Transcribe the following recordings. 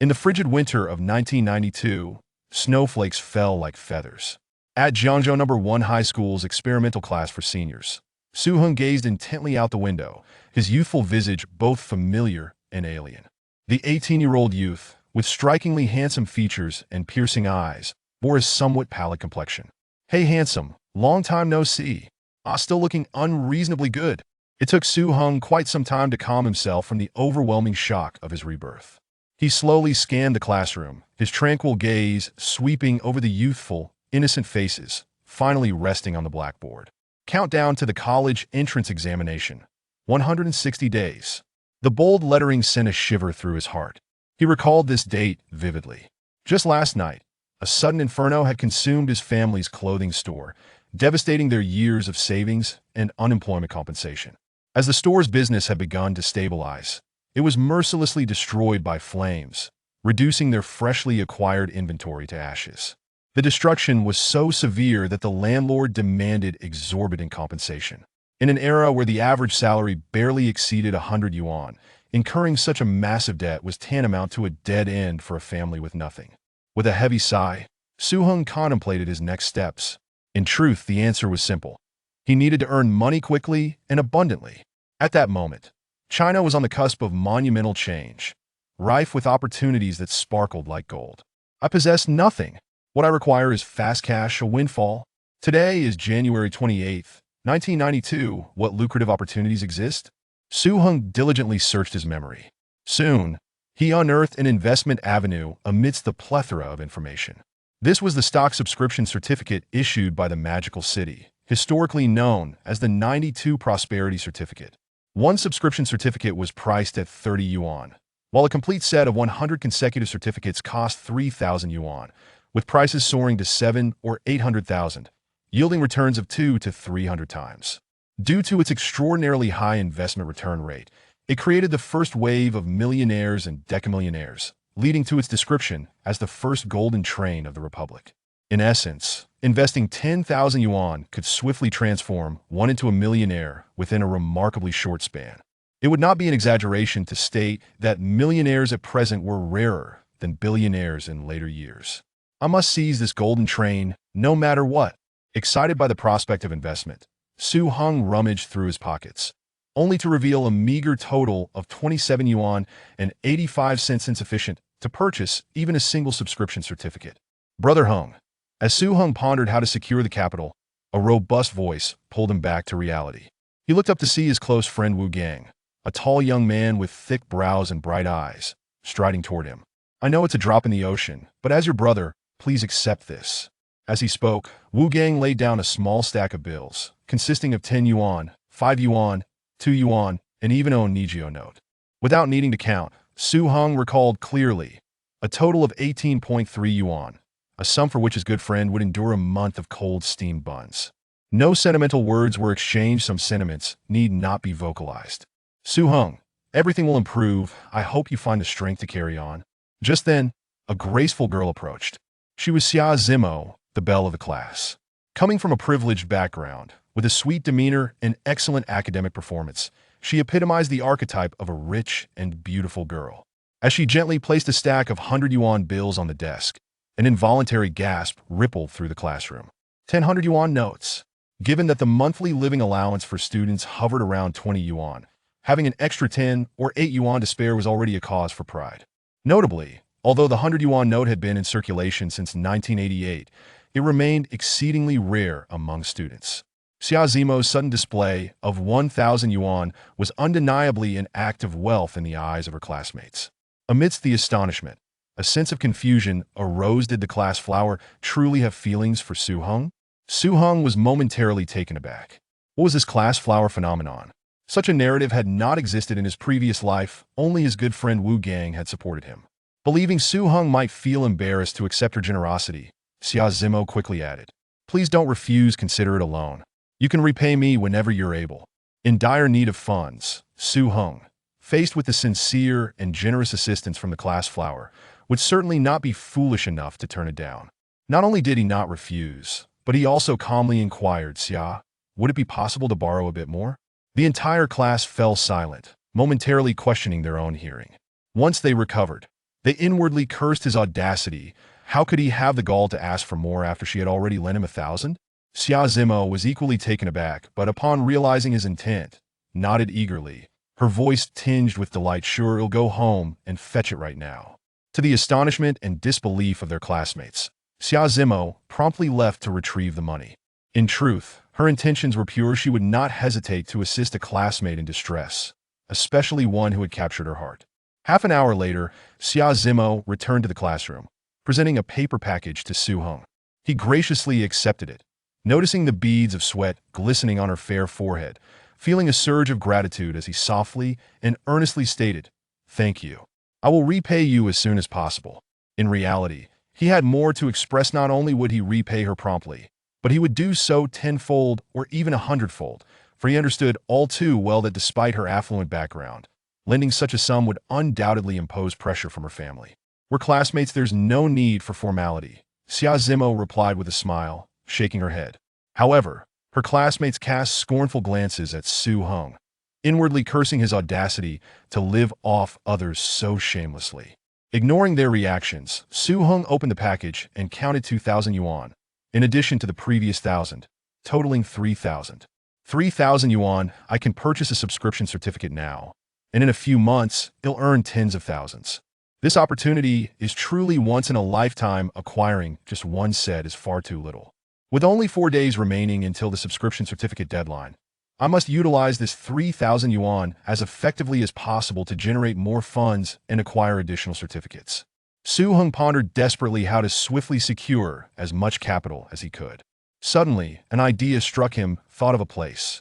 In the frigid winter of 1992, snowflakes fell like feathers. At Jiangzhou No. 1 High School's experimental class for seniors, Su Heng gazed intently out the window, his youthful visage both familiar and alien. The 18-year-old youth, with strikingly handsome features and piercing eyes, bore a somewhat pallid complexion. "Hey, handsome, long time no see. Still looking unreasonably good." It took Su Heng quite some time to calm himself from the overwhelming shock of his rebirth. He slowly scanned the classroom, his tranquil gaze sweeping over the youthful, innocent faces, finally resting on the blackboard. Countdown to the college entrance examination. 160 days. The bold lettering sent a shiver through his heart. He recalled this date vividly. Just last night, a sudden inferno had consumed his family's clothing store, devastating their years of savings and unemployment compensation. As the store's business had begun to stabilize, it was mercilessly destroyed by flames, reducing their freshly acquired inventory to ashes. The destruction was so severe that the landlord demanded exorbitant compensation. In an era where the average salary barely exceeded 100 yuan, incurring such a massive debt was tantamount to a dead end for a family with nothing. With a heavy sigh, Su Heng contemplated his next steps. In truth, the answer was simple. He needed to earn money quickly and abundantly. At that moment, China was on the cusp of monumental change, rife with opportunities that sparkled like gold. "I possess nothing. What I require is fast cash, a windfall." Today is January 28th, 1992. What lucrative opportunities exist? Su Heng diligently searched his memory. Soon, he unearthed an investment avenue amidst the plethora of information. This was the stock subscription certificate issued by the Magical City, historically known as the 92 Prosperity Certificate. One subscription certificate was priced at 30 yuan, while a complete set of 100 consecutive certificates cost 3,000 yuan, with prices soaring to 7 or 800,000, yielding returns of 2 to 300 times. Due to its extraordinarily high investment return rate, it created the first wave of millionaires and decamillionaires, leading to its description as the first golden train of the Republic. In essence, investing 10,000 yuan could swiftly transform one into a millionaire within a remarkably short span. It would not be an exaggeration to state that millionaires at present were rarer than billionaires in later years. "I must seize this golden train, no matter what." Excited by the prospect of investment, Su Heng rummaged through his pockets, only to reveal a meager total of 27 yuan and 85 cents insufficient to purchase even a single subscription certificate. "Brother Heng." As Su Heng pondered how to secure the capital, a robust voice pulled him back to reality. He looked up to see his close friend Wu Gang, a tall young man with thick brows and bright eyes, striding toward him. "I know it's a drop in the ocean, but as your brother, please accept this." As he spoke, Wu Gang laid down a small stack of bills, consisting of 10 yuan, 5 yuan, 2 yuan, and even a Nijio note. Without needing to count, Su Heng recalled clearly a total of 18.3 yuan, a sum for which his good friend would endure a month of cold steamed buns. No sentimental words were exchanged. Some sentiments need not be vocalized. "Su Heng, everything will improve. I hope you find the strength to carry on." Just then, a graceful girl approached. She was Xia Zimo, the belle of the class. Coming from a privileged background, with a sweet demeanor and excellent academic performance, she epitomized the archetype of a rich and beautiful girl. As she gently placed a stack of 100 yuan bills on the desk, an involuntary gasp rippled through the classroom. 100 yuan notes. Given that the monthly living allowance for students hovered around 20 yuan, having an extra 10 or 8 yuan to spare was already a cause for pride. Notably, although the 100 yuan note had been in circulation since 1988, it remained exceedingly rare among students. Xia Zimo's sudden display of 1,000 yuan was undeniably an act of wealth in the eyes of her classmates. Amidst the astonishment, a sense of confusion arose. Did the class flower truly have feelings for Su Heng? Su Heng was momentarily taken aback. What was this class flower phenomenon? Such a narrative had not existed in his previous life. Only his good friend Wu Gang had supported him. Believing Su Heng might feel embarrassed to accept her generosity, Xia Zimo quickly added, "Please don't refuse. Consider it a loan. You can repay me whenever you're able." In dire need of funds, Su Heng, faced with the sincere and generous assistance from the class flower, would certainly not be foolish enough to turn it down. Not only did he not refuse, but he also calmly inquired, "Xia, would it be possible to borrow a bit more?" The entire class fell silent, momentarily questioning their own hearing. Once they recovered, They inwardly cursed his audacity. How could he have the gall to ask for more after she had already lent him 1,000? Su Zimo was equally taken aback, but upon realizing his intent, nodded eagerly, her voice tinged with delight. Sure, he'll go home and fetch it right now. To the astonishment and disbelief of their classmates, Su Zimo promptly left to retrieve the money. In truth, her intentions were pure. She would not hesitate to assist a classmate in distress, especially one who had captured her heart. Half an hour later, Su Zimo returned to the classroom, presenting a paper package to Su Heng. He graciously accepted it, noticing the beads of sweat glistening on her fair forehead, feeling a surge of gratitude as he softly and earnestly stated, "Thank you. I will repay you as soon as possible." In reality, he had more to express. Not only would he repay her promptly, but he would do so tenfold or even 100-fold, for he understood all too well that despite her affluent background, lending such a sum would undoubtedly impose pressure from her family. "We're classmates, there's no need for formality," Su Zimo replied with a smile, shaking her head. However, her classmates cast scornful glances at Su Heng, inwardly cursing his audacity to live off others so shamelessly. Ignoring their reactions, Su Heng opened the package and counted 2,000 yuan, in addition to the previous 1,000, totaling 3,000. 3,000 yuan, I can purchase a subscription certificate now, and in a few months, he'll earn tens of thousands. This opportunity is truly once in a lifetime. Acquiring just one set is far too little. With only 4 days remaining until the subscription certificate deadline, I must utilize this 3,000 yuan as effectively as possible to generate more funds and acquire additional certificates. Su Heng pondered desperately how to swiftly secure as much capital as he could. Suddenly, an idea struck him. Thought of a place.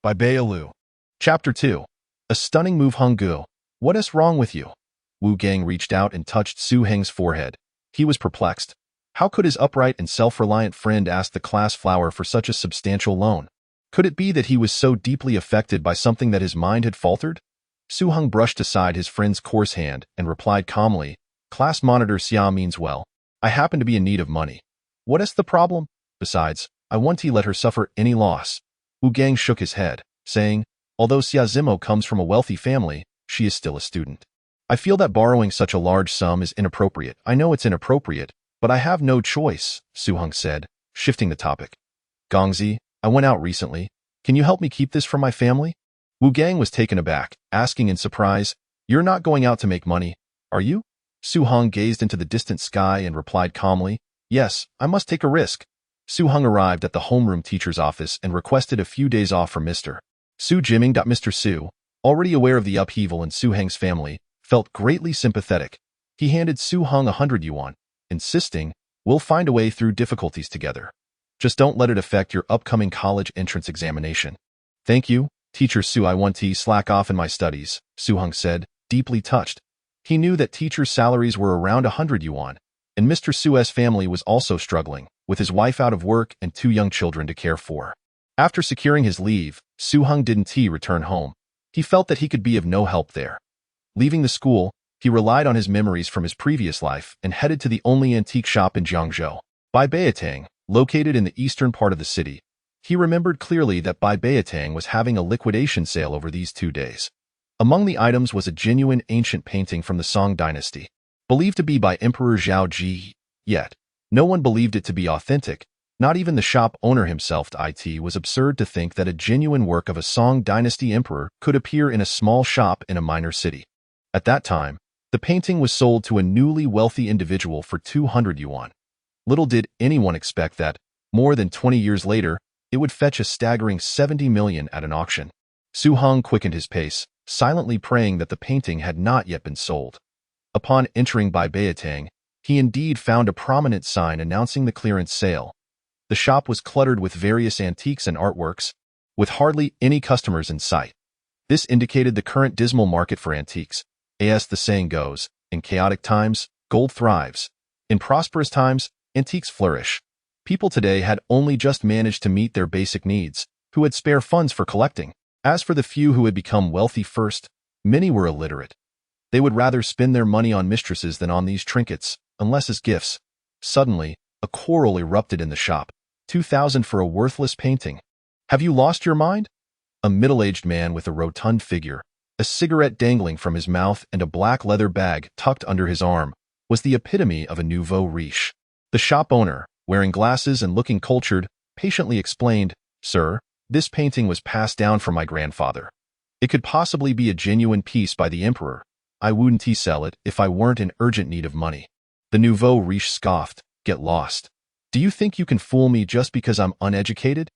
By Bei Lu. Chapter 2. A stunning move. Henggu. What is wrong with you? Wu Gang reached out and touched Su Heng's forehead. He was perplexed. How could his upright and self-reliant friend ask the class flower for such a substantial loan? Could it be that he was so deeply affected by something that his mind had faltered? Su Heng brushed aside his friend's coarse hand and replied calmly, "Class monitor Xia means well. I happen to be in need of money. What is the problem? Besides, I won't to let her suffer any loss." Wu Gang shook his head, saying, "Although Su Zimo comes from a wealthy family, she is still a student. I feel that borrowing such a large sum is inappropriate." "I know it's inappropriate, but I have no choice," Su Heng said, shifting the topic. "Gongzi, I went out recently. Can you help me keep this from my family?" Wu Gang was taken aback, asking in surprise, "You're not going out to make money, are you?" Su Heng gazed into the distant sky and replied calmly, "Yes, I must take a risk." Su Heng arrived at the homeroom teacher's office and requested a few days off from Mr. Su Jiming. Mr. Su, already aware of the upheaval in Su Heng's family, felt greatly sympathetic. He handed Su Heng 100 yuan, insisting, "We'll find a way through difficulties together. Just don't let it affect your upcoming college entrance examination." "Thank you, Teacher Su. I want to slack off in my studies," Su Heng said, deeply touched. He knew that teachers' salaries were around 100 yuan, and Mr. Su's family was also struggling, with his wife out of work and 2 young children to care for. After securing his leave, Su Heng didn't return home. He felt that he could be of no help there. Leaving the school, he relied on his memories from his previous life and headed to the only antique shop in Jiangzhou, Bai Beitang, located in the eastern part of the city. He remembered clearly that Bai Beitang was having a liquidation sale over these 2 days. Among the items was a genuine ancient painting from the Song dynasty, believed to be by Emperor Zhao Ji. Yet, no one believed it to be authentic. Not even the shop owner himself. It was absurd to think that a genuine work of a Song dynasty emperor could appear in a small shop in a minor city. At that time, the painting was sold to a newly wealthy individual for 200 yuan. Little did anyone expect that, more than 20 years later, it would fetch a staggering 70 million at an auction. Su Heng quickened his pace, silently praying that the painting had not yet been sold. Upon entering Bai Beitang, he indeed found a prominent sign announcing the clearance sale. The shop was cluttered with various antiques and artworks, with hardly any customers in sight. This indicated the current dismal market for antiques. As the saying goes, in chaotic times, gold thrives. In prosperous times, antiques flourish. People today had only just managed to meet their basic needs, who had spare funds for collecting. As for the few who had become wealthy first, many were illiterate. They would rather spend their money on mistresses than on these trinkets, unless as gifts. Suddenly, a quarrel erupted in the shop. 2,000 for a worthless painting. Have you lost your mind? A middle-aged man with a rotund figure, a cigarette dangling from his mouth and a black leather bag tucked under his arm, was the epitome of a nouveau riche. The shop owner, wearing glasses and looking cultured, patiently explained, "Sir, this painting was passed down from my grandfather. It could possibly be a genuine piece by the emperor. I wouldn't sell it if I weren't in urgent need of money." The nouveau riche scoffed, "Get lost. Do you think you can fool me just because I'm uneducated?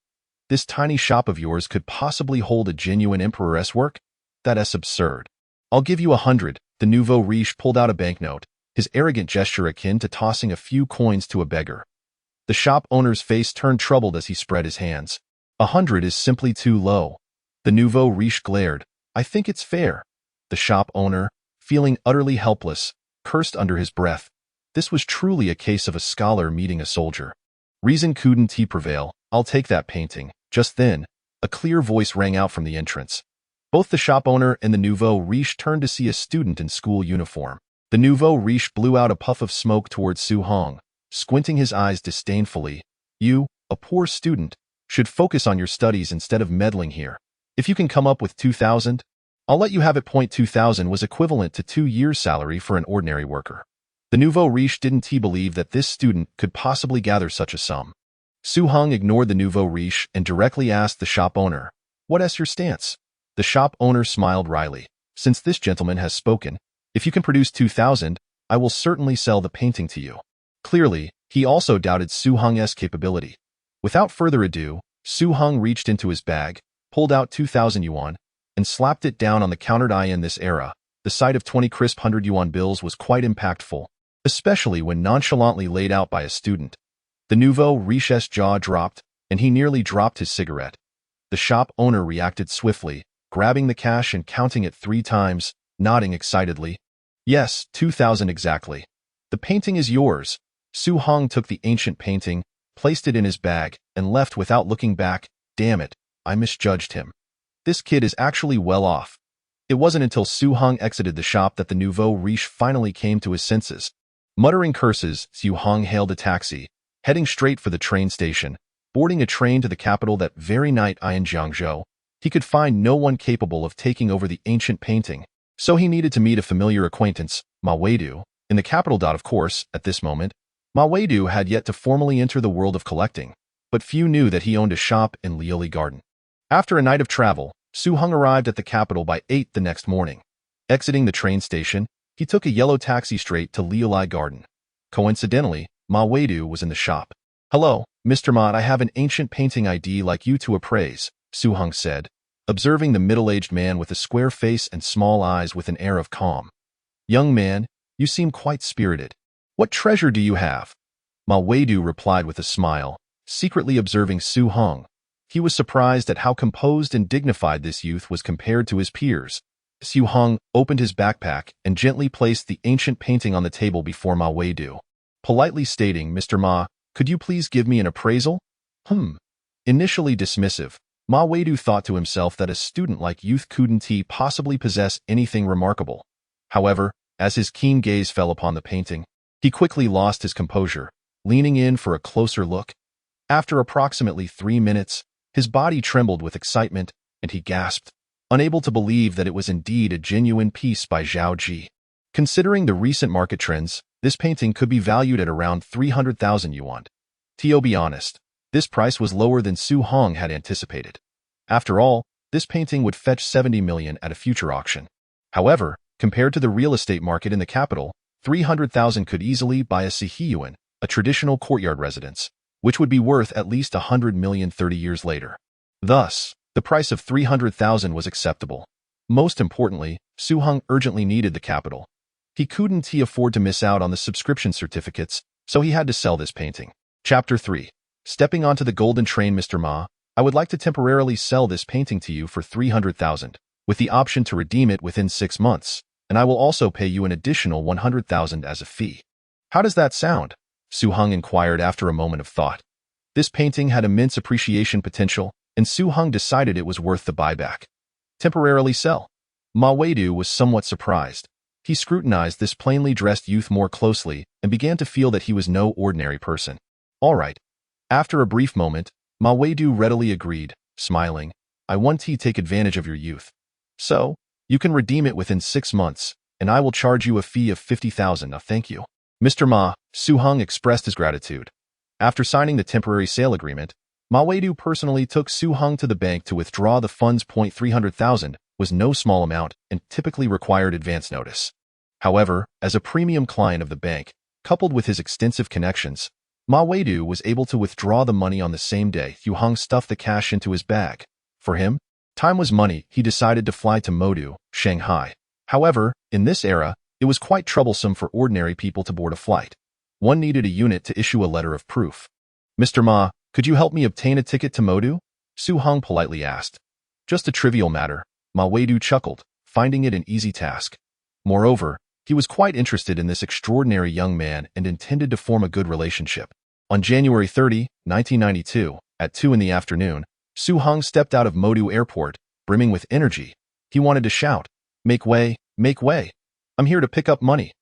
This tiny shop of yours could possibly hold a genuine emperor's work? That's absurd. I'll give you 100. The nouveau riche pulled out a banknote, his arrogant gesture akin to tossing a few coins to a beggar. The shop owner's face turned troubled as he spread his hands. 100 is simply too low. The nouveau riche glared. "I think it's fair." The shop owner, feeling utterly helpless, cursed under his breath. This was truly a case of a scholar meeting a soldier. "Reason couldn't prevail. I'll take that painting." Just then, a clear voice rang out from the entrance. Both the shop owner and the nouveau riche turned to see a student in school uniform. The nouveau riche blew out a puff of smoke towards Su Heng, squinting his eyes disdainfully. "You, a poor student, should focus on your studies instead of meddling here. If you can come up with 2,000, I'll let you have it. 2,000 was equivalent to 2 years' salary for an ordinary worker. The nouveau riche didn't believe that this student could possibly gather such a sum. Su Heng ignored the nouveau riche and directly asked the shop owner, "What's your stance?" The shop owner smiled wryly. "Since this gentleman has spoken, if you can produce 2,000, I will certainly sell the painting to you." Clearly, he also doubted Su Heng's capability. Without further ado, Su Heng reached into his bag, pulled out 2,000 yuan, and slapped it down on the counter. In this era, the sight of 20 crisp 100 yuan bills was quite impactful, especially when nonchalantly laid out by a student. The nouveau riche's jaw dropped, and he nearly dropped his cigarette. The shop owner reacted swiftly, grabbing the cash and counting it 3 times, nodding excitedly. "Yes, 2,000 exactly. The painting is yours." Su Heng took the ancient painting, placed it in his bag, and left without looking back. "Damn it, I misjudged him. This kid is actually well off." It wasn't until Su Heng exited the shop that the nouveau riche finally came to his senses. Muttering curses, Su Heng hailed a taxi, heading straight for the train station. Boarding a train to the capital that very night in Jiangzhou, he could find no one capable of taking over the ancient painting, so he needed to meet a familiar acquaintance, Ma Weidu, in the capital. Of course, at this moment, Ma Weidu had yet to formally enter the world of collecting, but few knew that he owned a shop in Liuli Garden. After a night of travel, Su Heng arrived at the capital by 8 the next morning. Exiting the train station, he took a yellow taxi straight to Liuli Garden. Coincidentally, Ma Weidu was in the shop. "Hello, Mr. Ma, I have an ancient painting I'd like you to appraise," Su Heng said, observing the middle-aged man with a square face and small eyes with an air of calm. "Young man, you seem quite spirited. What treasure do you have?" Ma Weidu replied with a smile, secretly observing Su Heng. He was surprised at how composed and dignified this youth was compared to his peers. Su Heng opened his backpack and gently placed the ancient painting on the table before Ma Weidu, politely stating, "Mr. Ma, could you please give me an appraisal?" Initially dismissive, Ma Weidu thought to himself that a student like youth couldn't possibly possess anything remarkable. However, as his keen gaze fell upon the painting, he quickly lost his composure, leaning in for a closer look. After approximately 3 minutes, his body trembled with excitement, and he gasped, unable to believe that it was indeed a genuine piece by Zhao Ji. Considering the recent market trends, this painting could be valued at around 300,000 yuan. To be honest, this price was lower than Su Heng had anticipated. After all, this painting would fetch 70 million at a future auction. However, compared to the real estate market in the capital, 300,000 could easily buy a Sihiyuan, a traditional courtyard residence, which would be worth at least 100 million 30 years later. Thus, the price of 300,000 was acceptable. Most importantly, Su Heng urgently needed the capital. He couldn't afford to miss out on the subscription certificates, so he had to sell this painting. Chapter 3. Stepping onto the golden train. "Mr. Ma, I would like to temporarily sell this painting to you for 300,000, with the option to redeem it within 6 months, and I will also pay you an additional 100,000 as a fee. How does that sound?" Su Heng inquired after a moment of thought. This painting had immense appreciation potential, and Su Heng decided it was worth the buyback. Temporarily sell? Ma Weidu was somewhat surprised. He scrutinized this plainly dressed youth more closely and began to feel that he was no ordinary person. "All right." After a brief moment, Ma Weidu readily agreed, smiling, "I want to take advantage of your youth. So, You can redeem it within 6 months, and I will charge you a fee of 50,000. Thank you. Mr. Ma, Su Heng expressed his gratitude. After signing the temporary sale agreement, Ma Weidu personally took Su Heng to the bank to withdraw the funds. 300,000 was no small amount and typically required advance notice. However, as a premium client of the bank, coupled with his extensive connections, Ma Weidu was able to withdraw the money on the same day. Su Heng stuffed the cash into his bag. For him, time was money. He decided to fly to Modu, Shanghai. However, in this era, it was quite troublesome for ordinary people to board a flight. One needed a unit to issue a letter of proof. Mr. Ma, could you help me obtain a ticket to Modu? Su Heng politely asked. Just a trivial matter, Ma Weidu chuckled, finding it an easy task. Moreover, he was quite interested in this extraordinary young man and intended to form a good relationship. On January 30, 1992, at 2 in the afternoon, Su Heng stepped out of Modu Airport, brimming with energy. He wanted to shout, "Make way, make way. I'm here to pick up money."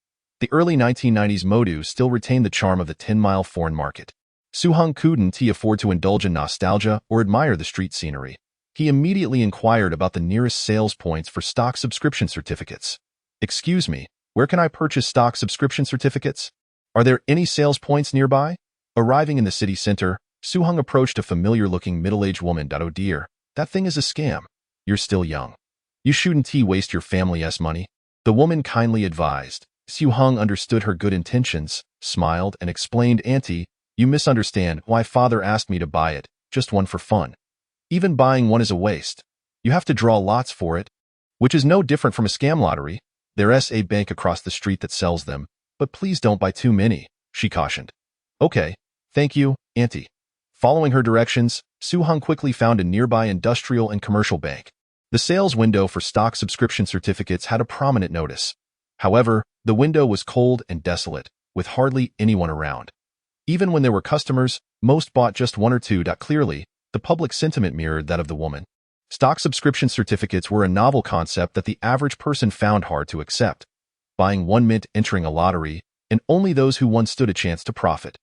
The early 1990s Modu still retained the charm of the 10-mile foreign market. Su Heng couldn't afford to indulge in nostalgia or admire the street scenery. He immediately inquired about the nearest sales points for stock subscription certificates. "Excuse me, where can I purchase stock subscription certificates? Are there any sales points nearby?" Arriving in the city center, Su Heng approached a familiar-looking middle-aged woman. "Oh dear, that thing is a scam. You're still young. You shouldn't waste your family's money," the woman kindly advised. Su Heng understood her good intentions, smiled, and explained, "Auntie, you misunderstand why father asked me to buy it, just one for fun. Even buying one is a waste. You have to draw lots for it, which is no different from a scam lottery. There's a bank across the street that sells them, but please don't buy too many," she cautioned. "Okay, thank you, Auntie." Following her directions, Su Heng quickly found a nearby industrial and commercial bank. The sales window for stock subscription certificates had a prominent notice. However, the window was cold and desolate, with hardly anyone around. Even when there were customers, most bought just one or two. Clearly, the public sentiment mirrored that of the woman. Stock subscription certificates were a novel concept that the average person found hard to accept. Buying one meant entering a lottery, and only those who won stood a chance to profit.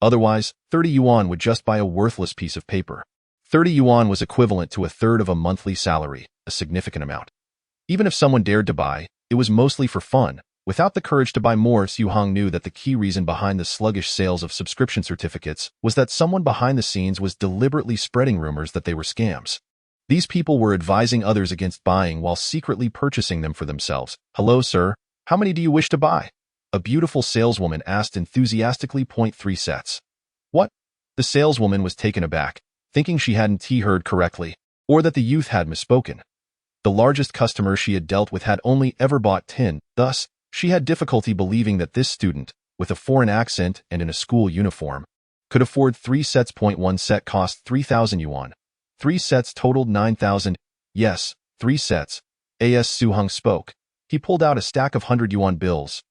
Otherwise, 30 yuan would just buy a worthless piece of paper. 30 yuan was equivalent to a third of a monthly salary, a significant amount. Even if someone dared to buy, it was mostly for fun. Without the courage to buy more, Su Heng knew that the key reason behind the sluggish sales of subscription certificates was that someone behind the scenes was deliberately spreading rumors that they were scams. These people were advising others against buying while secretly purchasing them for themselves. "Hello, sir. How many do you wish to buy?" a beautiful saleswoman asked enthusiastically. "3 sets. What? The saleswoman was taken aback, thinking she hadn't heard correctly, or that the youth had misspoken. The largest customer she had dealt with had only ever bought 10, thus, she had difficulty believing that this student, with a foreign accent and in a school uniform, could afford 3 sets. 1 set cost 3,000 yuan. 3 sets totaled 9,000. "Yes, 3 sets. As Su Heng spoke. He pulled out a stack of 100 yuan bills.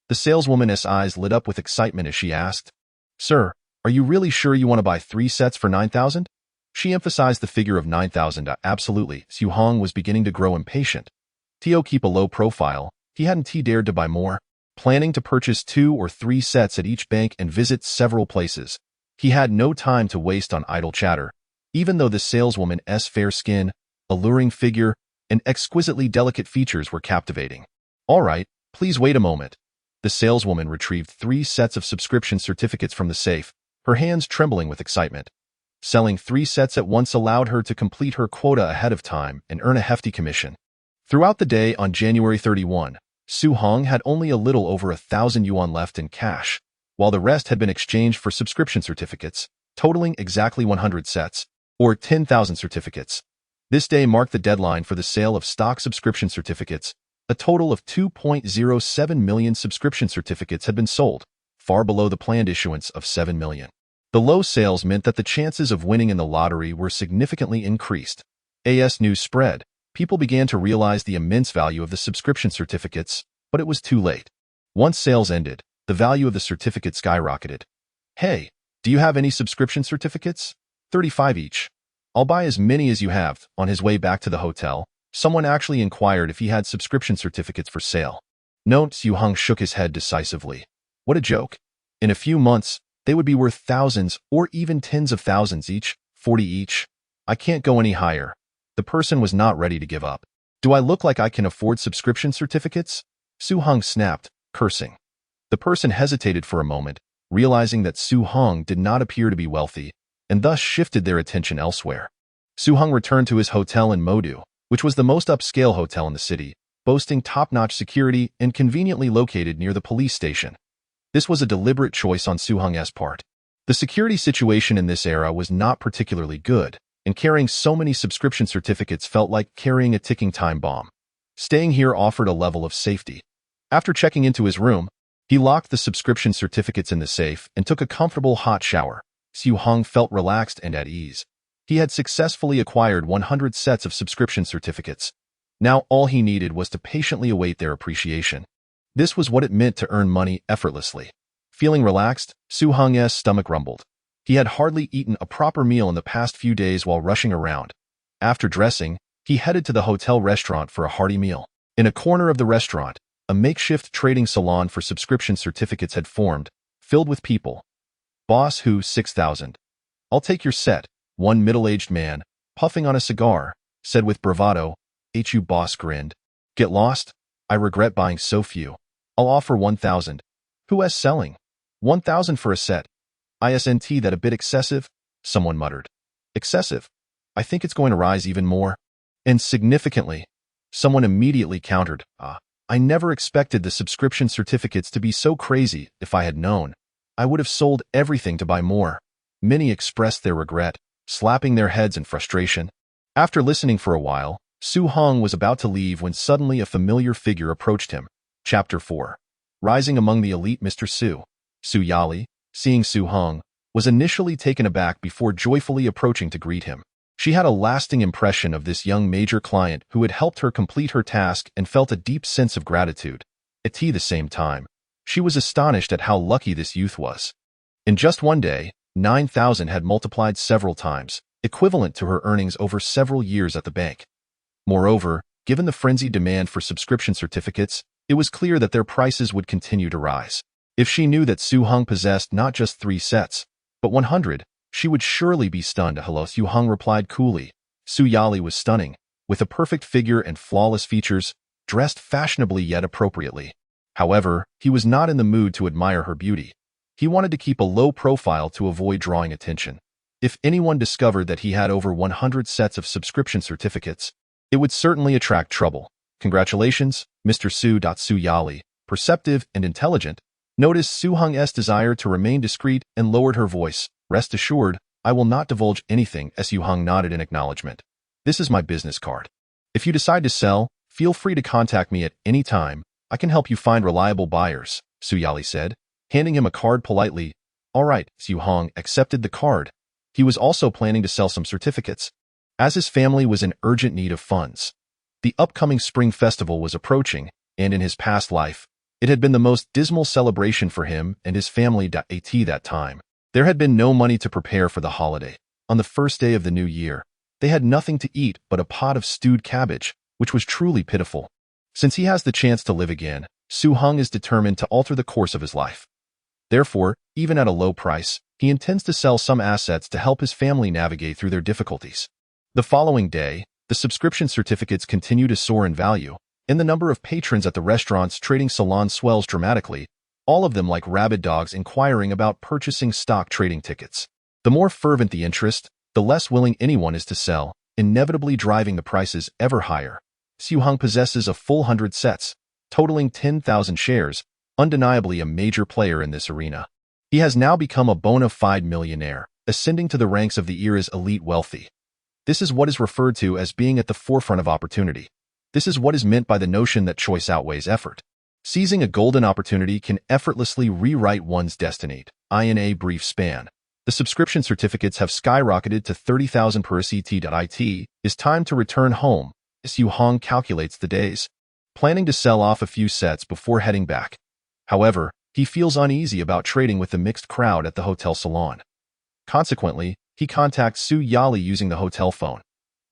The saleswoman's eyes lit up with excitement as she asked, "Sir, are you really sure you want to buy 3 sets for 9,000? She emphasized the figure of 9,000. "Absolutely." Su Heng was beginning to grow impatient. To keep a low profile, he hadn't dared to buy more. Planning to purchase 2 or 3 sets at each bank and visit several places, he had no time to waste on idle chatter. Even though the saleswoman's fair skin, alluring figure, and exquisitely delicate features were captivating. "All right, please wait a moment." The saleswoman retrieved 3 sets of subscription certificates from the safe, her hands trembling with excitement. Selling 3 sets at once allowed her to complete her quota ahead of time and earn a hefty commission. Throughout the day on January 31, Su Heng had only a little over 1,000 yuan left in cash, while the rest had been exchanged for subscription certificates, totaling exactly 100 sets, or 10,000 certificates. This day marked the deadline for the sale of stock subscription certificates. A total of 2.07 million subscription certificates had been sold, far below the planned issuance of 7 million. The low sales meant that the chances of winning in the lottery were significantly increased. As news spread, people began to realize the immense value of the subscription certificates, but it was too late. Once sales ended, the value of the certificate skyrocketed. "Hey, do you have any subscription certificates? 35 each. I'll buy as many as you have." On his way back to the hotel, someone actually inquired if he had subscription certificates for sale. No, Su Heng shook his head decisively. What a joke. In a few months, they would be worth thousands or even tens of thousands each, 40 each. I can't go any higher. The person was not ready to give up. Do I look like I can afford subscription certificates? Su Heng snapped, cursing. The person hesitated for a moment, realizing that Su Heng did not appear to be wealthy, and thus shifted their attention elsewhere. Su Heng returned to his hotel in Modu, which was the most upscale hotel in the city, boasting top-notch security and conveniently located near the police station. This was a deliberate choice on Su Heng's part. The security situation in this era was not particularly good, and carrying so many subscription certificates felt like carrying a ticking time bomb. Staying here offered a level of safety. After checking into his room, he locked the subscription certificates in the safe and took a comfortable hot shower. Su Heng felt relaxed and at ease. He had successfully acquired 100 sets of subscription certificates. Now all he needed was to patiently await their appreciation. This was what it meant to earn money effortlessly. Feeling relaxed, Su Heng's stomach rumbled. He had hardly eaten a proper meal in the past few days while rushing around. After dressing, he headed to the hotel restaurant for a hearty meal. In a corner of the restaurant, a makeshift trading salon for subscription certificates had formed, filled with people. "Boss who, 6,000. I'll take your set," one middle-aged man, puffing on a cigar, said with bravado. "HU boss grinned. "Get lost? I regret buying so few. I'll offer 1,000. "Who is selling? 1,000 for a set. Isn't that a bit excessive?" someone muttered. "Excessive? I think it's going to rise even more." "And significantly," someone immediately countered. I never expected the subscription certificates to be so crazy. If I had known, I would have sold everything to buy more." Many expressed their regret, slapping their heads in frustration. After listening for a while, Su Heng was about to leave when suddenly a familiar figure approached him. Chapter 4. Rising among the elite, Mr. Su Yali, seeing Su Heng, was initially taken aback before joyfully approaching to greet him. She had a lasting impression of this young major client who had helped her complete her task and felt a deep sense of gratitude. At the same time, she was astonished at how lucky this youth was. In just one day, 9,000 had multiplied several times, equivalent to her earnings over several years at the bank. Moreover, given the frenzied demand for subscription certificates, it was clear that their prices would continue to rise. If she knew that Su Heng possessed not just 3 sets, but 100, she would surely be stunned. "Hello," Su Heng replied coolly. Su Yali was stunning, with a perfect figure and flawless features, dressed fashionably yet appropriately. However, he was not in the mood to admire her beauty. He wanted to keep a low profile to avoid drawing attention. If anyone discovered that he had over 100 sets of subscription certificates, it would certainly attract trouble. "Congratulations, Mr. Su Yali," perceptive and intelligent, noticed Su Heng's desire to remain discreet and lowered her voice. "Rest assured, I will not divulge anything." Su Heng nodded in acknowledgement. "This is my business card. If you decide to sell, feel free to contact me at any time. I can help you find reliable buyers," Su Yali said, handing him a card politely. "All right," Su Heng accepted the card. He was also planning to sell some certificates, as his family was in urgent need of funds. The upcoming Spring Festival was approaching, and in his past life, it had been the most dismal celebration for him and his family. At that time, there had been no money to prepare for the holiday. On the first day of the new year, they had nothing to eat but a pot of stewed cabbage, which was truly pitiful. Since he has the chance to live again, Su Heng is determined to alter the course of his life. Therefore, even at a low price, he intends to sell some assets to help his family navigate through their difficulties. The following day, the subscription certificates continue to soar in value, and the number of patrons at the restaurant's trading salon swells dramatically, all of them like rabid dogs inquiring about purchasing stock trading tickets. The more fervent the interest, the less willing anyone is to sell, inevitably driving the prices ever higher. Su Heng possesses a full 100 sets, totaling 10,000 shares, undeniably a major player in this arena. He has now become a bona fide millionaire, ascending to the ranks of the era's elite wealthy. This is what is referred to as being at the forefront of opportunity. This is what is meant by the notion that choice outweighs effort. Seizing a golden opportunity can effortlessly rewrite one's destiny. In a brief span, the subscription certificates have skyrocketed to 30,000 per set. It is time to return home. Su Heng calculates the days, planning to sell off a few sets before heading back. However, he feels uneasy about trading with the mixed crowd at the hotel salon. Consequently, he contacts Su Yali using the hotel phone.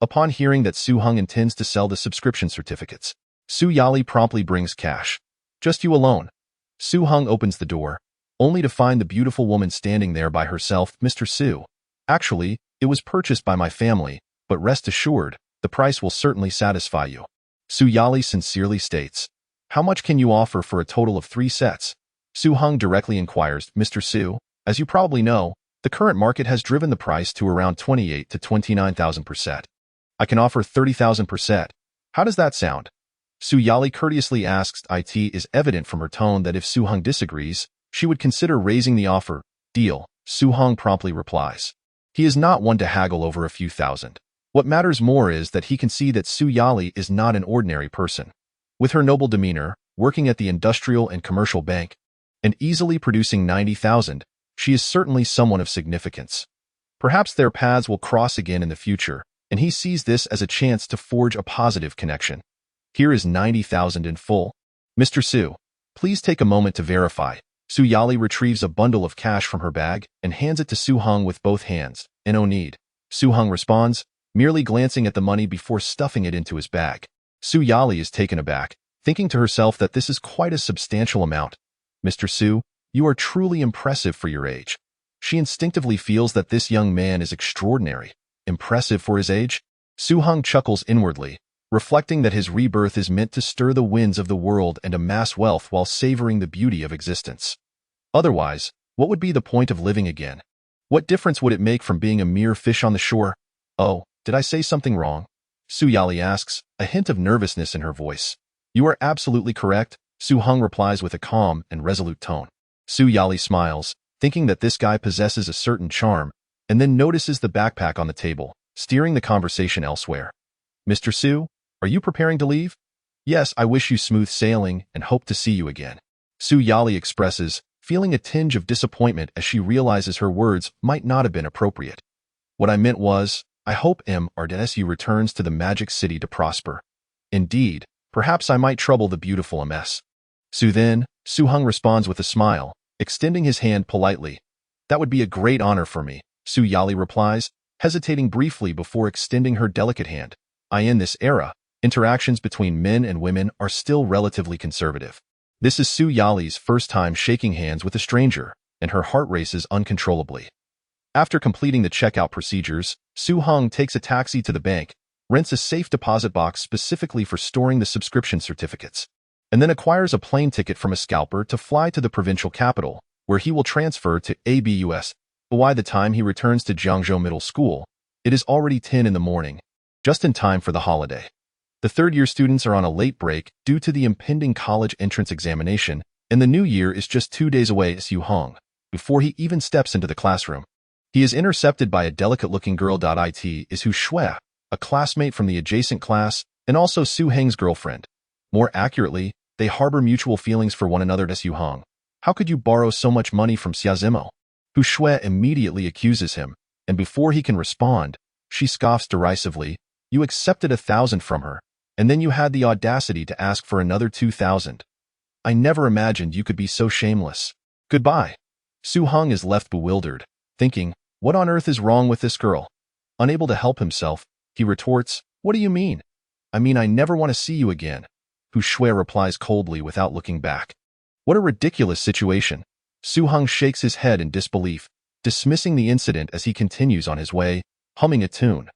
Upon hearing that Su Heng intends to sell the subscription certificates, Su Yali promptly brings cash. "Just you alone." Su Heng opens the door, only to find the beautiful woman standing there by herself. "Mr. Su, actually, it was purchased by my family, but rest assured, the price will certainly satisfy you." Su Yali sincerely states, "How much can you offer for a total of 3 sets?" Su Heng directly inquires, "Mr. Su, as you probably know, the current market has driven the price to around 28 to 29,000 per set. I can offer 30,000 per set. How does that sound?" Su Yali courteously asks. It is evident from her tone that if Su Heng disagrees, she would consider raising the offer. "Deal," Su Heng promptly replies. He is not one to haggle over a few thousand. What matters more is that he can see that Su Yali is not an ordinary person. With her noble demeanor, working at the industrial and commercial bank, and easily producing 90,000, she is certainly someone of significance. Perhaps their paths will cross again in the future, and he sees this as a chance to forge a positive connection. Here is 90,000 in full. "Mr. Su, please take a moment to verify." Su Yali retrieves a bundle of cash from her bag and hands it to Su Heng with both hands. "No need." Su Heng responds, merely glancing at the money before stuffing it into his bag. Su Yali is taken aback, thinking to herself that this is quite a substantial amount. "Mr. Su, you are truly impressive for your age." She instinctively feels that this young man is extraordinary. Impressive for his age? Su Heng chuckles inwardly, reflecting that his rebirth is meant to stir the winds of the world and amass wealth while savoring the beauty of existence. Otherwise, what would be the point of living again? What difference would it make from being a mere fish on the shore? "Oh, did I say something wrong?" Su Yali asks, a hint of nervousness in her voice. "You are absolutely correct," Su Heng replies with a calm and resolute tone. Su Yali smiles, thinking that this guy possesses a certain charm, and then notices the backpack on the table, steering the conversation elsewhere. "Mr. Su, are you preparing to leave?" "Yes, I wish you smooth sailing and hope to see you again." Su Yali expresses, feeling a tinge of disappointment as she realizes her words might not have been appropriate. "What I meant was, I hope MRDSU returns to the magic city to prosper. Indeed, perhaps I might trouble the beautiful MS." Su Heng responds with a smile, extending his hand politely. "That would be a great honor for me," Su Yali replies, hesitating briefly before extending her delicate hand. In this era, interactions between men and women are still relatively conservative. This is Su Yali's first time shaking hands with a stranger, and her heart races uncontrollably. After completing the checkout procedures, Su Heng takes a taxi to the bank, rents a safe deposit box specifically for storing the subscription certificates, and then acquires a plane ticket from a scalper to fly to the provincial capital, where he will transfer to ABUS. By the time he returns to Jiangzhou Middle School, it is already 10 in the morning, just in time for the holiday. The third-year students are on a late break due to the impending college entrance examination, and the new year is just 2 days away. Su Heng, before he even steps into the classroom, he is intercepted by a delicate-looking girl. It is Hu Shui, a classmate from the adjacent class, and also Su Heng's girlfriend. More accurately, they harbor mutual feelings for one another. Su Heng, how could you borrow so much money from Xiazimo? Hu Shui immediately accuses him, and before he can respond, she scoffs derisively. "You accepted 1,000 from her, and then you had the audacity to ask for another 2,000. I never imagined you could be so shameless. Goodbye." Su Heng is left bewildered, thinking, what on earth is wrong with this girl? Unable to help himself, he retorts, "What do you mean?" "I mean I never want to see you again." Hu Shui replies coldly without looking back. What a ridiculous situation. Su Heng shakes his head in disbelief, dismissing the incident as he continues on his way, humming a tune.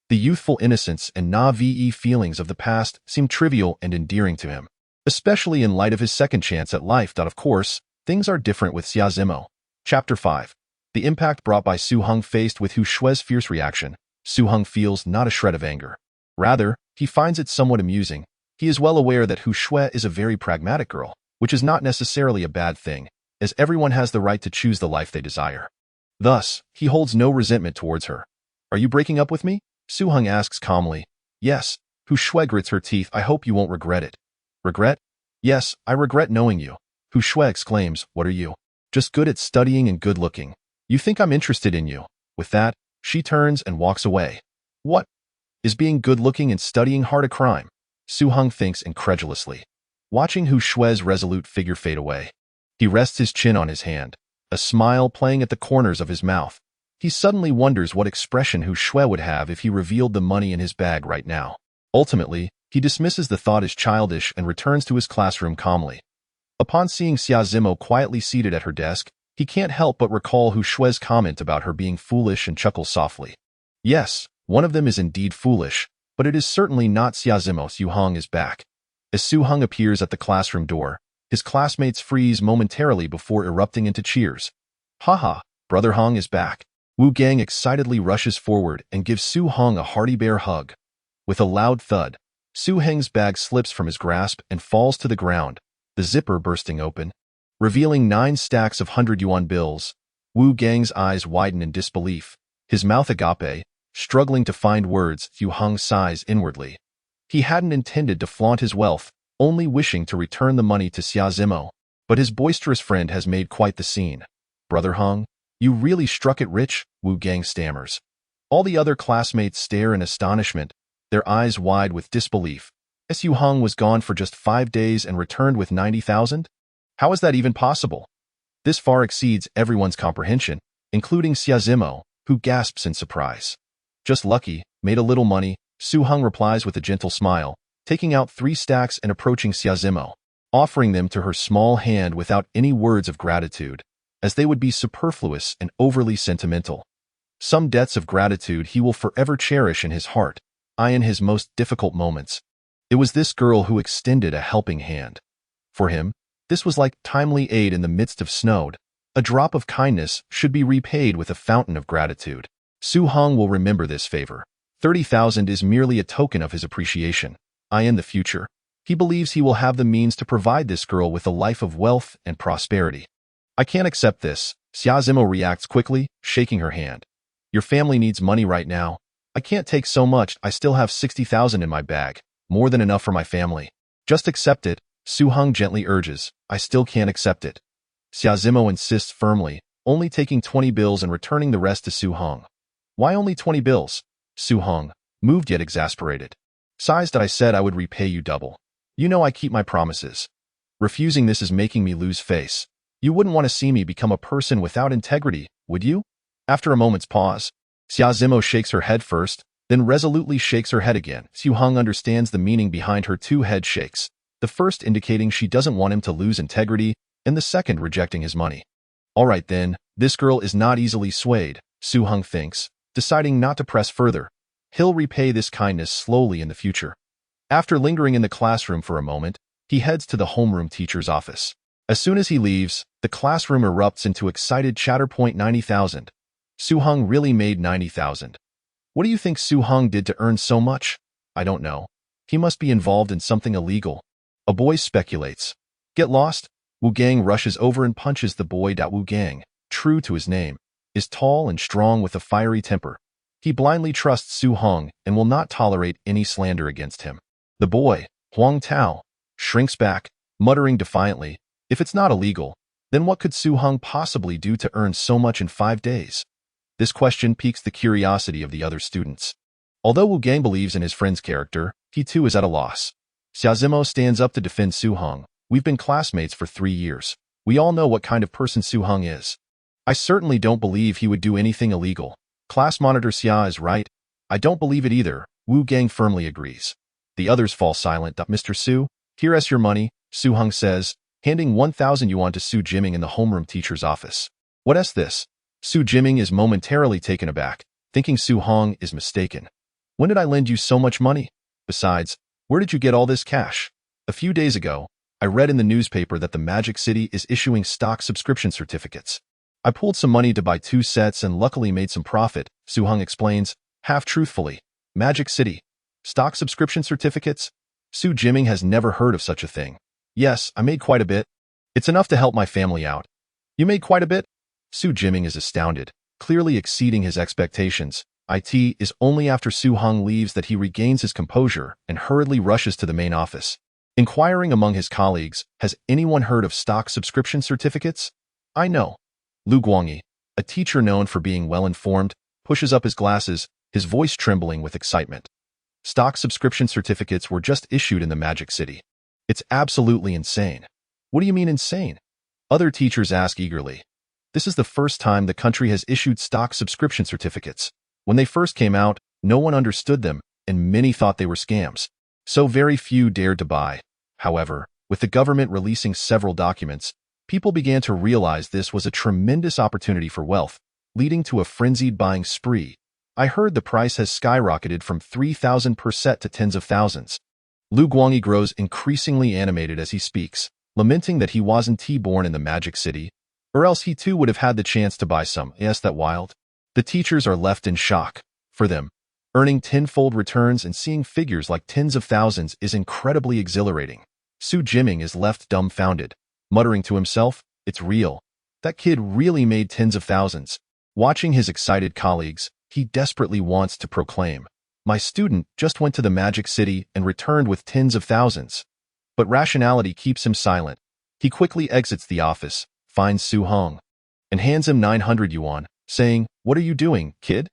The youthful innocence and naïve feelings of the past seem trivial and endearing to him, especially in light of his second chance at life. Of course, things are different with Xiazimo. Chapter 5. The impact brought by Su Heng. Faced with Hu Shui's fierce reaction, Su Heng feels not a shred of anger. Rather, he finds it somewhat amusing. He is well aware that Hu Shui is a very pragmatic girl, which is not necessarily a bad thing, as everyone has the right to choose the life they desire. Thus, he holds no resentment towards her. "Are you breaking up with me?" Su Heng asks calmly. "Yes." Hu Shui grits her teeth. "I hope you won't regret it." "Regret?" "Yes, I regret knowing you." Hu Shui exclaims, "What are you? Just good at studying and good looking. You think I'm interested in you." With that, she turns and walks away. What? Is being good looking and studying hard a crime? Su Heng thinks incredulously, watching Hu Shui's resolute figure fade away. He rests his chin on his hand, a smile playing at the corners of his mouth. He suddenly wonders what expression Hu Shui would have if he revealed the money in his bag right now. Ultimately, he dismisses the thought as childish and returns to his classroom calmly. Upon seeing Xiazimo quietly seated at her desk, he can't help but recall Hu Shui's comment about her being foolish and chuckles softly. Yes, one of them is indeed foolish, But it is certainly not Xiazimo. Su Heng is back. As Su Heng appears at the classroom door, his classmates freeze momentarily before erupting into cheers. Haha, Brother Heng is back. Wu Gang excitedly rushes forward and gives Su Heng a hearty bear hug. With a loud thud, Su Heng's bag slips from his grasp and falls to the ground, the zipper bursting open, revealing 9 stacks of 100 yuan bills. Wu Gang's eyes widen in disbelief, his mouth agape, struggling to find words. Su Heng sighs inwardly. He hadn't intended to flaunt his wealth, only wishing to return the money to Xiazimo, but his boisterous friend has made quite the scene. Brother Heng, you really struck it rich, Wu Gang stammers. All the other classmates stare in astonishment, their eyes wide with disbelief. Su Heng was gone for just 5 days and returned with 90,000? How is that even possible? This far exceeds everyone's comprehension, including Xiazimo, who gasps in surprise. Just lucky, made a little money, Su Heng replies with a gentle smile, taking out 3 stacks and approaching Xiazimo, offering them to her small hand without any words of gratitude, as they would be superfluous and overly sentimental. Some debts of gratitude he will forever cherish in his heart, in his most difficult moments. It was this girl who extended a helping hand. For him, this was like timely aid in the midst of snow. A drop of kindness should be repaid with a fountain of gratitude. Su Heng will remember this favor. 30,000 is merely a token of his appreciation. In the future, he believes he will have the means to provide this girl with a life of wealth and prosperity. I can't accept this. Xiazimo reacts quickly, shaking her hand. Your family needs money right now. I can't take so much. I still have 60,000 in my bag, more than enough for my family. Just accept it, Su Heng gently urges. I still can't accept it. Xiazimo insists firmly, only taking 20 bills and returning the rest to Su Heng. Why only 20 bills? Su Heng, moved yet exasperated. Sighs that I said I would repay you double. You know I keep my promises. Refusing this is making me lose face. You wouldn't want to see me become a person without integrity, would you? After a moment's pause, Xiazimo shakes her head first, then resolutely shakes her head again. Su Heng understands the meaning behind her 2 head shakes, the first indicating she doesn't want him to lose integrity, and the second rejecting his money. All right then, this girl is not easily swayed, Su Heng thinks, deciding not to press further. He'll repay this kindness slowly in the future. After lingering in the classroom for a moment, he heads to the homeroom teacher's office. As soon as he leaves, the classroom erupts into excited chatter. 90,000. Su Heng really made 90,000. What do you think Su Heng did to earn so much? I don't know. He must be involved in something illegal. A boy speculates. Get lost? Wu Gang rushes over and punches the boy. Wu Gang, true to his name, is tall and strong with a fiery temper. He blindly trusts Su Heng and will not tolerate any slander against him. The boy, Huang Tao, shrinks back, muttering defiantly, if it's not illegal, then what could Su Heng possibly do to earn so much in 5 days? This question piques the curiosity of the other students. Although Wu Gang believes in his friend's character, he too is at a loss. Xiazimo stands up to defend Su Heng. We've been classmates for 3 years. We all know what kind of person Su Heng is. I certainly don't believe he would do anything illegal. Class monitor Xia is right. I don't believe it either. Wu Gang firmly agrees. The others fall silent. Mr. Su, here's your money, Su Heng says, handing 1,000 yuan to Su Jiming in the homeroom teacher's office. What's this? Su Jiming is momentarily taken aback, thinking Su Heng is mistaken. When did I lend you so much money? Besides, where did you get all this cash? A few days ago, I read in the newspaper that the Magic City is issuing stock subscription certificates. I pulled some money to buy 2 sets and luckily made some profit, Su Heng explains, half truthfully. Magic City. Stock subscription certificates? Su Jiming has never heard of such a thing. Yes, I made quite a bit. It's enough to help my family out. You made quite a bit? Su Jiming is astounded, clearly exceeding his expectations. It is only after Su Heng leaves that he regains his composure and hurriedly rushes to the main office. Inquiring among his colleagues, has anyone heard of stock subscription certificates? I know. Lu Guangyi, a teacher known for being well-informed, pushes up his glasses, his voice trembling with excitement. Stock subscription certificates were just issued in the Magic City. It's absolutely insane. What do you mean insane? Other teachers ask eagerly. This is the first time the country has issued stock subscription certificates. When they first came out, no one understood them, and many thought they were scams. So very few dared to buy. However, with the government releasing several documents, people began to realize this was a tremendous opportunity for wealth, leading to a frenzied buying spree. I heard the price has skyrocketed from 3,000 per set to tens of thousands. Lu Guangyi grows increasingly animated as he speaks, lamenting that he wasn't born in the Magic City, or else he too would have had the chance to buy some. Yes, that wild. The teachers are left in shock. For them, earning tenfold returns and seeing figures like tens of thousands is incredibly exhilarating. Su Jiming is left dumbfounded, muttering to himself, "It's real. That kid really made tens of thousands." Watching his excited colleagues, he desperately wants to proclaim, "My student just went to the Magic City and returned with tens of thousands." But rationality keeps him silent. He quickly exits the office, finds Su Heng, and hands him 900 yuan, saying, "What are you doing, kid?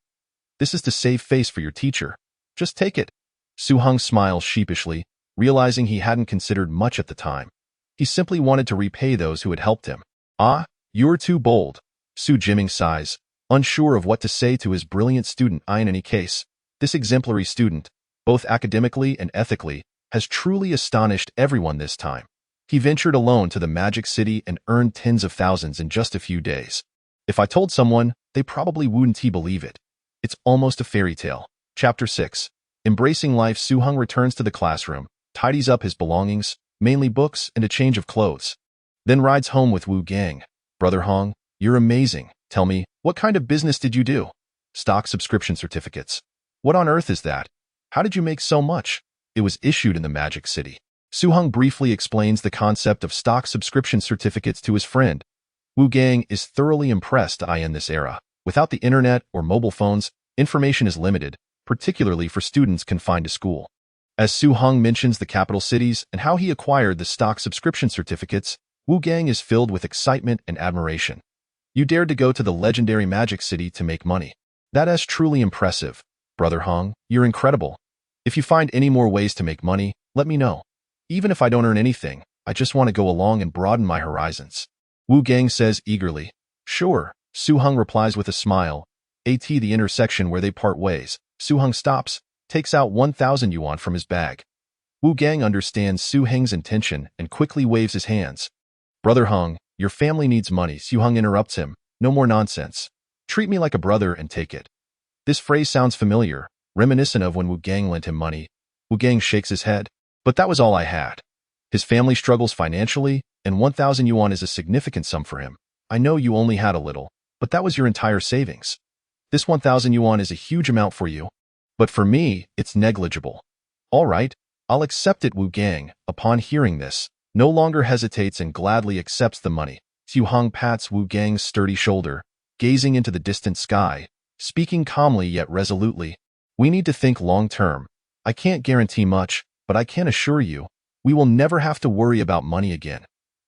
This is to save face for your teacher. Just take it." Su Heng smiles sheepishly, realizing he hadn't considered much at the time. He simply wanted to repay those who had helped him. "Ah, you're too bold." Su Jiming sighs, unsure of what to say to his brilliant student. In any case, this exemplary student, both academically and ethically, has truly astonished everyone this time. He ventured alone to the Magic City and earned tens of thousands in just a few days. If I told someone, they probably wouldn't believe it. It's almost a fairy tale. Chapter 6. Embracing life. Su Heng returns to the classroom, tidies up his belongings, mainly books and a change of clothes, then rides home with Wu Gang. "Brother Hong, you're amazing. Tell me, what kind of business did you do?" "Stock subscription certificates." "What on earth is that? How did you make so much?" "It was issued in the Magic City." Su Heng briefly explains the concept of stock subscription certificates to his friend. Wu Gang is thoroughly impressed. In this era, without the internet or mobile phones, information is limited, particularly for students confined to school. As Su Heng mentions the capital cities and how he acquired the stock subscription certificates, Wu Gang is filled with excitement and admiration. "You dared to go to the legendary Magic City to make money. That is truly impressive. Brother Hong, you're incredible. If you find any more ways to make money, let me know. Even if I don't earn anything, I just want to go along and broaden my horizons." Wu Gang says eagerly. "Sure." Su Heng replies with a smile. At the intersection where they part ways, Su Heng stops, takes out 1,000 yuan from his bag. Wu Gang understands Su Heng's intention and quickly waves his hands. "Brother Heng, your family needs money." Su Heng interrupts him. "No more nonsense. Treat me like a brother and take it." This phrase sounds familiar, reminiscent of when Wu Gang lent him money. Wu Gang shakes his head. "But that was all I had." His family struggles financially, and 1,000 yuan is a significant sum for him. "I know you only had a little, but that was your entire savings. This 1,000 yuan is a huge amount for you. But for me, it's negligible." "All right, I'll accept it." Wu Gang, upon hearing this, no longer hesitates and gladly accepts the money. Su Heng pats Wu Gang's sturdy shoulder, gazing into the distant sky, speaking calmly yet resolutely. "We need to think long-term. I can't guarantee much, but I can assure you, we will never have to worry about money again.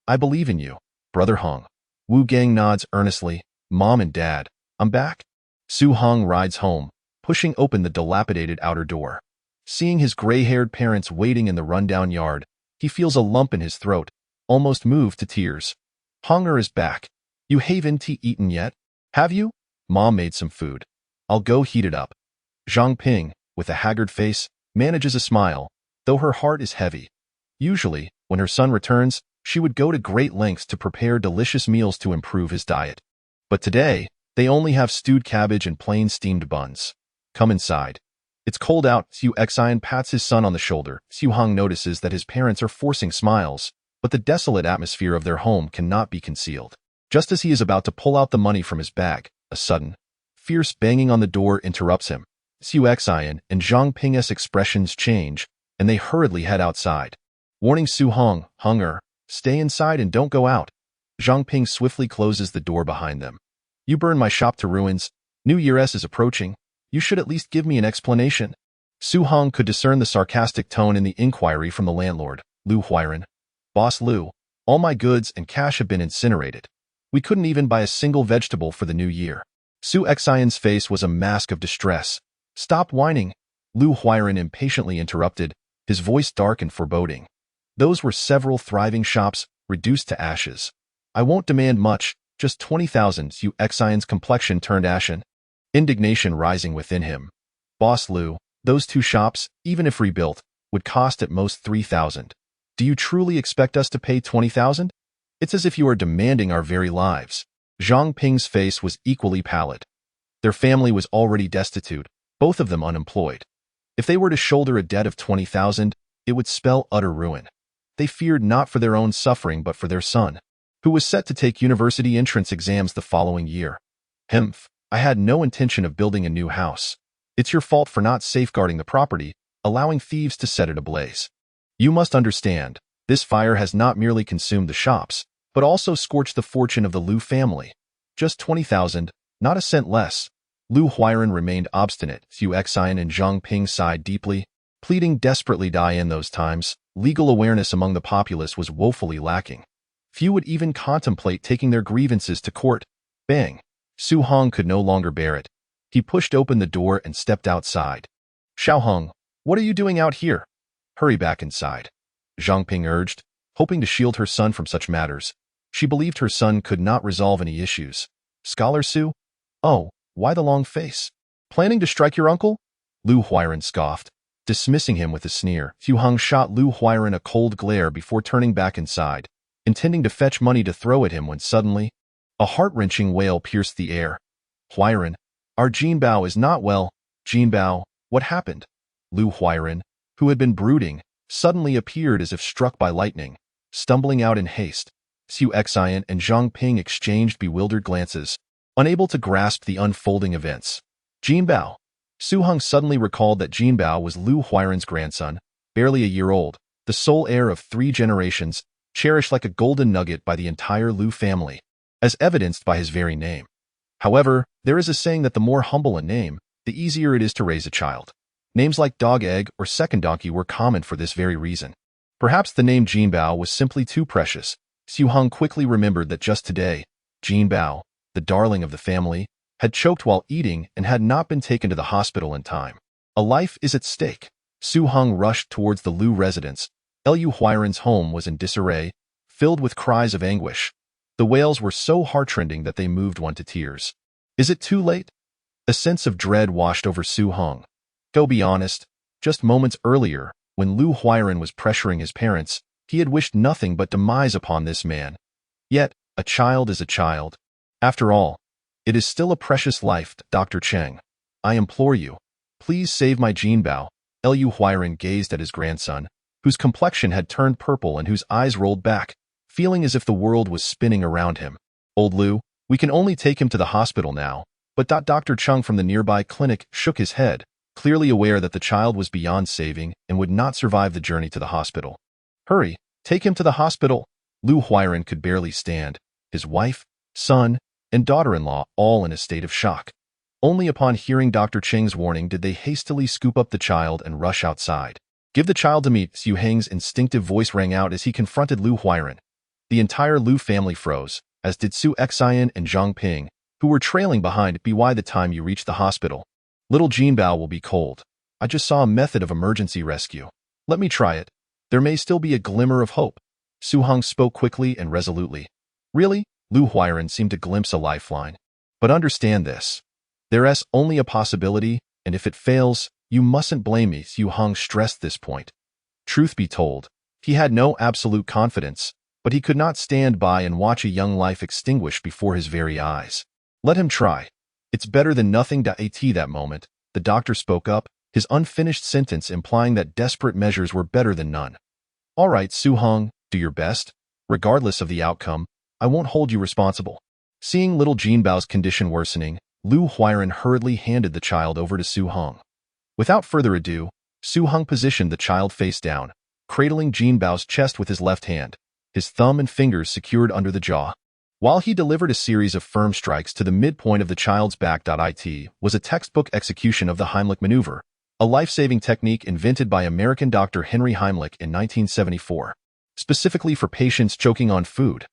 I believe in you, Brother Hong." Wu Gang nods earnestly. "Mom and Dad, I'm back." Su Heng rides home, pushing open the dilapidated outer door. Seeing his gray-haired parents waiting in the rundown yard, he feels a lump in his throat, almost moved to tears. "Hunger is back. You haven't eaten yet, have you?" "Mom made some food. I'll go heat it up." Zhang Ping, with a haggard face, manages a smile, though her heart is heavy. Usually, when her son returns, she would go to great lengths to prepare delicious meals to improve his diet. But today, they only have stewed cabbage and plain steamed buns. "Come inside. It's cold out." Su Heng pats his son on the shoulder. Su Heng notices that his parents are forcing smiles, but the desolate atmosphere of their home cannot be concealed. Just as he is about to pull out the money from his bag, a sudden, fierce banging on the door interrupts him. Su Heng and Zhang Ping's expressions change, and they hurriedly head outside. Warning Su Heng, "Hunger, stay inside and don't go out." Zhang Ping swiftly closes the door behind them. "You burn my shop to ruins. New Year's is approaching. You should at least give me an explanation." Su Heng could discern the sarcastic tone in the inquiry from the landlord, Lu Huiran. "Boss Lu, all my goods and cash have been incinerated. We couldn't even buy a single vegetable for the new year." Su Heng's face was a mask of distress. "Stop whining," Lu Huiran impatiently interrupted, his voice dark and foreboding. "Those were several thriving shops, reduced to ashes. I won't demand much, just 20,000. Su Heng's complexion turned ashen, indignation rising within him. "Boss Lu, those two shops, even if rebuilt, would cost at most 3,000. Do you truly expect us to pay 20,000? It's as if you are demanding our very lives." Zhang Ping's face was equally pallid. Their family was already destitute, both of them unemployed. If they were to shoulder a debt of 20,000, it would spell utter ruin. They feared not for their own suffering but for their son, who was set to take university entrance exams the following year. "Humph, I had no intention of building a new house. It's your fault for not safeguarding the property, allowing thieves to set it ablaze. You must understand, this fire has not merely consumed the shops, but also scorched the fortune of the Liu family. Just 20,000, not a cent less." Liu Huairan remained obstinate. Su Heng and Zhang Ping sighed deeply, pleading desperately. In those times, legal awareness among the populace was woefully lacking. Few would even contemplate taking their grievances to court. Bang! Su Heng could no longer bear it. He pushed open the door and stepped outside. "Xiao Heng, what are you doing out here? Hurry back inside," Zhang Ping urged, hoping to shield her son from such matters. She believed her son could not resolve any issues. "Scholar Su? Oh, why the long face? Planning to strike your uncle?" Liu Huairan scoffed, dismissing him with a sneer. Su Heng shot Liu Huairan a cold glare before turning back inside, intending to fetch money to throw at him when suddenly, a heart-wrenching wail pierced the air. "Huairan, our Jinbao is not well." "Jinbao, what happened?" Liu Huairan, who had been brooding, suddenly appeared as if struck by lightning, stumbling out in haste. Su Heng and Zhang Ping exchanged bewildered glances, unable to grasp the unfolding events. Jinbao. Su Heng suddenly recalled that Jinbao was Liu Huairan's grandson, barely a year old, the sole heir of 3 generations, cherished like a golden nugget by the entire Liu family, as evidenced by his very name. However, there is a saying that the more humble a name, the easier it is to raise a child. Names like Dog Egg or Second Donkey were common for this very reason. Perhaps the name Jinbao was simply too precious. Su Heng quickly remembered that just today, Jinbao, the darling of the family, had choked while eating and had not been taken to the hospital in time. A life is at stake. Su Heng rushed towards the Liu residence. Liu Huairan's home was in disarray, filled with cries of anguish. The wails were so heartrending that they moved one to tears. Is it too late? A sense of dread washed over Su Heng. Go be honest, just moments earlier, when Liu Huairan was pressuring his parents, he had wished nothing but demise upon this man. Yet, a child is a child. After all, it is still a precious life. "Dr. Cheng, I implore you, please save my Jinbao." Liu Huairan gazed at his grandson, whose complexion had turned purple and whose eyes rolled back, feeling as if the world was spinning around him. "Old Liu, we can only take him to the hospital now." But Dr. Cheng from the nearby clinic shook his head, clearly aware that the child was beyond saving and would not survive the journey to the hospital. "Hurry, take him to the hospital." Liu Huairan could barely stand, his wife, son, and daughter-in-law all in a state of shock. Only upon hearing Dr. Cheng's warning did they hastily scoop up the child and rush outside. "Give the child to me," Su Heng's instinctive voice rang out as he confronted Liu Huairan. The entire Liu family froze, as did Su Heng and Zhang Ping, who were trailing behind. "By the time you reach the hospital, little Jinbao will be cold. I just saw a method of emergency rescue. Let me try it. There may still be a glimmer of hope." Su Heng spoke quickly and resolutely. "Really?" Liu Huairan seemed to glimpse a lifeline. "But understand this. There's only a possibility, and if it fails, you mustn't blame me." Su Heng stressed this point. Truth be told, he had no absolute confidence, but he could not stand by and watch a young life extinguish before his very eyes. "Let him try. It's better than nothing." At that moment, the doctor spoke up, his unfinished sentence implying that desperate measures were better than none. "All right, Su Heng, do your best. Regardless of the outcome, I won't hold you responsible." Seeing little Jinbao's condition worsening, Liu Huairan hurriedly handed the child over to Su Heng. Without further ado, Su Heng positioned the child face down, cradling Jinbao's chest with his left hand, his thumb and fingers secured under the jaw. While he delivered a series of firm strikes to the midpoint of the child's back. It was a textbook execution of the Heimlich maneuver, a life-saving technique invented by American Dr. Henry Heimlich in 1974, specifically for patients choking on food.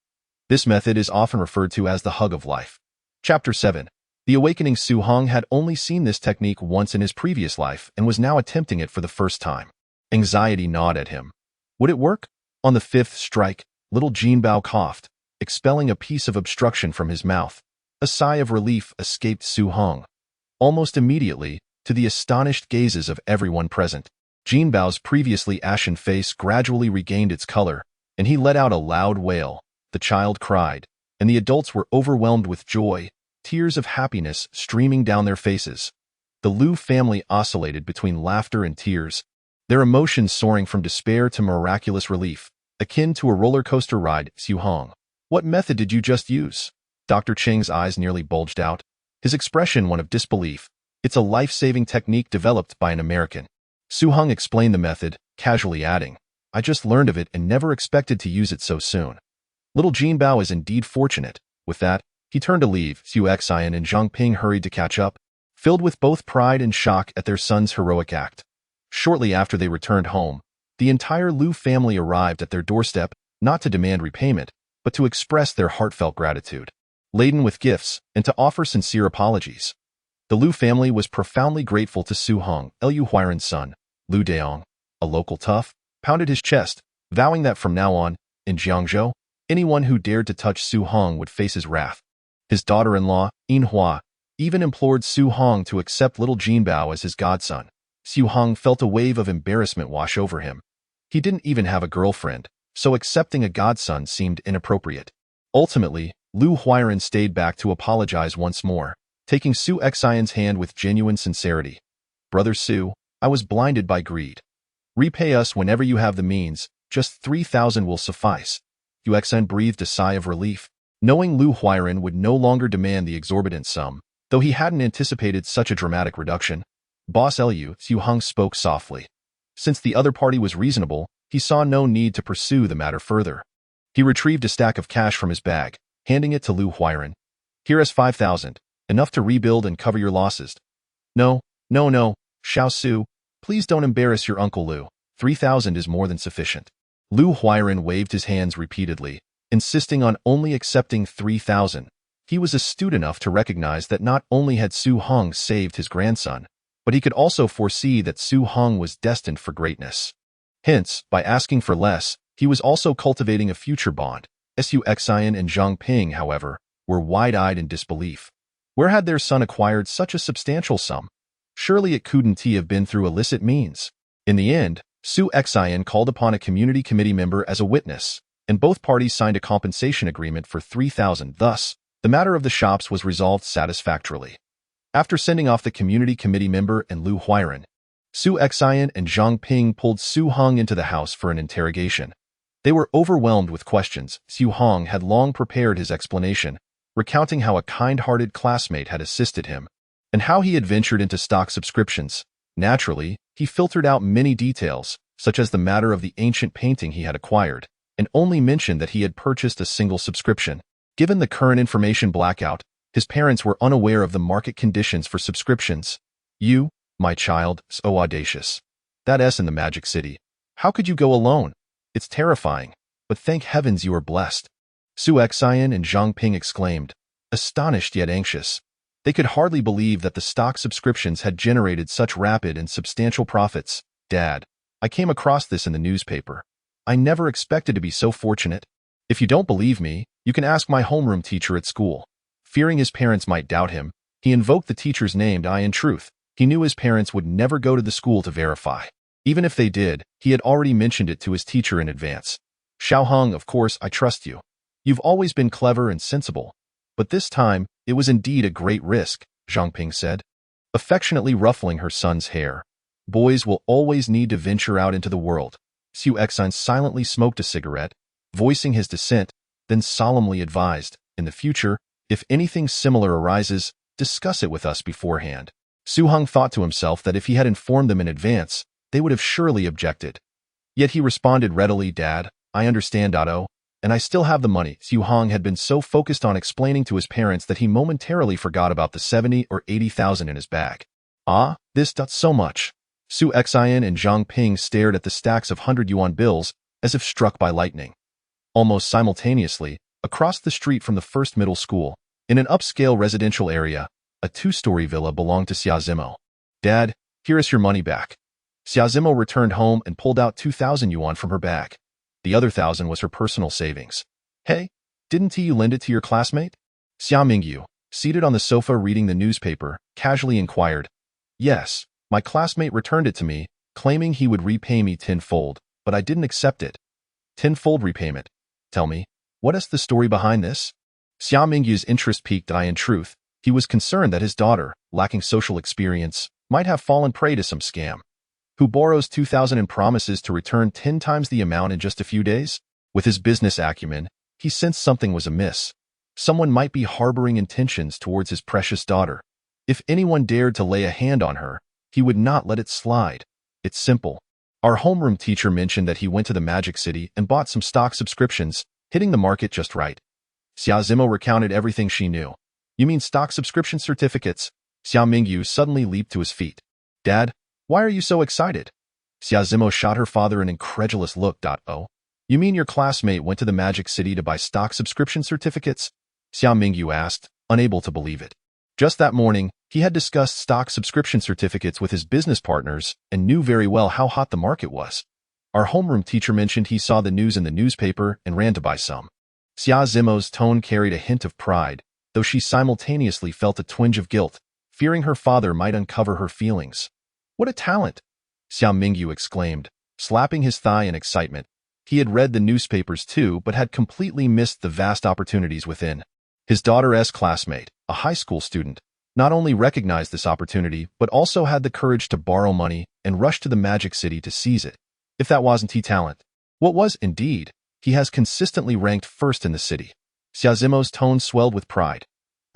This method is often referred to as the hug of life. Chapter 7. The awakening. Su Heng had only seen this technique once in his previous life and was now attempting it for the first time. Anxiety gnawed at him. Would it work? On the 5th strike, little Jinbao coughed, expelling a piece of obstruction from his mouth. A sigh of relief escaped Su Heng. Almost immediately, to the astonished gazes of everyone present, Jinbao's previously ashen face gradually regained its color, and he let out a loud wail. The child cried, and the adults were overwhelmed with joy. tears of happiness streaming down their faces. The Liu family oscillated between laughter and tears, their emotions soaring from despair to miraculous relief, akin to a roller coaster ride. Su Heng, what method did you just use? Dr. Cheng's eyes nearly bulged out, his expression one of disbelief. It's a life-saving technique developed by an American. Su Heng explained the method, casually adding, I just learned of it and never expected to use it so soon. Little Jinbao is indeed fortunate. With that, he turned to leave. Su Heng and Zhang Ping hurried to catch up, filled with both pride and shock at their son's heroic act. Shortly after they returned home, the entire Liu family arrived at their doorstep, not to demand repayment, but to express their heartfelt gratitude, laden with gifts, and to offer sincere apologies. The Liu family was profoundly grateful to Su Heng. Liu Huairan's son, Liu Daong, a local tough, pounded his chest, vowing that from now on, in Jiangzhou, anyone who dared to touch Su Heng would face his wrath. His daughter-in-law, Yin Hua, even implored Su Heng to accept little Jinbao as his godson. Su Heng felt a wave of embarrassment wash over him. He didn't even have a girlfriend, so accepting a godson seemed inappropriate. Ultimately, Liu Huairan stayed back to apologize once more, taking Su Heng's hand with genuine sincerity. Brother Su, I was blinded by greed. Repay us whenever you have the means, just 3,000 will suffice. Su Heng breathed a sigh of relief, knowing Liu Huairan would no longer demand the exorbitant sum, though he hadn't anticipated such a dramatic reduction. Boss Liu, Su Heng spoke softly. Since the other party was reasonable, he saw no need to pursue the matter further. He retrieved a stack of cash from his bag, handing it to Liu Huairan. Here is 5,000, enough to rebuild and cover your losses. No, Xiao Su, please don't embarrass your Uncle Liu. 3,000 is more than sufficient. Liu Huairan waved his hands repeatedly, insisting on only accepting 3,000. He was astute enough to recognize that not only had Su Heng saved his grandson, but he could also foresee that Su Heng was destined for greatness. Hence, by asking for less, he was also cultivating a future bond. Su Heng and Zhang Ping, however, were wide-eyed in disbelief. Where had their son acquired such a substantial sum? Surely it couldn't have been through illicit means. In the end, Su Heng called upon a community committee member as a witness, and both parties signed a compensation agreement for 3,000. Thus, the matter of the shops was resolved satisfactorily. After sending off the community committee member and Liu Huairan, Su Heng and Zhang Ping pulled Su Heng into the house for an interrogation. They were overwhelmed with questions. Su Heng had long prepared his explanation, recounting how a kind-hearted classmate had assisted him, and how he had ventured into stock subscriptions. Naturally, he filtered out many details, such as the matter of the ancient painting he had acquired, and only mentioned that he had purchased a single subscription. Given the current information blackout, his parents were unaware of the market conditions for subscriptions. You, my child, so audacious. That S in the Magic City. How could you go alone? It's terrifying, but thank heavens you are blessed. Su Heng and Zhang Ping exclaimed, astonished yet anxious. They could hardly believe that the stock subscriptions had generated such rapid and substantial profits. Dad, I came across this in the newspaper. I never expected to be so fortunate. If you don't believe me, you can ask my homeroom teacher at school. Fearing his parents might doubt him, he invoked the teacher's name. In truth, he knew his parents would never go to the school to verify. Even if they did, he had already mentioned it to his teacher in advance. Xiao Heng, of course, I trust you. You've always been clever and sensible. But this time, it was indeed a great risk, Zhang Ping said, affectionately ruffling her son's hair. Boys will always need to venture out into the world. Su Heng silently smoked a cigarette, voicing his dissent, then solemnly advised, in the future, if anything similar arises, discuss it with us beforehand. Su Heng thought to himself that if he had informed them in advance, they would have surely objected. Yet he responded readily, Dad, I understand, and I still have the money. Su Heng had been so focused on explaining to his parents that he momentarily forgot about the 70 or 80,000 in his bag. This does so much. Su Heng and Zhang Ping stared at the stacks of 100 yuan bills as if struck by lightning. Almost simultaneously, across the street from the first middle school, in an upscale residential area, a 2-story villa belonged to Xiazimo. Dad, here is your money back. Xiazimo returned home and pulled out 2,000 yuan from her bag. The other 1,000 was her personal savings. Hey, didn't you lend it to your classmate? Xia Mingyu, seated on the sofa reading the newspaper, casually inquired. Yes, my classmate returned it to me, claiming he would repay me tenfold, but I didn't accept it. Tenfold repayment. Tell me, what is the story behind this? Xia Mingyu's interest piqued. In truth, He was concerned that his daughter, lacking social experience, might have fallen prey to some scam. Who borrows 2,000 and promises to return 10 times the amount in just a few days? With his business acumen, he sensed something was amiss. Someone might be harboring intentions towards his precious daughter. If anyone dared to lay a hand on her, he would not let it slide. It's simple. Our homeroom teacher mentioned that he went to the Magic City and bought some stock subscriptions, hitting the market just right. Xia Zimo recounted everything she knew. You mean stock subscription certificates? Xia Mingyu suddenly leaped to his feet. Dad, why are you so excited? Xia Zimo shot her father an incredulous look. Oh, you mean your classmate went to the Magic City to buy stock subscription certificates? Xia Mingyu asked, unable to believe it. Just that morning, he had discussed stock subscription certificates with his business partners and knew very well how hot the market was. Our homeroom teacher mentioned he saw the news in the newspaper and ran to buy some. Xia Zimo's tone carried a hint of pride, though she simultaneously felt a twinge of guilt, fearing her father might uncover her feelings. What a talent! Xia Mingyu exclaimed, slapping his thigh in excitement. He had read the newspapers too, but had completely missed the vast opportunities within. His daughter's classmate, a high school student, not only recognized this opportunity, but also had the courage to borrow money and rush to the Magic City to seize it. If that wasn't talent, what was indeed? He has consistently ranked first in the city. Xia Zimo's tone swelled with pride.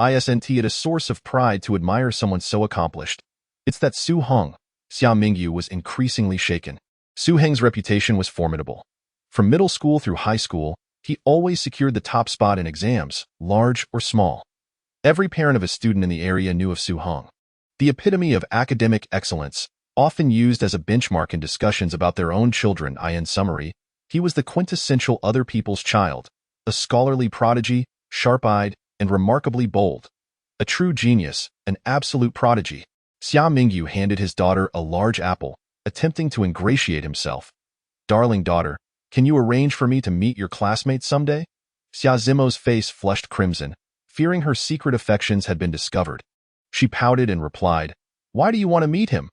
Isn't it a source of pride to admire someone so accomplished? It's that Su Heng. Xia Mingyu was increasingly shaken. Su Heng's reputation was formidable. From middle school through high school, he always secured the top spot in exams, large or small. Every parent of a student in the area knew of Su Heng. The epitome of academic excellence, often used as a benchmark in discussions about their own children. In summary, he was the quintessential other people's child, a scholarly prodigy, sharp-eyed, and remarkably bold. A true genius, an absolute prodigy. Xia Mingyu handed his daughter a large apple, attempting to ingratiate himself. Darling daughter, can you arrange for me to meet your classmate someday? Xia Zimo's face flushed crimson, fearing her secret affections had been discovered. She pouted and replied, Why do you want to meet him?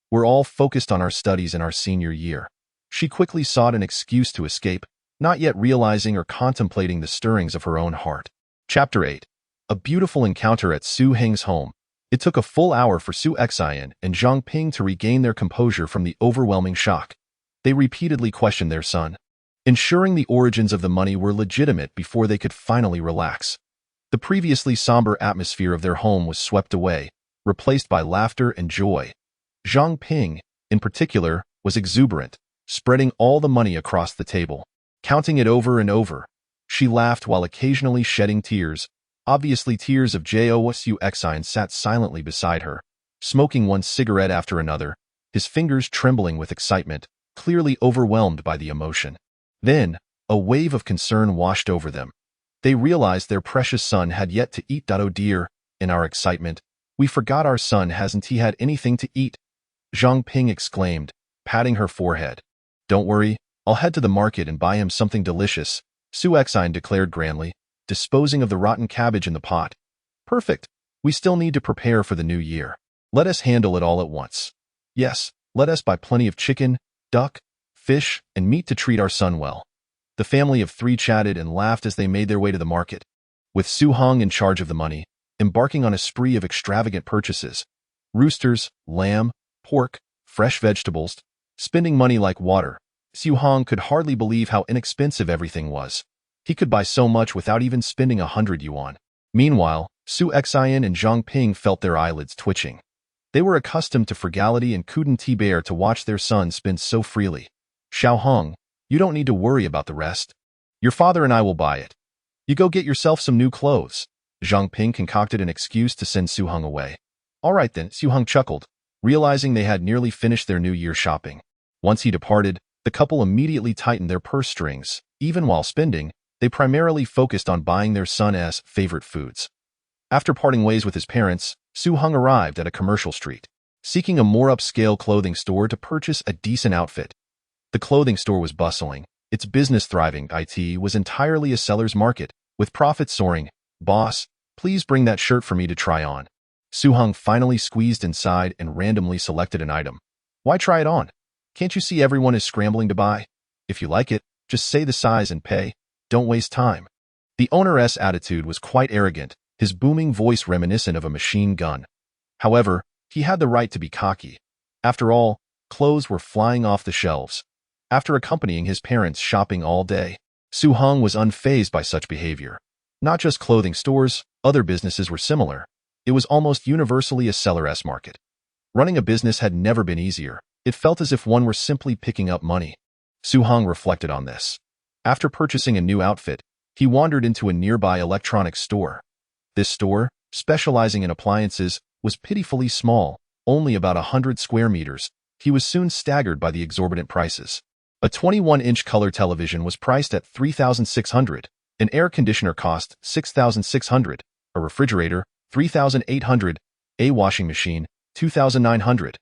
We're all focused on our studies in our senior year. She quickly sought an excuse to escape, not yet realizing or contemplating the stirrings of her own heart. Chapter 8. A beautiful encounter at Su Heng's home. It took a full hour for Su Heng and Zhang Ping to regain their composure from the overwhelming shock. They repeatedly questioned their son, ensuring the origins of the money were legitimate before they could finally relax. The previously somber atmosphere of their home was swept away, replaced by laughter and joy. Zhang Ping, in particular, was exuberant, spreading all the money across the table, counting it over and over. She laughed while occasionally shedding tears, obviously tears of joy. Su Heng sat silently beside her, smoking one cigarette after another, his fingers trembling with excitement, clearly overwhelmed by the emotion. Then, a wave of concern washed over them. They realized their precious son had yet to eat. Oh dear, in our excitement, we forgot our son. Hasn't he had anything to eat? Zhang Ping exclaimed, patting her forehead. Don't worry, I'll head to the market and buy him something delicious, Su Heng declared grandly, disposing of the rotten cabbage in the pot. Perfect. We still need to prepare for the new year. Let us handle it all at once. Yes, let us buy plenty of chicken, duck, fish, and meat to treat our son well. The family of three chatted and laughed as they made their way to the market, with Su Heng in charge of the money, embarking on a spree of extravagant purchases. Roosters, lamb, pork, fresh vegetables, spending money like water. Su Heng could hardly believe how inexpensive everything was. He could buy so much without even spending 100 yuan. Meanwhile, Su Heng and Zhang Ping felt their eyelids twitching. They were accustomed to frugality and couldn't bear to watch their son spend so freely. Xiao Heng, you don't need to worry about the rest. Your father and I will buy it. You go get yourself some new clothes. Zhang Ping concocted an excuse to send Su Heng away. All right then, Su Heng chuckled, realizing they had nearly finished their New Year shopping. Once he departed, the couple immediately tightened their purse strings. Even while spending, they primarily focused on buying their son's favorite foods. After parting ways with his parents, Su Heng arrived at a commercial street, seeking a more upscale clothing store to purchase a decent outfit. The clothing store was bustling, its business thriving. It was entirely a seller's market, with profits soaring. Boss, please bring that shirt for me to try on. Su Heng finally squeezed inside and randomly selected an item. Why try it on? Can't you see everyone is scrambling to buy? If you like it, just say the size and pay. Don't waste time. The owner's attitude was quite arrogant, his booming voice reminiscent of a machine gun. However, he had the right to be cocky. After all, clothes were flying off the shelves. After accompanying his parents shopping all day, Su Heng was unfazed by such behavior. Not just clothing stores, other businesses were similar. It was almost universally a seller's market. Running a business had never been easier. It felt as if one were simply picking up money. Su Heng reflected on this. After purchasing a new outfit, he wandered into a nearby electronics store. This store, specializing in appliances, was pitifully small, only about 100 square meters. He was soon staggered by the exorbitant prices. A 21-inch color television was priced at $3,600, an air conditioner cost $6,600, a refrigerator $3,800, a washing machine $2,900.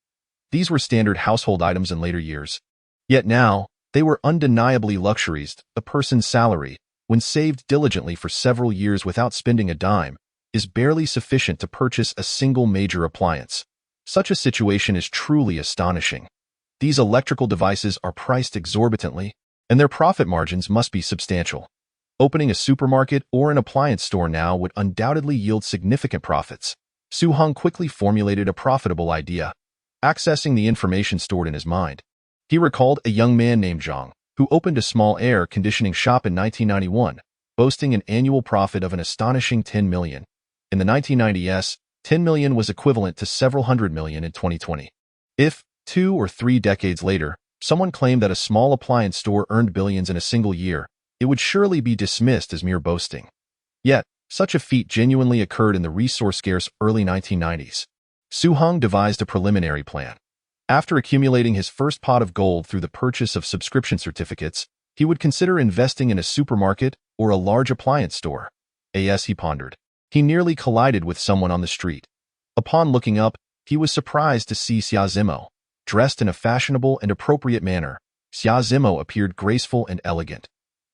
These were standard household items in later years. Yet now, they were undeniably luxuries. A person's salary, when saved diligently for several years without spending a dime, is barely sufficient to purchase a single major appliance. Such a situation is truly astonishing. These electrical devices are priced exorbitantly, and their profit margins must be substantial. Opening a supermarket or an appliance store now would undoubtedly yield significant profits. Su Heng quickly formulated a profitable idea. Accessing the information stored in his mind, he recalled a young man named Zhang, who opened a small air conditioning shop in 1991, boasting an annual profit of an astonishing 10 million. In the 1990s, 10 million was equivalent to several hundred million in 2020. If, 2 or 3 decades later, someone claimed that a small appliance store earned billions in a single year, it would surely be dismissed as mere boasting. Yet, such a feat genuinely occurred in the resource-scarce early 1990s. Su Heng devised a preliminary plan. After accumulating his first pot of gold through the purchase of subscription certificates, he would consider investing in a supermarket or a large appliance store. As he pondered, he nearly collided with someone on the street. Upon looking up, he was surprised to see Xia Zimo. Dressed in a fashionable and appropriate manner, Xia Zimo appeared graceful and elegant.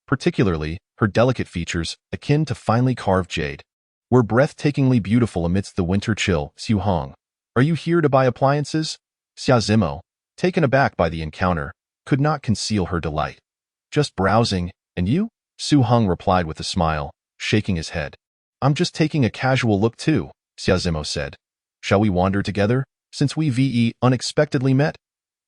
Particularly, her delicate features, akin to finely carved jade, were breathtakingly beautiful amidst the winter chill. Su Heng, are you here to buy appliances? Xia Zimo, taken aback by the encounter, could not conceal her delight. Just browsing, and you? Su Heng replied with a smile, shaking his head. I'm just taking a casual look too, Xia Zimo said. Shall we wander together, since we unexpectedly met?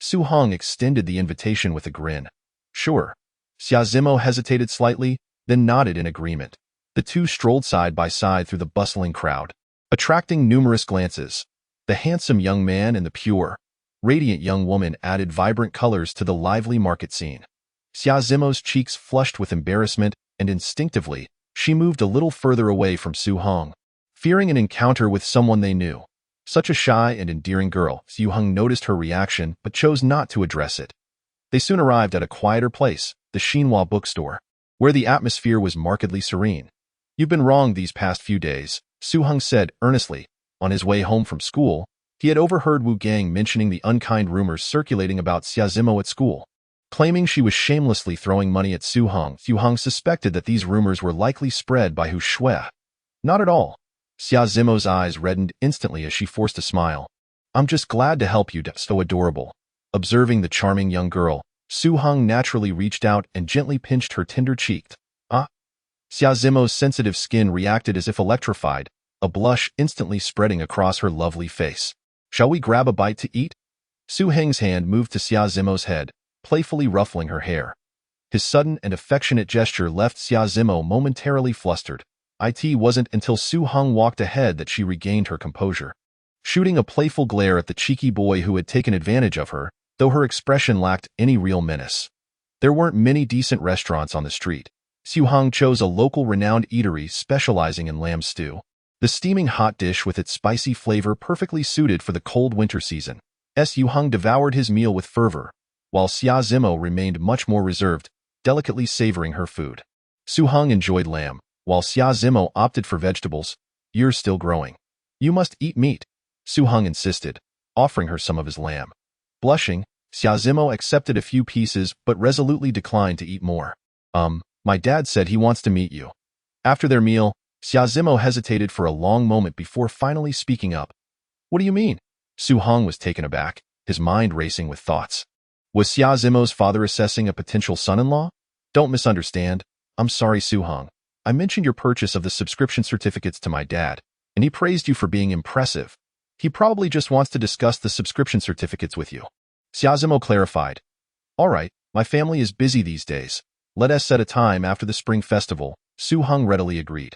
Su Heng extended the invitation with a grin. Sure. Xia Zimo hesitated slightly, then nodded in agreement. The two strolled side by side through the bustling crowd, attracting numerous glances. The handsome young man and the pure, radiant young woman added vibrant colors to the lively market scene. Xia Zimo's cheeks flushed with embarrassment, and instinctively, she moved a little further away from Su Heng, fearing an encounter with someone they knew. Such a shy and endearing girl, Su Heng noticed her reaction but chose not to address it. They soon arrived at a quieter place, the Xinhua bookstore, where the atmosphere was markedly serene. You've been wrong these past few days, Su Heng said earnestly. On his way home from school, he had overheard Wu Gang mentioning the unkind rumors circulating about Xia Zimo at school. Claiming she was shamelessly throwing money at Su Heng suspected that these rumors were likely spread by Hu Shui. Not at all. Xia Zimo's eyes reddened instantly as she forced a smile. I'm just glad to help you, so adorable. Observing the charming young girl, Su Heng naturally reached out and gently pinched her tender cheek. Ah! Xia Zimo's sensitive skin reacted as if electrified, a blush instantly spreading across her lovely face. Shall we grab a bite to eat? Su Heng's hand moved to Xia Zimo's head, playfully ruffling her hair. His sudden and affectionate gesture left Xia Zimo momentarily flustered. It wasn't until Su Heng walked ahead that she regained her composure. Shooting a playful glare at the cheeky boy who had taken advantage of her, though her expression lacked any real menace. There weren't many decent restaurants on the street. Su Heng chose a local renowned eatery specializing in lamb stew. The steaming hot dish with its spicy flavor perfectly suited for the cold winter season. Su Heng devoured his meal with fervor, while Xia Zimo remained much more reserved, delicately savoring her food. Su Heng enjoyed lamb, while Xia Zimo opted for vegetables. You're still growing. You must eat meat, Su Heng insisted, offering her some of his lamb. Blushing, Xia Zimo accepted a few pieces but resolutely declined to eat more. My dad said he wants to meet you. After their meal, Xia Zimo hesitated for a long moment before finally speaking up. What do you mean? Su Heng was taken aback, his mind racing with thoughts. Was Xia Zimo's father assessing a potential son-in-law? Don't misunderstand. I'm sorry, Su Heng. I mentioned your purchase of the subscription certificates to my dad, and he praised you for being impressive. He probably just wants to discuss the subscription certificates with you. Xiazimo clarified. All right, my family is busy these days. Let us set a time after the spring festival. Su Heng readily agreed.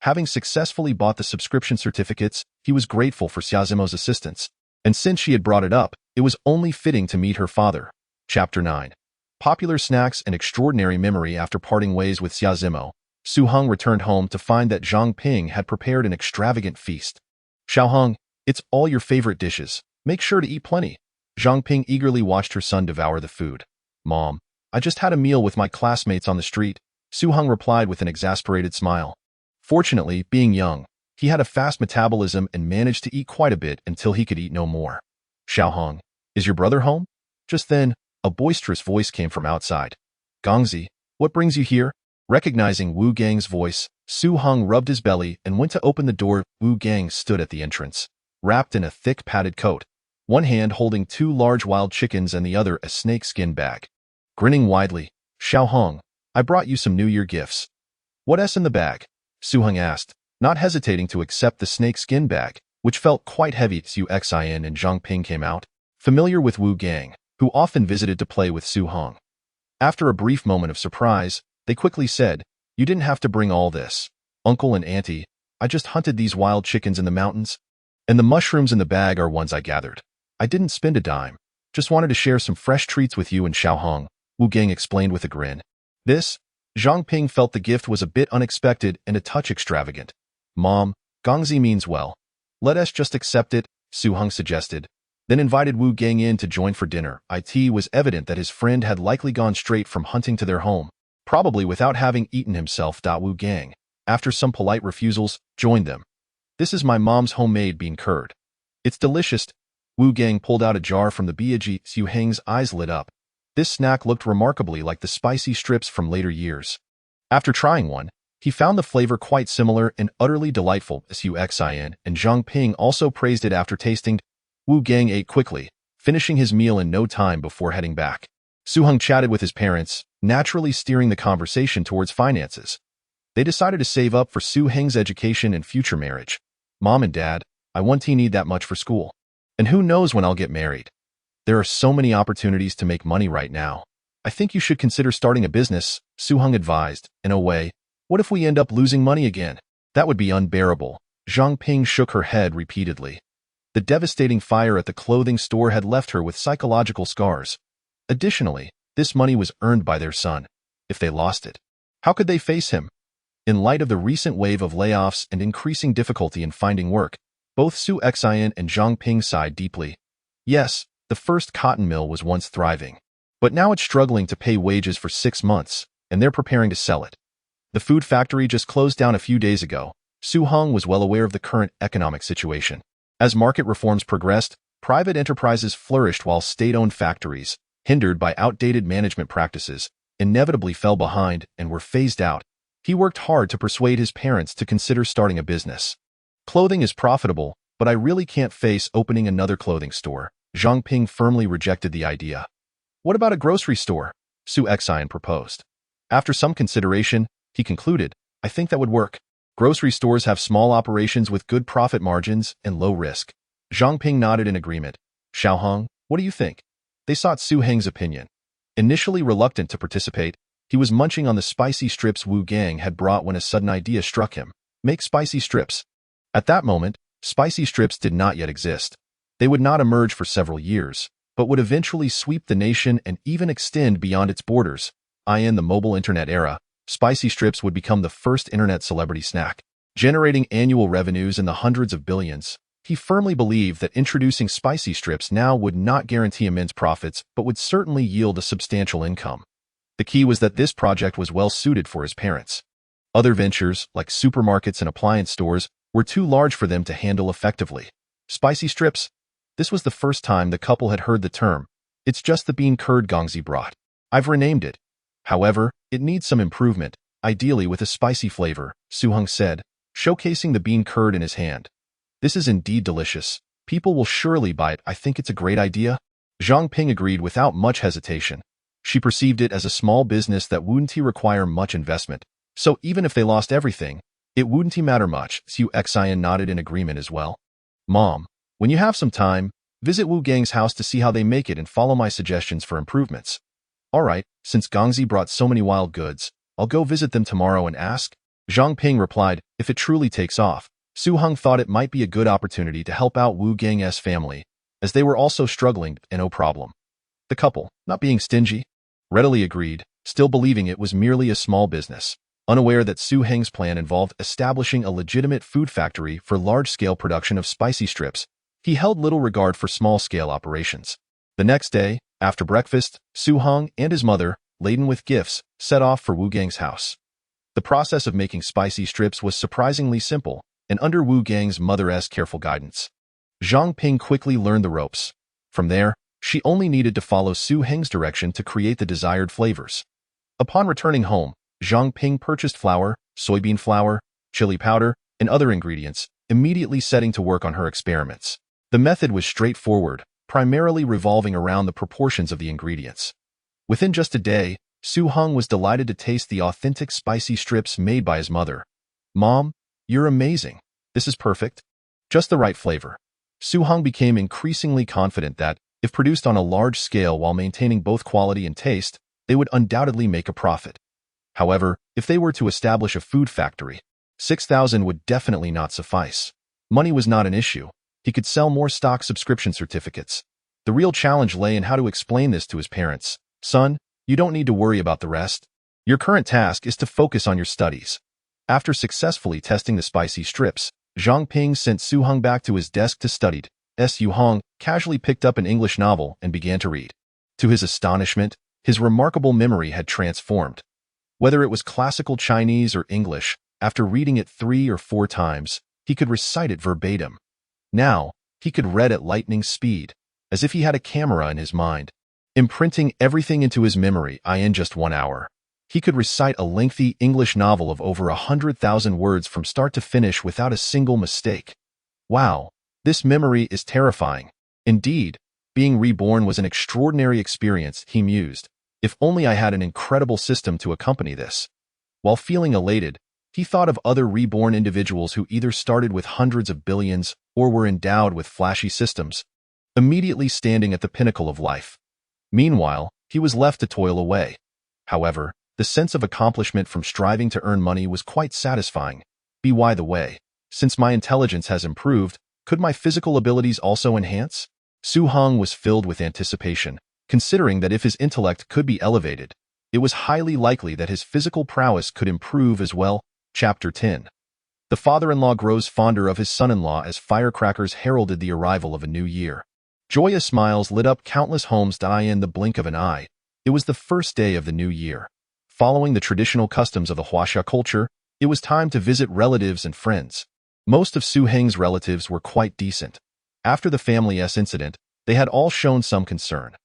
Having successfully bought the subscription certificates, he was grateful for Xiazimo's assistance. And since she had brought it up, it was only fitting to meet her father. Chapter 9. Popular snacks and extraordinary memory. After parting ways with Xiazimo, Su Heng returned home to find that Zhang Ping had prepared an extravagant feast. Xiao Heng, it's all your favorite dishes. Make sure to eat plenty. Zhang Ping eagerly watched her son devour the food. Mom, I just had a meal with my classmates on the street, Su Heng replied with an exasperated smile. Fortunately, being young, he had a fast metabolism and managed to eat quite a bit until he could eat no more. Xiao Heng, is your brother home? Just then, a boisterous voice came from outside. Gongzi, what brings you here? Recognizing Wu Gang's voice, Su Heng rubbed his belly and went to open the door. Wu Gang stood at the entrance, wrapped in a thick padded coat, one hand holding 2 large wild chickens and the other a snakeskin bag. Grinning widely, Xiao Heng, I brought you some New Year gifts. What's in the bag? Su Heng asked, not hesitating to accept the snakeskin bag, which felt quite heavy. Su Xin and Zhang Ping came out, familiar with Wu Gang, who often visited to play with Su Heng. After a brief moment of surprise, they quickly said, you didn't have to bring all this. Uncle and Auntie, I just hunted these wild chickens in the mountains, and the mushrooms in the bag are ones I gathered. I didn't spend a dime. Just wanted to share some fresh treats with you and Xiao Heng, Wu Gang explained with a grin. This, Zhang Ping felt the gift was a bit unexpected and a touch extravagant. Mom, Gongzi means well. Let us just accept it, Su Heng suggested, then invited Wu Gang in to join for dinner. It was evident that his friend had likely gone straight from hunting to their home, probably without having eaten himself. Wu Gang, after some polite refusals, joined them. This is my mom's homemade bean curd. It's delicious. Wu Gang pulled out a jar from the Biaji. Su Heng's eyes lit up. This snack looked remarkably like the spicy strips from later years. After trying one, he found the flavor quite similar and utterly delightful. Su Xin and Zhang Ping also praised it after tasting. Wu Gang ate quickly, finishing his meal in no time before heading back. Su Heng chatted with his parents, naturally steering the conversation towards finances. They decided to save up for Su Heng's education and future marriage. Mom and Dad, I won't need that much for school. And who knows when I'll get married. There are so many opportunities to make money right now. I think you should consider starting a business, Su Heng advised. In a way, what if we end up losing money again? That would be unbearable. Zhang Ping shook her head repeatedly. The devastating fire at the clothing store had left her with psychological scars. Additionally, this money was earned by their son. If they lost it, how could they face him? In light of the recent wave of layoffs and increasing difficulty in finding work, both Su Xin and Zhang Ping sighed deeply. Yes, the first cotton mill was once thriving, but now it's struggling to pay wages for 6 months, and they're preparing to sell it. The food factory just closed down a few days ago. Su Heng was well aware of the current economic situation. As market reforms progressed, private enterprises flourished while state-owned factories, hindered by outdated management practices, inevitably fell behind and were phased out. He worked hard to persuade his parents to consider starting a business. Clothing is profitable, but I really can't face opening another clothing store. Zhang Ping firmly rejected the idea. What about a grocery store? Su Xin proposed. After some consideration, he concluded, I think that would work. Grocery stores have small operations with good profit margins and low risk. Zhang Ping nodded in agreement. Xiao Heng, what do you think? They sought Su Heng's opinion. Initially reluctant to participate, he was munching on the spicy strips Wu Gang had brought when a sudden idea struck him. Make spicy strips. At that moment, spicy strips did not yet exist. They would not emerge for several years, but would eventually sweep the nation and even extend beyond its borders. In the mobile internet era, spicy strips would become the first internet celebrity snack, generating annual revenues in the hundreds of billions. He firmly believed that introducing spicy strips now would not guarantee immense profits, but would certainly yield a substantial income. The key was that this project was well suited for his parents. Other ventures, like supermarkets and appliance stores, were too large for them to handle effectively. Spicy strips? This was the first time the couple had heard the term. It's just the bean curd Gongzi brought. I've renamed it. However, it needs some improvement, ideally with a spicy flavor, Su Heng said, showcasing the bean curd in his hand. This is indeed delicious. People will surely buy it. I think it's a great idea. Zhang Ping agreed without much hesitation. She perceived it as a small business that wouldn't require much investment. So even if they lost everything, it wouldn't matter much. Su Heng nodded in agreement as well. Mom, when you have some time, visit Wu Gang's house to see how they make it and follow my suggestions for improvements. Alright, since Gangzi brought so many wild goods, I'll go visit them tomorrow and ask. Zhang Ping replied, if it truly takes off. Su Heng thought it might be a good opportunity to help out Wu Gang's family, as they were also struggling, and no problem. The couple, not being stingy, readily agreed, still believing it was merely a small business, unaware that Su Heng's plan involved establishing a legitimate food factory for large-scale production of spicy strips. He held little regard for small-scale operations. The next day, after breakfast, Su Heng and his mother, laden with gifts, set off for Wu Gang's house. The process of making spicy strips was surprisingly simple, and under Wu Gang's mother's careful guidance. Zhang Ping quickly learned the ropes. From there, she only needed to follow Su Heng's direction to create the desired flavors. Upon returning home, Zhang Ping purchased flour, soybean flour, chili powder, and other ingredients, immediately setting to work on her experiments. The method was straightforward, primarily revolving around the proportions of the ingredients. Within just a day, Su Heng was delighted to taste the authentic spicy strips made by his mother. Mom, you're amazing. This is perfect. Just the right flavor. Su Heng became increasingly confident that, if produced on a large scale while maintaining both quality and taste, they would undoubtedly make a profit. However, if they were to establish a food factory, 6,000 would definitely not suffice. Money was not an issue. He could sell more stock subscription certificates. The real challenge lay in how to explain this to his parents. Son, you don't need to worry about the rest. Your current task is to focus on your studies. After successfully testing the spicy strips, Zhang Ping sent Su Heng back to his desk to study. Su Heng casually picked up an English novel and began to read. To his astonishment, his remarkable memory had transformed. Whether it was classical Chinese or English, after reading it 3 or 4 times, he could recite it verbatim. Now, he could read at lightning speed, as if he had a camera in his mind, imprinting everything into his memory in just 1 hour. He could recite a lengthy English novel of over 100,000 words from start to finish without a single mistake. Wow, this memory is terrifying. Indeed, being reborn was an extraordinary experience, he mused. If only I had an incredible system to accompany this. While feeling elated, he thought of other reborn individuals who either started with hundreds of billions or were endowed with flashy systems, immediately standing at the pinnacle of life. Meanwhile, he was left to toil away. However, the sense of accomplishment from striving to earn money was quite satisfying. By the way, since my intelligence has improved, could my physical abilities also enhance? Su Heng was filled with anticipation, considering that if his intellect could be elevated, it was highly likely that his physical prowess could improve as well. Chapter 10. The father-in-law grows fonder of his son-in-law as firecrackers heralded the arrival of a new year. Joyous smiles lit up countless homes in the blink of an eye. It was the first day of the new year. Following the traditional customs of the Huaxia culture, it was time to visit relatives and friends. Most of Su Heng's relatives were quite decent. After the family's incident, they had all shown some concern.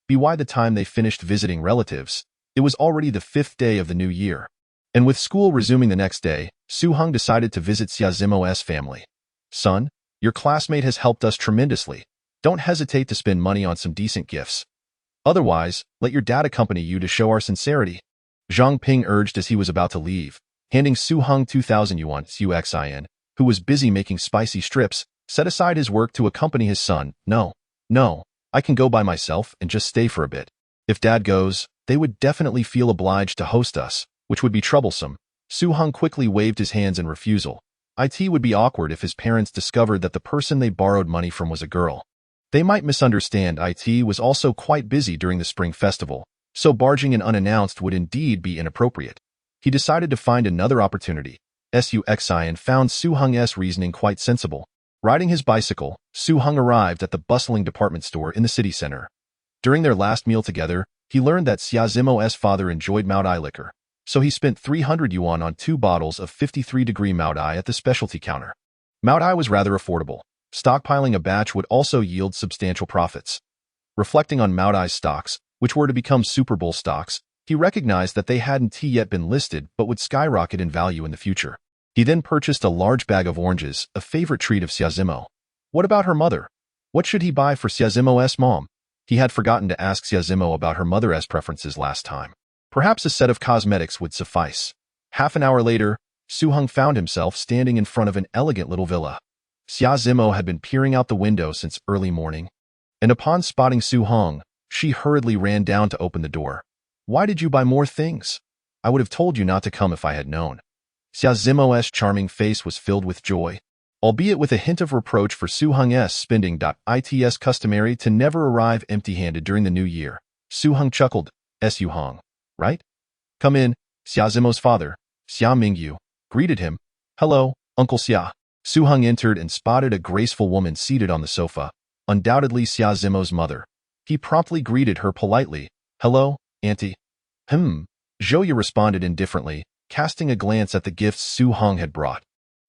By the time they finished visiting relatives, it was already the 5th day of the new year. And with school resuming the next day, Su Heng decided to visit Xiazimo's family. Son, your classmate has helped us tremendously. Don't hesitate to spend money on some decent gifts. Otherwise, let your dad accompany you to show our sincerity. Zhang Ping urged as he was about to leave, handing Su Heng 2,000 yuan. Su Heng, who was busy making spicy strips, set aside his work to accompany his son. No, I can go by myself and just stay for a bit. If Dad goes, they would definitely feel obliged to host us, which would be troublesome. Su Heng quickly waved his hands in refusal. It would be awkward if his parents discovered that the person they borrowed money from was a girl. They might misunderstand. It was also quite busy during the Spring Festival, so barging in unannounced would indeed be inappropriate. He decided to find another opportunity. Su Heng found Su Heng's reasoning quite sensible. Riding his bicycle, Su Heng arrived at the bustling department store in the city center. During their last meal together, he learned that Xiazimo's father enjoyed Maodai liquor, so he spent 300 yuan on 2 bottles of 53-degree Maodai at the specialty counter. Maodai was rather affordable. Stockpiling a batch would also yield substantial profits. Reflecting on Maodai's stocks, which were to become Super Bowl stocks, he recognized that they hadn't yet been listed but would skyrocket in value in the future. He then purchased a large bag of oranges, a favorite treat of Xiazimo. What about her mother? What should he buy for Xiazimo's mom? He had forgotten to ask Xiazimo about her mother's preferences last time. Perhaps a set of cosmetics would suffice. Half an hour later, Su Heng found himself standing in front of an elegant little villa. Xia Zimo had been peering out the window since early morning, and upon spotting Su Heng, she hurriedly ran down to open the door. "Why did you buy more things? I would have told you not to come if I had known." Xia Zimo's charming face was filled with joy, albeit with a hint of reproach for Su Heng's spending. It's customary to never arrive empty-handed during the new year. Su Heng chuckled. "Su Heng, right? Come in." Xia Zimo's father, Xia Mingyu, greeted him. "Hello, Uncle Xia." Su Heng entered and spotted a graceful woman seated on the sofa, undoubtedly Xia Zimo's mother. He promptly greeted her politely. "Hello, Auntie." Zhouya responded indifferently, casting a glance at the gifts Su Heng had brought.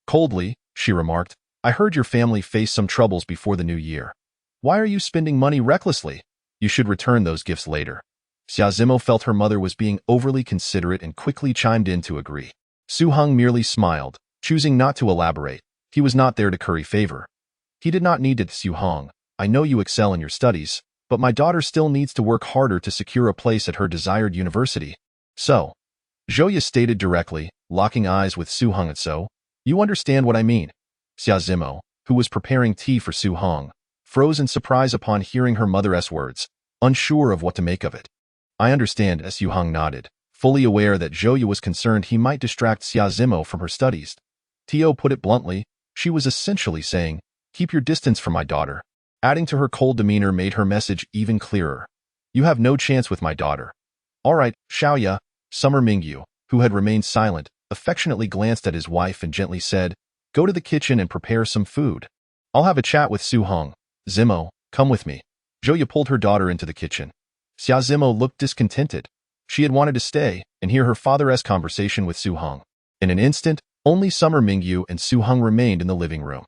Coldly, she remarked, "I heard your family faced some troubles before the new year. Why are you spending money recklessly? You should return those gifts later." Xia Zimo felt her mother was being overly considerate and quickly chimed in to agree. Su Heng merely smiled, choosing not to elaborate. He was not there to curry favor. He did not need it. "Su Heng, I know you excel in your studies, but my daughter still needs to work harder to secure a place at her desired university. So," Zhouya stated directly, locking eyes with Su Heng. "So, you understand what I mean." Xia Zimo, who was preparing tea for Su Heng, froze in surprise upon hearing her mother's words, unsure of what to make of it. "I understand," as Su Heng nodded, fully aware that Zhouya was concerned he might distract Xia Zimo from her studies. Tio put it bluntly, she was essentially saying, "Keep your distance from my daughter." Adding to her cold demeanor made her message even clearer. "You have no chance with my daughter." "All right, Xiaoya." Summer Mingyu, who had remained silent, affectionately glanced at his wife and gently said, "Go to the kitchen and prepare some food. I'll have a chat with Su Heng. Zimo, come with me." Zhouya pulled her daughter into the kitchen. Xia Zimo looked discontented. She had wanted to stay and hear her father's conversation with Su Heng. In an instant, only Summer Mingyu and Su Heng remained in the living room.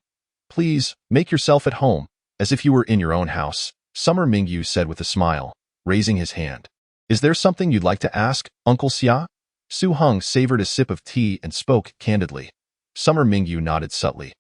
"Please, make yourself at home, as if you were in your own house," Summer Mingyu said with a smile, raising his hand. "Is there something you'd like to ask, Uncle Xia?" Su Heng savored a sip of tea and spoke candidly. Summer Mingyu nodded subtly.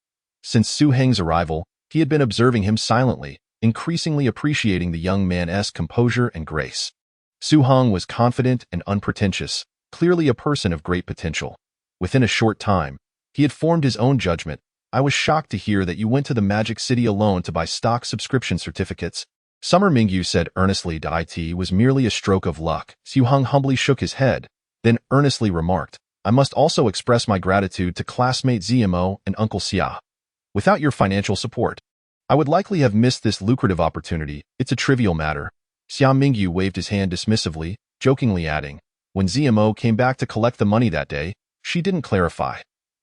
Since Su Heng's arrival, he had been observing him silently, increasingly appreciating the young man's composure and grace. Su Heng was confident and unpretentious, clearly a person of great potential. Within a short time, he had formed his own judgment. "I was shocked to hear that you went to the Magic City alone to buy stock subscription certificates," Summer Mingyu said earnestly. "It was merely a stroke of luck." Su Heng humbly shook his head, then earnestly remarked, "I must also express my gratitude to classmate Zimo and Uncle Xia. Without your financial support, I would likely have missed this lucrative opportunity. It's a trivial matter." Xia Mingyu waved his hand dismissively, jokingly adding, "When Zimo came back to collect the money that day, she didn't clarify.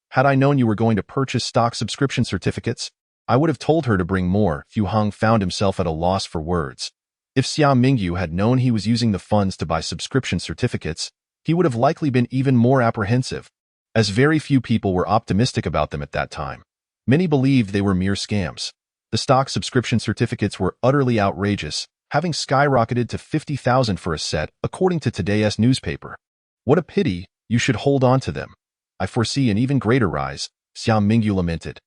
Had I known you were going to purchase stock subscription certificates, I would have told her to bring more." Su Heng found himself at a loss for words. If Xia Mingyu had known he was using the funds to buy subscription certificates, he would have likely been even more apprehensive, as very few people were optimistic about them at that time. Many believed they were mere scams. The stock subscription certificates were utterly outrageous, having skyrocketed to 50,000 for a set, according to today's newspaper. "What a pity, you should hold on to them. I foresee an even greater rise," Xia Mingyu lamented.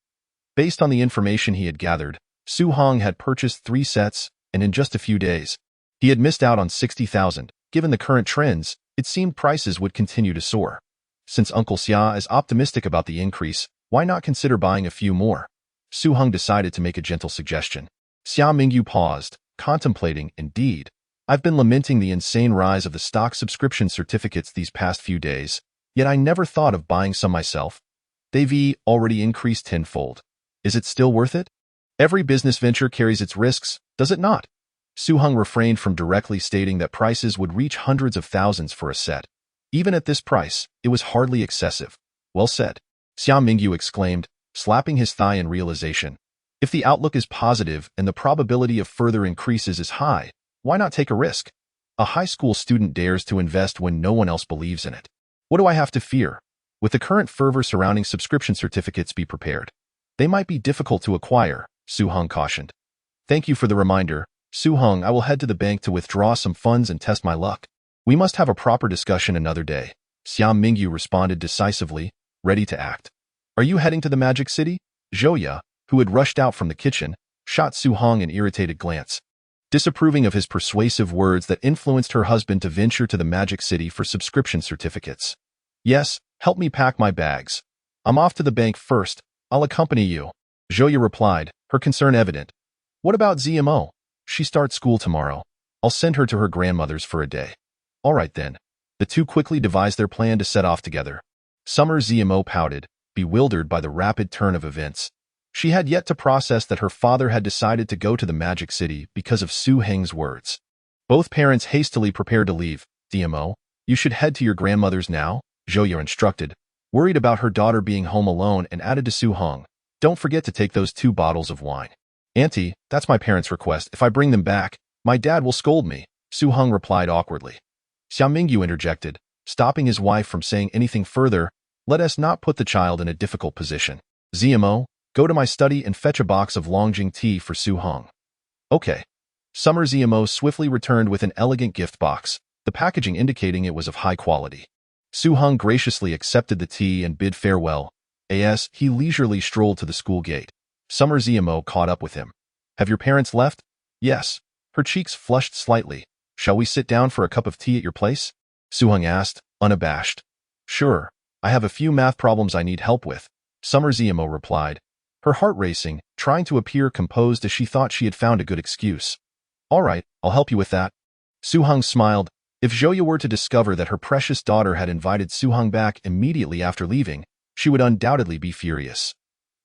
Based on the information he had gathered, Su Heng had purchased 3 sets, and in just a few days, he had missed out on 60,000. Given the current trends, it seemed prices would continue to soar. Since Uncle Xia is optimistic about the increase, why not consider buying a few more? Su Heng decided to make a gentle suggestion. Xia Mingyu paused, contemplating. "Indeed, I've been lamenting the insane rise of the stock subscription certificates these past few days, yet I never thought of buying some myself. They've already increased tenfold. Is it still worth it? Every business venture carries its risks, does it not?" Su Heng refrained from directly stating that prices would reach hundreds of thousands for a set. Even at this price, it was hardly excessive. "Well said," Xia Mingyu exclaimed, slapping his thigh in realization. "If the outlook is positive and the probability of further increases is high, why not take a risk? A high school student dares to invest when no one else believes in it. What do I have to fear? With the current fervor surrounding subscription certificates, be prepared. They might be difficult to acquire," Su Heng cautioned. "Thank you for the reminder, Su Heng. I will head to the bank to withdraw some funds and test my luck. We must have a proper discussion another day." Xia Mingyu responded decisively, ready to act. "Are you heading to the Magic City?" Zhouya, who had rushed out from the kitchen, shot Su Heng an irritated glance. Disapproving of his persuasive words that influenced her husband to venture to the Magic City for subscription certificates. Yes, help me pack my bags. I'm off to the bank first. I'll accompany you. Zhouya replied, her concern evident. What about ZMO? She starts school tomorrow. I'll send her to her grandmother's for a day. All right then. The two quickly devised their plan to set off together. Summer ZMO pouted, bewildered by the rapid turn of events. She had yet to process that her father had decided to go to the Magic City because of Su Heng's words. Both parents hastily prepared to leave. DMO, you should head to your grandmother's now, Zhouya instructed, worried about her daughter being home alone, and added to Su Heng. Don't forget to take those 2 bottles of wine. Auntie, that's my parents' request. If I bring them back, my dad will scold me, Su Heng replied awkwardly. Xia Mingyu interjected, stopping his wife from saying anything further. Let us not put the child in a difficult position. ZMO, go to my study and fetch a box of Longjing tea for Su Heng. Okay. Summer ZMO swiftly returned with an elegant gift box, the packaging indicating it was of high quality. Su Heng graciously accepted the tea and bid farewell. As he leisurely strolled to the school gate. Summer ZMO caught up with him. Have your parents left? Yes. Her cheeks flushed slightly. Shall we sit down for a cup of tea at your place? Su Heng asked, unabashed. Sure. I have a few math problems I need help with, Summer ZMO replied, her heart racing, trying to appear composed as she thought she had found a good excuse. All right, I'll help you with that. Su Heng smiled. If Zhouya were to discover that her precious daughter had invited Su Heng back immediately after leaving, she would undoubtedly be furious.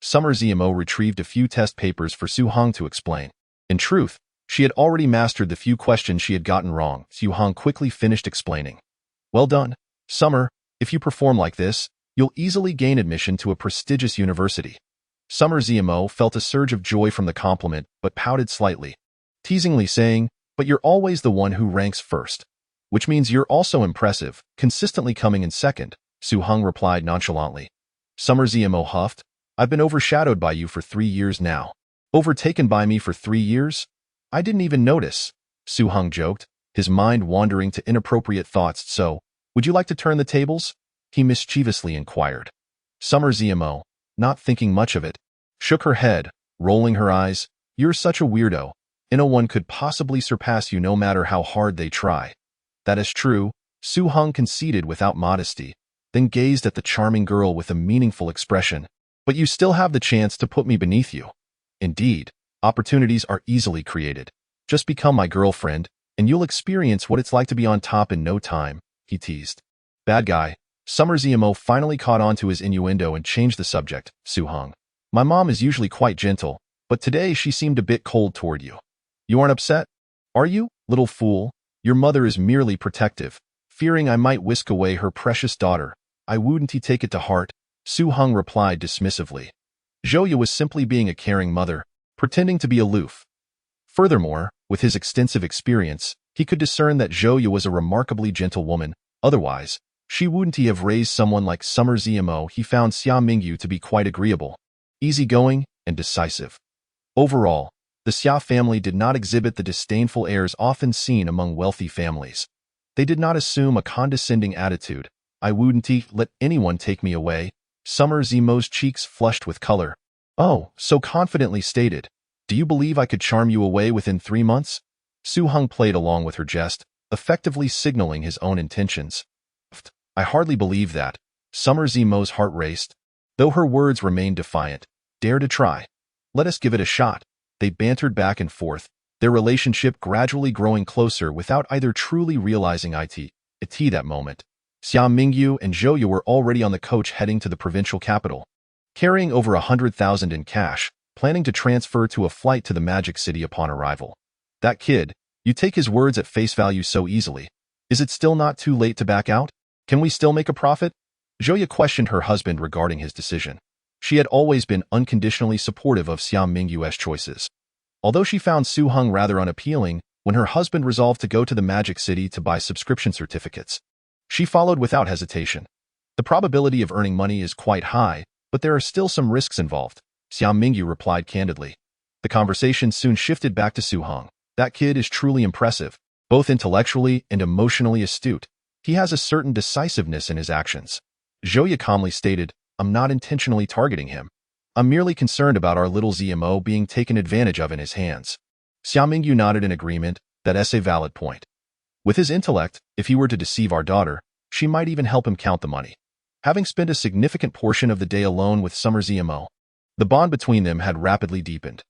Summer ZMO retrieved a few test papers for Su Heng to explain. In truth, she had already mastered the few questions she had gotten wrong. Su Heng quickly finished explaining. Well done, Summer. If you perform like this, you'll easily gain admission to a prestigious university. Summer ZMO felt a surge of joy from the compliment, but pouted slightly, teasingly saying, but you're always the one who ranks first. Which means you're also impressive, consistently coming in second, Su Heng replied nonchalantly. Summer ZMO huffed. I've been overshadowed by you for 3 years now. Overtaken by me for 3 years? I didn't even notice, Su Heng joked, his mind wandering to inappropriate thoughts. So, would you like to turn the tables? He mischievously inquired. Summer ZMO, not thinking much of it, shook her head, rolling her eyes. You're such a weirdo. No one could possibly surpass you no matter how hard they try. That is true, Su Heng conceded without modesty, then gazed at the charming girl with a meaningful expression. But you still have the chance to put me beneath you. Indeed, opportunities are easily created. Just become my girlfriend, and you'll experience what it's like to be on top in no time, he teased. Bad guy. Summer ZMO finally caught on to his innuendo and changed the subject. Su Heng, my mom is usually quite gentle, but today she seemed a bit cold toward you. You aren't upset? Are you, little fool? Your mother is merely protective, fearing I might whisk away her precious daughter. I wouldn't take it to heart, Su Heng replied dismissively. Zhouya was simply being a caring mother, pretending to be aloof. Furthermore, with his extensive experience, he could discern that Zhouya was a remarkably gentle woman. Otherwise, she wouldn't have raised someone like Summer ZMO. He found Xia Mingyu to be quite agreeable, easygoing, and decisive. Overall, the Xia family did not exhibit the disdainful airs often seen among wealthy families. They did not assume a condescending attitude. I wouldn't let anyone take me away. Summer ZMO's cheeks flushed with color. Oh, so confidently stated. Do you believe I could charm you away within 3 months? Su Heng played along with her jest, effectively signaling his own intentions. I hardly believe that. Summer ZMO's heart raced. Though her words remained defiant. Dare to try. Let us give it a shot. They bantered back and forth, their relationship gradually growing closer without either truly realizing it that moment. Xia Mingyu and Zhouya were already on the coach heading to the provincial capital, carrying over 100,000 in cash, planning to transfer to a flight to the Magic City upon arrival. That kid, you take his words at face value so easily. Is it still not too late to back out? Can we still make a profit? Zhouya questioned her husband regarding his decision. She had always been unconditionally supportive of Xia Mingyu's choices. Although she found Su Heng rather unappealing, when her husband resolved to go to the Magic City to buy subscription certificates, she followed without hesitation. The probability of earning money is quite high, but there are still some risks involved, Xia Mingyu replied candidly. The conversation soon shifted back to Su Heng. That kid is truly impressive, both intellectually and emotionally astute. He has a certain decisiveness in his actions. Zhouya calmly stated, I'm not intentionally targeting him. I'm merely concerned about our little ZMO being taken advantage of in his hands. Xia Mingyu nodded in agreement. That's a valid point. With his intellect, if he were to deceive our daughter, she might even help him count the money. Having spent a significant portion of the day alone with Summer ZMO, the bond between them had rapidly deepened.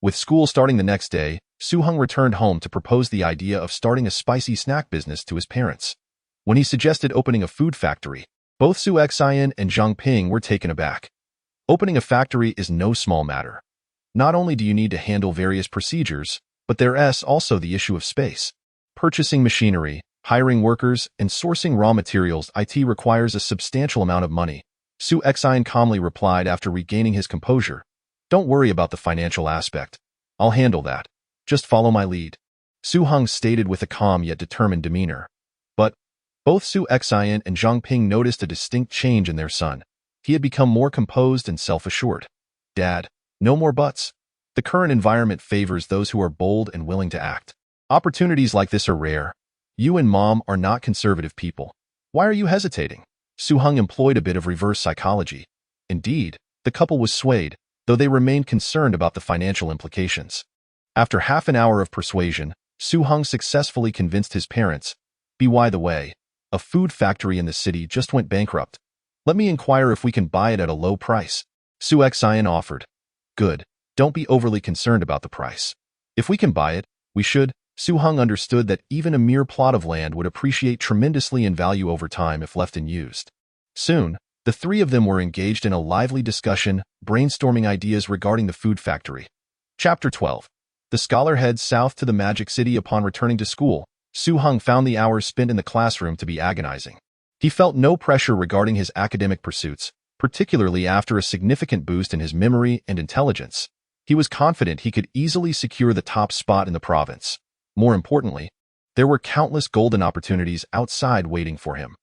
With school starting the next day, Su Heng returned home to propose the idea of starting a spicy snack business to his parents. When he suggested opening a food factory, both Su Heng and Zhang Ping were taken aback. Opening a factory is no small matter. Not only do you need to handle various procedures, but there's also the issue of space. Purchasing machinery, hiring workers, and sourcing raw materials requires a substantial amount of money. Su Heng calmly replied after regaining his composure. Don't worry about the financial aspect. I'll handle that. Just follow my lead. Su Heng stated with a calm yet determined demeanor. But both Su Heng and Zhang Ping noticed a distinct change in their son. He had become more composed and self-assured. Dad, no more buts. The current environment favors those who are bold and willing to act. Opportunities like this are rare. You and Mom are not conservative people. Why are you hesitating? Su Heng employed a bit of reverse psychology. Indeed, the couple was swayed, though they remained concerned about the financial implications. After half an hour of persuasion, Su Heng successfully convinced his parents. By the way, a food factory in the city just went bankrupt. Let me inquire if we can buy it at a low price. Su Heng offered. Good. Don't be overly concerned about the price. If we can buy it, we should. Su Heng understood that even a mere plot of land would appreciate tremendously in value over time if left unused. Soon, the three of them were engaged in a lively discussion, brainstorming ideas regarding the food factory. Chapter 12. The scholar heads south to the Magic City. Upon returning to school, Su Heng found the hours spent in the classroom to be agonizing. He felt no pressure regarding his academic pursuits, particularly after a significant boost in his memory and intelligence. He was confident he could easily secure the top spot in the province. More importantly, there were countless golden opportunities outside waiting for him.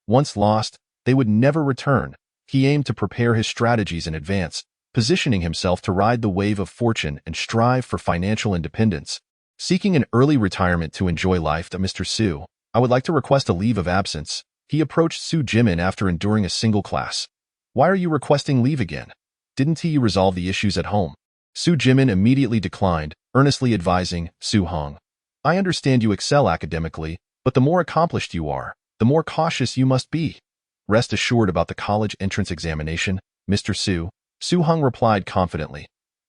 Once lost, they would never return. He aimed to prepare his strategies in advance, positioning himself to ride the wave of fortune and strive for financial independence. Seeking an early retirement to enjoy life. Mr. Su, I would like to request a leave of absence. He approached Su Jimin after enduring a single class. Why are you requesting leave again? Didn't he resolve the issues at home? Su Jimin immediately declined, earnestly advising, Su Heng, I understand you excel academically, but the more accomplished you are, the more cautious you must be. Rest assured about the college entrance examination, Mr. Su, Su Heng replied confidently.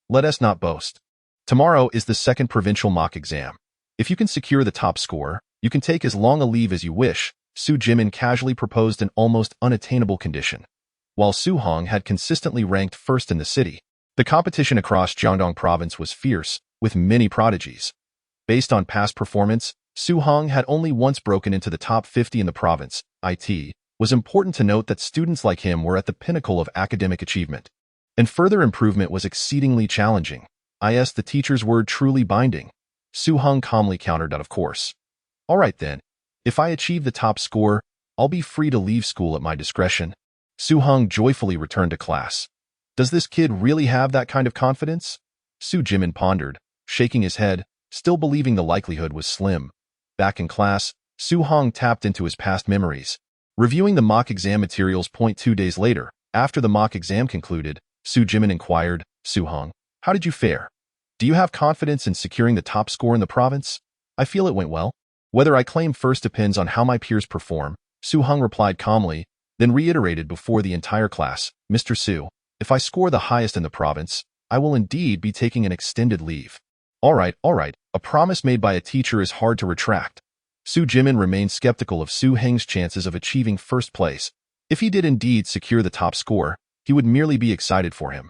Let us not boast. Tomorrow is the second provincial mock exam. If you can secure the top score, you can take as long a leave as you wish. Su Jimin casually proposed an almost unattainable condition. While Su Heng had consistently ranked first in the city, the competition across Jiangdong province was fierce, with many prodigies. Based on past performance, Su Heng had only once broken into the top 50 in the province. It was important to note that students like him were at the pinnacle of academic achievement. And further improvement was exceedingly challenging. The teacher's word truly binding. Su Heng calmly countered that, of course. All right then. If I achieve the top score, I'll be free to leave school at my discretion. Su Heng joyfully returned to class. Does this kid really have that kind of confidence? Su Jimin pondered, shaking his head, still believing the likelihood was slim. Back in class, Su Heng tapped into his past memories. Reviewing the mock exam materials. 2 days later, after the mock exam concluded, Su Jimin inquired, Su Heng, how did you fare? Do you have confidence in securing the top score in the province? I feel it went well. Whether I claim first depends on how my peers perform, Su Heng replied calmly, then reiterated before the entire class, Mr. Su, if I score the highest in the province, I will indeed be taking an extended leave. All right, a promise made by a teacher is hard to retract. Su Jimin remained skeptical of Su Heng's chances of achieving first place. If he did indeed secure the top score, he would merely be excited for him,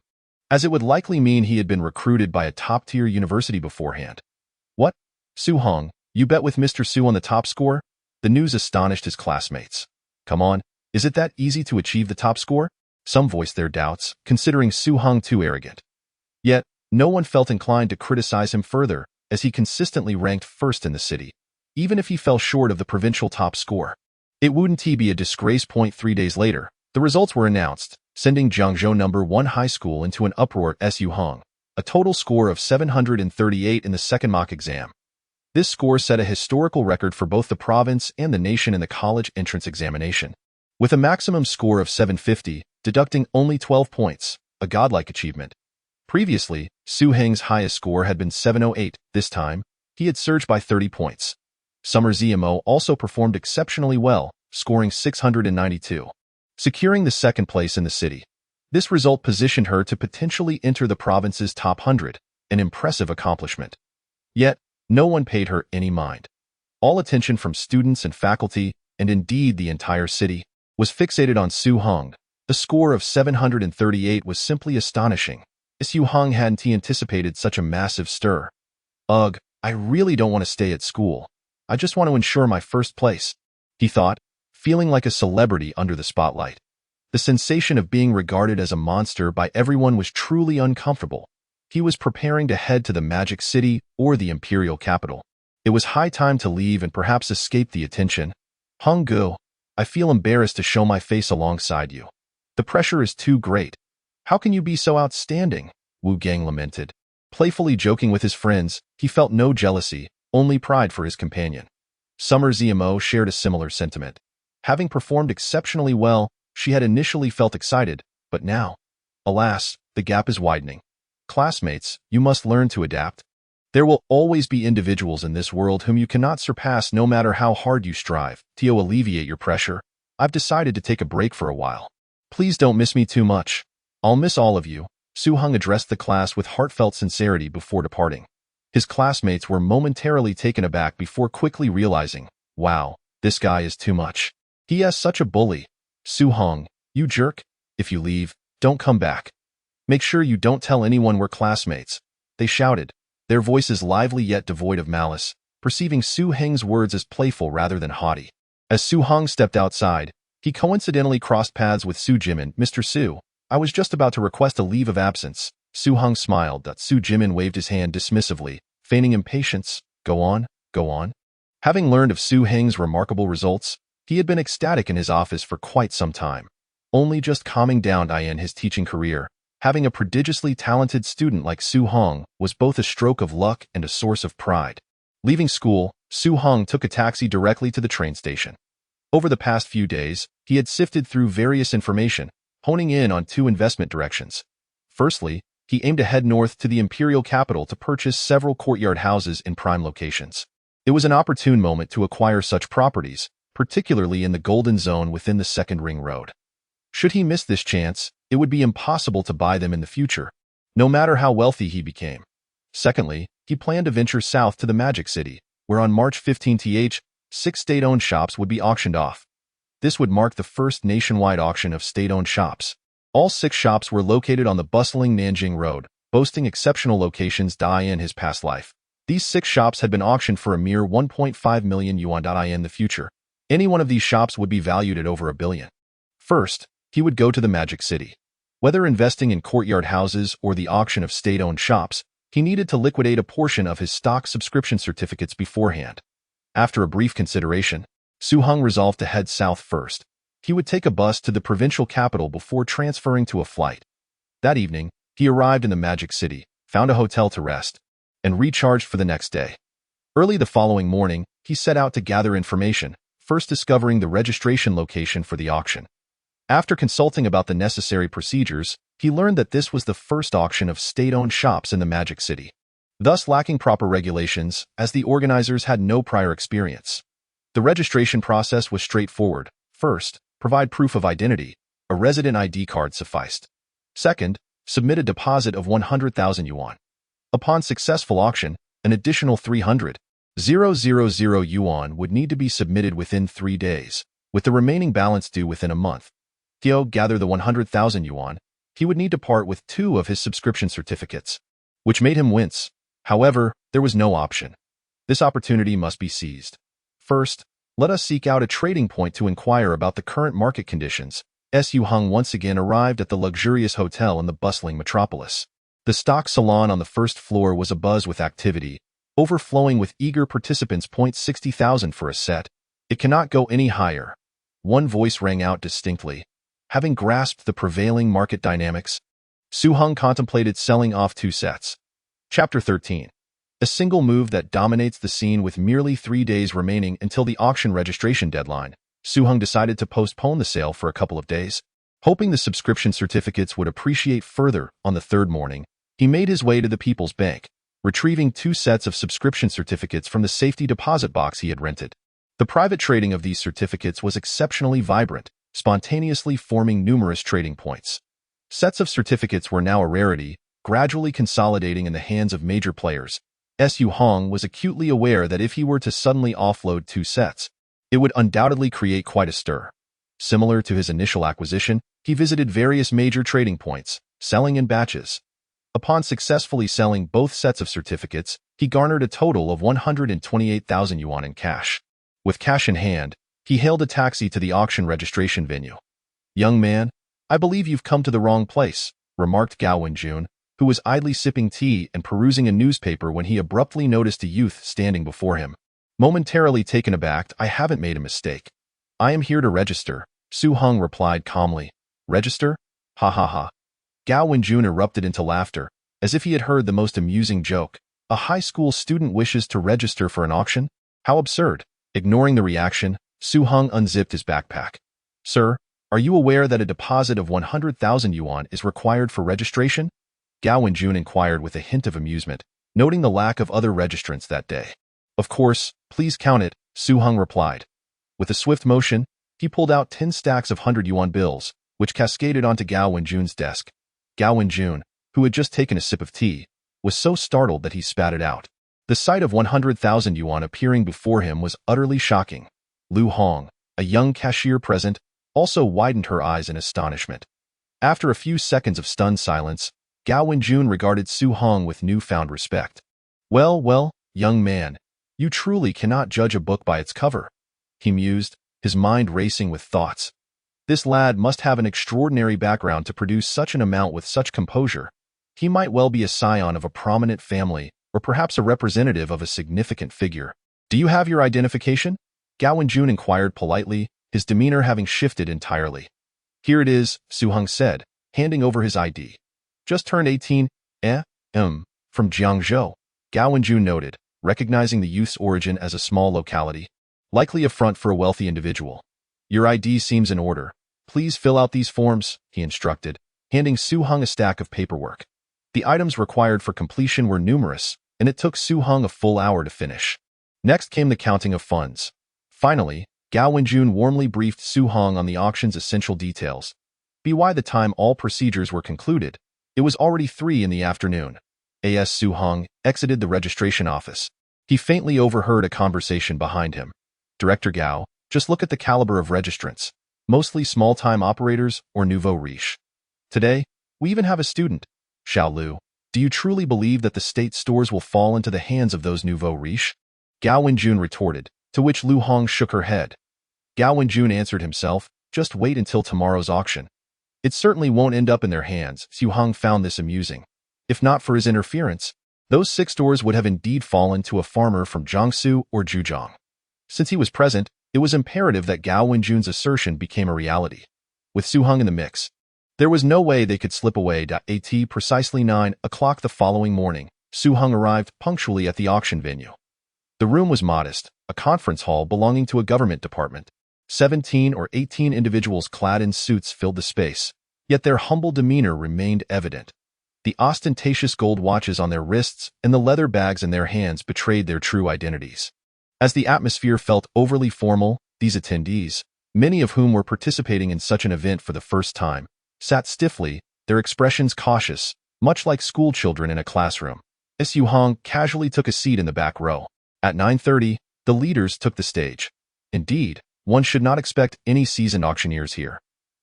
as it would likely mean he had been recruited by a top-tier university beforehand. What? Su Heng, you bet with Mr. Su on the top score? The news astonished his classmates. Come on, is it that easy to achieve the top score? Some voiced their doubts, considering Su Heng too arrogant. Yet, no one felt inclined to criticize him further, as he consistently ranked first in the city. Even if he fell short of the provincial top score, it wouldn't be a disgrace. 3 days later, the results were announced, sending Jiangzhou No. 1 High School into an uproar. Su Heng, a total score of 738 in the second mock exam. This score set a historical record for both the province and the nation in the college entrance examination. With a maximum score of 750, deducting only 12 points, a godlike achievement. Previously, Su Heng's highest score had been 708. This time, he had surged by 30 points. Summer ZMO also performed exceptionally well, scoring 692. securing the second place in the city. This result positioned her to potentially enter the province's top 100, an impressive accomplishment. Yet, no one paid her any mind. All attention from students and faculty, and indeed the entire city, was fixated on Su Heng. The score of 738 was simply astonishing. Su Heng hadn't anticipated such a massive stir. Ugh, I really don't want to stay at school. I just want to ensure my first place, he thought, feeling like a celebrity under the spotlight. The sensation of being regarded as a monster by everyone was truly uncomfortable. He was preparing to head to the Magic City or the Imperial capital. It was high time to leave and perhaps escape the attention. Heng Gu, I feel embarrassed to show my face alongside you. The pressure is too great. How can you be so outstanding? Wu Gang lamented. Playfully joking with his friends, he felt no jealousy, only pride for his companion. Summer Zmo shared a similar sentiment. Having performed exceptionally well, she had initially felt excited, but now, alas, the gap is widening. Classmates, you must learn to adapt. There will always be individuals in this world whom you cannot surpass no matter how hard you strive. To alleviate your pressure, I've decided to take a break for a while. Please don't miss me too much. I'll miss all of you. Su Heng addressed the class with heartfelt sincerity before departing. His classmates were momentarily taken aback before quickly realizing, wow, this guy is too much. He is such a bully. Su Heng, you jerk. If you leave, don't come back. Make sure you don't tell anyone we're classmates. They shouted, their voices lively yet devoid of malice, perceiving Su Heng's words as playful rather than haughty. As Su Heng stepped outside, he coincidentally crossed paths with Su Jimin. Mr. Su, I was just about to request a leave of absence. Su Heng smiled. Su Jimin waved his hand dismissively, feigning impatience. Go on, go on. Having learned of Su Heng's remarkable results, he had been ecstatic in his office for quite some time. Only just calming down in his teaching career, having a prodigiously talented student like Su Heng was both a stroke of luck and a source of pride. Leaving school, Su Heng took a taxi directly to the train station. Over the past few days, he had sifted through various information, honing in on two investment directions. Firstly, he aimed to head north to the Imperial capital to purchase several courtyard houses in prime locations. It was an opportune moment to acquire such properties, particularly in the Golden Zone within the Second Ring Road. Should he miss this chance, it would be impossible to buy them in the future, no matter how wealthy he became. Secondly, he planned to venture south to the Magic City, where on March 15 6 state-owned shops would be auctioned off. This would mark the first nationwide auction of state-owned shops. All 6 shops were located on the bustling Nanjing Road, boasting exceptional locations in his past life. These 6 shops had been auctioned for a mere 1.5 million yuan in the future. Any one of these shops would be valued at over $1 billion. First, he would go to the Magic City. Whether investing in courtyard houses or the auction of state-owned shops, he needed to liquidate a portion of his stock subscription certificates beforehand. After a brief consideration, Su Heng resolved to head south first. He would take a bus to the provincial capital before transferring to a flight. That evening, he arrived in the Magic City, found a hotel to rest, and recharged for the next day. Early the following morning, he set out to gather information, first discovering the registration location for the auction. After consulting about the necessary procedures, he learned that this was the first auction of state-owned shops in the Magic City, thus lacking proper regulations, as the organizers had no prior experience. The registration process was straightforward. First, provide proof of identity. A resident ID card sufficed. Second, submit a deposit of 100,000 yuan. Upon successful auction, an additional 300,000 yuan would need to be submitted within 3 days, with the remaining balance due within a month. To gather the 100,000 yuan, he would need to part with 2 of his subscription certificates, which made him wince. However, there was no option. This opportunity must be seized. First, let us seek out a trading point to inquire about the current market conditions. Su Heng once again arrived at the luxurious hotel in the bustling metropolis. The stock salon on the first floor was abuzz with activity, overflowing with eager participants. 60,000 for a set. It cannot go any higher. One voice rang out distinctly. Having grasped the prevailing market dynamics, Su Heng contemplated selling off 2 sets. Chapter 13. A single move that dominates the scene. With merely 3 days remaining until the auction registration deadline, Su Heng decided to postpone the sale for a couple of days. Hoping the subscription certificates would appreciate further, on the third morning, he made his way to the People's Bank, retrieving 2 sets of subscription certificates from the safety deposit box he had rented. The private trading of these certificates was exceptionally vibrant, spontaneously forming numerous trading points. Sets of certificates were now a rarity, gradually consolidating in the hands of major players. Su Heng was acutely aware that if he were to suddenly offload 2 sets, it would undoubtedly create quite a stir. Similar to his initial acquisition, he visited various major trading points, selling in batches. Upon successfully selling both sets of certificates, he garnered a total of 128,000 yuan in cash. With cash in hand, he hailed a taxi to the auction registration venue. "Young man, I believe you've come to the wrong place," remarked Gao Wenjun, who was idly sipping tea and perusing a newspaper when he abruptly noticed a youth standing before him. Momentarily taken aback, "I haven't made a mistake. I am here to register," Su Heng replied calmly. "Register? Ha ha ha." Gao Wenjun erupted into laughter, as if he had heard the most amusing joke. A high school student wishes to register for an auction? How absurd. Ignoring the reaction, Su Heng unzipped his backpack. "Sir, are you aware that a deposit of 100,000 yuan is required for registration?" Gao Wenjun inquired with a hint of amusement, noting the lack of other registrants that day. "Of course, please count it," Su Heng replied. With a swift motion, he pulled out 10 stacks of 100 yuan bills, which cascaded onto Gao Wenjun's desk. Gao Wenjun, who had just taken a sip of tea, was so startled that he spat it out. The sight of 100,000 yuan appearing before him was utterly shocking. Lu Hong, a young cashier present, also widened her eyes in astonishment. After a few seconds of stunned silence, Gao Wenjun regarded Su Heng with newfound respect. Well, young man, you truly cannot judge a book by its cover," he mused, his mind racing with thoughts. "This lad must have an extraordinary background to produce such an amount with such composure. He might well be a scion of a prominent family, or perhaps a representative of a significant figure. Do you have your identification?" Gao Wenjun inquired politely, his demeanor having shifted entirely. "Here it is," Su Heng said, handing over his ID. "Just turned 18, from Jiangzhou," Gao Wenjun noted, recognizing the youth's origin as a small locality. "Likely a front for a wealthy individual. Your ID seems in order. Please fill out these forms," he instructed, handing Su Heng a stack of paperwork. The items required for completion were numerous, and it took Su Heng a full hour to finish. Next came the counting of funds. Finally, Gao Wenjun warmly briefed Su Heng on the auction's essential details. By the time all procedures were concluded, it was already 3 in the afternoon. As Su Heng exited the registration office, he faintly overheard a conversation behind him. "Director Gao, just look at the caliber of registrants, mostly small-time operators or nouveau riche. Today, we even have a student. Xiao Lu, do you truly believe that the state stores will fall into the hands of those nouveau riche?" Gao Wenjun retorted, to which Lu Hong shook her head. Gao Wenjun answered himself, "Just wait until tomorrow's auction. It certainly won't end up in their hands." Su Heng found this amusing. If not for his interference, those 6 stores would have indeed fallen to a farmer from Jiangsu or Zhejiang. Since he was present, it was imperative that Gao Wenjun's assertion became a reality. With Su Heng in the mix, there was no way they could slip away. At precisely 9 o'clock the following morning, Su Heng arrived punctually at the auction venue. The room was modest, a conference hall belonging to a government department. 17 or 18 individuals clad in suits filled the space, yet their humble demeanor remained evident. The ostentatious gold watches on their wrists and the leather bags in their hands betrayed their true identities. As the atmosphere felt overly formal, these attendees, many of whom were participating in such an event for the first time, sat stiffly, their expressions cautious, much like schoolchildren in a classroom. Su Heng casually took a seat in the back row. At 9:30, the leaders took the stage. Indeed, one should not expect any seasoned auctioneers here.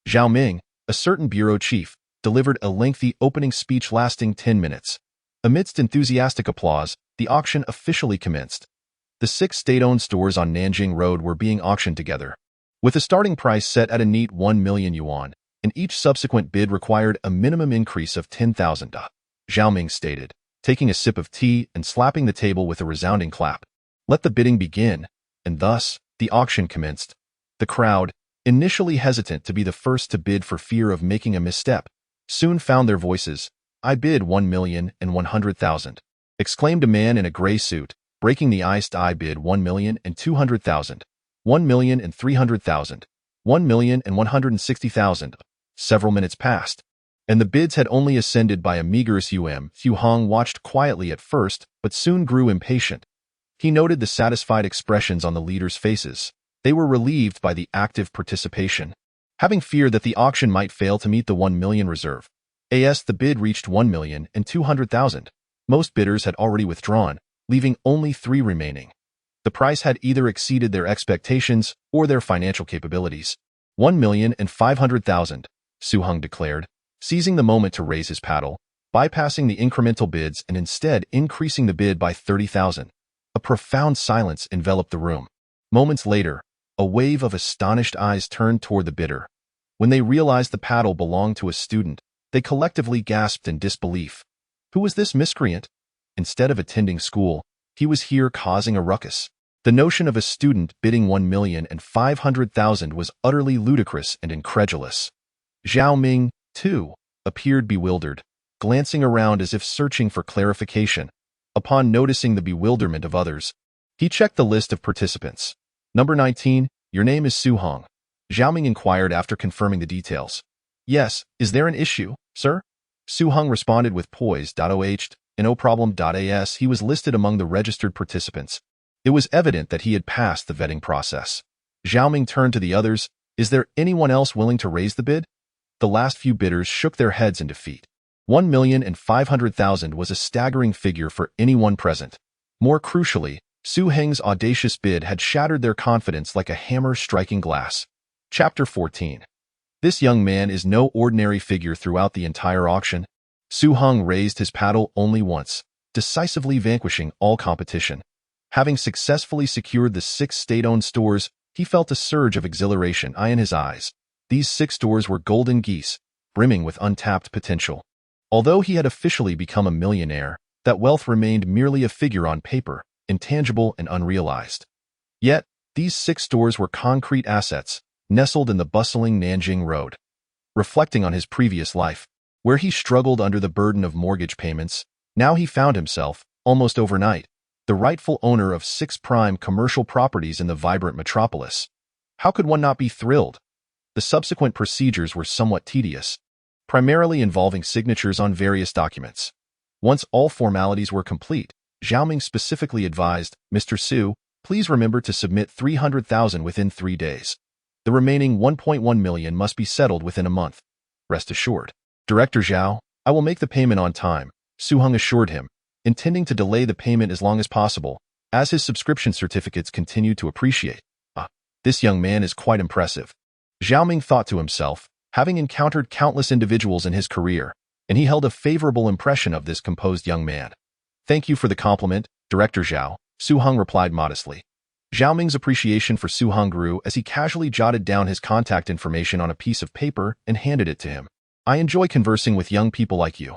Zhao Ming, a certain bureau chief, delivered a lengthy opening speech lasting 10 minutes. Amidst enthusiastic applause, the auction officially commenced. The 6 state-owned stores on Nanjing Road were being auctioned together, with a starting price set at a neat 1 million yuan, and each subsequent bid required a minimum increase of 10,000. Zhao Ming stated, taking a sip of tea and slapping the table with a resounding clap. "Let the bidding begin," and thus, the auction commenced. The crowd, initially hesitant to be the first to bid for fear of making a misstep, soon found their voices. "I bid 1,100,000, exclaimed a man in a gray suit, breaking the ice. "I bid 1,200,000, 1,300,000, 1,160,000. Several minutes passed, and the bids had only ascended by a meager sum. Su Heng watched quietly at first, but soon grew impatient. He noted the satisfied expressions on the leaders' faces. They were relieved by the active participation. having feared that the auction might fail to meet the 1 million reserve. The bid reached 1,200,000. Most bidders had already withdrawn, leaving only 3 remaining. The price had either exceeded their expectations or their financial capabilities. 1,500,000, Su Heng declared, seizing the moment to raise his paddle, bypassing the incremental bids and instead increasing the bid by 30,000. A profound silence enveloped the room. Moments later, a wave of astonished eyes turned toward the bidder. When they realized the paddle belonged to a student, they collectively gasped in disbelief. Who was this miscreant? Instead of attending school, he was here causing a ruckus. The notion of a student bidding 1,500,000 was utterly ludicrous and incredulous. Zhao Ming, too, appeared bewildered, glancing around as if searching for clarification. Upon noticing the bewilderment of others, he checked the list of participants. Number 19, your name is Su Heng. Zhao Ming inquired after confirming the details. Yes, is there an issue, sir? Su Heng responded with poise. No problem.as. He was listed among the registered participants. It was evident that he had passed the vetting process. Zhao Ming turned to the others. Is there anyone else willing to raise the bid? The last few bidders shook their heads in defeat. 1,500,000 was a staggering figure for anyone present. More crucially, Su Heng's audacious bid had shattered their confidence like a hammer striking glass. Chapter 14. This young man is no ordinary figure throughout the entire auction. Su Heng raised his paddle only once, decisively vanquishing all competition. Having successfully secured the 6 state-owned stores, he felt a surge of exhilaration in his eyes. These 6 stores were golden geese, brimming with untapped potential. Although he had officially become a millionaire, that wealth remained merely a figure on paper, intangible and unrealized. Yet, these 6 stores were concrete assets, nestled in the bustling Nanjing Road. Reflecting on his previous life, where he struggled under the burden of mortgage payments, now he found himself, almost overnight, the rightful owner of 6 prime commercial properties in the vibrant metropolis. How could one not be thrilled? The subsequent procedures were somewhat tedious, primarily involving signatures on various documents. Once all formalities were complete, Zhao Ming specifically advised, Mr. Su, please remember to submit 300,000 within 3 days. The remaining 1.1 million must be settled within a month. Rest assured. Director Zhao, I will make the payment on time, Su Heng assured him, intending to delay the payment as long as possible, as his subscription certificates continued to appreciate. This young man is quite impressive. Zhao Ming thought to himself, having encountered countless individuals in his career, and he held a favorable impression of this composed young man. Thank you for the compliment, Director Zhao, Su Heng replied modestly. Zhao Ming's appreciation for Su Heng grew as he casually jotted down his contact information on a piece of paper and handed it to him. I enjoy conversing with young people like you.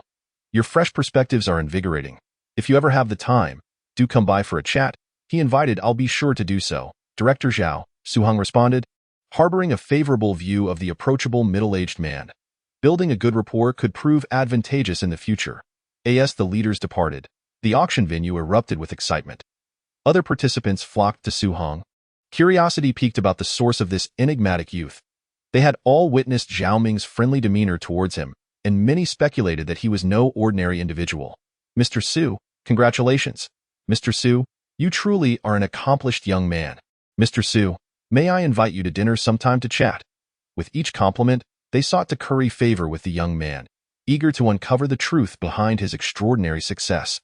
Your fresh perspectives are invigorating. If you ever have the time, do come by for a chat. He invited. I'll be sure to do so. Director Zhao, Su Heng responded, harboring a favorable view of the approachable middle-aged man. Building a good rapport could prove advantageous in the future. As the leaders departed, the auction venue erupted with excitement. Other participants flocked to Su Heng. Curiosity piqued about the source of this enigmatic youth. They had all witnessed Zhao Ming's friendly demeanor towards him, and many speculated that he was no ordinary individual. Mr. Su, congratulations. Mr. Su, you truly are an accomplished young man. Mr. Su, may I invite you to dinner sometime to chat? With each compliment, they sought to curry favor with the young man, eager to uncover the truth behind his extraordinary success.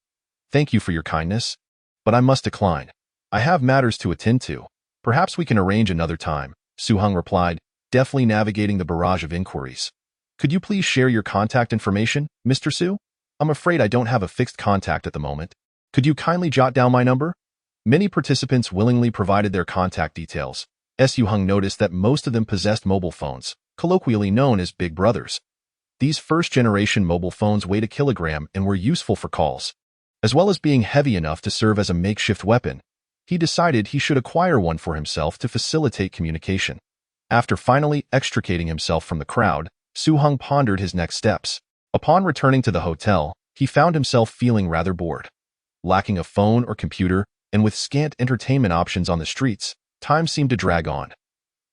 Thank you for your kindness, but I must decline. I have matters to attend to. Perhaps we can arrange another time, Su Heng replied, deftly navigating the barrage of inquiries. Could you please share your contact information, Mr. Su? I'm afraid I don't have a fixed contact at the moment. Could you kindly jot down my number? Many participants willingly provided their contact details. Su Heng noticed that most of them possessed mobile phones, colloquially known as Big Brothers. These first-generation mobile phones weighed a kilogram and were useful for calls. As well as being heavy enough to serve as a makeshift weapon, he decided he should acquire one for himself to facilitate communication. After finally extricating himself from the crowd, Su Heng pondered his next steps. Upon returning to the hotel, he found himself feeling rather bored. Lacking a phone or computer, and with scant entertainment options on the streets, time seemed to drag on.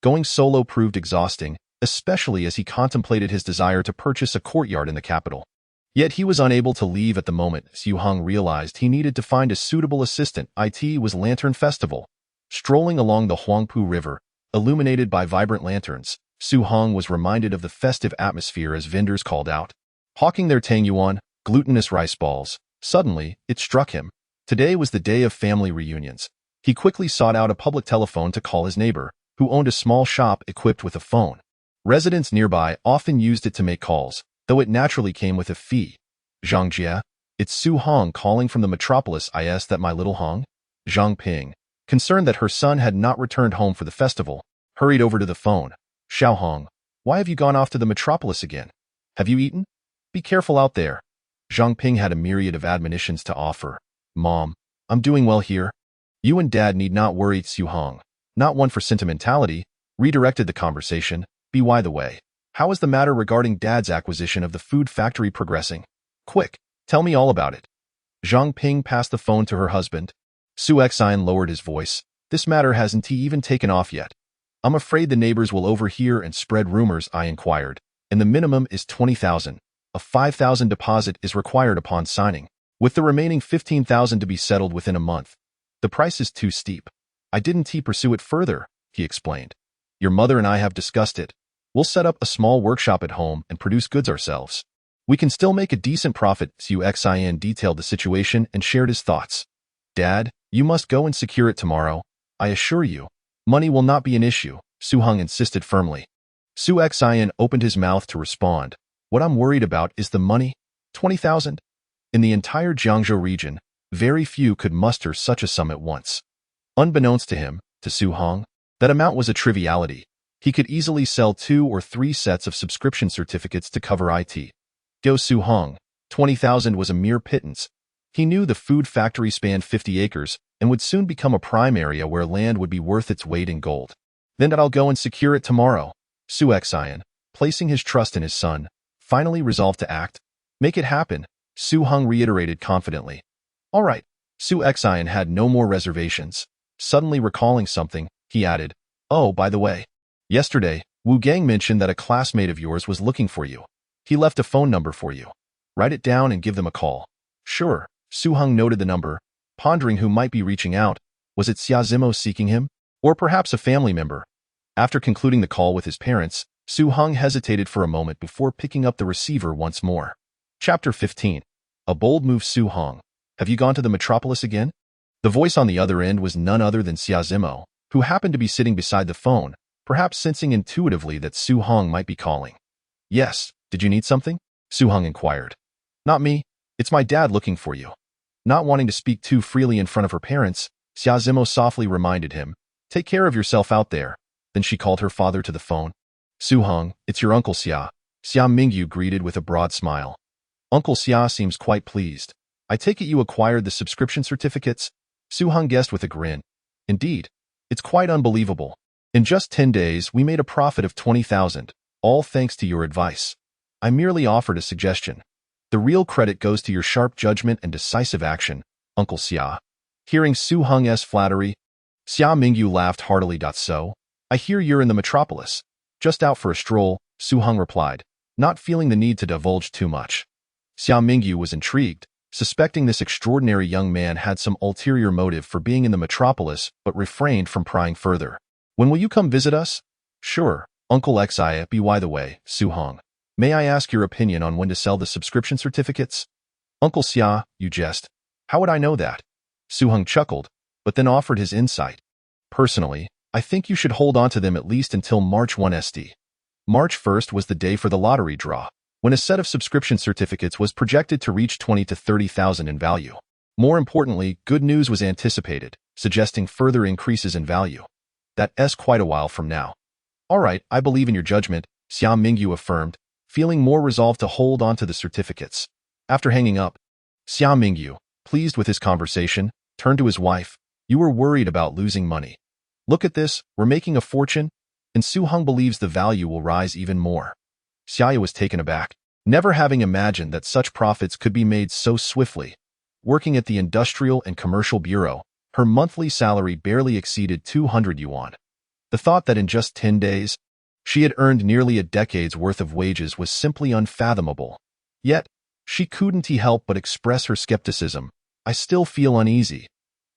Going solo proved exhausting, especially as he contemplated his desire to purchase a courtyard in the capital. Yet he was unable to leave at the moment. Su Heng realized he needed to find a suitable assistant. It was Lantern Festival. Strolling along the Huangpu River, illuminated by vibrant lanterns, Su Heng was reminded of the festive atmosphere as vendors called out, hawking their tang yuan, glutinous rice balls. Suddenly, it struck him. Today was the day of family reunions. He quickly sought out a public telephone to call his neighbor, who owned a small shop equipped with a phone. Residents nearby often used it to make calls, though it naturally came with a fee. Zhang Jia, it's Su Heng calling from the metropolis. Is that my little Heng? Zhang Ping, concerned that her son had not returned home for the festival, hurried over to the phone. Xiao Heng, why have you gone off to the metropolis again? Have you eaten? Be careful out there. Zhang Ping had a myriad of admonitions to offer. Mom, I'm doing well here. You and Dad need not worry. Su Heng, not one for sentimentality, redirected the conversation. By the way, how is the matter regarding Dad's acquisition of the food factory progressing? Quick, tell me all about it. Zhang Ping passed the phone to her husband. Su Heng lowered his voice. This matter hasn't even taken off yet. I'm afraid the neighbors will overhear and spread rumors. I inquired, and the minimum is 20,000. A 5,000 deposit is required upon signing, with the remaining 15,000 to be settled within a month. The price is too steep. I didn't pursue it further, he explained. Your mother and I have discussed it. We'll set up a small workshop at home and produce goods ourselves. We can still make a decent profit. Su Heng detailed the situation and shared his thoughts. Dad, you must go and secure it tomorrow. I assure you, money will not be an issue, Su Heng insisted firmly. Su Heng opened his mouth to respond. What I'm worried about is the money. 20,000? In the entire Jiangzhou region, very few could muster such a sum at once. Unbeknownst to him, to Su Heng, that amount was a triviality. He could easily sell 2 or 3 sets of subscription certificates to cover it. Go Su Heng, 20,000 was a mere pittance. He knew the food factory spanned 50 acres and would soon become a prime area where land would be worth its weight in gold. Then I'll go and secure it tomorrow. Su Heng, placing his trust in his son, finally resolved to act. Make it happen, Su Heng reiterated confidently. All right. Su Heng had no more reservations. Suddenly recalling something, he added, oh, by the way, yesterday, Wu Gang mentioned that a classmate of yours was looking for you. He left a phone number for you. Write it down and give them a call. Sure, Su Heng noted the number, pondering who might be reaching out. Was it Xia Zimo seeking him? Or perhaps a family member? After concluding the call with his parents, Su Heng hesitated for a moment before picking up the receiver once more. Chapter 15. A bold move. Su Heng, have you gone to the metropolis again? The voice on the other end was none other than Xia Zimo, who happened to be sitting beside the phone, perhaps sensing intuitively that Su Heng might be calling. Yes, did you need something? Su Heng inquired. Not me, it's my dad looking for you. Not wanting to speak too freely in front of her parents, Xia Zimo softly reminded him, take care of yourself out there. Then she called her father to the phone. Su Heng, it's your Uncle Xia. Xia Mingyu greeted with a broad smile. Uncle Xia seems quite pleased. I take it you acquired the subscription certificates? Su Heng guessed with a grin. Indeed. It's quite unbelievable. In just 10 days, we made a profit of 20,000, all thanks to your advice. I merely offered a suggestion. The real credit goes to your sharp judgment and decisive action, Uncle Xia. Hearing Su Heng's flattery, Xia Mingyu laughed heartily. So, I hear you're in the metropolis. Just out for a stroll, Su Heng replied, not feeling the need to divulge too much. Xia Mingyu was intrigued, suspecting this extraordinary young man had some ulterior motive for being in the metropolis but refrained from prying further. When will you come visit us? Sure, Uncle Xia. By the way, Su Heng, may I ask your opinion on when to sell the subscription certificates? Uncle Xia, you jest. How would I know that? Su Heng chuckled, but then offered his insight. Personally, I think you should hold on to them at least until March 1 st. March 1st was the day for the lottery draw, when a set of subscription certificates was projected to reach 20 to 30,000 in value. More importantly, good news was anticipated, suggesting further increases in value. That's quite a while from now. All right, I believe in your judgment, Xia Mingyu affirmed, feeling more resolved to hold on to the certificates. After hanging up, Xia Mingyu, pleased with his conversation, turned to his wife. You were worried about losing money. Look at this, we're making a fortune, and Su Heng believes the value will rise even more. Xia was taken aback, never having imagined that such profits could be made so swiftly. Working at the Industrial and Commercial Bureau, her monthly salary barely exceeded 200 yuan. The thought that in just 10 days, she had earned nearly a decade's worth of wages was simply unfathomable. Yet, she couldn't help but express her skepticism. I still feel uneasy.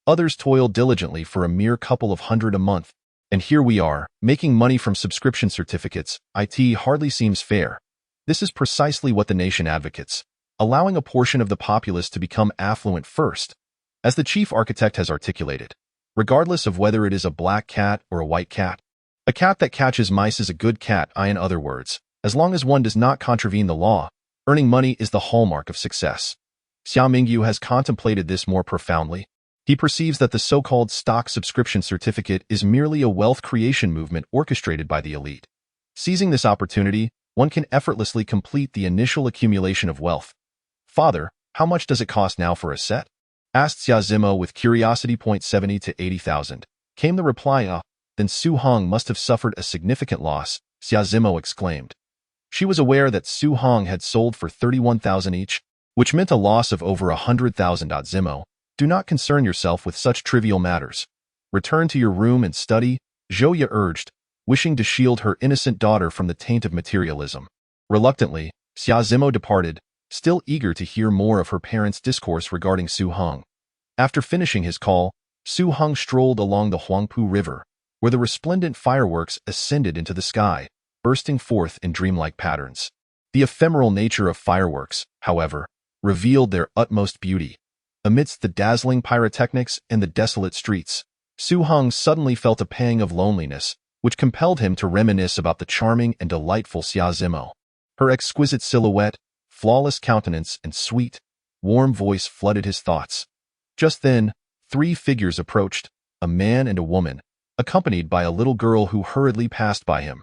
Others toil diligently for a mere couple of hundred a month. And here we are, making money from subscription certificates. It hardly seems fair. This is precisely what the nation advocates, allowing a portion of the populace to become affluent first, as the chief architect has articulated. Regardless of whether it is a black cat or a white cat, a cat that catches mice is a good cat. In other words, as long as one does not contravene the law, earning money is the hallmark of success. Xia Mingyu has contemplated this more profoundly. He perceives that the so-called stock subscription certificate is merely a wealth creation movement orchestrated by the elite. Seizing this opportunity, one can effortlessly complete the initial accumulation of wealth. "Father, how much does it cost now for a set?" asked Xia Zimo with curiosity. 70 to 80,000. Came the reply. Then Su Heng must have suffered a significant loss, Xia Zimo exclaimed. She was aware that Su Heng had sold for 31,000 each, which meant a loss of over 100,000. Zimo, do not concern yourself with such trivial matters. Return to your room and study, Zhouya urged, wishing to shield her innocent daughter from the taint of materialism. Reluctantly, Xia Zimo departed, still eager to hear more of her parents' discourse regarding Su Heng. After finishing his call, Su Heng strolled along the Huangpu River, where the resplendent fireworks ascended into the sky, bursting forth in dreamlike patterns. The ephemeral nature of fireworks, however, revealed their utmost beauty. Amidst the dazzling pyrotechnics and the desolate streets, Su Heng suddenly felt a pang of loneliness, which compelled him to reminisce about the charming and delightful Xia Zimo. Her exquisite silhouette, flawless countenance, and sweet, warm voice flooded his thoughts. Just then, 3 figures approached, a man and a woman, accompanied by a little girl who hurriedly passed by him.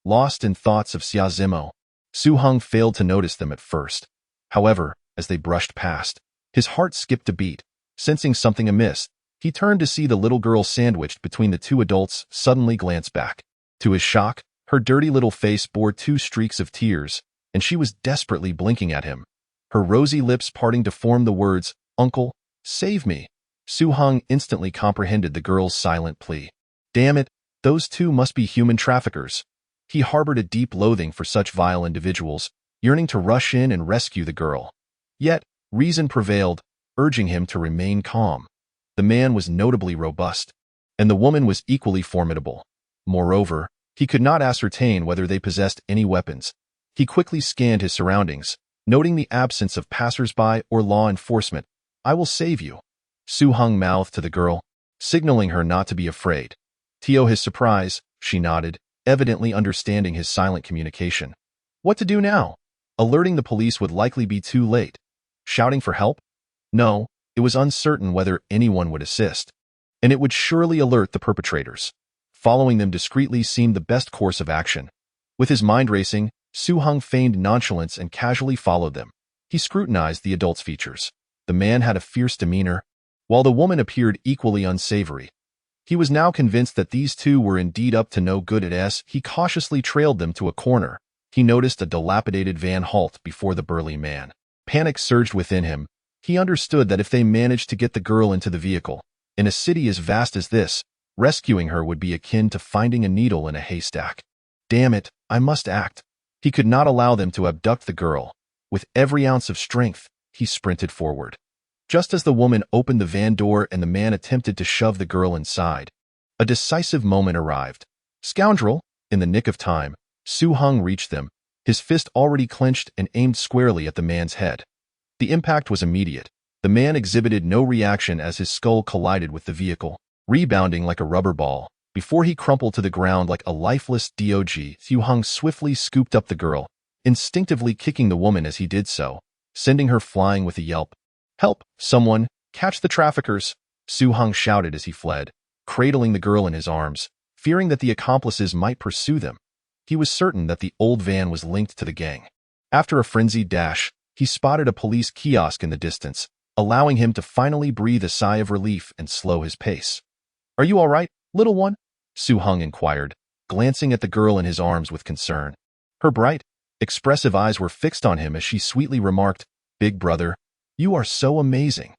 Lost in thoughts of Xia Zimo, Su Heng failed to notice them at first. However, as they brushed past, his heart skipped a beat. Sensing something amiss, he turned to see the little girl sandwiched between the 2 adults suddenly glance back. To his shock, her dirty little face bore 2 streaks of tears, and she was desperately blinking at him, her rosy lips parting to form the words, "Uncle, save me." Su Heng instantly comprehended the girl's silent plea. Damn it, those 2 must be human traffickers. He harbored a deep loathing for such vile individuals, yearning to rush in and rescue the girl. Yet, reason prevailed, urging him to remain calm. The man was notably robust, and the woman was equally formidable. Moreover, he could not ascertain whether they possessed any weapons. He quickly scanned his surroundings, noting the absence of passers-by or law enforcement. "I will save you," Su Heng mouthed to the girl, signaling her not to be afraid. To his surprise, she nodded, evidently understanding his silent communication. What to do now? Alerting the police would likely be too late. Shouting for help? No, it was uncertain whether anyone would assist, and it would surely alert the perpetrators. Following them discreetly seemed the best course of action. With his mind racing, Su Heng feigned nonchalance and casually followed them. He scrutinized the adult's features. The man had a fierce demeanor, while the woman appeared equally unsavory. He was now convinced that these 2 were indeed up to no good. As he cautiously trailed them to a corner, he noticed a dilapidated van halt before the burly man. Panic surged within him. He understood that if they managed to get the girl into the vehicle, in a city as vast as this, rescuing her would be akin to finding a needle in a haystack. Damn it, I must act. He could not allow them to abduct the girl. With every ounce of strength, he sprinted forward. Just as the woman opened the van door and the man attempted to shove the girl inside, a decisive moment arrived. Scoundrel! In the nick of time, Su Heng reached them, his fist already clenched and aimed squarely at the man's head. The impact was immediate. The man exhibited no reaction as his skull collided with the vehicle, rebounding like a rubber ball. Before he crumpled to the ground like a lifeless dog, Su Heng swiftly scooped up the girl, instinctively kicking the woman as he did so, sending her flying with a yelp. "Help! Someone! Catch the traffickers!" Su Heng shouted as he fled, cradling the girl in his arms, fearing that the accomplices might pursue them. He was certain that the old van was linked to the gang. After a frenzied dash, he spotted a police kiosk in the distance, allowing him to finally breathe a sigh of relief and slow his pace. "Are you all right, little one?" Su Heng inquired, glancing at the girl in his arms with concern. Her bright, expressive eyes were fixed on him as she sweetly remarked, "Big brother, you are so amazing."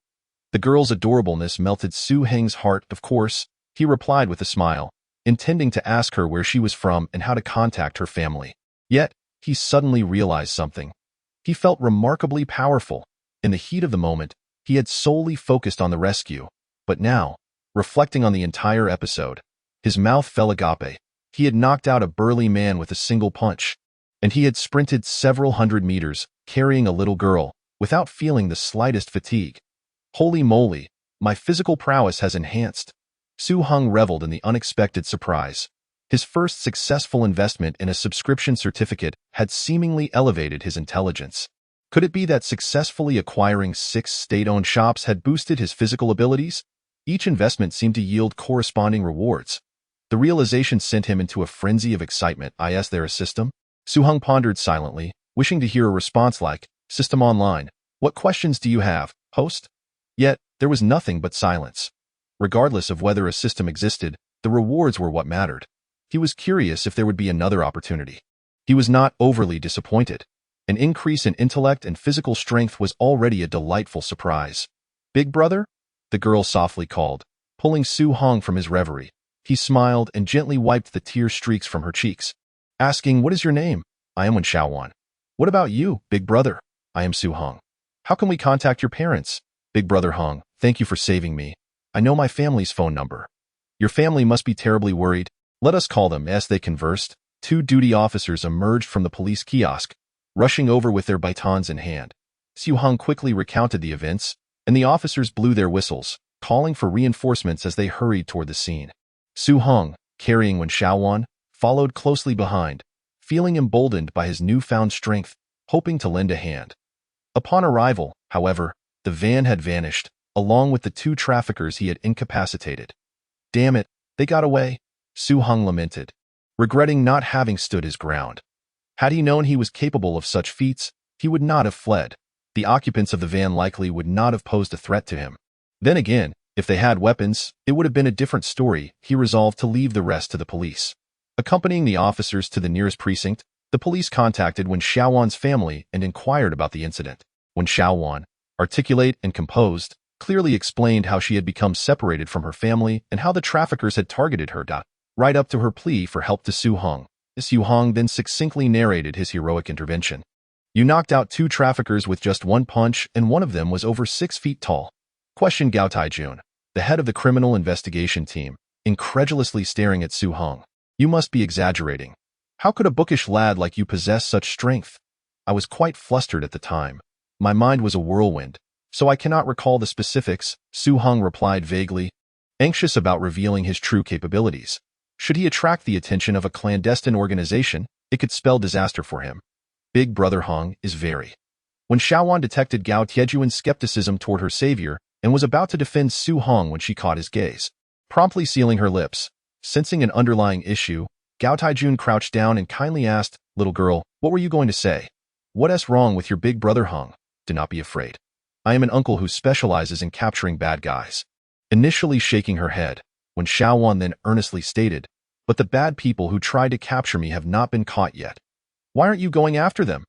The girl's adorableness melted Su Heng's heart. "Of course," he replied with a smile, intending to ask her where she was from and how to contact her family. Yet, he suddenly realized something. He felt remarkably powerful. In the heat of the moment, he had solely focused on the rescue, but now, reflecting on the entire episode, His mouth fell agape. He had knocked out a burly man with a single punch, and he had sprinted several hundred meters, carrying a little girl, without feeling the slightest fatigue. Holy moly, my physical prowess has enhanced. Su Heng reveled in the unexpected surprise. His first successful investment in a subscription certificate had seemingly elevated his intelligence. Could it be that successfully acquiring 6 state-owned shops had boosted his physical abilities? Each investment seemed to yield corresponding rewards. The realization sent him into a frenzy of excitement. Is there a system? Su Heng pondered silently, wishing to hear a response like, "System online. What questions do you have, host?" Yet, there was nothing but silence. Regardless of whether a system existed, the rewards were what mattered. He was curious if there would be another opportunity. He was not overly disappointed. An increase in intellect and physical strength was already a delightful surprise. "Big brother?" the girl softly called, pulling Su Heng from his reverie. He smiled and gently wiped the tear streaks from her cheeks, asking, "What is your name?" "I am Wen Xiaowan." "What about you, big brother?" "I am Su Heng." "How can we contact your parents?" "Big brother Heng, thank you for saving me. I know my family's phone number." "Your family must be terribly worried. Let us call them." As they conversed, 2 duty officers emerged from the police kiosk, rushing over with their batons in hand. Su Heng quickly recounted the events, and the officers blew their whistles, calling for reinforcements as they hurried toward the scene. Su Heng, carrying Wen Xiaowan, followed closely behind, feeling emboldened by his newfound strength, hoping to lend a hand. Upon arrival, however, the van had vanished, along with the 2 traffickers he had incapacitated. "Damn it, they got away," Su Heng lamented, regretting not having stood his ground. Had he known he was capable of such feats, he would not have fled. The occupants of the van likely would not have posed a threat to him. Then again, if they had weapons, it would have been a different story. He resolved to leave the rest to the police. Accompanying the officers to the nearest precinct, the police contacted Wen Xiaowan's family and inquired about the incident. Wen Xiaowan, articulate and composed, clearly explained how she had become separated from her family and how the traffickers had targeted her. Right up to her plea for help to Su Heng. Su Heng then succinctly narrated his heroic intervention. "You knocked out 2 traffickers with just 1 punch, and one of them was over 6 feet tall." Questioned Gao Taijun, the head of the criminal investigation team, incredulously staring at Su Heng. "You must be exaggerating. How could a bookish lad like you possess such strength?" "I was quite flustered at the time. My mind was a whirlwind, so I cannot recall the specifics," Su Heng replied vaguely, anxious about revealing his true capabilities. Should he attract the attention of a clandestine organization, it could spell disaster for him. Big brother Heng is very. When Xiaowan detected Gao Tiejuan's skepticism toward her savior and was about to defend Su Heng when she caught his gaze, promptly sealing her lips. Sensing an underlying issue, Gao Taijun crouched down and kindly asked, "Little girl, what were you going to say?" "What's wrong with your big brother Heng?" "Do not be afraid. I am an uncle who specializes in capturing bad guys." Initially shaking her head, when Xiaowan then earnestly stated, "But the bad people who tried to capture me have not been caught yet. Why aren't you going after them?"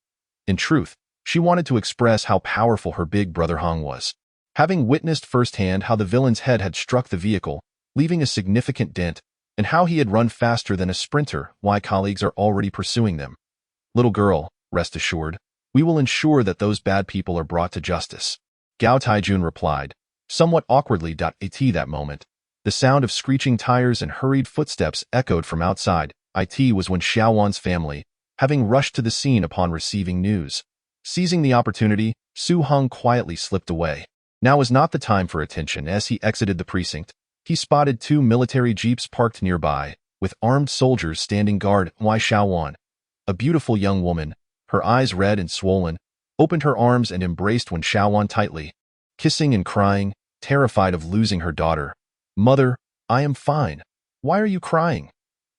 In truth, she wanted to express how powerful her big brother Heng was. Having witnessed firsthand how the villain's head had struck the vehicle, leaving a significant dent, and how he had run faster than a sprinter, why colleagues are already pursuing them. "Little girl, rest assured, we will ensure that those bad people are brought to justice," Gao Taijun replied, somewhat awkwardly. At that moment, the sound of screeching tires and hurried footsteps echoed from outside. It was when Xiaowan's family, having rushed to the scene upon receiving news. Seizing the opportunity, Su Heng quietly slipped away. Now was not the time for attention. As he exited the precinct, he spotted 2 military jeeps parked nearby, with armed soldiers standing guard. Wai Xiaowan, a beautiful young woman, her eyes red and swollen, opened her arms and embraced Wen Xiaowan tightly, kissing and crying, terrified of losing her daughter. "Mother, I am fine. Why are you crying?"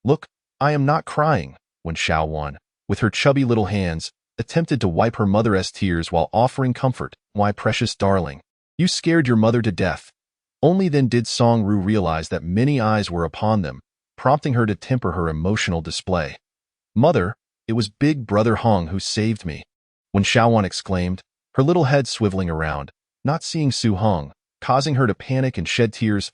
"Look, I am not crying," Wen Xiaowan, with her chubby little hands, attempted to wipe her mother's tears while offering comfort. "Why, precious darling, you scared your mother to death." Only then did Song Ru realize that many eyes were upon them, prompting her to temper her emotional display. "Mother, it was big brother Heng who saved me," Wen Xiaowan exclaimed, her little head swiveling around, not seeing Su Heng, causing her to panic and shed tears.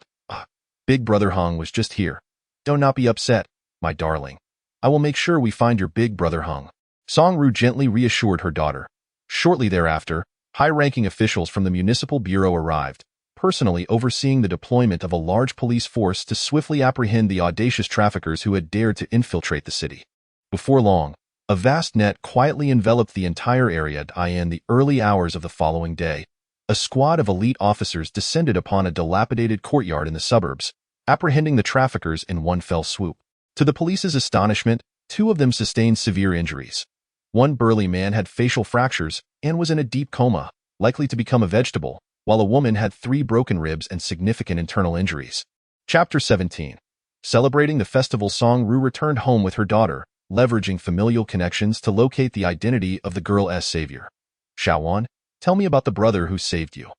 Big brother Heng was just here. Do not be upset, my darling. I will make sure we find your big brother Heng." Song Ru gently reassured her daughter. Shortly thereafter, high-ranking officials from the municipal bureau arrived, personally overseeing the deployment of a large police force to swiftly apprehend the audacious traffickers who had dared to infiltrate the city. Before long, a vast net quietly enveloped the entire area. In the early hours of the following day, a squad of elite officers descended upon a dilapidated courtyard in the suburbs, apprehending the traffickers in one fell swoop. To the police's astonishment, 2 of them sustained severe injuries. One burly man had facial fractures and was in a deep coma, likely to become a vegetable, while a woman had 3 broken ribs and significant internal injuries. Chapter 17. Celebrating the festival, Song Ru returned home with her daughter, leveraging familial connections to locate the identity of the girl's savior. Shawan, tell me about the brother who saved you.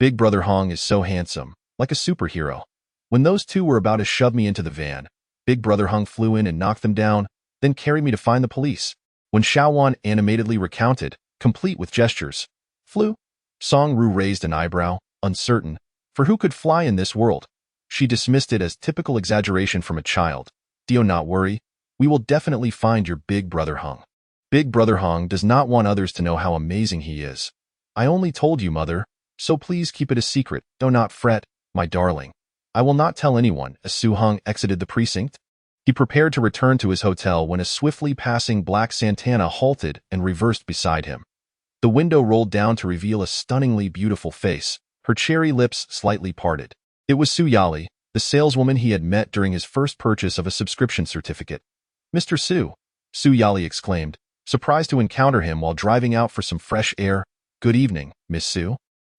Big Brother Hong is so handsome, like a superhero. When those 2 were about to shove me into the van, Big Brother Hong flew in and knocked them down, then carried me to find the police. When Shawan animatedly recounted, complete with gestures, flew? Song Ru raised an eyebrow, uncertain, for who could fly in this world? She dismissed it as typical exaggeration from a child. Do not worry, we will definitely find your Big Brother Hong. Big Brother Hong does not want others to know how amazing he is. I only told you, mother, so please keep it a secret. Do not fret, my darling. I will not tell anyone. As Su Heng exited the precinct, he prepared to return to his hotel when a swiftly passing black Santana halted and reversed beside him. The window rolled down to reveal a stunningly beautiful face, her cherry lips slightly parted. It was Su Yali, the saleswoman he had met during his first purchase of a subscription certificate. Mr. Su, Su Yali exclaimed, surprised to encounter him while driving out for some fresh air. Good evening, Miss Su.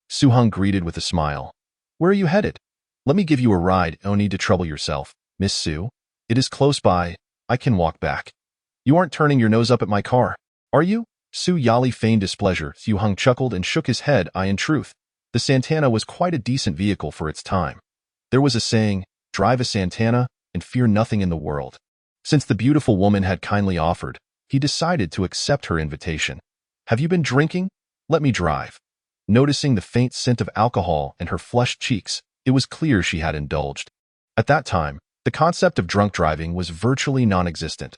Su Heng greeted with a smile. Where are you headed? Let me give you a ride. No need to trouble yourself, Miss Su. It is close by. I can walk back. You aren't turning your nose up at my car, are you? Su Yali feigned displeasure. Su Heng chuckled and shook his head. In truth, the Santana was quite a decent vehicle for its time. There was a saying, drive a Santana and fear nothing in the world. Since the beautiful woman had kindly offered, he decided to accept her invitation. Have you been drinking? Let me drive. Noticing the faint scent of alcohol and her flushed cheeks, it was clear she had indulged. At that time, the concept of drunk driving was virtually non-existent.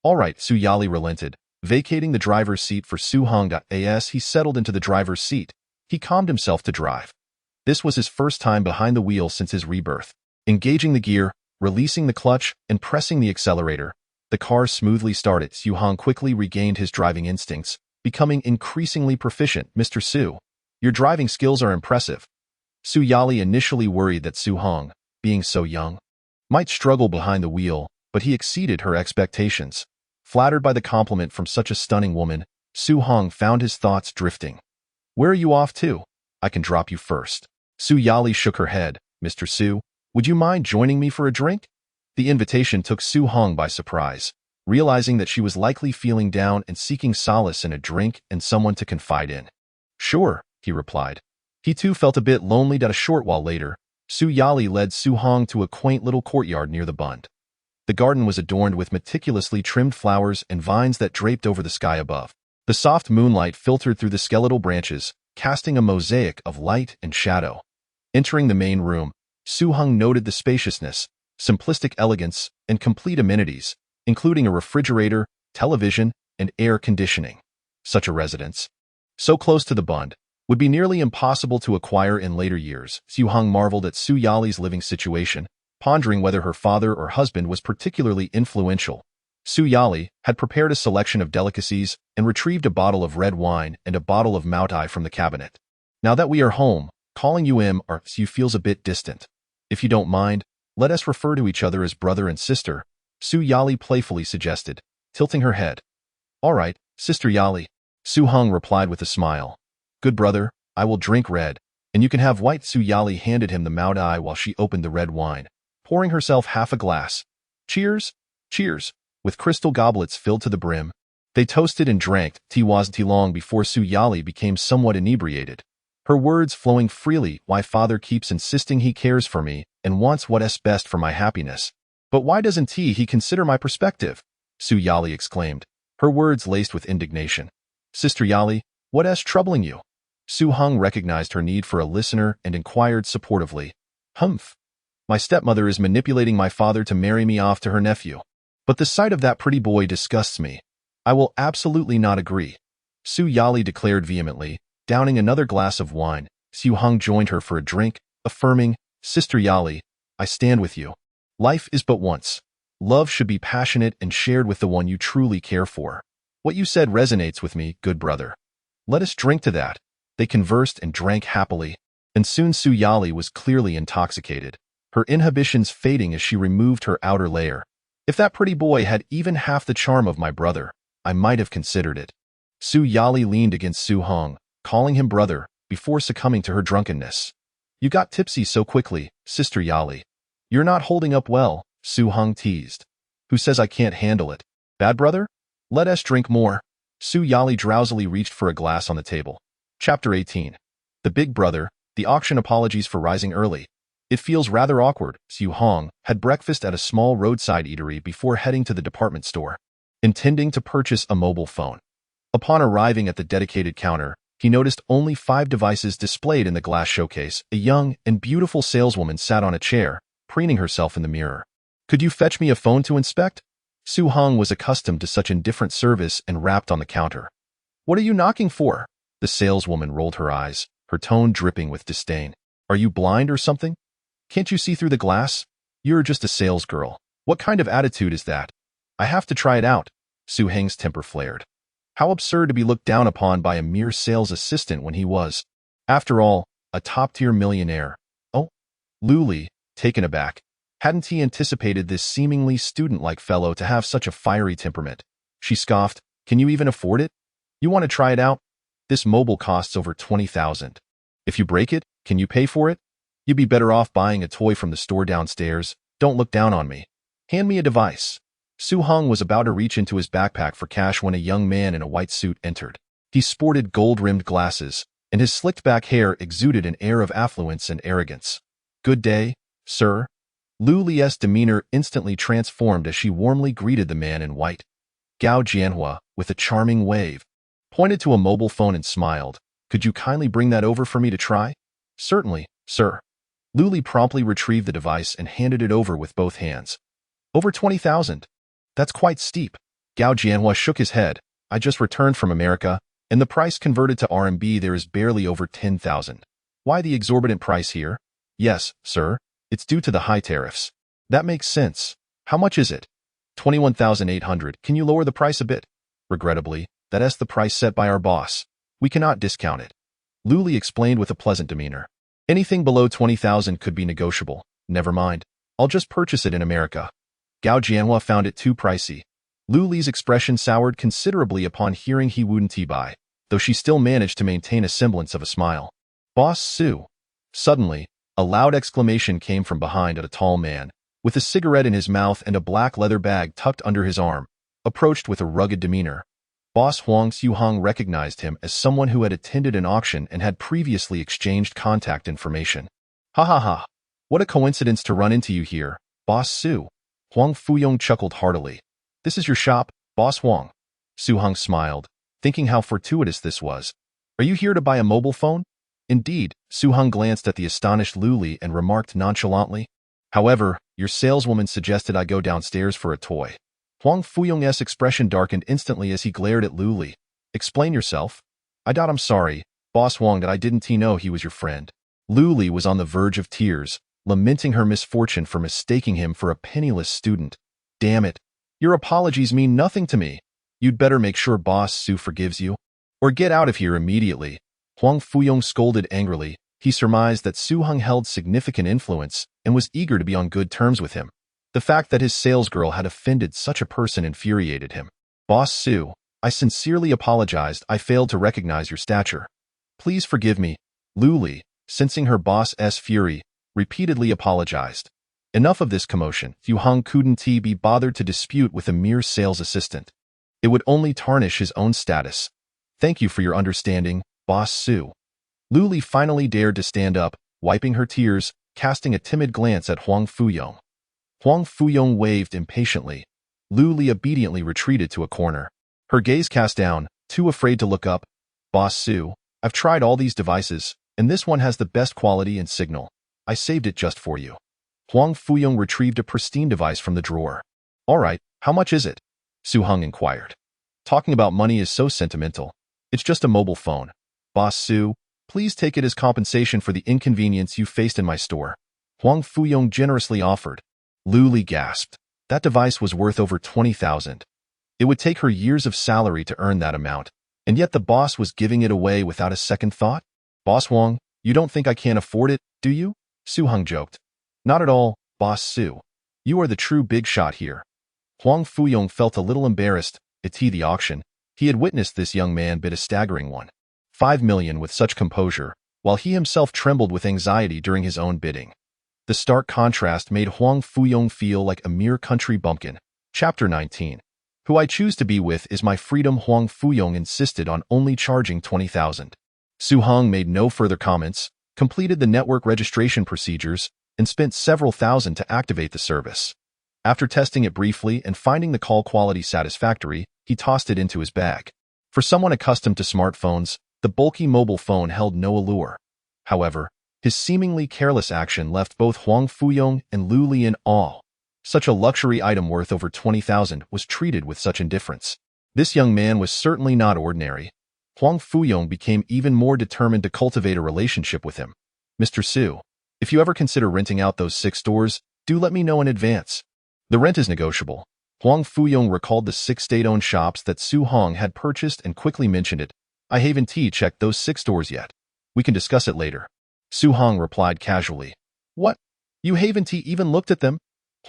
All right, Su Yali relented. Vacating the driver's seat for Su Heng. As he settled into the driver's seat, he calmed himself to drive. This was his first time behind the wheel since his rebirth. Engaging the gear, releasing the clutch, and pressing the accelerator, the car smoothly started. Su Heng quickly regained his driving instincts, becoming increasingly proficient. Mr. Su, your driving skills are impressive. Su Yali initially worried that Su Heng, being so young, might struggle behind the wheel, but he exceeded her expectations. Flattered by the compliment from such a stunning woman, Su Heng found his thoughts drifting. Where are you off to? I can drop you first. Su Yali shook her head. Mr. Su, would you mind joining me for a drink? The invitation took Su Heng by surprise, realizing that she was likely feeling down and seeking solace in a drink and someone to confide in. Sure, he replied. He too felt a bit lonely. A short while later, Su Yali led Su Heng to a quaint little courtyard near the Bund. The garden was adorned with meticulously trimmed flowers and vines that draped over the sky above. The soft moonlight filtered through the skeletal branches, casting a mosaic of light and shadow. Entering the main room, Su Heng noted the spaciousness, simplistic elegance, and complete amenities, including a refrigerator, television, and air conditioning. Such a residence, so close to the Bund, would be nearly impossible to acquire in later years. Su Heng marveled at Su Yali's living situation, pondering whether her father or husband was particularly influential. Su Yali had prepared a selection of delicacies and retrieved a bottle of red wine and a bottle of Moutai from the cabinet. Now that we are home, calling you Su feels a bit distant. If you don't mind, let us refer to each other as brother and sister, Su Yali playfully suggested, tilting her head. All right, Sister Yali, Su Heng replied with a smile. Good brother, I will drink red, and you can have white. Su Yali handed him the Moutai while she opened the red wine, pouring herself half a glass. Cheers, cheers, with crystal goblets filled to the brim. They toasted and drank tea long before Su Yali became somewhat inebriated. Her words flowing freely. Why father keeps insisting he cares for me and wants what's best for my happiness. But why doesn't he consider my perspective? Su Yali exclaimed, her words laced with indignation. Sister Yali, what's troubling you? Su Heng recognized her need for a listener and inquired supportively. Humph. My stepmother is manipulating my father to marry me off to her nephew. But the sight of that pretty boy disgusts me. I will absolutely not agree. Su Yali declared vehemently, downing another glass of wine. Su Heng joined her for a drink, affirming, "Sister Yali, I stand with you. Life is but once. Love should be passionate and shared with the one you truly care for. What you said resonates with me, good brother. Let us drink to that." They conversed and drank happily, and soon Su Yali was clearly intoxicated, her inhibitions fading as she removed her outer layer. If that pretty boy had even half the charm of my brother, I might have considered it. Su Yali leaned against Su Heng, calling him brother, before succumbing to her drunkenness. "You got tipsy so quickly, Sister Yali. You're not holding up well," Su Heng teased. "Who says I can't handle it? Bad brother? Let us drink more." Su Yali drowsily reached for a glass on the table. Chapter 18. The Big Brother, the auction. Apologies for rising early. It feels rather awkward. Su Heng had breakfast at a small roadside eatery before heading to the department store, intending to purchase a mobile phone. Upon arriving at the dedicated counter, he noticed only 5 devices displayed in the glass showcase. A young and beautiful saleswoman sat on a chair, preening herself in the mirror. "Could you fetch me a phone to inspect?" Su Heng was accustomed to such indifferent service and rapped on the counter. "What are you knocking for?" The saleswoman rolled her eyes, her tone dripping with disdain. "Are you blind or something? Can't you see through the glass? You're just a salesgirl. What kind of attitude is that? I have to try it out." Su Heng's temper flared. How absurd to be looked down upon by a mere sales assistant when he was, after all, a top-tier millionaire. "Oh?" Luli, taken aback. Hadn't he anticipated this seemingly student-like fellow to have such a fiery temperament? She scoffed. "Can you even afford it? You want to try it out? This mobile costs over 20,000. If you break it, can you pay for it? You'd be better off buying a toy from the store downstairs. Don't look down on me. Hand me a device." Su Heng was about to reach into his backpack for cash when a young man in a white suit entered. He sported gold-rimmed glasses, and his slicked-back hair exuded an air of affluence and arrogance. "Good day, sir." Lu Li's demeanor instantly transformed as she warmly greeted the man in white. Gao Jianhua, with a charming wave, pointed to a mobile phone and smiled. "Could you kindly bring that over for me to try?" "Certainly, sir." Lu Li promptly retrieved the device and handed it over with both hands. "Over 20,000. That's quite steep." Gao Jianhua shook his head. "I just returned from America, and the price converted to RMB there is barely over 10,000. Why the exorbitant price here?" "Yes, sir. It's due to the high tariffs." "That makes sense. How much is it?" 21,800. "Can you lower the price a bit?" "Regrettably, that's the price set by our boss. We cannot discount it." Lu Li explained with a pleasant demeanor. "Anything below 20,000 could be negotiable. Never mind. I'll just purchase it in America." Gao Jianhua found it too pricey. Lu Li's expression soured considerably upon hearing he wouldn't buy, though she still managed to maintain a semblance of a smile. "Boss Su." Suddenly, a loud exclamation came from behind a tall man, with a cigarette in his mouth and a black leather bag tucked under his arm, approached with a rugged demeanor. Boss Huang. Su Heng recognized him as someone who had attended an auction and had previously exchanged contact information. "Ha ha ha. What a coincidence to run into you here, Boss Su." Huang Fuyong chuckled heartily. "This is your shop, Boss Huang." Su Heng smiled, thinking how fortuitous this was. "Are you here to buy a mobile phone?" "Indeed." Su Heng glanced at the astonished Lu Li and remarked nonchalantly. "However, your saleswoman suggested I go downstairs for a toy." Huang Fuyong's expression darkened instantly as he glared at Lu Li. "Explain yourself." I'm sorry, Boss Huang, that I didn't know he was your friend." Lu Li was on the verge of tears, lamenting her misfortune for mistaking him for a penniless student. "Damn it. Your apologies mean nothing to me. You'd better make sure Boss Su forgives you, or get out of here immediately." Huang Fuyong scolded angrily. He surmised that Su Heng held significant influence and was eager to be on good terms with him. The fact that his salesgirl had offended such a person infuriated him. "Boss Su, I sincerely apologized. I failed to recognize your stature. Please forgive me." Lu Li, sensing her boss's fury, repeatedly apologized. Enough of this commotion. Su Heng couldn't be bothered to dispute with a mere sales assistant. It would only tarnish his own status. "Thank you for your understanding, Boss Su." Lu Li finally dared to stand up, wiping her tears, casting a timid glance at Huang Fuyong. Huang Fuyong waved impatiently. Lu Li obediently retreated to a corner. Her gaze cast down, too afraid to look up. "Boss Su, I've tried all these devices, and this one has the best quality and signal. I saved it just for you." Huang Fuyong retrieved a pristine device from the drawer. "All right, how much is it?" Su Heng inquired. "Talking about money is so sentimental. It's just a mobile phone. Boss Su, Please take it as compensation for the inconvenience you faced in my store. Huang Fuyong generously offered. Lu Li gasped. That device was worth over 20,000. It would take her years of salary to earn that amount, and yet the boss was giving it away without a second thought? Boss Huang, you don't think I can't afford it, do you? Su Heng joked. Not at all, Boss Su. You are the true big shot here. Huang Fuyong felt a little embarrassed. At the auction, he had witnessed this young man bid a staggering 5 million with such composure, while he himself trembled with anxiety during his own bidding. The stark contrast made Huang Fuyong feel like a mere country bumpkin. Chapter 19. Who I choose to be with is my freedom. Huang Fuyong insisted on only charging 20,000. Su Heng made no further comments, completed the network registration procedures, and spent several thousand to activate the service. After testing it briefly and finding the call quality satisfactory, he tossed it into his bag. For someone accustomed to smartphones, the bulky mobile phone held no allure. However, his seemingly careless action left both Huang Fuyong and Lu Li in awe. Such a luxury item worth over 20,000 was treated with such indifference. This young man was certainly not ordinary. Huang Fuyong became even more determined to cultivate a relationship with him. Mr. Su, if you ever consider renting out those 6 stores, do let me know in advance. The rent is negotiable. Huang Fuyong recalled the 6 state-owned shops that Su Heng had purchased and quickly mentioned it. I haven't checked those 6 stores yet. We can discuss it later. Su Heng replied casually. What? You haven't even looked at them?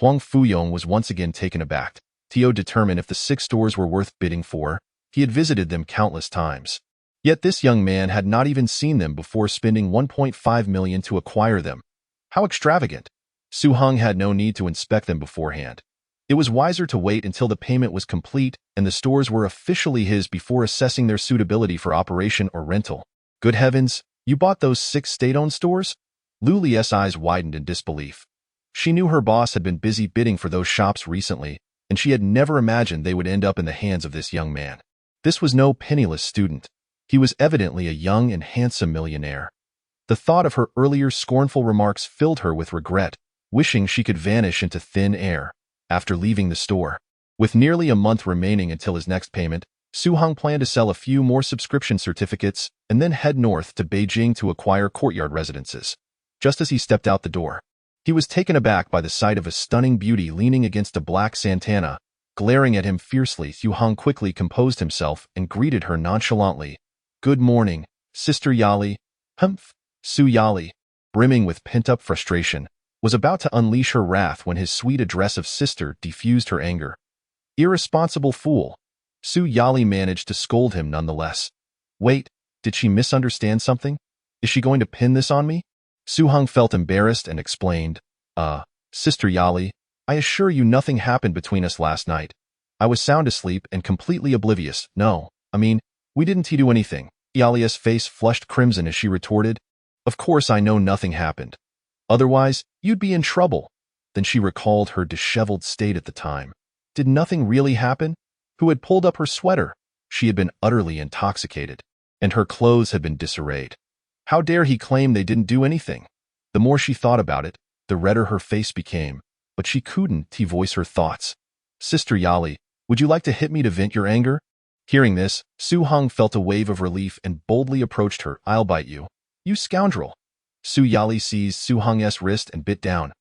Huang Fuyong was once again taken aback. Tio determined if the 6 stores were worth bidding for. He had visited them countless times. Yet this young man had not even seen them before spending 1.5 million to acquire them. How extravagant! Su Heng had no need to inspect them beforehand. It was wiser to wait until the payment was complete and the stores were officially his before assessing their suitability for operation or rental. Good heavens, you bought those 6 state-owned stores? Lu Li's eyes widened in disbelief. She knew her boss had been busy bidding for those shops recently, and she had never imagined they would end up in the hands of this young man. This was no penniless student. He was evidently a young and handsome millionaire. The thought of her earlier scornful remarks filled her with regret, wishing she could vanish into thin air. After leaving the store, with nearly a month remaining until his next payment, Su Heng planned to sell a few more subscription certificates and then head north to Beijing to acquire courtyard residences. Just as he stepped out the door, he was taken aback by the sight of a stunning beauty leaning against a black Santana. Glaring at him fiercely, Su Heng quickly composed himself and greeted her nonchalantly. Good morning, Sister Yali. Humph. Su Yali, brimming with pent-up frustration, was about to unleash her wrath when his sweet address of sister diffused her anger. Irresponsible fool. Su Yali managed to scold him nonetheless. Wait, did she misunderstand something? Is she going to pin this on me? Su Heng felt embarrassed and explained, Sister Yali, I assure you nothing happened between us last night. I was sound asleep and completely oblivious. No, we didn't do anything. Yali's face flushed crimson as she retorted, Of course I know nothing happened. Otherwise, you'd be in trouble. Then she recalled her disheveled state at the time. Did nothing really happen? Who had pulled up her sweater? She had been utterly intoxicated, and her clothes had been disarrayed. How dare he claim they didn't do anything? The more she thought about it, the redder her face became, but she couldn't voice her thoughts. Sister Yali, would you like to hit me to vent your anger? Hearing this, Su Heng felt a wave of relief and boldly approached her. I'll bite you. You scoundrel. Su Yali seized Su Heng's wrist and bit down.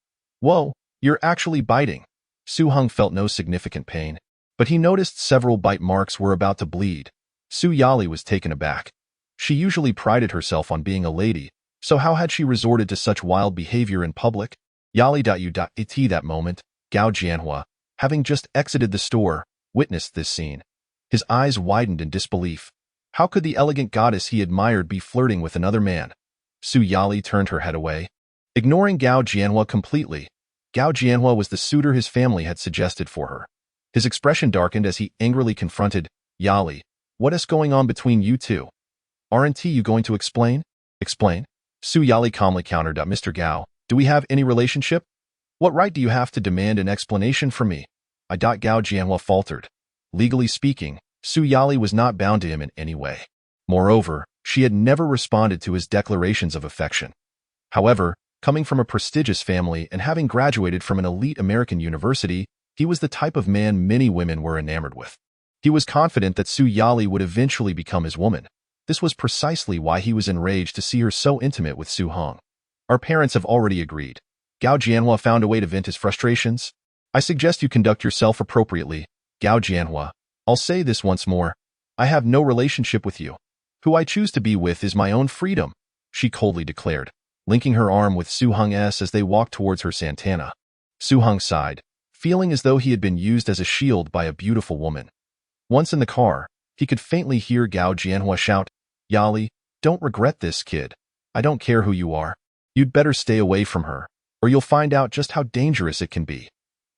Whoa, you're actually biting. Su Heng felt no significant pain, but he noticed several bite marks were about to bleed. Su Yali was taken aback. She usually prided herself on being a lady, so how had she resorted to such wild behavior in public? Yali.u.it that moment, Gao Jianhua, having just exited the store, witnessed this scene. His eyes widened in disbelief. How could the elegant goddess he admired be flirting with another man? Su Yali turned her head away, ignoring Gao Jianhua completely. Gao Jianhua was the suitor his family had suggested for her. His expression darkened as he angrily confronted, Yali, what is going on between you two? Aren't you going to explain? Explain? Su Yali calmly countered, Mr. Gao, do we have any relationship? What right do you have to demand an explanation from me? Gao Jianhua faltered. Legally speaking, Su Yali was not bound to him in any way. Moreover, she had never responded to his declarations of affection. However, coming from a prestigious family and having graduated from an elite American university, he was the type of man many women were enamored with. He was confident that Su Yali would eventually become his woman. This was precisely why he was enraged to see her so intimate with Su Heng. Our parents have already agreed. Gao Jianhua found a way to vent his frustrations. I suggest you conduct yourself appropriately, Gao Jianhua. I'll say this once more. I have no relationship with you. Who I choose to be with is my own freedom, she coldly declared, linking her arm with Su Heng's as they walked towards her Santana. Su Heng sighed, feeling as though he had been used as a shield by a beautiful woman. Once in the car, he could faintly hear Gao Jianhua shout, "Yali, don't regret this, kid. I don't care who you are. You'd better stay away from her, or you'll find out just how dangerous it can be."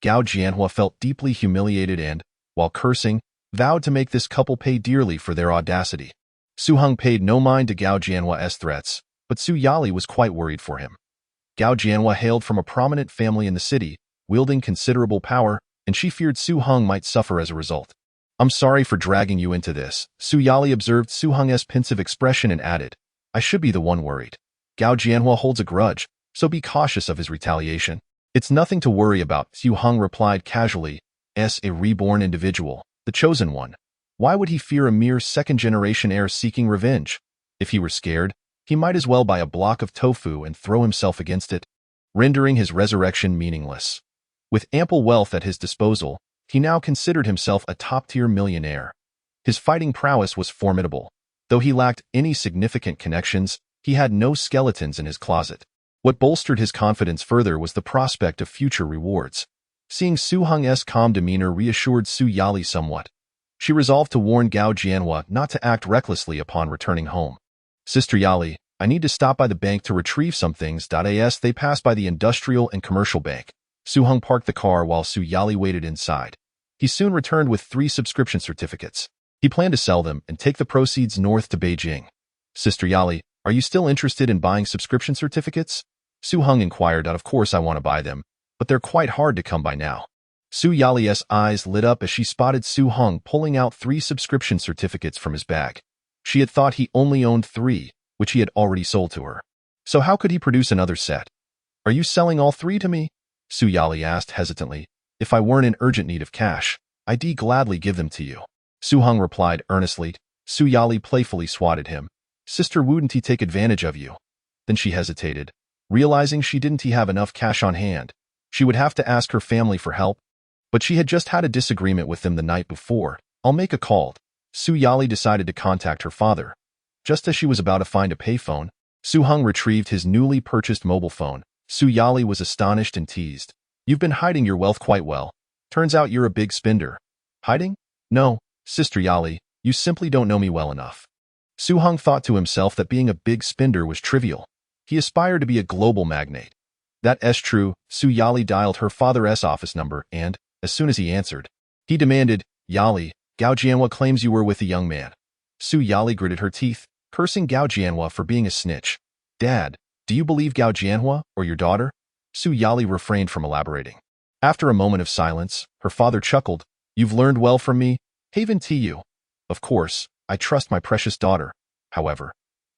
Gao Jianhua felt deeply humiliated and, while cursing, vowed to make this couple pay dearly for their audacity. Su Heng paid no mind to Gao Jianhua's threats, but Su Yali was quite worried for him. Gao Jianhua hailed from a prominent family in the city, wielding considerable power, and she feared Su Heng might suffer as a result. "I'm sorry for dragging you into this," Su Yali observed Su Heng's pensive expression and added, "I should be the one worried. Gao Jianhua holds a grudge, so be cautious of his retaliation." "It's nothing to worry about," Su Heng replied casually, as a reborn individual, the chosen one. Why would he fear a mere second-generation heir seeking revenge? If he were scared, he might as well buy a block of tofu and throw himself against it, rendering his resurrection meaningless. With ample wealth at his disposal, he now considered himself a top-tier millionaire. His fighting prowess was formidable. Though he lacked any significant connections, he had no skeletons in his closet. What bolstered his confidence further was the prospect of future rewards. Seeing Su Heng's calm demeanor reassured Su Yali somewhat. She resolved to warn Gao Jianhua not to act recklessly upon returning home. "Sister Yali, I need to stop by the bank to retrieve some things." As they passed by the industrial and commercial bank, Su Heng parked the car while Su Yali waited inside. He soon returned with 3 subscription certificates. He planned to sell them and take the proceeds north to Beijing. "Sister Yali, are you still interested in buying subscription certificates?" Su Heng inquired. "Of course I want to buy them, but they're quite hard to come by now." Su Yali's eyes lit up as she spotted Su Heng pulling out 3 subscription certificates from his bag. She had thought he only owned 3, which he had already sold to her. So how could he produce another set? "Are you selling all 3 to me?" Su Yali asked hesitantly. "If I weren't in urgent need of cash, I'd gladly give them to you." Su Heng replied earnestly. Su Yali playfully swatted him. "Sister, wouldn't he take advantage of you?" Then she hesitated, realizing she didn't have enough cash on hand. She would have to ask her family for help. But she had just had a disagreement with them the night before. "I'll make a call." Su Yali decided to contact her father. Just as she was about to find a payphone, Su Heng retrieved his newly purchased mobile phone. Su Yali was astonished and teased. "You've been hiding your wealth quite well. Turns out you're a big spender." "Hiding? No, Sister Yali, you simply don't know me well enough." Su Heng thought to himself that being a big spender was trivial. He aspired to be a global magnate. "That's true." Su Yali dialed her father's office number and, as soon as he answered, he demanded, "Yali, Gao Jianhua claims you were with a young man." Su Yali gritted her teeth, cursing Gao Jianhua for being a snitch. "Dad, do you believe Gao Jianhua or your daughter?" Su Yali refrained from elaborating. After a moment of silence, her father chuckled. "You've learned well from me, Haven Tu. Of course, I trust my precious daughter." However,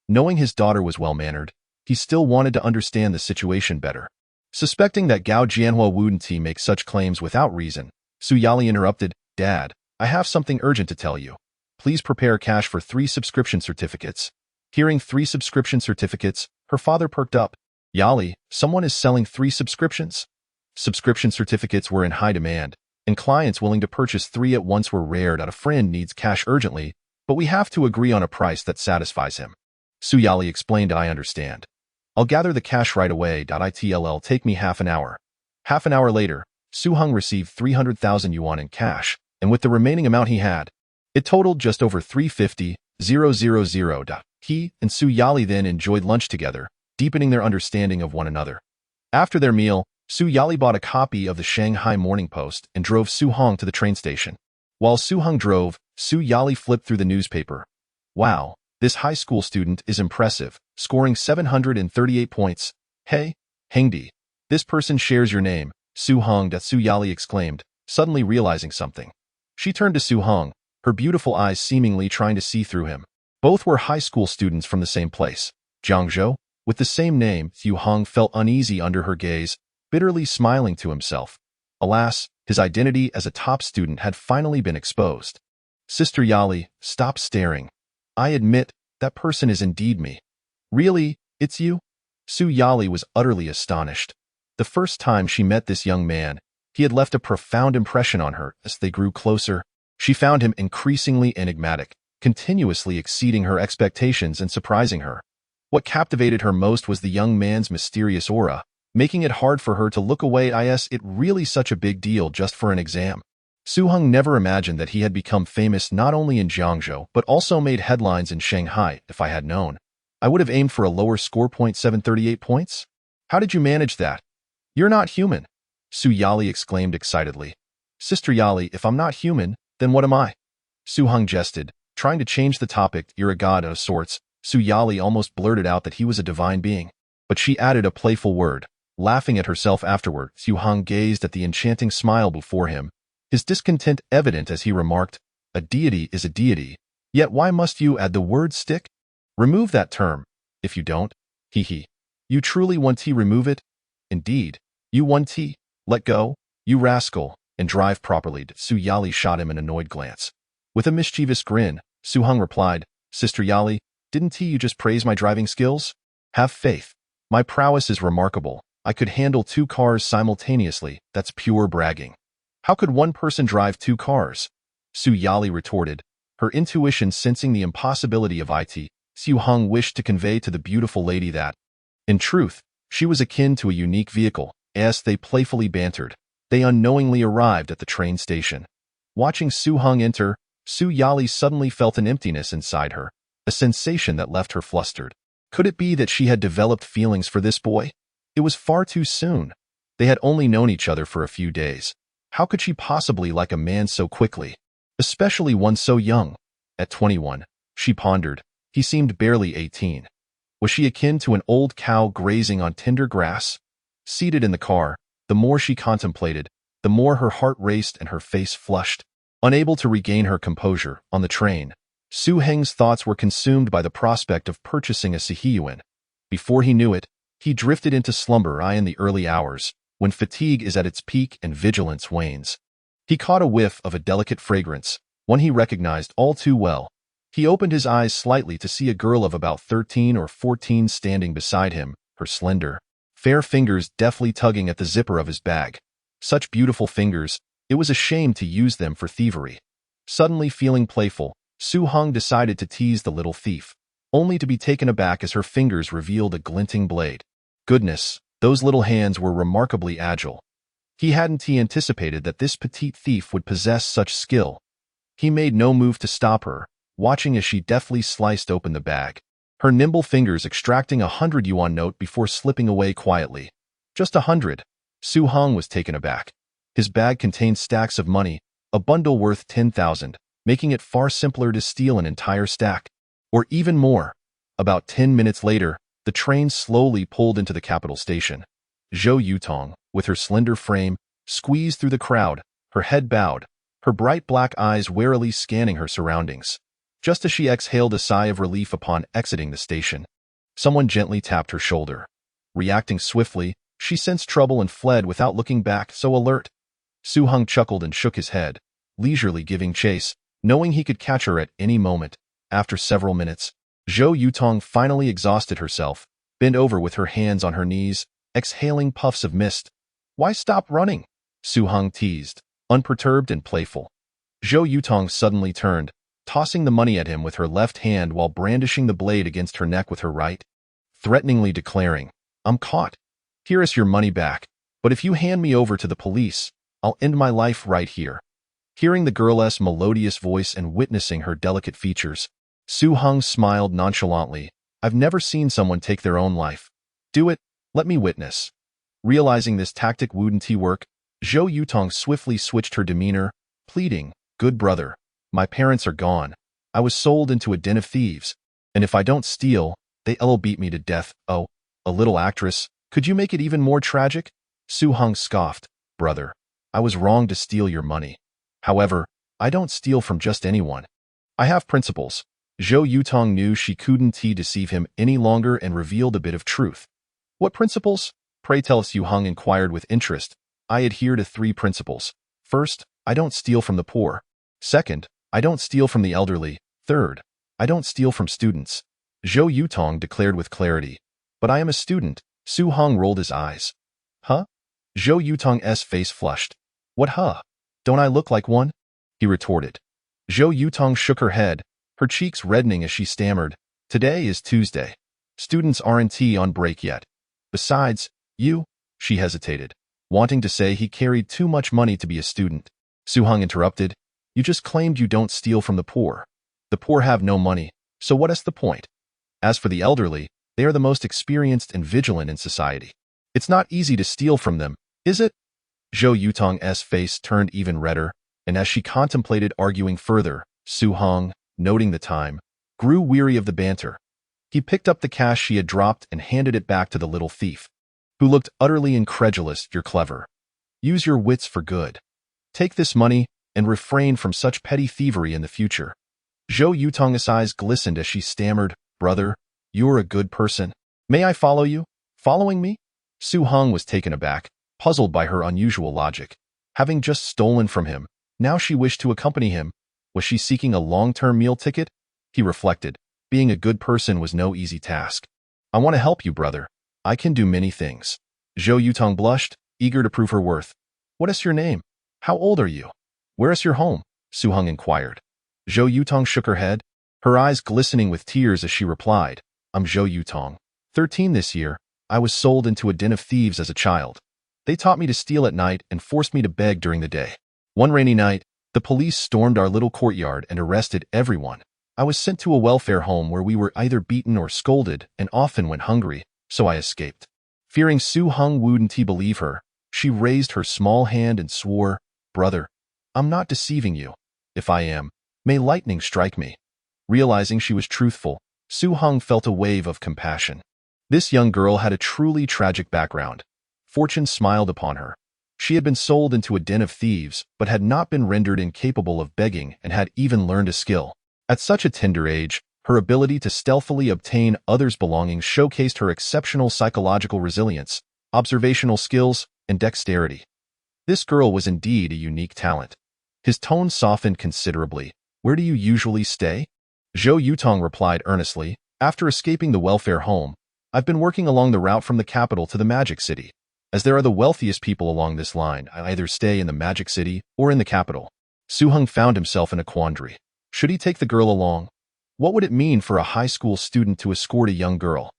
knowing his daughter was well-mannered, he still wanted to understand the situation better. Suspecting that Gao Jianhua wouldn't make such claims without reason, Su Yali interrupted, "Dad, I have something urgent to tell you. Please prepare cash for 3 subscription certificates." Hearing 3 subscription certificates, her father perked up. "Yali, someone is selling 3 subscriptions?" Subscription certificates were in high demand, and clients willing to purchase 3 at once were rare. "A friend needs cash urgently, but we have to agree on a price that satisfies him." Su Yali explained, "I understand. I'll gather the cash right away. It'll take me half an hour." Half an hour later, Su Heng received 300,000 yuan in cash, and with the remaining amount he had, it totaled just over 350,000. He and Su Yali then enjoyed lunch together, deepening their understanding of one another. After their meal, Su Yali bought a copy of the Shanghai Morning Post and drove Su Heng to the train station. While Su Heng drove, Su Yali flipped through the newspaper. "Wow, this high school student is impressive, scoring 738 points. Hey, Hengdi, this person shares your name." Su Yali exclaimed, suddenly realizing something. She turned to Su Heng, her beautiful eyes seemingly trying to see through him. Both were high school students from the same place, Jiangzhou, with the same name. Su Heng felt uneasy under her gaze, bitterly smiling to himself. Alas, his identity as a top student had finally been exposed. "Sister Yali, stop staring. I admit, That person is indeed me. Really? It's you? Su Yali was utterly astonished. The first time she met this young man, he had left a profound impression on her. As they grew closer, she found him increasingly enigmatic, continuously exceeding her expectations and surprising her. What captivated her most was the young man's mysterious aura, making it hard for her to look away. Is it really such a big deal just for an exam? Su Heng never imagined that he had become famous not only in Jiangzhou but also made headlines in Shanghai. If I had known, I would have aimed for a lower score. 738 points? How did you manage that? You're not human, Su Yali exclaimed excitedly. Sister Yali, if I'm not human, then what am I? Su Heng jested, trying to change the topic. You're a god of sorts. Su Yali almost blurted out that he was a divine being, but she added a playful word, laughing at herself afterward. Su Heng gazed at the enchanting smile before him, his discontent evident as he remarked, a deity is a deity, yet why must you add the word stick? Remove that term. If you don't, hee. You truly want to remove it? Indeed. You want to? Let go, you rascal, and drive properly. Su Yali shot him an annoyed glance. With a mischievous grin, Su Heng replied, Sister Yali, didn't you just praise my driving skills? Have faith. My prowess is remarkable. I could handle 2 cars simultaneously. That's pure bragging. How could one person drive 2 cars? Su Yali retorted, her intuition sensing the impossibility of it. Su Heng wished to convey to the beautiful lady that, in truth, she was akin to a unique vehicle. As they playfully bantered, they unknowingly arrived at the train station. Watching Su Heng enter, Su Yali suddenly felt an emptiness inside her, a sensation that left her flustered. Could it be that she had developed feelings for this boy? It was far too soon. They had only known each other for a few days. How could she possibly like a man so quickly, especially one so young? At 21, she pondered, he seemed barely 18. Was she akin to an old cow grazing on tender grass? Seated in the car, the more she contemplated, the more her heart raced and her face flushed. Unable to regain her composure on the train, Su Heng's thoughts were consumed by the prospect of purchasing a Sihiyuan. Before he knew it, he drifted into slumber in the early hours, when fatigue is at its peak and vigilance wanes. He caught a whiff of a delicate fragrance, one he recognized all too well. He opened his eyes slightly to see a girl of about 13 or 14 standing beside him, her slender, fair fingers deftly tugging at the zipper of his bag. Such beautiful fingers, it was a shame to use them for thievery. Suddenly feeling playful, Su Heng decided to tease the little thief, only to be taken aback as her fingers revealed a glinting blade. Goodness, those little hands were remarkably agile. He hadn't anticipated that this petite thief would possess such skill. He made no move to stop her, watching as she deftly sliced open the bag, her nimble fingers extracting a 100 yuan note before slipping away quietly. Just 100. Su Heng was taken aback. His bag contained stacks of money, a bundle worth 10,000, making it far simpler to steal an entire stack. Or even more. About 10 minutes later, the train slowly pulled into the capital station. Zhou Yutong, with her slender frame, squeezed through the crowd, her head bowed, her bright black eyes warily scanning her surroundings. Just as she exhaled a sigh of relief upon exiting the station, someone gently tapped her shoulder. Reacting swiftly, she sensed trouble and fled without looking back, so alert. Su Heng chuckled and shook his head, leisurely giving chase, knowing he could catch her at any moment. After several minutes, Zhou Yutong finally exhausted herself, bent over with her hands on her knees, exhaling puffs of mist. Why stop running? Su Heng teased, unperturbed and playful. Zhou Yutong suddenly turned, tossing the money at him with her left hand while brandishing the blade against her neck with her right, threateningly declaring, I'm caught. Here is your money back, but if you hand me over to the police, I'll end my life right here. Hearing the girl's melodious voice and witnessing her delicate features, Su Heng smiled nonchalantly. I've never seen someone take their own life. Do it, let me witness. Realizing this tactic wouldn't work, Zhou Yutong swiftly switched her demeanor, pleading, Good brother, my parents are gone. I was sold into a den of thieves, and if I don't steal, they'll beat me to death. Oh, a little actress, could you make it even more tragic? Su Heng scoffed, Brother, I was wrong to steal your money. However, I don't steal from just anyone. I have principles. Zhou Yutong knew she couldn't deceive him any longer and revealed a bit of truth. What principles? Pray tell, Su Heng inquired with interest. I adhere to 3 principles. First, I don't steal from the poor. Second, I don't steal from the elderly. Third, I don't steal from students, Zhou Yutong declared with clarity. But I am a student. Su Heng rolled his eyes. Huh? Zhou Yutong's face flushed. What huh? Don't I look like one? He retorted. Zhou Yutong shook her head, her cheeks reddening as she stammered. Today is Tuesday. Students aren't on break yet. Besides, she hesitated, wanting to say he carried too much money to be a student. Su Heng interrupted. You just claimed you don't steal from the poor. The poor have no money, so what is the point? As for the elderly, they are the most experienced and vigilant in society. It's not easy to steal from them, is it? Zhou Yutong's face turned even redder, and as she contemplated arguing further, Su Heng, noting the time, grew weary of the banter. He picked up the cash she had dropped and handed it back to the little thief, who looked utterly incredulous. You're clever. Use your wits for good. Take this money and refrain from such petty thievery in the future. Zhou Yutong's eyes glistened as she stammered, Brother, you're a good person. May I follow you? Following me? Su Heng was taken aback, puzzled by her unusual logic. Having just stolen from him, now she wished to accompany him. Was she seeking a long-term meal ticket? He reflected. Being a good person was no easy task. I want to help you, brother. I can do many things. Zhou Yutong blushed, eager to prove her worth. What is your name? How old are you? Where is your home? Su Heng inquired. Zhou Yutong shook her head, her eyes glistening with tears as she replied, I'm Zhou Yutong. 13 this year. I was sold into a den of thieves as a child. They taught me to steal at night and forced me to beg during the day. One rainy night, the police stormed our little courtyard and arrested everyone. I was sent to a welfare home where we were either beaten or scolded and often went hungry, so I escaped. Fearing Su Heng wouldn't believe her, she raised her small hand and swore, Brother, I'm not deceiving you. If I am, may lightning strike me. Realizing she was truthful, Su Heng felt a wave of compassion. This young girl had a truly tragic background. Fortune smiled upon her. She had been sold into a den of thieves, but had not been rendered incapable of begging and had even learned a skill. At such a tender age, her ability to stealthily obtain others' belongings showcased her exceptional psychological resilience, observational skills, and dexterity. This girl was indeed a unique talent. His tone softened considerably. Where do you usually stay? Zhou Yutong replied earnestly, After escaping the welfare home, I've been working along the route from the capital to the Magic City. As there are the wealthiest people along this line, I either stay in the Magic City or in the capital. Su Heng found himself in a quandary. Should he take the girl along? What would it mean for a high school student to escort a young girl?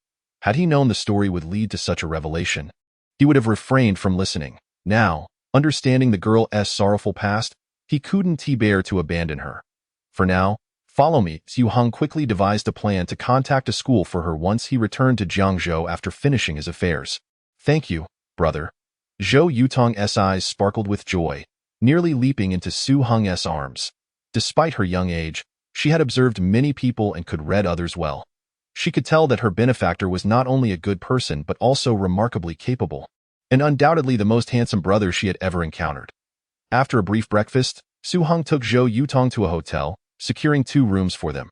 Had he known the story would lead to such a revelation, he would have refrained from listening. Now, understanding the girl's sorrowful past, he couldn't bear to abandon her. For now, follow me. Su Heng quickly devised a plan to contact a school for her once he returned to Jiangzhou after finishing his affairs. Thank you, brother. Zhou Yutong's eyes sparkled with joy, nearly leaping into Su Heng's arms. Despite her young age, she had observed many people and could read others well. She could tell that her benefactor was not only a good person but also remarkably capable, and undoubtedly the most handsome brother she had ever encountered. After a brief breakfast, Su Heng took Zhou Yutong to a hotel, securing 2 rooms for them.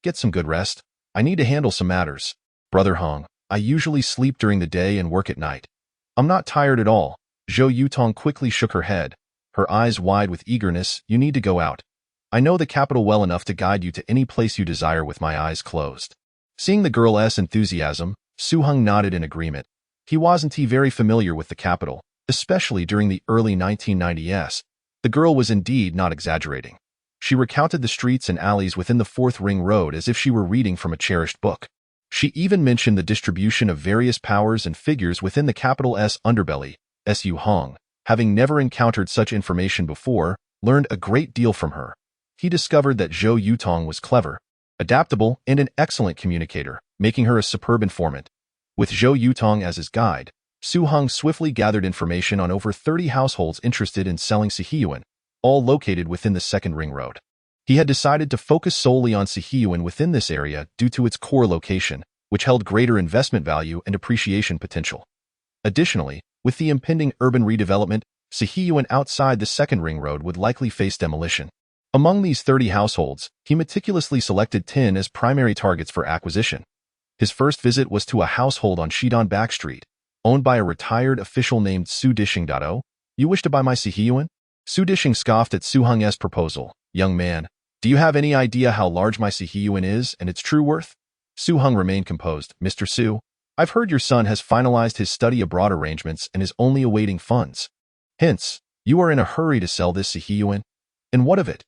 Get some good rest. I need to handle some matters. Brother Heng, I usually sleep during the day and work at night. I'm not tired at all. Zhou Yutong quickly shook her head, her eyes wide with eagerness. You need to go out. I know the capital well enough to guide you to any place you desire with my eyes closed. Seeing the girl's enthusiasm, Su Heng nodded in agreement. He wasn't very familiar with the capital, especially during the early 1990s. The girl was indeed not exaggerating. She recounted the streets and alleys within the 4th Ring Road as if she were reading from a cherished book. She even mentioned the distribution of various powers and figures within the capital's underbelly. Su Heng, having never encountered such information before, learned a great deal from her. He discovered that Zhou Yutong was clever, adaptable, and an excellent communicator, making her a superb informant. With Zhou Yutong as his guide, Su Heng swiftly gathered information on over 30 households interested in selling Sihiyuan, all located within the 2nd Ring Road. He had decided to focus solely on Sihiyuan within this area due to its core location, which held greater investment value and appreciation potential. Additionally, with the impending urban redevelopment, Sihiyuan outside the 2nd Ring Road would likely face demolition. Among these 30 households, he meticulously selected 10 as primary targets for acquisition. His first visit was to a household on Shidan Back Street, owned by a retired official named Su Dishing. You wish to buy my Sihiyuan? Su Dishing scoffed at Su Heng's proposal. Young man, Do you have any idea how large my Sihiyuan is and its true worth? Su Heng remained composed. Mr. Su, I've heard your son has finalized his study abroad arrangements and is only awaiting funds. Hence, you are in a hurry to sell this Sihiyuan? And what of it?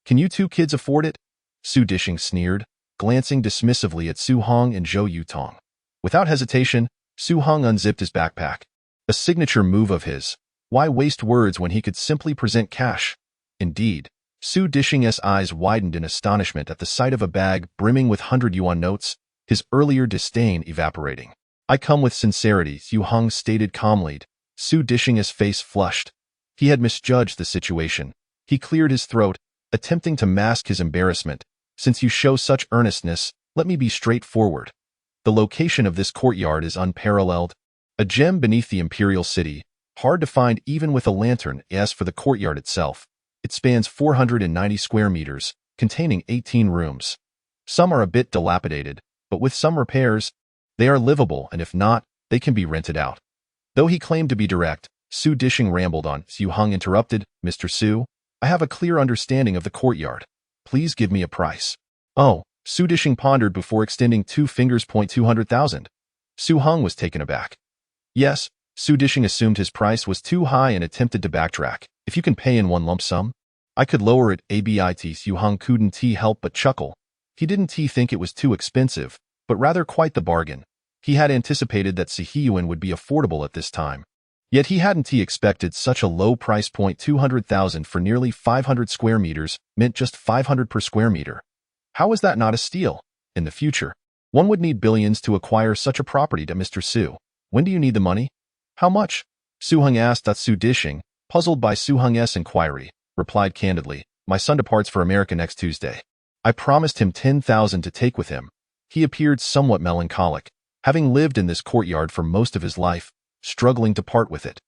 Can you two kids afford it? Su Dishing sneered, glancing dismissively at Su Heng and Zhou Yutong. Without hesitation, Su Heng unzipped his backpack. A signature move of his. Why waste words when he could simply present cash? Indeed, Su Dishing's eyes widened in astonishment at the sight of a bag brimming with 100 yuan notes, his earlier disdain evaporating. I come with sincerity, Su Heng stated calmly. Su Dishing's face flushed. He had misjudged the situation. He cleared his throat, attempting to mask his embarrassment. Since you show such earnestness, let me be straightforward. The location of this courtyard is unparalleled. A gem beneath the imperial city, hard to find even with a lantern. As for the courtyard itself, it spans 490 square meters, containing 18 rooms. Some are a bit dilapidated, but with some repairs, they are livable, and if not, they can be rented out. Though he claimed to be direct, Su Dishing rambled on. Su Heng interrupted. Mr. Su, I have a clear understanding of the courtyard. Please give me a price. Oh, Su Dishing pondered before extending 2 fingers. 200,000. Su Heng was taken aback. Yes, Su Dishing assumed his price was too high and attempted to backtrack. If you can pay in one lump sum, I could lower it a bit. Su Heng couldn't help but chuckle. He didn't think it was too expensive, but rather quite the bargain. He had anticipated that Sihiyuan would be affordable at this time. Yet he hadn't expected such a low price. 200,000 for nearly 500 square meters meant just 500 per square meter. How is that not a steal? In the future, one would need billions to acquire such a property. To Mr. Su, when do you need the money? How much? Su Heng asked. Su Dishing, puzzled by Su Heng's inquiry, replied candidly, my son departs for America next Tuesday. I promised him 10,000 to take with him. He appeared somewhat melancholic, having lived in this courtyard for most of his life, struggling to part with it.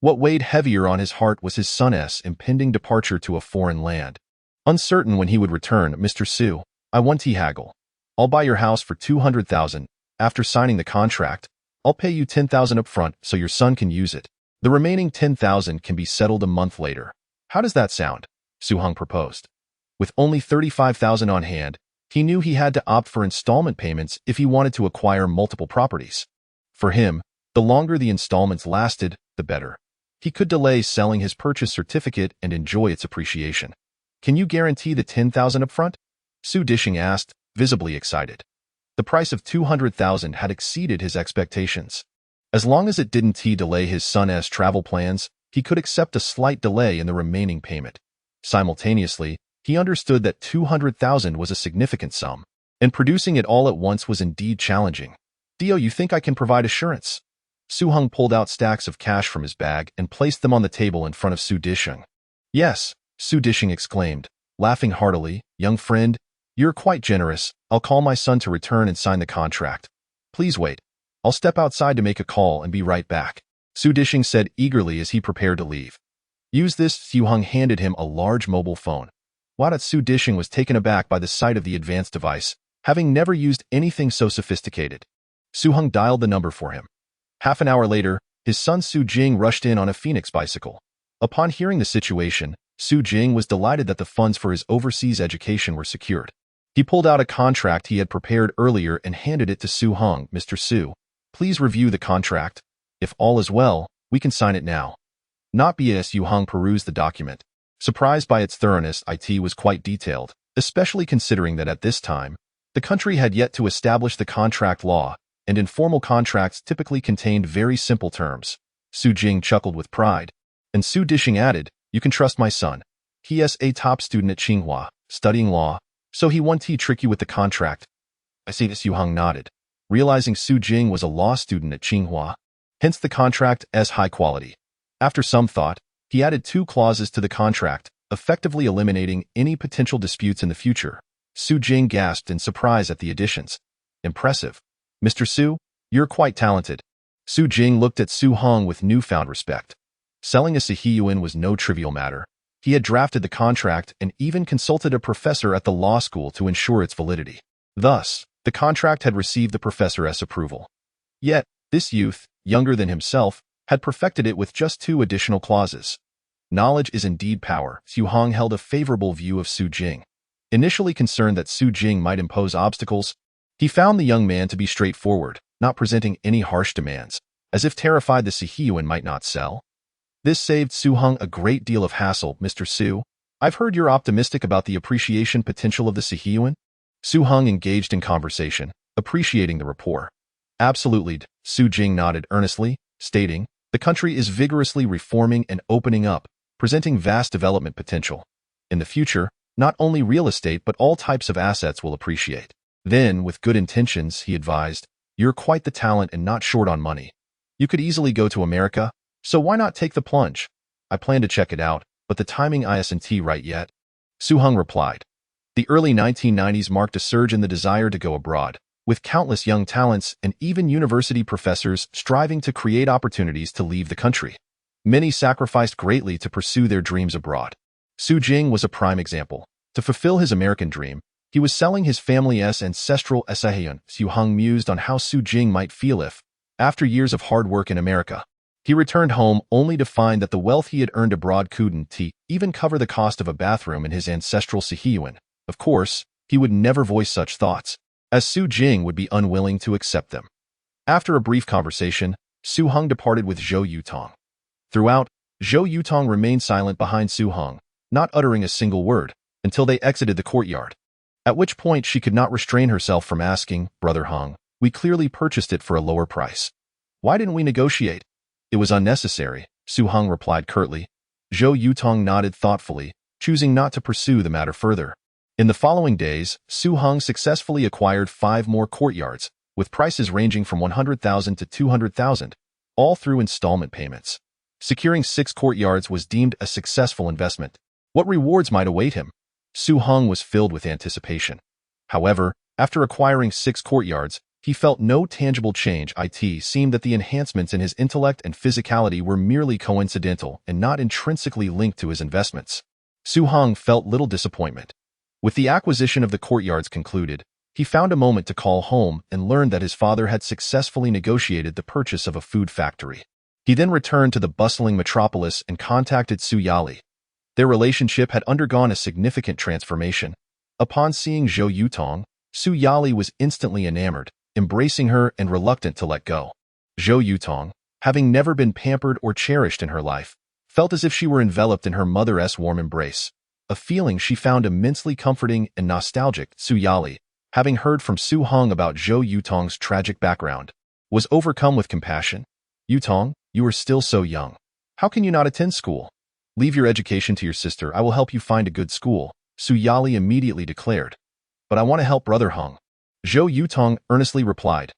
What weighed heavier on his heart was his son's impending departure to a foreign land. Uncertain when he would return, Mr. Su, I want to haggle. I'll buy your house for 200,000. After signing the contract, I'll pay you 10,000 up front so your son can use it. The remaining 10,000 can be settled a month later. How does that sound? Su Heng proposed. With only 35,000 on hand, he knew he had to opt for installment payments if he wanted to acquire multiple properties. For him, the longer the installments lasted, the better. He could delay selling his purchase certificate and enjoy its appreciation. Can you guarantee the 10,000 up front? Su Dishing asked, visibly excited. The price of 200,000 had exceeded his expectations. As long as it didn't delay his son's travel plans, he could accept a slight delay in the remaining payment. Simultaneously, he understood that 200,000 was a significant sum, and producing it all at once was indeed challenging. Dio, you think I can provide assurance? Su Heng pulled out stacks of cash from his bag and placed them on the table in front of Su Dishing. Yes, Su Dishing exclaimed, laughing heartily, young friend, you're quite generous. I'll call my son to return and sign the contract. Please wait. I'll step outside to make a call and be right back. Su Dishing said eagerly as he prepared to leave. Use this. Su Heng handed him a large mobile phone. Su Dishing was taken aback by the sight of the advanced device, having never used anything so sophisticated. Su Heng dialed the number for him. Half an hour later, his son Su Jing rushed in on a Phoenix bicycle. Upon hearing the situation, Su Jing was delighted that the funds for his overseas education were secured. He pulled out a contract he had prepared earlier and handed it to Su Heng. Mr. Su, please review the contract. If all is well, we can sign it now. Not BS. Su Heng perused the document. Surprised by its thoroughness, it was quite detailed, especially considering that at this time, the country had yet to establish the contract law, and informal contracts typically contained very simple terms. Su Jing chuckled with pride, and Su Dishing added, you can trust my son. He is a top student at Tsinghua, studying law, so he won't trick you with the contract. I see. Su Heng nodded, realizing Su Jing was a law student at Tsinghua, hence the contract as high quality. After some thought, he added 2 clauses to the contract, effectively eliminating any potential disputes in the future. Su Jing gasped in surprise at the additions. Impressive. Mr. Su, you're quite talented. Su Jing looked at Su Heng with newfound respect. Selling a Sihiyuan was no trivial matter. He had drafted the contract and even consulted a professor at the law school to ensure its validity. Thus, the contract had received the professor's approval. Yet, this youth, younger than himself, had perfected it with just 2 additional clauses. Knowledge is indeed power. Su Heng held a favorable view of Su Jing. Initially concerned that Su Jing might impose obstacles, he found the young man to be straightforward, not presenting any harsh demands, as if terrified the Sihiyuan might not sell. This saved Su Heng a great deal of hassle. "Mr. Su, I've heard you're optimistic about the appreciation potential of the Sihiyuan." Su Heng engaged in conversation, appreciating the rapport. "Absolutely," Su Jing nodded earnestly, stating, "The country is vigorously reforming and opening up, presenting vast development potential. In the future, not only real estate but all types of assets will appreciate." Then, with good intentions, he advised, "You're quite the talent and not short on money. You could easily go to America, so why not take the plunge? I plan to check it out, but the timing isn't right yet." Su Heng replied. The early 1990s marked a surge in the desire to go abroad, with countless young talents and even university professors striving to create opportunities to leave the country. Many sacrificed greatly to pursue their dreams abroad. Su Jing was a prime example. To fulfill his American dream, he was selling his family's ancestral Su. Su Heng mused on how Su Jing might feel if, after years of hard work in America, he returned home only to find that the wealth he had earned abroad couldn't even cover the cost of a bathroom in his ancestral Sihiyuan. Of course, he would never voice such thoughts, as Su Jing would be unwilling to accept them. After a brief conversation, Su Heng departed with Zhou Yutong. Throughout, Zhou Yutong remained silent behind Su Heng, not uttering a single word, until they exited the courtyard. At which point she could not restrain herself from asking, "Brother Heng, we clearly purchased it for a lower price. Why didn't we negotiate?" "It was unnecessary," Su Heng replied curtly. Zhou Yutong nodded thoughtfully, choosing not to pursue the matter further. In the following days, Su Heng successfully acquired 5 more courtyards, with prices ranging from 100,000 to 200,000, all through installment payments. Securing 6 courtyards was deemed a successful investment. What rewards might await him? Su Heng was filled with anticipation. However, after acquiring 6 courtyards, he felt no tangible change. It seemed that the enhancements in his intellect and physicality were merely coincidental and not intrinsically linked to his investments. Su Heng felt little disappointment. With the acquisition of the courtyards concluded, he found a moment to call home and learned that his father had successfully negotiated the purchase of a food factory. He then returned to the bustling metropolis and contacted Su Yali. Their relationship had undergone a significant transformation. Upon seeing Zhou Yutong, Su Yali was instantly enamored, embracing her and reluctant to let go. Zhou Yutong, having never been pampered or cherished in her life, felt as if she were enveloped in her mother's warm embrace, a feeling she found immensely comforting and nostalgic. Su Yali, having heard from Su Heng about Zhou Yutong's tragic background, was overcome with compassion. "Yutong, you are still so young. How can you not attend school? Leave your education to your sister. I will help you find a good school," Su Yali immediately declared. "But I want to help Brother Heng." Zhou Yutong earnestly replied,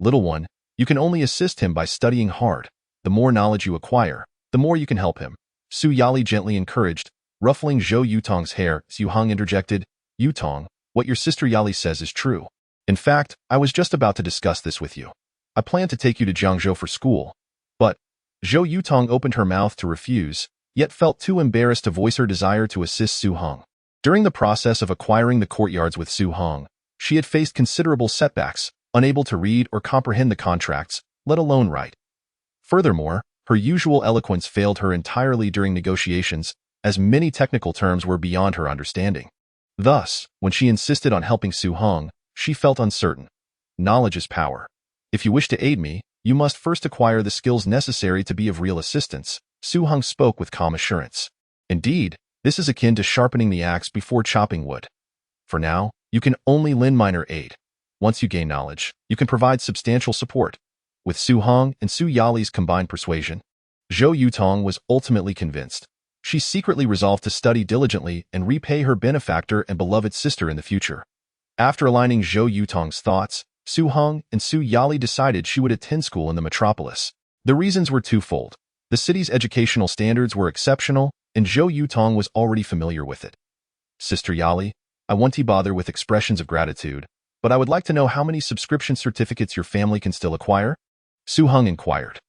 "Little one, you can only assist him by studying hard. The more knowledge you acquire, the more you can help him," Su Yali gently encouraged. Ruffling Zhou Yutong's hair, Su Heng interjected, "Yutong, what your sister Yali says is true. In fact, I was just about to discuss this with you. I plan to take you to Jiangzhou for school." But Zhou Yutong opened her mouth to refuse, yet felt too embarrassed to voice her desire to assist Su Heng. During the process of acquiring the courtyards with Su Heng, she had faced considerable setbacks, unable to read or comprehend the contracts, let alone write. Furthermore, her usual eloquence failed her entirely during negotiations, as many technical terms were beyond her understanding. Thus, when she insisted on helping Su Heng, she felt uncertain. "Knowledge is power. If you wish to aid me, you must first acquire the skills necessary to be of real assistance," Su Heng spoke with calm assurance. "Indeed, this is akin to sharpening the axe before chopping wood. For now, you can only lend minor aid. Once you gain knowledge, you can provide substantial support." With Su Heng and Su Yali's combined persuasion, Zhou Yutong was ultimately convinced. She secretly resolved to study diligently and repay her benefactor and beloved sister in the future. After aligning Zhou Yutong's thoughts, Su Heng and Su Yali decided she would attend school in the metropolis. The reasons were twofold. The city's educational standards were exceptional, and Zhou Yutong was already familiar with it. "Sister Yali, I want to bother with expressions of gratitude, but I would like to know how many subscription certificates your family can still acquire?" Su Heng inquired.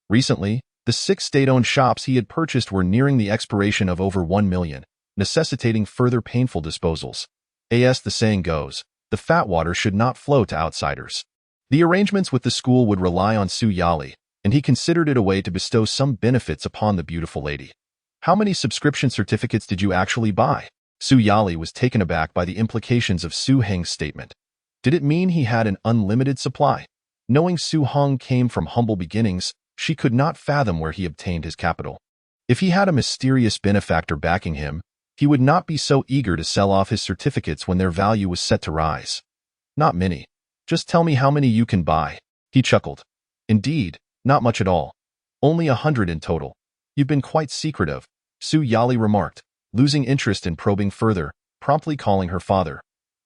Recently, the 6 state-owned shops he had purchased were nearing the expiration of over 1 million, necessitating further painful disposals. As the saying goes, the fat water should not flow to outsiders. The arrangements with the school would rely on Su Yali, and he considered it a way to bestow some benefits upon the beautiful lady. "How many subscription certificates did you actually buy?" Su Yali was taken aback by the implications of Su Heng's statement. Did it mean he had an unlimited supply? Knowing Su Heng came from humble beginnings, she could not fathom where he obtained his capital. If he had a mysterious benefactor backing him, he would not be so eager to sell off his certificates when their value was set to rise. Not many. Just tell me how many you can buy. He chuckled. Indeed, not much at all. Only 100 in total. You've been quite secretive, Su Yali remarked, losing interest in probing further, promptly calling her father.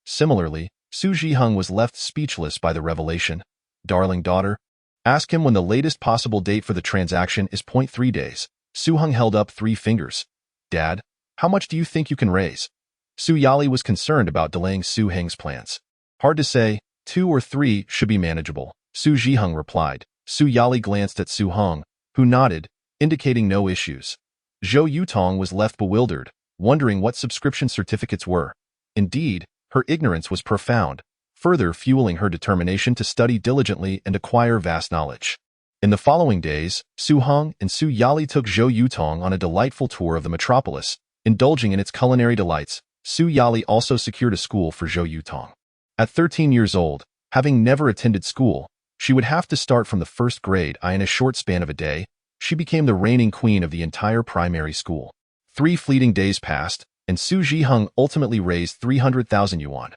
Similarly, Su Heng was left speechless by the revelation. Darling daughter, ask him when the latest possible date for the transaction is. 3 days. Su Heng held up 3 fingers. Dad, how much do you think you can raise? Su Yali was concerned about delaying Su Heng's plans. Hard to say, 2 or 3 should be manageable, Su Heng replied. Su Yali glanced at Su Heng, who nodded, indicating no issues. Zhou Yutong was left bewildered, wondering what subscription certificates were. Indeed, her ignorance was profound, further fueling her determination to study diligently and acquire vast knowledge. In the following days, Su Heng and Su Yali took Zhou Yutong on a delightful tour of the metropolis, indulging in its culinary delights. Su Yali also secured a school for Zhou Yutong. At 13 years old, having never attended school, she would have to start from the first grade. In a short span of a day, she became the reigning queen of the entire primary school. 3 fleeting days passed, and Su Heng ultimately raised 300,000 yuan.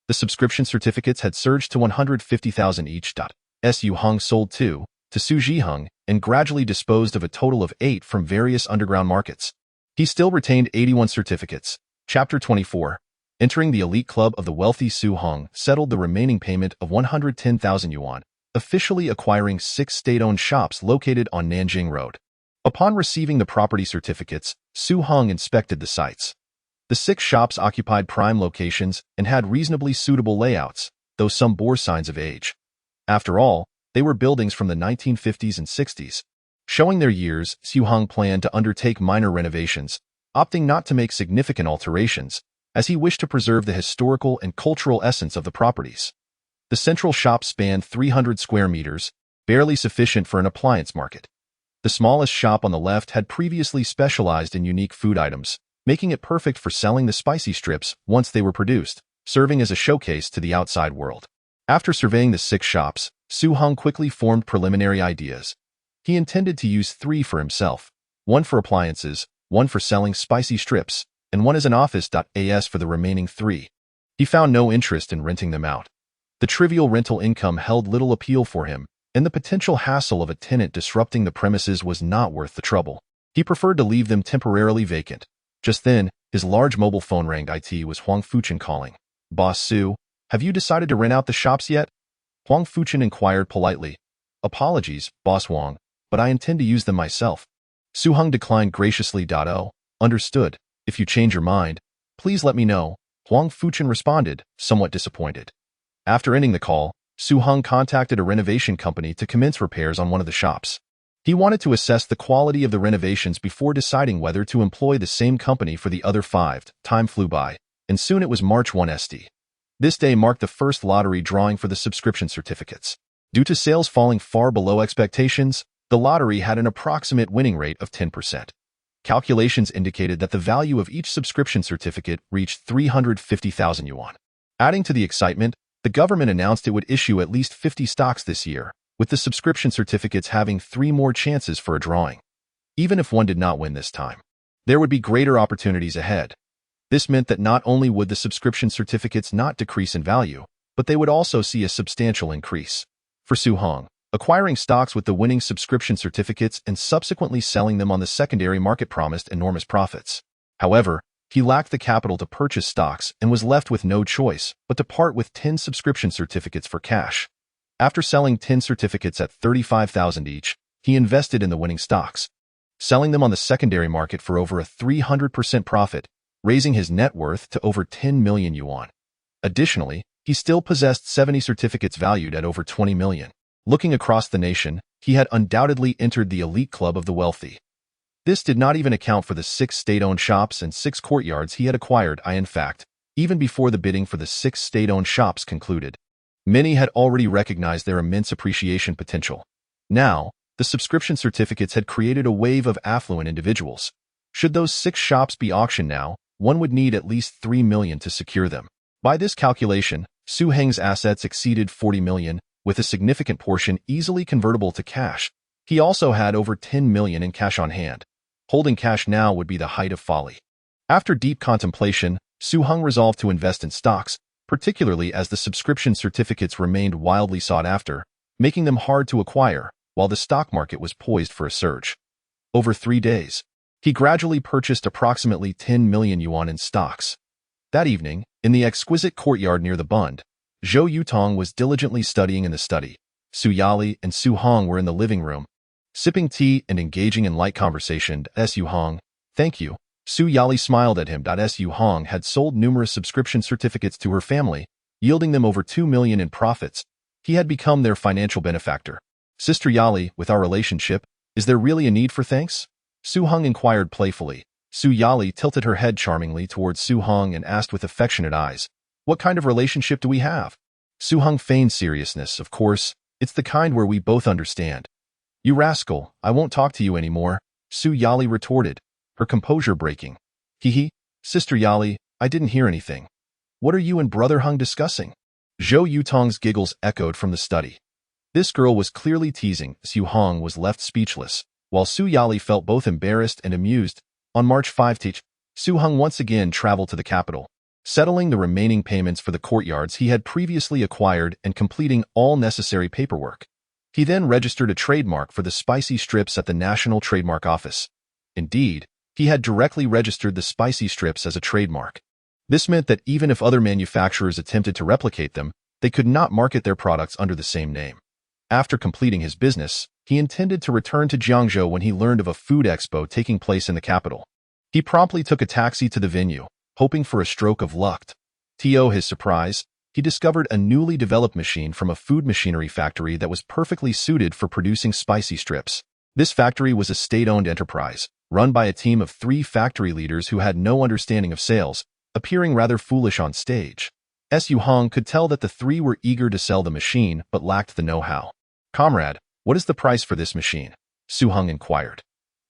The subscription certificates had surged to 150,000 each. Su Heng sold 2 to Su Heng and gradually disposed of a total of 8 from various underground markets. He still retained 81 certificates. Chapter 24. Entering the elite club of the wealthy, Su Heng settled the remaining payment of 110,000 yuan, officially acquiring 6 state-owned shops located on Nanjing Road. Upon receiving the property certificates, Su Heng inspected the sites. The 6 shops occupied prime locations and had reasonably suitable layouts, though some bore signs of age. After all, they were buildings from the 1950s and 60s. Showing their years, Su Heng planned to undertake minor renovations, opting not to make significant alterations, as he wished to preserve the historical and cultural essence of the properties. The central shop spanned 300 square meters, barely sufficient for an appliance market. The smallest shop on the left had previously specialized in unique food items, making it perfect for selling the spicy strips once they were produced, serving as a showcase to the outside world. After surveying the 6 shops, Su Heng quickly formed preliminary ideas. He intended to use 3 for himself, 1 for appliances, 1 for selling spicy strips, and 1 as an office. As for the remaining 3, he found no interest in renting them out. The trivial rental income held little appeal for him, and the potential hassle of a tenant disrupting the premises was not worth the trouble. He preferred to leave them temporarily vacant. Just then, his large mobile phone rang. It was Huang Fuchen calling. Boss Su, have you decided to rent out the shops yet? Huang Fuchen inquired politely. Apologies, Boss Huang, but I intend to use them myself. Su Heng declined graciously. Oh, understood. If you change your mind, please let me know, Huang Fuchen responded, somewhat disappointed. After ending the call, Su Heng contacted a renovation company to commence repairs on one of the shops. He wanted to assess the quality of the renovations before deciding whether to employ the same company for the other 5. Time flew by, and soon it was March 1 st. This day marked the first lottery drawing for the subscription certificates. Due to sales falling far below expectations, the lottery had an approximate winning rate of 10%. Calculations indicated that the value of each subscription certificate reached 350,000 yuan. Adding to the excitement, the government announced it would issue at least 50 stocks this year, with the subscription certificates having 3 more chances for a drawing. Even if one did not win this time, there would be greater opportunities ahead. This meant that not only would the subscription certificates not decrease in value, but they would also see a substantial increase. For Su Heng, acquiring stocks with the winning subscription certificates and subsequently selling them on the secondary market promised enormous profits. However, he lacked the capital to purchase stocks and was left with no choice but to part with 10 subscription certificates for cash. After selling 10 certificates at 35,000 each, he invested in the winning stocks, selling them on the secondary market for over a 300% profit, raising his net worth to over 10 million yuan. Additionally, he still possessed 70 certificates valued at over 20 million. Looking across the nation, he had undoubtedly entered the elite club of the wealthy. This did not even account for the 6 state-owned shops and 6 courtyards he had acquired. In fact, even before the bidding for the 6 state-owned shops concluded, many had already recognized their immense appreciation potential. Now, the subscription certificates had created a wave of affluent individuals. Should those 6 shops be auctioned now, one would need at least 3 million to secure them. By this calculation, Su Heng's assets exceeded 40 million, with a significant portion easily convertible to cash. He also had over 10 million in cash on hand. Holding cash now would be the height of folly. After deep contemplation, Su Heng resolved to invest in stocks, particularly as the subscription certificates remained wildly sought after, making them hard to acquire, while the stock market was poised for a surge. Over 3 days, he gradually purchased approximately 10 million yuan in stocks. That evening, in the exquisite courtyard near the Bund, Zhou Yutong was diligently studying in the study. Su Yali and Su Heng were in the living room, sipping tea and engaging in light conversation. Su Heng, thank you. Su Yali smiled at him. Su Heng had sold numerous subscription certificates to her family, yielding them over 2 million in profits. He had become their financial benefactor. Sister Yali, with our relationship, is there really a need for thanks? Su Heng inquired playfully. Su Yali tilted her head charmingly towards Su Heng and asked with affectionate eyes, what kind of relationship do we have? Su Heng feigned seriousness. Of course, it's the kind where we both understand. You rascal, I won't talk to you anymore, Su Yali retorted, her composure breaking. Hee, Sister Yali, I didn't hear anything. What are you and Brother Heng discussing? Zhou Yutong's giggles echoed from the study. This girl was clearly teasing. Su Heng was left speechless, while Su Yali felt both embarrassed and amused. On March 5th, Su Heng once again traveled to the capital, settling the remaining payments for the courtyards he had previously acquired and completing all necessary paperwork. He then registered a trademark for the spicy strips at the National Trademark Office. Indeed, he had directly registered the spicy strips as a trademark. This meant that even if other manufacturers attempted to replicate them, they could not market their products under the same name. After completing his business, he intended to return to Jiangzhou when he learned of a food expo taking place in the capital. He promptly took a taxi to the venue, hoping for a stroke of luck. To his surprise, he discovered a newly developed machine from a food machinery factory that was perfectly suited for producing spicy strips. This factory was a state-owned enterprise, run by a team of 3 factory leaders who had no understanding of sales, appearing rather foolish on stage. Su Heng could tell that the 3 were eager to sell the machine but lacked the know-how. Comrade, what is the price for this machine? Su Heng inquired.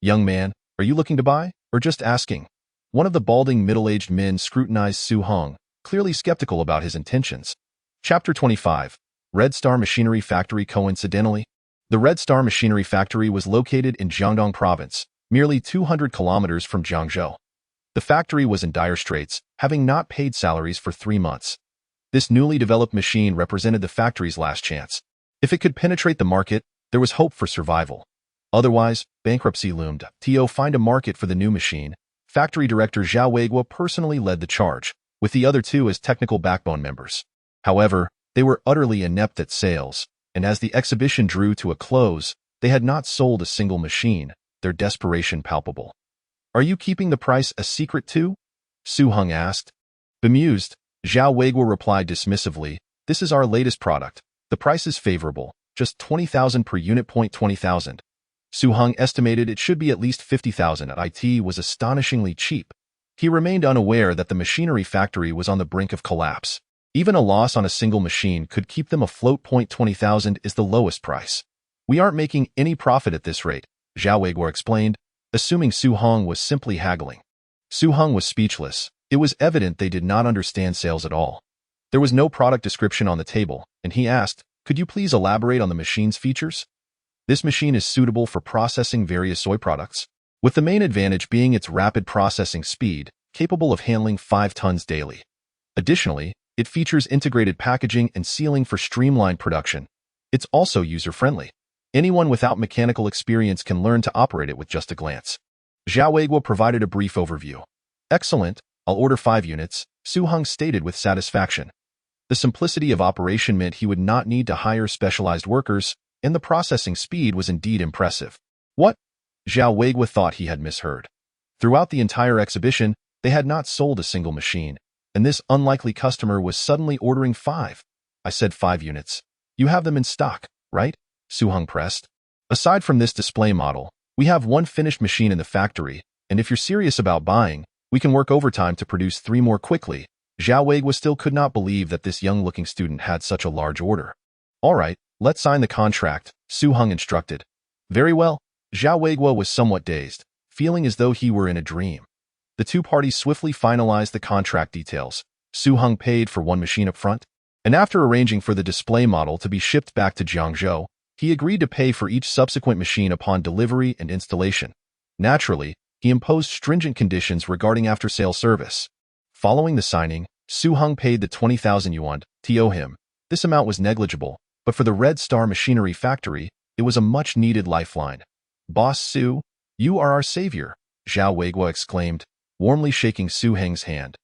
Young man, are you looking to buy, or just asking? One of the balding middle-aged men scrutinized Su Heng, clearly skeptical about his intentions. Chapter 25. Red Star Machinery Factory. Coincidentally, the Red Star Machinery Factory was located in Jiangdong Province, merely 200 kilometers from Jiangzhou. The factory was in dire straits, having not paid salaries for 3 months. This newly developed machine represented the factory's last chance. If it could penetrate the market, there was hope for survival. Otherwise, bankruptcy loomed. To find a market for the new machine, factory director Zhao Weiguo personally led the charge, with the other 2 as technical backbone members. However, they were utterly inept at sales, and as the exhibition drew to a close, they had not sold a single machine, their desperation palpable. Are you keeping the price a secret too? Su Heng asked. Bemused, Zhao Weiguo replied dismissively, this is our latest product. The price is favorable, just 20,000 per unit. 20,000. Su Heng estimated it should be at least 50,000. It was astonishingly cheap. He remained unaware that the machinery factory was on the brink of collapse. Even a loss on a single machine could keep them afloat. 20,000 is the lowest price. We aren't making any profit at this rate, Zhao Weiguo explained, assuming Su Heng was simply haggling. Su Heng was speechless. It was evident they did not understand sales at all. There was no product description on the table, and he asked, could you please elaborate on the machine's features? This machine is suitable for processing various soy products, with the main advantage being its rapid processing speed, capable of handling 5 tons daily. Additionally, it features integrated packaging and sealing for streamlined production. It's also user-friendly. Anyone without mechanical experience can learn to operate it with just a glance. Zhao Weiguo provided a brief overview. Excellent, I'll order 5 units, Su Heng stated with satisfaction. The simplicity of operation meant he would not need to hire specialized workers, and the processing speed was indeed impressive. What? Zhao Weiguo thought he had misheard. Throughout the entire exhibition, they had not sold a single machine, and this unlikely customer was suddenly ordering 5. I said 5 units. You have them in stock, right? Su Heng pressed. Aside from this display model, we have 1 finished machine in the factory, and if you're serious about buying, we can work overtime to produce 3 more quickly. Zhao Weiguo still could not believe that this young-looking student had such a large order. All right, let's sign the contract, Su Heng instructed. Very well. Zhao Weiguo was somewhat dazed, feeling as though he were in a dream. The two parties swiftly finalized the contract details. Su Heng paid for one machine up front, and after arranging for the display model to be shipped back to Jiangzhou, he agreed to pay for each subsequent machine upon delivery and installation. Naturally, he imposed stringent conditions regarding after-sale service. Following the signing, Su Heng paid the 20,000 yuan to him. This amount was negligible, but for the Red Star Machinery Factory, it was a much-needed lifeline. "Boss Su, you are our savior," Zhao Weiguo exclaimed, warmly shaking Su Heng's hand.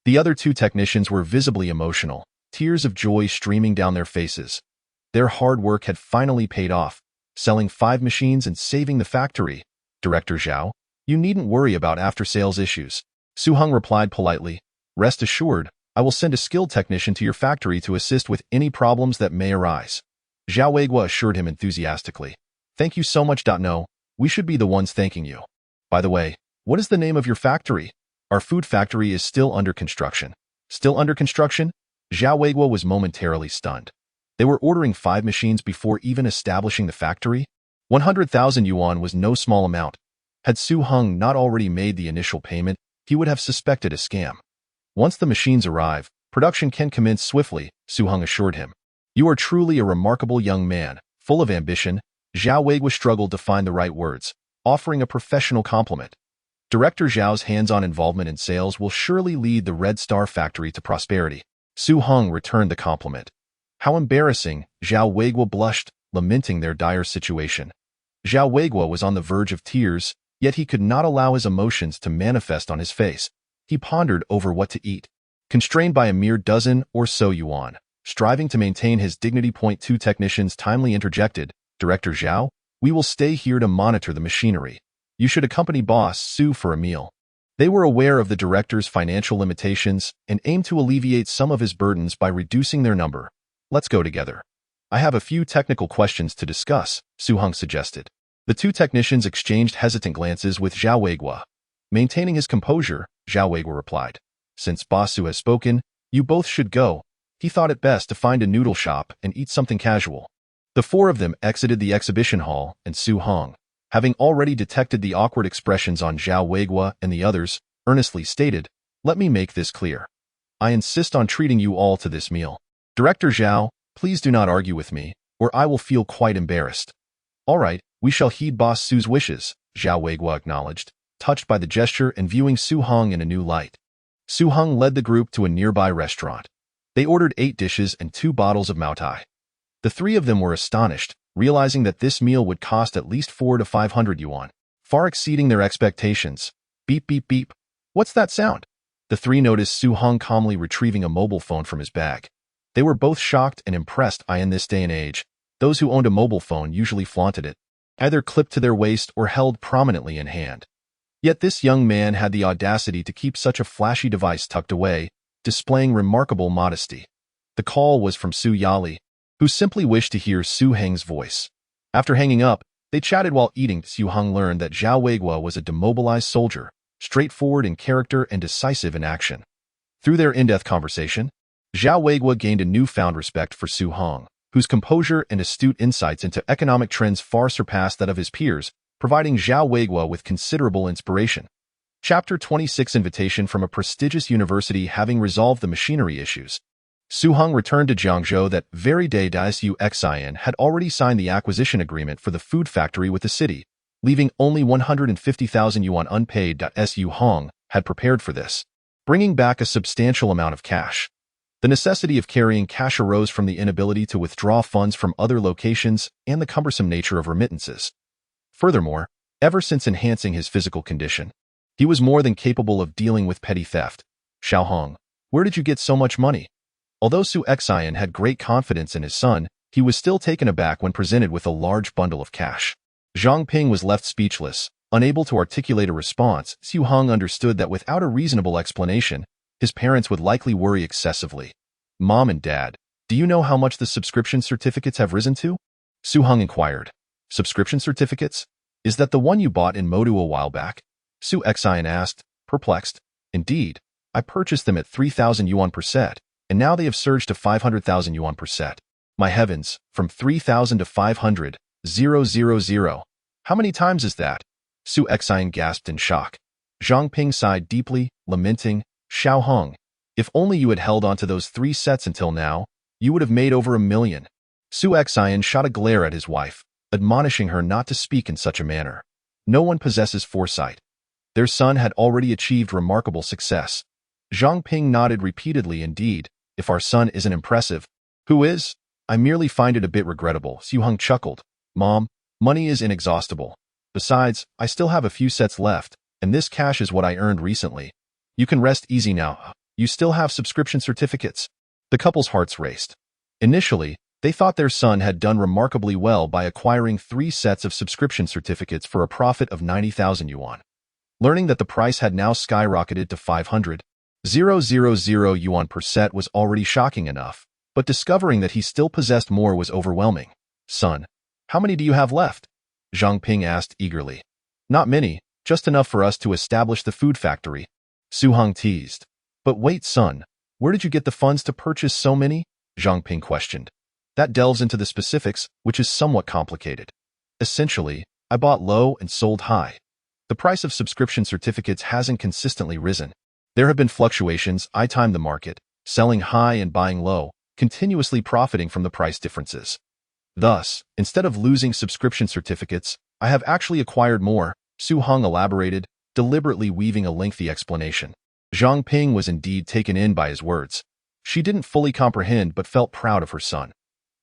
The other two technicians were visibly emotional, tears of joy streaming down their faces. Their hard work had finally paid off, selling 5 machines and saving the factory. "Director Zhao, you needn't worry about after-sales issues," Su Heng replied politely. "Rest assured, I will send a skilled technician to your factory to assist with any problems that may arise." Zhao Weiguo assured him enthusiastically. "Thank you so much. No, we should be the ones thanking you. By the way, what is the name of your factory?" "Our food factory is still under construction." "Still under construction?" Zhao Weiguo was momentarily stunned. They were ordering 5 machines before even establishing the factory? 100,000 yuan was no small amount. Had Su Heng not already made the initial payment, he would have suspected a scam. "Once the machines arrive, production can commence swiftly," Su Heng assured him. "You are truly a remarkable young man, full of ambition." Zhao Weiguo struggled to find the right words, offering a professional compliment. "Director Zhao's hands-on involvement in sales will surely lead the Red Star factory to prosperity." Su Heng returned the compliment. "How embarrassing," Zhao Weiguo blushed, lamenting their dire situation. Zhao Weiguo was on the verge of tears, yet he could not allow his emotions to manifest on his face. He pondered over what to eat. Constrained by a mere dozen or so yuan, striving to maintain his dignity. Two technicians timely interjected, "Director Zhao, we will stay here to monitor the machinery. You should accompany Boss Su for a meal." They were aware of the director's financial limitations and aimed to alleviate some of his burdens by reducing their number. "Let's go together. I have a few technical questions to discuss," Su Heng suggested. The two technicians exchanged hesitant glances with Zhao Weiguo. Maintaining his composure, Zhao Weiguo replied, "Since Boss Su has spoken, you both should go." He thought it best to find a noodle shop and eat something casual. The 4 of them exited the exhibition hall, and Su Heng, having already detected the awkward expressions on Zhao Weiguo and the others, earnestly stated, "Let me make this clear. I insist on treating you all to this meal. Director Zhao, please do not argue with me, or I will feel quite embarrassed." "All right, we shall heed Boss Su's wishes," Zhao Weiguo acknowledged, touched by the gesture and viewing Su Heng in a new light. Su Heng led the group to a nearby restaurant. They ordered 8 dishes and 2 bottles of Maotai. The 3 of them were astonished, realizing that this meal would cost at least 400 to 500 yuan, far exceeding their expectations. "Beep beep beep. What's that sound?" The 3 noticed Su Heng calmly retrieving a mobile phone from his bag. They were both shocked and impressed. In this day and age, those who owned a mobile phone usually flaunted it, either clipped to their waist or held prominently in hand. Yet this young man had the audacity to keep such a flashy device tucked away, displaying remarkable modesty. The call was from Su Yali, who simply wished to hear Su Heng's voice. After hanging up, they chatted while eating. Su Heng learned that Zhao Weiguo was a demobilized soldier, straightforward in character and decisive in action. Through their in-depth conversation, Zhao Weiguo gained a newfound respect for Su Heng, whose composure and astute insights into economic trends far surpassed that of his peers, providing Zhao Weiguo with considerable inspiration. Chapter 26: Invitation from a prestigious university. Having resolved the machinery issues, Su Heng returned to Jiangzhou that very day. Su Heng had already signed the acquisition agreement for the food factory with the city, leaving only 150,000 yuan unpaid. Su Heng had prepared for this, bringing back a substantial amount of cash. The necessity of carrying cash arose from the inability to withdraw funds from other locations and the cumbersome nature of remittances. Furthermore, ever since enhancing his physical condition, he was more than capable of dealing with petty theft. "Xiao Heng, where did you get so much money?" Although Su Heng had great confidence in his son, he was still taken aback when presented with a large bundle of cash. Zhang Ping was left speechless, unable to articulate a response. Su Heng understood that without a reasonable explanation, his parents would likely worry excessively. "Mom and Dad, do you know how much the subscription certificates have risen to?" Su Heng inquired. "Subscription certificates? Is that the one you bought in Modu a while back?" Su Heng asked, perplexed. "Indeed, I purchased them at 3,000 yuan per set, and now they have surged to 500,000 yuan per set. My heavens, from 3,000 to 500,000. How many times is that?" Su Heng gasped in shock. Zhang Ping sighed deeply, lamenting, Su Heng, if only you had held on to those 3 sets until now, you would have made over $1 million. Su Heng shot a glare at his wife, admonishing her not to speak in such a manner. No one possesses foresight. Their son had already achieved remarkable success. Zhang Ping nodded repeatedly. Indeed, if our son isn't impressive, who is? I merely find it a bit regrettable. Su Heng chuckled. Mom, money is inexhaustible. Besides, I still have a few sets left, and this cash is what I earned recently. You can rest easy now. You still have subscription certificates. The couple's hearts raced. Initially, they thought their son had done remarkably well by acquiring 3 sets of subscription certificates for a profit of 90,000 yuan. Learning that the price had now skyrocketed to 500,000 yuan per set was already shocking enough, but discovering that he still possessed more was overwhelming. Son, how many do you have left? Zhang Ping asked eagerly. Not many, just enough for us to establish the food factory. Su Heng teased. But wait, son, where did you get the funds to purchase so many? Zhang Ping questioned. That delves into the specifics, which is somewhat complicated. Essentially, I bought low and sold high. The price of subscription certificates hasn't consistently risen. There have been fluctuations. I timed the market, selling high and buying low, continuously profiting from the price differences. Thus, instead of losing subscription certificates, I have actually acquired more, Su Heng elaborated, deliberately weaving a lengthy explanation. Zhang Ping was indeed taken in by his words. She didn't fully comprehend but felt proud of her son.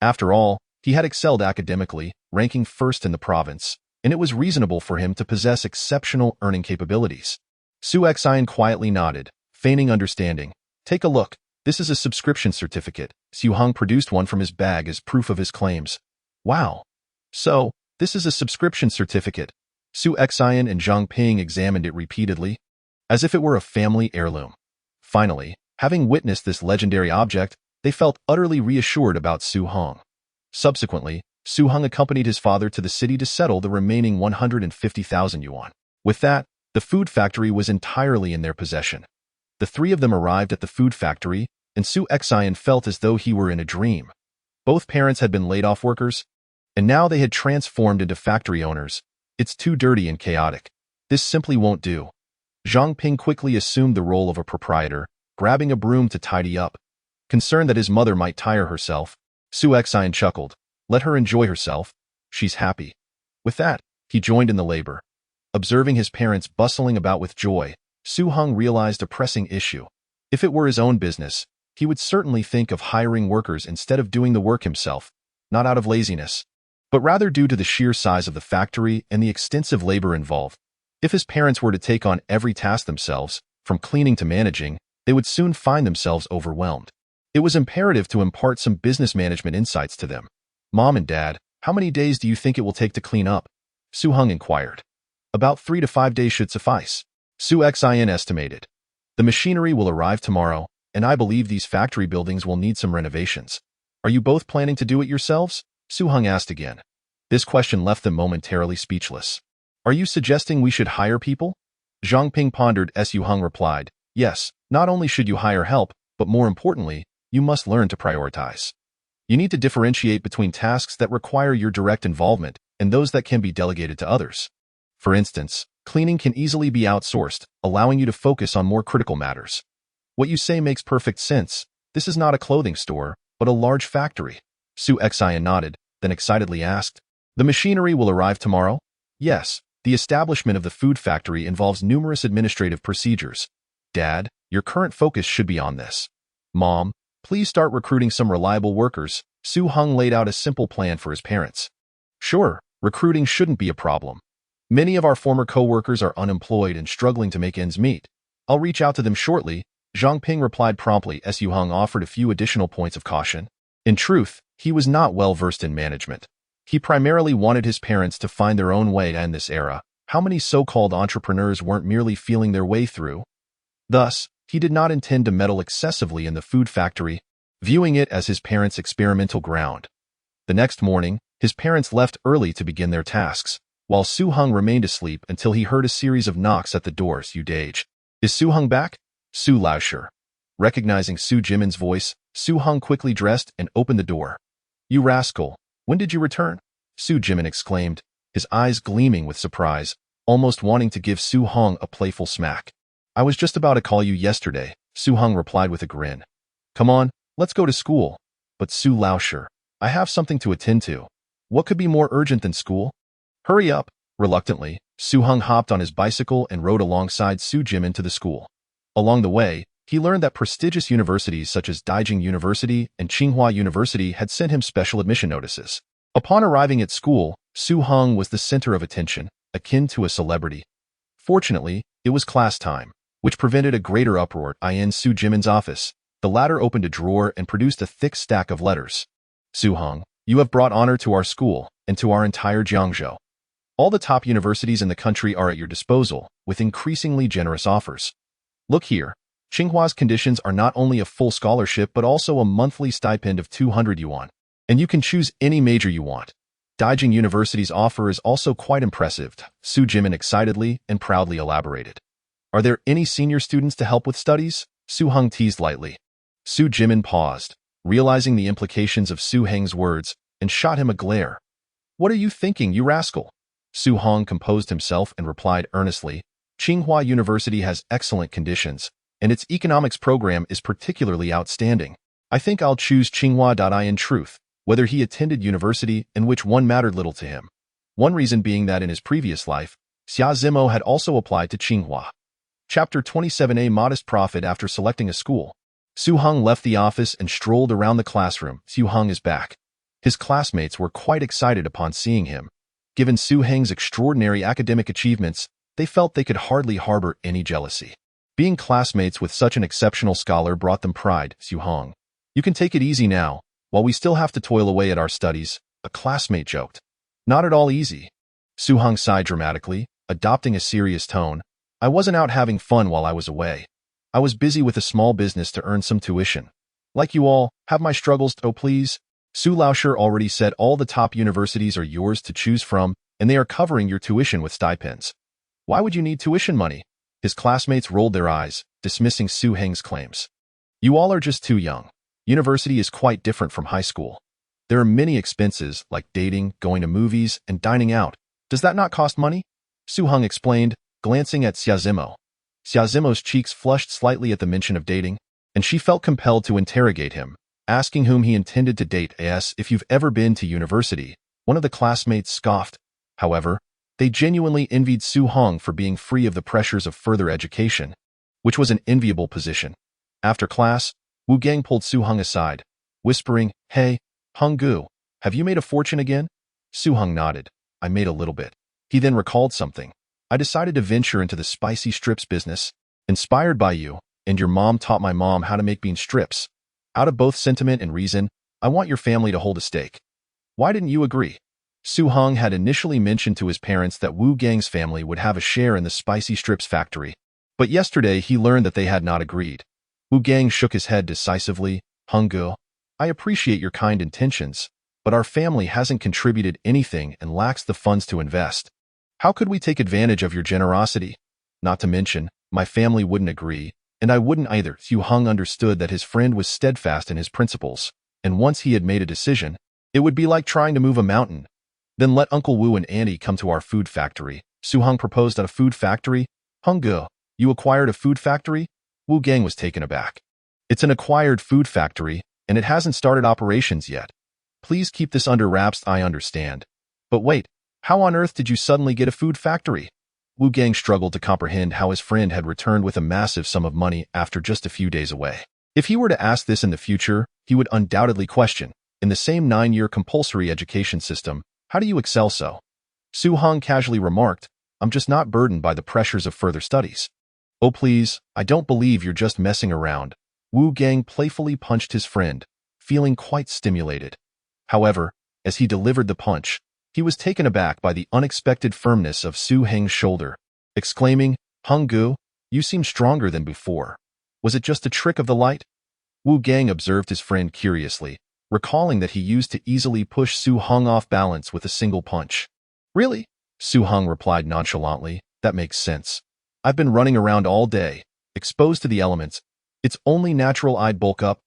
After all, he had excelled academically, ranking first in the province, and it was reasonable for him to possess exceptional earning capabilities. Su Heng quietly nodded, feigning understanding. Take a look. This is a subscription certificate. Su Heng produced one from his bag as proof of his claims. Wow. So, this is a subscription certificate. Su Heng and Zhang Ping examined it repeatedly, as if it were a family heirloom. Finally, having witnessed this legendary object, they felt utterly reassured about Su Heng. Subsequently, Su Heng accompanied his father to the city to settle the remaining 150,000 yuan. With that, the food factory was entirely in their possession. The 3 of them arrived at the food factory, and Su Heng felt as though he were in a dream. Both parents had been laid-off workers, and now they had transformed into factory owners. It's too dirty and chaotic. This simply won't do. Zhang Ping quickly assumed the role of a proprietor, grabbing a broom to tidy up. Concerned that his mother might tire herself, Su Heng chuckled. Let her enjoy herself. She's happy. With that, he joined in the labor. Observing his parents bustling about with joy, Su Heng realized a pressing issue. If it were his own business, he would certainly think of hiring workers instead of doing the work himself, not out of laziness, but rather due to the sheer size of the factory and the extensive labor involved. If his parents were to take on every task themselves, from cleaning to managing, they would soon find themselves overwhelmed. It was imperative to impart some business management insights to them. Mom and Dad, how many days do you think it will take to clean up? Su Heng inquired. About 3 to 5 days should suffice, Su Heng estimated. The machinery will arrive tomorrow, and I believe these factory buildings will need some renovations. Are you both planning to do it yourselves? Su Heng asked again. This question left them momentarily speechless. Are you suggesting we should hire people? Zhang Ping pondered. Su Heng replied, yes, not only should you hire help, but more importantly, you must learn to prioritize. You need to differentiate between tasks that require your direct involvement and those that can be delegated to others. For instance, cleaning can easily be outsourced, allowing you to focus on more critical matters. What you say makes perfect sense. This is not a clothing store, but a large factory. Su Heng nodded, then excitedly asked, the machinery will arrive tomorrow? Yes, the establishment of the food factory involves numerous administrative procedures. Dad, your current focus should be on this. Mom, please start recruiting some reliable workers. Su Heng laid out a simple plan for his parents. Sure, recruiting shouldn't be a problem. Many of our former co-workers are unemployed and struggling to make ends meet. I'll reach out to them shortly, Zhang Ping replied promptly. Su Heng offered a few additional points of caution. In truth, he was not well versed in management. He primarily wanted his parents to find their own way in this era. How many so-called entrepreneurs weren't merely feeling their way through? Thus, he did not intend to meddle excessively in the food factory, viewing it as his parents' experimental ground. The next morning, his parents left early to begin their tasks, while Su Heng remained asleep until he heard a series of knocks at the door. Su Dage. Is Su Heng back? Su Laosher. Recognizing Su Jimin's voice, Su Heng quickly dressed and opened the door. You rascal, when did you return? Su Jimin exclaimed, his eyes gleaming with surprise. almost wanting to give Su Heng a playful smack. "I was just about to call you yesterday," Su Heng replied with a grin. "Come on, let's go to school." "But Su Laosher, I have something to attend to. What could be more urgent than school?" "Hurry up." Reluctantly, Su Heng hopped on his bicycle and rode alongside Su Jimin to the school. Along the way, he learned that prestigious universities such as Daijing University and Tsinghua University had sent him special admission notices. Upon arriving at school, Su Heng was the center of attention, akin to a celebrity. Fortunately, it was class time, which prevented a greater uproar. In Su Jimin's office, the latter opened a drawer and produced a thick stack of letters. "Su Heng, you have brought honor to our school and to our entire Jiangzhou. All the top universities in the country are at your disposal, with increasingly generous offers. Look here, Tsinghua's conditions are not only a full scholarship but also a monthly stipend of 200 yuan, and you can choose any major you want. Daijing University's offer is also quite impressive," Su Jimin excitedly and proudly elaborated. "Are there any senior students to help with studies?" Su Heng teased lightly. Su Jimin paused, realizing the implications of Su Heng's words, and shot him a glare. "What are you thinking, you rascal?" Su Heng composed himself and replied earnestly, "Tsinghua University has excellent conditions, and its economics program is particularly outstanding. I think I'll choose Tsinghua. In truth, whether he attended university and which one mattered little to him. One reason being that in his previous life, Xia Zimo had also applied to Tsinghua." Chapter 27. A modest profit after selecting a school. Su Heng left the office and strolled around the classroom. Su Heng is back. His classmates were quite excited upon seeing him. Given Su Heng's extraordinary academic achievements, they felt they could hardly harbor any jealousy. Being classmates with such an exceptional scholar brought them pride. "Su Heng, you can take it easy now, while we still have to toil away at our studies," a classmate joked. "Not at all easy." Su Heng sighed dramatically, adopting a serious tone. "I wasn't out having fun while I was away. I was busy with a small business to earn some tuition. Like you all, have my struggles, oh please." Su Laosher already said all the top universities are yours to choose from, and they are covering your tuition with stipends. "Why would you need tuition money?" His classmates rolled their eyes, dismissing Su Heng's claims. "You all are just too young. University is quite different from high school. There are many expenses, like dating, going to movies, and dining out. Does that not cost money?" Su Heng explained, glancing at Xia Zimo. Xia Zimo's cheeks flushed slightly at the mention of dating, and she felt compelled to interrogate him, asking whom he intended to date. "If you've ever been to university," one of the classmates scoffed. However, they genuinely envied Su Heng for being free of the pressures of further education, which was an enviable position. After class, Wu Gang pulled Su Heng aside, whispering, "Hey, Heng Gu, have you made a fortune again?" Su Heng nodded. "I made a little bit." He then recalled something. "I decided to venture into the spicy strips business. Inspired by you, and your mom taught my mom how to make bean strips. Out of both sentiment and reason, I want your family to hold a stake. Why didn't you agree?" Su Heng had initially mentioned to his parents that Wu Gang's family would have a share in the spicy strips factory, but yesterday he learned that they had not agreed. Wu Gang shook his head decisively. "Heng Gu, I appreciate your kind intentions, but our family hasn't contributed anything and lacks the funds to invest. How could we take advantage of your generosity? Not to mention, my family wouldn't agree, and I wouldn't either." Su Heng understood that his friend was steadfast in his principles, and once he had made a decision, it would be like trying to move a mountain. "Then let Uncle Wu and Auntie come to our food factory." Su Heng proposed. "At a food factory? Heng Gu, you acquired a food factory?" Wu Gang was taken aback. "It's an acquired food factory, and it hasn't started operations yet. Please keep this under wraps." "I understand. But wait, how on earth did you suddenly get a food factory?" Wu Gang struggled to comprehend how his friend had returned with a massive sum of money after just a few days away. If he were to ask this in the future, he would undoubtedly question, in the same 9-year compulsory education system, how do you excel so? Su Heng casually remarked, "I'm just not burdened by the pressures of further studies." "Oh please, I don't believe you're just messing around." Wu Gang playfully punched his friend, feeling quite stimulated. However, as he delivered the punch, he was taken aback by the unexpected firmness of Su Heng's shoulder, exclaiming, "Heng Gu, you seem stronger than before. Was it just a trick of the light?" Wu Gang observed his friend curiously, recalling that he used to easily push Su Heng off balance with a single punch. "Really?" Su Heng replied nonchalantly, "That makes sense. I've been running around all day, exposed to the elements. It's only natural I'd bulk up."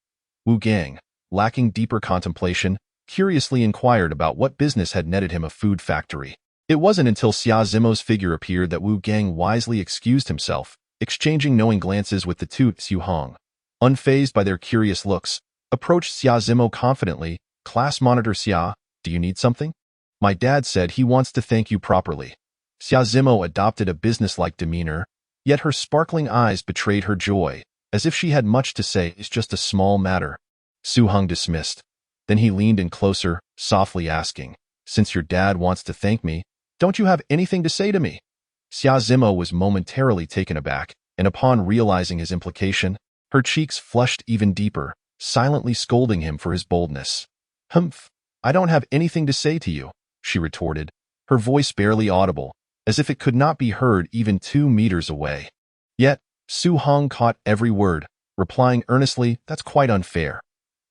Wu Gang, lacking deeper contemplation, curiously inquired about what business had netted him a food factory. It wasn't until Xia Zimo's figure appeared that Wu Gang wisely excused himself, exchanging knowing glances with the two. Su Heng, unfazed by their curious looks, approached Xia Zimo confidently. Class monitor Xia, do you need something? My dad said he wants to thank you properly. Xia Zimo adopted a businesslike demeanor, yet her sparkling eyes betrayed her joy, as if she had much to say. It's just a small matter. Su Heng dismissed. Then he leaned in closer, softly asking, since your dad wants to thank me, don't you have anything to say to me? Xia Zimo was momentarily taken aback, and upon realizing his implication, her cheeks flushed even deeper, silently scolding him for his boldness. Humph, I don't have anything to say to you, she retorted, her voice barely audible, as if it could not be heard even 2 meters away. Yet, Su Heng caught every word, replying earnestly, that's quite unfair.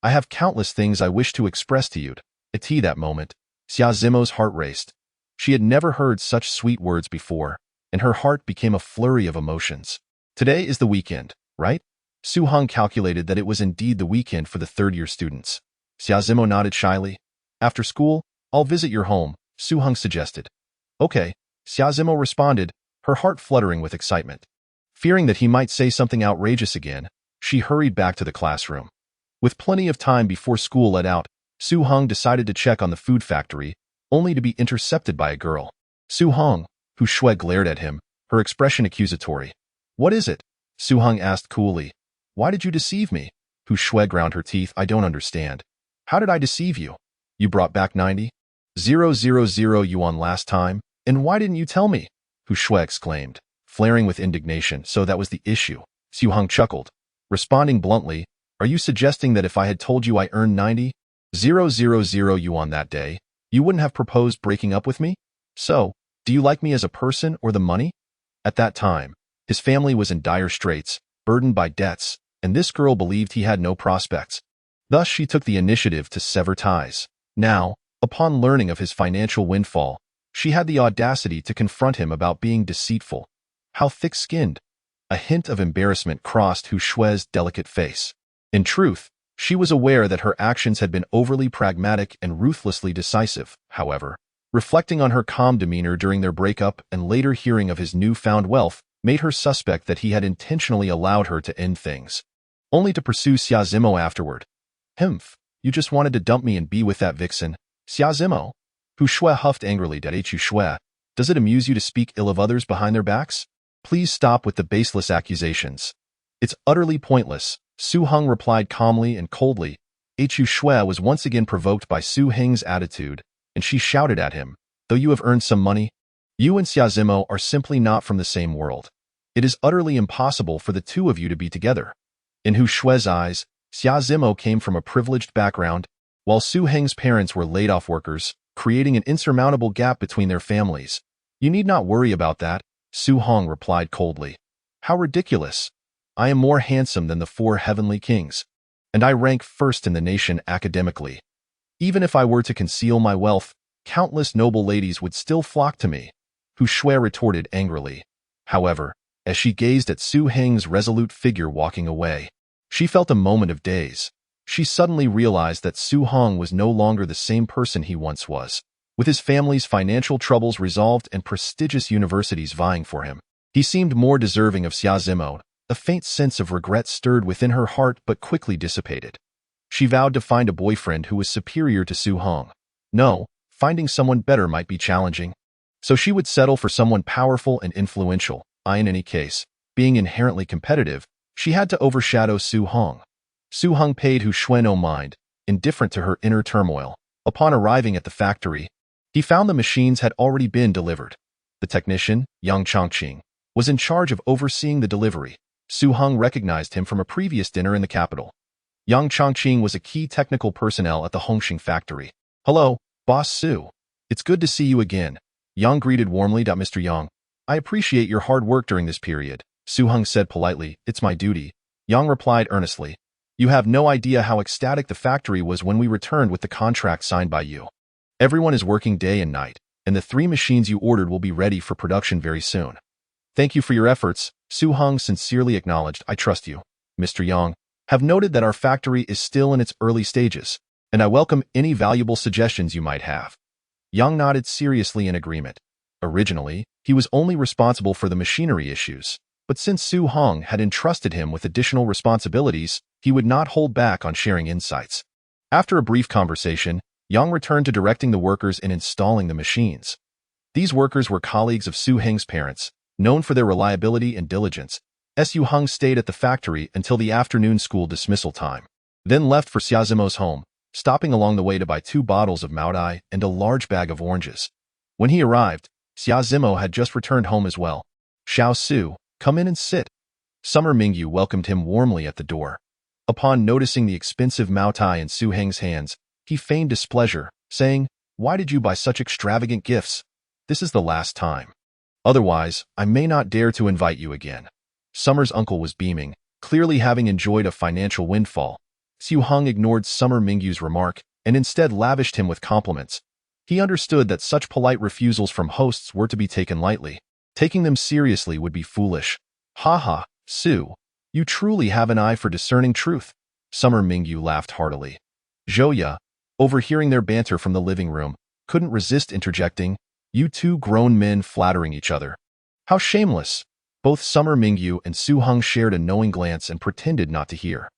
I have countless things I wish to express to you. At that moment, Xia Zimo's heart raced. She had never heard such sweet words before, and her heart became a flurry of emotions. Today is the weekend, right? Su Heng calculated that it was indeed the weekend for the third-year students. Xia Zimo nodded shyly. After school, I'll visit your home, Su Heng suggested. Okay, Xia Zimo responded, her heart fluttering with excitement. Fearing that he might say something outrageous again, she hurried back to the classroom. With plenty of time before school let out, Su Heng decided to check on the food factory, only to be intercepted by a girl. Su Heng, Hu Shui glared at him, her expression accusatory. What is it? Su Heng asked coolly. Why did you deceive me? Hu Shui ground her teeth. I don't understand. How did I deceive you? You brought back 90,000 yuan last time, and why didn't you tell me? Hu Shui exclaimed, flaring with indignation. So that was the issue. Su Heng chuckled, responding bluntly, are you suggesting that if I had told you I earned 90,000 yuan that day, you wouldn't have proposed breaking up with me? So, do you like me as a person or the money? At that time, his family was in dire straits, burdened by debts, and this girl believed he had no prospects. Thus she took the initiative to sever ties. Now, upon learning of his financial windfall, she had the audacity to confront him about being deceitful. How thick-skinned! A hint of embarrassment crossed Hu Shui's delicate face. In truth, she was aware that her actions had been overly pragmatic and ruthlessly decisive. However, reflecting on her calm demeanor during their breakup and later hearing of his newfound wealth made her suspect that he had intentionally allowed her to end things, only to pursue Xia Zimo afterward. Humph, you just wanted to dump me and be with that vixen, Xia Zimo? Hu Shui huffed angrily. Hu Shui, does it amuse you to speak ill of others behind their backs? Please stop with the baseless accusations. It's utterly pointless, Su Heng replied calmly and coldly. Hu Shui was once again provoked by Su Heng's attitude, and she shouted at him, though you have earned some money, you and Xia Zimo are simply not from the same world. It is utterly impossible for the two of you to be together. In Hu Shui's eyes, Xia Zimo came from a privileged background, while Su Heng's parents were laid-off workers, creating an insurmountable gap between their families. You need not worry about that, Su Heng replied coldly. How ridiculous! I am more handsome than the 4 heavenly kings, and I rank first in the nation academically. Even if I were to conceal my wealth, countless noble ladies would still flock to me, Hu Shui retorted angrily. However, as she gazed at Su Heng's resolute figure walking away, she felt a moment of daze. She suddenly realized that Su Heng was no longer the same person he once was. With his family's financial troubles resolved and prestigious universities vying for him, he seemed more deserving of Xia Zimo. A faint sense of regret stirred within her heart but quickly dissipated. She vowed to find a boyfriend who was superior to Su Heng. No, finding someone better might be challenging. So she would settle for someone powerful and influential. In any case, being inherently competitive, she had to overshadow Su Heng. Su Heng paid Hu Shui no mind, indifferent to her inner turmoil. Upon arriving at the factory, he found the machines had already been delivered. The technician, Yang Chongqing, was in charge of overseeing the delivery. Su Heng recognized him from a previous dinner in the capital. Yang Chongqing was a key technical personnel at the Hongqing factory. Hello, Boss Su. It's good to see you again. Yang greeted warmly. Mr. Yang, I appreciate your hard work during this period, Su Heng said politely. It's my duty. Yang replied earnestly. You have no idea how ecstatic the factory was when we returned with the contract signed by you. Everyone is working day and night, and the 3 machines you ordered will be ready for production very soon. Thank you for your efforts, Su Heng sincerely acknowledged. I trust you, Mr. Yang. Have noted that our factory is still in its early stages, and I welcome any valuable suggestions you might have. Yang nodded seriously in agreement. Originally, he was only responsible for the machinery issues, but since Su Heng had entrusted him with additional responsibilities, he would not hold back on sharing insights. After a brief conversation, Yang returned to directing the workers in installing the machines. These workers were colleagues of Su Heng's parents, known for their reliability and diligence. Su Heng stayed at the factory until the afternoon school dismissal time, then left for Xiazimo's home, stopping along the way to buy 2 bottles of Maodai and a large bag of oranges. When he arrived, Xiazimo had just returned home as well. "Xiao Su, come in and sit." Summer Mingyu welcomed him warmly at the door. Upon noticing the expensive Maodai in Su Heng's hands, he feigned displeasure, saying, "Why did you buy such extravagant gifts? This is the last time. Otherwise, I may not dare to invite you again." Summer's uncle was beaming, clearly having enjoyed a financial windfall. Su Heng ignored Summer Mingyu's remark and instead lavished him with compliments. He understood that such polite refusals from hosts were to be taken lightly. Taking them seriously would be foolish. "Ha, Su, you truly have an eye for discerning truth." Summer Mingyu laughed heartily. Zhouya, overhearing their banter from the living room, couldn't resist interjecting, "You 2 grown men flattering each other. How shameless." Both Summer Mingyu and Su Heng shared a knowing glance and pretended not to hear.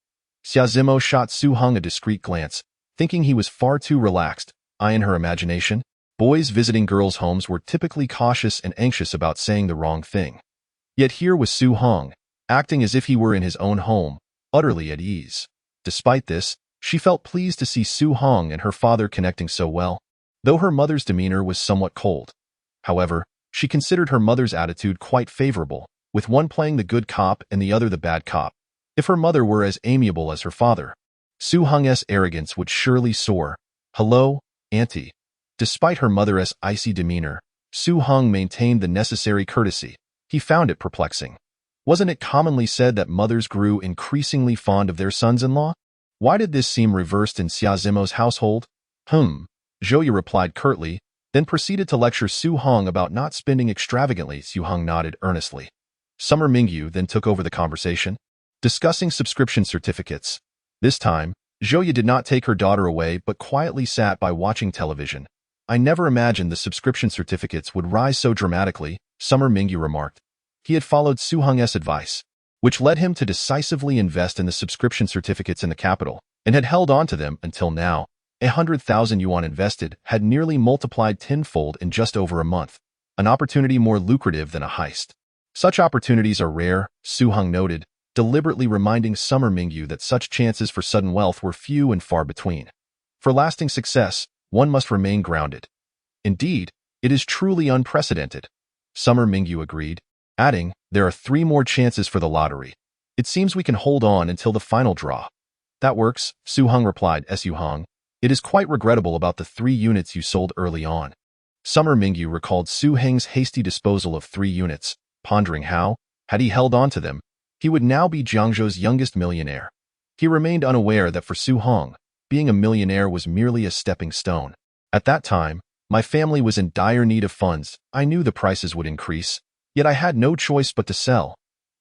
Xiazimo shot Su Heng a discreet glance, thinking he was far too relaxed. In her imagination, boys visiting girls' homes were typically cautious and anxious about saying the wrong thing. Yet here was Su Heng, acting as if he were in his own home, utterly at ease. Despite this, she felt pleased to see Su Heng and her father connecting so well, though her mother's demeanor was somewhat cold. However, she considered her mother's attitude quite favorable, with one playing the good cop and the other the bad cop. If her mother were as amiable as her father, Su Heng's arrogance would surely soar. "Hello, Auntie." Despite her mother's icy demeanor, Su Heng maintained the necessary courtesy. He found it perplexing. Wasn't it commonly said that mothers grew increasingly fond of their sons-in-law? Why did this seem reversed in Xiazimo's household? Zhouya replied curtly, then proceeded to lecture Su Heng about not spending extravagantly. Su Heng nodded earnestly. Summer Mingyu then took over the conversation, discussing subscription certificates. This time, Zhouya did not take her daughter away but quietly sat by watching television. "I never imagined the subscription certificates would rise so dramatically," Summer Mingyu remarked. He had followed Su Heng's advice, which led him to decisively invest in the subscription certificates in the capital, and had held on to them until now. 100,000 yuan invested had nearly multiplied tenfold in just over a month, an opportunity more lucrative than a heist. Such opportunities are rare, Su Heng noted, deliberately reminding Summer Mingyu that such chances for sudden wealth were few and far between. For lasting success, one must remain grounded. Indeed, it is truly unprecedented. Summer Mingyu agreed, adding, "There are 3 more chances for the lottery. It seems we can hold on until the final draw." "That works," Su Heng replied. "Su Heng, it is quite regrettable about the 3 units you sold early on." Summer Mingyu recalled Su Heng's hasty disposal of 3 units, pondering how, had he held on to them, he would now be Jiangzhou's youngest millionaire. He remained unaware that for Su Heng, being a millionaire was merely a stepping stone. "At that time, my family was in dire need of funds. I knew the prices would increase, yet I had no choice but to sell.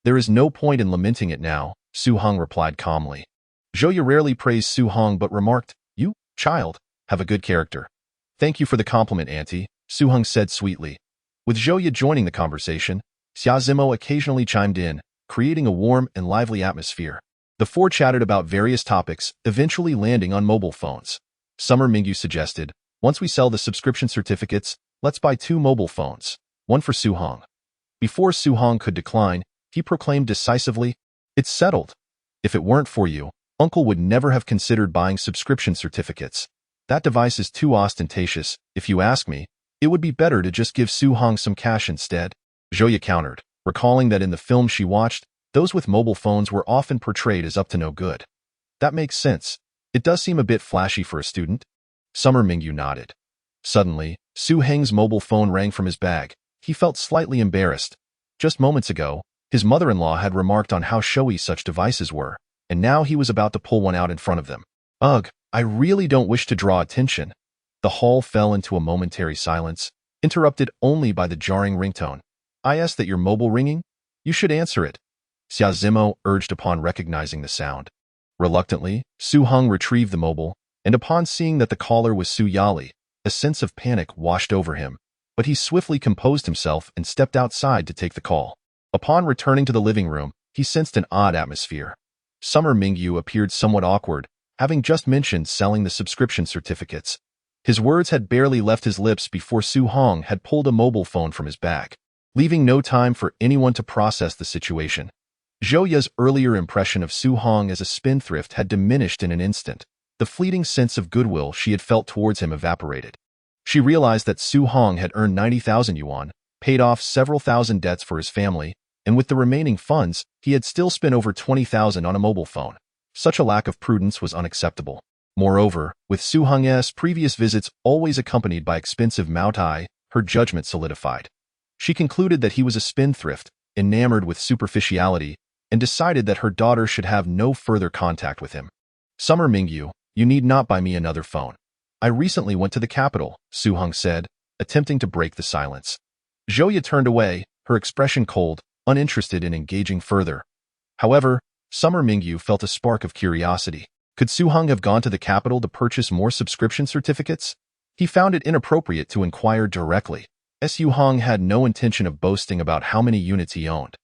There is no point in lamenting it now," Su Heng replied calmly. Zhouya rarely praised Su Heng but remarked, "You, child, have a good character." "Thank you for the compliment, Auntie," Su Heng said sweetly. With Zhouya joining the conversation, Xiazimo occasionally chimed in, creating a warm and lively atmosphere. The 4 chatted about various topics, eventually landing on mobile phones. Summer Mingyu suggested, "Once we sell the subscription certificates, let's buy 2 mobile phones, one for Su Heng." Before Su Heng could decline, he proclaimed decisively, "It's settled. If it weren't for you, Uncle would never have considered buying subscription certificates. That device is too ostentatious. If you ask me, it would be better to just give Su Heng some cash instead." Zhouya countered, recalling that in the films she watched, those with mobile phones were often portrayed as up to no good. "That makes sense. It does seem a bit flashy for a student." Summer Mingyu nodded. Suddenly, Su Heng's mobile phone rang from his bag. He felt slightly embarrassed. Just moments ago, his mother-in-law had remarked on how showy such devices were, and now he was about to pull one out in front of them. "Ugh, I really don't wish to draw attention." The hall fell into a momentary silence, interrupted only by the jarring ringtone. "I asked that your mobile ringing? You should answer it," Xiazimo urged upon recognizing the sound. Reluctantly, Su Heng retrieved the mobile, and upon seeing that the caller was Su Yali, a sense of panic washed over him. but he swiftly composed himself and stepped outside to take the call. Upon returning to the living room, he sensed an odd atmosphere. Summer Mingyu appeared somewhat awkward, having just mentioned selling the subscription certificates. His words had barely left his lips before Su Heng had pulled a mobile phone from his bag, leaving no time for anyone to process the situation. Zhou Ya's earlier impression of Su Heng as a spendthrift had diminished in an instant. The fleeting sense of goodwill she had felt towards him evaporated. She realized that Su Heng had earned 90,000 yuan, paid off several thousand debts for his family, and with the remaining funds, he had still spent over 20,000 on a mobile phone. Such a lack of prudence was unacceptable. Moreover, with Su Heng's previous visits always accompanied by expensive moutai, her judgment solidified. She concluded that he was a spendthrift, enamored with superficiality, and decided that her daughter should have no further contact with him. Summer Mingyu, you need not buy me another phone. I recently went to the capital, Su Heng said, attempting to break the silence. Zhou Ya turned away, her expression cold, uninterested in engaging further. However, Summer Mingyu felt a spark of curiosity. Could Su Heng have gone to the capital to purchase more subscription certificates? He found it inappropriate to inquire directly. Su Heng had no intention of boasting about how many units he owned.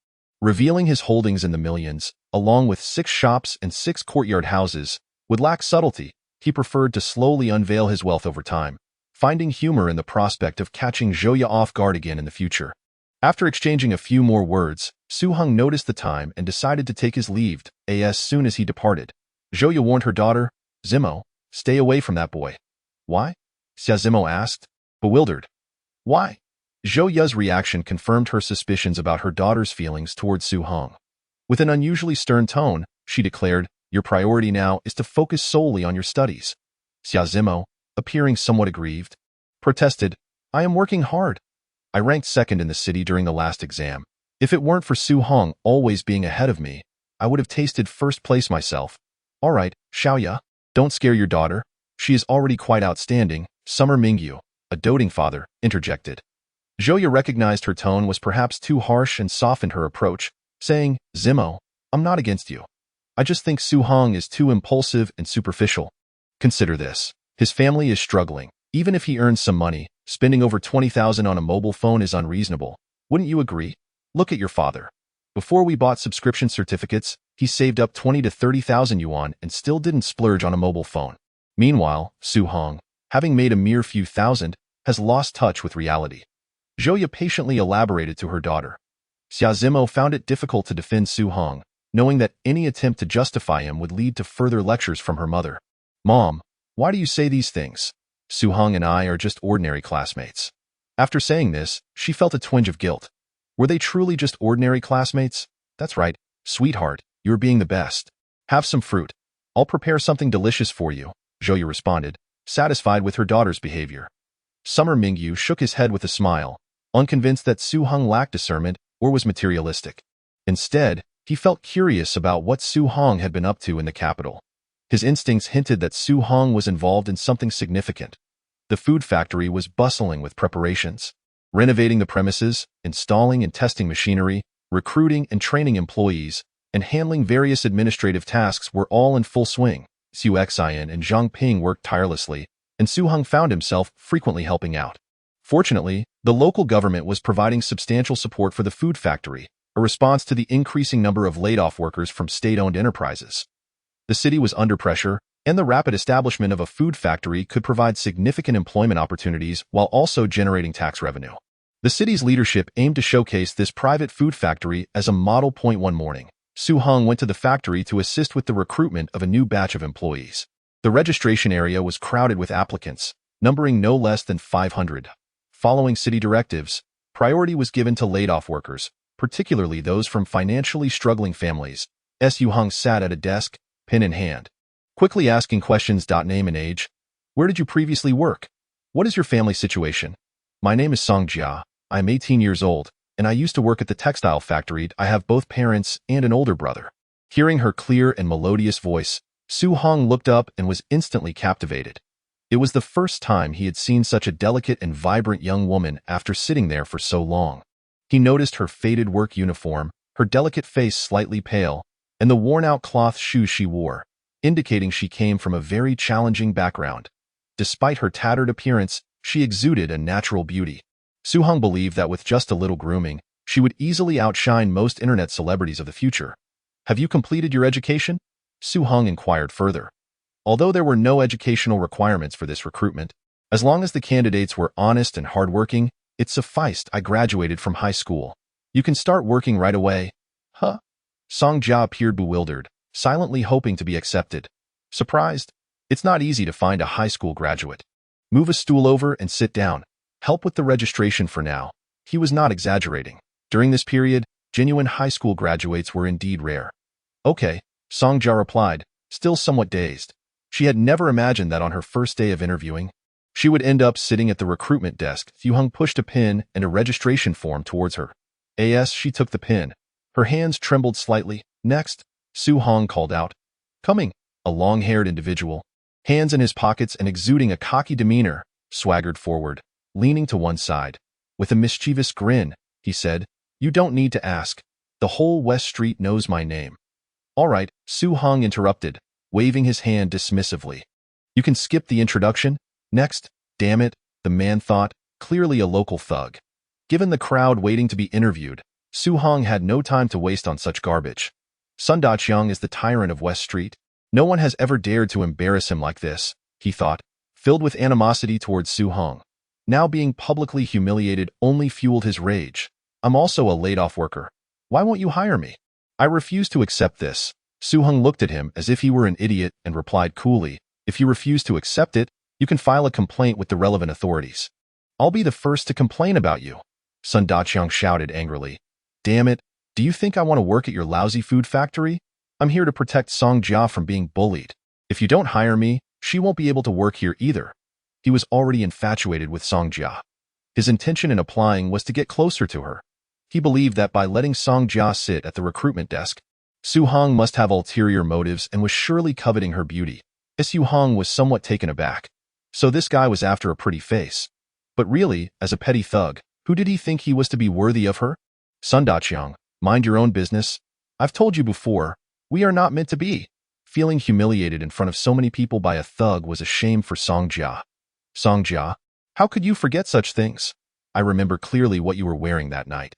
Revealing his holdings in the millions, along with 6 shops and 6 courtyard houses, would lack subtlety. He preferred to slowly unveil his wealth over time, finding humor in the prospect of catching Zhou Ya off guard again in the future. After exchanging a few more words, Su Heng noticed the time and decided to take his leave as soon as he departed. Zhou Ya warned her daughter, Zimo, stay away from that boy. Why? Xia Zimo asked, bewildered. Why? Zhou Ya's reaction confirmed her suspicions about her daughter's feelings towards Su Heng. With an unusually stern tone, she declared, your priority now is to focus solely on your studies. Xia Zimo, appearing somewhat aggrieved, protested, I am working hard. I ranked second in the city during the last exam. If it weren't for Su Heng always being ahead of me, I would have tasted first place myself. All right, Xiaoya, don't scare your daughter. She is already quite outstanding, Summer Mingyu, a doting father, interjected. Zhou Ya recognized her tone was perhaps too harsh and softened her approach, saying, Zimo, I'm not against you. I just think Su Heng is too impulsive and superficial. Consider this. His family is struggling. Even if he earns some money, spending over 20,000 on a mobile phone is unreasonable. Wouldn't you agree? Look at your father. Before we bought subscription certificates, he saved up 20 to 30,000 yuan and still didn't splurge on a mobile phone. Meanwhile, Su Heng, having made a mere few thousand, has lost touch with reality. Zhou Ya patiently elaborated to her daughter. Xia Zimo found it difficult to defend Su Heng, knowing that any attempt to justify him would lead to further lectures from her mother. Mom, why do you say these things? Su Heng and I are just ordinary classmates. After saying this, she felt a twinge of guilt. Were they truly just ordinary classmates? That's right, sweetheart, you're being the best. Have some fruit. I'll prepare something delicious for you, Zhou Ya responded, satisfied with her daughter's behavior. Summer Mingyu shook his head with a smile, unconvinced that Su Heng lacked discernment or was materialistic. Instead, he felt curious about what Su Heng had been up to in the capital. His instincts hinted that Su Heng was involved in something significant. The food factory was bustling with preparations. Renovating the premises, installing and testing machinery, recruiting and training employees, and handling various administrative tasks were all in full swing. Su Xian and Zhang Ping worked tirelessly, and Su Heng found himself frequently helping out. Fortunately, the local government was providing substantial support for the food factory, a response to the increasing number of laid-off workers from state-owned enterprises. The city was under pressure, and the rapid establishment of a food factory could provide significant employment opportunities while also generating tax revenue. The city's leadership aimed to showcase this private food factory as a model point. One morning, Su Heng went to the factory to assist with the recruitment of a new batch of employees. The registration area was crowded with applicants, numbering no less than 500. Following city directives, priority was given to laid-off workers, particularly those from financially struggling families. Su Heng sat at a desk, pen in hand, quickly asking questions. Name and age. Where did you previously work? What is your family situation? My name is Song Jia. I am 18 years old, and I used to work at the textile factory. I have both parents and an older brother. Hearing her clear and melodious voice, Su Heng looked up and was instantly captivated. It was the first time he had seen such a delicate and vibrant young woman after sitting there for so long. He noticed her faded work uniform, her delicate face slightly pale, and the worn-out cloth shoes she wore, indicating she came from a very challenging background. Despite her tattered appearance, she exuded a natural beauty. Su Heng believed that with just a little grooming, she would easily outshine most internet celebrities of the future. Have you completed your education? Su Heng inquired further. Although there were no educational requirements for this recruitment, as long as the candidates were honest and hardworking, it sufficed. I graduated from high school. You can start working right away. Huh? Song Jia appeared bewildered, silently hoping to be accepted. Surprised? It's not easy to find a high school graduate. Move a stool over and sit down. Help with the registration for now. He was not exaggerating. During this period, genuine high school graduates were indeed rare. Okay, Song Jia replied, still somewhat dazed. She had never imagined that on her first day of interviewing, she would end up sitting at the recruitment desk. Su Heng pushed a pin and a registration form towards her. She took the pin. Her hands trembled slightly. Next, Su Heng called out. Coming, a long-haired individual, hands in his pockets and exuding a cocky demeanor, swaggered forward, leaning to one side. With a mischievous grin, he said, You don't need to ask. The whole West Street knows my name. All right, Su Heng interrupted, waving his hand dismissively. You can skip the introduction. Next, damn it, the man thought, clearly a local thug. Given the crowd waiting to be interviewed, Su Heng had no time to waste on such garbage. Sun Daqiang is the tyrant of West Street. No one has ever dared to embarrass him like this, he thought, filled with animosity towards Su Heng. Now being publicly humiliated only fueled his rage. I'm also a laid-off worker. Why won't you hire me? I refuse to accept this. Su Heng looked at him as if he were an idiot and replied coolly, If you refuse to accept it, you can file a complaint with the relevant authorities. I'll be the first to complain about you. Sun Daqiang shouted angrily. Damn it, do you think I want to work at your lousy food factory? I'm here to protect Song Jia from being bullied. If you don't hire me, she won't be able to work here either. He was already infatuated with Song Jia. His intention in applying was to get closer to her. He believed that by letting Song Jia sit at the recruitment desk, Su Heng must have ulterior motives and was surely coveting her beauty. Su Heng was somewhat taken aback. So this guy was after a pretty face. But really, as a petty thug, who did he think he was to be worthy of her? Sun Daqiang, mind your own business. I've told you before, we are not meant to be. Feeling humiliated in front of so many people by a thug was a shame for Song Jia. Song Jia, how could you forget such things? I remember clearly what you were wearing that night.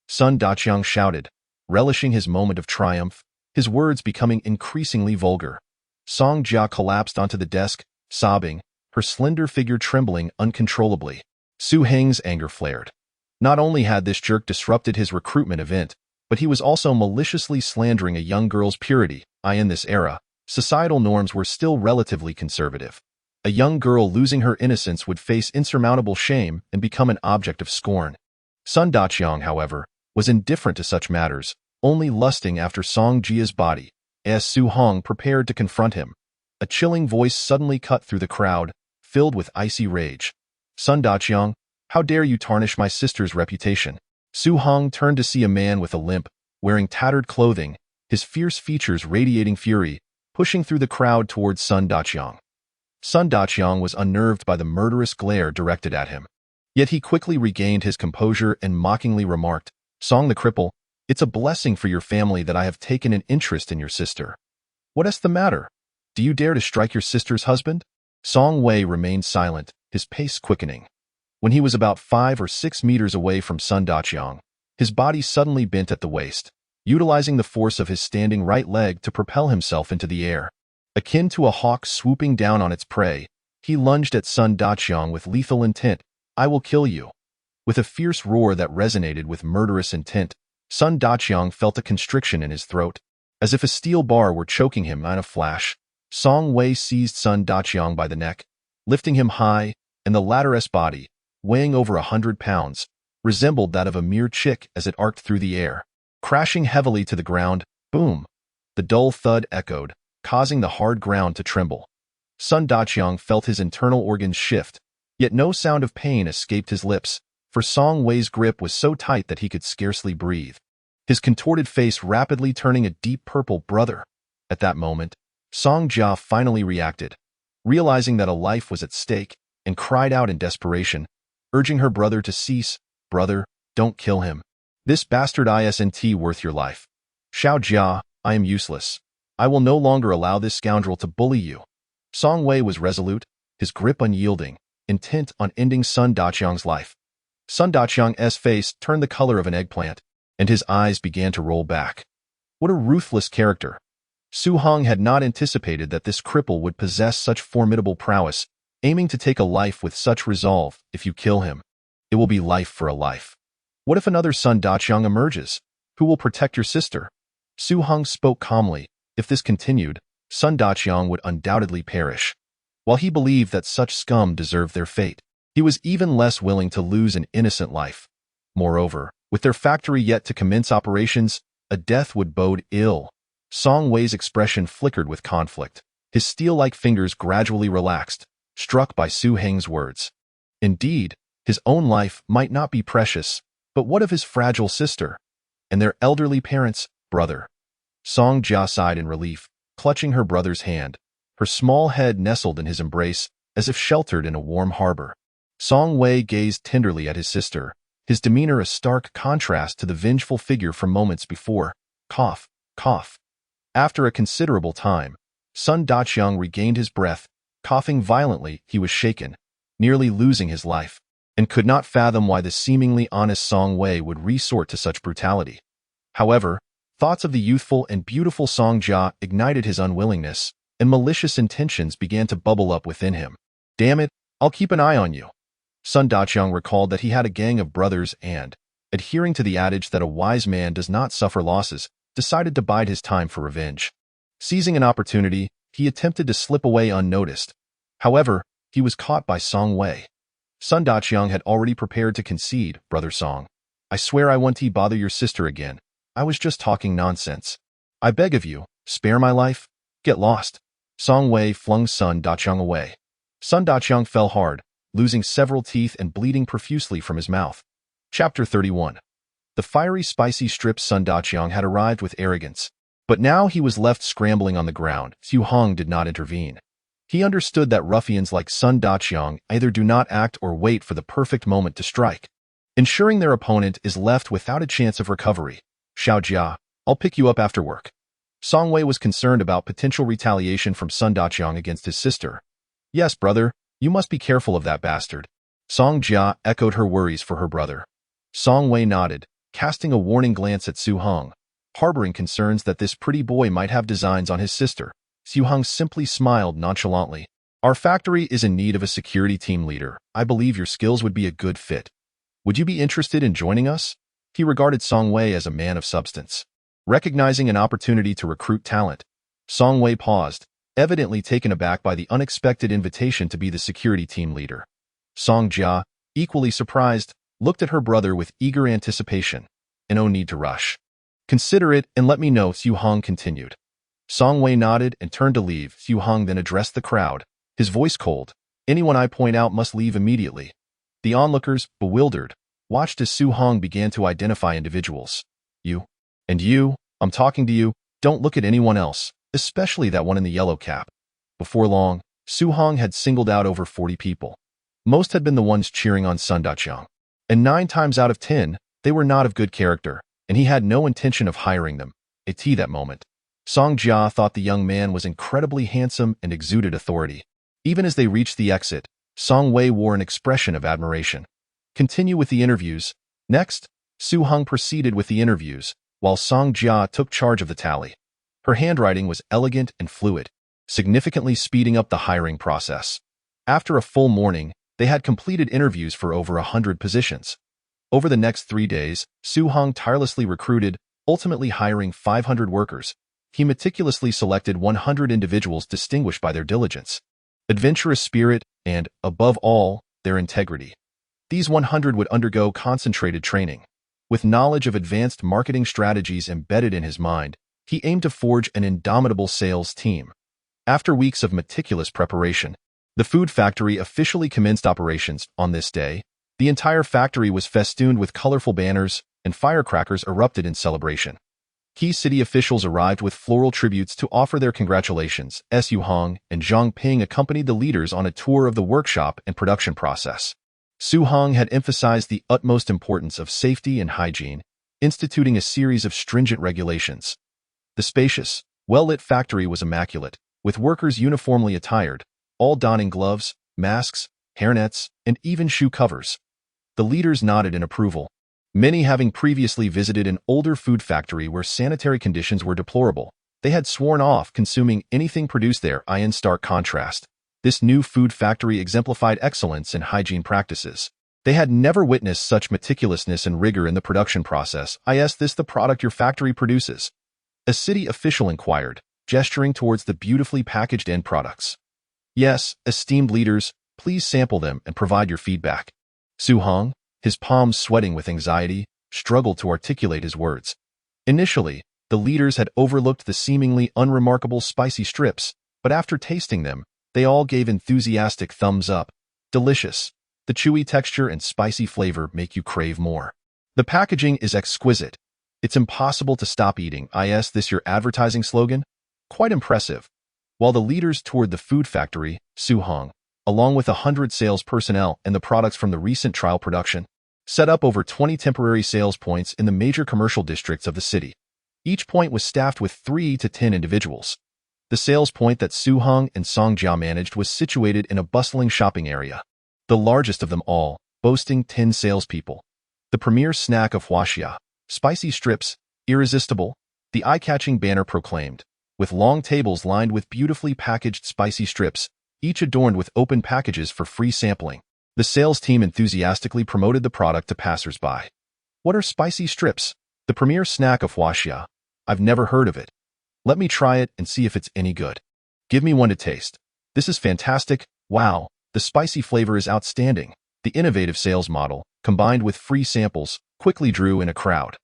Sun Daqiang shouted, relishing his moment of triumph, his words becoming increasingly vulgar. Song Jia collapsed onto the desk, sobbing, her slender figure trembling uncontrollably. Su Heng's anger flared. Not only had this jerk disrupted his recruitment event, but he was also maliciously slandering a young girl's purity. In this era, societal norms were still relatively conservative. A young girl losing her innocence would face insurmountable shame and become an object of scorn. Sun Daqiang, however, was indifferent to such matters, only lusting after Song Jia's body. As Su Heng prepared to confront him, a chilling voice suddenly cut through the crowd, filled with icy rage. Sun Daqiang, how dare you tarnish my sister's reputation? Su Heng turned to see a man with a limp, wearing tattered clothing, his fierce features radiating fury, pushing through the crowd towards Sun Daqiang. Sun Daqiang was unnerved by the murderous glare directed at him. Yet he quickly regained his composure and mockingly remarked, Song the cripple, it's a blessing for your family that I have taken an interest in your sister. What is the matter? Do you dare to strike your sister's husband? Song Wei remained silent, his pace quickening. When he was about 5 or 6 meters away from Sun Daqiang, his body suddenly bent at the waist, utilizing the force of his standing right leg to propel himself into the air. Akin to a hawk swooping down on its prey, he lunged at Sun Daqiang with lethal intent. I will kill you. With a fierce roar that resonated with murderous intent, Sun Daqiang felt a constriction in his throat. As if a steel bar were choking him in a flash, Song Wei seized Sun Daqiang by the neck, lifting him high, and the latter's body, weighing over 100 pounds, resembled that of a mere chick as it arced through the air. Crashing heavily to the ground, boom! The dull thud echoed, causing the hard ground to tremble. Sun Daqiang felt his internal organs shift, yet no sound of pain escaped his lips, for Song Wei's grip was so tight that he could scarcely breathe, his contorted face rapidly turning a deep purple. Brother! At that moment, Song Jia finally reacted, realizing that a life was at stake, and cried out in desperation, urging her brother to cease. Brother, don't kill him. This bastard isn't worth your life. Xiao Jia, I am useless. I will no longer allow this scoundrel to bully you. Song Wei was resolute, his grip unyielding, intent on ending Sun Daqiang's life. Sun Daqiang's face turned the color of an eggplant, and his eyes began to roll back. What a ruthless character! Su Heng had not anticipated that this cripple would possess such formidable prowess, aiming to take a life with such resolve. If you kill him, it will be life for a life. What if another Sun Daqiang emerges? Who will protect your sister? Su Heng spoke calmly. If this continued, Sun Daqiang would undoubtedly perish. While he believed that such scum deserved their fate, he was even less willing to lose an innocent life. Moreover, with their factory yet to commence operations, a death would bode ill. Song Wei's expression flickered with conflict. His steel-like fingers gradually relaxed, struck by Su Heng's words. Indeed, his own life might not be precious, but what of his fragile sister? And their elderly parents, brother? Song Jia sighed in relief, clutching her brother's hand. Her small head nestled in his embrace, as if sheltered in a warm harbor. Song Wei gazed tenderly at his sister, his demeanor a stark contrast to the vengeful figure from moments before. Cough, cough. After a considerable time, Sun Daqiang regained his breath. Coughing violently, he was shaken, nearly losing his life, and could not fathom why the seemingly honest Song Wei would resort to such brutality. However, thoughts of the youthful and beautiful Song Jia ignited his unwillingness, and malicious intentions began to bubble up within him. Damn it, I'll keep an eye on you. Sun Daqiang recalled that he had a gang of brothers and, adhering to the adage that a wise man does not suffer losses, decided to bide his time for revenge. Seizing an opportunity, he attempted to slip away unnoticed. However, he was caught by Song Wei. Sun Daqiang had already prepared to concede. Brother Song, I swear I won't bother your sister again. I was just talking nonsense. I beg of you, spare my life. Get lost. Song Wei flung Sun Daqiang away. Sun Daqiang fell hard, losing several teeth and bleeding profusely from his mouth. Chapter 31. The fiery, spicy strip Sun Daqiang had arrived with arrogance, but now he was left scrambling on the ground. Su Heng did not intervene. He understood that ruffians like Sun Daqiang either do not act or wait for the perfect moment to strike, ensuring their opponent is left without a chance of recovery. Xiao Jia, I'll pick you up after work. Song Wei was concerned about potential retaliation from Sun Daqiang against his sister. Yes, brother, you must be careful of that bastard. Song Jia echoed her worries for her brother. Song Wei nodded, casting a warning glance at Su Heng, harboring concerns that this pretty boy might have designs on his sister. Su Heng simply smiled nonchalantly. Our factory is in need of a security team leader. I believe your skills would be a good fit. Would you be interested in joining us? He regarded Song Wei as a man of substance. Recognizing an opportunity to recruit talent, Song Wei paused, evidently taken aback by the unexpected invitation to be the security team leader. Song Jia, equally surprised, looked at her brother with eager anticipation. No need to rush. Consider it and let me know, Su Heng continued. Song Wei nodded and turned to leave. Su Heng then addressed the crowd, his voice cold. Anyone I point out must leave immediately. The onlookers, bewildered, watched as Su Heng began to identify individuals. You. And you, I'm talking to you, don't look at anyone else, especially that one in the yellow cap. Before long, Su Heng had singled out over 40 people. Most had been the ones cheering on Sun Daqiang. And 9 times out of 10, they were not of good character, and he had no intention of hiring them. At that moment, Song Jia thought the young man was incredibly handsome and exuded authority. Even as they reached the exit, Song Wei wore an expression of admiration. Continue with the interviews. Next, Su Heng proceeded with the interviews, while Song Jia took charge of the tally. Her handwriting was elegant and fluid, significantly speeding up the hiring process. After a full morning, they had completed interviews for over 100 positions. Over the next 3 days, Su Heng tirelessly recruited, ultimately hiring 500 workers. He meticulously selected 100 individuals distinguished by their diligence, adventurous spirit, and, above all, their integrity. These 100 would undergo concentrated training. With knowledge of advanced marketing strategies embedded in his mind, he aimed to forge an indomitable sales team. After weeks of meticulous preparation, the food factory officially commenced operations. On this day, the entire factory was festooned with colorful banners, and firecrackers erupted in celebration. Key city officials arrived with floral tributes to offer their congratulations. Su Heng and Zhang Ping accompanied the leaders on a tour of the workshop and production process. Su Heng had emphasized the utmost importance of safety and hygiene, instituting a series of stringent regulations. The spacious, well-lit factory was immaculate, with workers uniformly attired, all donning gloves, masks, hairnets, and even shoe covers. The leaders nodded in approval, many having previously visited an older food factory where sanitary conditions were deplorable. They had sworn off consuming anything produced there. In stark contrast, this new food factory exemplified excellence in hygiene practices. They had never witnessed such meticulousness and rigor in the production process. Is this the product your factory produces? A city official inquired, gesturing towards the beautifully packaged end products. Yes, esteemed leaders, please sample them and provide your feedback. Su Heng, his palms sweating with anxiety, struggled to articulate his words. Initially, the leaders had overlooked the seemingly unremarkable spicy strips, but after tasting them, they all gave enthusiastic thumbs up. Delicious. The chewy texture and spicy flavor make you crave more. The packaging is exquisite. It's impossible to stop eating. Is this your advertising slogan? Quite impressive. While the leaders toured the food factory, Su Heng, along with 100 sales personnel and the products from the recent trial production, set up over 20 temporary sales points in the major commercial districts of the city. Each point was staffed with 3 to 10 individuals. The sales point that Su Heng and Song Jia managed was situated in a bustling shopping area, the largest of them all, boasting 10 salespeople. The premier snack of Huaxia, spicy strips, irresistible, the eye-catching banner proclaimed, with long tables lined with beautifully packaged spicy strips, each adorned with open packages for free sampling. The sales team enthusiastically promoted the product to passers-by. What are spicy strips? The premier snack of Huaxia. I've never heard of it. Let me try it and see if it's any good. Give me one to taste. This is fantastic. Wow, the spicy flavor is outstanding. The innovative sales model, combined with free samples, quickly drew in a crowd.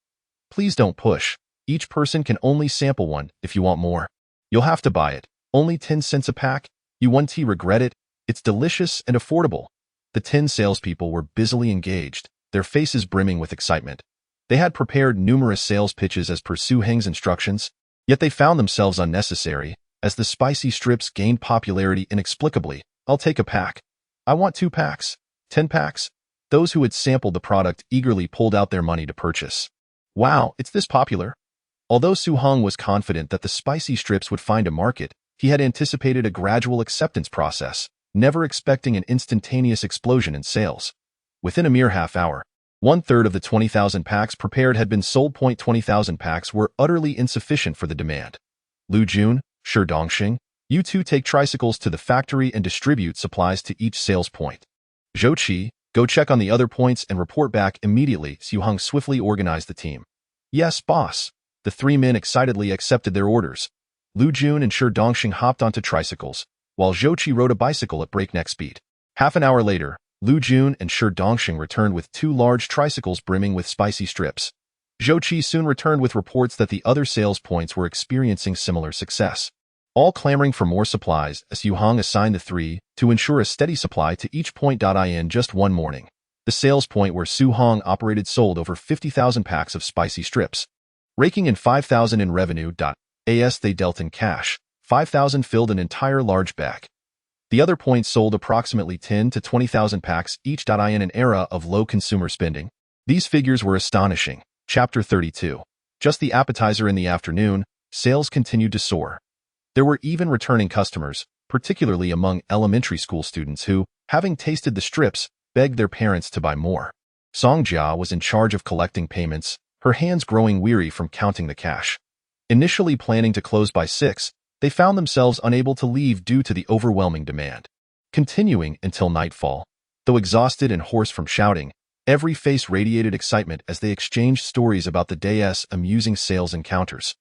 Please don't push. Each person can only sample one. If you want more, you'll have to buy it. Only 10 cents a pack? You won't regret it. It's delicious and affordable. The 10 salespeople were busily engaged, their faces brimming with excitement. They had prepared numerous sales pitches as per Su Heng's instructions, yet they found themselves unnecessary, as the spicy strips gained popularity inexplicably. I'll take a pack. I want 2 packs. 10 packs. Those who had sampled the product eagerly pulled out their money to purchase. Wow, it's this popular. Although Su Heng was confident that the spicy strips would find a market, he had anticipated a gradual acceptance process, never expecting an instantaneous explosion in sales. Within a mere half hour, 1/3 of the 20,000 packs prepared had been sold. 20,000 packs were utterly insufficient for the demand. Lu Jun, Shi Dongxing, you two take tricycles to the factory and distribute supplies to each sales point. Zhou Qi, go check on the other points and report back immediately. Su Heng swiftly organized the team. Yes, boss. The 3 men excitedly accepted their orders. Lu Jun and Shi Dongxing hopped onto tricycles, while Zhou Qi rode a bicycle at breakneck speed. Half an hour later, Lu Jun and Shi Dongxing returned with 2 large tricycles brimming with spicy strips. Zhou Qi soon returned with reports that the other sales points were experiencing similar success, all clamoring for more supplies. As Su Heng assigned the 3 to ensure a steady supply to each point. In just one morning, the sales point where Su Heng operated sold over 50,000 packs of spicy strips, raking in 5,000 in revenue. As they dealt in cash, 5,000 filled an entire large bag. The other points sold approximately 10 to 20,000 packs each. In an era of low consumer spending, these figures were astonishing. Chapter 32. Just the appetizer. In the afternoon, sales continued to soar. There were even returning customers, particularly among elementary school students who, having tasted the strips, begged their parents to buy more. Song Jia was in charge of collecting payments, her hands growing weary from counting the cash. Initially planning to close by 6, they found themselves unable to leave due to the overwhelming demand. Continuing until nightfall, though exhausted and hoarse from shouting, every face radiated excitement as they exchanged stories about the day's amusing sales encounters.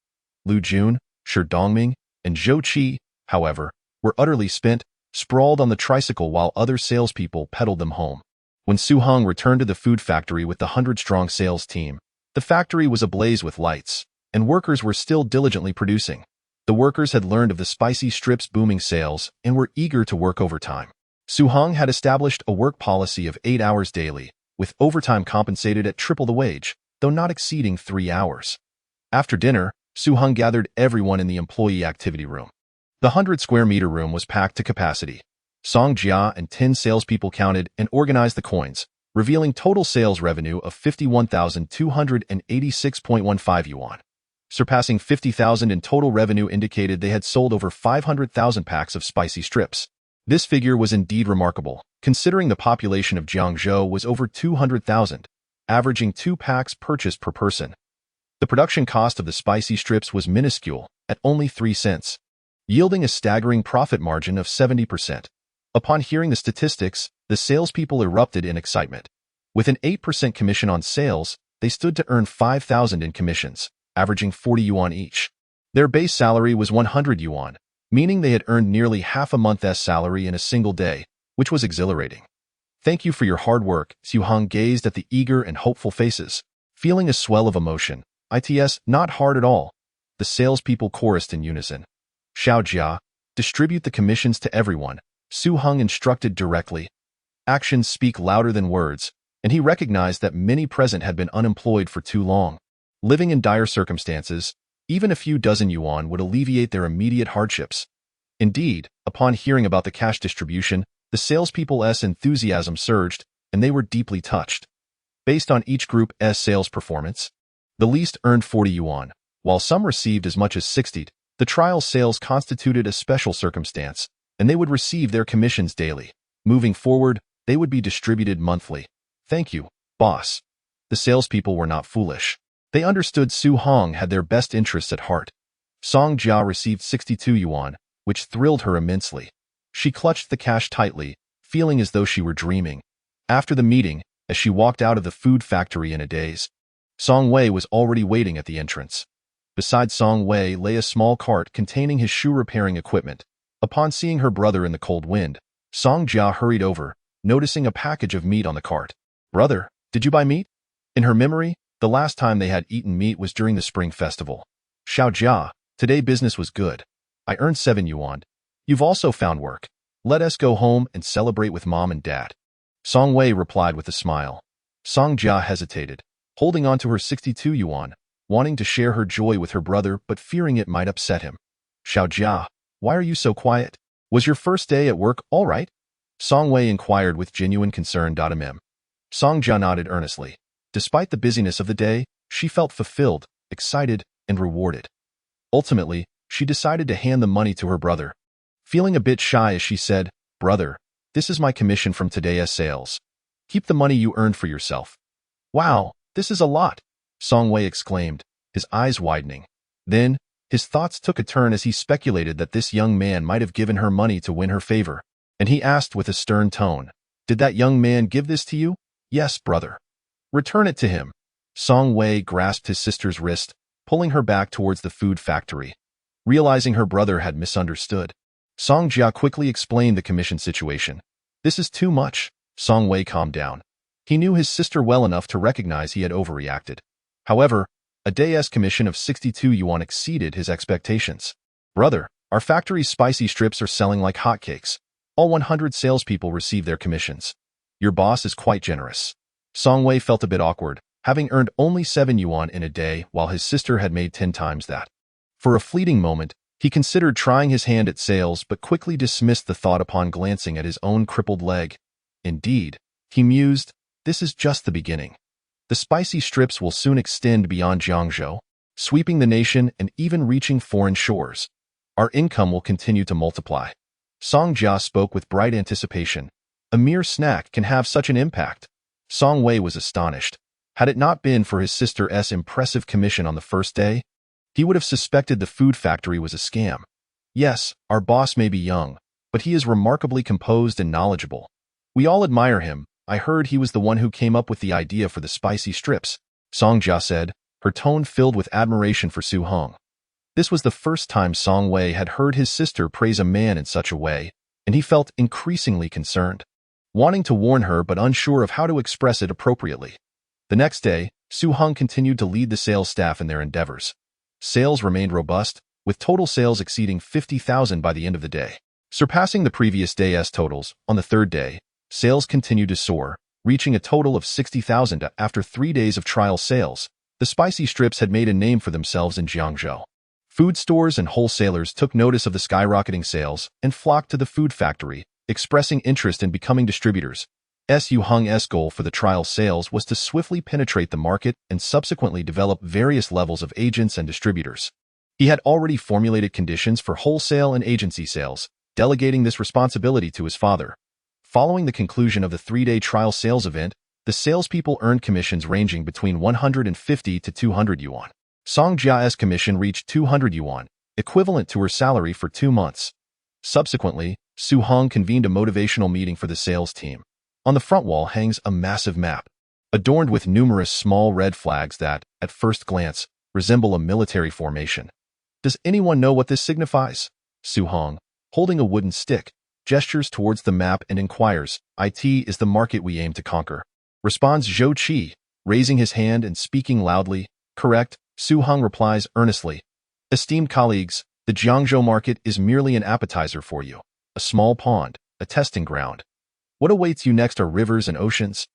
Lu Jun, Shi Dongming, and Zhou Qi, however, were utterly spent, sprawled on the tricycle while other salespeople pedaled them home. When Su Heng returned to the food factory with the 100-strong sales team, the factory was ablaze with lights, and workers were still diligently producing. The workers had learned of the spicy strips' booming sales and were eager to work overtime. Su Heng had established a work policy of 8 hours daily, with overtime compensated at triple the wage, though not exceeding 3 hours. After dinner, Su Heng gathered everyone in the employee activity room. The 100-square-meter room was packed to capacity. Song Jia and 10 salespeople counted and organized the coins, revealing total sales revenue of 51,286.15 yuan. Surpassing 50,000 in total revenue indicated they had sold over 500,000 packs of spicy strips. This figure was indeed remarkable, considering the population of Jiangzhou was over 200,000, averaging 2 packs purchased per person. The production cost of the spicy strips was minuscule, at only 3 cents, yielding a staggering profit margin of 70%. Upon hearing the statistics, the salespeople erupted in excitement. With an 8% commission on sales, they stood to earn 5,000 in commissions, averaging 40 yuan each. Their base salary was 100 yuan, meaning they had earned nearly half a month's salary in a single day, which was exhilarating. Thank you for your hard work. Su Heng gazed at the eager and hopeful faces, feeling a swell of emotion. It's not hard at all. The salespeople chorused in unison. Xiao Jia, distribute the commissions to everyone, Su Heng instructed directly. Actions speak louder than words, and he recognized that many present had been unemployed for too long. Living in dire circumstances, even a few dozen yuan would alleviate their immediate hardships. Indeed, upon hearing about the cash distribution, the salespeople's enthusiasm surged, and they were deeply touched. Based on each group's sales performance, the least earned 40 yuan, while some received as much as 60. The trial sales constituted a special circumstance, and they would receive their commissions daily. Moving forward, they would be distributed monthly. Thank you, boss. The salespeople were not foolish. They understood Su Heng had their best interests at heart. Song Jia received 62 yuan, which thrilled her immensely. She clutched the cash tightly, feeling as though she were dreaming. After the meeting, as she walked out of the food factory in a daze, Song Wei was already waiting at the entrance. Beside Song Wei lay a small cart containing his shoe repairing equipment. Upon seeing her brother in the cold wind, Song Jia hurried over, noticing a package of meat on the cart. Brother, did you buy meat? In her memory, the last time they had eaten meat was during the Spring Festival. Xiao Jia, today business was good. I earned 7 yuan. You've also found work. Let us go home and celebrate with mom and dad. Song Wei replied with a smile. Song Jia hesitated, holding on to her 62 yuan, wanting to share her joy with her brother but fearing it might upset him. Xiao Jia, why are you so quiet? Was your first day at work all right? Song Wei inquired with genuine concern. Song Jia nodded earnestly. Despite the busyness of the day, she felt fulfilled, excited, and rewarded. Ultimately, she decided to hand the money to her brother. Feeling a bit shy as she said, Brother, this is my commission from today's sales. Keep the money you earned for yourself. Wow, this is a lot, Song Wei exclaimed, his eyes widening. Then, his thoughts took a turn as he speculated that this young man might have given her money to win her favor, and he asked with a stern tone, Did that young man give this to you? Yes, brother. Return it to him. Song Wei grasped his sister's wrist, pulling her back towards the food factory. Realizing her brother had misunderstood, Song Jia quickly explained the commission situation. This is too much. Song Wei calmed down. He knew his sister well enough to recognize he had overreacted. However, a day's commission of 62 yuan exceeded his expectations. Brother, our factory's spicy strips are selling like hotcakes. All 100 salespeople receive their commissions. Your boss is quite generous. Song Wei felt a bit awkward, having earned only 7 yuan in a day while his sister had made 10 times that. For a fleeting moment, he considered trying his hand at sales but quickly dismissed the thought upon glancing at his own crippled leg. Indeed, he mused, this is just the beginning. The spicy strips will soon extend beyond Jiangzhou, sweeping the nation and even reaching foreign shores. Our income will continue to multiply. Song Jia spoke with bright anticipation. A mere snack can have such an impact. Song Wei was astonished. Had it not been for his sister's impressive commission on the first day, he would have suspected the food factory was a scam. Yes, our boss may be young, but he is remarkably composed and knowledgeable. We all admire him. I heard he was the one who came up with the idea for the spicy strips, Song Jia said, her tone filled with admiration for Su Heng. This was the first time Song Wei had heard his sister praise a man in such a way, and he felt increasingly concerned, wanting to warn her but unsure of how to express it appropriately. The next day, Su Heng continued to lead the sales staff in their endeavors. Sales remained robust, with total sales exceeding 50,000 by the end of the day. Surpassing the previous day's totals, on the third day, sales continued to soar, reaching a total of 60,000 after 3 days of trial sales. The spicy strips had made a name for themselves in Jiangzhou. Food stores and wholesalers took notice of the skyrocketing sales and flocked to the food factory, expressing interest in becoming distributors. Su Heng's goal for the trial sales was to swiftly penetrate the market and subsequently develop various levels of agents and distributors. He had already formulated conditions for wholesale and agency sales, delegating this responsibility to his father. Following the conclusion of the 3-day trial sales event, the salespeople earned commissions ranging between 150 to 200 yuan. Song Jia's commission reached 200 yuan, equivalent to her salary for 2 months. Subsequently, Su Heng convened a motivational meeting for the sales team. On the front wall hangs a massive map, adorned with numerous small red flags that, at first glance, resemble a military formation. Does anyone know what this signifies? Su Heng, holding a wooden stick, gestures towards the map and inquires, "It is the market we aim to conquer," responds Zhou Qi, raising his hand and speaking loudly. "Correct," Su Heng replies earnestly. "Esteemed colleagues, the Jiangzhou market is merely an appetizer for you, a small pond, a testing ground. What awaits you next are rivers and oceans,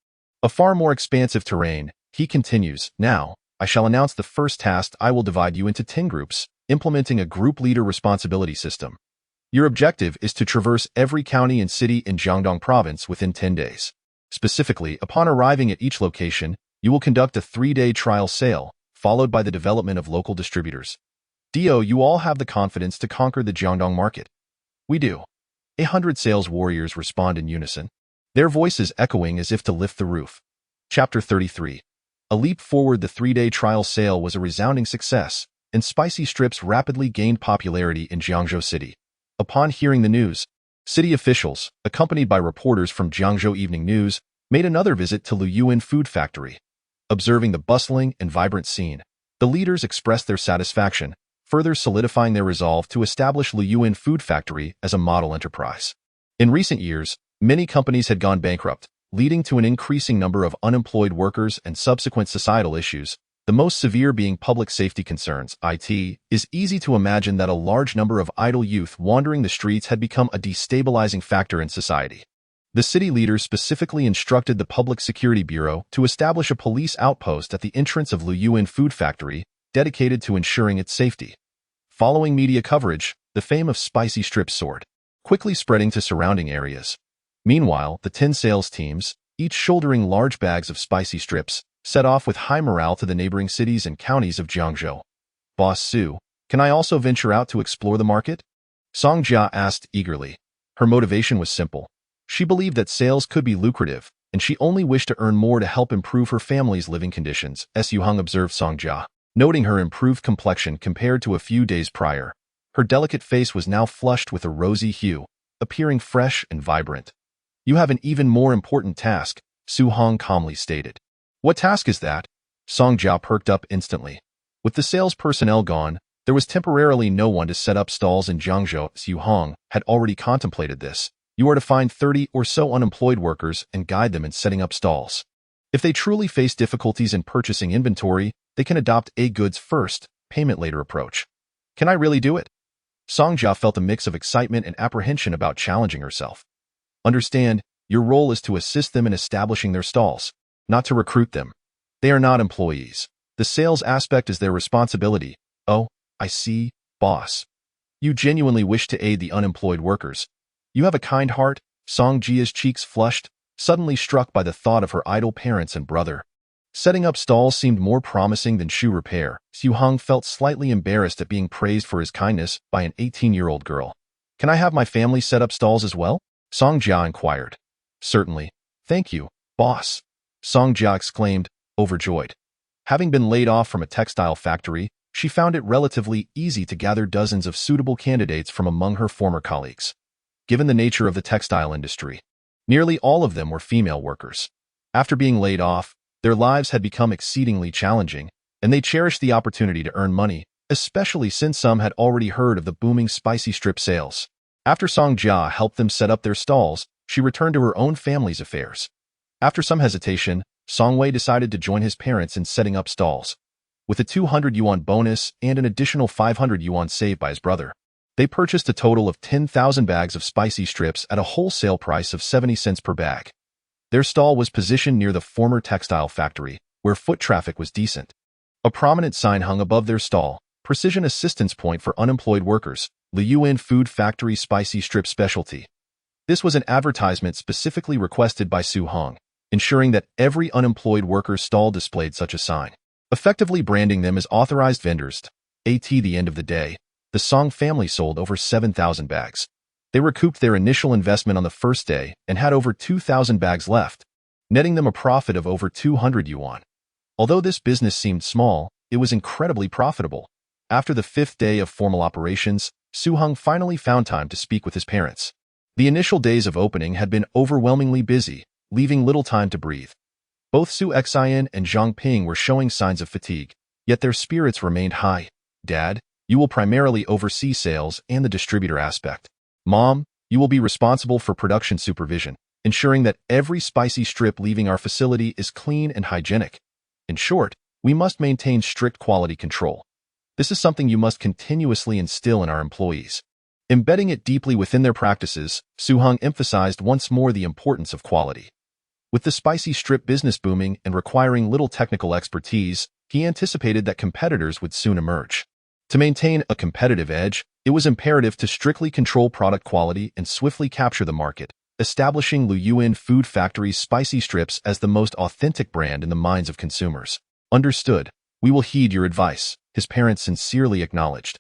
a far more expansive terrain." He continues, "Now, I shall announce the first task. I will divide you into 10 groups, implementing a group leader responsibility system. Your objective is to traverse every county and city in Jiangdong province within 10 days. Specifically, upon arriving at each location, you will conduct a 3-day trial sale, followed by the development of local distributors. Do you all have the confidence to conquer the Jiangdong market?" "We do." 100 sales warriors respond in unison, their voices echoing as if to lift the roof. Chapter 33. A leap forward. The 3-day trial sale was a resounding success, and spicy strips rapidly gained popularity in Jiangzhou City. Upon hearing the news, city officials, accompanied by reporters from Jiangzhou Evening News, made another visit to Luyuan Food Factory. Observing the bustling and vibrant scene, the leaders expressed their satisfaction, further solidifying their resolve to establish Luyuan Food Factory as a model enterprise. In recent years, many companies had gone bankrupt, leading to an increasing number of unemployed workers and subsequent societal issues, the most severe being public safety concerns. It is easy to imagine that a large number of idle youth wandering the streets had become a destabilizing factor in society. The city leaders specifically instructed the Public Security Bureau to establish a police outpost at the entrance of Luyuan Food Factory, dedicated to ensuring its safety. Following media coverage, the fame of spicy strips soared, quickly spreading to surrounding areas. Meanwhile, the 10 sales teams, each shouldering large bags of spicy strips, set off with high morale to the neighboring cities and counties of Jiangzhou. "Boss Su, can I also venture out to explore the market?" Song Jia asked eagerly. Her motivation was simple. She believed that sales could be lucrative, and she only wished to earn more to help improve her family's living conditions. Su Heng observed Song Jia, noting her improved complexion compared to a few days prior. Her delicate face was now flushed with a rosy hue, appearing fresh and vibrant. "You have an even more important task," Su Heng calmly stated. "What task is that?" Song Jia perked up instantly. With the sales personnel gone, there was temporarily no one to set up stalls in Jiangzhou. Su Heng had already contemplated this. "You are to find 30 or so unemployed workers and guide them in setting up stalls. If they truly face difficulties in purchasing inventory, they can adopt a goods first, payment later approach." "Can I really do it?" Song Jia felt a mix of excitement and apprehension about challenging herself. "Understand, your role is to assist them in establishing their stalls, not to recruit them. They are not employees. The sales aspect is their responsibility." "Oh, I see, boss. You genuinely wish to aid the unemployed workers. You have a kind heart." Song Jia's cheeks flushed, suddenly struck by the thought of her idle parents and brother. Setting up stalls seemed more promising than shoe repair. Su Heng felt slightly embarrassed at being praised for his kindness by an 18-year-old girl. "Can I have my family set up stalls as well?" Song Jia inquired. "Certainly. Thank you, boss," Song Jia exclaimed, overjoyed. Having been laid off from a textile factory, she found it relatively easy to gather dozens of suitable candidates from among her former colleagues. Given the nature of the textile industry, nearly all of them were female workers. After being laid off, their lives had become exceedingly challenging, and they cherished the opportunity to earn money, especially since some had already heard of the booming spicy strip sales. After Song Jia helped them set up their stalls, she returned to her own family's affairs. After some hesitation, Song Wei decided to join his parents in setting up stalls. With a 200 yuan bonus and an additional 500 yuan saved by his brother, they purchased a total of 10,000 bags of spicy strips at a wholesale price of 70 cents per bag. Their stall was positioned near the former textile factory, where foot traffic was decent. A prominent sign hung above their stall, "Precision Assistance Point for Unemployed Workers, Luyuan Food Factory Spicy Strip Specialty." This was an advertisement specifically requested by Su Heng, ensuring that every unemployed worker's stall displayed such a sign, effectively branding them as authorized vendors. At the end of the day, the Song family sold over 7,000 bags. They recouped their initial investment on the first day and had over 2,000 bags left, netting them a profit of over 200 yuan. Although this business seemed small, it was incredibly profitable. After the 5th day of formal operations, Su Heng finally found time to speak with his parents. The initial days of opening had been overwhelmingly busy, leaving little time to breathe. Both Su Heng and Zhang Ping were showing signs of fatigue, yet their spirits remained high. Dad, you will primarily oversee sales and the distributor aspect. Mom, you will be responsible for production supervision, ensuring that every spicy strip leaving our facility is clean and hygienic. In short, we must maintain strict quality control. This is something you must continuously instill in our employees. Embedding it deeply within their practices, Su Heng emphasized once more the importance of quality. With the spicy strip business booming and requiring little technical expertise, he anticipated that competitors would soon emerge. To maintain a competitive edge, it was imperative to strictly control product quality and swiftly capture the market, establishing Lu Yuan Food Factory's spicy strips as the most authentic brand in the minds of consumers. Understood. We will heed your advice, his parents sincerely acknowledged.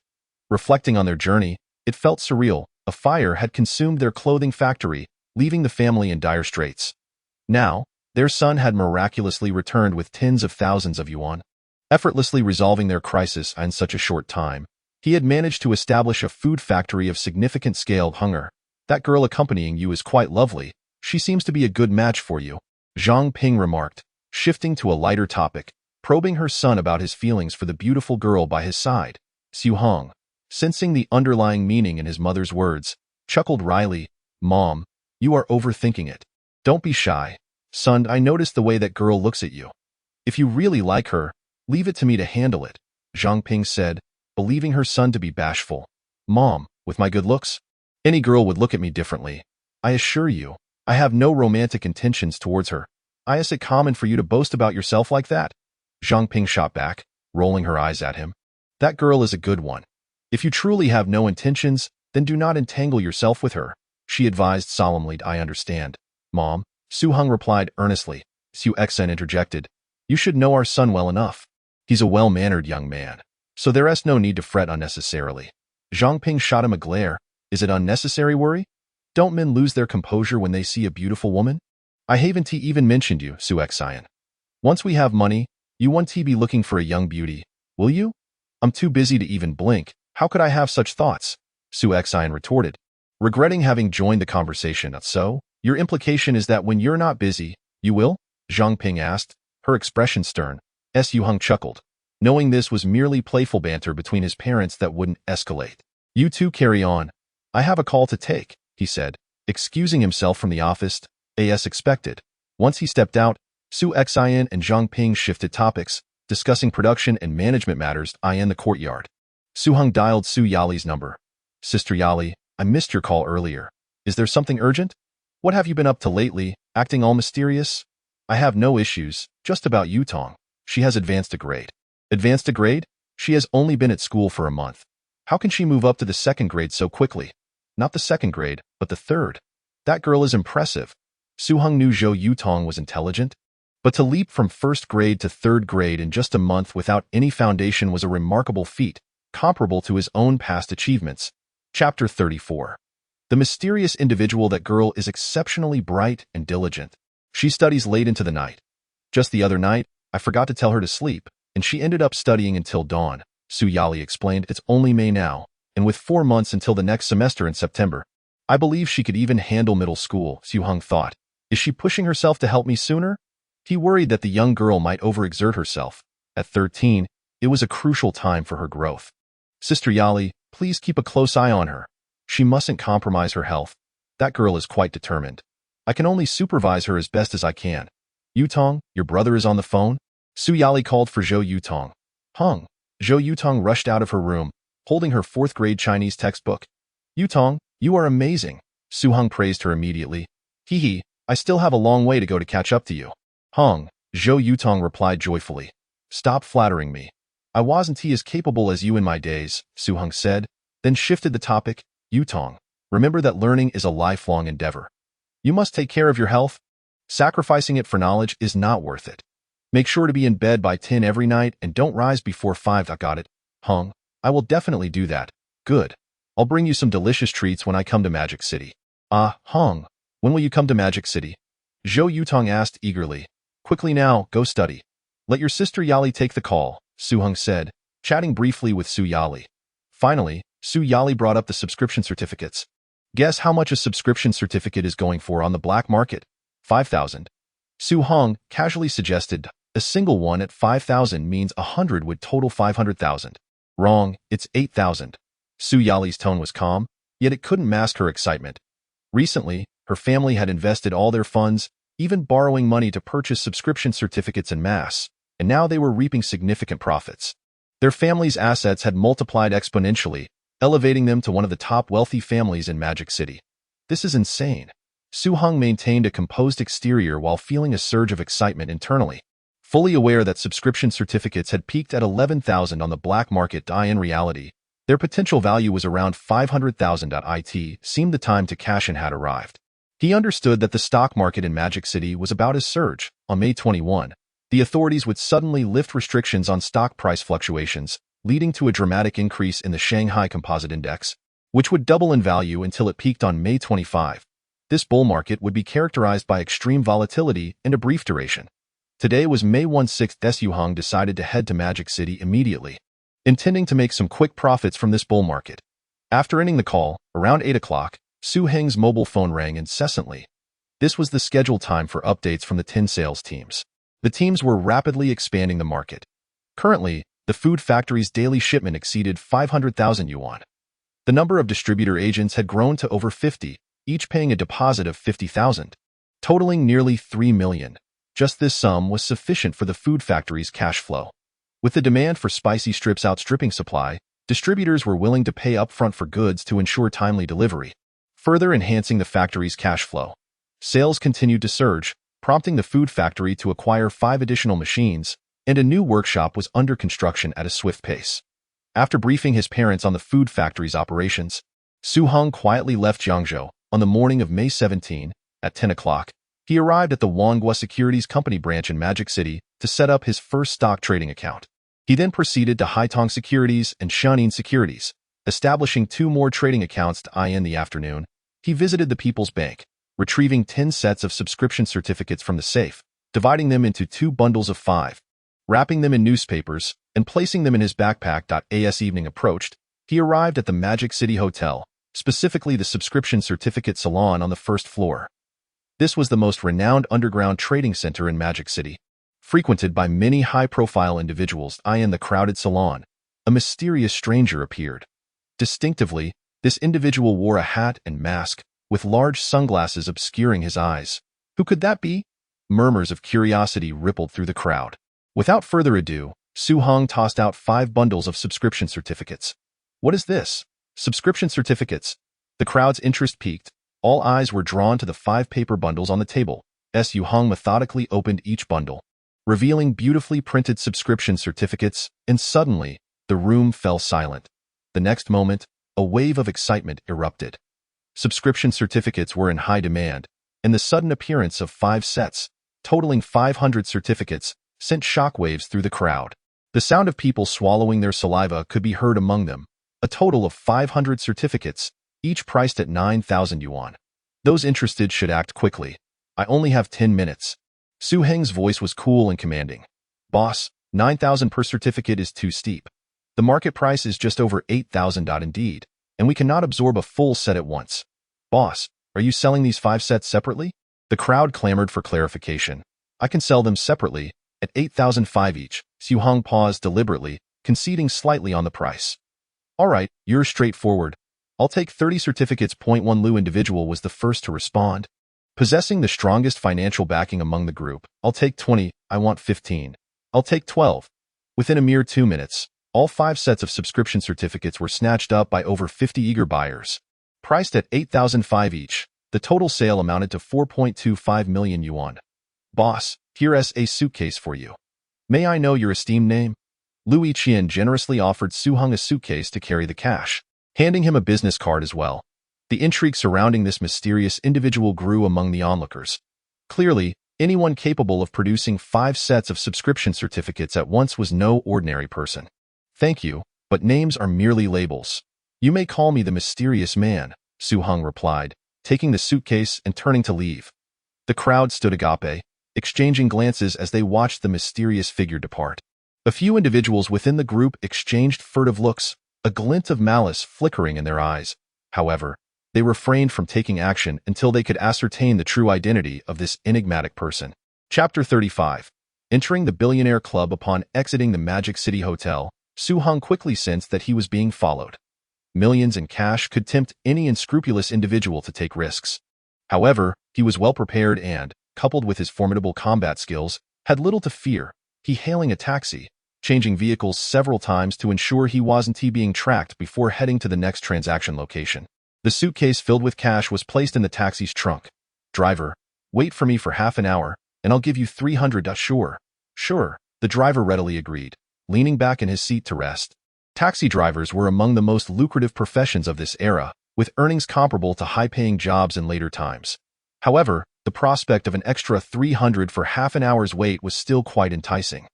Reflecting on their journey, it felt surreal. A fire had consumed their clothing factory, leaving the family in dire straits. Now, their son had miraculously returned with tens of thousands of yuan. Effortlessly resolving their crisis in such a short time, he had managed to establish a food factory of significant scale. Hunger. That girl accompanying you is quite lovely. She seems to be a good match for you, Zhang Ping remarked, shifting to a lighter topic, probing her son about his feelings for the beautiful girl by his side. Su Heng, sensing the underlying meaning in his mother's words, chuckled wryly. Mom, you are overthinking it. Don't be shy. Son, I noticed the way that girl looks at you. If you really like her, leave it to me to handle it, Zhang Ping said, believing her son to be bashful. Mom, with my good looks? Any girl would look at me differently. I assure you, I have no romantic intentions towards her. Is it common for you to boast about yourself like that? Zhang Ping shot back, rolling her eyes at him. That girl is a good one. If you truly have no intentions, then do not entangle yourself with her, she advised solemnly. I understand, Mom, Su Heng replied earnestly. Su Heng interjected. You should know our son well enough. He's a well-mannered young man, so there is no need to fret unnecessarily. Zhang Ping shot him a glare. Is it unnecessary worry? Don't men lose their composure when they see a beautiful woman? I haven't even mentioned you, Su Heng. Once we have money, you won't be looking for a young beauty, will you? I'm too busy to even blink. How could I have such thoughts? Su Heng retorted, regretting having joined the conversation. So, your implication is that when you're not busy, you will? Zhang Ping asked, her expression stern. Su Heng chuckled, knowing this was merely playful banter between his parents that wouldn't escalate. You two carry on. I have a call to take, he said, excusing himself from the office, as expected. Once he stepped out, Su Heng and Zhang Ping shifted topics, discussing production and management matters in the courtyard. Su Heng dialed Su Yali's number. Sister Yali, I missed your call earlier. Is there something urgent? What have you been up to lately, acting all mysterious? I have no issues, just about Yutong. She has advanced a grade. Advanced a grade? She has only been at school for a month. How can she move up to the 2nd grade so quickly? Not the 2nd grade, but the 3rd. That girl is impressive. Su Heng knew Zhou Yutong was intelligent, but to leap from 1st grade to 3rd grade in just a month without any foundation was a remarkable feat, comparable to his own past achievements. Chapter 34. The mysterious individual. That girl is exceptionally bright and diligent. She studies late into the night. Just the other night, I forgot to tell her to sleep, and she ended up studying until dawn, Su Yali explained. It's only May now, and with 4 months until the next semester in September. I believe she could even handle middle school, Su Heng thought. Is she pushing herself to help me sooner? He worried that the young girl might overexert herself. At 13, it was a crucial time for her growth. Sister Yali, please keep a close eye on her. She mustn't compromise her health. That girl is quite determined. I can only supervise her as best as I can. Yutong, your brother is on the phone? Su Yali called for Zhou Yutong. Hung. Zhou Yutong rushed out of her room, holding her 4th grade Chinese textbook. Yutong, you are amazing. Su Heng praised her immediately. Hee hee, I still have a long way to go to catch up to you. Hung, Zhou Yutong replied joyfully. Stop flattering me. I wasn't as capable as you in my days, Su Heng said, then shifted the topic. Yutong, remember that learning is a lifelong endeavor. You must take care of your health. Sacrificing it for knowledge is not worth it. Make sure to be in bed by 10 every night and don't rise before 5. Got it, Hung? I will definitely do that. Good. I'll bring you some delicious treats when I come to Magic City. Ah, Heng, when will you come to Magic City? Zhou Yutong asked eagerly. Quickly now, go study. Let your sister Yali take the call, Su Heng said, chatting briefly with Su Yali. Finally, Su Yali brought up the subscription certificates. Guess how much a subscription certificate is going for on the black market? 5,000. Su Heng casually suggested, a single one at 5,000 means 100 would total 500,000. Wrong, it's 8,000. Su Yali's tone was calm, yet it couldn't mask her excitement. Recently, her family had invested all their funds, even borrowing money to purchase subscription certificates en masse, and now they were reaping significant profits. Their family's assets had multiplied exponentially, elevating them to one of the top wealthy families in Magic City. This is insane. Su Heng maintained a composed exterior while feeling a surge of excitement internally. Fully aware that subscription certificates had peaked at 11,000 on the black market, in reality, their potential value was around 500,000. It seemed the time to cash in had arrived. He understood that the stock market in Magic City was about to surge. On May 21, the authorities would suddenly lift restrictions on stock price fluctuations, leading to a dramatic increase in the Shanghai Composite Index, which would double in value until it peaked on May 25. This bull market would be characterized by extreme volatility and a brief duration. Today was May 16. Su Heng decided to head to Magic City immediately, intending to make some quick profits from this bull market. After ending the call, around 8 o'clock, Su Heng's mobile phone rang incessantly. This was the scheduled time for updates from the 10 sales teams. The teams were rapidly expanding the market. Currently, the food factory's daily shipment exceeded 500,000 yuan. The number of distributor agents had grown to over 50, each paying a deposit of 50,000, totaling nearly 3 million. Just this sum was sufficient for the food factory's cash flow. With the demand for spicy strips outstripping supply, distributors were willing to pay upfront for goods to ensure timely delivery, further enhancing the factory's cash flow. Sales continued to surge, prompting the food factory to acquire 5 additional machines, and a new workshop was under construction at a swift pace. After briefing his parents on the food factory's operations, Su Heng quietly left Jiangzhou. On the morning of May 17, at 10 o'clock, he arrived at the Wanghua Securities Company branch in Magic City to set up his first stock trading account. He then proceeded to Haitong Securities and Shanin Securities, establishing 2 more trading accounts. In the afternoon, he visited the People's Bank, retrieving 10 sets of subscription certificates from the safe, dividing them into 2 bundles of 5, wrapping them in newspapers, and placing them in his backpack. As evening approached, he arrived at the Magic City Hotel, specifically the subscription certificate salon on the first floor. This was the most renowned underground trading center in Magic City, frequented by many high-profile individuals. In the crowded salon, a mysterious stranger appeared. Distinctively, this individual wore a hat and mask, with large sunglasses obscuring his eyes. Who could that be? Murmurs of curiosity rippled through the crowd. Without further ado, Su Heng tossed out 5 bundles of subscription certificates. What is this? Subscription certificates. The crowd's interest peaked. All eyes were drawn to the 5 paper bundles on the table. Su Heng methodically opened each bundle, revealing beautifully printed subscription certificates, and suddenly, the room fell silent. The next moment, a wave of excitement erupted. Subscription certificates were in high demand, and the sudden appearance of 5 sets, totaling 500 certificates, sent shockwaves through the crowd. The sound of people swallowing their saliva could be heard among them. A total of 500 certificates, each priced at 9,000 yuan. Those interested should act quickly. I only have 10 minutes. Su Heng's voice was cool and commanding. Boss, 9,000 per certificate is too steep. The market price is just over 8,000. Indeed, and we cannot absorb a full set at once. Boss, are you selling these 5 sets separately? The crowd clamored for clarification. I can sell them separately, at 8,005 each. Su Heng paused deliberately, conceding slightly on the price. All right, you're straightforward. I'll take 30 certificates. 1 Lu individual was the first to respond. Possessing the strongest financial backing among the group, I'll take 20, I want 15. I'll take 12. Within a mere 2 minutes, all 5 sets of subscription certificates were snatched up by over 50 eager buyers. Priced at 8,005 each, the total sale amounted to 4.25 million yuan. Boss, here's a suitcase for you. May I know your esteemed name? Lu Yiqian generously offered Su Heng a suitcase to carry the cash, handing him a business card as well. The intrigue surrounding this mysterious individual grew among the onlookers. Clearly, anyone capable of producing 5 sets of subscription certificates at once was no ordinary person. Thank you, but names are merely labels. You may call me the mysterious man, Su Heng replied, taking the suitcase and turning to leave. The crowd stood agape, exchanging glances as they watched the mysterious figure depart. A few individuals within the group exchanged furtive looks, a glint of malice flickering in their eyes. However, they refrained from taking action until they could ascertain the true identity of this enigmatic person. Chapter 35. Entering the billionaire club. Upon exiting the Magic City Hotel, Su Heng quickly sensed that he was being followed. Millions in cash could tempt any unscrupulous individual to take risks. However, he was well prepared and, coupled with his formidable combat skills, had little to fear. He hailing a taxi, changing vehicles several times to ensure he wasn't being tracked before heading to the next transaction location. The suitcase filled with cash was placed in the taxi's trunk. Driver, wait for me for half an hour, and I'll give you 300. Sure. The driver readily agreed, leaning back in his seat to rest. Taxi drivers were among the most lucrative professions of this era, with earnings comparable to high-paying jobs in later times. However, the prospect of an extra 300 for half an hour's wait was still quite enticing.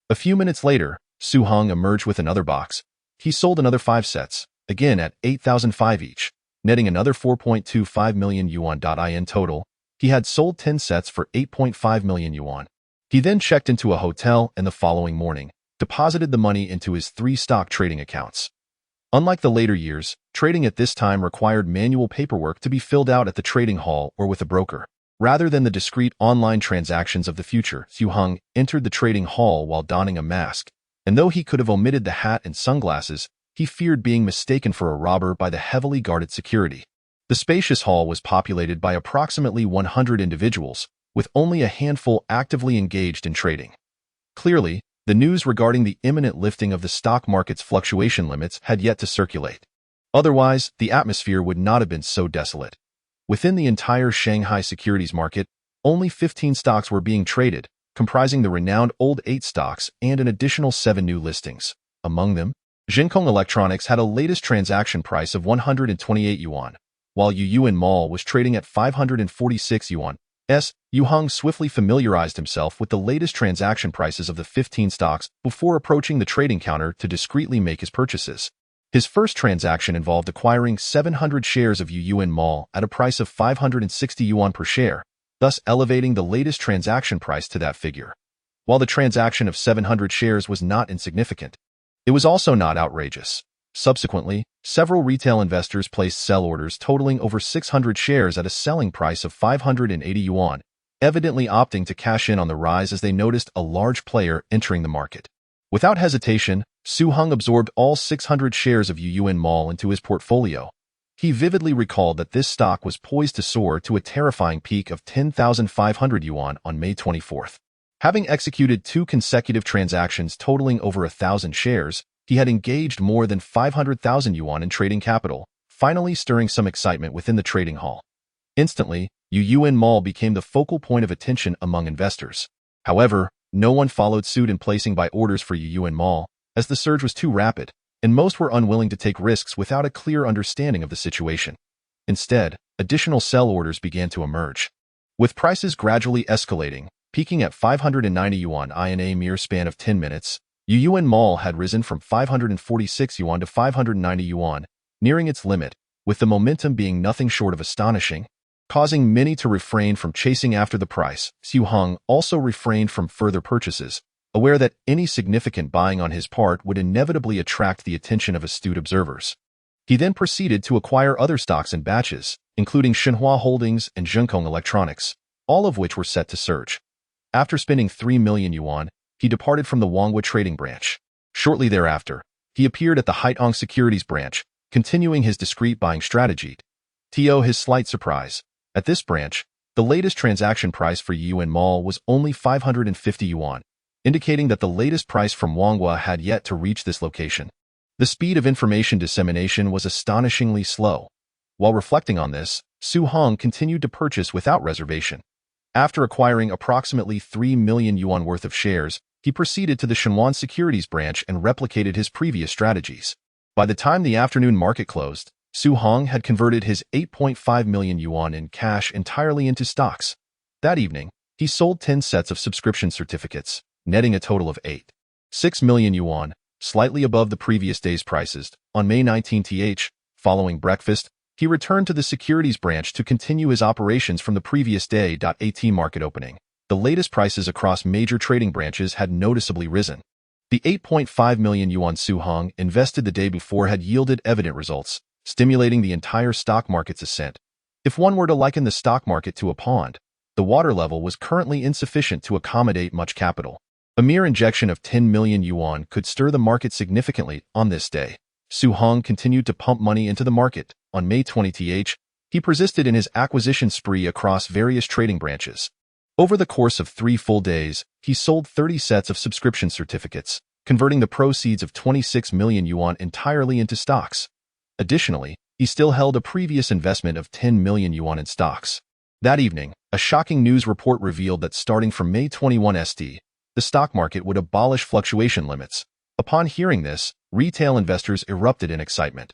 A few minutes later, Su Heng emerged with another box. He sold another 5 sets, again at 8,005 each, netting another 4.25 million yuan. In total, he had sold 10 sets for 8.5 million yuan. He then checked into a hotel and the following morning, deposited the money into his 3 stock trading accounts. Unlike the later years, trading at this time required manual paperwork to be filled out at the trading hall or with a broker. Rather than the discreet online transactions of the future, Su Heng entered the trading hall while donning a mask, and though he could have omitted the hat and sunglasses, he feared being mistaken for a robber by the heavily guarded security. The spacious hall was populated by approximately 100 individuals, with only a handful actively engaged in trading. Clearly, the news regarding the imminent lifting of the stock market's fluctuation limits had yet to circulate. Otherwise, the atmosphere would not have been so desolate. Within the entire Shanghai securities market, only 15 stocks were being traded, comprising the renowned old 8 stocks and an additional 7 new listings. Among them, Jinkong Electronics had a latest transaction price of 128 yuan, while Yuyuan Mall was trading at 546 yuan. Su Heng swiftly familiarized himself with the latest transaction prices of the 15 stocks before approaching the trading counter to discreetly make his purchases. His first transaction involved acquiring 700 shares of Yuyuan Mall at a price of 560 yuan per share, thus elevating the latest transaction price to that figure. While the transaction of 700 shares was not insignificant, it was also not outrageous. Subsequently, several retail investors placed sell orders totaling over 600 shares at a selling price of 580 yuan, evidently opting to cash in on the rise as they noticed a large player entering the market. Without hesitation, Su Heng absorbed all 600 shares of Yuyuan Mall into his portfolio. He vividly recalled that this stock was poised to soar to a terrifying peak of 10,500 yuan on May 24th. Having executed 2 consecutive transactions totaling over 1,000 shares, he had engaged more than 500,000 yuan in trading capital, finally stirring some excitement within the trading hall. Instantly, Yuyuan Mall became the focal point of attention among investors. However, no one followed suit in placing buy orders for Yuyuan Mall, as the surge was too rapid, and most were unwilling to take risks without a clear understanding of the situation. Instead, additional sell orders began to emerge. With prices gradually escalating, peaking at 590 yuan in a mere span of 10 minutes, Yuyuan Mall had risen from 546 yuan to 590 yuan, nearing its limit, with the momentum being nothing short of astonishing, causing many to refrain from chasing after the price. Su Heng also refrained from further purchases, aware that any significant buying on his part would inevitably attract the attention of astute observers. He then proceeded to acquire other stocks in batches, including Shenhua Holdings and Jinkong Electronics, all of which were set to surge. After spending 3 million yuan, he departed from the Wanghua trading branch. Shortly thereafter, he appeared at the Haitong Securities branch, continuing his discreet buying strategy. To his slight surprise, at this branch, the latest transaction price for Yuyuan Mall was only 550 yuan, indicating that the latest price from Wanghua had yet to reach this location. The speed of information dissemination was astonishingly slow. While reflecting on this, Su Heng continued to purchase without reservation. After acquiring approximately 3 million yuan worth of shares, he proceeded to the Shenwan Securities branch and replicated his previous strategies. By the time the afternoon market closed, Su Heng had converted his 8.5 million yuan in cash entirely into stocks. That evening, he sold 10 sets of subscription certificates, netting a total of 8.6 million yuan, slightly above the previous day's prices. On May 19th, Following breakfast, he returned to the securities branch to continue his operations from the previous day. At market opening, the latest prices across major trading branches had noticeably risen. The 8.5 million yuan Su Heng invested the day before had yielded evident results, stimulating the entire stock market's ascent. If one were to liken the stock market to a pond, the water level was currently insufficient to accommodate much capital. A mere injection of 10 million yuan could stir the market significantly on this day. Su Heng continued to pump money into the market. On May 20th, he persisted in his acquisition spree across various trading branches. Over the course of 3 full days, he sold 30 sets of subscription certificates, converting the proceeds of 26 million yuan entirely into stocks. Additionally, he still held a previous investment of 10 million yuan in stocks. That evening, a shocking news report revealed that starting from May 21st, the stock market would abolish fluctuation limits. Upon hearing this, retail investors erupted in excitement.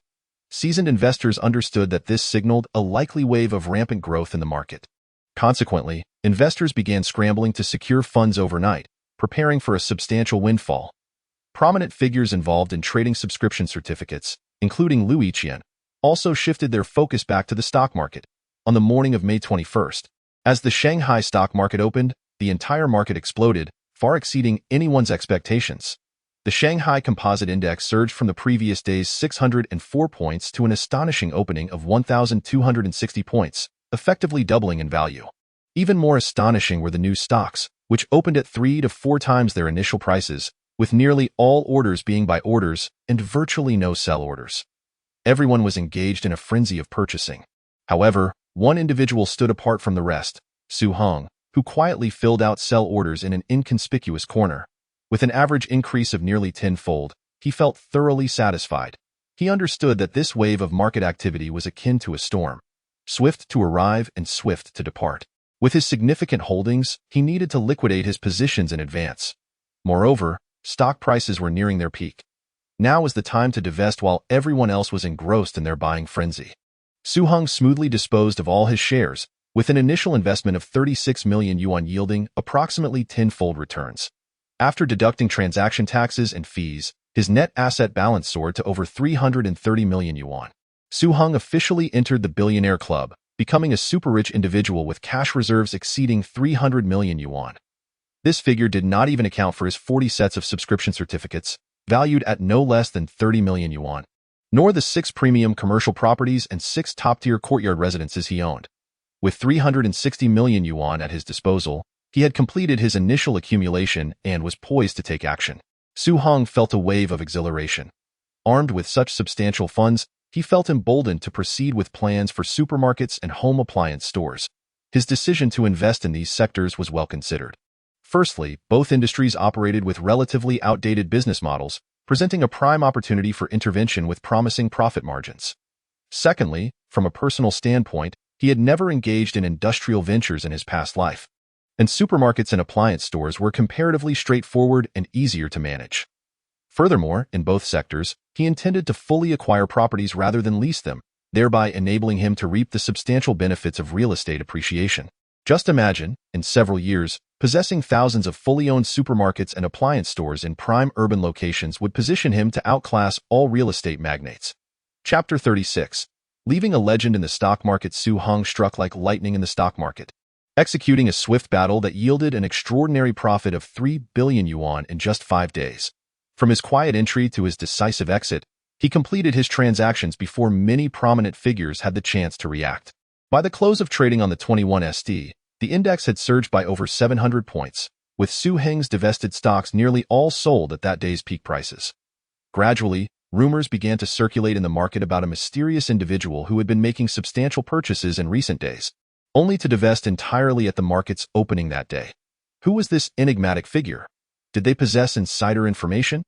Seasoned investors understood that this signaled a likely wave of rampant growth in the market. Consequently, investors began scrambling to secure funds overnight, preparing for a substantial windfall. Prominent figures involved in trading subscription certificates, including Liu Yiqian, also shifted their focus back to the stock market. On the morning of May 21st, as the Shanghai stock market opened, the entire market exploded, far exceeding anyone's expectations. The Shanghai Composite Index surged from the previous day's 604 points to an astonishing opening of 1,260 points, effectively doubling in value. Even more astonishing were the new stocks, which opened at 3 to 4 times their initial prices, with nearly all orders being buy orders and virtually no sell orders. Everyone was engaged in a frenzy of purchasing. However, one individual stood apart from the rest, Su Heng, who quietly filled out sell orders in an inconspicuous corner. With an average increase of nearly tenfold, he felt thoroughly satisfied. He understood that this wave of market activity was akin to a storm, swift to arrive and swift to depart. With his significant holdings, he needed to liquidate his positions in advance. Moreover, stock prices were nearing their peak. Now was the time to divest while everyone else was engrossed in their buying frenzy. Su Heng smoothly disposed of all his shares, with an initial investment of 36 million yuan yielding approximately tenfold returns. After deducting transaction taxes and fees, his net asset balance soared to over 330 million yuan. Su Heng officially entered the billionaire club, becoming a super-rich individual with cash reserves exceeding 300 million yuan. This figure did not even account for his 40 sets of subscription certificates, valued at no less than 30 million yuan, nor the 6 premium commercial properties and 6 top-tier courtyard residences he owned. With 360 million yuan at his disposal, he had completed his initial accumulation and was poised to take action. Su Heng felt a wave of exhilaration. Armed with such substantial funds, he felt emboldened to proceed with plans for supermarkets and home appliance stores. His decision to invest in these sectors was well considered. Firstly, both industries operated with relatively outdated business models, presenting a prime opportunity for intervention with promising profit margins. Secondly, from a personal standpoint, he had never engaged in industrial ventures in his past life, and supermarkets and appliance stores were comparatively straightforward and easier to manage. Furthermore, in both sectors, he intended to fully acquire properties rather than lease them, thereby enabling him to reap the substantial benefits of real estate appreciation. Just imagine, in several years, possessing thousands of fully owned supermarkets and appliance stores in prime urban locations would position him to outclass all real estate magnates. Chapter 36. Leaving a legend in the stock market. Su Heng struck like lightning in the stock market, executing a swift battle that yielded an extraordinary profit of 3 billion yuan in just 5 days. From his quiet entry to his decisive exit, he completed his transactions before many prominent figures had the chance to react. By the close of trading on the 21st, the index had surged by over 700 points, with Su Heng's divested stocks nearly all sold at that day's peak prices. Gradually, rumors began to circulate in the market about a mysterious individual who had been making substantial purchases in recent days, only to divest entirely at the market's opening that day. Who was this enigmatic figure? Did they possess insider information?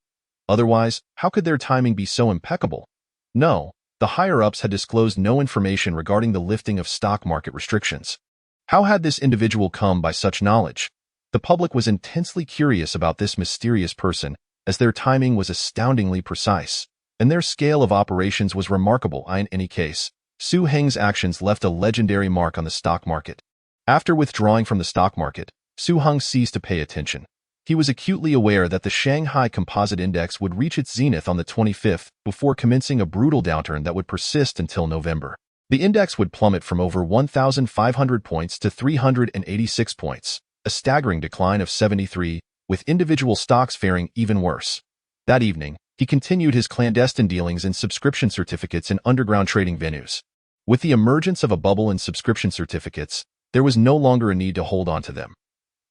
Otherwise, how could their timing be so impeccable? No, the higher-ups had disclosed no information regarding the lifting of stock market restrictions. How had this individual come by such knowledge? The public was intensely curious about this mysterious person, as their timing was astoundingly precise, and their scale of operations was remarkable. In any case, Su Heng's actions left a legendary mark on the stock market. After withdrawing from the stock market, Su Heng ceased to pay attention. He was acutely aware that the Shanghai Composite Index would reach its zenith on the 25th before commencing a brutal downturn that would persist until November. The index would plummet from over 1,500 points to 386 points, a staggering decline of 73, with individual stocks faring even worse. That evening, he continued his clandestine dealings in subscription certificates in underground trading venues. With the emergence of a bubble in subscription certificates, there was no longer a need to hold on to them.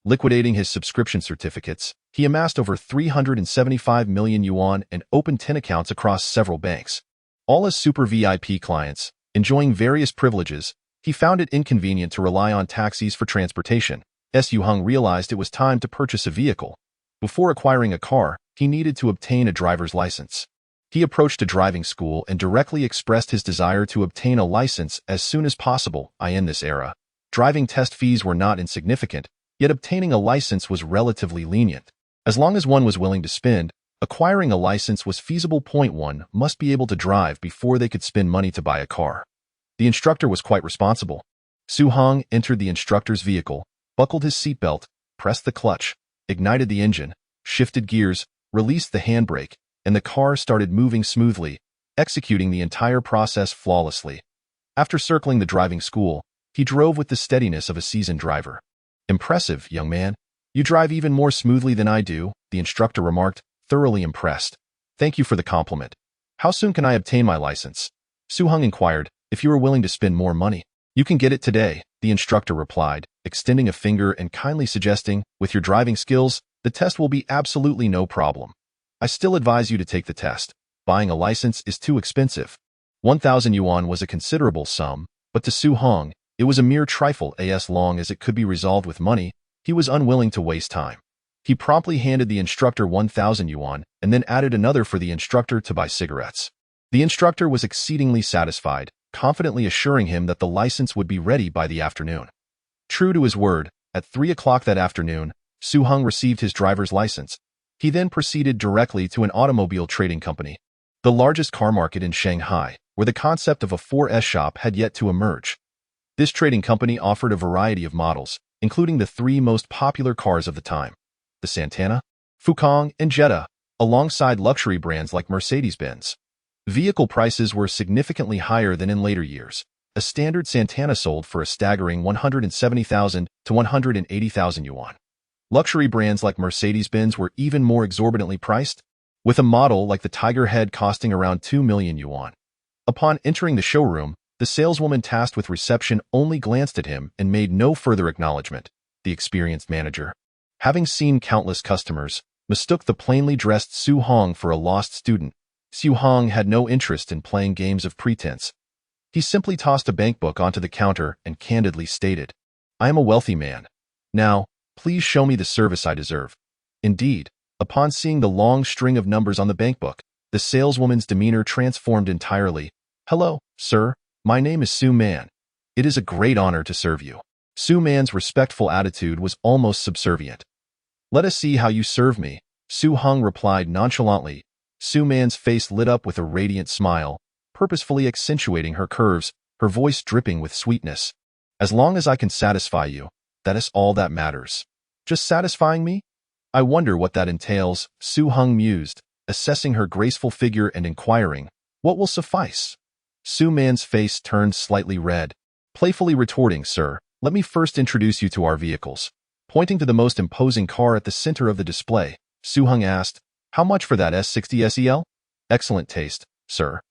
Liquidating his subscription certificates, he amassed over 375 million yuan and opened 10 accounts across several banks. All as super VIP clients, enjoying various privileges, he found it inconvenient to rely on taxis for transportation. Su Heng realized it was time to purchase a vehicle. Before acquiring a car, he needed to obtain a driver's license. He approached a driving school and directly expressed his desire to obtain a license as soon as possible. In this era, driving test fees were not insignificant, yet obtaining a license was relatively lenient. As long as one was willing to spend, acquiring a license was feasible. One must be able to drive before they could spend money to buy a car. The instructor was quite responsible. Su Heng entered the instructor's vehicle, buckled his seatbelt, pressed the clutch, ignited the engine, shifted gears, released the handbrake, and the car started moving smoothly, executing the entire process flawlessly. After circling the driving school, he drove with the steadiness of a seasoned driver. "Impressive, young man. You drive even more smoothly than I do," the instructor remarked, thoroughly impressed. "Thank you for the compliment. How soon can I obtain my license?" Su Heng inquired. "If you are willing to spend more money, you can get it today," the instructor replied, extending a finger and kindly suggesting, "With your driving skills, the test will be absolutely no problem. I still advise you to take the test. Buying a license is too expensive." 1,000 yuan was a considerable sum, but to Su Heng, it was a mere trifle. As long as it could be resolved with money, he was unwilling to waste time. He promptly handed the instructor 1,000 yuan and then added another for the instructor to buy cigarettes. The instructor was exceedingly satisfied, confidently assuring him that the license would be ready by the afternoon. True to his word, at 3 o'clock that afternoon, Su Heng received his driver's license. He then proceeded directly to an automobile trading company, the largest car market in Shanghai, where the concept of a 4S shop had yet to emerge. This trading company offered a variety of models, including the three most popular cars of the time, the Santana, Fukang, and Jetta, alongside luxury brands like Mercedes-Benz. Vehicle prices were significantly higher than in later years. A standard Santana sold for a staggering 170,000 to 180,000 yuan. Luxury brands like Mercedes-Benz were even more exorbitantly priced, with a model like the Tiger Head costing around 2 million yuan. Upon entering the showroom, the saleswoman tasked with reception only glanced at him and made no further acknowledgement. The experienced manager, having seen countless customers, mistook the plainly dressed Su Heng for a lost student. Su Heng had no interest in playing games of pretense. He simply tossed a bankbook onto the counter and candidly stated, "I am a wealthy man. Now, please show me the service I deserve." Indeed, upon seeing the long string of numbers on the bankbook, the saleswoman's demeanor transformed entirely. "Hello, sir. My name is Su Man. It is a great honor to serve you." Su Man's respectful attitude was almost subservient. "Let us see how you serve me," Su Heng replied nonchalantly. Su Man's face lit up with a radiant smile, purposefully accentuating her curves, her voice dripping with sweetness. "As long as I can satisfy you, that is all that matters." "Just satisfying me? I wonder what that entails," Su Heng mused, assessing her graceful figure and inquiring, "What will suffice?" Su Man's face turned slightly red, playfully retorting, "Sir, let me first introduce you to our vehicles." Pointing to the most imposing car at the center of the display, Su Heng asked, "How much for that S60 SEL? "Excellent taste, sir.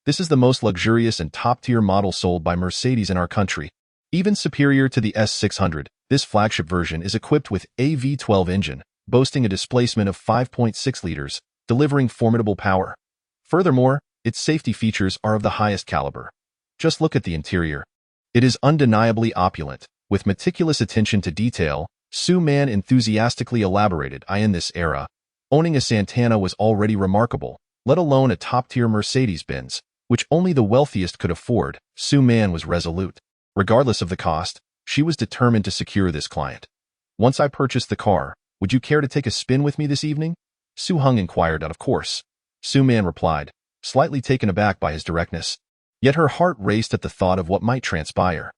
This is the most luxurious and top-tier model sold by Mercedes in our country. Even superior to the S600, this flagship version is equipped with a V12 engine, boasting a displacement of 5.6 liters, delivering formidable power. Furthermore, its safety features are of the highest caliber. Just look at the interior. It is undeniably opulent, with meticulous attention to detail," Su Man enthusiastically elaborated. In this era, owning a Santana was already remarkable, let alone a top-tier Mercedes-Benz, which only the wealthiest could afford. Su Man was resolute. Regardless of the cost, she was determined to secure this client. "Once I purchase the car, would you care to take a spin with me this evening?" Su Heng inquired. "Of course," Su Man replied, slightly taken aback by his directness. Yet her heart raced at the thought of what might transpire.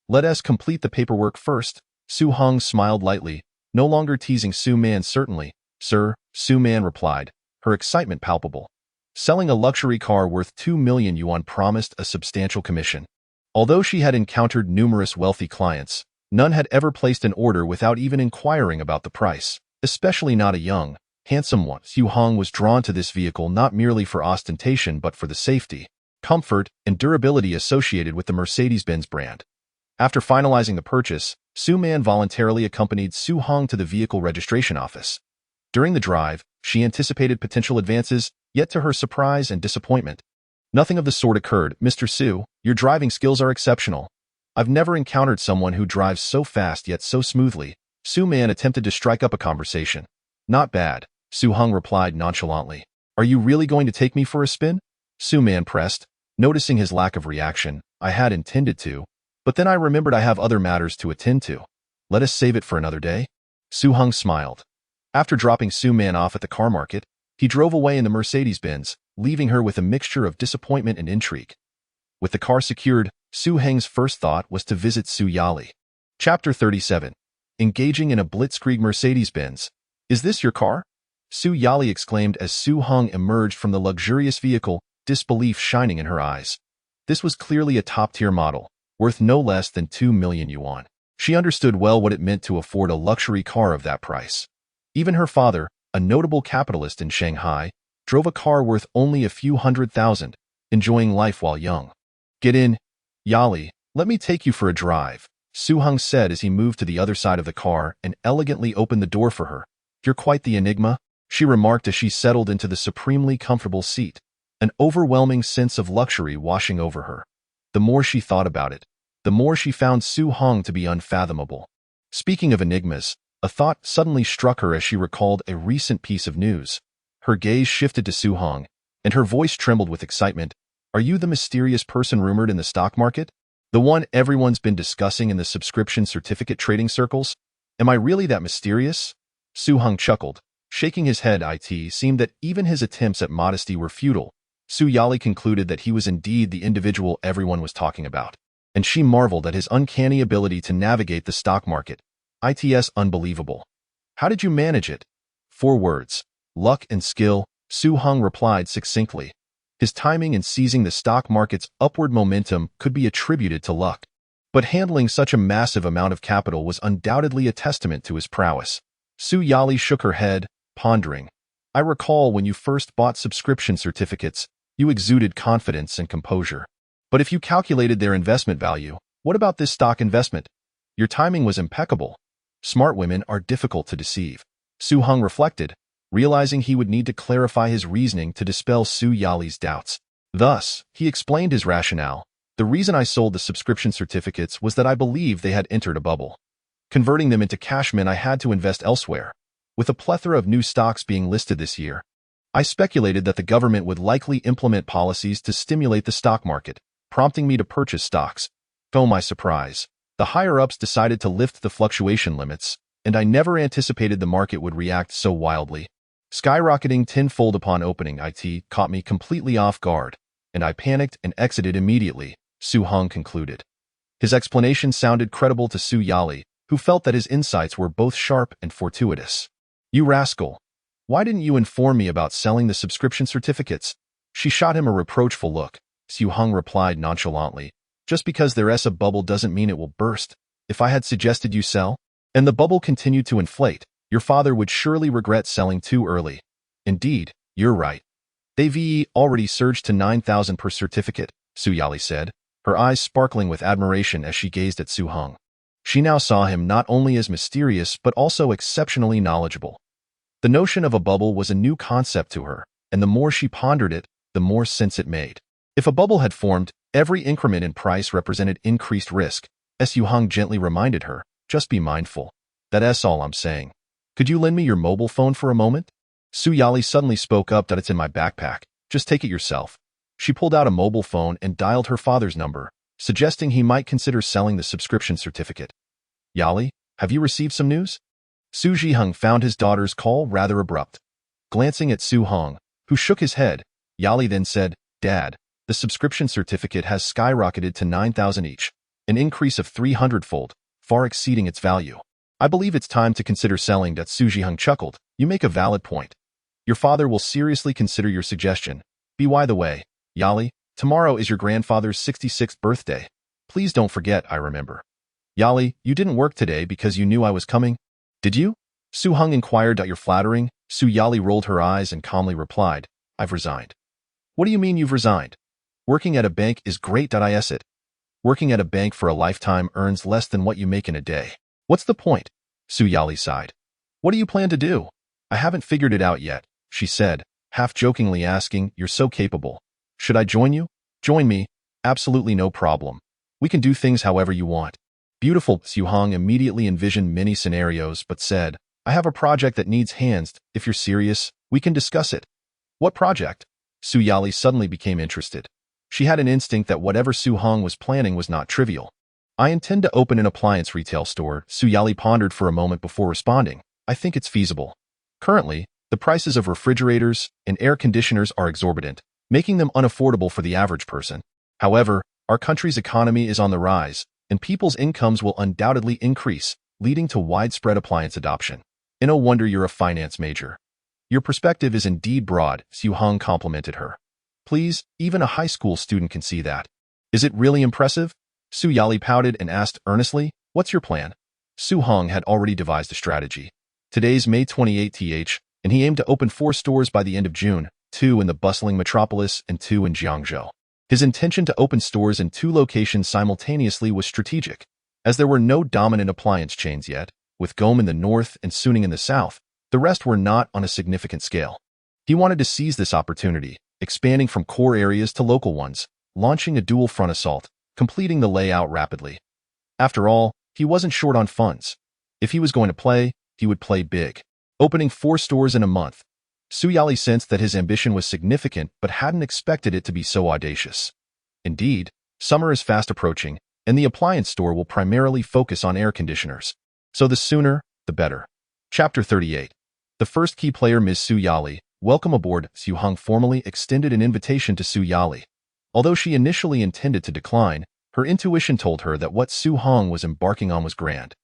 "Let us complete the paperwork first." Su Heng smiled lightly, No longer teasing Su Man. Certainly, sir, Su Man replied, her excitement palpable. Selling a luxury car worth 2 million yuan promised a substantial commission. Although she had encountered numerous wealthy clients, none had ever placed an order without even inquiring about the price, especially not a young, handsome one. Su Heng was drawn to this vehicle not merely for ostentation but for the safety, comfort, and durability associated with the Mercedes-Benz brand. After finalizing the purchase, Su Man voluntarily accompanied Su Heng to the vehicle registration office. During the drive, she anticipated potential advances, yet to her surprise and disappointment, nothing of the sort occurred. Mr. Su, your driving skills are exceptional. I've never encountered someone who drives so fast yet so smoothly. Su Man attempted to strike up a conversation. Not bad, Su Heng replied nonchalantly. Are you really going to take me for a spin? Su Man pressed, noticing his lack of reaction. I had intended to, but then I remembered I have other matters to attend to. Let us save it for another day. Su Heng smiled. After dropping Su Man off at the car market, he drove away in the Mercedes-Benz, leaving her with a mixture of disappointment and intrigue. With the car secured, Su Heng's first thought was to visit Su Yali. Chapter 37. Engaging in a blitzkrieg. Mercedes-Benz. Is this your car? Su Yali exclaimed as Su Heng emerged from the luxurious vehicle, disbelief shining in her eyes. This was clearly a top-tier model, worth no less than 2 million yuan. She understood well what it meant to afford a luxury car of that price. Even her father, a notable capitalist in Shanghai, drove a car worth only a few $100,000, enjoying life while young. Get in, Yali, let me take you for a drive, Su Heng said as he moved to the other side of the car and elegantly opened the door for her. You're quite the enigma, she remarked as she settled into the supremely comfortable seat, an overwhelming sense of luxury washing over her. The more she thought about it, the more she found Su Heng to be unfathomable. Speaking of enigmas, a thought suddenly struck her as she recalled a recent piece of news. Her gaze shifted to Su Heng, and her voice trembled with excitement. Are you the mysterious person rumored in the stock market? The one everyone's been discussing in the subscription certificate trading circles? Am I really that mysterious? Su Heng chuckled, shaking his head. It seemed that even his attempts at modesty were futile. Su Yali concluded that he was indeed the individual everyone was talking about, and she marveled at his uncanny ability to navigate the stock market. It's unbelievable. How did you manage it? 4 words. Luck and skill, Su Heng replied succinctly. His timing in seizing the stock market's upward momentum could be attributed to luck, but handling such a massive amount of capital was undoubtedly a testament to his prowess. Su Yali shook her head, pondering. I recall when you first bought subscription certificates, you exuded confidence and composure. But if you calculated their investment value, what about this stock investment? Your timing was impeccable. Smart women are difficult to deceive. Su Heng reflected, realizing he would need to clarify his reasoning to dispel Su Yali's doubts. Thus, he explained his rationale. The reason I sold the subscription certificates was that I believed they had entered a bubble. Converting them into cash meant I had to invest elsewhere. With a plethora of new stocks being listed this year, I speculated that the government would likely implement policies to stimulate the stock market, prompting me to purchase stocks. To my surprise, the higher-ups decided to lift the fluctuation limits, and I never anticipated the market would react so wildly. Skyrocketing tenfold upon opening. It caught me completely off guard, and I panicked and exited immediately, Su Heng concluded. His explanation sounded credible to Su Yali, who felt that his insights were both sharp and fortuitous. You rascal! Why didn't you inform me about selling the subscription certificates? She shot him a reproachful look. Su Heng replied nonchalantly. Just because there's a bubble doesn't mean it will burst. If I had suggested you sell, and the bubble continued to inflate, your father would surely regret selling too early. Indeed, you're right. They've already surged to 9,000 per certificate, Su Yali said, her eyes sparkling with admiration as she gazed at Su Heng. She now saw him not only as mysterious but also exceptionally knowledgeable. The notion of a bubble was a new concept to her, and the more she pondered it, the more sense it made. If a bubble had formed, every increment in price represented increased risk. Su Heng gently reminded her, just be mindful. That's all I'm saying. Could you lend me your mobile phone for a moment? Su Yali suddenly spoke up. It's in my backpack. Just take it yourself. She pulled out a mobile phone and dialed her father's number, suggesting he might consider selling the subscription certificate. Yali, have you received some news? Su Heng found his daughter's call rather abrupt. Glancing at Su Heng, who shook his head, Yali then said, Dad, the subscription certificate has skyrocketed to 9,000 each, an increase of 300-fold, far exceeding its value. I believe it's time to consider selling. Su Heng chuckled. You make a valid point. Your father will seriously consider your suggestion. By the way, Yali, tomorrow is your grandfather's 66th birthday. Please don't forget, I remember. Yali, you didn't work today because you knew I was coming? Did you? Su Heng inquired. You're flattering. Su Yali rolled her eyes and calmly replied, I've resigned. What do you mean you've resigned? Working at a bank is great. Is it? Working at a bank for a lifetime earns less than what you make in a day. What's the point? Su Yali sighed. What do you plan to do? I haven't figured it out yet, she said, half-jokingly asking, You're so capable. Should I join you? Join me? Absolutely no problem. We can do things however you want. Beautiful. Su Heng immediately envisioned many scenarios but said, I have a project that needs hands. If you're serious, we can discuss it. What project? Su Yali suddenly became interested. She had an instinct that whatever Su Heng was planning was not trivial. I intend to open an appliance retail store. Su Yali pondered for a moment before responding. I think it's feasible. Currently, the prices of refrigerators and air conditioners are exorbitant, making them unaffordable for the average person. However, our country's economy is on the rise, and people's incomes will undoubtedly increase, leading to widespread appliance adoption. And no wonder you're a finance major. Your perspective is indeed broad, Su Heng complimented her. Please, even a high school student can see that. Is it really impressive? Su Yali pouted and asked earnestly, What's your plan? Su Heng had already devised a strategy. Today's May 28th, and he aimed to open 4 stores by the end of June, 2 in the bustling metropolis and 2 in Jiangzhou. His intention to open stores in 2 locations simultaneously was strategic. As there were no dominant appliance chains yet, with Gome in the north and Suning in the south, the rest were not on a significant scale. He wanted to seize this opportunity, expanding from core areas to local ones, launching a dual front assault, completing the layout rapidly. After all, he wasn't short on funds. If he was going to play, he would play big. Opening 4 stores in a month. Su Yali sensed that his ambition was significant but hadn't expected it to be so audacious. Indeed, summer is fast approaching, and the appliance store will primarily focus on air conditioners. So the sooner, the better. Chapter 38. The first key player, Ms. Su Yali. Welcome aboard. Su Heng formally extended an invitation to Su Yali. Although she initially intended to decline, her intuition told her that what Su Heng was embarking on was grand.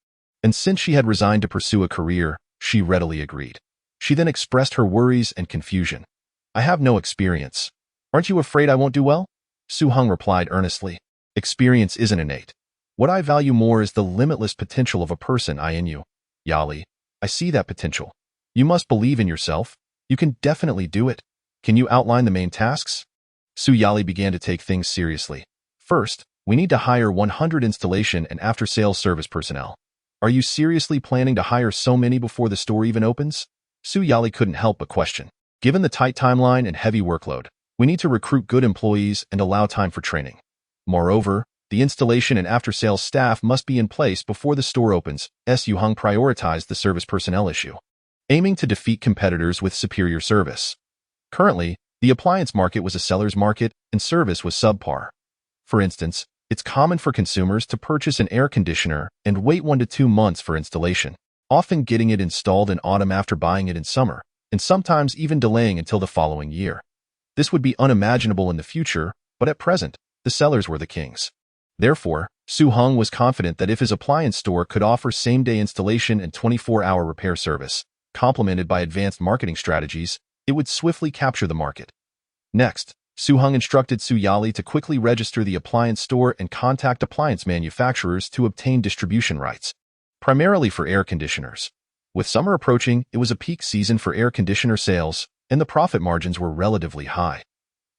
And since she had resigned to pursue a career, she readily agreed. She then expressed her worries and confusion. I have no experience. Aren't you afraid I won't do well? Su Heng replied earnestly. Experience isn't innate. What I value more is the limitless potential of a person. In you, Yali. I see that potential. You must believe in yourself. You can definitely do it. Can you outline the main tasks? Su Yali began to take things seriously. First, we need to hire 100 installation and after-sales service personnel. Are you seriously planning to hire so many before the store even opens? Su Yali couldn't help but question. Given the tight timeline and heavy workload, we need to recruit good employees and allow time for training. Moreover, the installation and after-sales staff must be in place before the store opens. Su Heng prioritized the service personnel issue, aiming to defeat competitors with superior service. Currently, the appliance market was a seller's market and service was subpar. For instance, it's common for consumers to purchase an air conditioner and wait 1 to 2 months for installation, often getting it installed in autumn after buying it in summer, and sometimes even delaying until the following year. This would be unimaginable in the future, but at present, the sellers were the kings. Therefore, Su Heng was confident that if his appliance store could offer same-day installation and 24-hour repair service, complemented by advanced marketing strategies, it would swiftly capture the market. Next, Su Heng instructed Su Yali to quickly register the appliance store and contact appliance manufacturers to obtain distribution rights, primarily for air conditioners. With summer approaching, it was a peak season for air conditioner sales, and the profit margins were relatively high.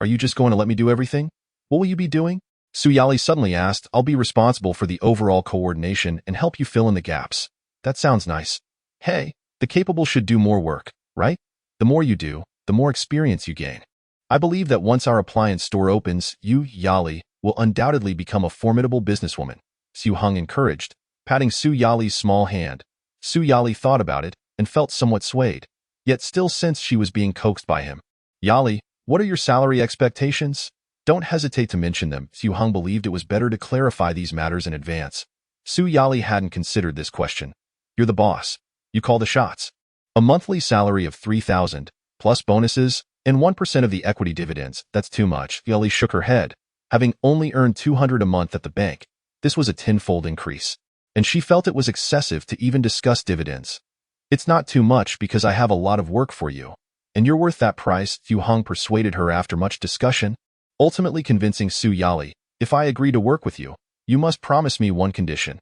Are you just going to let me do everything? What will you be doing? Su Yali suddenly asked. I'll be responsible for the overall coordination and help you fill in the gaps. That sounds nice. Hey, the capable should do more work, right? The more you do, the more experience you gain. I believe that once our appliance store opens, you, Yali, will undoubtedly become a formidable businesswoman, Su Heng encouraged, patting Su Yali's small hand. Su Yali thought about it and felt somewhat swayed, yet still sensed she was being coaxed by him. Yali, what are your salary expectations? Don't hesitate to mention them. Su Heng believed it was better to clarify these matters in advance. Su Yali hadn't considered this question. You're the boss. You call the shots. A monthly salary of 3,000, plus bonuses, and 1% of the equity dividends. That's too much. Yali shook her head. Having only earned 200 a month at the bank, this was a tenfold increase. and she felt it was excessive to even discuss dividends. It's not too much because I have a lot of work for you, and you're worth that price, Su Heng persuaded her after much discussion, ultimately convincing Su Yali, if I agree to work with you, you must promise me one condition.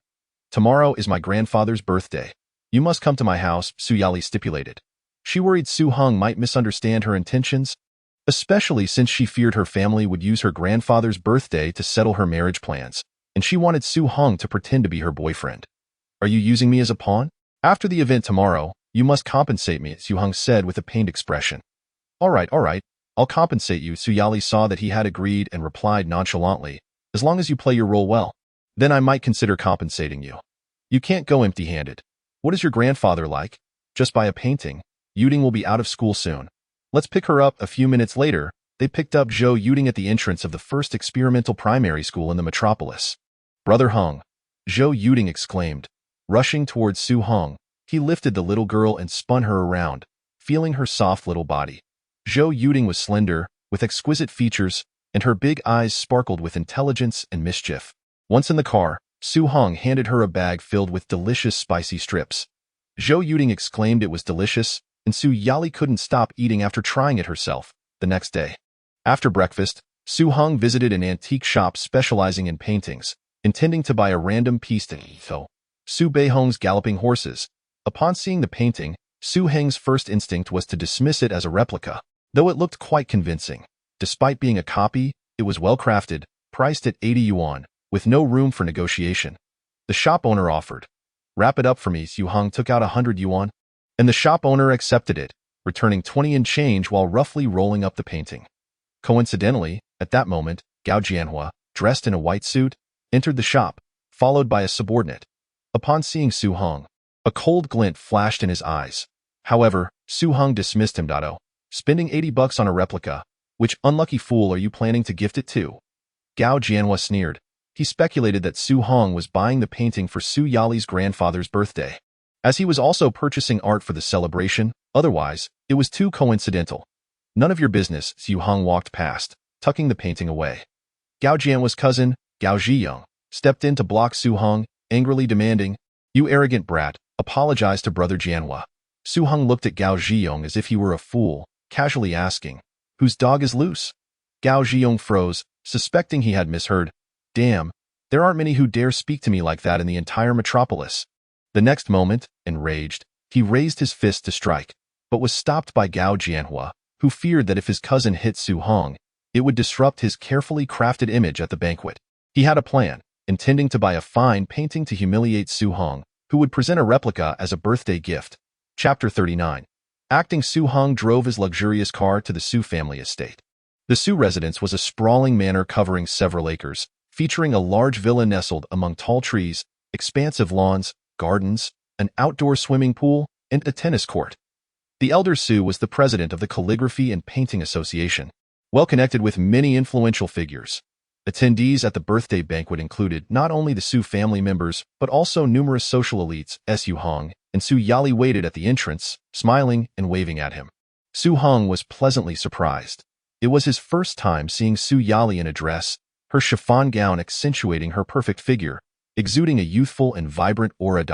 Tomorrow is my grandfather's birthday. You must come to my house, Su Yali stipulated. She worried Su Heng might misunderstand her intentions, especially since she feared her family would use her grandfather's birthday to settle her marriage plans, and she wanted Su Heng to pretend to be her boyfriend. Are you using me as a pawn? After the event tomorrow, you must compensate me, Su Heng said with a pained expression. All right, I'll compensate you. Su Yali saw that he had agreed and replied nonchalantly, as long as you play your role well. Then I might consider compensating you. You can't go empty-handed. What is your grandfather like? Just buy a painting. Yuding will be out of school soon. Let's pick her up. A few minutes later, they picked up Zhou Yuding at the entrance of the first experimental primary school in the metropolis. Brother Heng, Zhou Yuding exclaimed. Rushing towards Su Heng, he lifted the little girl and spun her around, feeling her soft little body. Zhou Yuding was slender, with exquisite features, and her big eyes sparkled with intelligence and mischief. Once in the car, Su Heng handed her a bag filled with delicious spicy strips. Zhou Yuding exclaimed it was delicious, and Su Yali couldn't stop eating after trying it herself. The next day, after breakfast, Su Heng visited an antique shop specializing in paintings, intending to buy a random piece to show Su Beihong's galloping horses. Upon seeing the painting, Su Heng's first instinct was to dismiss it as a replica, though it looked quite convincing. Despite being a copy, it was well crafted, priced at 80 yuan, with no room for negotiation. The shop owner offered. Wrap it up for me. Su Heng took out 100 yuan, and the shop owner accepted it, returning 20 in change while roughly rolling up the painting. Coincidentally, at that moment, Gao Jianhua, dressed in a white suit, entered the shop, followed by a subordinate. Upon seeing Su Heng, a cold glint flashed in his eyes. However, Su Heng dismissed him. Spending 80 bucks on a replica, which unlucky fool are you planning to gift it to? Gao Jianhua sneered. He speculated that Su Heng was buying the painting for Su Yali's grandfather's birthday, as he was also purchasing art for the celebration. Otherwise, it was too coincidental. None of your business. Su Heng walked past, tucking the painting away. Gao Jianhua's cousin, Gao Zhiyong, stepped in to block Su Heng, angrily demanding, "You arrogant brat, apologize to Brother Jianhua." Su Heng looked at Gao Zhiyong as if he were a fool, casually asking, "Whose dog is loose?" Gao Zhiyong froze, suspecting he had misheard. Damn, there aren't many who dare speak to me like that in the entire metropolis. The next moment, enraged, he raised his fist to strike, but was stopped by Gao Jianhua, who feared that if his cousin hit Su Heng, it would disrupt his carefully crafted image at the banquet. He had a plan, intending to buy a fine painting to humiliate Su Heng, who would present a replica as a birthday gift. Chapter 39. Acting Su Heng drove his luxurious car to the Su family estate. The Su residence was a sprawling manor covering several acres, featuring a large villa nestled among tall trees, expansive lawns, gardens, an outdoor swimming pool, and a tennis court. The elder Su was the president of the Calligraphy and Painting Association, well connected with many influential figures. Attendees at the birthday banquet included not only the Su family members, but also numerous social elites. Su Heng and Su Yali waited at the entrance, smiling and waving at him. Su Heng was pleasantly surprised. It was his first time seeing Su Yali in a dress, her chiffon gown accentuating her perfect figure, exuding a youthful and vibrant aura.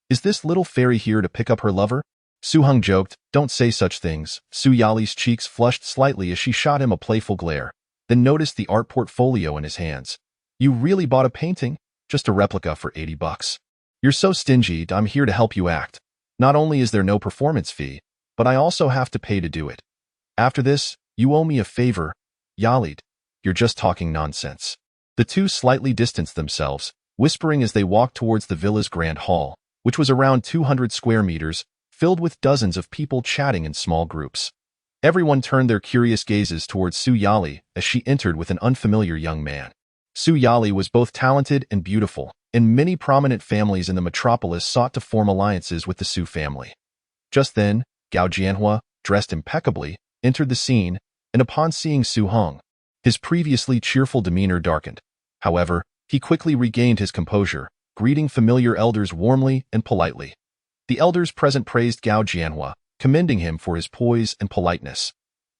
Is this little fairy here to pick up her lover? Su Heng joked. Don't say such things. Su Yali's cheeks flushed slightly as she shot him a playful glare, then noticed the art portfolio in his hands. You really bought a painting? Just a replica for 80 bucks. You're so stingy. I'm here to help you act. Not only is there no performance fee, but I also have to pay to do it. After this, you owe me a favor. Yalid, you're just talking nonsense. The two slightly distanced themselves, whispering as they walked towards the villa's grand hall, which was around 200 square meters, filled with dozens of people chatting in small groups. Everyone turned their curious gazes towards Su Yali as she entered with an unfamiliar young man. Su Yali was both talented and beautiful, and many prominent families in the metropolis sought to form alliances with the Su family. Just then, Gao Jianhua, dressed impeccably, entered the scene, and upon seeing Su Heng, his previously cheerful demeanor darkened. However, he quickly regained his composure, greeting familiar elders warmly and politely. The elders present praised Gao Jianhua, commending him for his poise and politeness.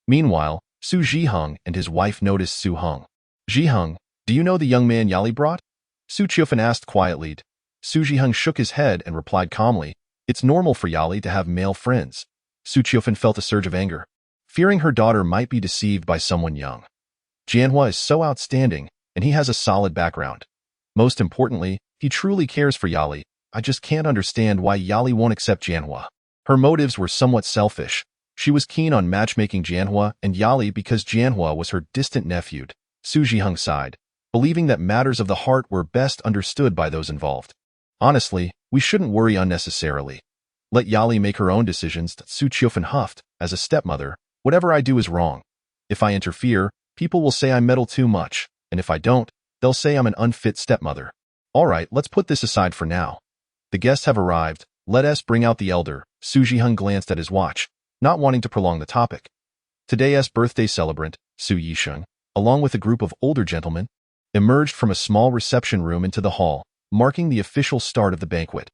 Meanwhile, Su Zhiheng and his wife noticed Su Heng. Zhiheng, do you know the young man Yali brought? Su Qiufan asked quietly. Su Heng shook his head and replied calmly, "It's normal for Yali to have male friends." Su Heng felt a surge of anger, fearing her daughter might be deceived by someone young. Jianhua is so outstanding, and he has a solid background. Most importantly, he truly cares for Yali. I just can't understand why Yali won't accept Jianhua. Her motives were somewhat selfish. She was keen on matchmaking Jianhua and Yali because Jianhua was her distant nephew. Su Heng sighed, believing that matters of the heart were best understood by those involved. Honestly, we shouldn't worry unnecessarily. Let Yali make her own decisions. Su Heng huffed. As a stepmother, whatever I do is wrong. If I interfere, people will say I meddle too much, and if I don't, they'll say I'm an unfit stepmother. All right, let's put this aside for now. The guests have arrived. Let us bring out the elder. Su Heng glanced at his watch, not wanting to prolong the topic. Today's birthday celebrant, Su Yisheng, along with a group of older gentlemen, emerged from a small reception room into the hall, marking the official start of the banquet.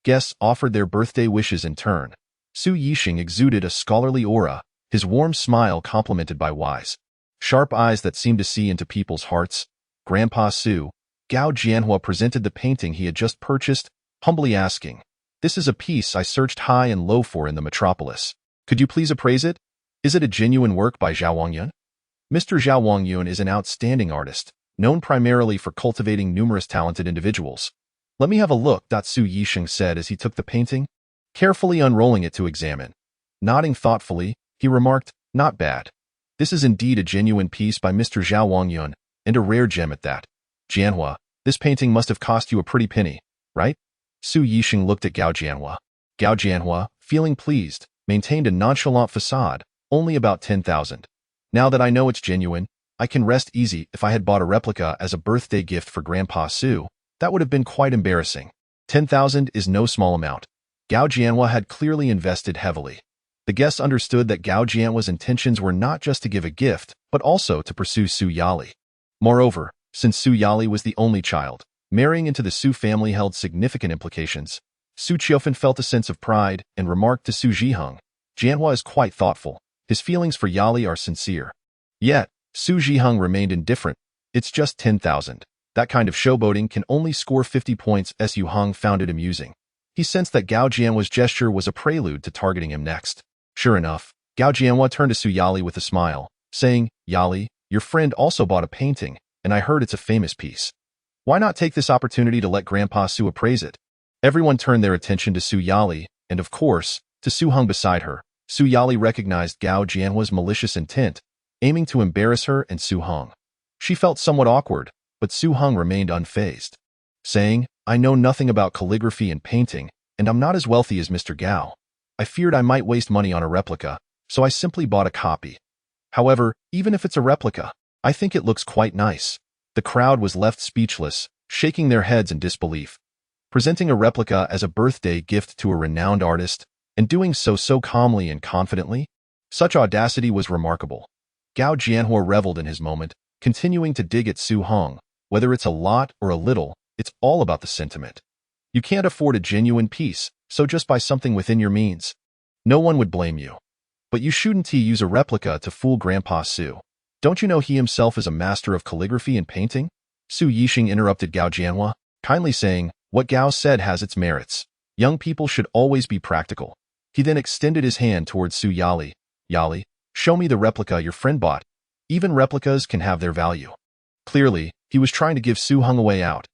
Guests offered their birthday wishes in turn. Su Yisheng exuded a scholarly aura, his warm smile complemented by wise, sharp eyes that seemed to see into people's hearts. Grandpa Su, Gao Jianhua presented the painting he had just purchased, humbly asking, "This is a piece I searched high and low for in the metropolis. Could you please appraise it? Is it a genuine work by Zhao Wangyun?" Mr. Zhao Wangyun is an outstanding artist, known primarily for cultivating numerous talented individuals. "Let me have a look," Su Yisheng said as he took the painting, carefully unrolling it to examine. Nodding thoughtfully, he remarked, "Not bad. This is indeed a genuine piece by Mr. Zhao Wangyun, and a rare gem at that. Jianhua, this painting must have cost you a pretty penny, right?" Su Yisheng looked at Gao Jianhua. Gao Jianhua, feeling pleased, maintained a nonchalant facade, only about 10,000. "Now that I know it's genuine, I can rest easy. If I had bought a replica as a birthday gift for Grandpa Su, that would have been quite embarrassing. 10,000 is no small amount." Gao Jianhua had clearly invested heavily. The guests understood that Gao Jianhua's intentions were not just to give a gift, but also to pursue Su Yali. Moreover, since Su Yali was the only child, marrying into the Su family held significant implications. Su Heng felt a sense of pride and remarked to Su Heng, "Jianhua is quite thoughtful. His feelings for Yali are sincere." Yet, Su Heng remained indifferent. "It's just 10,000. That kind of showboating can only score 50 points." Su Heng found it amusing. He sensed that Gao Jianhua's gesture was a prelude to targeting him next. Sure enough, Gao Jianhua turned to Su Yali with a smile, saying, "Yali, your friend also bought a painting, and I heard it's a famous piece. Why not take this opportunity to let Grandpa Su appraise it?" Everyone turned their attention to Su Yali, and of course, to Su Heng beside her. Su Yali recognized Gao Jianhua's malicious intent, aiming to embarrass her and Su Heng. She felt somewhat awkward, but Su Heng remained unfazed, saying, "I know nothing about calligraphy and painting, and I'm not as wealthy as Mr. Gao. I feared I might waste money on a replica, so I simply bought a copy. However, even if it's a replica, I think it looks quite nice." The crowd was left speechless, shaking their heads in disbelief. Presenting a replica as a birthday gift to a renowned artist, and doing so calmly and confidently, such audacity was remarkable. Gao Jianhua reveled in his moment, continuing to dig at Su Heng. "Whether it's a lot or a little, it's all about the sentiment. You can't afford a genuine piece, so just buy something within your means. No one would blame you. But you shouldn't use a replica to fool Grandpa Su. Don't you know he himself is a master of calligraphy and painting?" Su Yisheng interrupted Gao Jianhua, kindly saying, "What Gao said has its merits. Young people should always be practical." He then extended his hand towards Su Yali. "Yali, show me the replica your friend bought. Even replicas can have their value." Clearly, he was trying to give Su Heng a way out.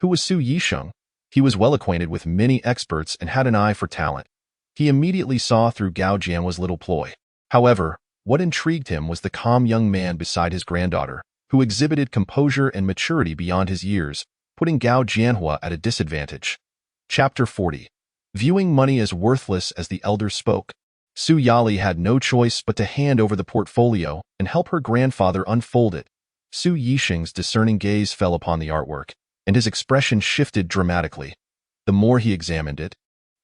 Who was Su Yisheng? He was well acquainted with many experts and had an eye for talent. He immediately saw through Gao Jianhua's little ploy. However, what intrigued him was the calm young man beside his granddaughter, who exhibited composure and maturity beyond his years, putting Gao Jianhua at a disadvantage. Chapter 40. Viewing money as worthless as the elder spoke, Su Yali had no choice but to hand over the portfolio and help her grandfather unfold it. Su Yisheng's discerning gaze fell upon the artwork, and his expression shifted dramatically. The more he examined it,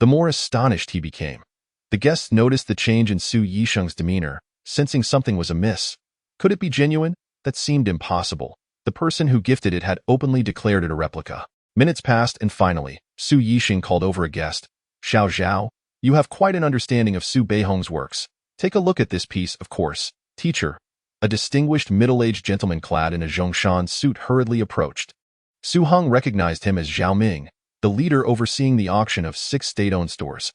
the more astonished he became. The guests noticed the change in Su Yisheng's demeanor, sensing something was amiss. Could it be genuine? That seemed impossible. The person who gifted it had openly declared it a replica. Minutes passed, and finally, Su Yisheng called over a guest. "Xiao Zhao, you have quite an understanding of Su Beihong's works. Take a look at this piece, of course." "Teacher." A distinguished middle-aged gentleman clad in a Zhongshan suit hurriedly approached. Su Heng recognized him as Zhao Ming, the leader overseeing the auction of 6 state-owned stores.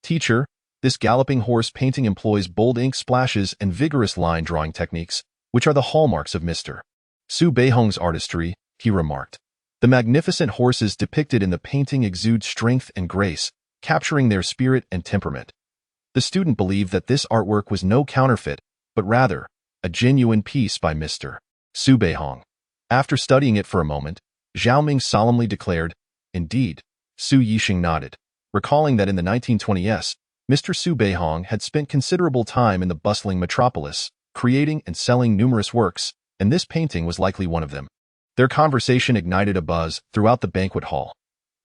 Teacher, this galloping horse painting employs bold ink splashes and vigorous line drawing techniques, which are the hallmarks of Mr. Su Heng's artistry, he remarked. The magnificent horses depicted in the painting exude strength and grace, capturing their spirit and temperament. The student believed that this artwork was no counterfeit, but rather a genuine piece by Mr. Su Heng. After studying it for a moment, Zhao Ming solemnly declared, "Indeed." Su Yixing nodded, recalling that in the 1920s, Mr. Su Heng had spent considerable time in the bustling metropolis, creating and selling numerous works, and this painting was likely one of them. Their conversation ignited a buzz throughout the banquet hall.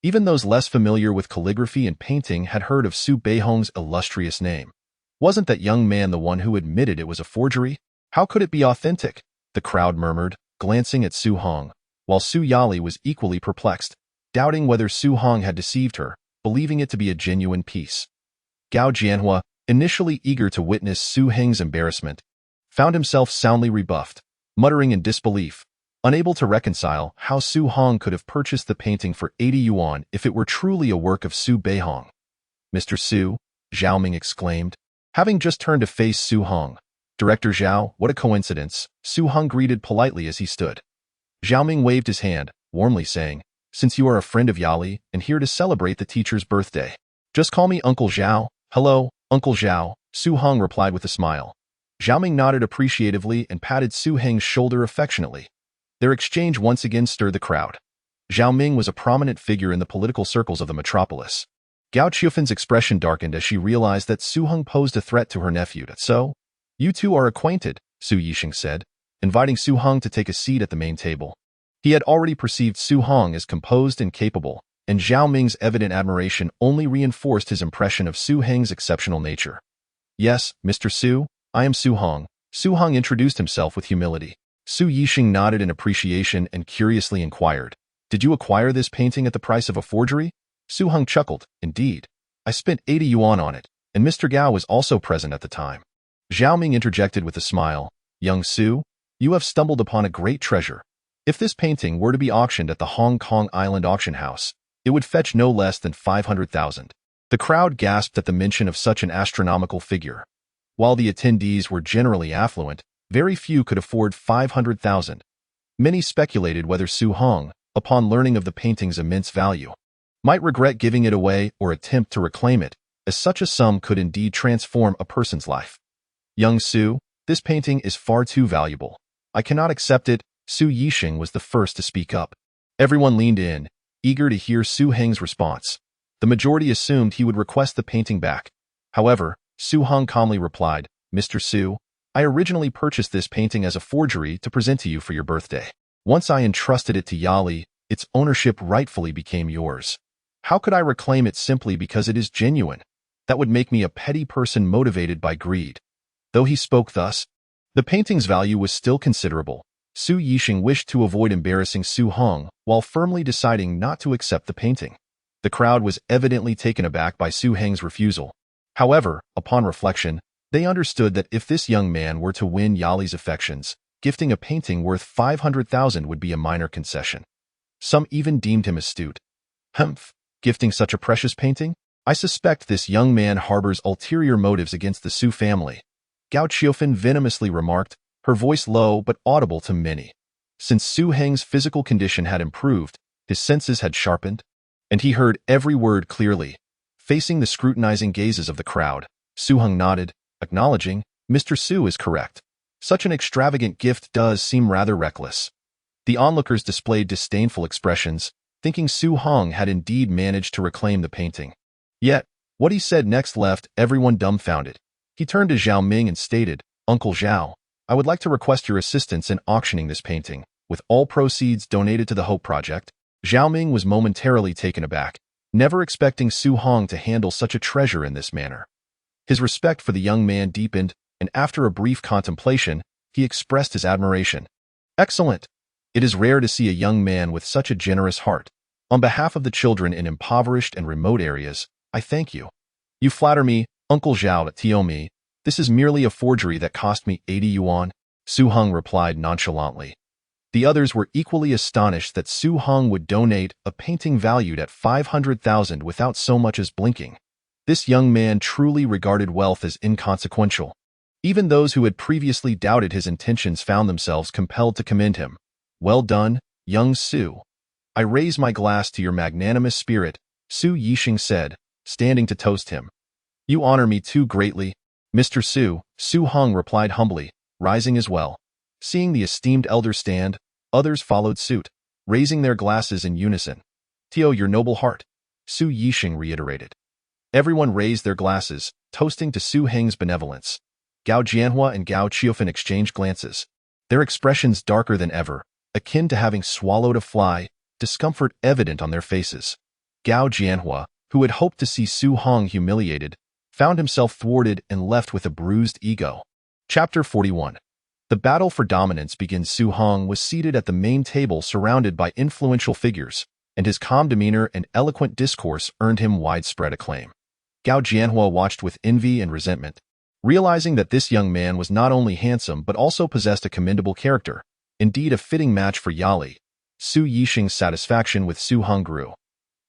Even those less familiar with calligraphy and painting had heard of Su Heng's illustrious name. Wasn't that young man the one who admitted it was a forgery? How could it be authentic? The crowd murmured, glancing at Su Heng, while Su Yali was equally perplexed, doubting whether Su Heng had deceived her, believing it to be a genuine piece. Gao Jianhua, initially eager to witness Su Heng's embarrassment, found himself soundly rebuffed, muttering in disbelief, unable to reconcile how Su Heng could have purchased the painting for 80 yuan if it were truly a work of Su Heng. "Mr. Su," Zhao Ming exclaimed, having just turned to face Su Heng. "Director Zhao, what a coincidence," Su Heng greeted politely as he stood. Zhao Ming waved his hand, warmly saying, "Since you are a friend of Yali and here to celebrate the teacher's birthday, just call me Uncle Zhao." "Hello, Uncle Zhao," Su Heng replied with a smile. Zhao Ming nodded appreciatively and patted Su Heng's shoulder affectionately. Their exchange once again stirred the crowd. Zhao Ming was a prominent figure in the political circles of the metropolis. Gao Qiufan's expression darkened as she realized that Su Heng posed a threat to her nephew. "So, you two are acquainted," Su Yixing said, inviting Su Heng to take a seat at the main table. He had already perceived Su Heng as composed and capable, and Zhao Ming's evident admiration only reinforced his impression of Su Heng's exceptional nature. "Yes, Mr. Su, I am Su Heng." Su Heng introduced himself with humility. Su Yixing nodded in appreciation and curiously inquired, "Did you acquire this painting at the price of a forgery?" Su Heng chuckled, "Indeed. I spent 80 yuan on it, and Mr. Gao was also present at the time." Zhao Ming interjected with a smile, "Young Su, you have stumbled upon a great treasure. If this painting were to be auctioned at the Hong Kong Island auction house, it would fetch no less than 500,000. The crowd gasped at the mention of such an astronomical figure. While the attendees were generally affluent, very few could afford 500,000. Many speculated whether Su Heng, upon learning of the painting's immense value, might regret giving it away or attempt to reclaim it, as such a sum could indeed transform a person's life. "Young Su, this painting is far too valuable. I cannot accept it." Su Yixing was the first to speak up. Everyone leaned in, eager to hear Su Heng's response. The majority assumed he would request the painting back. However, Su Heng calmly replied, "Mr. Su, I originally purchased this painting as a forgery to present to you for your birthday. Once I entrusted it to Yali, its ownership rightfully became yours. How could I reclaim it simply because it is genuine? That would make me a petty person motivated by greed." Though he spoke thus, the painting's value was still considerable. Su Yixing wished to avoid embarrassing Su Heng while firmly deciding not to accept the painting. The crowd was evidently taken aback by Su Heng's refusal. However, upon reflection, they understood that if this young man were to win Yali's affections, gifting a painting worth 500,000 would be a minor concession. Some even deemed him astute. "Humph, gifting such a precious painting? I suspect this young man harbors ulterior motives against the Su family," Gao Qiufan venomously remarked, her voice low but audible to many. Since Su Heng's physical condition had improved, his senses had sharpened, and he heard every word clearly. Facing the scrutinizing gazes of the crowd, Su Heng nodded, acknowledging, "Mr. Su is correct. Such an extravagant gift does seem rather reckless." The onlookers displayed disdainful expressions, thinking Su Heng had indeed managed to reclaim the painting. Yet, what he said next left everyone dumbfounded. He turned to Zhao Ming and stated, "Uncle Zhao, I would like to request your assistance in auctioning this painting, with all proceeds donated to the Hope Project." Zhao Ming was momentarily taken aback, never expecting Su Heng to handle such a treasure in this manner. His respect for the young man deepened, and after a brief contemplation, he expressed his admiration. "Excellent! It is rare to see a young man with such a generous heart. On behalf of the children in impoverished and remote areas, I thank you." "You flatter me, Uncle Zhao Tiomi. This is merely a forgery that cost me 80 yuan, Su Heng replied nonchalantly. The others were equally astonished that Su Heng would donate a painting valued at 500,000 without so much as blinking. This young man truly regarded wealth as inconsequential. Even those who had previously doubted his intentions found themselves compelled to commend him. "Well done, young Su. I raise my glass to your magnanimous spirit," Su Yixing said, standing to toast him. "You honor me too greatly, Mr. Su," Su Heng replied humbly, rising as well. Seeing the esteemed elder stand, others followed suit, raising their glasses in unison. "Tio, your noble heart," Su Yixing reiterated. Everyone raised their glasses, toasting to Su Heng's benevolence. Gao Jianhua and Gao Qiufan exchanged glances, their expressions darker than ever, akin to having swallowed a fly, discomfort evident on their faces. Gao Jianhua, who had hoped to see Su Heng humiliated, found himself thwarted and left with a bruised ego. Chapter 41. The battle for dominance begins. Su Heng was seated at the main table surrounded by influential figures, and his calm demeanor and eloquent discourse earned him widespread acclaim. Gao Jianhua watched with envy and resentment, realizing that this young man was not only handsome but also possessed a commendable character, indeed a fitting match for Yali. Su Yixing's satisfaction with Su Heng grew.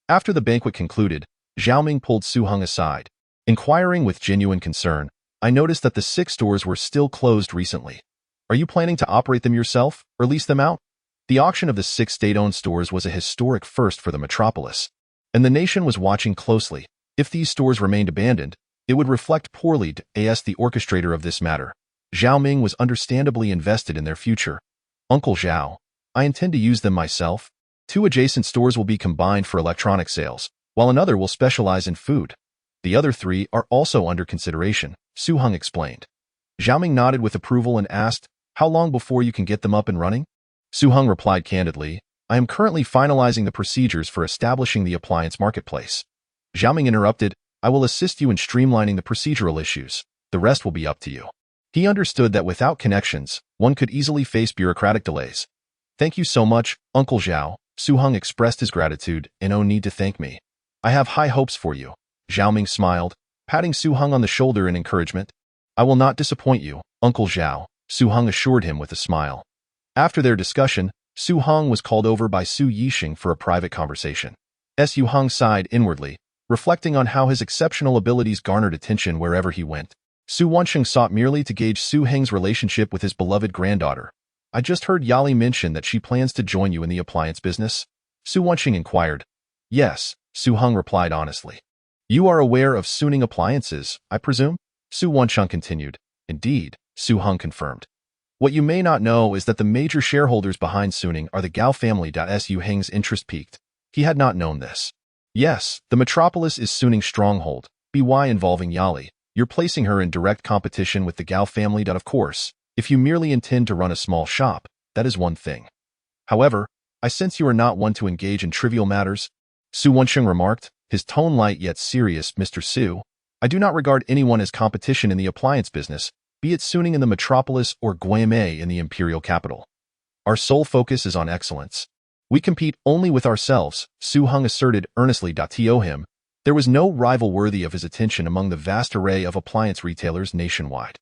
After the banquet concluded, Xiaoming pulled Su Heng aside. Inquiring with genuine concern, "I noticed that the 6 stores were still closed recently. Are you planning to operate them yourself, or lease them out?" The auction of the 6 state-owned stores was a historic first for the metropolis, and the nation was watching closely. If these stores remained abandoned, it would reflect poorly to the orchestrator of this matter. Xiaoming was understandably invested in their future. "Uncle Zhao, I intend to use them myself. 2 adjacent stores will be combined for electronic sales, while another will specialize in food. The other 3 are also under consideration," Su Heng explained. Xiaoming nodded with approval and asked, "How long before you can get them up and running?" Su Heng replied candidly, "I am currently finalizing the procedures for establishing the appliance marketplace." Xiaoming interrupted, "I will assist you in streamlining the procedural issues. The rest will be up to you." He understood that without connections, one could easily face bureaucratic delays. "Thank you so much, Uncle Zhao." Su Heng expressed his gratitude, "And no need to thank me. I have high hopes for you." Xiaoming smiled, patting Su Heng on the shoulder in encouragement. "I will not disappoint you, Uncle Zhao," Su Heng assured him with a smile. After their discussion, Su Heng was called over by Su Yixing for a private conversation. Su Heng sighed inwardly, reflecting on how his exceptional abilities garnered attention wherever he went. Su Wensheng sought merely to gauge Su Heng's relationship with his beloved granddaughter. "I just heard Yali mention that she plans to join you in the appliance business?" Su Wensheng inquired. "Yes," Su Heng replied honestly. "You are aware of Suning Appliances, I presume?" Su Wensheng continued. "Indeed," Su Heng confirmed. "What you may not know is that the major shareholders behind Suning are the Gao family." Su Heng's interest piqued. He had not known this. "Yes, the metropolis is Suning's stronghold. By involving Yali, you're placing her in direct competition with the Gao family. Of course, if you merely intend to run a small shop, that is one thing. However, I sense you are not one to engage in trivial matters," Su Wensheng remarked, his tone light yet serious. "Mr. Su, I do not regard anyone as competition in the appliance business, be it Suning in the metropolis or Guamei in the imperial capital. Our sole focus is on excellence. We compete only with ourselves," Su Heng asserted earnestly. To him, there was no rival worthy of his attention among the vast array of appliance retailers nationwide.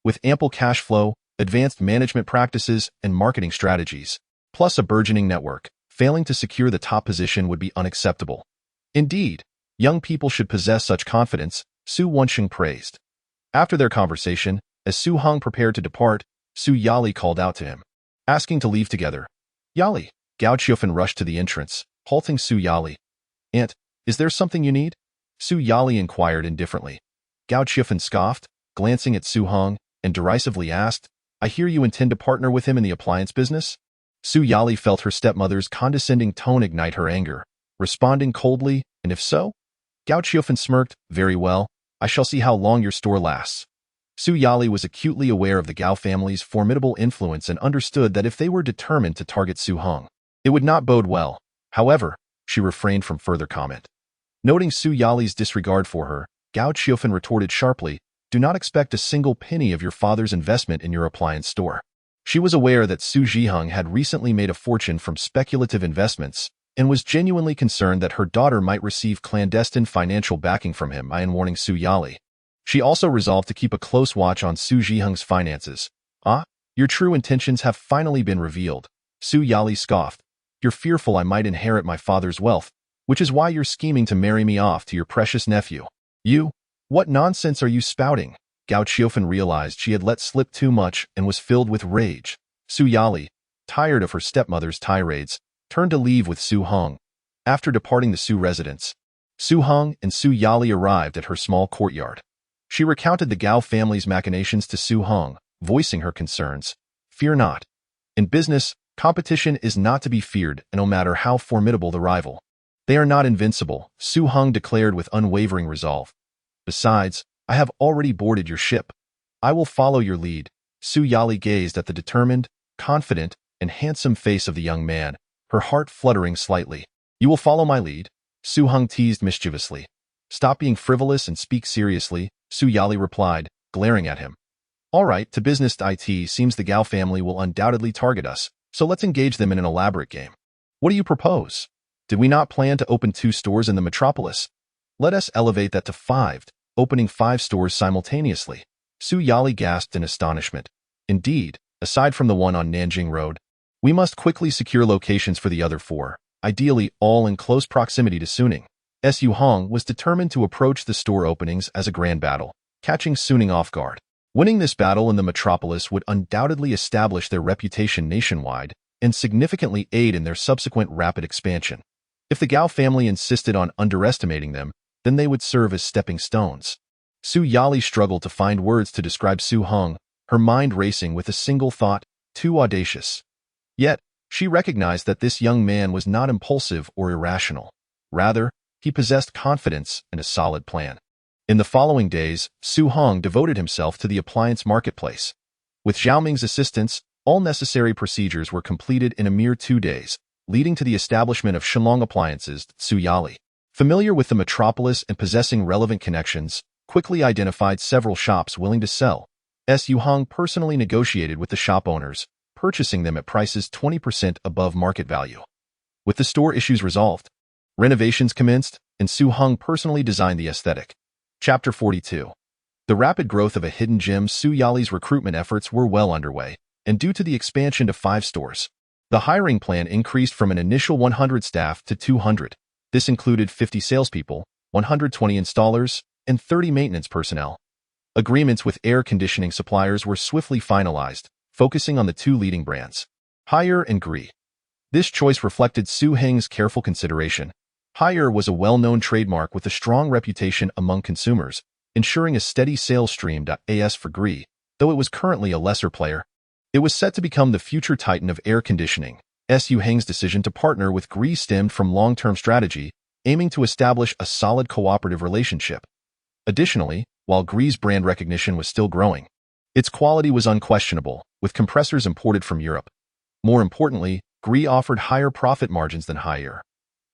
With ample cash flow, advanced management practices, and marketing strategies, plus a burgeoning network, failing to secure the top position would be unacceptable. Indeed, young people should possess such confidence, Su Wensheng praised. After their conversation, as Su Heng prepared to depart, Su Yali called out to him, asking to leave together. "Yali," Gao Qiufan rushed to the entrance, halting Su Yali. "Aunt, is there something you need?" Su Yali inquired indifferently. Gao Qiufan scoffed, glancing at Su Heng, and derisively asked, "I hear you intend to partner with him in the appliance business?" Su Yali felt her stepmother's condescending tone ignite her anger, responding coldly, "And if so?" Gao Qiufan smirked, "Very well, I shall see how long your store lasts." Su Yali was acutely aware of the Gao family's formidable influence and understood that if they were determined to target Su Heng, it would not bode well. However, she refrained from further comment. Noting Su Yali's disregard for her, Gao Qiufan retorted sharply, "Do not expect a single penny of your father's investment in your appliance store." She was aware that Su Zhiheng had recently made a fortune from speculative investments and was genuinely concerned that her daughter might receive clandestine financial backing from him. Warning Su Yali. She also resolved to keep a close watch on Su Zhiheng's finances. "Your true intentions have finally been revealed," Su Yali scoffed. You're fearful I might inherit my father's wealth, which is why you're scheming to marry me off to your precious nephew. You? What nonsense are you spouting? Gao Qiufen realized she had let slip too much and was filled with rage. Su Yali, tired of her stepmother's tirades, turned to leave with Su Heng. After departing the Su residence, Su Heng and Su Yali arrived at her small courtyard. She recounted the Gao family's machinations to Su Heng, voicing her concerns. Fear not. In business, competition is not to be feared, no matter how formidable the rival. They are not invincible, Su Heng declared with unwavering resolve. Besides, I have already boarded your ship. I will follow your lead. Su Yali gazed at the determined, confident, and handsome face of the young man, her heart fluttering slightly. You will follow my lead? Su Heng teased mischievously. Stop being frivolous and speak seriously, Su Yali replied, glaring at him. All right, to business. It seems the Gao family will undoubtedly target us, so let's engage them in an elaborate game. What do you propose? Did we not plan to open 2 stores in the metropolis? Let us elevate that to 5, opening 5 stores simultaneously. Su Yali gasped in astonishment. Indeed, aside from the one on Nanjing Road, we must quickly secure locations for the other 4, ideally all in close proximity to Suning. Su Heng was determined to approach the store openings as a grand battle, catching Suning off guard. Winning this battle in the metropolis would undoubtedly establish their reputation nationwide and significantly aid in their subsequent rapid expansion. If the Gao family insisted on underestimating them, then they would serve as stepping stones. Su Yali struggled to find words to describe Su Heng, her mind racing with a single thought, too audacious. Yet, she recognized that this young man was not impulsive or irrational. Rather, he possessed confidence and a solid plan. In the following days, Su Heng devoted himself to the appliance marketplace. With Xiaoming's assistance, all necessary procedures were completed in a mere 2 days, leading to the establishment of Shenlong Appliances. Su Yali, familiar with the metropolis and possessing relevant connections, quickly identified several shops willing to sell. Su Heng personally negotiated with the shop owners, purchasing them at prices 20% above market value. With the store issues resolved, renovations commenced, and Su Heng personally designed the aesthetic. Chapter 42. The rapid growth of a hidden gem. Su Yali's recruitment efforts were well underway, and due to the expansion to 5 stores, the hiring plan increased from an initial 100 staff to 200. This included 50 salespeople, 120 installers, and 30 maintenance personnel. Agreements with air conditioning suppliers were swiftly finalized, focusing on the 2 leading brands, Haier and Gree. This choice reflected Su Heng's careful consideration. Haier was a well-known trademark with a strong reputation among consumers, ensuring a steady sales stream. As for Gree, though it was currently a lesser player, it was set to become the future titan of air conditioning. Su Heng's decision to partner with Gree stemmed from long-term strategy, aiming to establish a solid cooperative relationship. Additionally, while Gree's brand recognition was still growing, its quality was unquestionable, with compressors imported from Europe. More importantly, Gree offered higher profit margins than Haier.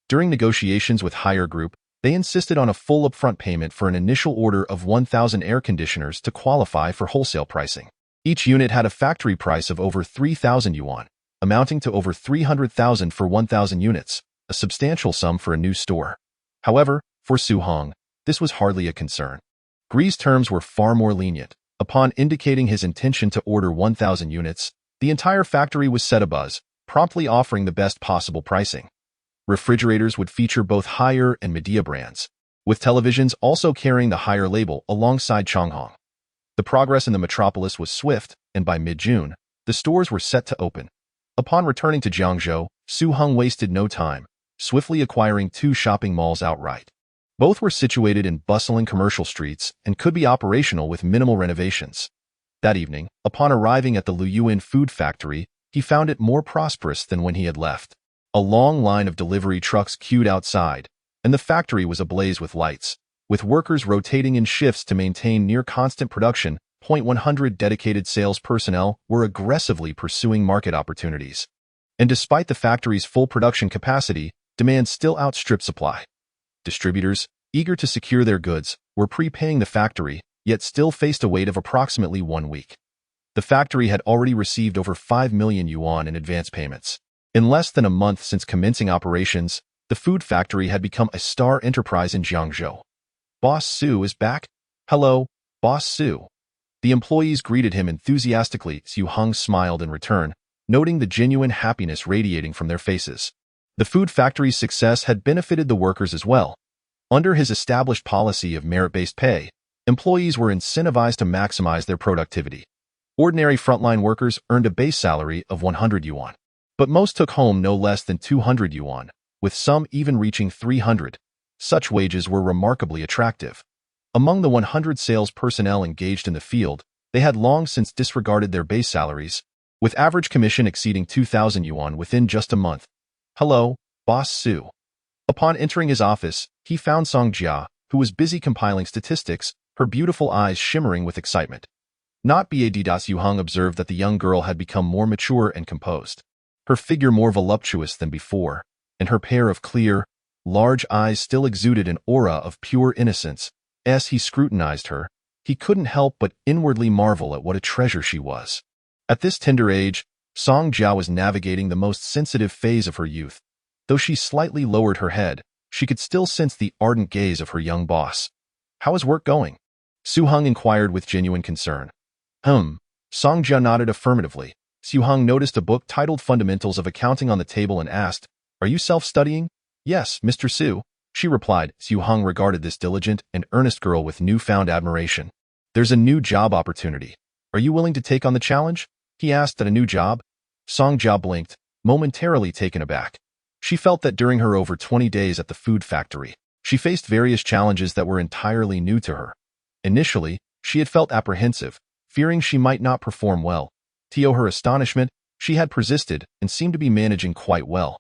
During negotiations with Haier Group, they insisted on a full upfront payment for an initial order of 1,000 air conditioners to qualify for wholesale pricing. Each unit had a factory price of over 3,000 yuan, amounting to over 300,000 for 1,000 units, a substantial sum for a new store. However, for Su Heng, this was hardly a concern. Gree's terms were far more lenient. Upon indicating his intention to order 1,000 units, the entire factory was set abuzz, promptly offering the best possible pricing. Refrigerators would feature both Haier and Midea brands, with televisions also carrying the Haier label alongside Changhong. The progress in the metropolis was swift, and by mid-June, the stores were set to open. Upon returning to Jiangzhou, Su Heng wasted no time, swiftly acquiring 2 shopping malls outright. Both were situated in bustling commercial streets and could be operational with minimal renovations. That evening, upon arriving at the Luyuan food factory, he found it more prosperous than when he had left. A long line of delivery trucks queued outside, and the factory was ablaze with lights, with workers rotating in shifts to maintain near-constant production. 100 dedicated sales personnel were aggressively pursuing market opportunities. And despite the factory's full production capacity, demand still outstripped supply. Distributors, eager to secure their goods, were prepaying the factory, yet still faced a wait of approximately 1 week. The factory had already received over 5 million yuan in advance payments. In less than a month since commencing operations, the food factory had become a star enterprise in Jiangzhou. Boss Su is back? Hello, Boss Su. The employees greeted him enthusiastically. Su Heng smiled in return, noting the genuine happiness radiating from their faces. The food factory's success had benefited the workers as well. Under his established policy of merit-based pay, employees were incentivized to maximize their productivity. Ordinary frontline workers earned a base salary of 100 yuan, but most took home no less than 200 yuan, with some even reaching 300. Such wages were remarkably attractive. Among the 100 sales personnel engaged in the field, they had long since disregarded their base salaries, with average commission exceeding 2,000 yuan within just a month. "Hello, Boss Su." Upon entering his office, he found Song Jia, who was busy compiling statistics, her beautiful eyes shimmering with excitement. Not bad. Su Heng observed that the young girl had become more mature and composed, her figure more voluptuous than before, and her pair of clear, large eyes still exuded an aura of pure innocence. As he scrutinized her, he couldn't help but inwardly marvel at what a treasure she was. At this tender age, Song Jia was navigating the most sensitive phase of her youth. Though she slightly lowered her head, she could still sense the ardent gaze of her young boss. "How is work going?" Su Heng inquired with genuine concern. Song Jia nodded affirmatively. Su Heng noticed a book titled Fundamentals of Accounting on the table and asked, "Are you self-studying?" "Yes, Mr. Su," she replied. Su Heng regarded this diligent and earnest girl with newfound admiration. "There's a new job opportunity. Are you willing to take on the challenge?" he asked. "At a new job?" Song Jia blinked, momentarily taken aback. She felt that during her over 20 days at the food factory, she faced various challenges that were entirely new to her. Initially, she had felt apprehensive, fearing she might not perform well. To her astonishment, she had persisted and seemed to be managing quite well.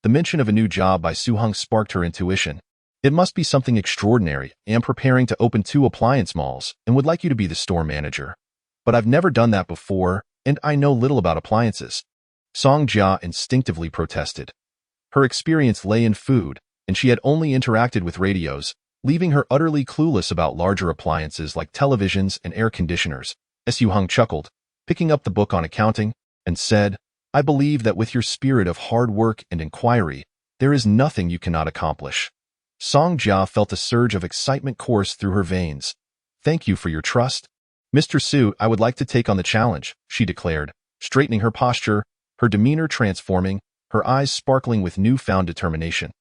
The mention of a new job by Su Heng sparked her intuition. "It must be something extraordinary. I am preparing to open 2 appliance malls and would like you to be the store manager. But I've never done that before, and I know little about appliances." Song Jia instinctively protested. Her experience lay in food, and she had only interacted with radios, leaving her utterly clueless about larger appliances like televisions and air conditioners. Su Heng chuckled, picking up the book on accounting, and said, "I believe that with your spirit of hard work and inquiry, there is nothing you cannot accomplish." Song Jia felt a surge of excitement course through her veins. "Thank you for your trust. Mr. Su, I would like to take on the challenge," she declared, straightening her posture, her demeanor transforming, her eyes sparkling with newfound determination.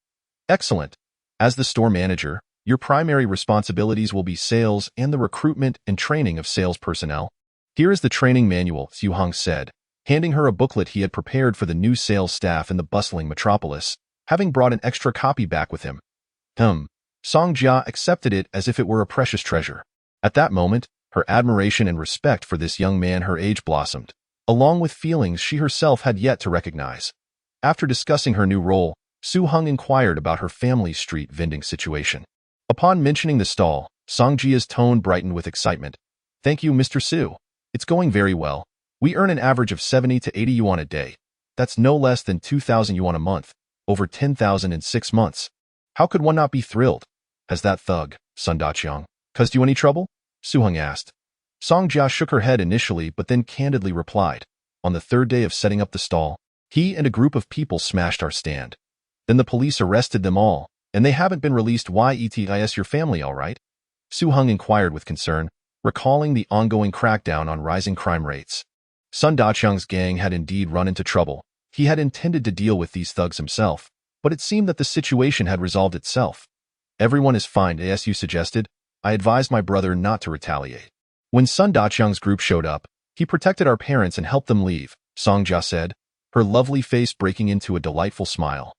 "Excellent. As the store manager, your primary responsibilities will be sales and the recruitment and training of sales personnel. Here is the training manual," Su Heng said, handing her a booklet he had prepared for the new sales staff in the bustling metropolis, having brought an extra copy back with him. Song Jia accepted it as if it were a precious treasure. At that moment, her admiration and respect for this young man her age blossomed, along with feelings she herself had yet to recognize. After discussing her new role, Su Heng inquired about her family's street vending situation. Upon mentioning the stall, Song Jia's tone brightened with excitement. "Thank you, Mr. Su. It's going very well. We earn an average of 70 to 80 yuan a day. That's no less than 2,000 yuan a month, over 10,000 in 6 months. How could one not be thrilled? Has that thug, Sun Daqiang, caused you any trouble?" Su Heng asked. Song Jia shook her head initially but then candidly replied, "On the 3rd day of setting up the stall, he and a group of people smashed our stand. Then the police arrested them all, and they haven't been released. Is your family all right?" Su Heng inquired with concern, recalling the ongoing crackdown on rising crime rates. Sun Daqiang's gang had indeed run into trouble. He had intended to deal with these thugs himself, but it seemed that the situation had resolved itself. "Everyone is fine," Su suggested. "I advised my brother not to retaliate. When Sun Daqiang's group showed up, he protected our parents and helped them leave," Song Jia said, her lovely face breaking into a delightful smile.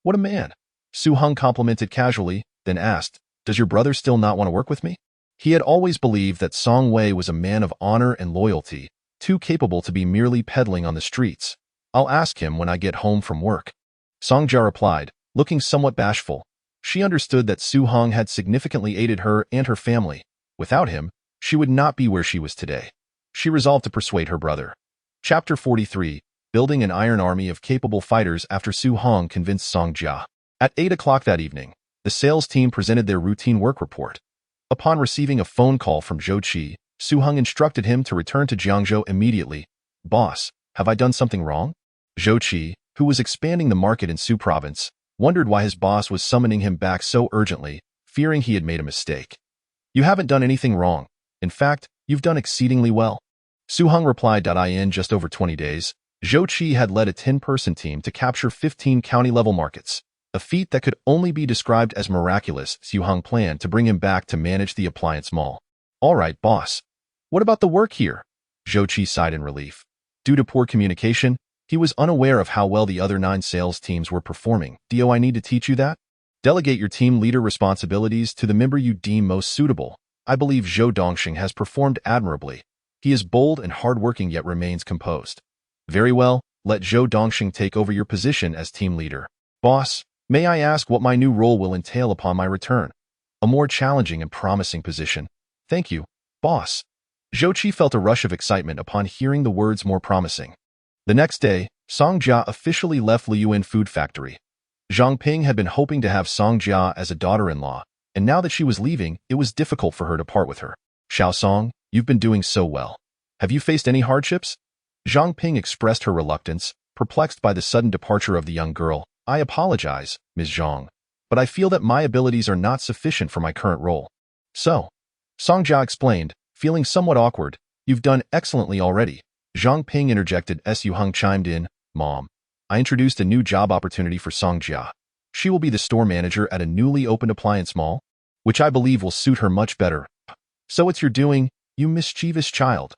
"What a man," Su Heng complimented casually, then asked, "Does your brother still not want to work with me?" He had always believed that Song Wei was a man of honor and loyalty, too capable to be merely peddling on the streets. "I'll ask him when I get home from work," Song Jia replied, looking somewhat bashful. She understood that Su Heng had significantly aided her and her family. Without him, she would not be where she was today. She resolved to persuade her brother. Chapter 43, Building an Iron Army of Capable Fighters. After Su Heng convinced Song Jia. At 8 o'clock that evening, the sales team presented their routine work report. Upon receiving a phone call from Zhou Qi, Su Heng instructed him to return to Jiangzhou immediately. "Boss, have I done something wrong?" Zhou Qi, who was expanding the market in Su Province, wondered why his boss was summoning him back so urgently, fearing he had made a mistake. "You haven't done anything wrong. In fact, you've done exceedingly well," Su Heng replied. "In just over 20 days, Zhou Qi had led a 10-person team to capture 15 county-level markets, a feat that could only be described as miraculous. Su Heng planned to bring him back to manage the appliance mall. All right, boss. What about the work here? Zhou Qi sighed in relief. Due to poor communication, he was unaware of how well the other 9 sales teams were performing. Do I need to teach you that? Delegate your team leader responsibilities to the member you deem most suitable. I believe Zhou Dongxing has performed admirably. He is bold and hardworking yet remains composed. Very well, let Zhou Dongxing take over your position as team leader. Boss, may I ask what my new role will entail upon my return? A more challenging and promising position. Thank you, boss. Zhou Qi felt a rush of excitement upon hearing the words more promising. The next day, Song Jia officially left Liyuan Food Factory. Zhang Ping had been hoping to have Song Jia as a daughter-in-law, and now that she was leaving, it was difficult for her to part with her. Xiao Song, you've been doing so well. Have you faced any hardships? Zhang Ping expressed her reluctance, perplexed by the sudden departure of the young girl. I apologize, Ms. Zhang, but I feel that my abilities are not sufficient for my current role. So, Song Jia explained, feeling somewhat awkward, you've done excellently already. Zhang Ping interjected. Su Heng chimed in, Mom, I introduced a new job opportunity for Song Jia. She will be the store manager at a newly opened appliance mall, which I believe will suit her much better. So it's your doing, you mischievous child.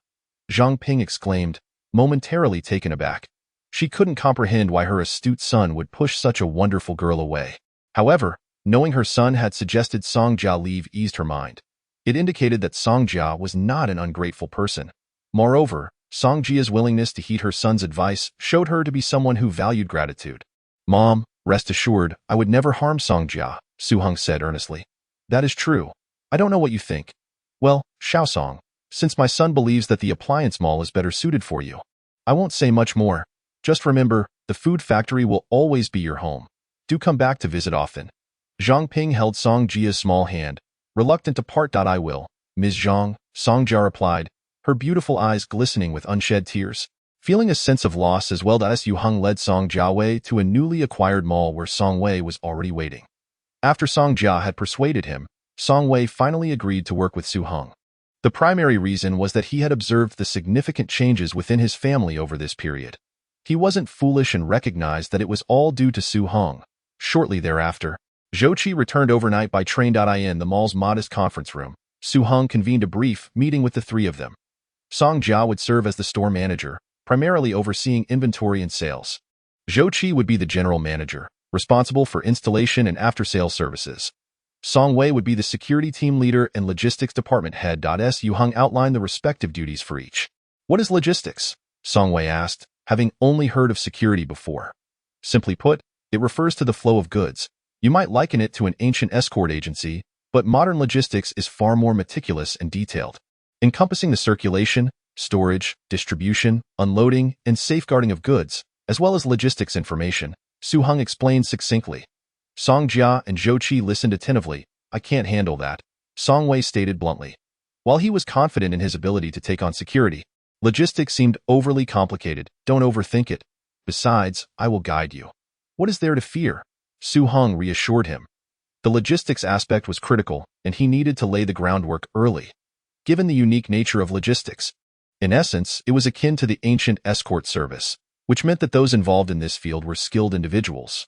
Zhang Ping exclaimed, momentarily taken aback. She couldn't comprehend why her astute son would push such a wonderful girl away. However, knowing her son had suggested Song Jia leave eased her mind. It indicated that Song Jia was not an ungrateful person. Moreover, Song Jia's willingness to heed her son's advice showed her to be someone who valued gratitude. Mom, rest assured, I would never harm Song Jia, Su Heng said earnestly. That is true. I don't know what you think. Well, Xiao Song, since my son believes that the appliance mall is better suited for you, I won't say much more. Just remember, the food factory will always be your home. Do come back to visit often. Zhang Ping held Song Jia's small hand, reluctant to part. I will, Ms. Zhang, Song Jia replied, her beautiful eyes glistening with unshed tears. Feeling a sense of loss as well as Su Heng led Song Jiawei to a newly acquired mall where Song Wei was already waiting. After Song Jia had persuaded him, Song Wei finally agreed to work with Su Heng. The primary reason was that he had observed the significant changes within his family over this period. He wasn't foolish and recognized that it was all due to Su Heng. Shortly thereafter, Zhou Qi returned overnight by train. In the mall's modest conference room, Su Heng convened a brief meeting with the 3 of them. Song Jia would serve as the store manager, primarily overseeing inventory and sales. Zhou Qi would be the general manager, responsible for installation and after-sales services. Song Wei would be the security team leader and logistics department head. Su Heng outlined the respective duties for each. What is logistics? Song Wei asked, having only heard of security before. Simply put, it refers to the flow of goods. You might liken it to an ancient escort agency, but modern logistics is far more meticulous and detailed, encompassing the circulation, storage, distribution, unloading, and safeguarding of goods, as well as logistics information, Su Heng explained succinctly. Song Jia and Zhou Qi listened attentively. I can't handle that, Song Wei stated bluntly. While he was confident in his ability to take on security, logistics seemed overly complicated. Don't overthink it. Besides, I will guide you. What is there to fear? Su Heng reassured him. The logistics aspect was critical, and he needed to lay the groundwork early. Given the unique nature of logistics, in essence, it was akin to the ancient escort service, which meant that those involved in this field were skilled individuals.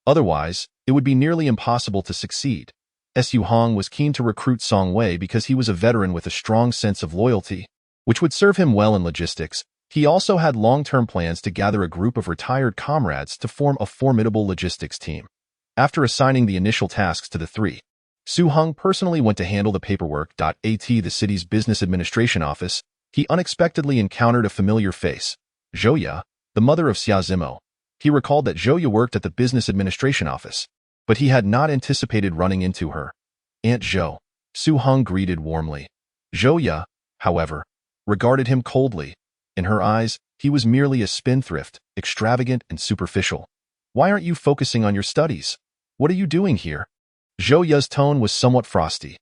Otherwise, it would be nearly impossible to succeed. Su Heng was keen to recruit Song Wei because he was a veteran with a strong sense of loyalty, which would serve him well in logistics. He also had long-term plans to gather a group of retired comrades to form a formidable logistics team. After assigning the initial tasks to the 3, Su Heng personally went to handle the paperwork. At the city's business administration office, he unexpectedly encountered a familiar face, Zhouya, the mother of Xia Zimo. He recalled that Zhouya worked at the business administration office, but he had not anticipated running into her. Aunt Zhou, Su Heng greeted warmly. Zhouya, however, regarded him coldly. In her eyes, he was merely a spendthrift, extravagant and superficial. Why aren't you focusing on your studies? What are you doing here? Zhouya's tone was somewhat frosty.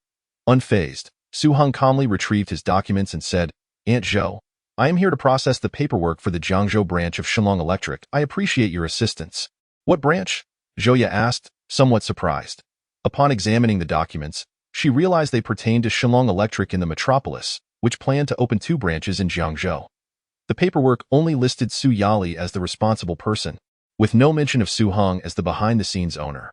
Unfazed, Su Heng calmly retrieved his documents and said, Aunt Zhou, I am here to process the paperwork for the Jiangzhou branch of Shillong Electric. I appreciate your assistance. What branch? Zhouya asked, somewhat surprised. Upon examining the documents, she realized they pertained to Shillong Electric in the metropolis, which planned to open 2 branches in Jiangzhou. The paperwork only listed Su Yali as the responsible person, with no mention of Su Heng as the behind-the-scenes owner.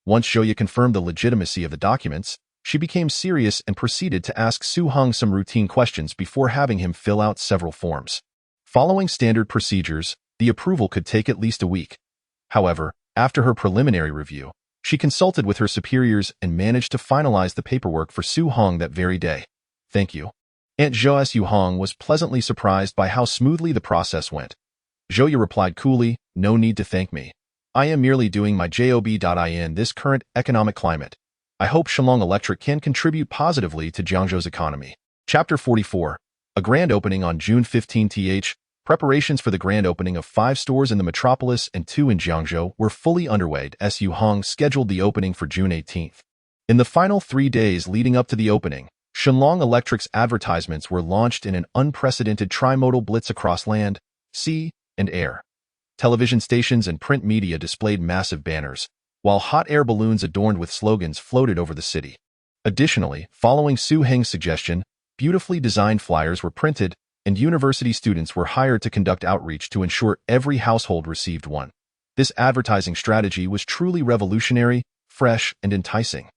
Once Shoya confirmed the legitimacy of the documents, she became serious and proceeded to ask Su Heng some routine questions before having him fill out several forms. Following standard procedures, the approval could take at least a week. However, after her preliminary review, she consulted with her superiors and managed to finalize the paperwork for Su Heng that very day. Thank you. Aunt Zhou Su Heng was pleasantly surprised by how smoothly the process went. Zhouya replied coolly, "No need to thank me. I am merely doing my job. In this current economic climate, I hope Shenlong Electric can contribute positively to Jiangzhou's economy." Chapter 44. A grand opening on June 15th. Preparations for the grand opening of 5 stores in the metropolis and 2 in Jiangzhou were fully underway. Su Heng scheduled the opening for June 18th. In the final 3 days leading up to the opening, Shenlong Electric's advertisements were launched in an unprecedented trimodal blitz across land, sea, and air. Television stations and print media displayed massive banners, while hot air balloons adorned with slogans floated over the city. Additionally, following Su Heng's suggestion, beautifully designed flyers were printed, and university students were hired to conduct outreach to ensure every household received one. This advertising strategy was truly revolutionary, fresh, and enticing.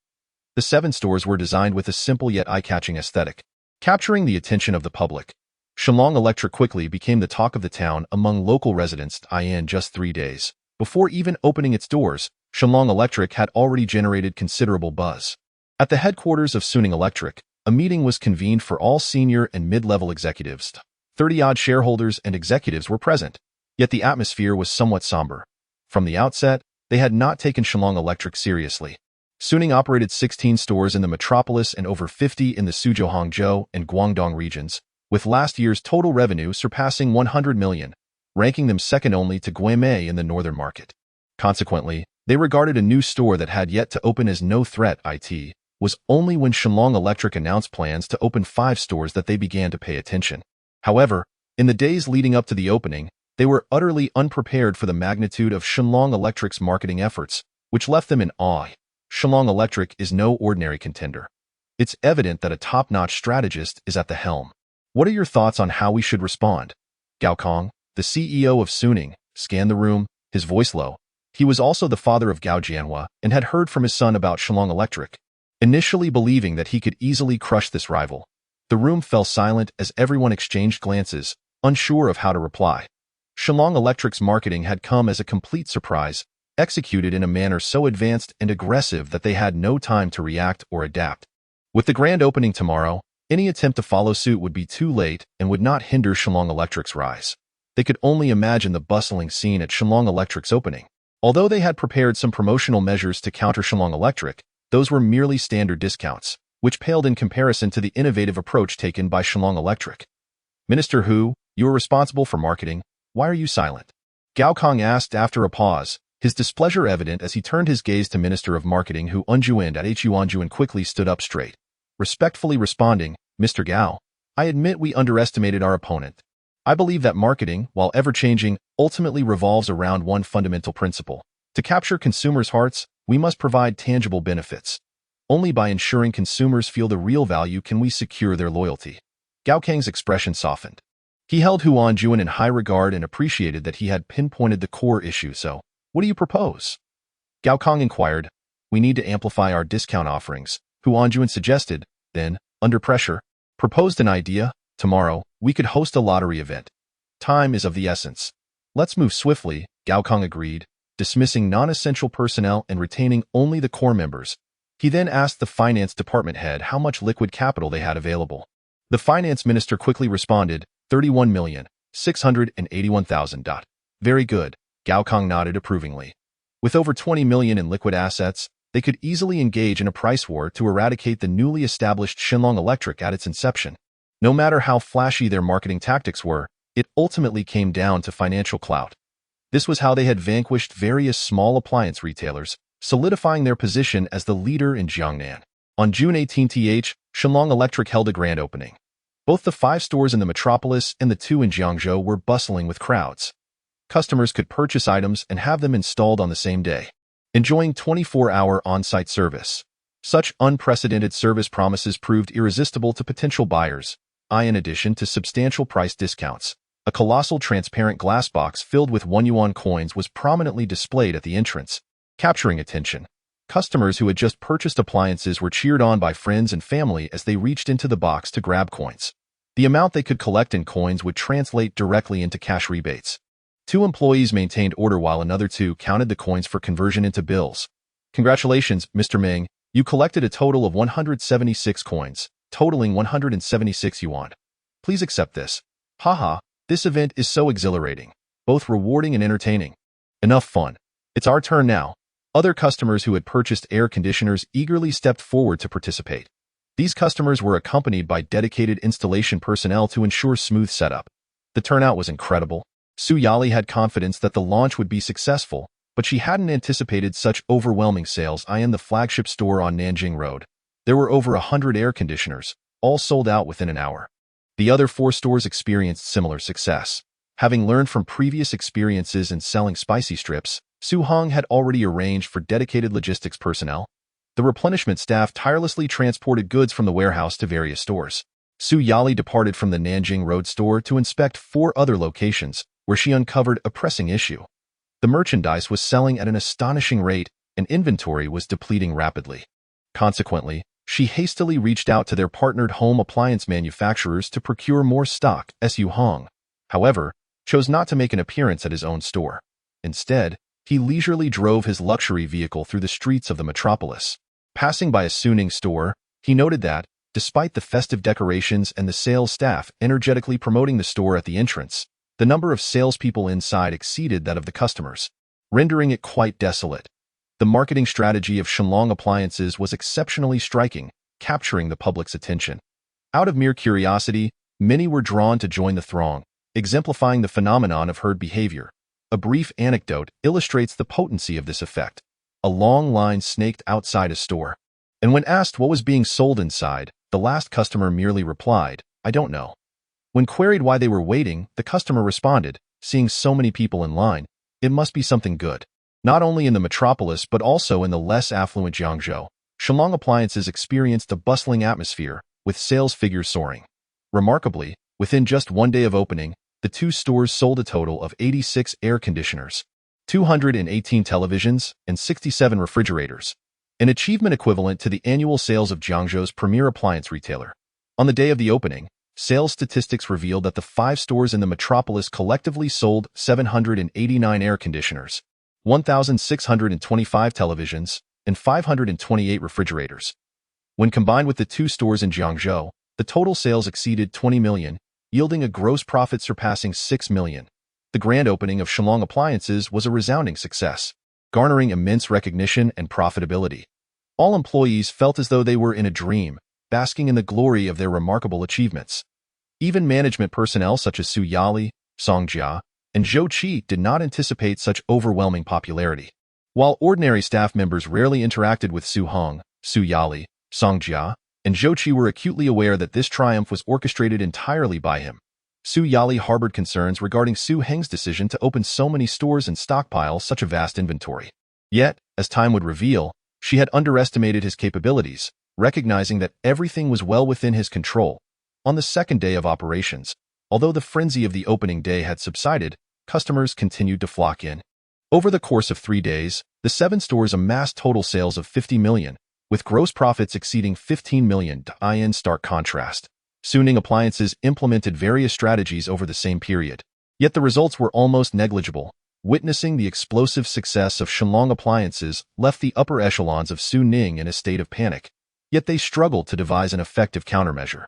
The 7 stores were designed with a simple yet eye-catching aesthetic, capturing the attention of the public. Shenlong Electric quickly became the talk of the town among local residents. In just 3 days, before even opening its doors, Shenlong Electric had already generated considerable buzz. At the headquarters of Su Heng Electric, a meeting was convened for all senior and mid-level executives. 30-odd shareholders and executives were present, yet the atmosphere was somewhat somber. From the outset, they had not taken Shenlong Electric seriously. Su Heng operated 16 stores in the metropolis and over 50 in the Suzhou, Hangzhou, and Guangdong regions, with last year's total revenue surpassing 100 million, ranking them second only to Guimei in the northern market. Consequently, they regarded a new store that had yet to open as no threat. It was only when Shenlong Electric announced plans to open 5 stores that they began to pay attention. However, in the days leading up to the opening, they were utterly unprepared for the magnitude of Shenlong Electric's marketing efforts, which left them in awe. Shenlong Electric is no ordinary contender. It's evident that a top-notch strategist is at the helm. What are your thoughts on how we should respond? Gao Kong, the CEO of Su Heng, scanned the room, his voice low. He was also the father of Gao Jianhua and had heard from his son about Shenlong Electric. Initially believing that he could easily crush this rival, the room fell silent as everyone exchanged glances, unsure of how to reply. Shenlong Electric's marketing had come as a complete surprise, executed in a manner so advanced and aggressive that they had no time to react or adapt. With the grand opening tomorrow, any attempt to follow suit would be too late and would not hinder Shenlong Electric's rise. They could only imagine the bustling scene at Shenlong Electric's opening. Although they had prepared some promotional measures to counter Shenlong Electric, those were merely standard discounts, which paled in comparison to the innovative approach taken by Shenlong Electric. "Minister Hu, you are responsible for marketing. Why are you silent?" Gao Kong asked after a pause, his displeasure evident as he turned his gaze to Minister of Marketing Hu Enjuan at Hu Enjuan quickly stood up straight. Respectfully responding, "Mr. Gao, I admit we underestimated our opponent. I believe that marketing, while ever-changing, ultimately revolves around one fundamental principle. To capture consumers' hearts, we must provide tangible benefits. Only by ensuring consumers feel the real value can we secure their loyalty." Gao Kang's expression softened. He held Hu Enjuan in high regard and appreciated that he had pinpointed the core issue. "So, what do you propose?" Gao Kong inquired. "We need to amplify our discount offerings," Hu Enjuan suggested, then, under pressure, proposed an idea. "Tomorrow, we could host a lottery event. Time is of the essence." "Let's move swiftly," Gao Kong agreed, dismissing non-essential personnel and retaining only the core members. He then asked the finance department head how much liquid capital they had available. The finance minister quickly responded, 31,681,000. "Very good," Gao Kong nodded approvingly. With over 20 million in liquid assets, they could easily engage in a price war to eradicate the newly established Shenlong Electric at its inception. No matter how flashy their marketing tactics were, it ultimately came down to financial clout. This was how they had vanquished various small appliance retailers, solidifying their position as the leader in Jiangnan. On June 18th, Shenlong Electric held a grand opening. Both the 5 stores in the metropolis and the 2 in Jiangzhou were bustling with crowds. Customers could purchase items and have them installed on the same day, enjoying 24-hour on-site service. Such unprecedented service promises proved irresistible to potential buyers, in addition to substantial price discounts. A colossal transparent glass box filled with 1 yuan coins was prominently displayed at the entrance, capturing attention. Customers who had just purchased appliances were cheered on by friends and family as they reached into the box to grab coins. The amount they could collect in coins would translate directly into cash rebates. 2 employees maintained order while another 2 counted the coins for conversion into bills. Congratulations, Mr. Meng, you collected a total of 176 coins, totaling 176 yuan. Please accept this. Haha, this event is so exhilarating, both rewarding and entertaining. Enough fun. It's our turn now. Other customers who had purchased air conditioners eagerly stepped forward to participate. These customers were accompanied by dedicated installation personnel to ensure smooth setup. The turnout was incredible. Su Yali had confidence that the launch would be successful, but she hadn't anticipated such overwhelming sales. In the flagship store on Nanjing Road, there were over 100 air conditioners, all sold out within an hour. The other 4 stores experienced similar success. Having learned from previous experiences in selling spicy strips, Su Heng had already arranged for dedicated logistics personnel. The replenishment staff tirelessly transported goods from the warehouse to various stores. Su Yali departed from the Nanjing Road store to inspect 4 other locations, where she uncovered a pressing issue. The merchandise was selling at an astonishing rate, and inventory was depleting rapidly. Consequently, she hastily reached out to their partnered home appliance manufacturers to procure more stock. Su Heng, however, chose not to make an appearance at his own store. Instead, he leisurely drove his luxury vehicle through the streets of the metropolis. Passing by a Su Heng store, he noted that, despite the festive decorations and the sales staff energetically promoting the store at the entrance, the number of salespeople inside exceeded that of the customers, rendering it quite desolate. The marketing strategy of Shenlong Appliances was exceptionally striking, capturing the public's attention. Out of mere curiosity, many were drawn to join the throng, exemplifying the phenomenon of herd behavior. A brief anecdote illustrates the potency of this effect. A long line snaked outside a store, and when asked what was being sold inside, the last customer merely replied, "I don't know." When queried why they were waiting, the customer responded, "Seeing so many people in line, it must be something good." Not only in the metropolis but also in the less affluent Jiangzhou, Shenlong Appliances experienced a bustling atmosphere, with sales figures soaring. Remarkably, within just 1 day of opening, the 2 stores sold a total of 86 air conditioners, 218 televisions, and 67 refrigerators, an achievement equivalent to the annual sales of Jiangzhou's premier appliance retailer. On the day of the opening, sales statistics revealed that the 5 stores in the metropolis collectively sold 789 air conditioners, 1,625 televisions, and 528 refrigerators. When combined with the 2 stores in Jiangzhou, the total sales exceeded 20 million, yielding a gross profit surpassing 6 million. The grand opening of Shenlong Appliances was a resounding success, garnering immense recognition and profitability. All employees felt as though they were in a dream, basking in the glory of their remarkable achievements. Even management personnel such as Su Yali, Song Jia, and Zhou Qi did not anticipate such overwhelming popularity. While ordinary staff members rarely interacted with Su Heng, Su Yali, Song Jia, and Zhou Qi were acutely aware that this triumph was orchestrated entirely by him. Su Yali harbored concerns regarding Su Heng's decision to open so many stores and stockpile such a vast inventory. Yet, as time would reveal, she had underestimated his capabilities, recognizing that everything was well within his control. On the second day of operations, although the frenzy of the opening day had subsided, customers continued to flock in. Over the course of 3 days, the 7 stores amassed total sales of 50 million, with gross profits exceeding 15 million. In stark contrast, Su Heng Appliances implemented various strategies over the same period. Yet the results were almost negligible. Witnessing the explosive success of Shenlong Appliances left the upper echelons of Su Heng in a state of panic. Yet they struggled to devise an effective countermeasure.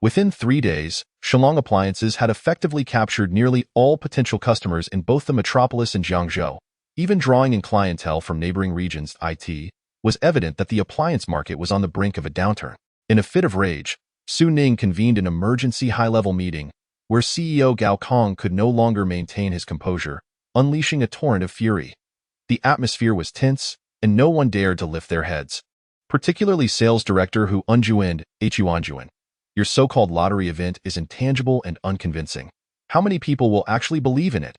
Within 3 days, Shenlong Appliances had effectively captured nearly all potential customers in both the metropolis and Jiangzhou. Even drawing in clientele from neighboring regions, it was evident that the appliance market was on the brink of a downturn. In a fit of rage, Su Heng convened an emergency high-level meeting, where CEO Gao Kong could no longer maintain his composure, unleashing a torrent of fury. The atmosphere was tense, and no one dared to lift their heads. Particularly Sales Director Hu Anjuan. Your so-called lottery event is intangible and unconvincing. How many people will actually believe in it?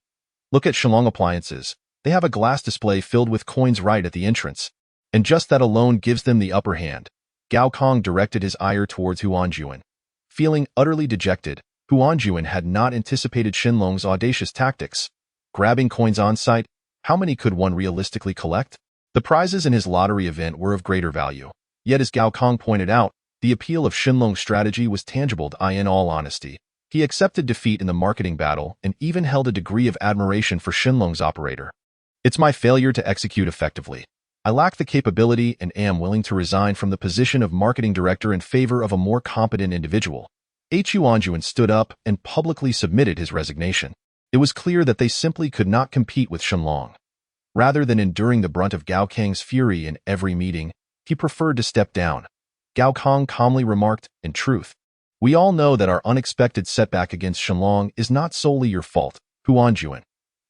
Look at Shenlong Appliances. They have a glass display filled with coins right at the entrance, and just that alone gives them the upper hand. Gao Kong directed his ire towards Hu Anjuan. Feeling utterly dejected, Huan had not anticipated Xinlong's audacious tactics. Grabbing coins on site, how many could one realistically collect? The prizes in his lottery event were of greater value. Yet as Gao Kong pointed out, the appeal of Xinlong's strategy was tangible in all honesty. He accepted defeat in the marketing battle and even held a degree of admiration for Xinlong's operator. It's my failure to execute effectively. I lack the capability and am willing to resign from the position of marketing director in favor of a more competent individual. Huan stood up and publicly submitted his resignation. It was clear that they simply could not compete with Xinlong. Rather than enduring the brunt of Gao Kang's fury in every meeting, he preferred to step down. Gao Kong calmly remarked, "In truth, we all know that our unexpected setback against Xinlong is not solely your fault, Huan."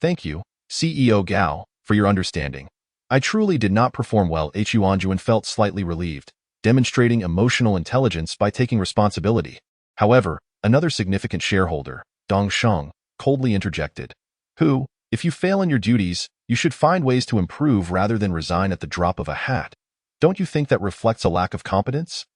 "Thank you, CEO Gao, for your understanding. I truly did not perform well." Huan felt slightly relieved, demonstrating emotional intelligence by taking responsibility. However, another significant shareholder, Dong Sheng, coldly interjected. If you fail in your duties, you should find ways to improve rather than resign at the drop of a hat. Don't you think that reflects a lack of competence?"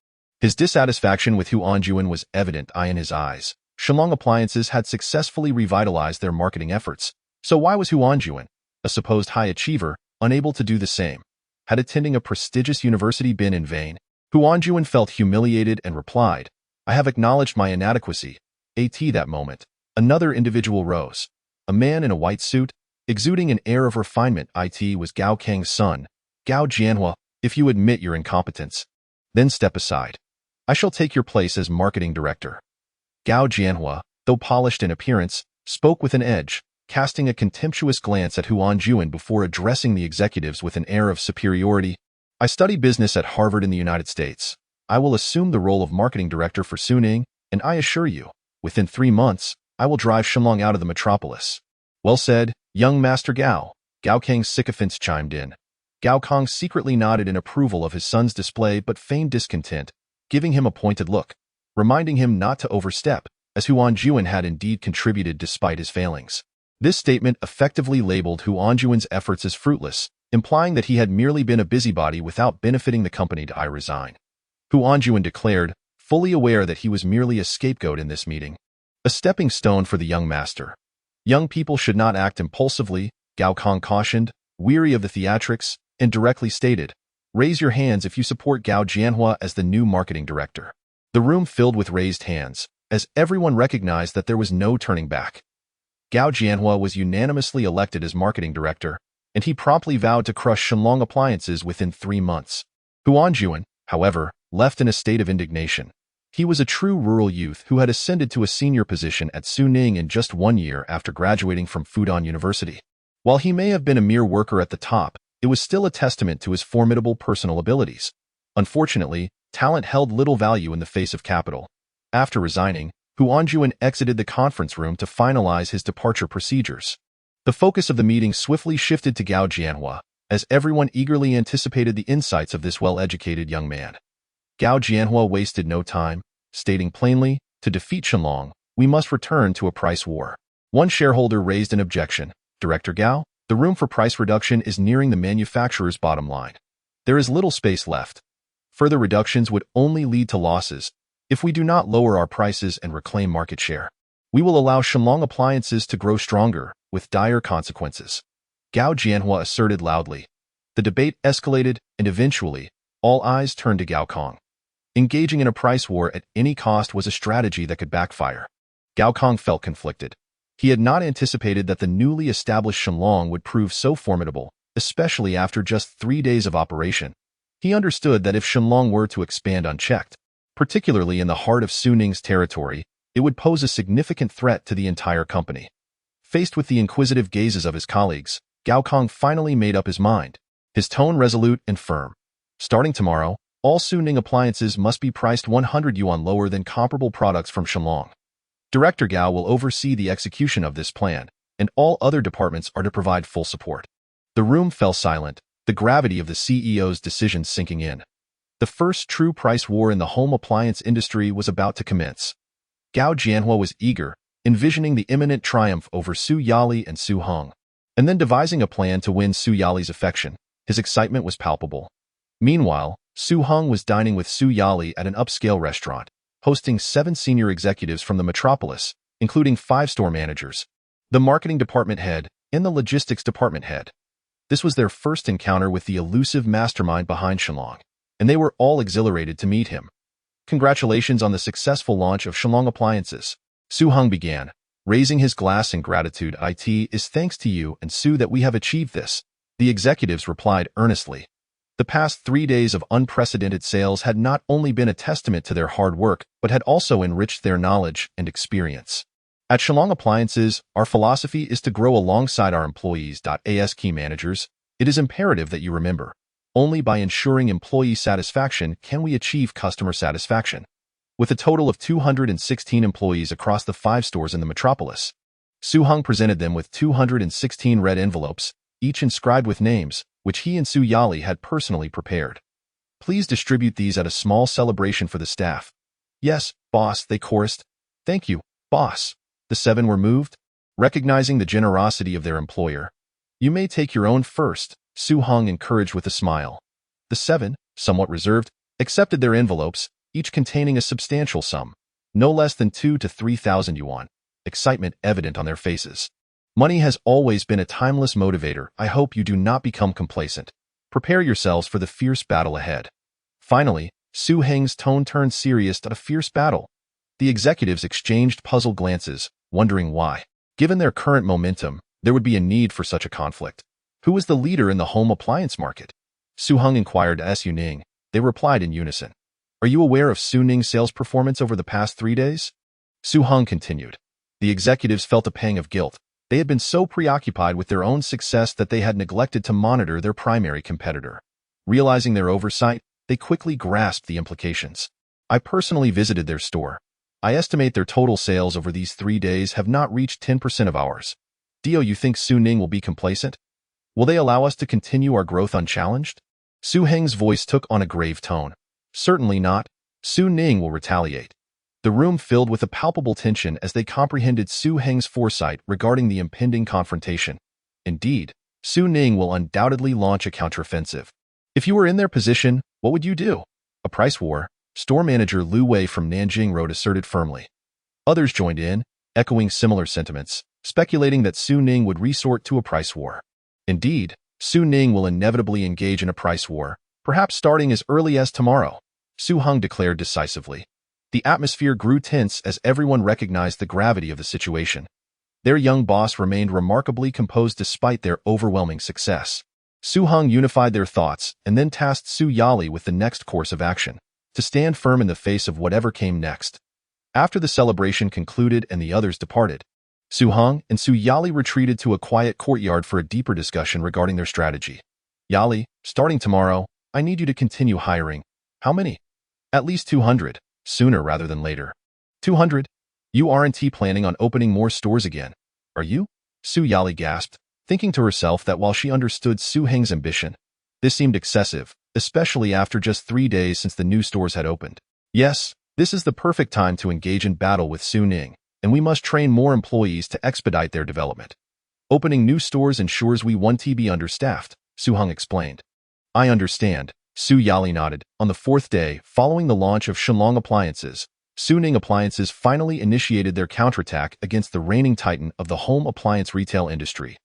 His dissatisfaction with Huan was evident in his eyes. Xinlong Appliances had successfully revitalized their marketing efforts, so why was Huan, a supposed high achiever, unable to do the same? Had attending a prestigious university been in vain? Huan felt humiliated and replied, "I have acknowledged my inadequacy." At that moment, another individual rose. A man in a white suit, exuding an air of refinement. It was Gao Kang's son, Gao Jianhua. "If you admit your incompetence, then step aside. I shall take your place as marketing director." Gao Jianhua, though polished in appearance, spoke with an edge, casting a contemptuous glance at Huan before addressing the executives with an air of superiority. "I study business at Harvard in the United States. I will assume the role of marketing director for Su Heng, and I assure you, within 3 months, I will drive Xinlong out of the metropolis." "Well said, young Master Gao," Gao Kang's sycophants chimed in. Gao Kong secretly nodded in approval of his son's display but feigned discontent, giving him a pointed look, reminding him not to overstep, as Huan had indeed contributed despite his failings. This statement effectively labeled Huan's efforts as fruitless, implying that he had merely been a busybody without benefiting the company. "I resign," Huan declared, fully aware that he was merely a scapegoat in this meeting. A stepping stone for the young master. "Young people should not act impulsively," Gao Kong cautioned, weary of the theatrics, and directly stated, "Raise your hands if you support Gao Jianhua as the new marketing director." The room filled with raised hands, as everyone recognized that there was no turning back. Gao Jianhua was unanimously elected as marketing director, and he promptly vowed to crush Xinlong Appliances within 3 months. Huan, however, left in a state of indignation. He was a true rural youth who had ascended to a senior position at Su Heng in just 1 year after graduating from Fudan University. While he may have been a mere worker at the top, it was still a testament to his formidable personal abilities. Unfortunately, talent held little value in the face of capital. After resigning, Huan exited the conference room to finalize his departure procedures. The focus of the meeting swiftly shifted to Gao Jianhua, as everyone eagerly anticipated the insights of this well-educated young man. Gao Jianhua wasted no time, stating plainly, "To defeat Xinlong, we must return to a price war." One shareholder raised an objection. "Director Gao, the room for price reduction is nearing the manufacturer's bottom line. There is little space left. Further reductions would only lead to losses. If we do not lower our prices and reclaim market share, we will allow Xinlong Appliances to grow stronger, with dire consequences." Gao Jianhua asserted loudly. The debate escalated, and eventually, all eyes turned to Gao Kong. Engaging in a price war at any cost was a strategy that could backfire. Gao Kong felt conflicted. He had not anticipated that the newly established Xinlong would prove so formidable, especially after just 3 days of operation. He understood that if Xinlong were to expand unchecked, particularly in the heart of Su Heng's territory, it would pose a significant threat to the entire company. Faced with the inquisitive gazes of his colleagues, Gao Kong finally made up his mind, his tone resolute and firm. "Starting tomorrow, all Su Heng Appliances must be priced 100 yuan lower than comparable products from Xinlong. Director Gao will oversee the execution of this plan, and all other departments are to provide full support." The room fell silent, the gravity of the CEO's decision sinking in. The first true price war in the home appliance industry was about to commence. Gao Jianhua was eager, envisioning the imminent triumph over Su Yali and Su Heng, and then devising a plan to win Su Yali's affection. His excitement was palpable. Meanwhile, Su Heng was dining with Su Yali at an upscale restaurant. hosting 7 senior executives from the metropolis, including 5 store managers, the marketing department head, and the logistics department head. This was their first encounter with the elusive mastermind behind Shillong, and they were all exhilarated to meet him. Congratulations on the successful launch of Shillong Appliances. Su Heng began, raising his glass in gratitude. It is thanks to you and Su that we have achieved this, the executives replied earnestly. The past 3 days of unprecedented sales had not only been a testament to their hard work, but had also enriched their knowledge and experience. At Shillong Appliances, our philosophy is to grow alongside our employees. As key managers, it is imperative that you remember, only by ensuring employee satisfaction can we achieve customer satisfaction. With a total of 216 employees across the 5 stores in the metropolis, Su Heng presented them with 216 red envelopes, each inscribed with names, which he and Su Yali had personally prepared. Please distribute these at a small celebration for the staff. Yes, boss, they chorused. Thank you, boss. The 7 were moved, recognizing the generosity of their employer. You may take your own first, Su Heng encouraged with a smile. The 7, somewhat reserved, accepted their envelopes, each containing a substantial sum, no less than 2,000 to 3,000 yuan, excitement evident on their faces. Money has always been a timeless motivator. I hope you do not become complacent. Prepare yourselves for the fierce battle ahead. Finally, Su Heng's tone turned serious. A fierce battle. The executives exchanged puzzled glances, wondering why. Given their current momentum, there would be a need for such a conflict. Who is the leader in the home appliance market? Su Heng inquired as Su Ning. They replied in unison. Are you aware of Su Ning's sales performance over the past 3 days? Su Heng continued. The executives felt a pang of guilt. They had been so preoccupied with their own success that they had neglected to monitor their primary competitor. Realizing their oversight, they quickly grasped the implications. I personally visited their store. I estimate their total sales over these 3 days have not reached 10% of ours. Do you think Su Ning will be complacent? Will they allow us to continue our growth unchallenged? Su Heng's voice took on a grave tone. Certainly not. Su Ning will retaliate. The room filled with a palpable tension as they comprehended Su Heng's foresight regarding the impending confrontation. Indeed, Su Ning will undoubtedly launch a counteroffensive. If you were in their position, what would you do? A price war, store manager Lu Wei from Nanjing Road asserted firmly. Others joined in, echoing similar sentiments, speculating that Su Ning would resort to a price war. Indeed, Su Ning will inevitably engage in a price war, perhaps starting as early as tomorrow, Su Heng declared decisively. The atmosphere grew tense as everyone recognized the gravity of the situation. Their young boss remained remarkably composed despite their overwhelming success. Su Heng unified their thoughts and then tasked Su Yali with the next course of action, to stand firm in the face of whatever came next. After the celebration concluded and the others departed, Su Heng and Su Yali retreated to a quiet courtyard for a deeper discussion regarding their strategy. Yali, starting tomorrow, I need you to continue hiring. How many? At least 200. Sooner rather than later. 200? You aren't planning on opening more stores again, are you? Su Yali gasped, thinking to herself that while she understood Su Heng's ambition, this seemed excessive, especially after just 3 days since the new stores had opened. Yes, this is the perfect time to engage in battle with Su Ning, and we must train more employees to expedite their development. Opening new stores ensures we won't be understaffed, Su Heng explained. I understand. Su Yali nodded. On the 4th day, following the launch of Shillong Appliances, Su Ning Appliances finally initiated their counterattack against the reigning titan of the home appliance retail industry.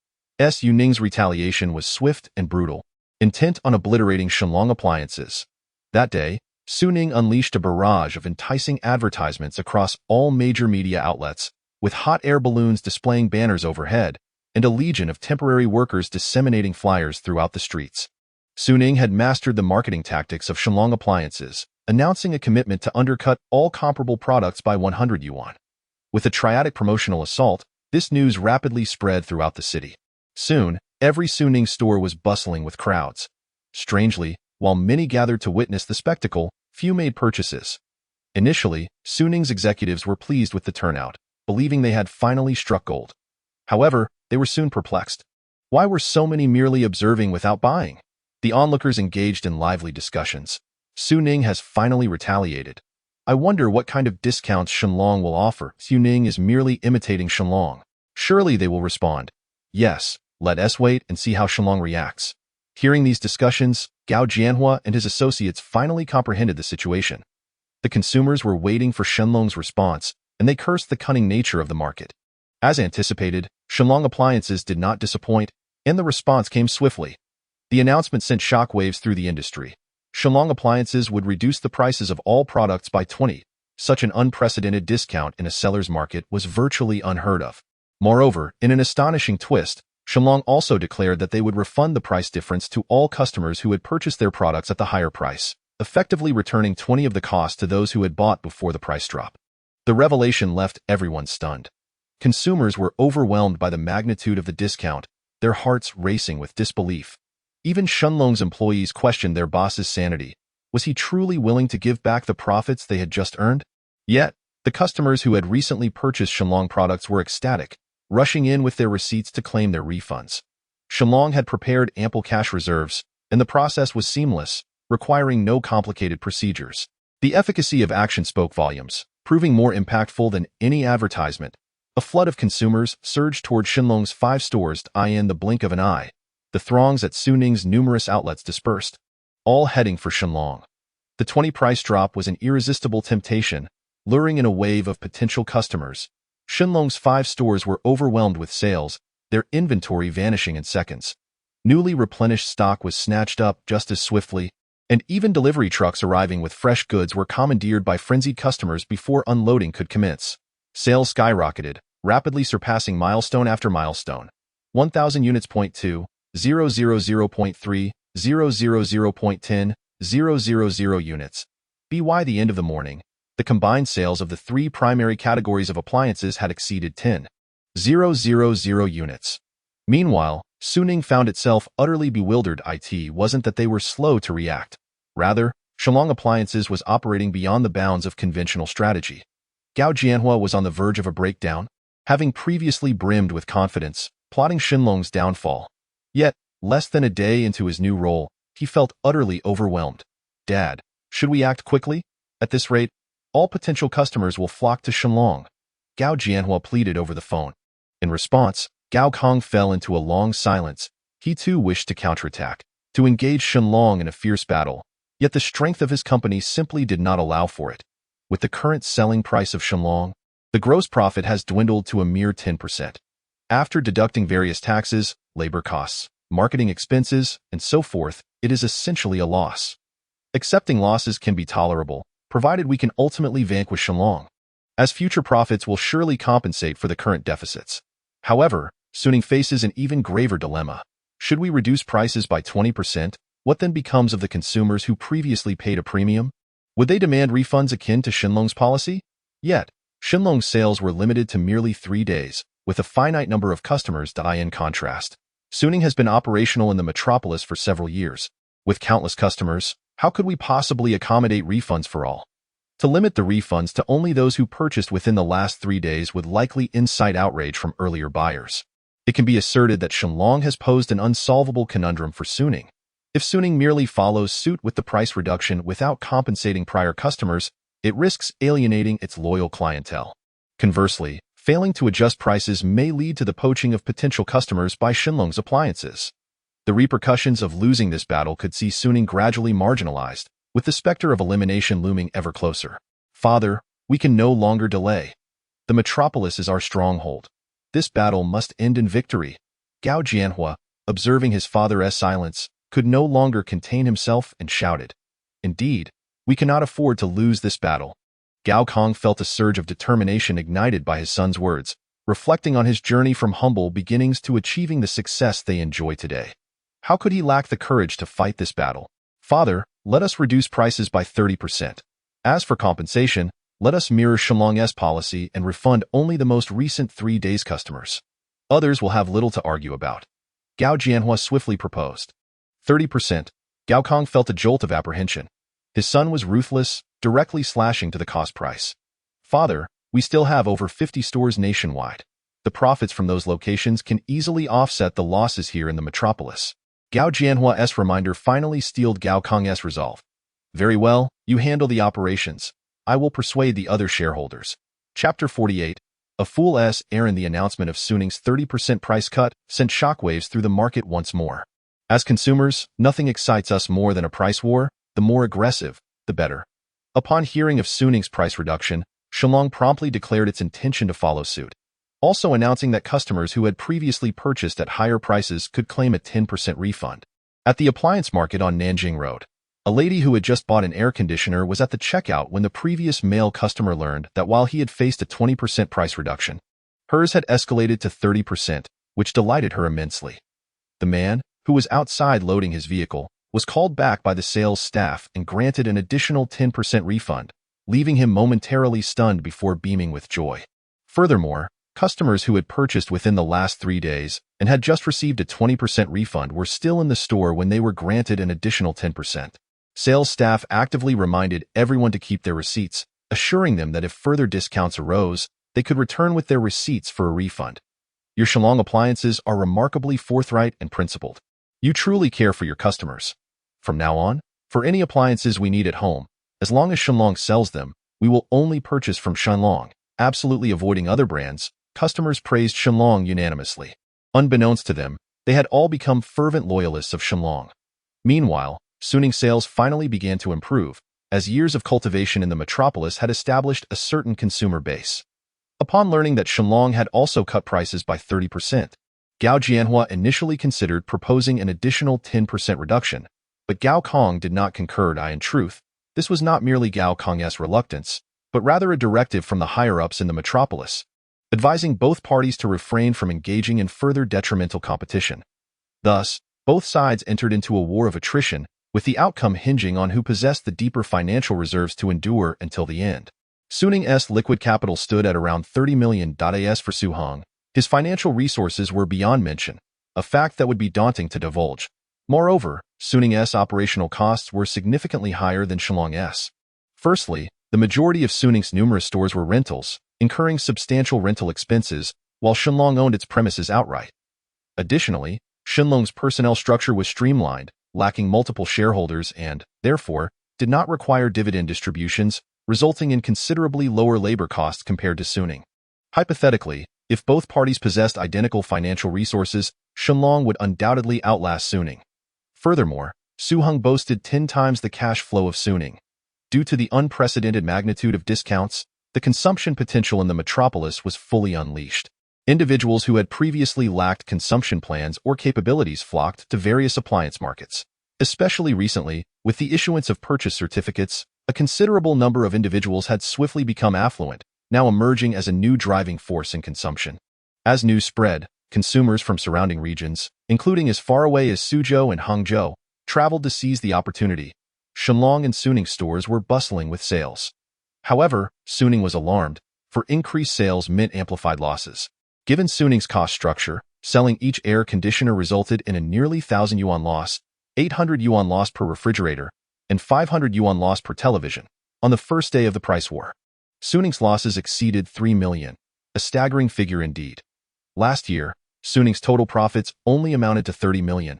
Su Ning's retaliation was swift and brutal, intent on obliterating Shillong Appliances. That day, Su Ning unleashed a barrage of enticing advertisements across all major media outlets, with hot air balloons displaying banners overhead, and a legion of temporary workers disseminating flyers throughout the streets. Su Ning had mastered the marketing tactics of Shillong Appliances, announcing a commitment to undercut all comparable products by 100 yuan. With a triadic promotional assault, this news rapidly spread throughout the city. Soon, every Su Ning store was bustling with crowds. Strangely, while many gathered to witness the spectacle, few made purchases. Initially, Su Ning's executives were pleased with the turnout, believing they had finally struck gold. However, they were soon perplexed. Why were so many merely observing without buying? The onlookers engaged in lively discussions. Su Ning has finally retaliated. I wonder what kind of discounts Shillong will offer. Su Ning is merely imitating Shillong. Surely they will respond. Yes, let us wait and see how Shillong reacts. Hearing these discussions, Gao Jianhua and his associates finally comprehended the situation. The consumers were waiting for Shenlong's response, and they cursed the cunning nature of the market. As anticipated, Shenlong appliances did not disappoint, and the response came swiftly. The announcement sent shockwaves through the industry. Shenlong appliances would reduce the prices of all products by 20%. Such an unprecedented discount in a seller's market was virtually unheard of. Moreover, in an astonishing twist, Shenlong also declared that they would refund the price difference to all customers who had purchased their products at the higher price, effectively returning 20% of the cost to those who had bought before the price drop. The revelation left everyone stunned. Consumers were overwhelmed by the magnitude of the discount, their hearts racing with disbelief. Even Shenlong's employees questioned their boss's sanity. Was he truly willing to give back the profits they had just earned? Yet, the customers who had recently purchased Shenlong products were ecstatic, rushing in with their receipts to claim their refunds. Shenlong had prepared ample cash reserves, and the process was seamless, requiring no complicated procedures. The efficacy of action spoke volumes, proving more impactful than any advertisement. A flood of consumers surged toward Shenlong's 5 stores in the blink of an eye. The throngs at Su Heng's numerous outlets dispersed, all heading for Shenlong. The 20% price drop was an irresistible temptation, luring in a wave of potential customers. Shenlong's 5 stores were overwhelmed with sales, their inventory vanishing in seconds. Newly replenished stock was snatched up just as swiftly, and even delivery trucks arriving with fresh goods were commandeered by frenzied customers before unloading could commence. Sales skyrocketed, rapidly surpassing milestone after milestone. 1,000 units, 0.2, 000.3, 000.10, 000 units. By the end of the morning, the combined sales of the 3 primary categories of appliances had exceeded 10,000 units. Meanwhile, Su Heng found itself utterly bewildered. It wasn't that they were slow to react. Rather, Shenlong Appliances was operating beyond the bounds of conventional strategy. Gao Jianhua was on the verge of a breakdown, having previously brimmed with confidence, plotting Shenlong's downfall. Yet, less than a day into his new role, he felt utterly overwhelmed. "Dad, should we act quickly? At this rate, all potential customers will flock to Shenlong," Gao Jianhua pleaded over the phone. In response, Gao Kong fell into a long silence. He too wished to counterattack, to engage Shenlong in a fierce battle, yet the strength of his company simply did not allow for it. With the current selling price of Shenlong, the gross profit has dwindled to a mere 10%. After deducting various taxes, labor costs, marketing expenses, and so forth, it is essentially a loss. Accepting losses can be tolerable, provided we can ultimately vanquish Shenlong, as future profits will surely compensate for the current deficits. However, Su Heng faces an even graver dilemma. Should we reduce prices by 20%? What then becomes of the consumers who previously paid a premium? Would they demand refunds akin to Shenlong's policy? Yet, Shenlong's sales were limited to merely 3 days, with a finite number of customers. In contrast, Su Heng has been operational in the metropolis for several years. With countless customers, how could we possibly accommodate refunds for all? To limit the refunds to only those who purchased within the last 3 days would likely incite outrage from earlier buyers. It can be asserted that Shenlong has posed an unsolvable conundrum for Su Heng. If Su Heng merely follows suit with the price reduction without compensating prior customers, it risks alienating its loyal clientele. Conversely, failing to adjust prices may lead to the poaching of potential customers by Shenlong's appliances. The repercussions of losing this battle could see Su Heng gradually marginalized, with the specter of elimination looming ever closer. "Father, we can no longer delay. The metropolis is our stronghold. This battle must end in victory." Gao Jianhua, observing his father's silence, could no longer contain himself and shouted, "Indeed, we cannot afford to lose this battle." Gao Kong felt a surge of determination ignited by his son's words, reflecting on his journey from humble beginnings to achieving the success they enjoy today. How could he lack the courage to fight this battle? "Father, let us reduce prices by 30%. As for compensation, let us mirror Shenlong's policy and refund only the most recent 3 days customers. Others will have little to argue about," Gao Jianhua swiftly proposed. 30%. Gao Kong felt a jolt of apprehension. His son was ruthless, directly slashing to the cost price. "Father, we still have over 50 stores nationwide. The profits from those locations can easily offset the losses here in the metropolis." Gao Jianhua's reminder finally steeled Gao Kong's resolve. "Very well, you handle the operations. I will persuade the other shareholders." Chapter 48. A fool's errand. The announcement of Su Heng's 30% price cut sent shockwaves through the market once more. As consumers, nothing excites us more than a price war. The more aggressive, the better. Upon hearing of Su Heng's price reduction, Shenlong promptly declared its intention to follow suit, also announcing that customers who had previously purchased at higher prices could claim a 10% refund. At the appliance market on Nanjing Road, a lady who had just bought an air conditioner was at the checkout when the previous male customer learned that while he had faced a 20% price reduction, hers had escalated to 30%, which delighted her immensely. The man, who was outside loading his vehicle, was called back by the sales staff and granted an additional 10% refund, leaving him momentarily stunned before beaming with joy. Furthermore, customers who had purchased within the last 3 days and had just received a 20% refund were still in the store when they were granted an additional 10%. Sales staff actively reminded everyone to keep their receipts, assuring them that if further discounts arose, they could return with their receipts for a refund. Your Shenlong appliances are remarkably forthright and principled. You truly care for your customers. From now on, for any appliances we need at home, as long as Shenlong sells them, we will only purchase from Shenlong, absolutely avoiding other brands. Customers praised Shenlong unanimously. Unbeknownst to them, they had all become fervent loyalists of Shenlong. Meanwhile, Su Heng's sales finally began to improve, as years of cultivation in the metropolis had established a certain consumer base. Upon learning that Shenlong had also cut prices by 30%, Gao Jianhua initially considered proposing an additional 10% reduction, but Gao Kong did not concur. In truth, this was not merely Gao Kong's reluctance, but rather a directive from the higher-ups in the metropolis, advising both parties to refrain from engaging in further detrimental competition. Thus, both sides entered into a war of attrition, with the outcome hinging on who possessed the deeper financial reserves to endure until the end. Su Heng's liquid capital stood at around 30 million as for Su Heng. His financial resources were beyond mention, a fact that would be daunting to divulge. Moreover, Su Heng's operational costs were significantly higher than Shenlong's. Firstly, the majority of Su Heng's numerous stores were rentals, incurring substantial rental expenses, while Shenlong owned its premises outright. Additionally, Shenlong's personnel structure was streamlined, lacking multiple shareholders and, therefore, did not require dividend distributions, resulting in considerably lower labor costs compared to Su Heng. Hypothetically, if both parties possessed identical financial resources, Shenlong would undoubtedly outlast Su Heng. Furthermore, Su Heng boasted 10 times the cash flow of Su Heng. Due to the unprecedented magnitude of discounts, the consumption potential in the metropolis was fully unleashed. Individuals who had previously lacked consumption plans or capabilities flocked to various appliance markets. Especially recently, with the issuance of purchase certificates, a considerable number of individuals had swiftly become affluent, now emerging as a new driving force in consumption. As news spread, consumers from surrounding regions, including as far away as Suzhou and Hangzhou, traveled to seize the opportunity. Shenlong and Su Heng stores were bustling with sales. However, Su Heng was alarmed, for increased sales meant amplified losses. Given Su Heng's cost structure, selling each air conditioner resulted in a nearly 1,000 yuan loss, 800 yuan loss per refrigerator, and 500 yuan loss per television, on the first day of the price war. Su Heng's losses exceeded 3 million, a staggering figure indeed. Last year, Su Heng's total profits only amounted to 30 million.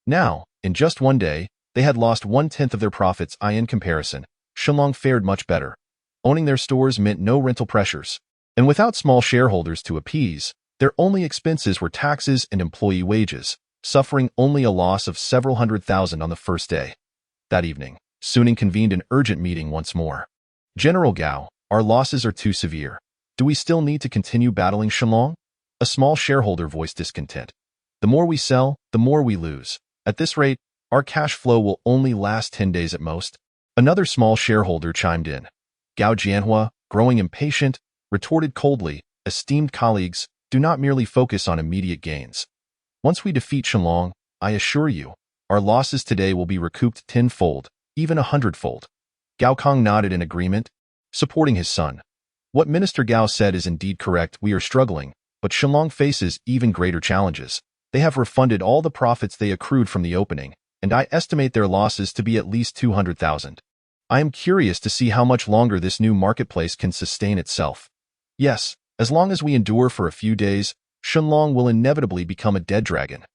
Now, in just one day, they had lost 1/10 of their profits. In comparison, Shenlong fared much better. Owning their stores meant no rental pressures, and without small shareholders to appease, their only expenses were taxes and employee wages, suffering only a loss of several 100,000 on the first day. That evening, Su Heng convened an urgent meeting once more. General Gao, our losses are too severe. Do we still need to continue battling Shenlong? A small shareholder voiced discontent. The more we sell, the more we lose. At this rate, our cash flow will only last 10 days at most. Another small shareholder chimed in. Gao Jianhua, growing impatient, retorted coldly, esteemed colleagues, do not merely focus on immediate gains. Once we defeat Shenlong, I assure you, our losses today will be recouped 10-fold, even 100-fold. Gao Kong nodded in agreement, supporting his son. What Minister Gao said is indeed correct. We are struggling, but Shenlong faces even greater challenges. They have refunded all the profits they accrued from the opening, and I estimate their losses to be at least 200,000. I am curious to see how much longer this new marketplace can sustain itself. Yes, as long as we endure for a few days, Shenlong will inevitably become a dead dragon,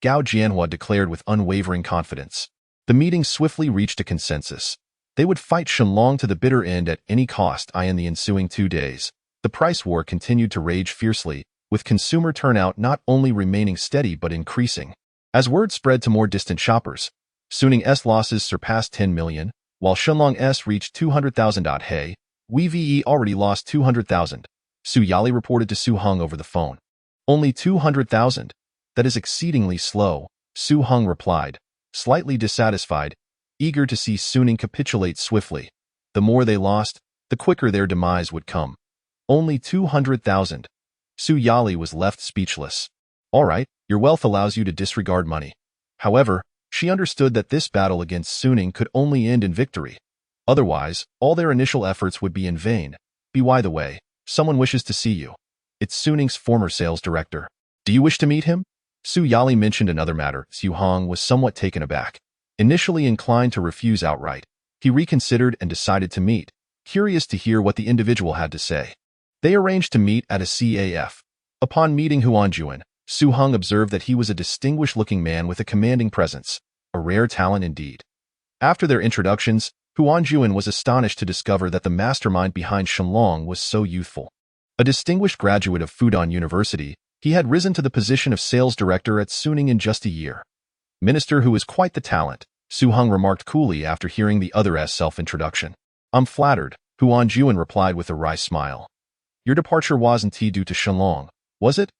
Gao Jianhua declared with unwavering confidence. The meeting swiftly reached a consensus. They would fight Shenlong to the bitter end at any cost. In the ensuing 2 days, the price war continued to rage fiercely, with consumer turnout not only remaining steady but increasing. As word spread to more distant shoppers, Su Heng's losses surpassed 10 million, while Shenlong's reached 200,000. Hey, we've already lost 200,000, Su Yali reported to Su Heng over the phone. Only 200,000? That is exceedingly slow, Su Heng replied, slightly dissatisfied, eager to see Su Heng capitulate swiftly. The more they lost, the quicker their demise would come. Only 200,000. Su Yali was left speechless. All right, your wealth allows you to disregard money. However, she understood that this battle against Su Heng could only end in victory. Otherwise, all their initial efforts would be in vain. By the way, someone wishes to see you. It's Su Heng's former sales director. Do you wish to meet him? Su Yali mentioned another matter. Su Heng was somewhat taken aback. Initially inclined to refuse outright, he reconsidered and decided to meet, curious to hear what the individual had to say. They arranged to meet at a CAF. Upon meeting Huanjuan, Su Heng observed that he was a distinguished-looking man with a commanding presence, a rare talent indeed. After their introductions, Huanjuan was astonished to discover that the mastermind behind Shenlong was so youthful. A distinguished graduate of Fudan University, he had risen to the position of sales director at Su Heng in just a year. Minister who is quite the talent, Su Heng remarked coolly after hearing the other's self-introduction. I'm flattered, Huanjuan replied with a wry smile. Your departure wasn't due to Shenlong, was it?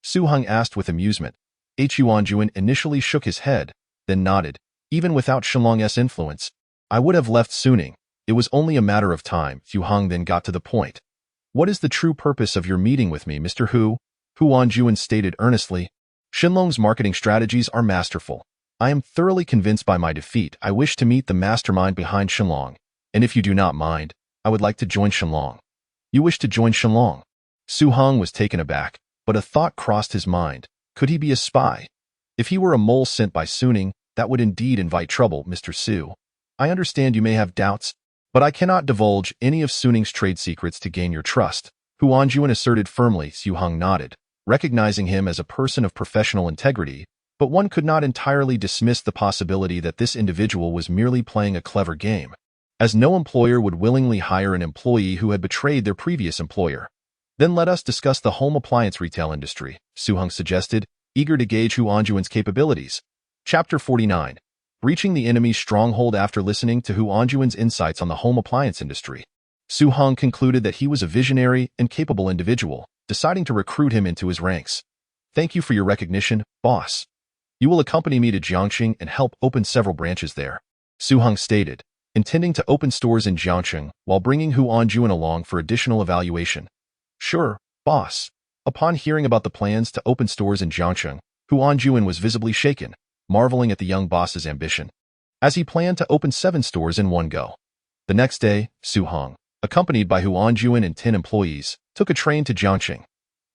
Su Heng asked with amusement. Huanjuan initially shook his head, then nodded. Even without Shenlong's influence, I would have left Su Heng. It was only a matter of time. Su Heng then got to the point. What is the true purpose of your meeting with me, Mr. Hu? Huanjuan stated earnestly. Shenlong's marketing strategies are masterful. I am thoroughly convinced by my defeat. I wish to meet the mastermind behind Shenlong, and if you do not mind, I would like to join Shenlong. You wish to join Shenlong? Su Heng was taken aback, but a thought crossed his mind. Could he be a spy? If he were a mole sent by Su Heng, that would indeed invite trouble, Mr. Su. I understand you may have doubts, but I cannot divulge any of Su Heng's trade secrets to gain your trust, Huanjuan asserted firmly. Su Heng nodded, recognizing him as a person of professional integrity, but one could not entirely dismiss the possibility that this individual was merely playing a clever game, as no employer would willingly hire an employee who had betrayed their previous employer. Then let us discuss the home appliance retail industry, Su Heng suggested, eager to gauge Huanjuan's capabilities. Chapter 49. Reaching the enemy's stronghold. After listening to Huanjuan's insights on the home appliance industry, Su Heng concluded that he was a visionary and capable individual, deciding to recruit him into his ranks. Thank you for your recognition, boss. You will accompany me to Jiangxing and help open several branches there, Su Heng stated, intending to open stores in Jiangxing while bringing Huanjuan along for additional evaluation. Sure, boss. Upon hearing about the plans to open stores in Jiangxing, Huanjuan was visibly shaken, marveling at the young boss's ambition, as he planned to open 7 stores in one go. The next day, Su Heng, accompanied by Huanjuan and 10 employees, took a train to Jiangxing.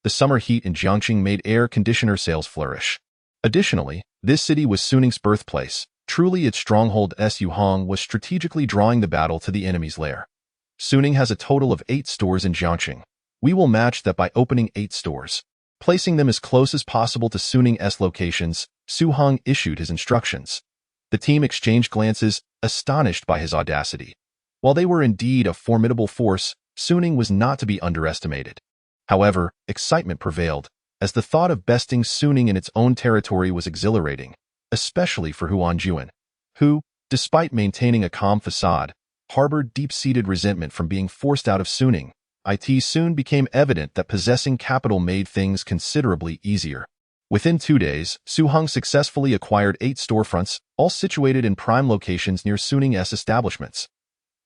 The summer heat in Jiangxing made air conditioner sales flourish. Additionally, this city was Su Heng's birthplace. Truly its stronghold. Su Heng was strategically drawing the battle to the enemy's lair. Su Heng has a total of 8 stores in Jiangxing. We will match that by opening 8 stores, placing them as close as possible to Su Heng's locations. Su Heng issued his instructions. The team exchanged glances, astonished by his audacity. While they were indeed a formidable force, Su Heng was not to be underestimated. However, excitement prevailed, as the thought of besting Su Heng in its own territory was exhilarating, especially for Huanjuan, who, despite maintaining a calm facade, harbored deep-seated resentment from being forced out of Su Heng. It soon became evident that possessing capital made things considerably easier. Within 2 days, Su Heng successfully acquired 8 storefronts, all situated in prime locations near Su Heng's establishments.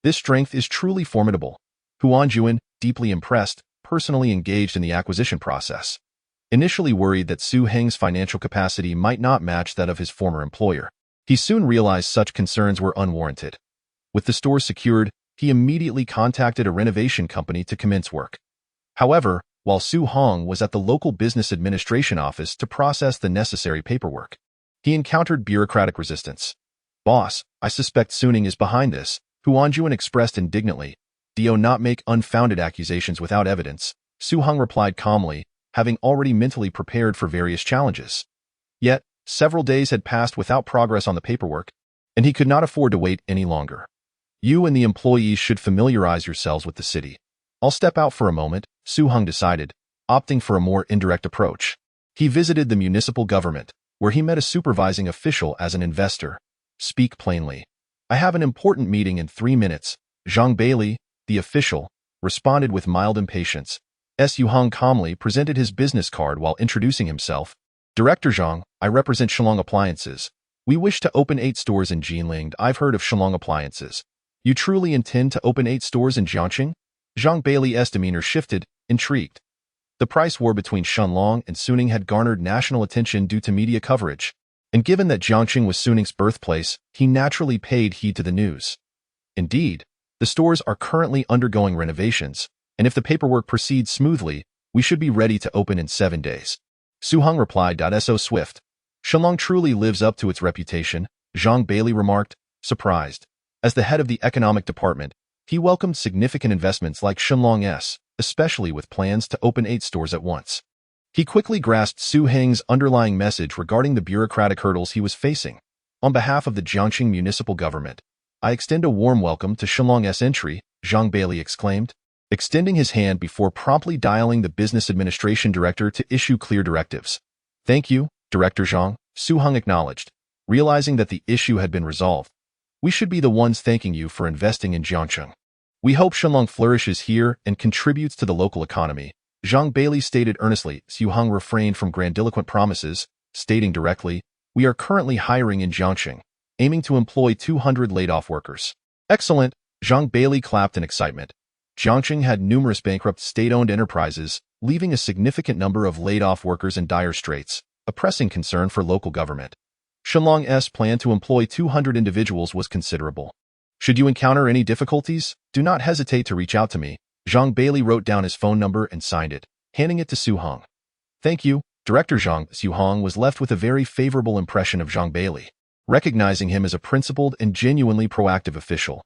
This strength is truly formidable. Huanjuan, deeply impressed, personally engaged in the acquisition process. Initially worried that Su Heng's financial capacity might not match that of his former employer, he soon realized such concerns were unwarranted. With the stores secured, he immediately contacted a renovation company to commence work. However, while Su Heng was at the local business administration office to process the necessary paperwork, he encountered bureaucratic resistance. Boss, I suspect Su Heng is behind this, Huanjuan expressed indignantly. Do not make unfounded accusations without evidence, Su Heng replied calmly, having already mentally prepared for various challenges. Yet, several days had passed without progress on the paperwork, and he could not afford to wait any longer. You and the employees should familiarize yourselves with the city. I'll step out for a moment, Su Heng decided, opting for a more indirect approach. He visited the municipal government, where he met a supervising official as an investor. Speak plainly. I have an important meeting in 3 minutes. Zhang Bailey, the official, responded with mild impatience. Su Heng calmly presented his business card while introducing himself. Director Zhang, I represent Shalong Appliances. We wish to open 8 stores in Jinling. I've heard of Shalong Appliances. You truly intend to open 8 stores in Jiangqing? Zhang Bailey's demeanor shifted, intrigued. The price war between Shenlong and Su Heng had garnered national attention due to media coverage, and given that Jiangqing was Su Heng's birthplace, he naturally paid heed to the news. Indeed, the stores are currently undergoing renovations, and if the paperwork proceeds smoothly, we should be ready to open in 7 days. Su Heng replied. So swift. Shenlong truly lives up to its reputation, Zhang Bailey remarked, surprised. As the head of the economic department, he welcomed significant investments like Shenlong's, especially with plans to open 8 stores at once. He quickly grasped Su Heng's underlying message regarding the bureaucratic hurdles he was facing. On behalf of the Jiangqing municipal government, I extend a warm welcome to Shenlong's entry, Zhang Bailey exclaimed, extending his hand before promptly dialing the business administration director to issue clear directives. Thank you, Director Zhang, Su Heng acknowledged, realizing that the issue had been resolved. We should be the ones thanking you for investing in Jiangqing. We hope Shenlong flourishes here and contributes to the local economy, Zhang Bailey stated earnestly. Su Heng refrained from grandiloquent promises, stating directly, we are currently hiring in Jiangqing, aiming to employ 200 laid-off workers. Excellent, Zhang Bailey clapped in excitement. Jiangqing had numerous bankrupt state-owned enterprises, leaving a significant number of laid-off workers in dire straits, a pressing concern for local government. Shenlong's plan to employ 200 individuals was considerable. Should you encounter any difficulties, do not hesitate to reach out to me. Zhang Bailey wrote down his phone number and signed it, handing it to Su Heng. Thank you, Director Zhang. Su Heng was left with a very favorable impression of Zhang Bailey, recognizing him as a principled and genuinely proactive official.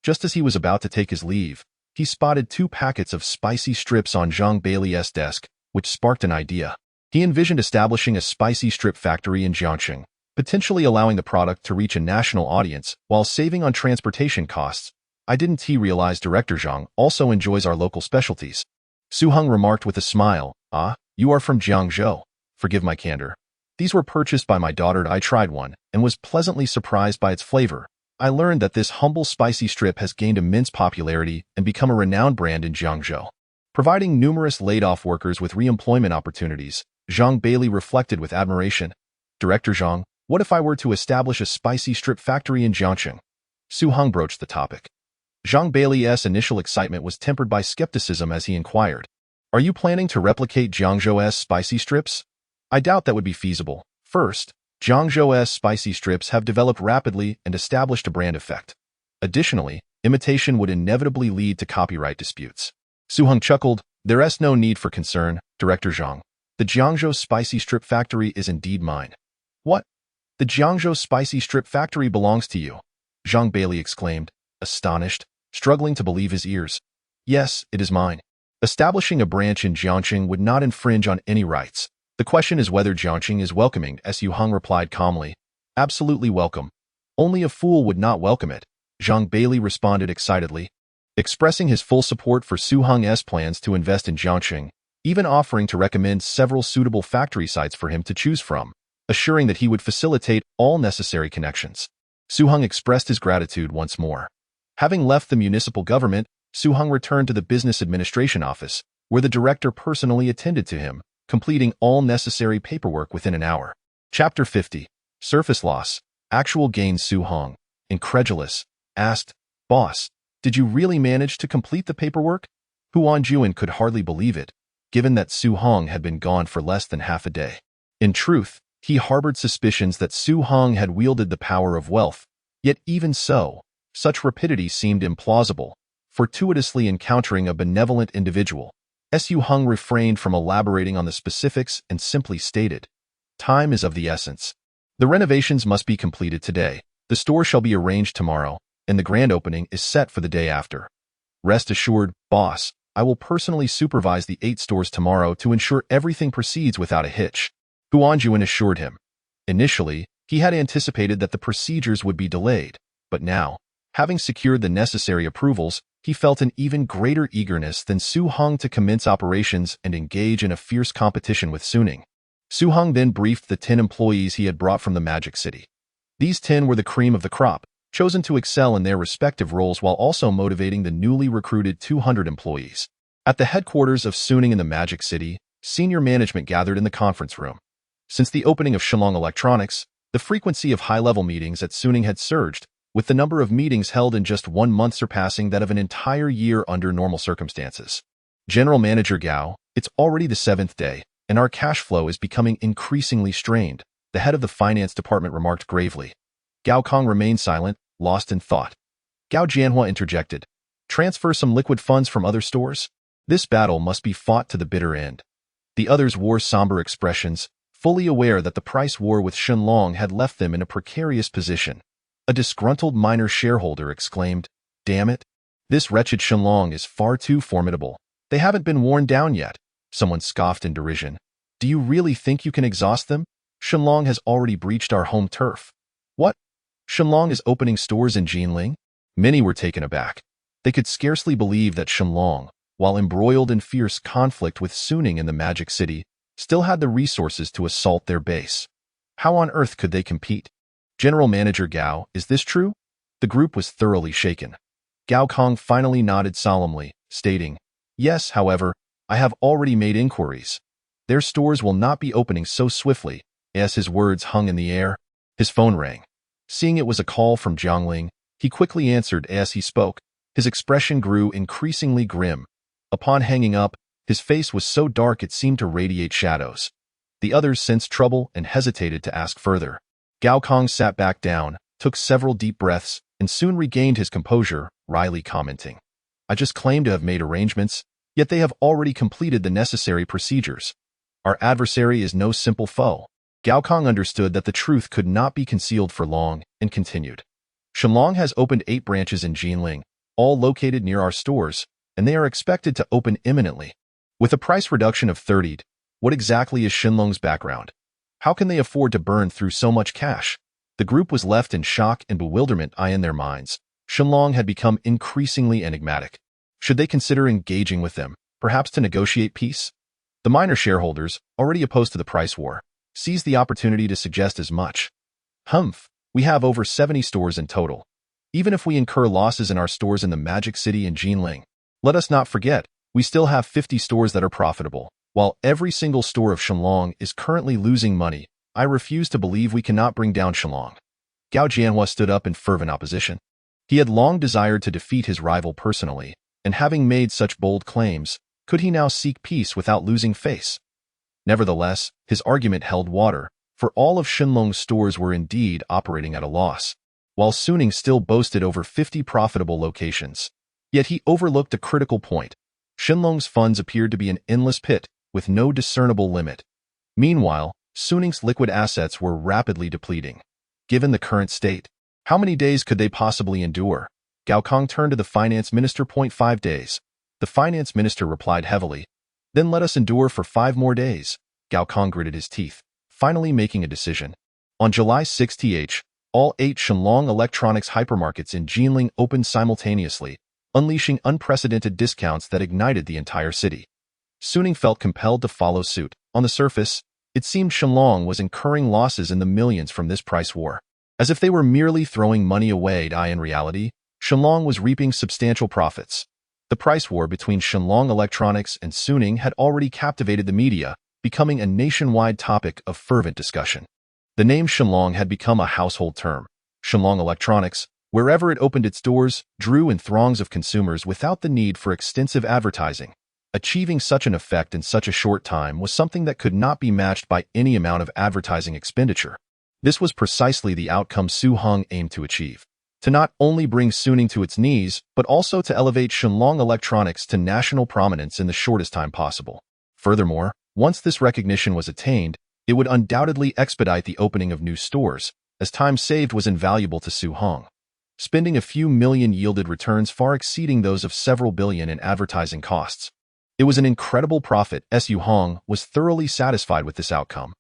Just as he was about to take his leave, he spotted 2 packets of spicy strips on Zhang Bailey's desk, which sparked an idea. He envisioned establishing a spicy strip factory in Jiangqing, potentially allowing the product to reach a national audience while saving on transportation costs. I didn't realize Director Zhang also enjoys our local specialties. Su Heng remarked with a smile. Ah, you are from Jiangzhou. Forgive my candor. These were purchased by my daughter. I tried one and was pleasantly surprised by its flavor. I learned that this humble spicy strip has gained immense popularity and become a renowned brand in Jiangzhou, providing numerous laid-off workers with re-employment opportunities. Zhang Bailey reflected with admiration. Director Zhang, what if I were to establish a spicy strip factory in Jiangqing? Su Heng broached the topic. Zhang Bailey's initial excitement was tempered by skepticism as he inquired, are you planning to replicate Jiangzhou's spicy strips? I doubt that would be feasible. First, Jiangzhou's spicy strips have developed rapidly and established a brand effect. Additionally, imitation would inevitably lead to copyright disputes. Su Heng chuckled. There's no need for concern, Director Zhang. The Jiangzhou spicy strip factory is indeed mine. What? The Jiangzhou spicy strip factory belongs to you? Zhang Bailey exclaimed, astonished, struggling to believe his ears. Yes, it is mine. Establishing a branch in Jiangqing would not infringe on any rights. The question is whether Jiangqing is welcoming, Su Heng replied calmly. Absolutely welcome. Only a fool would not welcome it, Zhang Bailey responded excitedly, expressing his full support for Su Heng's plans to invest in Jiangqing, even offering to recommend several suitable factory sites for him to choose from, assuring that he would facilitate all necessary connections. Su Heng expressed his gratitude once more. Having left the municipal government, Su Heng returned to the business administration office, where the director personally attended to him, completing all necessary paperwork within an hour. Chapter 50. Surface Loss. Actual Gain. Su Heng, incredulous, asked, Boss, did you really manage to complete the paperwork? Huan Juan could hardly believe it, given that Su Heng had been gone for less than half a day. In truth, he harbored suspicions that Su Heng had wielded the power of wealth, yet even so, such rapidity seemed implausible, fortuitously encountering a benevolent individual. Su Heng refrained from elaborating on the specifics and simply stated, time is of the essence. The renovations must be completed today, the store shall be arranged tomorrow, and the grand opening is set for the day after. Rest assured, boss, I will personally supervise the 8 stores tomorrow to ensure everything proceeds without a hitch, Huan Juan assured him. Initially, he had anticipated that the procedures would be delayed, but now, having secured the necessary approvals, he felt an even greater eagerness than Su Heng to commence operations and engage in a fierce competition with Su Heng. Su Heng then briefed the 10 employees he had brought from the Magic City. These 10 were the cream of the crop, chosen to excel in their respective roles while also motivating the newly recruited 200 employees. At the headquarters of Su Heng in the Magic City, senior management gathered in the conference room. Since the opening of Shenlong Electronics, the frequency of high-level meetings at Su Heng had surged, with the number of meetings held in just 1 month surpassing that of an entire year under normal circumstances. General Manager Gao, it's already the 7th day, and our cash flow is becoming increasingly strained, the head of the finance department remarked gravely. Gao Kong remained silent, lost in thought. Gao Jianhua interjected. Transfer some liquid funds from other stores? This battle must be fought to the bitter end. The others wore somber expressions, fully aware that the price war with Shenlong had left them in a precarious position. A disgruntled minor shareholder exclaimed, "Damn it! This wretched Shenlong is far too formidable. They haven't been worn down yet." Someone scoffed in derision. "Do you really think you can exhaust them? Shenlong has already breached our home turf." "What? Shenlong is opening stores in Jinling?" Many were taken aback. They could scarcely believe that Shenlong, while embroiled in fierce conflict with Su Heng in the Magic City, still had the resources to assault their base. How on earth could they compete? General Manager Gao, is this true? The group was thoroughly shaken. Gao Kong finally nodded solemnly, stating, "Yes, however, I have already made inquiries. Their stores will not be opening so swiftly." As his words hung in the air, his phone rang. Seeing it was a call from Jiangling, he quickly answered. As he spoke, his expression grew increasingly grim. Upon hanging up, his face was so dark it seemed to radiate shadows. The others sensed trouble and hesitated to ask further. Gao Kong sat back down, took several deep breaths, and soon regained his composure, wryly commenting, "I just claim to have made arrangements, yet they have already completed the necessary procedures. Our adversary is no simple foe." Gao Kong understood that the truth could not be concealed for long, and continued. "Shenlong has opened 8 branches in Jinling, all located near our stores, and they are expected to open imminently. With a price reduction of 30, what exactly is Shenlong's background? How can they afford to burn through so much cash?" The group was left in shock and bewilderment in their minds. Shenlong had become increasingly enigmatic. Should they consider engaging with them, perhaps to negotiate peace? The minor shareholders, already opposed to the price war, seized the opportunity to suggest as much. "Humph, we have over 70 stores in total. Even if we incur losses in our stores in the Magic City and Jinling, let us not forget, we still have 50 stores that are profitable. While every single store of Shenlong is currently losing money, I refuse to believe we cannot bring down Shenlong." Gao Jianhua stood up in fervent opposition. He had long desired to defeat his rival personally, and having made such bold claims, could he now seek peace without losing face? Nevertheless, his argument held water, for all of Shenlong's stores were indeed operating at a loss, while Su Heng still boasted over 50 profitable locations. Yet he overlooked a critical point. Shenlong's funds appeared to be an endless pit, with no discernible limit. Meanwhile, Su Heng's liquid assets were rapidly depleting. Given the current state, how many days could they possibly endure? Gao Kong turned to the finance minister. 5 days. The finance minister replied heavily. "Then let us endure for 5 more days." Gao Kong gritted his teeth, finally making a decision. On July 6th, all 8 Shenlong Electronics hypermarkets in Jinling opened simultaneously, unleashing unprecedented discounts that ignited the entire city. Su Heng felt compelled to follow suit. On the surface, it seemed Shenlong was incurring losses in the millions from this price war. As if they were merely throwing money away, in reality, Shenlong was reaping substantial profits. The price war between Shenlong Electronics and Su Heng had already captivated the media, becoming a nationwide topic of fervent discussion. The name Shenlong had become a household term. Shenlong Electronics, wherever it opened its doors, drew in throngs of consumers without the need for extensive advertising. Achieving such an effect in such a short time was something that could not be matched by any amount of advertising expenditure. This was precisely the outcome Su Heng aimed to achieve. To not only bring Su Heng to its knees, but also to elevate Shenlong Electronics to national prominence in the shortest time possible. Furthermore, once this recognition was attained, it would undoubtedly expedite the opening of new stores, as time saved was invaluable to Su Heng. Spending a few million yielded returns far exceeding those of several billion in advertising costs. It was an incredible profit. Su Heng was thoroughly satisfied with this outcome.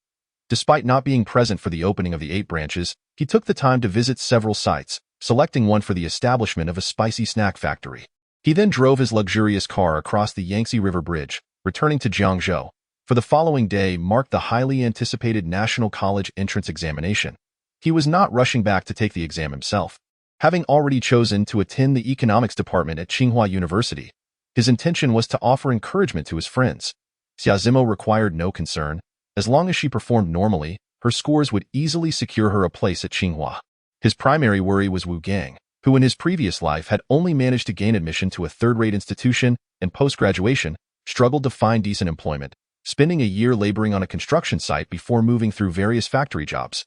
Despite not being present for the opening of the 8 branches, he took the time to visit several sites, selecting one for the establishment of a spicy snack factory. He then drove his luxurious car across the Yangtze River Bridge, returning to Jiangzhou. For the following day marked the highly anticipated National College entrance examination. He was not rushing back to take the exam himself. Having already chosen to attend the economics department at Tsinghua University, his intention was to offer encouragement to his friends. Xiazimo required no concern. As long as she performed normally, her scores would easily secure her a place at Tsinghua. His primary worry was Wu Gang, who in his previous life had only managed to gain admission to a third-rate institution and post-graduation, struggled to find decent employment, spending a year laboring on a construction site before moving through various factory jobs.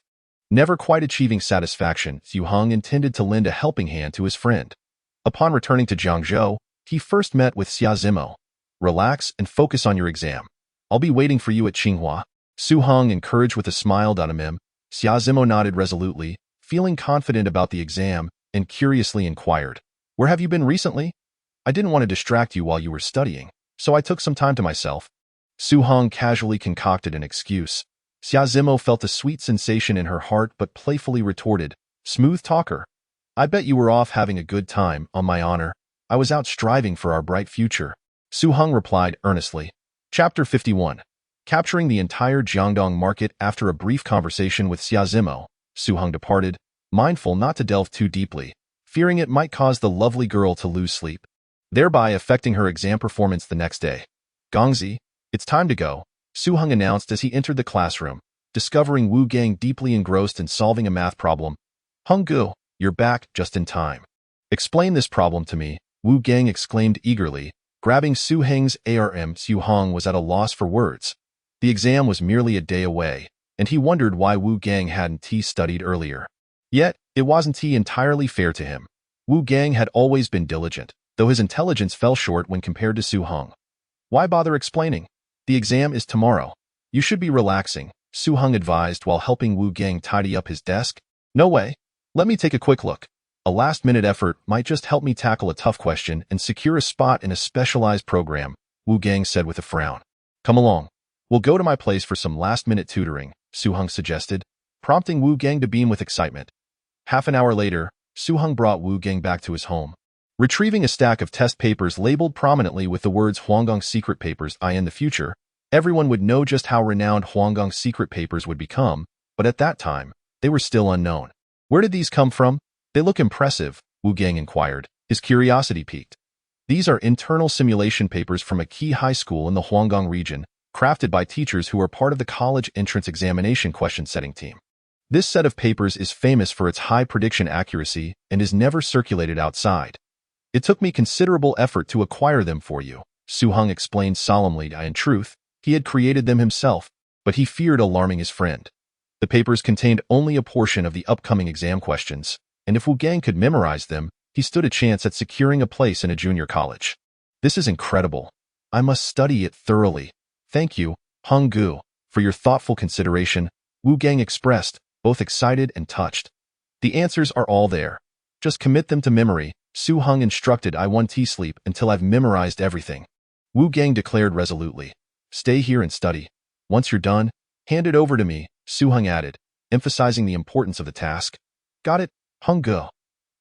Never quite achieving satisfaction, Su Heng intended to lend a helping hand to his friend. Upon returning to Jiangzhou, he first met with Xiazimo. "Relax and focus on your exam. I'll be waiting for you at Tsinghua." Su Heng encouraged with a smile. Xiazimo nodded resolutely, feeling confident about the exam, and curiously inquired, "Where have you been recently?" "I didn't want to distract you while you were studying, so I took some time to myself." Su Heng casually concocted an excuse. Xiazimo felt a sweet sensation in her heart but playfully retorted, "Smooth talker. I bet you were off having a good time, on my honor. I was out striving for our bright future." Su Heng replied earnestly. Chapter 51. Capturing the entire Jiangdong market. After a brief conversation with Xiazimo, Su Heng departed, mindful not to delve too deeply, fearing it might cause the lovely girl to lose sleep, thereby affecting her exam performance the next day. "Gongzi, it's time to go," Su Heng announced as he entered the classroom, discovering Wu Gang deeply engrossed in solving a math problem. "Henggu, you're back just in time. Explain this problem to me," Wu Gang exclaimed eagerly, grabbing Su Heng's arm. Su Heng was at a loss for words. The exam was merely a day away, and he wondered why Wu Gang hadn't studied earlier. Yet, it wasn't entirely fair to him. Wu Gang had always been diligent, though his intelligence fell short when compared to Su Heng. "Why bother explaining? The exam is tomorrow. You should be relaxing," Su Heng advised while helping Wu Gang tidy up his desk. "No way. Let me take a quick look. A last-minute effort might just help me tackle a tough question and secure a spot in a specialized program," Wu Gang said with a frown. "Come along. We'll go to my place for some last-minute tutoring," Su Heng suggested, prompting Wu Gang to beam with excitement. Half an hour later, Su Heng brought Wu Gang back to his home. Retrieving a stack of test papers labeled prominently with the words Huanggong Secret Papers. In the future, everyone would know just how renowned Huanggong Secret Papers would become, but at that time, they were still unknown. "Where did these come from? They look impressive," Wu Gang inquired, his curiosity piqued. "These are internal simulation papers from a key high school in the Huanggong region, crafted by teachers who are part of the college entrance examination question-setting team. This set of papers is famous for its high prediction accuracy and is never circulated outside. It took me considerable effort to acquire them for you," Su Heng explained solemnly. In truth, he had created them himself, but he feared alarming his friend. The papers contained only a portion of the upcoming exam questions, and if Wu Gang could memorize them, he stood a chance at securing a place in a junior college. "This is incredible. I must study it thoroughly. Thank you, Henggu, for your thoughtful consideration," Wu Gang expressed, both excited and touched. "The answers are all there. Just commit them to memory," Su Heng instructed. "I won't sleep until I've memorized everything," Wu Gang declared resolutely. "Stay here and study. Once you're done, hand it over to me," Su Heng added, emphasizing the importance of the task. "Got it, Henggu.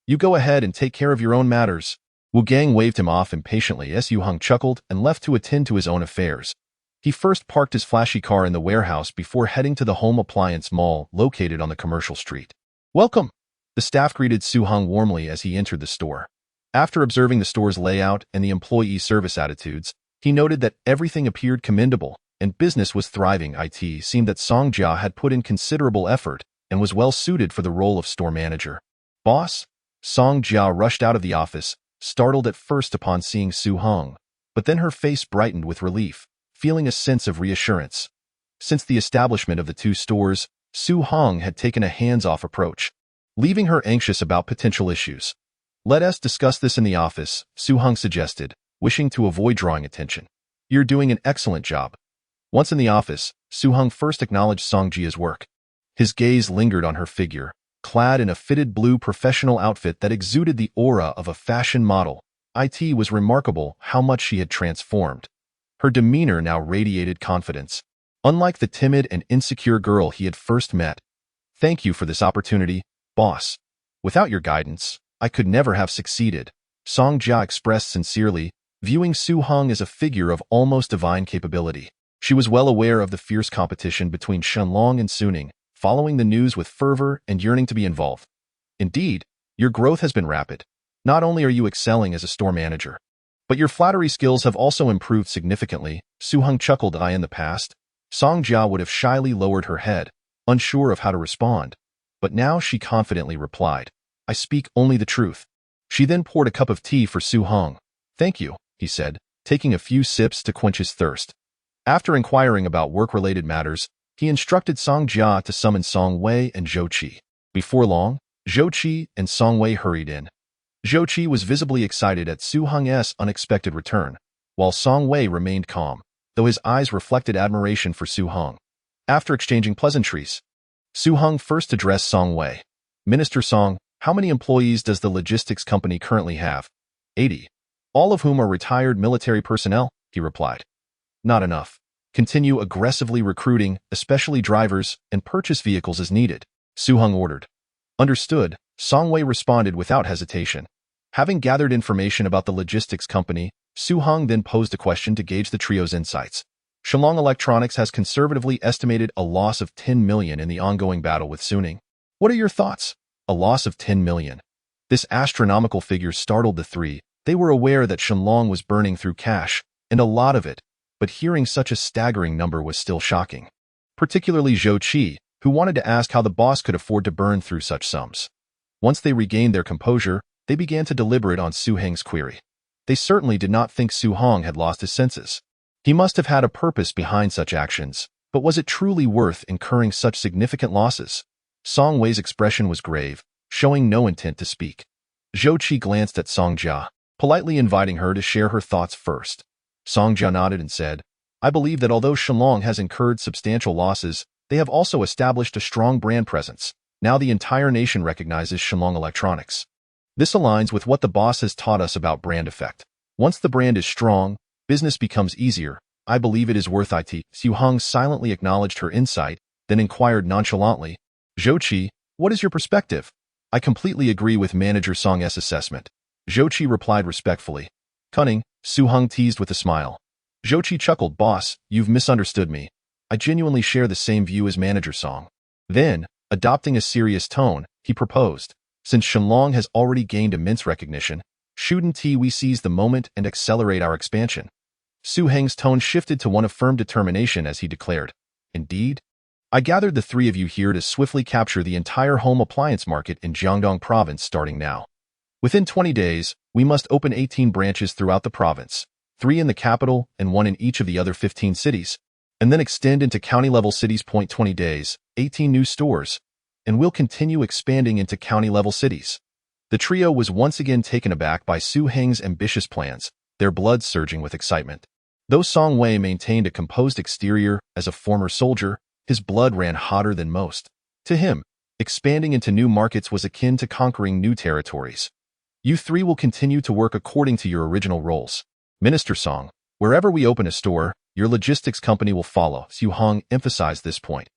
You go ahead and take care of your own matters." Wu Gang waved him off impatiently as Su Heng chuckled and left to attend to his own affairs. He first parked his flashy car in the warehouse before heading to the home appliance mall located on the commercial street. "Welcome!" The staff greeted Su Heng warmly as he entered the store. After observing the store's layout and the employee service attitudes, he noted that everything appeared commendable and business was thriving. It seemed that Song Jia had put in considerable effort and was well suited for the role of store manager. "Boss?" Song Jia rushed out of the office, startled at first upon seeing Su Heng, but then her face brightened with relief, feeling a sense of reassurance. Since the establishment of the two stores, Su Heng had taken a hands-off approach, leaving her anxious about potential issues. "Let us discuss this in the office," Su Heng suggested, wishing to avoid drawing attention. "You're doing an excellent job." Once in the office, Su Heng first acknowledged Song Jia's work. His gaze lingered on her figure, clad in a fitted blue professional outfit that exuded the aura of a fashion model. It was remarkable how much she had transformed. Her demeanor now radiated confidence, unlike the timid and insecure girl he had first met. "Thank you for this opportunity, boss. Without your guidance, I could never have succeeded," Song Jia expressed sincerely, viewing Su Heng as a figure of almost divine capability. She was well aware of the fierce competition between Shenlong and Suning, following the news with fervor and yearning to be involved. "Indeed, Your growth has been rapid. Not only are you excelling as a store manager, but your flattery skills have also improved significantly. Su Heng chuckled. In the past, Song Jia would have shyly lowered her head, unsure of how to respond. But now she confidently replied, I speak only the truth. She then poured a cup of tea for Su Heng. Thank you, he said, taking a few sips to quench his thirst. After inquiring about work-related matters, he instructed Song Jia to summon Song Wei and Zhou Qi. Before long, Zhou Qi and Song Wei hurried in. Zhou Qi was visibly excited at Su Heng's unexpected return, while Song Wei remained calm, though his eyes reflected admiration for Su Heng. After exchanging pleasantries, Su Heng first addressed Song Wei. Minister Song, how many employees does the logistics company currently have? 80. All of whom are retired military personnel, he replied. Not enough. Continue aggressively recruiting, especially drivers, and purchase vehicles as needed, Su Heng ordered. Understood, Song Wei responded without hesitation. Having gathered information about the logistics company, Su Heng then posed a question to gauge the trio's insights. Shenlong Electronics has conservatively estimated a loss of 10 million in the ongoing battle with Su Heng. What are your thoughts? A loss of 10 million. This astronomical figure startled the three. They were aware that Shenlong was burning through cash, and a lot of it, but hearing such a staggering number was still shocking. Particularly Zhou Qi, who wanted to ask how the boss could afford to burn through such sums. Once they regained their composure, they began to deliberate on Su Heng's query. They certainly did not think Su Heng had lost his senses. He must have had a purpose behind such actions, but was it truly worth incurring such significant losses? Song Wei's expression was grave, showing no intent to speak. Zhou Qi glanced at Song Jia, politely inviting her to share her thoughts first. Song Jia nodded and said, I believe that although Shenlong has incurred substantial losses, they have also established a strong brand presence. Now the entire nation recognizes Shenlong Electronics. This aligns with what the boss has taught us about brand effect. Once the brand is strong, business becomes easier. I believe it is worth it. Su Heng silently acknowledged her insight, then inquired nonchalantly, Zhou Qi, what is your perspective? I completely agree with Manager Song's assessment. Zhou Qi replied respectfully. Cunning, Su Heng teased with a smile. Zhou Qi chuckled, Boss, you've misunderstood me. I genuinely share the same view as Manager Song. Then, adopting a serious tone, he proposed, since Shenlong has already gained immense recognition, shouldn't we seize the moment and accelerate our expansion? Su Heng's tone shifted to one of firm determination as he declared, Indeed? I gathered the three of you here to swiftly capture the entire home appliance market in Jiangdong province starting now. Within 20 days, we must open 18 branches throughout the province, 3 in the capital and 1 in each of the other 15 cities, and then extend into county-level cities. 20 days, 18 new stores, and we'll continue expanding into county-level cities. The trio was once again taken aback by Su Heng's ambitious plans, their blood surging with excitement. Though Song Wei maintained a composed exterior as a former soldier, his blood ran hotter than most. To him, expanding into new markets was akin to conquering new territories. You three will continue to work according to your original roles. Minister Song, wherever we open a store, your logistics company will follow. Su Heng emphasized this point.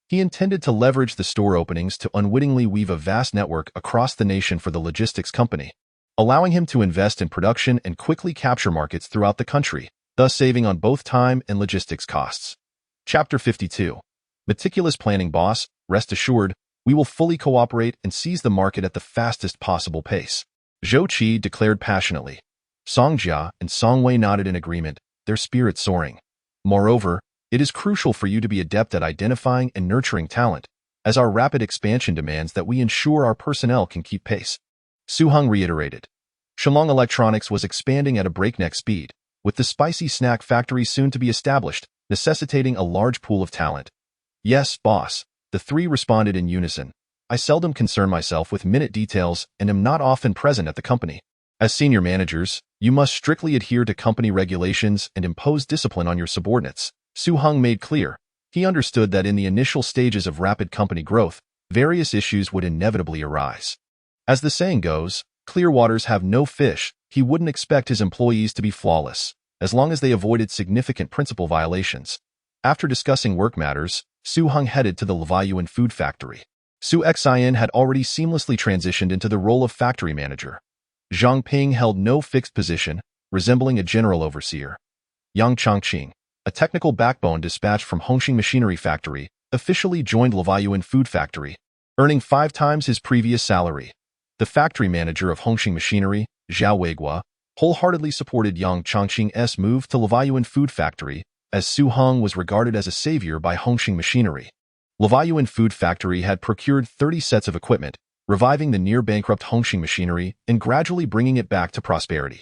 He intended to leverage the store openings to unwittingly weave a vast network across the nation for the logistics company, allowing him to invest in production and quickly capture markets throughout the country, thus saving on both time and logistics costs. Chapter 52. Meticulous planning. Boss, rest assured, we will fully cooperate and seize the market at the fastest possible pace, Zhou Qi declared passionately. Song Jia and Song Wei nodded in agreement, their spirits soaring. Moreover, it is crucial for you to be adept at identifying and nurturing talent, as our rapid expansion demands that we ensure our personnel can keep pace. Su Heng reiterated. Shenlong Electronics was expanding at a breakneck speed, with the spicy snack factory soon to be established, necessitating a large pool of talent. Yes, boss, the three responded in unison. I seldom concern myself with minute details and am not often present at the company. As senior managers, you must strictly adhere to company regulations and impose discipline on your subordinates, Su Heng made clear. He understood that in the initial stages of rapid company growth, various issues would inevitably arise. As the saying goes, clear waters have no fish. He wouldn't expect his employees to be flawless, as long as they avoided significant principle violations. After discussing work matters, Su Heng headed to the Leviuan food factory. Su Xian had already seamlessly transitioned into the role of factory manager. Zhang Ping held no fixed position, resembling a general overseer. Yang Chongqing, a technical backbone dispatched from Hongqing Machinery Factory, officially joined Leviuan Food Factory, earning 5 times his previous salary. The factory manager of Hongqing Machinery, Zhao Weiguo, wholeheartedly supported Yang Chongqing's move to Levaiyuan Food Factory, as Su Heng was regarded as a savior by Hongqing Machinery. Levaiyuan Food Factory had procured 30 sets of equipment, reviving the near-bankrupt Hongqing Machinery and gradually bringing it back to prosperity.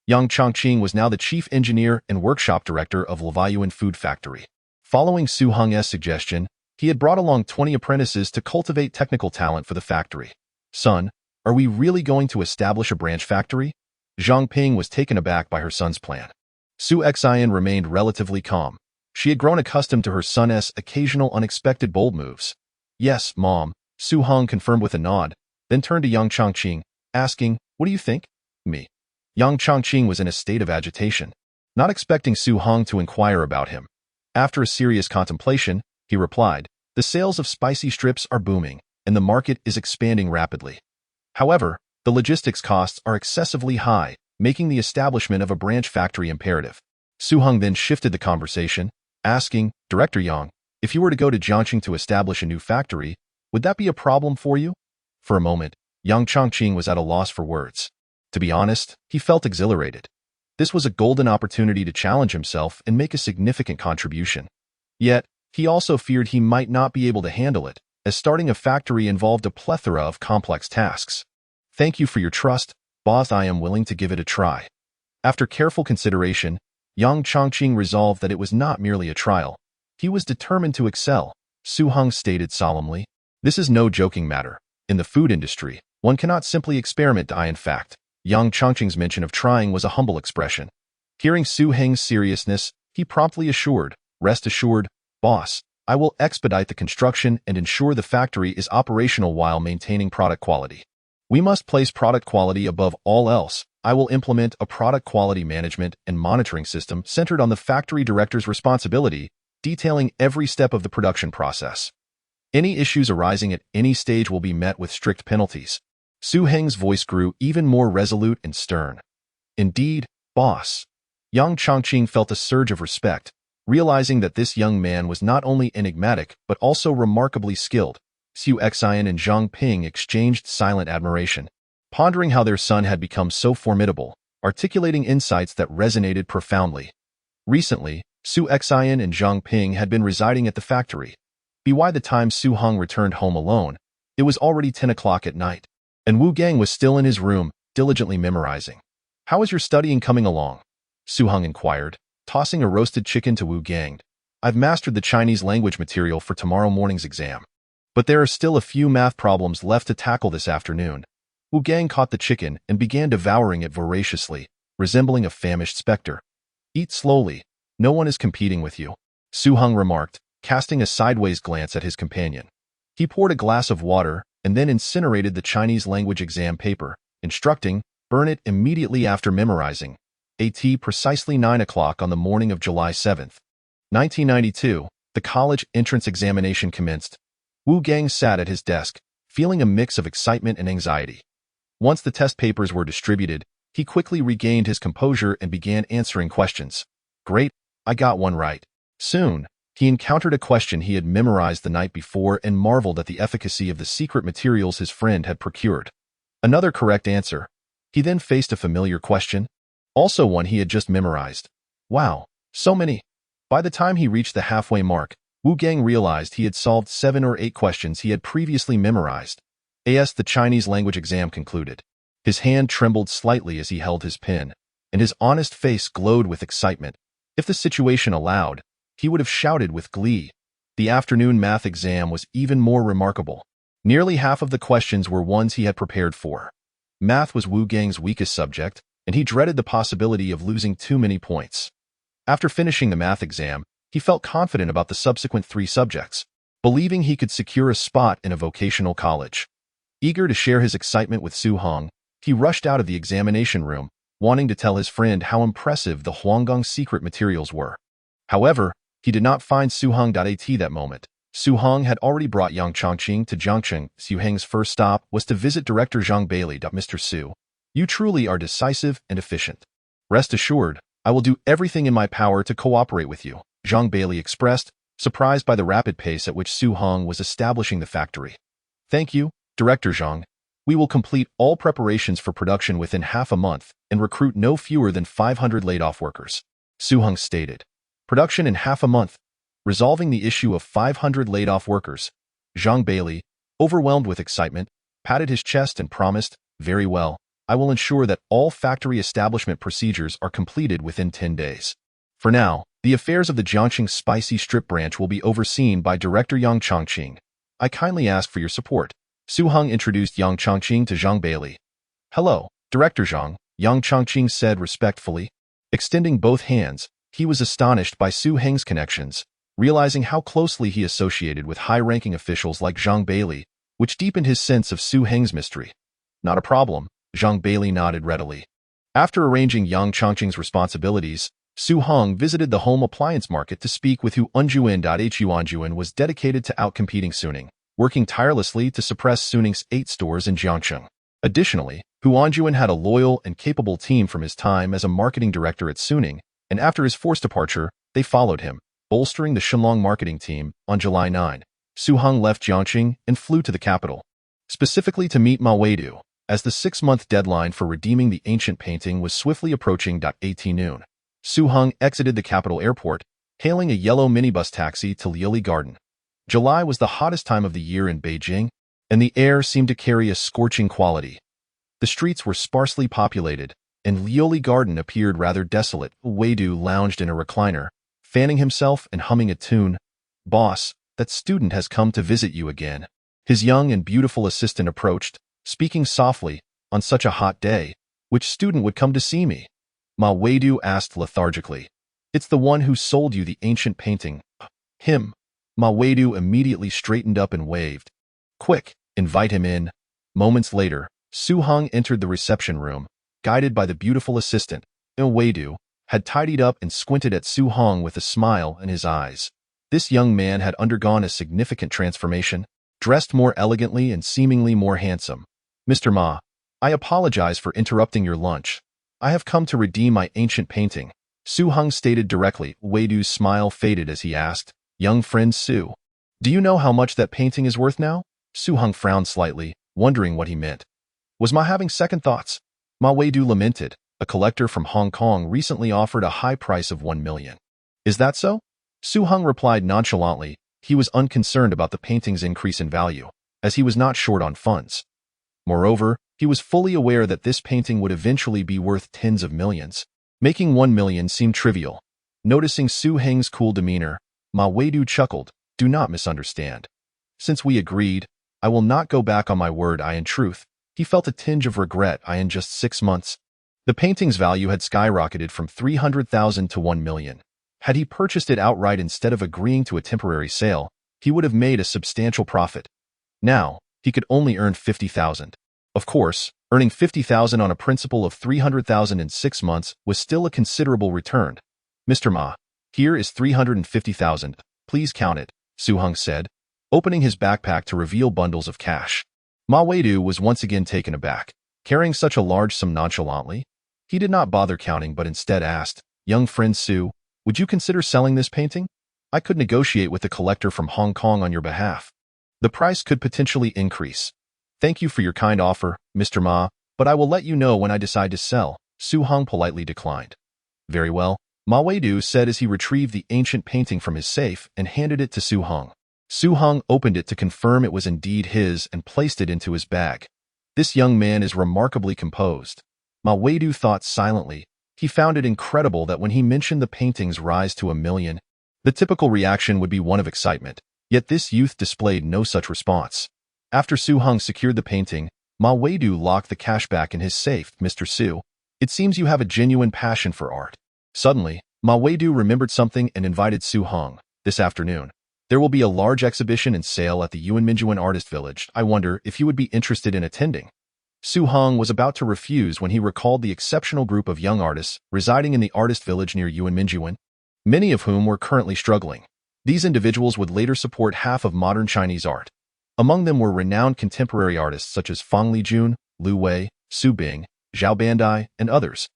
Yang Chongqing was now the chief engineer and workshop director of Levaiyuan Food Factory. Following Su Heng's suggestion, he had brought along 20 apprentices to cultivate technical talent for the factory. "Son, are we really going to establish a branch factory?" Zhang Ping was taken aback by her son's plan. Su Heng remained relatively calm. She had grown accustomed to her son's occasional unexpected bold moves. "Yes, Mom," Su Heng confirmed with a nod, then turned to Yang Chongqing, asking, "What do you think?" "Me." Yang Chongqing was in a state of agitation, not expecting Su Heng to inquire about him. After a serious contemplation, he replied, "The sales of spicy strips are booming, and the market is expanding rapidly. However, the logistics costs are excessively high, making the establishment of a branch factory imperative." Su Heng then shifted the conversation, asking, "Director Yang, if you were to go to Jiangxing to establish a new factory, would that be a problem for you?" For a moment, Yang Chongqing was at a loss for words. To be honest, he felt exhilarated. This was a golden opportunity to challenge himself and make a significant contribution. Yet, he also feared he might not be able to handle it, as starting a factory involved a plethora of complex tasks. "Thank you for your trust, boss. I am willing to give it a try." After careful consideration, Yang Chongqing resolved that it was not merely a trial. He was determined to excel. Su Heng stated solemnly, "This is no joking matter. In the food industry, one cannot simply experiment. In fact, Yang Chongqing's mention of trying was a humble expression." Hearing Su Heng's seriousness, he promptly assured, "Rest assured, boss, I will expedite the construction and ensure the factory is operational while maintaining product quality. We must place product quality above all else. I will implement a product quality management and monitoring system centered on the factory director's responsibility, detailing every step of the production process. Any issues arising at any stage will be met with strict penalties." Su Heng's voice grew even more resolute and stern. "Indeed, boss." Yang Chongqing felt a surge of respect, realizing that this young man was not only enigmatic but also remarkably skilled. Su Heng and Zhang Ping exchanged silent admiration, pondering how their son had become so formidable, articulating insights that resonated profoundly. Recently, Su Heng and Zhang Ping had been residing at the factory. By the time Su Heng returned home alone, it was already 10 o'clock at night, and Wu Gang was still in his room, diligently memorizing. "How is your studying coming along?" Su Heng inquired, tossing a roasted chicken to Wu Gang. "I've mastered the Chinese language material for tomorrow morning's exam, but there are still a few math problems left to tackle this afternoon." Wu Gang caught the chicken and began devouring it voraciously, resembling a famished specter. "Eat slowly. No one is competing with you," Su Heng remarked, casting a sideways glance at his companion. He poured a glass of water and then incinerated the Chinese language exam paper, instructing, "Burn it immediately after memorizing." At precisely 9 o'clock on the morning of July 7th, 1992, the college entrance examination commenced. Wu Gang sat at his desk, feeling a mix of excitement and anxiety. Once the test papers were distributed, he quickly regained his composure and began answering questions. "Great, I got one right." Soon, he encountered a question he had memorized the night before and marveled at the efficacy of the secret materials his friend had procured. Another correct answer. He then faced a familiar question, also one he had just memorized. Wow, so many! By the time he reached the halfway mark, Wu Gang realized he had solved 7 or 8 questions he had previously memorized. The Chinese language exam concluded. His hand trembled slightly as he held his pen, and his honest face glowed with excitement. If the situation allowed, he would have shouted with glee. The afternoon math exam was even more remarkable. Nearly half of the questions were ones he had prepared for. Math was Wu Gang's weakest subject, and he dreaded the possibility of losing too many points. After finishing the math exam, he felt confident about the subsequent 3 subjects, believing he could secure a spot in a vocational college. Eager to share his excitement with Su Heng, he rushed out of the examination room, wanting to tell his friend how impressive the Huanggang secret materials were. However, he did not find Su Heng at that moment. Su Heng had already brought Yang Chongqing to Jiangxing. Su Heng's first stop was to visit Director Zhang Bailey. "Mr. Su, you truly are decisive and efficient. Rest assured, I will do everything in my power to cooperate with you," Zhang Bailey expressed, surprised by the rapid pace at which Su Heng was establishing the factory. "Thank you, Director Zhang." We will complete all preparations for production within half a month and recruit no fewer than 500 laid-off workers, Su Heng stated. Production in half a month, resolving the issue of 500 laid-off workers. Zhang Bailey, overwhelmed with excitement, patted his chest and promised, "Very well, I will ensure that all factory establishment procedures are completed within 10 days. For now, the affairs of the Jiangqing Spicy Strip branch will be overseen by Director Yang Chongqing. I kindly ask for your support." Su Heng introduced Yang Chongqing to Zhang Bailey. "Hello, Director Zhang," Yang Chongqing said respectfully. Extending both hands, he was astonished by Su Heng's connections, realizing how closely he associated with high-ranking officials like Zhang Bailey, which deepened his sense of Su Heng's mystery. "Not a problem," Zhang Bailey nodded readily. After arranging Yang Chongqing's responsibilities, Su Heng visited the home appliance market to speak with Hu Anjuan. Hu Anjuan was dedicated to outcompeting Suning, working tirelessly to suppress Suning's 8 stores in Jiangcheng. Additionally, Hu Anjuan had a loyal and capable team from his time as a marketing director at Suning, and after his forced departure, they followed him, bolstering the Shenlong marketing team. On July 9, Su Heng left Jiangqing and flew to the capital, specifically to meet Ma Weidu, as the 6-month deadline for redeeming the ancient painting was swiftly approaching. At noon, Su Heng exited the capital airport, hailing a yellow minibus taxi to Liuli Garden. July was the hottest time of the year in Beijing, and the air seemed to carry a scorching quality. The streets were sparsely populated, and Liuli Garden appeared rather desolate. Weidu lounged in a recliner, fanning himself and humming a tune. "Boss, that student has come to visit you again." His young and beautiful assistant approached, speaking softly. "On such a hot day, which student would come to see me?" Ma Weidu asked lethargically. "It's the one who sold you the ancient painting." "Him." Ma Weidu immediately straightened up and waved. "Quick, invite him in." Moments later, Su Heng entered the reception room, guided by the beautiful assistant. Weidu had tidied up and squinted at Su Heng with a smile in his eyes. This young man had undergone a significant transformation, dressed more elegantly and seemingly more handsome. "Mr. Ma, I apologize for interrupting your lunch. I have come to redeem my ancient painting," Su Heng stated directly. Weidu's smile faded as he asked, "Young friend Su, do you know how much that painting is worth now?" Su Heng frowned slightly, wondering what he meant. Was Ma having second thoughts? Ma Weidu lamented. "A collector from Hong Kong recently offered a high price of 1 million. Is that so?" Su Heng replied nonchalantly. He was unconcerned about the painting's increase in value, as he was not short on funds. Moreover, he was fully aware that this painting would eventually be worth tens of millions, making 1 million seem trivial. Noticing Su Heng's cool demeanor, Ma Weidu chuckled. "Do not misunderstand. Since we agreed, I will not go back on my word." In truth, he felt a tinge of regret. In just 6 months, the painting's value had skyrocketed from 300,000 to 1 million. Had he purchased it outright instead of agreeing to a temporary sale, he would have made a substantial profit. Now, he could only earn 50,000. Of course, earning 50,000 on a principal of 300,000 in 6 months was still a considerable return. "Mr. Ma, here is 350,000. Please count it," Su Heng said, opening his backpack to reveal bundles of cash. Ma Weidu was once again taken aback. Carrying such a large sum nonchalantly, he did not bother counting but instead asked, "Young friend Su, would you consider selling this painting? I could negotiate with the collector from Hong Kong on your behalf. The price could potentially increase." "Thank you for your kind offer, Mr. Ma, but I will let you know when I decide to sell," Su Heng politely declined. "Very well," Ma Weidu said as he retrieved the ancient painting from his safe and handed it to Su Heng. Su Heng opened it to confirm it was indeed his and placed it into his bag. "This young man is remarkably composed." Ma Weidu thought silently. He found it incredible that when he mentioned the painting's rise to 1 million, the typical reaction would be one of excitement. Yet this youth displayed no such response. After Su Heng secured the painting, Ma Weidu locked the cash back in his safe. "Mr. Su, it seems you have a genuine passion for art." Suddenly, Ma Weidu remembered something and invited Su Heng. "This afternoon, there will be a large exhibition and sale at the Yuanminjuan Artist Village. I wonder if you would be interested in attending." Su Heng was about to refuse when he recalled the exceptional group of young artists residing in the artist village near Yuanminjuan, many of whom were currently struggling. These individuals would later support half of modern Chinese art. Among them were renowned contemporary artists such as Fang Lijun, Liu Wei, Su Bing, Zhao Bandai, and others.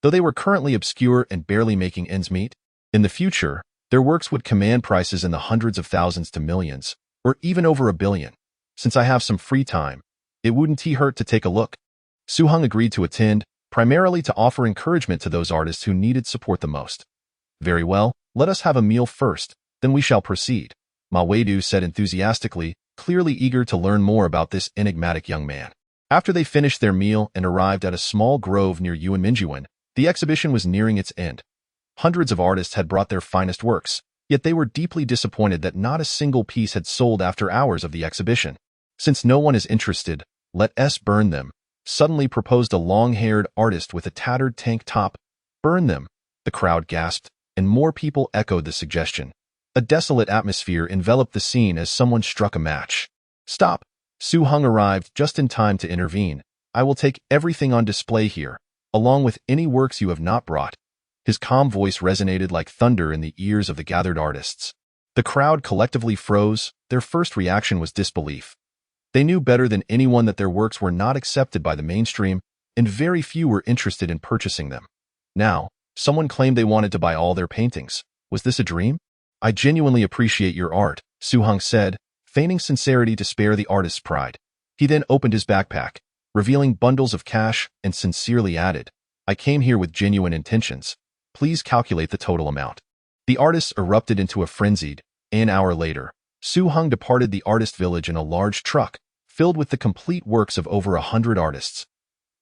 Though they were currently obscure and barely making ends meet, in the future, their works would command prices in the hundreds of thousands to millions, or even over 1 billion. "Since I have some free time, It wouldn't hurt to take a look. Su Heng agreed to attend, primarily to offer encouragement to those artists who needed support the most. Very well, let us have a meal first, then we shall proceed, Ma Weidu said enthusiastically, clearly eager to learn more about this enigmatic young man. After they finished their meal and arrived at a small grove near Yuanminjuan, the exhibition was nearing its end. Hundreds of artists had brought their finest works, yet they were deeply disappointed that not a single piece had sold after hours of the exhibition. Since no one is interested, let us burn them, suddenly proposed a long-haired artist with a tattered tank top. Burn them, the crowd gasped, and more people echoed the suggestion. A desolate atmosphere enveloped the scene as someone struck a match. Stop! Su Heng arrived just in time to intervene. I will take everything on display here, along with any works you have not brought. His calm voice resonated like thunder in the ears of the gathered artists. The crowd collectively froze. Their first reaction was disbelief. They knew better than anyone that their works were not accepted by the mainstream, and very few were interested in purchasing them. Now, someone claimed they wanted to buy all their paintings. Was this a dream? I genuinely appreciate your art, Su Heng said, feigning sincerity to spare the artist's pride. He then opened his backpack, revealing bundles of cash, and sincerely added, I came here with genuine intentions. Please calculate the total amount. The artists erupted into a frenzied. An hour later, Su Heng departed the artist village in a large truck, filled with the complete works of over 100 artists.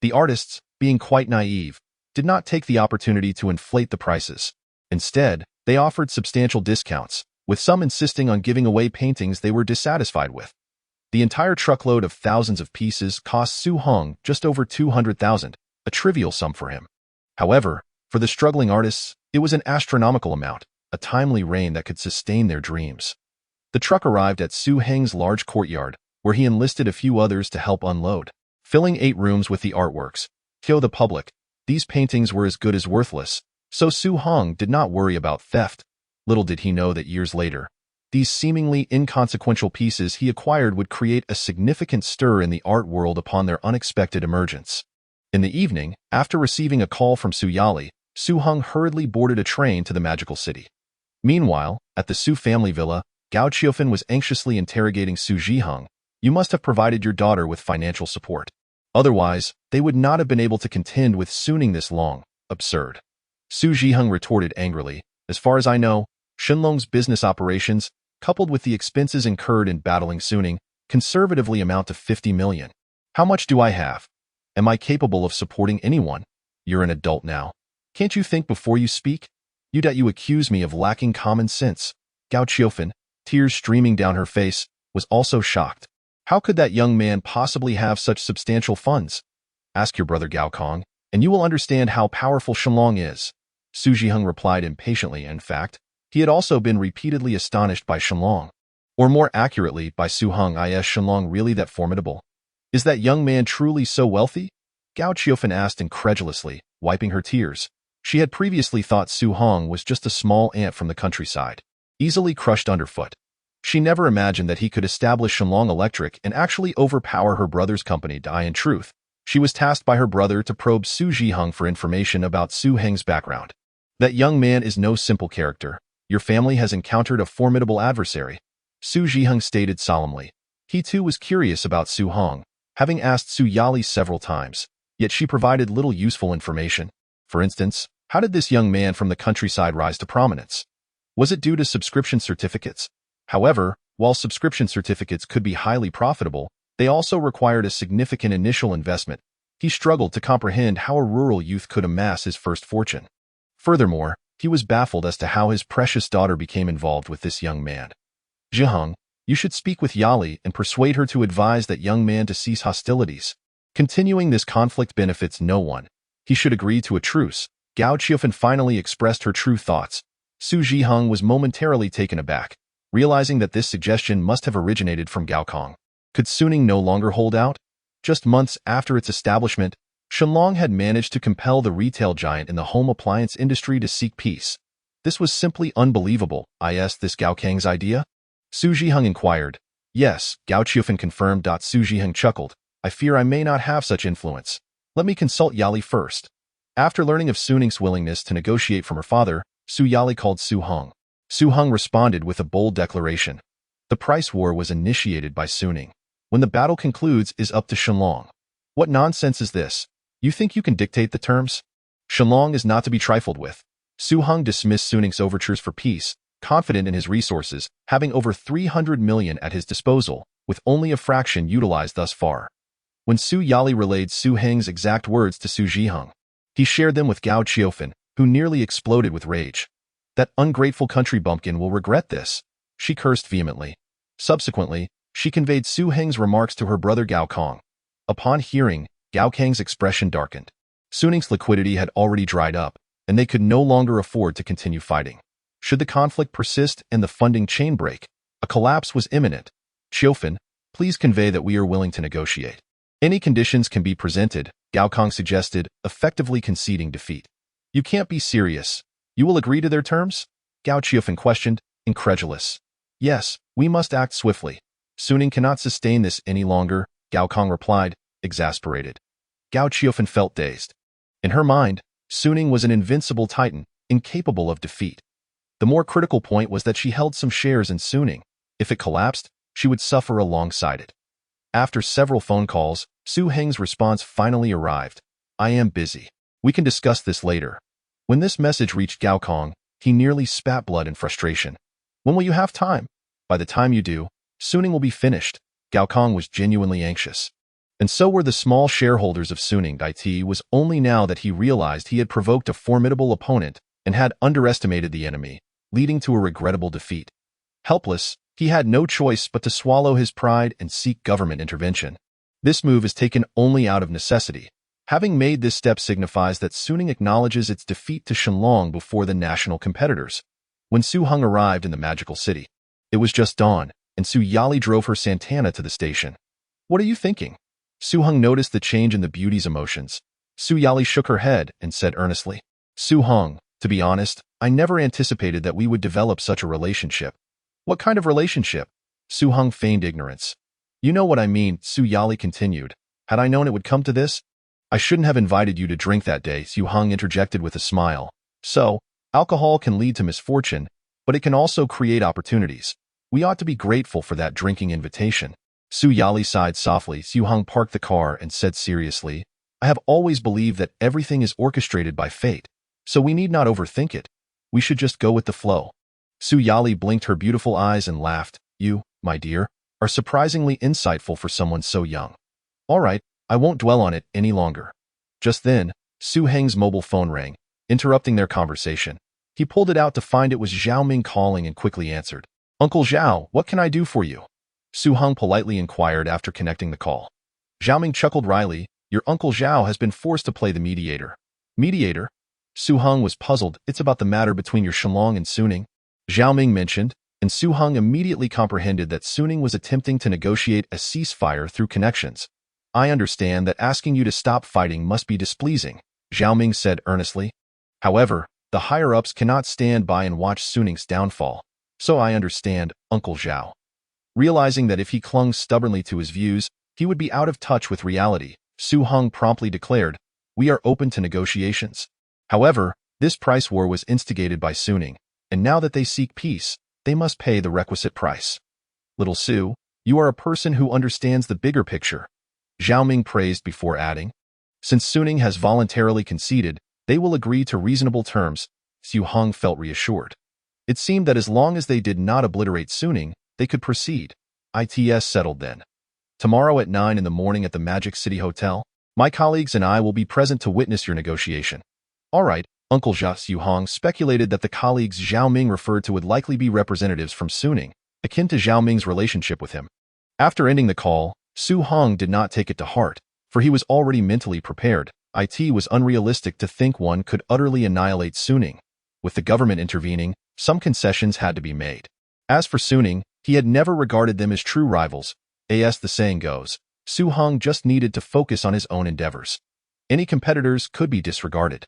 The artists, being quite naive, did not take the opportunity to inflate the prices. Instead, they offered substantial discounts, with some insisting on giving away paintings they were dissatisfied with. The entire truckload of thousands of pieces cost Su Heng just over 200,000, a trivial sum for him. However, for the struggling artists, it was an astronomical amount, a timely rain that could sustain their dreams. The truck arrived at Su Heng's large courtyard, where he enlisted a few others to help unload. Filling 8 rooms with the artworks, to the public, these paintings were as good as worthless, so Su Heng did not worry about theft. Little did he know that years later, these seemingly inconsequential pieces he acquired would create a significant stir in the art world upon their unexpected emergence. In the evening, after receiving a call from Su Yali, Su Heng hurriedly boarded a train to the magical city. Meanwhile, at the Su family villa, Gao Qiufen was anxiously interrogating Su Zhiheng. You must have provided your daughter with financial support. Otherwise, they would not have been able to contend with Suning this long. Absurd. Su Zhiheng retorted angrily. As far as I know, Shenlong's business operations, coupled with the expenses incurred in battling Suning, conservatively amount to 50 million. How much do I have? Am I capable of supporting anyone? You're an adult now. Can't you think before you speak? You accuse me of lacking common sense. Gao Qiufen, tears streaming down her face, was also shocked. How could that young man possibly have such substantial funds? Ask your brother Gao Kong, and you will understand how powerful Shenlong is. Su Zhiheng replied impatiently. In fact, he had also been repeatedly astonished by Shenlong. Or more accurately, by Su Heng. Is Shenlong really that formidable? Is that young man truly so wealthy? Gao Qiufen asked incredulously, wiping her tears. She had previously thought Su Heng was just a small ant from the countryside, easily crushed underfoot. She never imagined that he could establish Shenlong Electric and actually overpower her brother's company. In truth, she was tasked by her brother to probe Su Zhiheng for information about Su Heng's background. That young man is no simple character. Your family has encountered a formidable adversary, Su Zhiheng stated solemnly. He too was curious about Su Heng, having asked Su Yali several times, yet she provided little useful information. For instance, how did this young man from the countryside rise to prominence? Was it due to subscription certificates? However, while subscription certificates could be highly profitable, they also required a significant initial investment. He struggled to comprehend how a rural youth could amass his first fortune. Furthermore, he was baffled as to how his precious daughter became involved with this young man. Zhiheng, you should speak with Yali and persuade her to advise that young man to cease hostilities. Continuing this conflict benefits no one. He should agree to a truce. Gao Qiufen finally expressed her true thoughts. Su Zhiheng was momentarily taken aback, realizing that this suggestion must have originated from Gao Kong. Could Suning no longer hold out? Just months after its establishment, Shenlong had managed to compel the retail giant in the home appliance industry to seek peace. This was simply unbelievable. Is this Gao Kang's idea? Su Zhiheng inquired. Yes, Gao Qiufen confirmed. Su Zhiheng chuckled. I fear I may not have such influence. Let me consult Yali first. After learning of Suning's willingness to negotiate from her father, Su Yali called Su Heng. Su Heng responded with a bold declaration. The price war was initiated by Suning. When the battle concludes is up to Shenlong. What nonsense is this? You think you can dictate the terms? Shenlong is not to be trifled with. Su Heng dismissed Su Heng's overtures for peace, confident in his resources, having over 300 million at his disposal, with only a fraction utilized thus far. When Su Yali relayed Su Heng's exact words to Su Zhiheng, he shared them with Gao Qiufan, who nearly exploded with rage. That ungrateful country bumpkin will regret this, she cursed vehemently. Subsequently, she conveyed Su Heng's remarks to her brother Gao Kong. Upon hearing, Gao Kang's expression darkened. Su Heng's liquidity had already dried up, and they could no longer afford to continue fighting. Should the conflict persist and the funding chain break, a collapse was imminent. Qiufan, please convey that we are willing to negotiate. Any conditions can be presented, Gao Kong suggested, effectively conceding defeat. You can't be serious. You will agree to their terms? Gao Qiufan questioned, incredulous. Yes, we must act swiftly. Su Heng cannot sustain this any longer, Gao Kong replied, exasperated. Gao Qiufan felt dazed. In her mind, Su Heng was an invincible titan, incapable of defeat. The more critical point was that she held some shares in Su Heng. If it collapsed, she would suffer alongside it. After several phone calls, Su Heng's response finally arrived. I am busy. We can discuss this later. When this message reached Gao Kong, he nearly spat blood in frustration. When will you have time? By the time you do, Su Heng will be finished. Gao Kong was genuinely anxious. And so were the small shareholders of Su Heng. It was only now that he realized he had provoked a formidable opponent and had underestimated the enemy, leading to a regrettable defeat. Helpless, he had no choice but to swallow his pride and seek government intervention. This move is taken only out of necessity. Having made this step signifies that Su Heng acknowledges its defeat to Shenlong before the national competitors. When Su Heng arrived in the magical city, it was just dawn, and Su Yali drove her Santana to the station. What are you thinking? Su Heng noticed the change in the beauty's emotions. Su Yali shook her head and said earnestly, Su Heng, to be honest, I never anticipated that we would develop such a relationship. What kind of relationship? Su Heng feigned ignorance. You know what I mean, Su Yali continued. Had I known it would come to this, I shouldn't have invited you to drink that day, Su Heng interjected with a smile. So, alcohol can lead to misfortune, but it can also create opportunities. We ought to be grateful for that drinking invitation. Su Yali sighed softly. Su Heng parked the car and said seriously, I have always believed that everything is orchestrated by fate, so we need not overthink it. We should just go with the flow. Su Yali blinked her beautiful eyes and laughed. You, my dear, are surprisingly insightful for someone so young. All right, I won't dwell on it any longer. Just then, Su Heng's mobile phone rang, interrupting their conversation. He pulled it out to find it was Zhao Ming calling and quickly answered. Uncle Zhao, what can I do for you? Su Heng politely inquired after connecting the call. Zhao Ming chuckled wryly. Your Uncle Zhao has been forced to play the mediator. Mediator? Su Heng was puzzled. It's about the matter between your Shenlong and Su Heng. Zhao Ming mentioned, and Su Heng immediately comprehended that Su Heng was attempting to negotiate a ceasefire through connections. I understand that asking you to stop fighting must be displeasing, Zhao Ming said earnestly. However, the higher-ups cannot stand by and watch Su Heng's downfall. So I understand, Uncle Zhao. Realizing that if he clung stubbornly to his views, he would be out of touch with reality, Su Heng promptly declared, we are open to negotiations. However, this price war was instigated by Su Heng, and now that they seek peace, they must pay the requisite price. Little Su, you are a person who understands the bigger picture, Zhao Ming praised before adding. Since Su Heng has voluntarily conceded, they will agree to reasonable terms. Su Heng felt reassured. It seemed that as long as they did not obliterate Su Heng, they could proceed. It's settled then. Tomorrow at 9 in the morning at the Magic City Hotel, my colleagues and I will be present to witness your negotiation. All right, Uncle Zhao. Su Heng speculated that the colleagues Zhao Ming referred to would likely be representatives from Su Heng, akin to Zhao Ming's relationship with him. After ending the call, Su Heng did not take it to heart, for he was already mentally prepared. It was unrealistic to think one could utterly annihilate Su Heng. With the government intervening, some concessions had to be made. As for Su Heng, he had never regarded them as true rivals. As the saying goes, Su Heng just needed to focus on his own endeavors. Any competitors could be disregarded.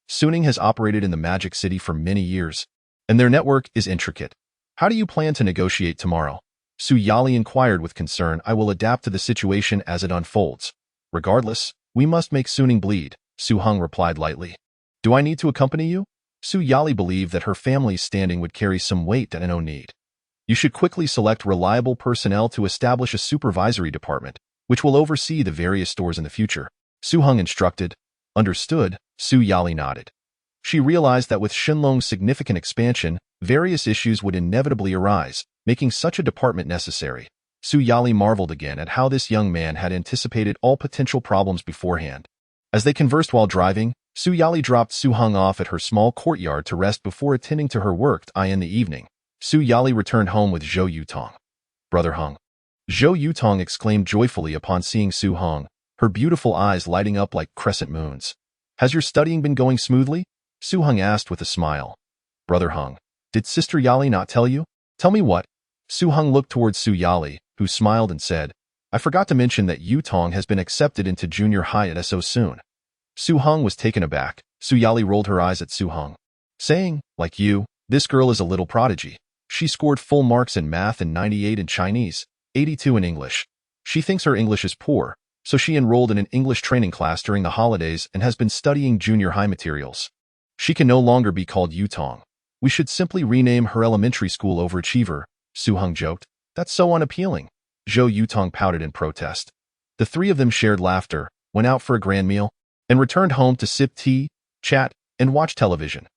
Su Heng has operated in the Magic City for many years, and their network is intricate. How do you plan to negotiate tomorrow? Su Yali inquired with concern. I will adapt to the situation as it unfolds. Regardless, we must make Su Heng bleed, Su Heng replied lightly. Do I need to accompany you? Su Yali believed that her family's standing would carry some weight and no need. You should quickly select reliable personnel to establish a supervisory department, which will oversee the various stores in the future. Su Heng instructed. Understood, Su Yali nodded. She realized that with Shenlong's significant expansion, various issues would inevitably arise, making such a department necessary. Su Yali marveled again at how this young man had anticipated all potential problems beforehand. As they conversed while driving, Su Yali dropped Su Heng off at her small courtyard to rest before attending to her work in the evening. Su Yali returned home with Zhou Yutong. Brother Heng. Zhou Yutong exclaimed joyfully upon seeing Su Heng, her beautiful eyes lighting up like crescent moons. Has your studying been going smoothly? Su Heng asked with a smile. Brother Heng, did Sister Yali not tell you? Tell me what? Su Heng looked towards Su Yali, who smiled and said, I forgot to mention that Yutong has been accepted into junior high at so soon. Su Heng was taken aback. Su Yali rolled her eyes at Su Heng, saying, like you, this girl is a little prodigy. She scored full marks in math and 98 in Chinese, 82 in English. She thinks her English is poor, so she enrolled in an English training class during the holidays and has been studying junior high materials. She can no longer be called Yutong. We should simply rename her elementary school Overachiever, Su Heng joked. That's so unappealing. Zhou Yutong pouted in protest. The three of them shared laughter, went out for a grand meal, and returned home to sip tea, chat, and watch television.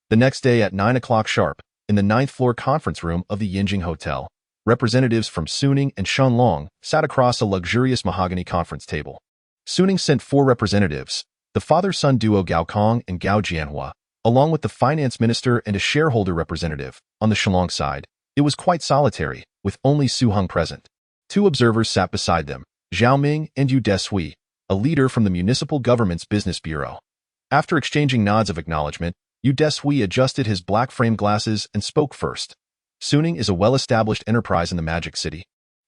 The next day at 9 o'clock sharp, in the 9th floor conference room of the Yinjing Hotel, representatives from Suning and Shenlong sat across a luxurious mahogany conference table. Suning sent 4 representatives, the father-son duo Gao Kong and Gao Jianhua, along with the finance minister and a shareholder representative. On the Shenlong side, it was quite solitary, with only Su Heng present. 2 observers sat beside them, Zhao Ming and Yu Desui, a leader from the municipal government's business bureau. After exchanging nods of acknowledgement, Yu Desui adjusted his black-framed glasses and spoke first. Suning is a well-established enterprise in the Magic City,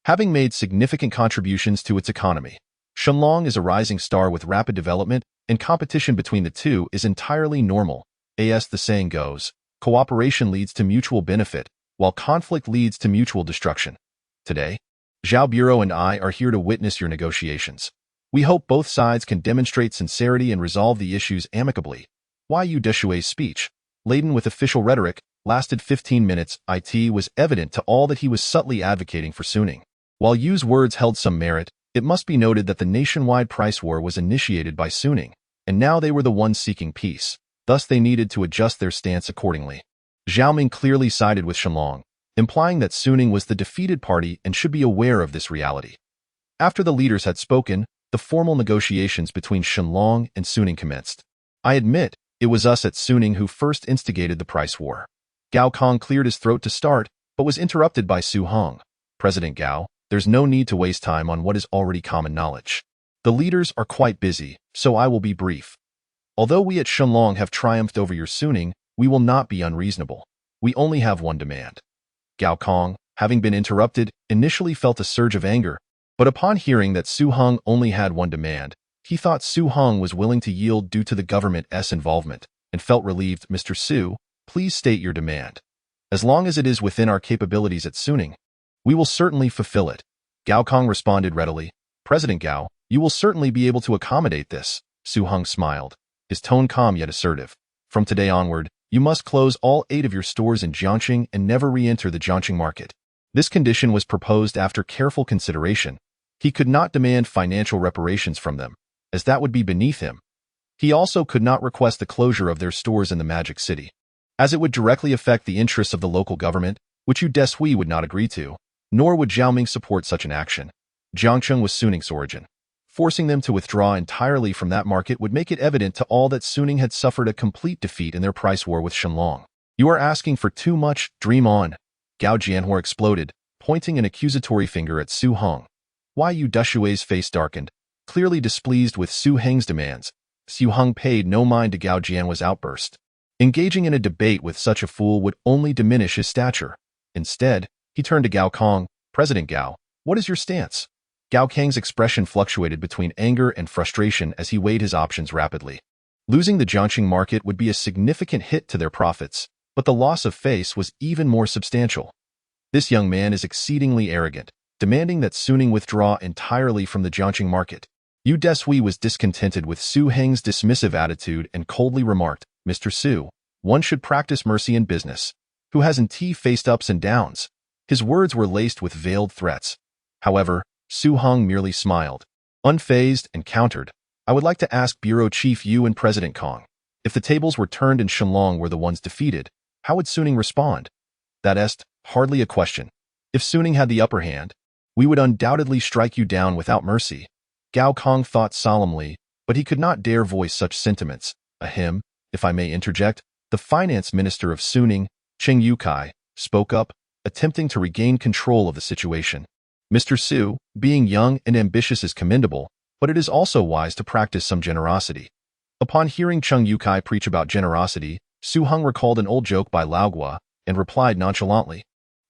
having made significant contributions to its economy. Shenlong is a rising star with rapid development, and competition between the two is entirely normal. As the saying goes, cooperation leads to mutual benefit, while conflict leads to mutual destruction. Today, Zhao Bureau and I are here to witness your negotiations. We hope both sides can demonstrate sincerity and resolve the issues amicably. Yu Deshui's speech, laden with official rhetoric, lasted 15 minutes. It was evident to all that he was subtly advocating for Suning. While Yu's words held some merit, it must be noted that the nationwide price war was initiated by Suning, and now they were the ones seeking peace. Thus they needed to adjust their stance accordingly. Zhao Ming clearly sided with Shenlong, implying that Suning was the defeated party and should be aware of this reality. After the leaders had spoken, the formal negotiations between Shenlong and Suning commenced. I admit, it was us at Suning who first instigated the price war. Gao Kong cleared his throat to start, but was interrupted by Su Heng. President Gao, there's no need to waste time on what is already common knowledge. The leaders are quite busy, so I will be brief. Although we at Shenlong have triumphed over your Suning, we will not be unreasonable. We only have one demand. Gao Kong, having been interrupted, initially felt a surge of anger, but upon hearing that Su Heng only had one demand, he thought Su Heng was willing to yield due to the government's involvement, and felt relieved. Mr. Su, please state your demand. As long as it is within our capabilities at Suning, we will certainly fulfill it. Gao Kong responded readily. President Gao, you will certainly be able to accommodate this. Su Heng smiled, his tone calm yet assertive. From today onward, you must close all 8 of your stores in Jiangxing and never re-enter the Jiangxing market. This condition was proposed after careful consideration. He could not demand financial reparations from them, as that would be beneath him. He also could not request the closure of their stores in the Magic City, as it would directly affect the interests of the local government, which Yu Desui would not agree to, nor would Zhao Ming support such an action. Jiangxing was Suning's origin. Forcing them to withdraw entirely from that market would make it evident to all that Suning had suffered a complete defeat in their price war with Shenlong. You are asking for too much, dream on. Gao Jianhua exploded, pointing an accusatory finger at Su Heng. Yu Deshui's face darkened, clearly displeased with Su Heng's demands. Su Heng paid no mind to Gao Jianhua's outburst. Engaging in a debate with such a fool would only diminish his stature. Instead, he turned to Gao Kong. President Gao, what is your stance? Gao Kang's expression fluctuated between anger and frustration as he weighed his options rapidly. Losing the Jiangxing market would be a significant hit to their profits, but the loss of face was even more substantial. This young man is exceedingly arrogant, demanding that Suning withdraw entirely from the Jiangxing market. Yu Desui was discontented with Su Heng's dismissive attitude and coldly remarked, Mr. Su, one should practice mercy in business. Who hasn't faced ups and downs? His words were laced with veiled threats. However, Su Heng merely smiled, unfazed, and countered, "I would like to ask Bureau Chief Yu and President Kong, if the tables were turned and Shenlong were the ones defeated, how would Suning respond? That est hardly a question. If Suning had the upper hand, we would undoubtedly strike you down without mercy." Gao Kong thought solemnly, but he could not dare voice such sentiments. Ahem, if I may interject, the finance minister of Suning, Cheng Yukai, spoke up, attempting to regain control of the situation. "Mr. Su, being young and ambitious is commendable, but it is also wise to practice some generosity." Upon hearing Cheng Yukai preach about generosity, Su Heng recalled an old joke by Lao Gua and replied nonchalantly,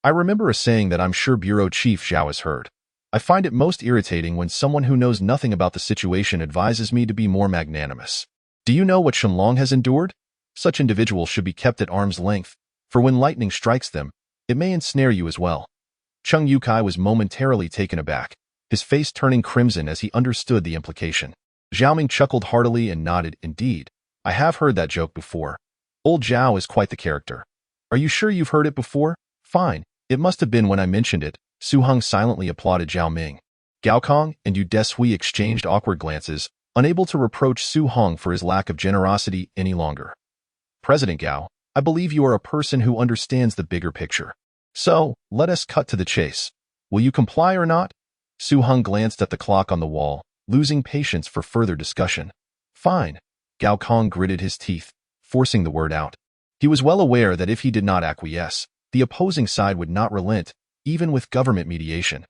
"I remember a saying that I'm sure Bureau Chief Zhao has heard. I find it most irritating when someone who knows nothing about the situation advises me to be more magnanimous. Do you know what Shenlong has endured? Such individuals should be kept at arm's length, for when lightning strikes them, it may ensnare you as well." Cheng Yukai was momentarily taken aback, his face turning crimson as he understood the implication. Zhao Ming chuckled heartily and nodded, "Indeed, I have heard that joke before. Old Zhao is quite the character." "Are you sure you've heard it before? Fine, it must have been when I mentioned it." Su Heng silently applauded Zhao Ming. Gao Kong and Yu Deshui exchanged awkward glances, unable to reproach Su Heng for his lack of generosity any longer. "President Gao, I believe you are a person who understands the bigger picture. So, let us cut to the chase. Will you comply or not?" Su Heng glanced at the clock on the wall, losing patience for further discussion. "Fine." Gao Kong gritted his teeth, forcing the word out. He was well aware that if he did not acquiesce, the opposing side would not relent, even with government mediation.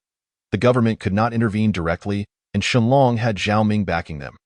The government could not intervene directly, and Shenlong had Zhao Ming backing them.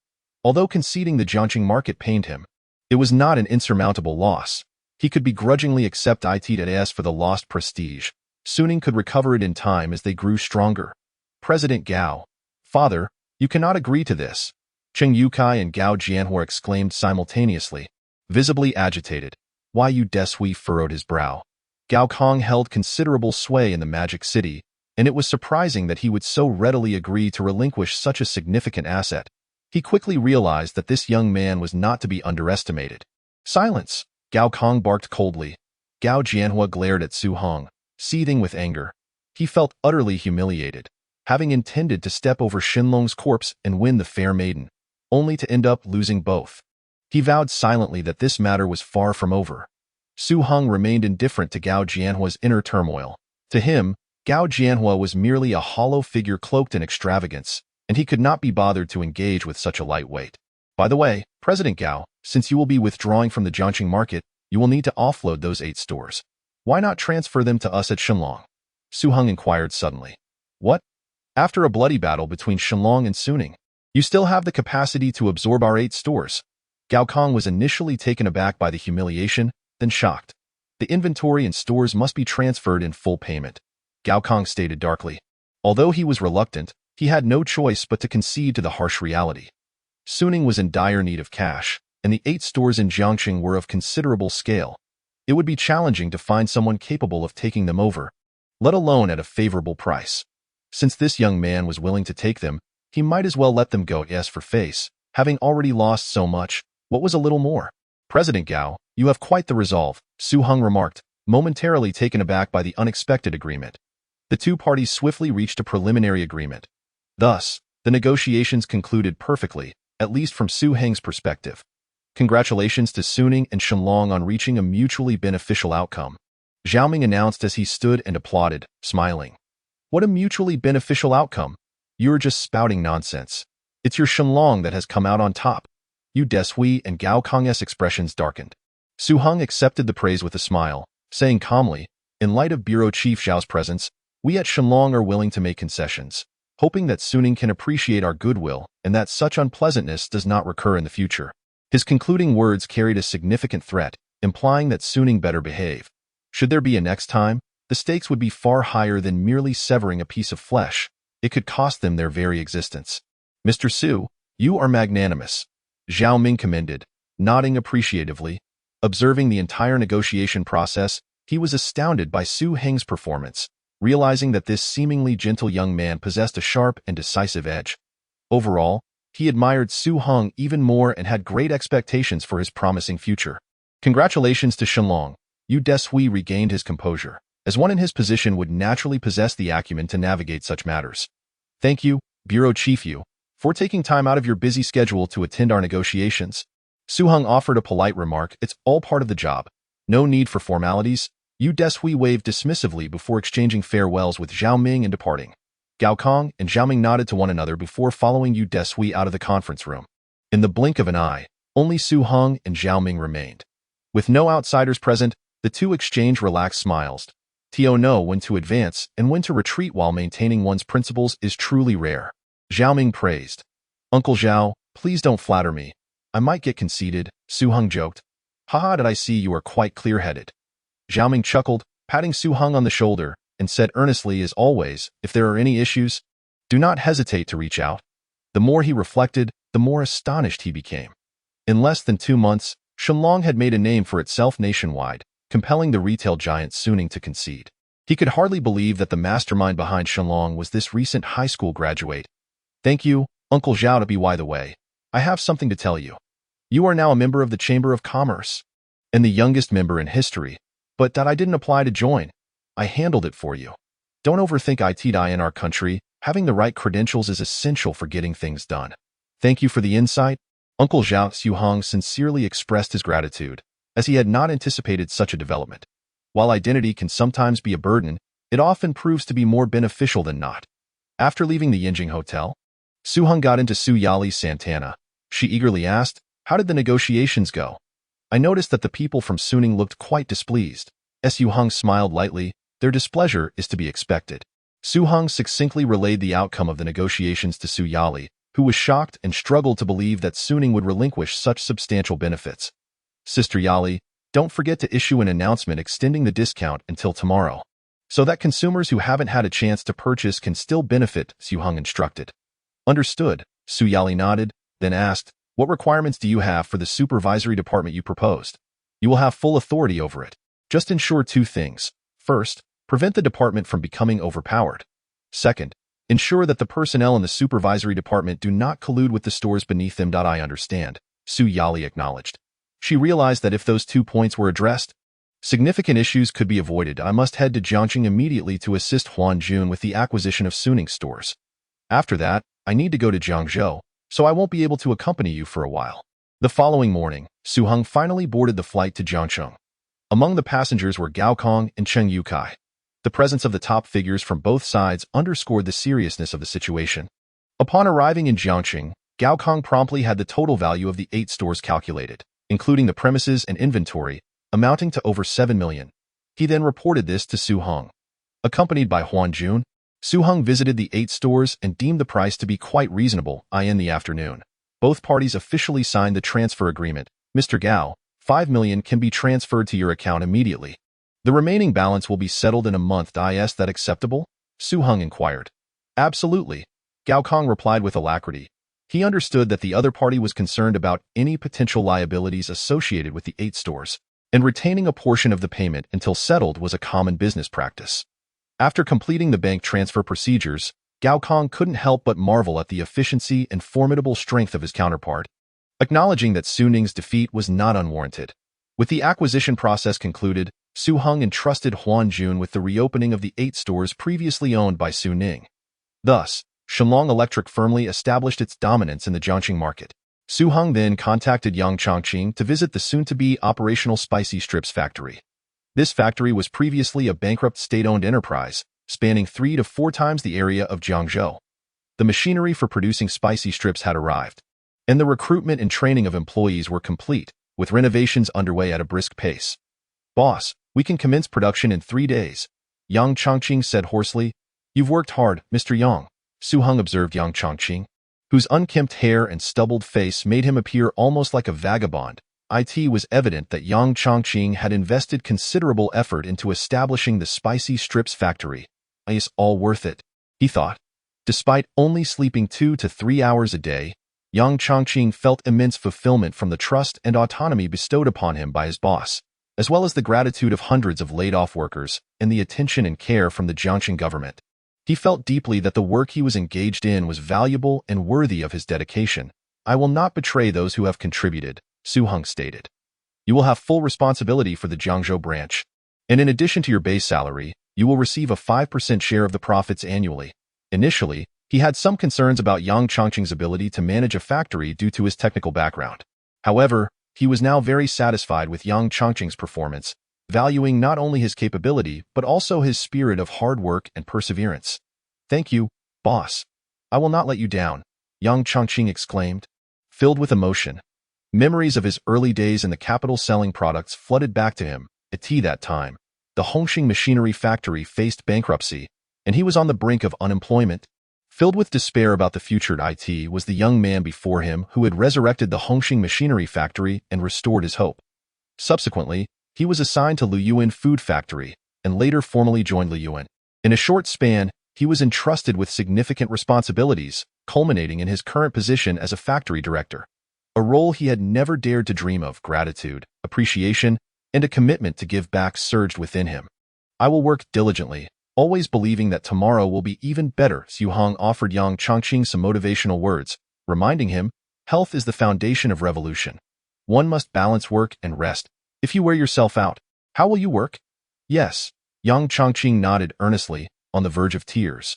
Although conceding the Jiangqing market pained him, it was not an insurmountable loss. He could begrudgingly accept it for the lost prestige. Suning could recover it in time as they grew stronger. "President Gao, father, you cannot agree to this," Cheng Yukai and Gao Jianhua exclaimed simultaneously, visibly agitated. Why Yu Deshui furrowed his brow. Gao Kong held considerable sway in the Magic City, and it was surprising that he would so readily agree to relinquish such a significant asset. He quickly realized that this young man was not to be underestimated. "Silence!" Gao Kong barked coldly. Gao Jianhua glared at Su Heng, seething with anger. He felt utterly humiliated, having intended to step over Shenlong's corpse and win the fair maiden, only to end up losing both. He vowed silently that this matter was far from over. Su Heng remained indifferent to Gao Jianhua's inner turmoil. To him, Gao Jianhua was merely a hollow figure cloaked in extravagance, and he could not be bothered to engage with such a lightweight. "By the way, President Gao, since you will be withdrawing from the Jiangqing market, you will need to offload those 8 stores. Why not transfer them to us at Shenlong?" Su Heng inquired suddenly. "What? After a bloody battle between Shenlong and Suning, you still have the capacity to absorb our 8 stores?" Gao Kong was initially taken aback by the humiliation, then shocked. "The inventory and stores must be transferred in full payment," Gao Kong stated darkly. Although he was reluctant, he had no choice but to concede to the harsh reality. Suning was in dire need of cash, and the 8 stores in Jiangqing were of considerable scale. It would be challenging to find someone capable of taking them over, let alone at a favorable price. Since this young man was willing to take them, he might as well let them go for face. Having already lost so much, what was a little more? "President Gao, you have quite the resolve," Su Heng remarked, momentarily taken aback by the unexpected agreement. The 2 parties swiftly reached a preliminary agreement. Thus, the negotiations concluded perfectly, at least from Su Heng's perspective. Congratulations to Suning and Shenlong on reaching a mutually beneficial outcome, Zhao Ming announced as he stood and applauded, smiling. "What a mutually beneficial outcome. You're just spouting nonsense. It's your Shenlong that has come out on top." Yu Deshui and Gao Kong's expressions darkened. Su Heng accepted the praise with a smile, saying calmly, "In light of Bureau Chief Zhao's presence, we at Shenlong are willing to make concessions, hoping that Suning can appreciate our goodwill and that such unpleasantness does not recur in the future." His concluding words carried a significant threat, implying that Suning better behave. Should there be a next time, the stakes would be far higher than merely severing a piece of flesh. It could cost them their very existence. "Mr. Su, you are magnanimous," Zhao Ming commended, nodding appreciatively. Observing the entire negotiation process, he was astounded by Su Heng's performance, realizing that this seemingly gentle young man possessed a sharp and decisive edge. Overall, he admired Su Heng even more and had great expectations for his promising future. "Congratulations to Shenlong." Yu Deshui regained his composure. as one in his position would naturally possess the acumen to navigate such matters. Thank you, Bureau Chief Yu, for taking time out of your busy schedule to attend our negotiations. Su Heng offered a polite remark. It's all part of the job. No need for formalities. Yu Deshui waved dismissively before exchanging farewells with Zhao Ming and departing. Gao Kong and Zhao Ming nodded to one another before following Yu Deshui out of the conference room. In the blink of an eye, only Su Heng and Zhao Ming remained. With no outsiders present, the two exchanged relaxed smiles. To know when to advance and when to retreat while maintaining one's principles is truly rare. Zhao Ming praised. Uncle Zhao, please don't flatter me. I might get conceited, Su Heng joked. Haha, did I see you are quite clear-headed. Zhao Ming chuckled, patting Su Heng on the shoulder, and said earnestly as always, if there are any issues, do not hesitate to reach out. The more he reflected, the more astonished he became. In less than 2 months, Shenlong had made a name for itself nationwide, compelling the retail giant Su Heng to concede. He could hardly believe that the mastermind behind Shenlong was this recent high school graduate. Thank you, Uncle Zhao, to be by the way. I have something to tell you. You are now a member of the Chamber of Commerce, and the youngest member in history, but that I didn't apply to join. I handled it for you. Don't overthink it. In our country, having the right credentials is essential for getting things done. Thank you for the insight. Uncle Zhao. Su Heng sincerely expressed his gratitude, as he had not anticipated such a development. While identity can sometimes be a burden, it often proves to be more beneficial than not. After leaving the Yinjing Hotel, Su Heng got into Su Yali's Santana. She eagerly asked, how did the negotiations go? I noticed that the people from Suning looked quite displeased. Su Heng smiled lightly. Their displeasure is to be expected. Su Heng succinctly relayed the outcome of the negotiations to Su Yali, who was shocked and struggled to believe that Suning would relinquish such substantial benefits. Sister Yali, don't forget to issue an announcement extending the discount until tomorrow, so that consumers who haven't had a chance to purchase can still benefit, Su Heng instructed. Understood, Su Yali nodded, then asked, what requirements do you have for the supervisory department you proposed? You will have full authority over it. Just ensure 2 things. First, prevent the department from becoming overpowered. Second, ensure that the personnel in the supervisory department do not collude with the stores beneath them. I understand, Su Yali acknowledged. She realized that if those 2 points were addressed, significant issues could be avoided. I must head to Jiangxing immediately to assist Huanjun with the acquisition of Suning stores. After that, I need to go to Jiangzhou, so I won't be able to accompany you for a while. The following morning, Su Heng finally boarded the flight to Jiangxing. Among the passengers were Gao Kong and Cheng Yukai. The presence of the top figures from both sides underscored the seriousness of the situation. Upon arriving in Jiangxing, Gao Kong promptly had the total value of the 8 stores calculated, including the premises and inventory, amounting to over 7 million. He then reported this to Su Heng. Accompanied by Huanjun, Su Heng visited the 8 stores and deemed the price to be quite reasonable. In the afternoon, both parties officially signed the transfer agreement. Mr. Gao, 5 million can be transferred to your account immediately. The remaining balance will be settled in a month. Is that acceptable? Su Heng inquired. Absolutely, Gao Kong replied with alacrity. He understood that the other party was concerned about any potential liabilities associated with the 8 stores, and retaining a portion of the payment until settled was a common business practice. After completing the bank transfer procedures, Gao Kong couldn't help but marvel at the efficiency and formidable strength of his counterpart, acknowledging that Su Ning's defeat was not unwarranted. With the acquisition process concluded, Su Heng entrusted Huanjun with the reopening of the 8 stores previously owned by Su Ning. Thus, Shenlong Electric firmly established its dominance in the Jiangxing market. Su Heng then contacted Yang Chongqing to visit the soon-to-be operational spicy strips factory. This factory was previously a bankrupt state-owned enterprise, spanning 3 to 4 times the area of Jiangzhou. The machinery for producing spicy strips had arrived, and the recruitment and training of employees were complete, with renovations underway at a brisk pace. Boss, we can commence production in 3 days, Yang Chongqing said hoarsely. You've worked hard, Mr. Yang, Su Heng observed Yang Chongqing, whose unkempt hair and stubbled face made him appear almost like a vagabond. It was evident that Yang Chongqing had invested considerable effort into establishing the spicy strips factory. It's all worth it, he thought. Despite only sleeping 2 to 3 hours a day, Yang Chongqing felt immense fulfillment from the trust and autonomy bestowed upon him by his boss, as well as the gratitude of hundreds of laid-off workers and the attention and care from the Jiangxing government. He felt deeply that the work he was engaged in was valuable and worthy of his dedication. I will not betray those who have contributed, Su Heng stated. You will have full responsibility for the Jiangzhou branch, And in addition to your base salary, you will receive a 5% share of the profits annually. Initially, he had some concerns about Yang Chongqing's ability to manage a factory due to his technical background. However, he was now very satisfied with Yang Chongqing's performance, valuing not only his capability but also his spirit of hard work and perseverance. "Thank you, boss. I will not let you down," Yang Chongqing exclaimed, filled with emotion. Memories of his early days in the capital selling products flooded back to him. At that time, the Hongqing machinery factory faced bankruptcy, and he was on the brink of unemployment. Filled with despair about the future at IT was the young man before him who had resurrected the Hongqing machinery factory and restored his hope. Subsequently, he was assigned to Liyuan Food Factory and later formally joined Liyuan. In a short span, he was entrusted with significant responsibilities, culminating in his current position as a factory director. A role he had never dared to dream of. Gratitude, appreciation, and a commitment to give back surged within him. "I will work diligently, always believing that tomorrow will be even better." Su Heng offered Yang Chongqing some motivational words, reminding him, "Health is the foundation of revolution. One must balance work and rest. If you wear yourself out, how will you work?" "Yes," Yang Chongqing nodded earnestly, on the verge of tears.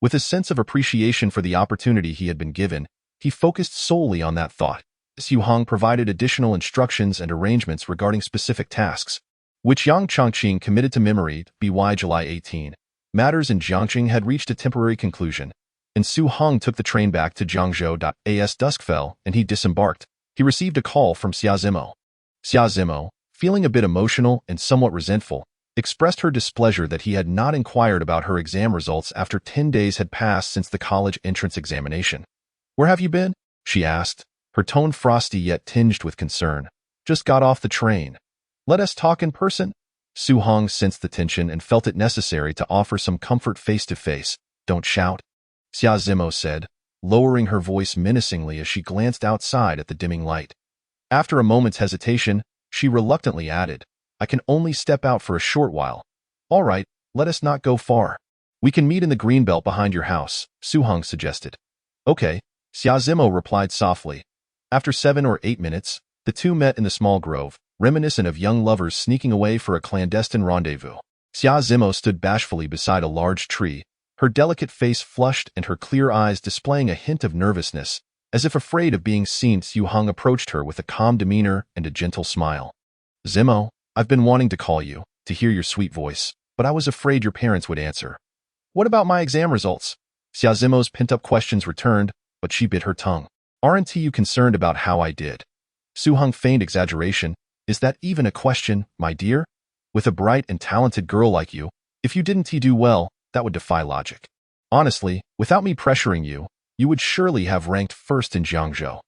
With a sense of appreciation for the opportunity he had been given, he focused solely on that thought. Su Heng provided additional instructions and arrangements regarding specific tasks, which Yang Chongqing committed to memory. By July 18, matters in Jiangxing had reached a temporary conclusion, and Su Heng took the train back to Jiangzhou. As dusk fell and he disembarked, he received a call from Xia Zimo. Xia Zimo, feeling a bit emotional and somewhat resentful, expressed her displeasure that he had not inquired about her exam results after 10 days had passed since the college entrance examination. "Where have you been?" she asked, her tone frosty yet tinged with concern. "Just got off the train. Let us talk in person?" Su Heng sensed the tension and felt it necessary to offer some comfort face-to-face. "Don't shout," Xia Zimo said, lowering her voice menacingly as she glanced outside at the dimming light. After a moment's hesitation, she reluctantly added, "I can only step out for a short while." "All right, let us not go far. We can meet in the green belt behind your house," Su Heng suggested. "Okay," Xia Zimo replied softly. After 7 or 8 minutes, the two met in the small grove, reminiscent of young lovers sneaking away for a clandestine rendezvous. Xia Zimo stood bashfully beside a large tree, her delicate face flushed and her clear eyes displaying a hint of nervousness, as if afraid of being seen. Su Heng approached her with a calm demeanor and a gentle smile. "Zimo, I've been wanting to call you, to hear your sweet voice, but I was afraid your parents would answer." "What about my exam results?" Xia Zimo's pent-up questions returned, but she bit her tongue. "Aren't you concerned about how I did?" Su Heng feigned exaggeration. "Is that even a question, my dear? With a bright and talented girl like you, if you didn't do well, that would defy logic. Honestly, without me pressuring you, you would surely have ranked first in Jiangzhou."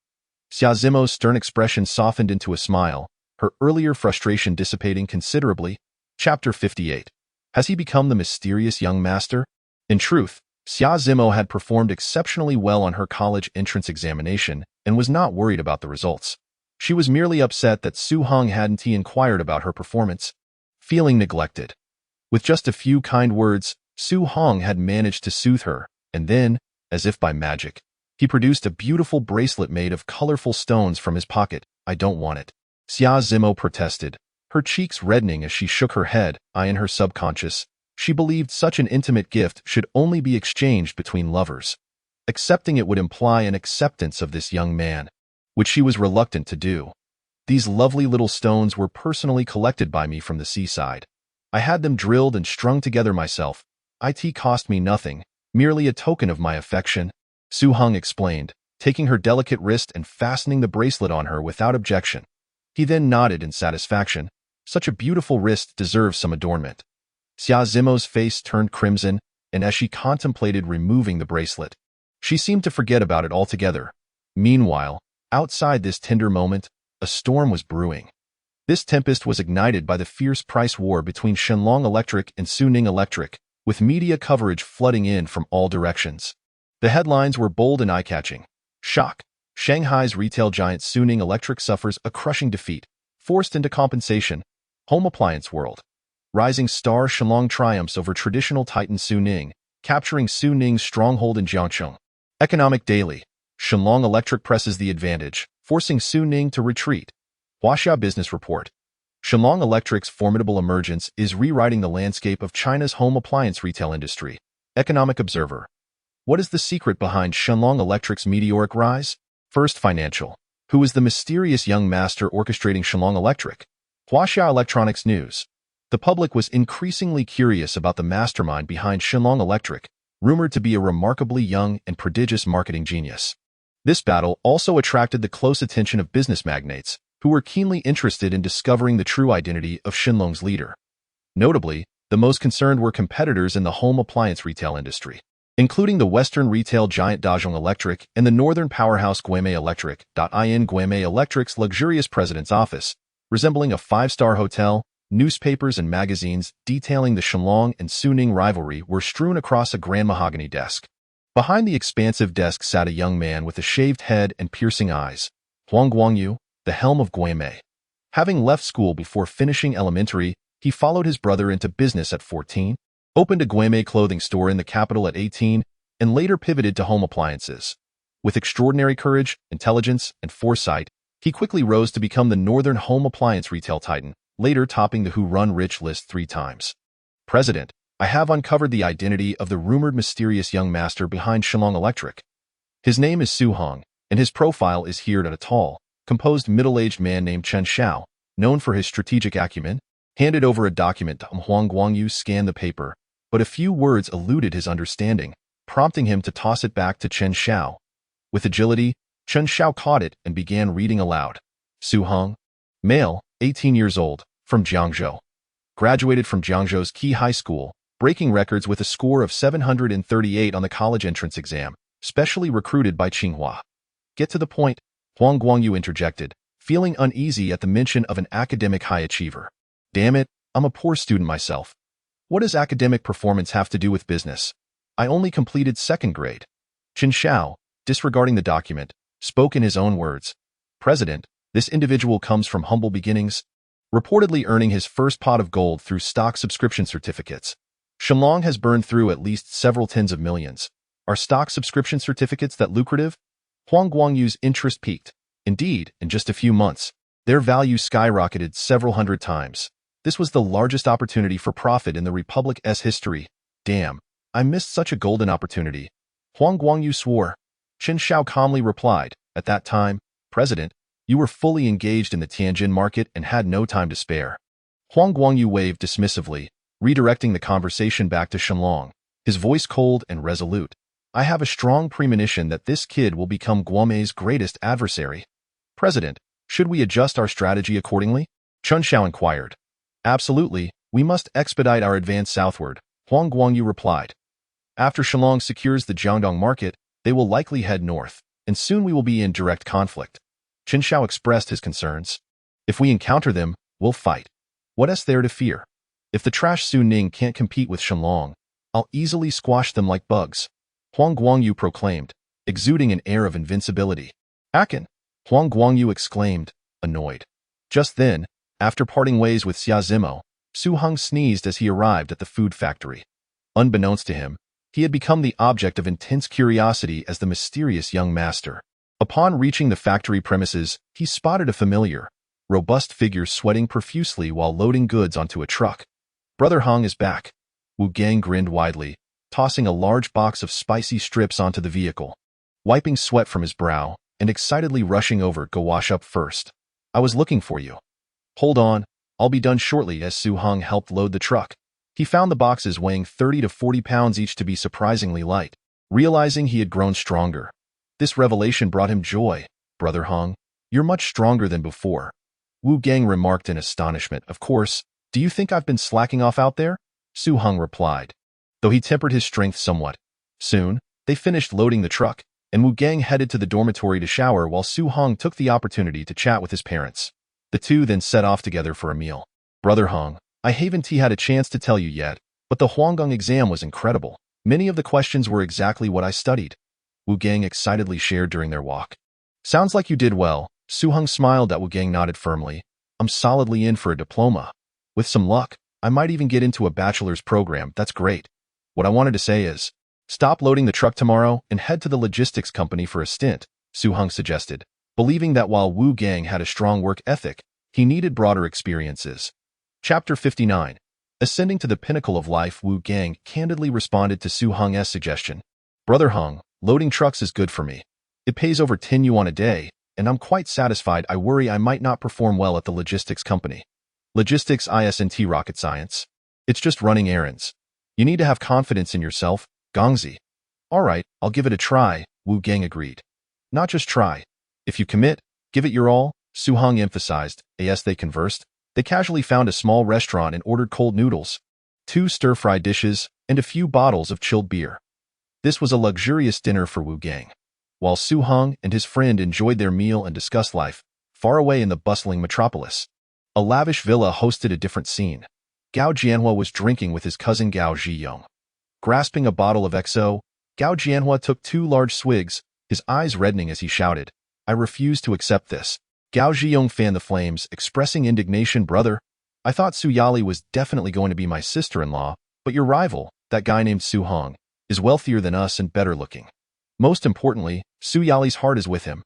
Xia Zimo's stern expression softened into a smile, her earlier frustration dissipating considerably. Chapter 58. Has he become the mysterious young master? In truth, Xia Zimo had performed exceptionally well on her college entrance examination and was not worried about the results. She was merely upset that Su Heng hadn't inquired about her performance, feeling neglected. With just a few kind words, Su Heng had managed to soothe her, and then, as if by magic, he produced a beautiful bracelet made of colorful stones from his pocket. "I don't want it," Xia Zimo protested, her cheeks reddening as she shook her head. In her subconscious, she believed such an intimate gift should only be exchanged between lovers. Accepting it would imply an acceptance of this young man, which she was reluctant to do. "These lovely little stones were personally collected by me from the seaside. I had them drilled and strung together myself. It cost me nothing, merely a token of my affection," Su Heng explained, taking her delicate wrist and fastening the bracelet on her without objection. He then nodded in satisfaction. Such a beautiful wrist deserves some adornment. Xia Zimo's face turned crimson, and as she contemplated removing the bracelet, she seemed to forget about it altogether. Meanwhile, outside this tender moment, a storm was brewing. This tempest was ignited by the fierce price war between Shenlong Electric and Suning Electric, with media coverage flooding in from all directions. The headlines were bold and eye-catching. Shock! Shanghai's retail giant Suning Electric suffers a crushing defeat, forced into compensation. Home appliance world. Rising star Shenlong triumphs over traditional titan Suning, capturing Suning's stronghold in Jiangxing. Economic Daily. Shenlong Electric presses the advantage, forcing Suning to retreat. Huaxia Business Report. Shenlong Electric's formidable emergence is rewriting the landscape of China's home appliance retail industry. Economic Observer. What is the secret behind Shenlong Electric's meteoric rise? First, financial. Who is the mysterious young master orchestrating Shenlong Electric? Huaxia Electronics News. The public was increasingly curious about the mastermind behind Shenlong Electric, rumored to be a remarkably young and prodigious marketing genius. This battle also attracted the close attention of business magnates, who were keenly interested in discovering the true identity of Shenlong's leader. Notably, the most concerned were competitors in the home appliance retail industry, including the Western retail giant Dazhong Electric and the northern powerhouse Guimei Electric. Guimei Electric's luxurious president's office, resembling a five-star hotel, newspapers and magazines detailing the Shenlong and Su Heng rivalry were strewn across a grand mahogany desk. Behind the expansive desk sat a young man with a shaved head and piercing eyes, Huang Guangyu, the helm of Guimei. Having left school before finishing elementary, he followed his brother into business at 14, opened a Guimei clothing store in the capital at 18, and later pivoted to home appliances. With extraordinary courage, intelligence, and foresight, he quickly rose to become the northern home appliance retail titan, later topping the Who Run Rich list 3 times. President, I have uncovered the identity of the rumored mysterious young master behind Shenlong Electric. His name is Su Heng, and his profile is here at a tall, composed middle-aged man named Chen Xiao, known for his strategic acumen, handed over a document to Huang Guangyu. Scanned the paper, but a few words eluded his understanding, prompting him to toss it back to Chen Xiao. With agility, Chen Xiao caught it and began reading aloud. Su Heng, male, 18 years old, from Jiangzhou. Graduated from Jiangzhou's Key High School, breaking records with a score of 738 on the college entrance exam, specially recruited by Tsinghua. Get to the point, Huang Guangyu interjected, feeling uneasy at the mention of an academic high achiever. Damn it, I'm a poor student myself. What does academic performance have to do with business? I only completed 2nd grade. Chen Xiao, disregarding the document, spoke in his own words. President, this individual comes from humble beginnings, reportedly earning his first pot of gold through stock subscription certificates. Shenlong has burned through at least several tens of millions. Are stock subscription certificates that lucrative? Huang Guangyu's interest peaked. Indeed, in just a few months, their value skyrocketed several hundred times. This was the largest opportunity for profit in the Republic's history. Damn, I missed such a golden opportunity. Huang Guangyu swore. Chen Xiao calmly replied, at that time, President, you were fully engaged in the Tianjin market and had no time to spare. Huang Guangyu waved dismissively, redirecting the conversation back to Shenlong, his voice cold and resolute. I have a strong premonition that this kid will become Guimei's greatest adversary. President, should we adjust our strategy accordingly? Chen Xiao inquired. Absolutely, we must expedite our advance southward, Huang Guangyu replied. After Shenlong secures the Jiangdong market, they will likely head north, and soon we will be in direct conflict. Chen Xiao expressed his concerns. If we encounter them, we'll fight. What is there to fear? If the trash Su Heng can't compete with Shenlong, I'll easily squash them like bugs, Huang Guangyu proclaimed, exuding an air of invincibility. Akin, Huang Guangyu exclaimed, annoyed. Just then, after parting ways with Xia Zimo, Su Heng sneezed as he arrived at the food factory. Unbeknownst to him, he had become the object of intense curiosity as the mysterious young master. Upon reaching the factory premises, he spotted a familiar, robust figure sweating profusely while loading goods onto a truck. Brother Heng is back. Wu Gang grinned widely, tossing a large box of spicy strips onto the vehicle. Wiping sweat from his brow and excitedly rushing over, go wash up first. I was looking for you. Hold on, I'll be done shortly. As Su Heng helped load the truck, he found the boxes weighing 30 to 40 pounds each to be surprisingly light. Realizing he had grown stronger, this revelation brought him joy. Brother Heng, you're much stronger than before, Wu Gang remarked in astonishment. Of course, do you think I've been slacking off out there? Su Heng replied, though he tempered his strength somewhat. Soon, they finished loading the truck, and Wu Gang headed to the dormitory to shower while Su Heng took the opportunity to chat with his parents. The two then set off together for a meal. Brother Heng, I haven't had a chance to tell you yet, but the Huanggang exam was incredible. Many of the questions were exactly what I studied, Wu Gang excitedly shared during their walk. Sounds like you did well. Su Heng smiled at Wu Gang, nodded firmly. I'm solidly in for a diploma. With some luck, I might even get into a bachelor's program. That's great. What I wanted to say is, stop loading the truck tomorrow and head to the logistics company for a stint, Su Heng suggested, believing that while Wu Gang had a strong work ethic, He needed broader experiences. Chapter 59. Ascending to the pinnacle of life. Wu Gang candidly responded to Su Heng's suggestion. Brother Heng, loading trucks is good for me. It pays over 10 yuan a day, and I'm quite satisfied. I worry I might not perform well at the logistics company. Logistics isn't rocket science. It's just running errands. You need to have confidence in yourself, Gongzi. All right, I'll give it a try, Wu Gang agreed. Not just try. If you commit, give it your all, Su Heng emphasized. As they conversed, they casually found a small restaurant and ordered cold noodles, 2 stir-fry dishes, and a few bottles of chilled beer. This was a luxurious dinner for Wu Gang. While Su Heng and his friend enjoyed their meal and discussed life, far away in the bustling metropolis, a lavish villa hosted a different scene. Gao Jianhua was drinking with his cousin Gao Zhiyong. Grasping a bottle of XO, Gao Jianhua took 2 large swigs, his eyes reddening as he shouted, I refuse to accept this. Gao Zhiyong fanned the flames, expressing indignation. Brother, I thought Su Yali was definitely going to be my sister-in-law, but your rival, that guy named Su Heng, is wealthier than us and better looking. Most importantly, Su Yali's heart is with him.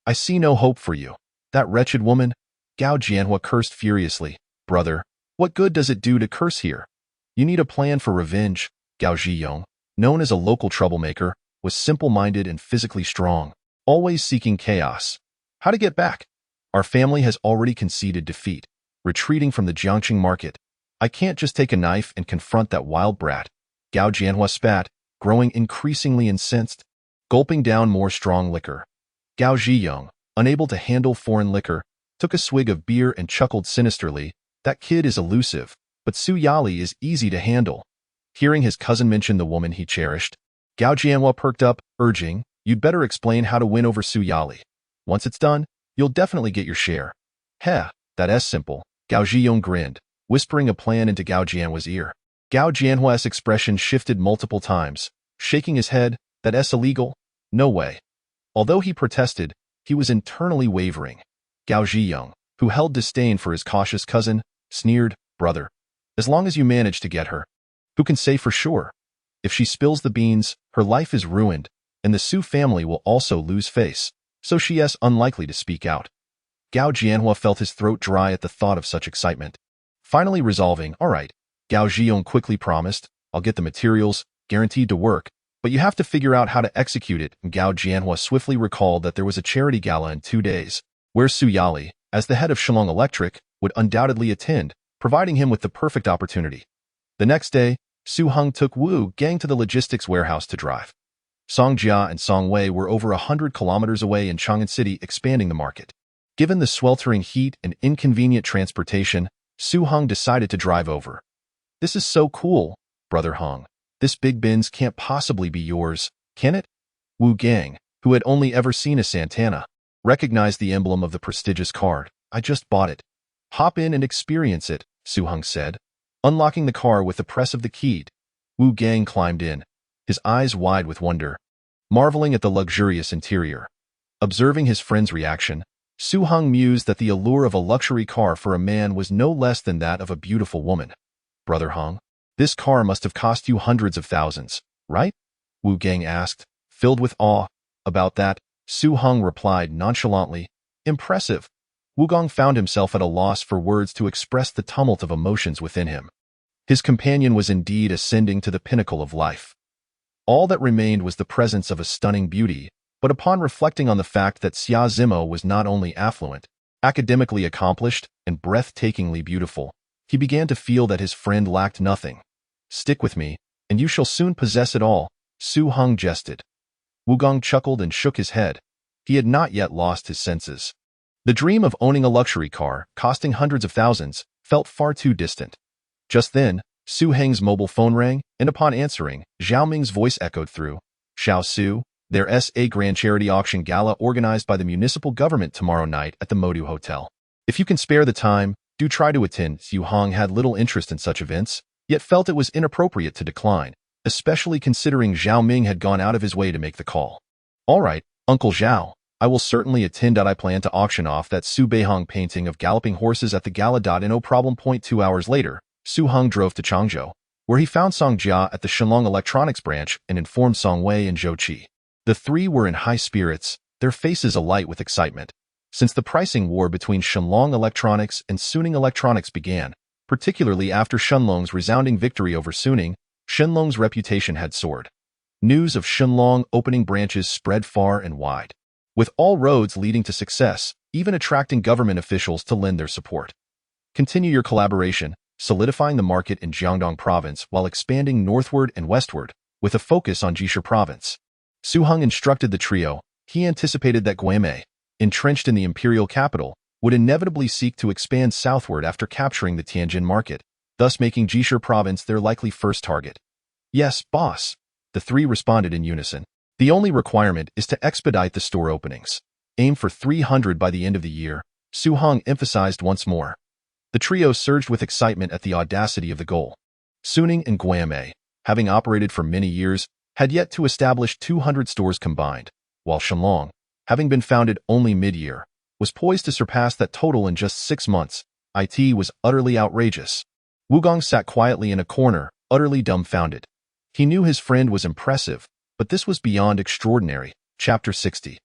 I see no hope for you. That wretched woman, Gao Jianhua cursed furiously. Brother, what good does it do to curse here? You need a plan for revenge. Gao Zhiyong, known as a local troublemaker, was simple-minded and physically strong, always seeking chaos. How to get back? Our family has already conceded defeat, retreating from the Jiangqing market. I can't just take a knife and confront that wild brat. Gao Jianhua spat, growing increasingly incensed, gulping down more strong liquor. Gao Zhiyong, unable to handle foreign liquor, took a swig of beer and chuckled sinisterly. That kid is elusive, but Su Yali is easy to handle. Hearing his cousin mention the woman he cherished, Gao Jianhua perked up, urging, you'd better explain how to win over Su Yali. Once it's done, you'll definitely get your share. Heh, that's simple. Gao Zhiyong grinned, whispering a plan into Gao Jianhua's ear. Gao Jianhua's expression shifted multiple times, shaking his head. That's illegal? No way. Although he protested, he was internally wavering. Gao Zhiyong, who held disdain for his cautious cousin, sneered, brother, as long as you manage to get her, who can say for sure? If she spills the beans, her life is ruined, and the Su family will also lose face, so she is unlikely to speak out. Gao Jianhua felt his throat dry at the thought of such excitement. Finally resolving, all right, Gao Zhiyong quickly promised, I'll get the materials, guaranteed to work, but you have to figure out how to execute it. Gao Jianhua swiftly recalled that there was a charity gala in 2 days, where Su Yali, as the head of Shillong Electric, would undoubtedly attend, providing him with the perfect opportunity. The next day, Su Heng took Wu Gang to the logistics warehouse to drive. Songjia and Songwei were over 100 kilometers away in Chang'an City, expanding the market. Given the sweltering heat and inconvenient transportation, Su Heng decided to drive over. This is so cool, Brother Heng. This big Benz can't possibly be yours, can it? Wu Gang, who had only ever seen a Santana, recognized the emblem of the prestigious car. I just bought it. Hop in and experience it, Su Heng said, unlocking the car with the press of the key. Wu Gang climbed in, his eyes wide with wonder, marveling at the luxurious interior. Observing his friend's reaction, Su Heng mused that the allure of a luxury car for a man was no less than that of a beautiful woman. Brother Heng, this car must have cost you hundreds of thousands, right? Wu Gang asked, filled with awe. About that, Su Heng replied nonchalantly, impressive. Wu Gang found himself at a loss for words to express the tumult of emotions within him. His companion was indeed ascending to the pinnacle of life. All that remained was the presence of a stunning beauty, but upon reflecting on the fact that Xia Zimo was not only affluent, academically accomplished, and breathtakingly beautiful, he began to feel that his friend lacked nothing. Stick with me, and you shall soon possess it all, Su Heng jested. Wu Gang chuckled and shook his head. He had not yet lost his senses. The dream of owning a luxury car, costing hundreds of thousands, felt far too distant. Just then, Su Heng's mobile phone rang, and upon answering, Zhao Ming's voice echoed through. Xiao Su, there's a grand charity auction gala organized by the municipal government tomorrow night at the Modu Hotel. If you can spare the time, do try to attend. Su Heng had little interest in such events, yet felt it was inappropriate to decline, especially considering Zhao Ming had gone out of his way to make the call. All right, Uncle Zhao, I will certainly attend. I plan to auction off that Su Beihong painting of galloping horses at the gala. No problem. 2 hours later, Su Heng drove to Changzhou, where he found Songjia at the Shillong Electronics branch and informed Songwei and Zhou Qi. The three were in high spirits, their faces alight with excitement. Since the pricing war between Shenlong Electronics and Suning Electronics began, particularly after Shenlong's resounding victory over Suning, Shenlong's reputation had soared. News of Shenlong opening branches spread far and wide, with all roads leading to success, even attracting government officials to lend their support. Continue your collaboration, solidifying the market in Jiangdong Province while expanding northward and westward, with a focus on Jisha Province. Su Heng instructed the trio. He anticipated that Guimei, entrenched in the imperial capital, would inevitably seek to expand southward after capturing the Tianjin market, thus making Jisha Province their likely first target. Yes, boss, the three responded in unison. The only requirement is to expedite the store openings. Aim for 300 by the end of the year, Su Heng emphasized once more. The trio surged with excitement at the audacity of the goal. Suning and Guimei, having operated for many years, had yet to establish 200 stores combined, while Shenlong, having been founded only mid-year, was poised to surpass that total in just 6 months. It was utterly outrageous. Wugong sat quietly in a corner, utterly dumbfounded. He knew his friend was impressive, but this was beyond extraordinary. Chapter 60.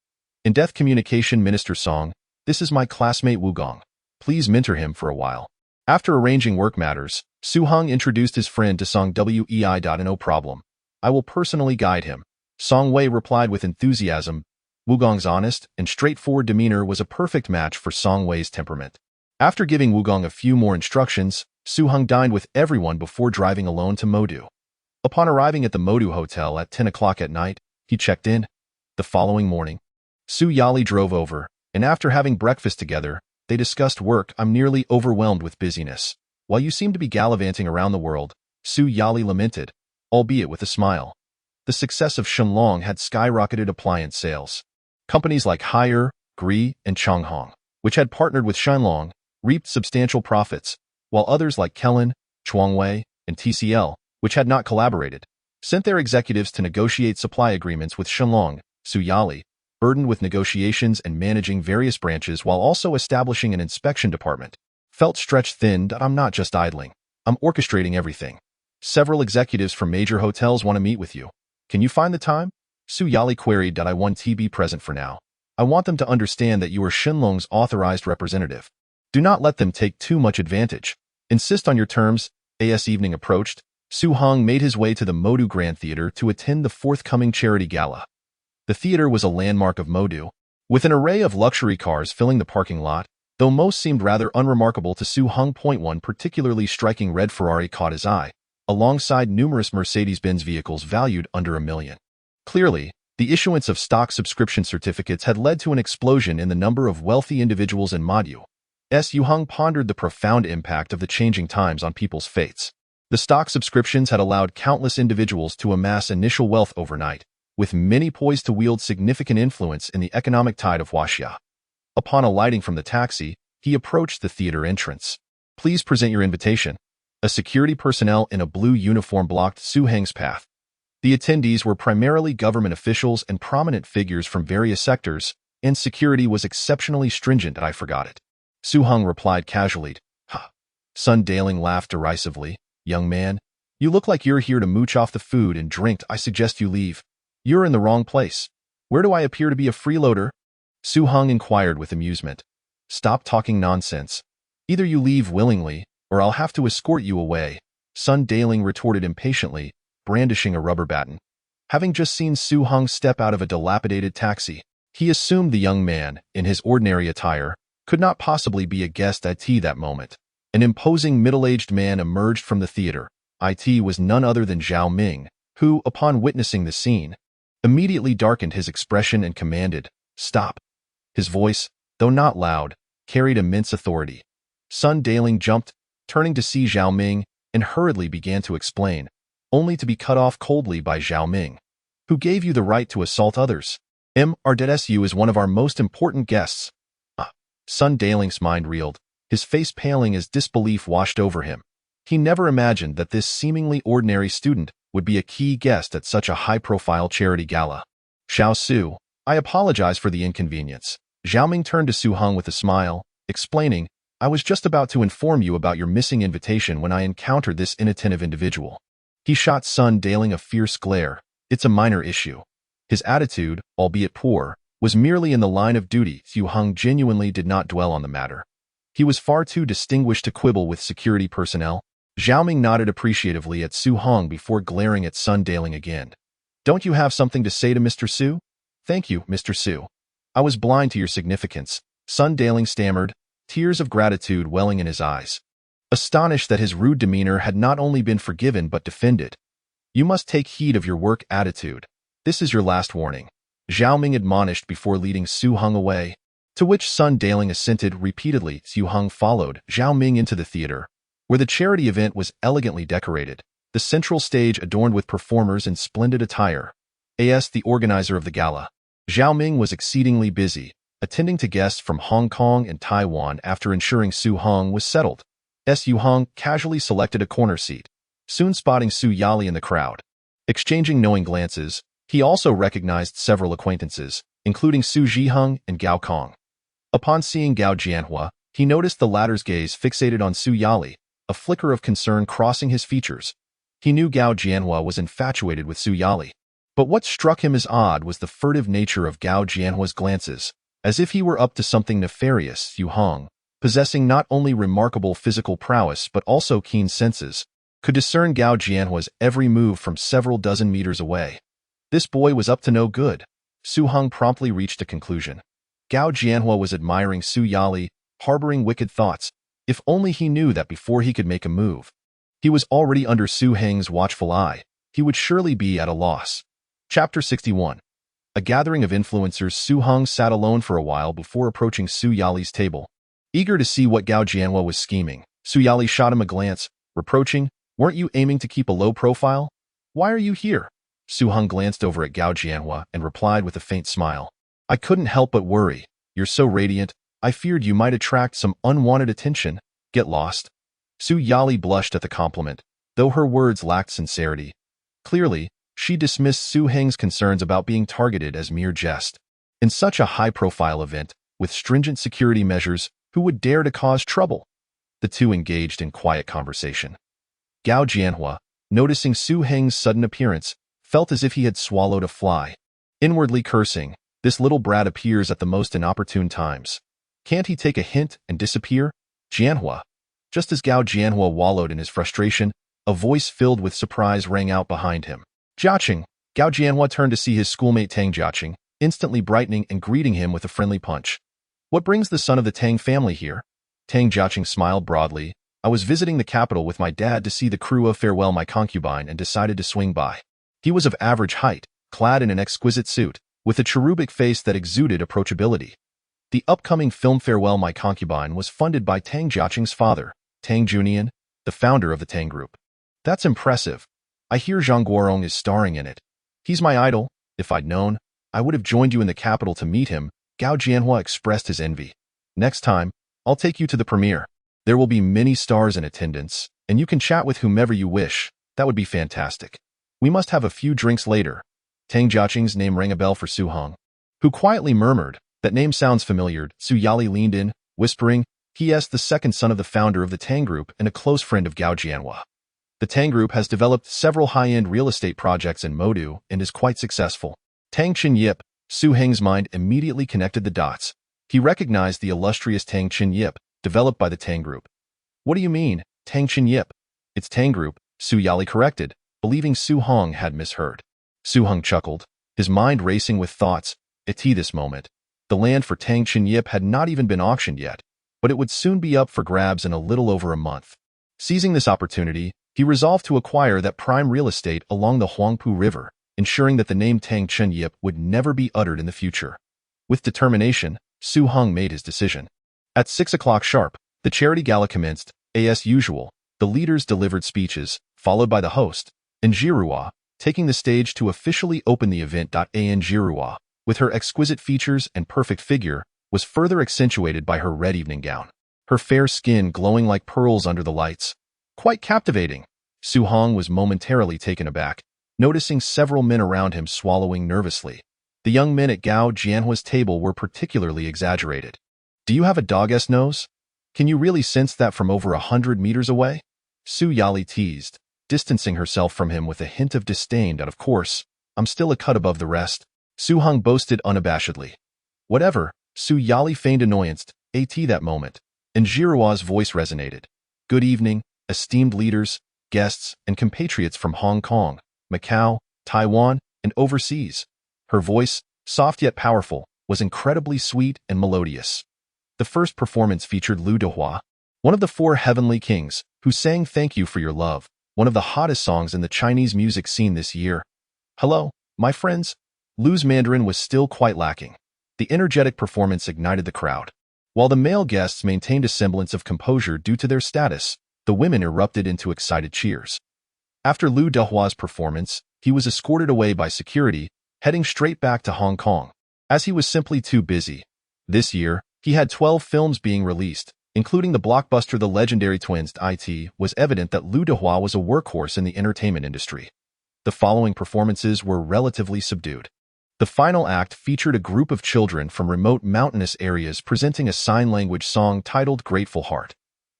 In Death Communication Minister Song, this is my classmate Wugong. Please mentor him for a while. After arranging work matters, Su Heng introduced his friend to Song Wei. No problem. I will personally guide him. Song Wei replied with enthusiasm. Wugong's honest and straightforward demeanor was a perfect match for Song Wei's temperament. After giving Wugong a few more instructions, Su Heng dined with everyone before driving alone to Modu. Upon arriving at the Modu Hotel at 10 o'clock at night, he checked in. The following morning, Su Yali drove over, and after having breakfast together, they discussed work. I'm nearly overwhelmed with busyness. While you seem to be gallivanting around the world, Su Yali lamented, albeit with a smile. The success of Shenlong had skyrocketed appliance sales. Companies like Haier, Gri, and Changhong, which had partnered with Shenlong, reaped substantial profits, while others like Kellen, Chuangwei, and TCL, which had not collaborated, sent their executives to negotiate supply agreements with Shenlong. Su Yali, burdened with negotiations and managing various branches while also establishing an inspection department, felt stretched thin. I'm not just idling. I'm orchestrating everything. Several executives from major hotels want to meet with you. Can you find the time? Su Yali queried. I want to be present for now. I want them to understand that you are Shenlong's authorized representative. Do not let them take too much advantage. Insist on your terms. As evening approached, Su Heng made his way to the Modu Grand Theater to attend the forthcoming charity gala. The theater was a landmark of Modu, with an array of luxury cars filling the parking lot, though most seemed rather unremarkable to Su Heng. One particularly striking red Ferrari caught his eye, alongside numerous Mercedes-Benz vehicles valued under $1 million. Clearly, the issuance of stock subscription certificates had led to an explosion in the number of wealthy individuals in Modu. Su Heng pondered the profound impact of the changing times on people's fates. The stock subscriptions had allowed countless individuals to amass initial wealth overnight, with many poised to wield significant influence in the economic tide of Huaxia. Upon alighting from the taxi, he approached the theater entrance. Please present your invitation. A security personnel in a blue uniform blocked Su Heng's path. The attendees were primarily government officials and prominent figures from various sectors, and security was exceptionally stringent. I forgot it. Su Heng replied casually. Ha. Sun Daling laughed derisively. Young man, you look like you're here to mooch off the food and drink. I suggest you leave. You're in the wrong place. Where do I appear to be a freeloader? Su Heng inquired with amusement. Stop talking nonsense. Either you leave willingly, or I'll have to escort you away, Sun Daling retorted impatiently, brandishing a rubber baton. Having just seen Su Heng step out of a dilapidated taxi, he assumed the young man, in his ordinary attire, could not possibly be a guest at that moment. An imposing middle-aged man emerged from the theater. It was none other than Zhao Ming, who, upon witnessing the scene, immediately darkened his expression and commanded, "Stop." His voice, though not loud, carried immense authority. Sun Daling jumped, turning to see Zhao Ming, and hurriedly began to explain, only to be cut off coldly by Zhao Ming. Who gave you the right to assault others? Su is one of our most important guests. Sun Daling's mind reeled, his face paling as disbelief washed over him. He never imagined that this seemingly ordinary student would be a key guest at such a high-profile charity gala. Xiao Su, I apologize for the inconvenience. Zhao Ming turned to Su Heng with a smile, explaining, I was just about to inform you about your missing invitation when I encountered this inattentive individual. He shot Sun Daling a fierce glare. It's a minor issue. His attitude, albeit poor, was merely in the line of duty. Su Heng genuinely did not dwell on the matter. He was far too distinguished to quibble with security personnel. Zhao Ming nodded appreciatively at Su Heng before glaring at Sun Daling again. Don't you have something to say to Mr. Su? Thank you, Mr. Su. I was blind to your significance, Sun Daling stammered, tears of gratitude welling in his eyes. Astonished that his rude demeanor had not only been forgiven but defended. You must take heed of your work attitude. This is your last warning, Zhao Ming admonished before leading Su Heng away, to which Sun Daling assented repeatedly. Su Heng followed Zhao Ming into the theater, where the charity event was elegantly decorated, the central stage adorned with performers in splendid attire. The organizer of the gala, Zhao Ming, was exceedingly busy, attending to guests from Hong Kong and Taiwan after ensuring Su Heng was settled. Su Heng casually selected a corner seat, soon spotting Su Yali in the crowd. Exchanging knowing glances, he also recognized several acquaintances, including Su Zhiheng and Gao Kong. Upon seeing Gao Jianhua, he noticed the latter's gaze fixated on Su Yali, a flicker of concern crossing his features. He knew Gao Jianhua was infatuated with Su Yali. But what struck him as odd was the furtive nature of Gao Jianhua's glances, as if he were up to something nefarious. Su Heng, possessing not only remarkable physical prowess but also keen senses, could discern Gao Jianhua's every move from several dozen meters away. This boy was up to no good. Su Heng promptly reached a conclusion. Gao Jianhua was admiring Su Yali, harboring wicked thoughts. If only he knew that before he could make a move. He was already under Su Heng's watchful eye. He would surely be at a loss. Chapter 61. A gathering of influencers. Su Heng sat alone for a while before approaching Su Yali's table. Eager to see what Gao Jianhua was scheming, Su Yali shot him a glance, reproaching, "Weren't you aiming to keep a low profile? Why are you here?" Su Heng glanced over at Gao Jianhua and replied with a faint smile. "I couldn't help but worry. You're so radiant. I feared you might attract some unwanted attention. Get lost." Su Yali blushed at the compliment, though her words lacked sincerity. Clearly, she dismissed Su Heng's concerns about being targeted as mere jest. In such a high-profile event, with stringent security measures, who would dare to cause trouble? The two engaged in quiet conversation. Gao Jianhua, noticing Su Heng's sudden appearance, felt as if he had swallowed a fly. Inwardly cursing, this little brat appears at the most inopportune times. Can't he take a hint and disappear? Jianhua. Just as Gao Jianhua wallowed in his frustration, a voice filled with surprise rang out behind him. Jiaqing. Gao Jianhua turned to see his schoolmate Tang Jiaqing, instantly brightening and greeting him with a friendly punch. What brings the son of the Tang family here? Tang Jiaqing smiled broadly. I was visiting the capital with my dad to see the crew of Farewell My Concubine and decided to swing by. He was of average height, clad in an exquisite suit, with a cherubic face that exuded approachability. The upcoming film Farewell My Concubine was funded by Tang Jiaqing's father, Tang Junian, the founder of the Tang Group. That's impressive. I hear Zhang Guorong is starring in it. He's my idol. If I'd known, I would have joined you in the capital to meet him. Gao Jianhua expressed his envy. Next time, I'll take you to the premiere. There will be many stars in attendance, and you can chat with whomever you wish. That would be fantastic. We must have a few drinks later. Tang Jiaqing's name rang a bell for Su Heng, who quietly murmured, "That name sounds familiar." Su Yali leaned in, whispering, "He is the second son of the founder of the Tang Group and a close friend of Gao Jianhua. The Tang Group has developed several high-end real estate projects in Modu and is quite successful." Tang Chin Yip. Su Heng's mind immediately connected the dots. He recognized the illustrious Tang Chin Yip, developed by the Tang Group. "What do you mean, Tang Chin Yip?" "It's Tang Group," Su Yali corrected, believing Su Heng had misheard. Su Heng chuckled, his mind racing with thoughts. At this moment, the land for Tang Chin Yip had not even been auctioned yet, but it would soon be up for grabs in a little over a month. Seizing this opportunity, he resolved to acquire that prime real estate along the Huangpu River, ensuring that the name Tang Chin Yip would never be uttered in the future. With determination, Su Heng made his decision. At 6 o'clock sharp, the charity gala commenced. As usual, the leaders delivered speeches, followed by the host, and Jirua, taking the stage to officially open the event. Jirua, with her exquisite features and perfect figure, was further accentuated by her red evening gown, her fair skin glowing like pearls under the lights. Quite captivating. Su Heng was momentarily taken aback, noticing several men around him swallowing nervously. The young men at Gao Jianhua's table were particularly exaggerated. "Do you have a dog's nose? Can you really sense that from over 100 meters away?" Su Yali teased, distancing herself from him with a hint of disdain. "And of course, I'm still a cut above the rest," Su Heng boasted unabashedly. Whatever, Su Yali feigned annoyance, that moment, and Jirua's voice resonated. Good evening, esteemed leaders, guests, and compatriots from Hong Kong, Macau, Taiwan, and overseas. Her voice, soft yet powerful, was incredibly sweet and melodious. The first performance featured Lu Dehua, one of the four heavenly kings, who sang Thank You for Your Love, one of the hottest songs in the Chinese music scene this year. Hello, my friends. Lu's Mandarin was still quite lacking. The energetic performance ignited the crowd. While the male guests maintained a semblance of composure due to their status, the women erupted into excited cheers. After Lu Dehua's performance, he was escorted away by security, heading straight back to Hong Kong, as he was simply too busy. This year, he had 12 films being released, including the blockbuster The Legendary Twins. It was evident that Lu Dehua was a workhorse in the entertainment industry. The following performances were relatively subdued. The final act featured a group of children from remote mountainous areas presenting a sign language song titled Grateful Heart.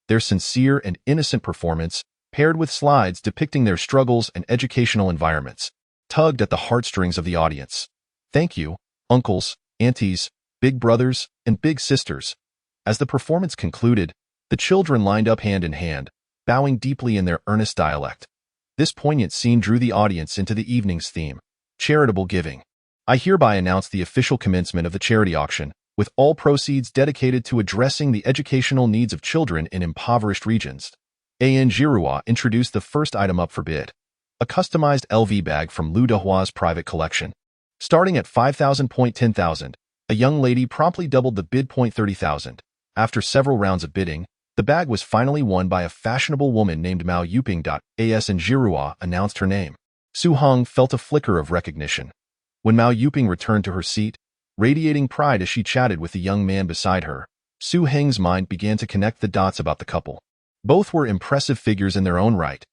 Their sincere and innocent performance, paired with slides depicting their struggles and educational environments, tugged at the heartstrings of the audience. Thank you, uncles, aunties, big brothers, and big sisters. As the performance concluded, the children lined up hand in hand, bowing deeply in their earnest dialect. This poignant scene drew the audience into the evening's theme, charitable giving. I hereby announce the official commencement of the charity auction, with all proceeds dedicated to addressing the educational needs of children in impoverished regions. An Jirua introduced the first item up for bid, a customized LV bag from Lu Dehua's private collection. Starting at 5,000.10,000, a young lady promptly doubled the bid. 30,000. After several rounds of bidding, the bag was finally won by a fashionable woman named Mao Yuping. As and Jirua announced her name. Su Heng felt a flicker of recognition. When Mao Yuping returned to her seat, radiating pride as she chatted with the young man beside her, Su Heng's mind began to connect the dots about the couple. Both were impressive figures in their own right.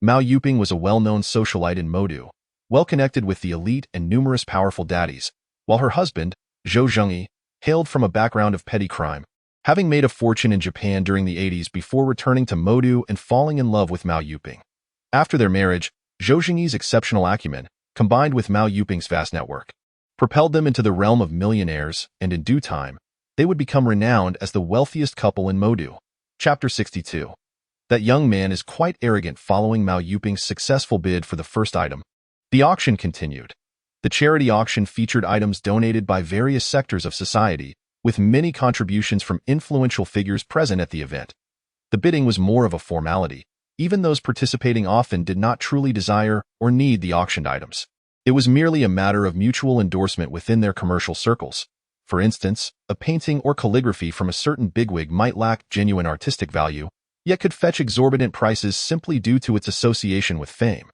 Mao Yuping was a well-known socialite in Modu, well-connected with the elite and numerous powerful daddies, while her husband, Zhou Zhengyi, hailed from a background of petty crime, having made a fortune in Japan during the 80s before returning to Modu and falling in love with Mao Yuping. After their marriage, Zhou Zhengyi's exceptional acumen, combined with Mao Yuping's vast network, propelled them into the realm of millionaires, and in due time, they would become renowned as the wealthiest couple in Modu. Chapter 62. That young man is quite arrogant. Following Mao Yuping's successful bid for the first item, the auction continued. The charity auction featured items donated by various sectors of society, with many contributions from influential figures present at the event. The bidding was more of a formality. Even those participating often did not truly desire or need the auctioned items. It was merely a matter of mutual endorsement within their commercial circles. For instance, a painting or calligraphy from a certain bigwig might lack genuine artistic value, yet could fetch exorbitant prices simply due to its association with fame.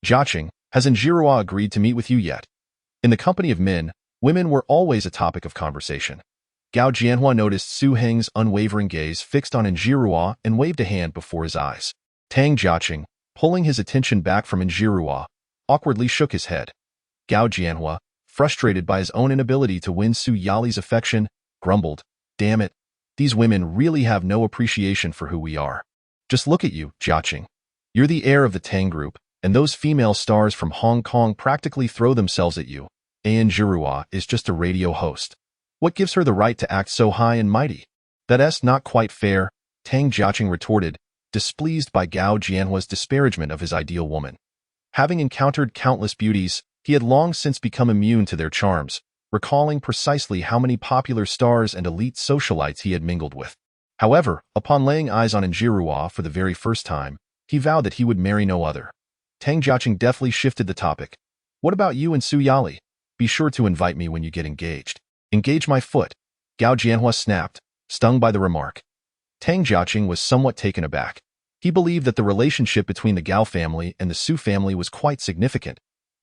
Jiaqing, has Njirua agreed to meet with you yet? In the company of men, women were always a topic of conversation. Gao Jianhua noticed Su Heng's unwavering gaze fixed on Njirua and waved a hand before his eyes. Tang Jiaqing, pulling his attention back from Njirua, awkwardly shook his head. Gao Jianhua, frustrated by his own inability to win Su Yali's affection, grumbled, "Damn it, these women really have no appreciation for who we are. Just look at you, Jiaqing. You're the heir of the Tang group, and those female stars from Hong Kong practically throw themselves at you. An Jirua is just a radio host. What gives her the right to act so high and mighty?" "That's not quite fair," Tang Jiaqing retorted, displeased by Gao Jianhua's disparagement of his ideal woman. Having encountered countless beauties, he had long since become immune to their charms, recalling precisely how many popular stars and elite socialites he had mingled with. However, upon laying eyes on Njirua for the very first time, he vowed that he would marry no other. Tang Jiaqing deftly shifted the topic. "What about you and Su Yali? Be sure to invite me when you get engaged." "Engage my foot," Gao Jianhua snapped, stung by the remark. Tang Jiaqing was somewhat taken aback. He believed that the relationship between the Gao family and the Su family was quite significant.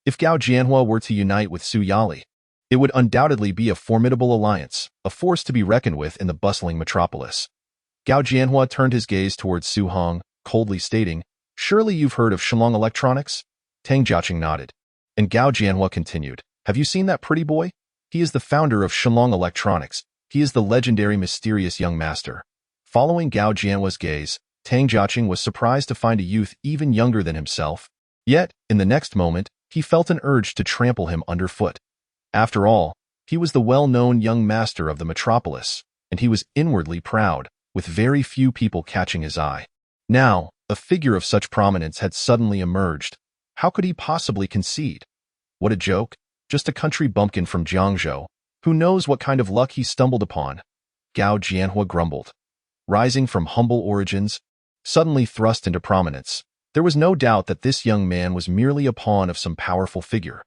If Gao Jianhua were to unite with Su Yali, it would undoubtedly be a formidable alliance, a force to be reckoned with in the bustling metropolis. Gao Jianhua turned his gaze towards Su Heng, coldly stating, "Surely you've heard of Shenlong Electronics?" Tang Jiaqing nodded. And Gao Jianhua continued, "Have you seen that pretty boy? He is the founder of Shenlong Electronics. He is the legendary mysterious young master." Following Gao Jianhua's gaze, Tang Jiaqing was surprised to find a youth even younger than himself. Yet, in the next moment, he felt an urge to trample him underfoot. After all, He was the well-known young master of the metropolis, and he was inwardly proud, with very few people catching his eye. Now, a figure of such prominence had suddenly emerged. How could he possibly concede? What a joke. Just a country bumpkin from Jiangzhou. Who knows what kind of luck he stumbled upon? Gao Jianhua grumbled. Rising from humble origins, suddenly thrust into prominence, there was no doubt that this young man was merely a pawn of some powerful figure.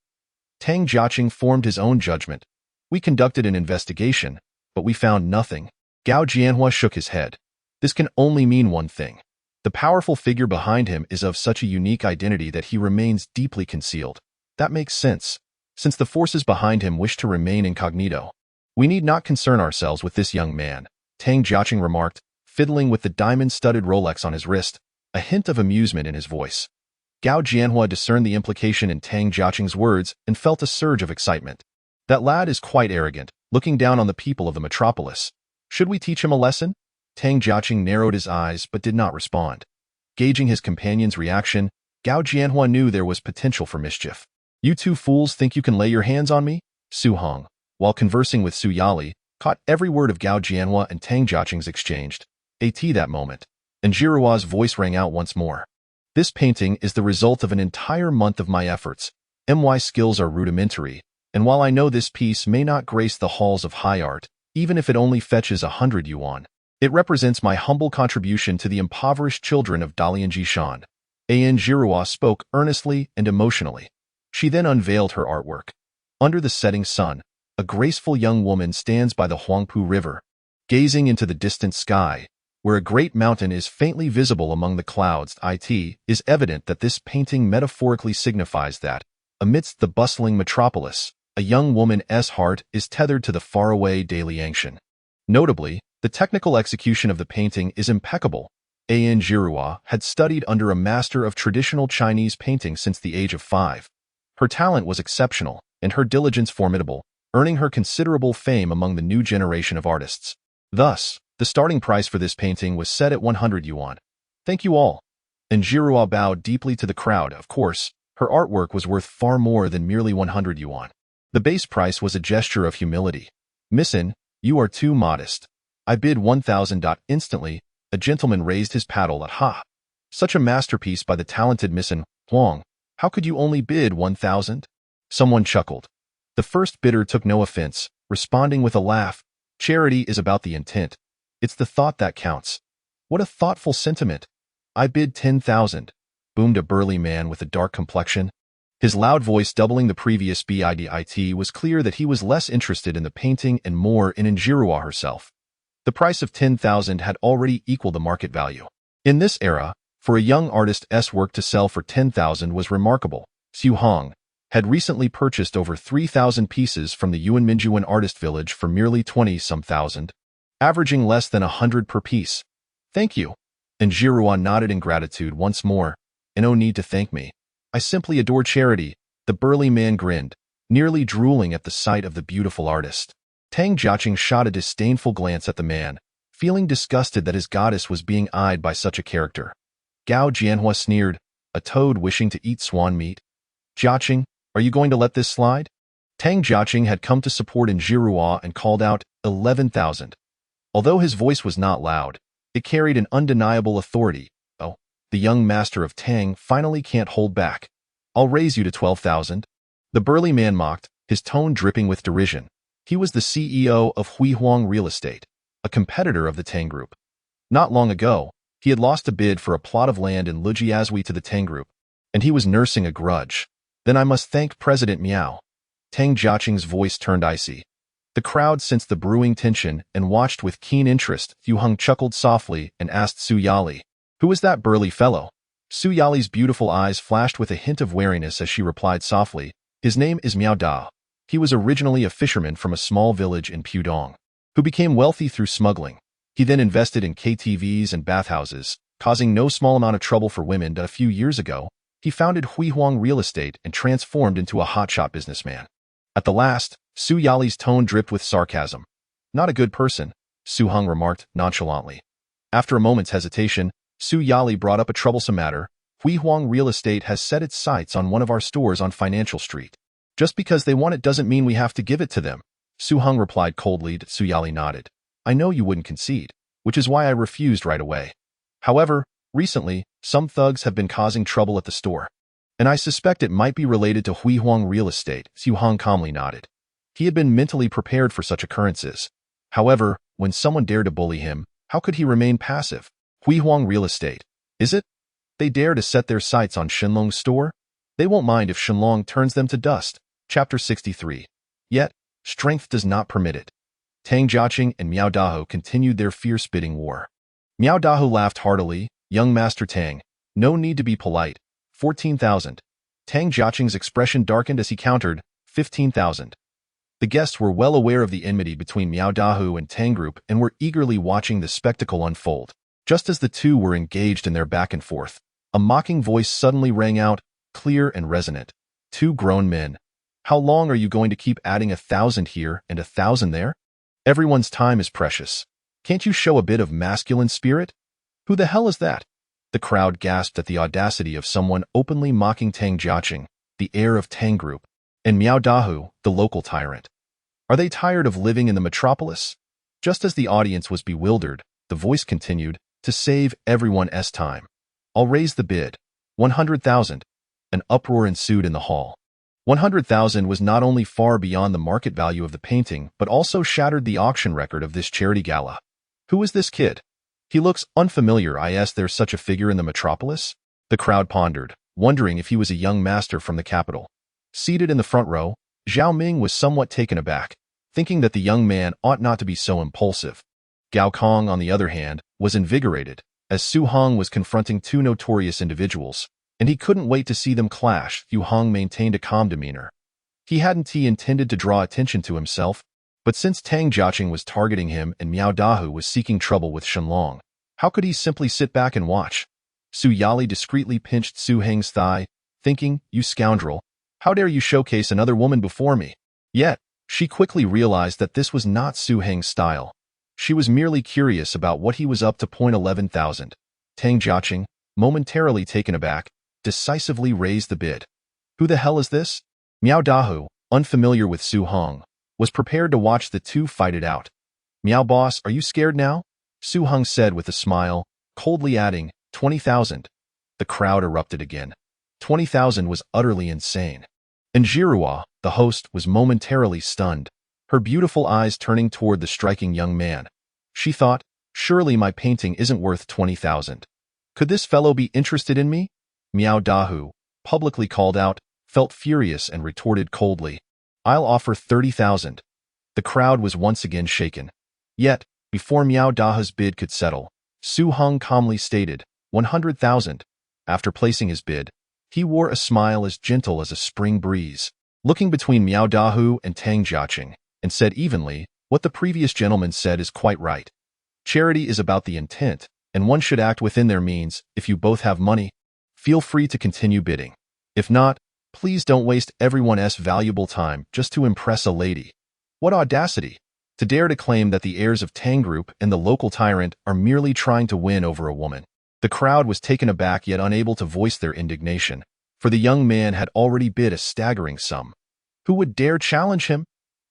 Tang Jiaqing formed his own judgment. We conducted an investigation, but we found nothing. Gao Jianhua shook his head. This can only mean one thing. The powerful figure behind him is of such a unique identity that he remains deeply concealed. That makes sense, since the forces behind him wish to remain incognito. We need not concern ourselves with this young man, Tang Jiaqing remarked, fiddling with the diamond-studded Rolex on his wrist, a hint of amusement in his voice. Gao Jianhua discerned the implication in Tang Jiaqing's words and felt a surge of excitement. That lad is quite arrogant, looking down on the people of the metropolis. Should we teach him a lesson? Tang Jiaqing narrowed his eyes but did not respond. Gauging his companion's reaction, Gao Jianhua knew there was potential for mischief. You two fools think you can lay your hands on me? Su Heng, while conversing with Su Yali, caught every word of Gao Jianhua and Tang Jiaqing's exchanged. That moment, and Jirua's voice rang out once more. This painting is the result of an entire month of my efforts. My skills are rudimentary, and while I know this piece may not grace the halls of high art, even if it only fetches 100 yuan, it represents my humble contribution to the impoverished children of Dalian Jishan. Jirua spoke earnestly and emotionally. She then unveiled her artwork. Under the setting sun, a graceful young woman stands by the Huangpu River, gazing into the distant sky, where a great mountain is faintly visible among the clouds. It is evident that this painting metaphorically signifies that, amidst the bustling metropolis, a young woman's heart is tethered to the faraway Daliangshan. Notably, the technical execution of the painting is impeccable. Jirua had studied under a master of traditional Chinese painting since the age of 5. Her talent was exceptional, and her diligence formidable, earning her considerable fame among the new generation of artists. Thus, the starting price for this painting was set at 100 yuan. Thank you all. And Jirua bowed deeply to the crowd. Of course, her artwork was worth far more than merely 100 yuan. The base price was a gesture of humility. Missin, you are too modest. I bid 1,000. Instantly, a gentleman raised his paddle. Ha! Such a masterpiece by the talented Missin Huang. How could you only bid 1,000? Someone chuckled. The first bidder took no offense, responding with a laugh. Charity is about the intent. It's the thought that counts. What a thoughtful sentiment. I bid 10,000, boomed a burly man with a dark complexion. His loud voice doubling the previous bid. It was clear that he was less interested in the painting and more in Jirua herself. The price of 10,000 had already equaled the market value. In this era, for a young artist's work to sell for 10,000 was remarkable. Su Heng had recently purchased over 3,000 pieces from the Yuanminjuan artist village for merely 20-some thousand, averaging less than 100 per piece. Thank you. And Jirua nodded in gratitude once more. And no need to thank me. I simply adore charity. The burly man grinned, nearly drooling at the sight of the beautiful artist. Tang Jiaqing shot a disdainful glance at the man, feeling disgusted that his goddess was being eyed by such a character. Gao Jianhua sneered, a toad wishing to eat swan meat. Jiaqing, are you going to let this slide? Tang Jiaqing had come to support Jirua and called out, 11,000. Although his voice was not loud, it carried an undeniable authority. Oh, the young master of Tang finally can't hold back. I'll raise you to 12,000. The burly man mocked, his tone dripping with derision. He was the CEO of Huihuang Real Estate, a competitor of the Tang Group. Not long ago, he had lost a bid for a plot of land in Lujiazui to the Tang Group, and he was nursing a grudge. Then I must thank President Miao. Tang Jiaqing's voice turned icy. The crowd sensed the brewing tension and watched with keen interest. Su Heng chuckled softly and asked Su Yali, "Who is that burly fellow?" Su Yali's beautiful eyes flashed with a hint of wariness as she replied softly, "His name is Miao Da. He was originally a fisherman from a small village in Pudong, who became wealthy through smuggling. He then invested in KTVs and bathhouses, causing no small amount of trouble for women. A few years ago, he founded Huihuang Real Estate and transformed into a hotshot businessman." At the last, Su Yali's tone dripped with sarcasm. "Not a good person," Su Heng remarked nonchalantly. After a moment's hesitation, Su Yali brought up a troublesome matter. "Huihuang Real Estate has set its sights on one of our stores on Financial Street. Just because they want it doesn't mean we have to give it to them. Su Heng replied coldly. Su Yali nodded. I know you wouldn't concede, which is why I refused right away. However, recently, some thugs have been causing trouble at the store, and I suspect it might be related to Hui Huang real estate. Su Heng calmly nodded. He had been mentally prepared for such occurrences. However, when someone dared to bully him, how could he remain passive? Hui Huang real estate, is it? They dare to set their sights on Shenlong's store? They won't mind if Shenlong turns them to dust. Chapter 63. Yet, strength does not permit it. Tang Jiaqing and Miao Dahu continued their fierce bidding war. Miao Dahu laughed heartily. Young Master Tang, no need to be polite. 14,000. Tang Jiaqing's expression darkened as he countered, 15,000. The guests were well aware of the enmity between Miao Dahu and Tang Group and were eagerly watching the spectacle unfold. Just as the two were engaged in their back and forth, a mocking voice suddenly rang out, clear and resonant. Two grown men. How long are you going to keep adding 1,000 here and 1,000 there? Everyone's time is precious. Can't you show a bit of masculine spirit? Who the hell is that? The crowd gasped at the audacity of someone openly mocking Tang Jiaqing, the heir of Tang Group, and Miao Dahu, the local tyrant. Are they tired of living in the metropolis? Just as the audience was bewildered, the voice continued, to save everyone's time. I'll raise the bid. 100,000. An uproar ensued in the hall. 100,000 was not only far beyond the market value of the painting, but also shattered the auction record of this charity gala. Who is this kid? He looks unfamiliar. There's such a figure in the metropolis? The crowd pondered, wondering if he was a young master from the capital. Seated in the front row, Zhao Ming was somewhat taken aback, thinking that the young man ought not to be so impulsive. Gao Kong, on the other hand, was invigorated, as Su Heng was confronting two notorious individuals, and he couldn't wait to see them clash. Su Heng maintained a calm demeanor. He hadn't intended to draw attention to himself, but since Tang Jiaqing was targeting him and Miao Dahu was seeking trouble with Shenlong, how could he simply sit back and watch? Su Yali discreetly pinched Su Heng's thigh, thinking, you scoundrel, how dare you showcase another woman before me? Yet, she quickly realized that this was not Su Heng's style. She was merely curious about what he was up to. 11,000. Tang Jiaqing, momentarily taken aback, decisively raised the bid. Who the hell is this? Miao Dahu, unfamiliar with Su Heng, was prepared to watch the two fight it out. Miao boss, are you scared now? Su Heng said with a smile, coldly adding, 20,000. The crowd erupted again. 20,000 was utterly insane. And Jirua, the host, was momentarily stunned, her beautiful eyes turning toward the striking young man. She thought, surely my painting isn't worth 20,000. Could this fellow be interested in me? Miao Dahu, publicly called out, felt furious and retorted coldly, I'll offer 30,000. The crowd was once again shaken. Yet, before Miao Dahu's bid could settle, Su Heng calmly stated, 100,000. After placing his bid, he wore a smile as gentle as a spring breeze, looking between Miao Dahu and Tang Jiaqing, and said evenly, what the previous gentleman said is quite right. Charity is about the intent, and one should act within their means. If you both have money, feel free to continue bidding. If not, please don't waste everyone's valuable time just to impress a lady. What audacity! To dare to claim that the heirs of Tang Group and the local tyrant are merely trying to win over a woman. The crowd was taken aback yet unable to voice their indignation, for the young man had already bid a staggering sum. Who would dare challenge him?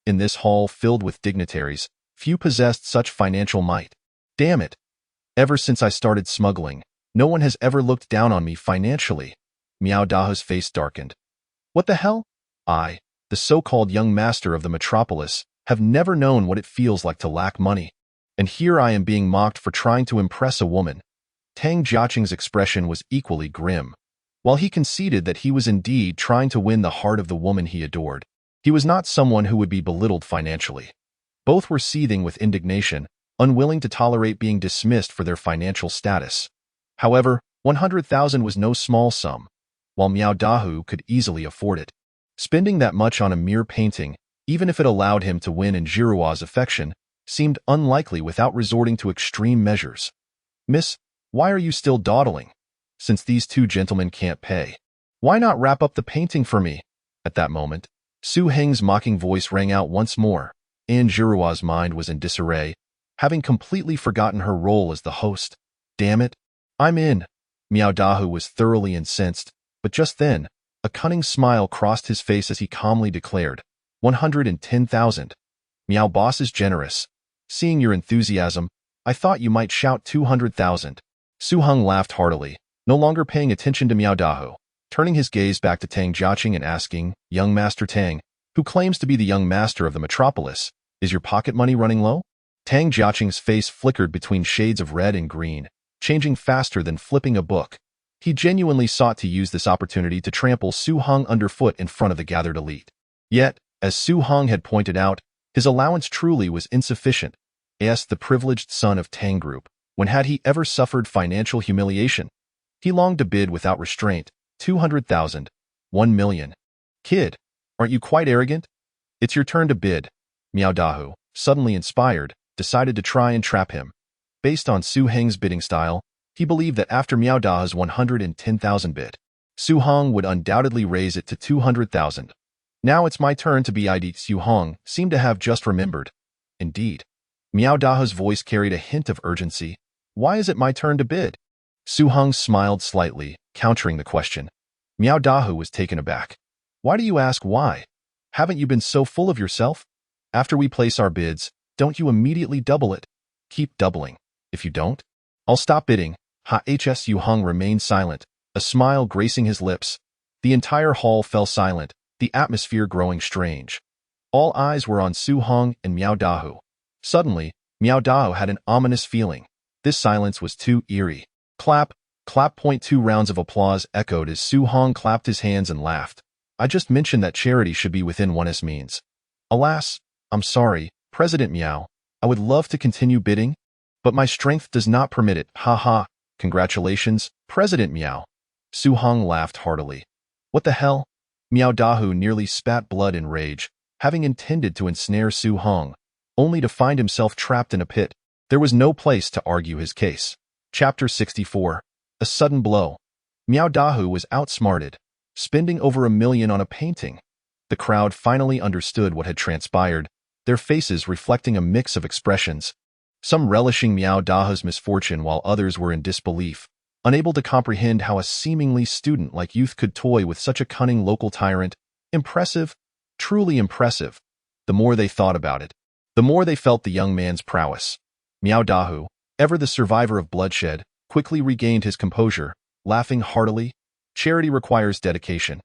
In this hall filled with dignitaries, few possessed such financial might. Damn it! Ever since I started smuggling, no one has ever looked down on me financially. Miao Dahu's face darkened. What the hell? I, the so-called young master of the metropolis, have never known what it feels like to lack money. And here I am being mocked for trying to impress a woman. Tang Jiaqing's expression was equally grim. While he conceded that he was indeed trying to win the heart of the woman he adored, he was not someone who would be belittled financially. Both were seething with indignation, unwilling to tolerate being dismissed for their financial status. However, 100,000 was no small sum, while Miao Dahu could easily afford it. Spending that much on a mere painting, even if it allowed him to win in Jirua's affection, seemed unlikely without resorting to extreme measures. Miss, why are you still dawdling? Since these two gentlemen can't pay, why not wrap up the painting for me? At that moment, Su Heng's mocking voice rang out once more, and Jirua's mind was in disarray, having completely forgotten her role as the host. Damn it, I'm in. Miao Dahu was thoroughly incensed, but just then, a cunning smile crossed his face as he calmly declared, 110,000. Miao boss is generous. Seeing your enthusiasm, I thought you might shout 200,000. Su Heng laughed heartily, no longer paying attention to Miao Dahu, turning his gaze back to Tang Jiaqing and asking, Young Master Tang, who claims to be the young master of the metropolis, is your pocket money running low? Tang Jiaqing's face flickered between shades of red and green, changing faster than flipping a book. He genuinely sought to use this opportunity to trample Su Heng underfoot in front of the gathered elite. Yet, as Su Heng had pointed out, his allowance truly was insufficient. Asked the privileged son of Tang Group, when had he ever suffered financial humiliation? He longed to bid without restraint, 200,000, 1 million. Kid, aren't you quite arrogant? It's your turn to bid. Miao Dahu, suddenly inspired, decided to try and trap him. Based on Su Heng's bidding style, he believed that after Miao Dahu's 110,000 bid, Su Heng would undoubtedly raise it to 200,000. Now it's my turn to bid. Su Heng seemed to have just remembered. Indeed. Miao Dahu's voice carried a hint of urgency. Why is it my turn to bid? Su Heng smiled slightly, countering the question. Miao Dahu was taken aback. Why do you ask why? Haven't you been so full of yourself? After we place our bids, don't you immediately double it? Keep doubling. If you don't, I'll stop bidding. Su Heng remained silent, a smile gracing his lips. The entire hall fell silent, the atmosphere growing strange. All eyes were on Su Heng and Miao Dahu. Suddenly, Miao Dahu had an ominous feeling. This silence was too eerie. Clap, clap. 2 rounds of applause echoed as Su Heng clapped his hands and laughed. I just mentioned that charity should be within one's means. Alas, I'm sorry, President Miao. I would love to continue bidding, but my strength does not permit it. Ha. Congratulations, President Miao. Su Heng laughed heartily. What the hell? Miao Dahu nearly spat blood in rage, having intended to ensnare Su Heng, only to find himself trapped in a pit. There was no place to argue his case. Chapter 64. A sudden blow. Miao Dahu was outsmarted, spending over 1 million on a painting. The crowd finally understood what had transpired, their faces reflecting a mix of expressions, some relishing Miao Dahu's misfortune while others were in disbelief, unable to comprehend how a seemingly student-like youth could toy with such a cunning local tyrant. Impressive, truly impressive. The more they thought about it, the more they felt the young man's prowess. Miao Dahu, ever the survivor of bloodshed, quickly regained his composure, laughing heartily. Charity requires dedication.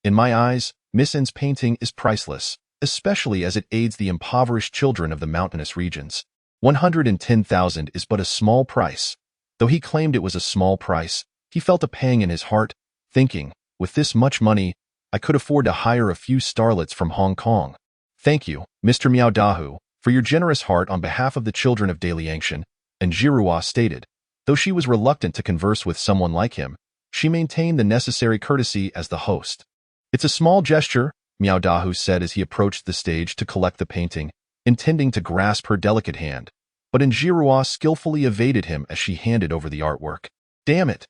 In my eyes, Miss N's painting is priceless, especially as it aids the impoverished children of the mountainous regions. 110,000 is but a small price. Though he claimed it was a small price, he felt a pang in his heart, thinking, with this much money, I could afford to hire a few starlets from Hong Kong. Thank you, Mr. Miao Dahu, for your generous heart on behalf of the children of Daliangshan, and Jirua stated. Though she was reluctant to converse with someone like him, she maintained the necessary courtesy as the host. It's a small gesture, Miao Dahu said as he approached the stage to collect the painting, intending to grasp her delicate hand. But Jirua skillfully evaded him as she handed over the artwork. Damn it!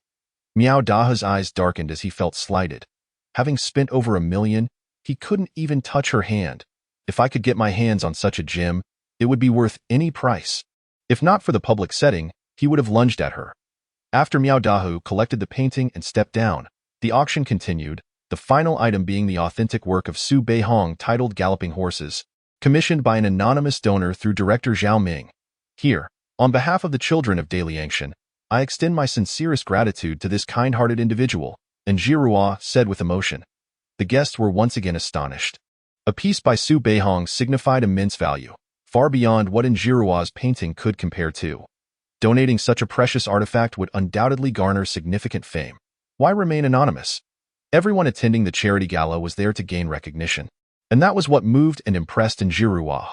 Miao Dahu's eyes darkened as he felt slighted. Having spent over 1 million, he couldn't even touch her hand. If I could get my hands on such a gem, it would be worth any price. If not for the public setting, he would have lunged at her. After Miao Dahu collected the painting and stepped down, the auction continued, the final item being the authentic work of Su Heng titled Galloping Horses, commissioned by an anonymous donor through director Zhao Ming. Here, on behalf of the children of Daliangshan, I extend my sincerest gratitude to this kind-hearted individual, and Jirua said with emotion. The guests were once again astonished. A piece by Su Heng signified immense value, far beyond what Jirua's painting could compare to. Donating such a precious artifact would undoubtedly garner significant fame. Why remain anonymous? Everyone attending the charity gala was there to gain recognition, and that was what moved and impressed Jirua.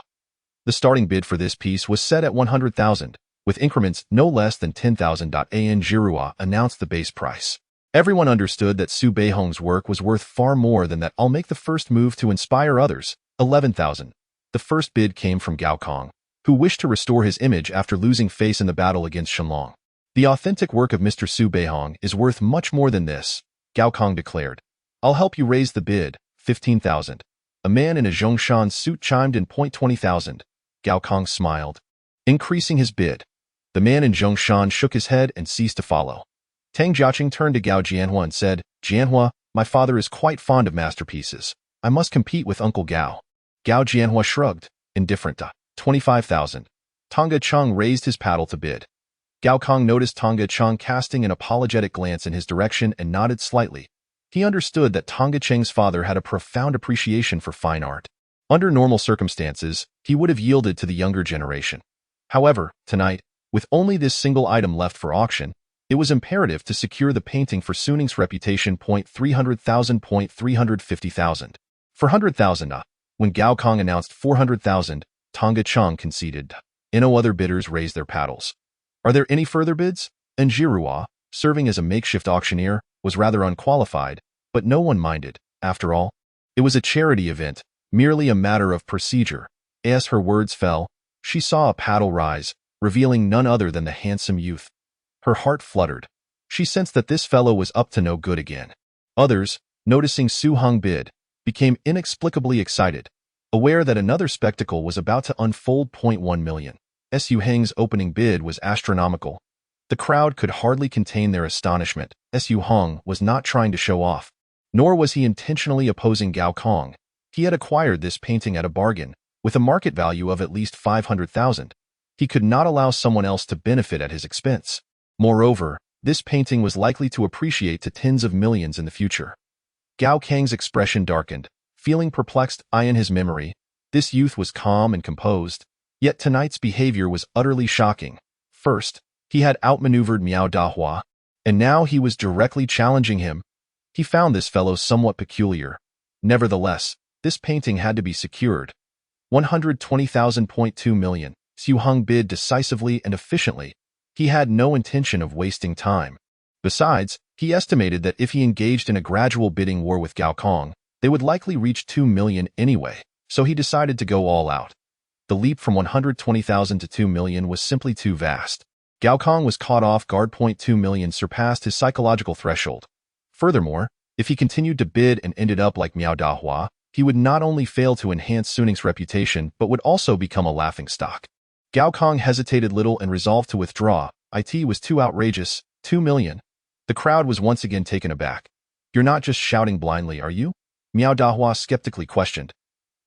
The starting bid for this piece was set at 100,000, with increments no less than 10,000. Jirua announced the base price. Everyone understood that Su Heng's work was worth far more than that. I'll make the first move to inspire others, 11,000. The first bid came from Gao Kong, who wished to restore his image after losing face in the battle against Shenlong. The authentic work of Mr. Su Heng is worth much more than this, Gao Kong declared. I'll help you raise the bid, 15,000. A man in a Zhongshan suit chimed in. 20,000. Gao Kong smiled, increasing his bid. The man in Zhongshan shook his head and ceased to follow. Tang Jiaqing turned to Gao Jianhua and said, Jianhua, my father is quite fond of masterpieces. I must compete with Uncle Gao. Gao Jianhua shrugged. indifferent. 25,000. Tonga Chung raised his paddle to bid. Gao Kong noticed Tonga Chung casting an apologetic glance in his direction and nodded slightly. He understood that Tonga Cheng's father had a profound appreciation for fine art. Under normal circumstances, he would have yielded to the younger generation. However, tonight, with only this single item left for auction, it was imperative to secure the painting for Su Heng's reputation. 300,000. 350,000. 400,000. When Gao Kong announced 400,000, Tonga Chung conceded. No other bidders raised their paddles. Are there any further bids? And Jirua, serving as a makeshift auctioneer, was rather unqualified, but no one minded. After all, it was a charity event, merely a matter of procedure. As her words fell, she saw a paddle rise, revealing none other than the handsome youth. Her heart fluttered. She sensed that this fellow was up to no good again. Others, noticing Su Heng bid, became inexplicably excited, aware that another spectacle was about to unfold. 1 million. Su Heng's opening bid was astronomical. The crowd could hardly contain their astonishment. Su Heng was not trying to show off, nor was he intentionally opposing Gao Kong. He had acquired this painting at a bargain, with a market value of at least 500,000. He could not allow someone else to benefit at his expense. Moreover, this painting was likely to appreciate to tens of millions in the future. Gao Kang's expression darkened, feeling perplexed. In his memory, this youth was calm and composed, yet tonight's behavior was utterly shocking. First, he had outmaneuvered Miao Dahua, and now he was directly challenging him. He found this fellow somewhat peculiar. Nevertheless, this painting had to be secured. 120,000. 2 million. Su Heng bid decisively and efficiently. He had no intention of wasting time. Besides, he estimated that if he engaged in a gradual bidding war with Gao Kong, they would likely reach 2 million anyway, so he decided to go all out. The leap from 120,000 to 2 million was simply too vast. Gao Kong was caught off guard. 2 million surpassed his psychological threshold. Furthermore, if he continued to bid and ended up like Miao Dahua, he would not only fail to enhance Su Heng's reputation but would also become a laughingstock. Gao Kong hesitated little and resolved to withdraw. It was too outrageous. 2 million. The crowd was once again taken aback. You're not just shouting blindly, are you? Miao Dahua skeptically questioned.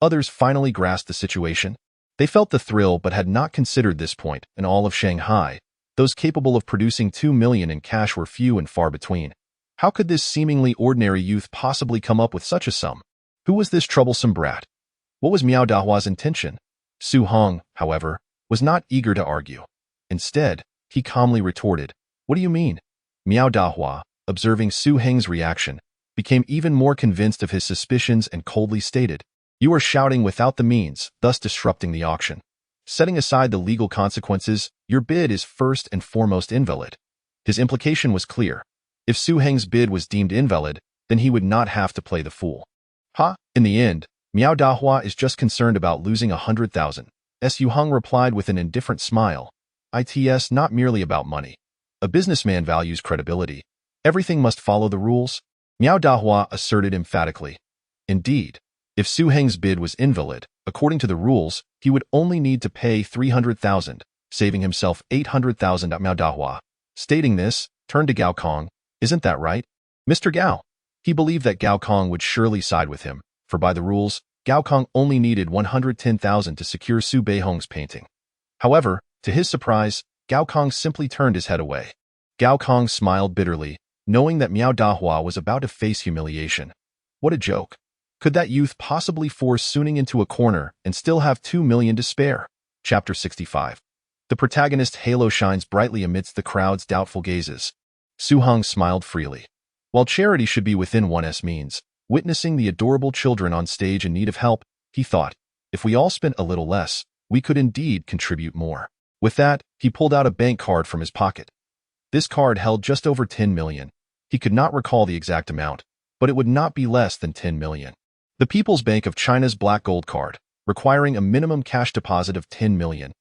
Others finally grasped the situation. They felt the thrill but had not considered this point. In all of Shanghai, those capable of producing 2 million in cash were few and far between. How could this seemingly ordinary youth possibly come up with such a sum? Who was this troublesome brat? What was Miao Dahua's intention? Su Heng, however, was not eager to argue. Instead, he calmly retorted, "What do you mean?" Miao Dahua, observing Su Heng's reaction, became even more convinced of his suspicions and coldly stated, "You are shouting without the means, thus disrupting the auction. Setting aside the legal consequences, your bid is first and foremost invalid." His implication was clear. If Su Heng's bid was deemed invalid, then he would not have to play the fool. In the end, Miao Dahua is just concerned about losing 100,000. Su Heng replied with an indifferent smile. It's not merely about money. A businessman values credibility. Everything must follow the rules, Miao Dahua asserted emphatically. Indeed, if Su Heng's bid was invalid, according to the rules, he would only need to pay 300,000, saving himself 800,000 at Miao Dahua. Stating this, turned to Gao Kong. "Isn't that right, Mr. Gao?" He believed that Gao Kong would surely side with him, for by the rules, Gao Kong only needed 110,000 to secure Su Beihong's painting. However, to his surprise, Gao Kong simply turned his head away. Gao Kong smiled bitterly, knowing that Miao Dahua was about to face humiliation. What a joke. Could that youth possibly force Su Heng into a corner and still have 2 million to spare? Chapter 65. The protagonist's halo shines brightly amidst the crowd's doubtful gazes. Su Heng smiled freely. While charity should be within one's means, witnessing the adorable children on stage in need of help, he thought, if we all spent a little less, we could indeed contribute more. With that, he pulled out a bank card from his pocket. This card held just over 10 million. He could not recall the exact amount, but it would not be less than 10 million. The People's Bank of China's black gold card, requiring a minimum cash deposit of 10 million.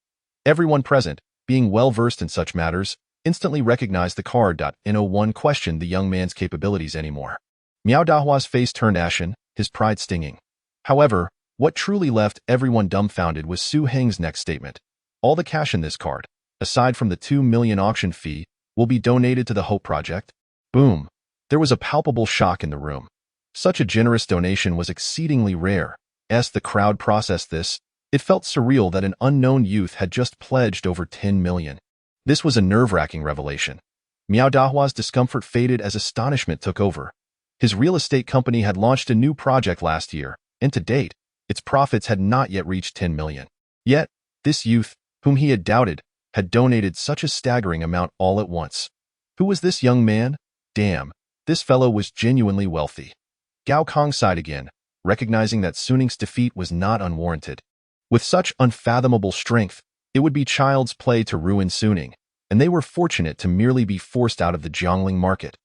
Everyone present, being well versed in such matters, instantly recognized the card. No one questioned the young man's capabilities anymore. Miao Dahua's face turned ashen, his pride stinging. However, what truly left everyone dumbfounded was Su Heng's next statement. All the cash in this card, aside from the 2 million auction fee, will be donated to the Hope Project. Boom. There was a palpable shock in the room. Such a generous donation was exceedingly rare. As the crowd processed this, It felt surreal that an unknown youth had just pledged over 10 million. This was a nerve-wracking revelation. Miao Dahua's discomfort faded as astonishment took over. His real estate company had launched a new project last year, and to date, its profits had not yet reached 10 million. Yet, this youth, whom he had doubted, had donated such a staggering amount all at once. Who was this young man? Damn, this fellow was genuinely wealthy. Gao Kong sighed again, recognizing that Su Heng's defeat was not unwarranted. With such unfathomable strength, it would be child's play to ruin Su Heng, and they were fortunate to merely be forced out of the Jiangling market.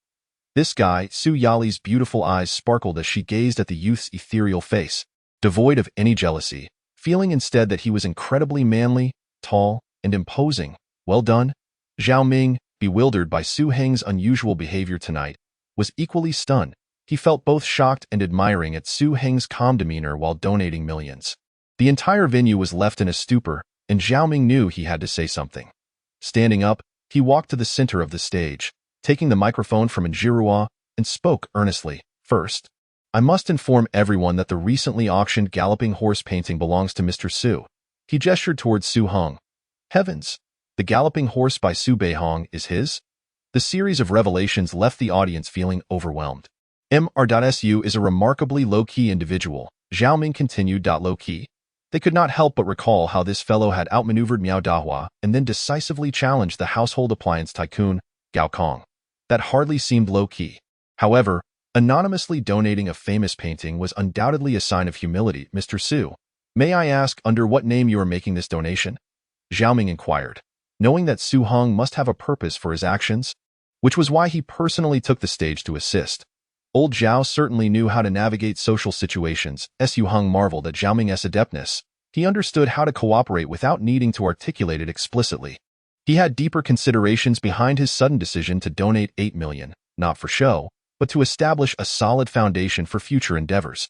This guy, Su Yali's beautiful eyes sparkled as she gazed at the youth's ethereal face, devoid of any jealousy, feeling instead that he was incredibly manly, tall, and imposing. Well done. Zhao Ming, bewildered by Su Heng's unusual behavior tonight, was equally stunned. He felt both shocked and admiring at Su Heng's calm demeanor while donating millions. The entire venue was left in a stupor, and Zhao Ming knew he had to say something. Standing up, he walked to the center of the stage, taking the microphone from Njirua, and spoke earnestly. First, I must inform everyone that the recently auctioned galloping horse painting belongs to Mr. Su. He gestured towards Su Heng. Heavens! The galloping horse by Su Beihong is his? The series of revelations left the audience feeling overwhelmed. Mr.Su is a remarkably low-key individual, Zhao Ming continued. Low-key? They could not help but recall how this fellow had outmaneuvered Miao Dahua and then decisively challenged the household appliance tycoon, Gao Kong. That hardly seemed low-key. However, anonymously donating a famous painting was undoubtedly a sign of humility. Mr. Su, may I ask under what name you are making this donation? Zhao Ming inquired, knowing that Su Heng must have a purpose for his actions, which was why he personally took the stage to assist. Old Zhao certainly knew how to navigate social situations. Su Heng marveled at Zhao Ming's adeptness. He understood how to cooperate without needing to articulate it explicitly. He had deeper considerations behind his sudden decision to donate 8 million, not for show, but to establish a solid foundation for future endeavors.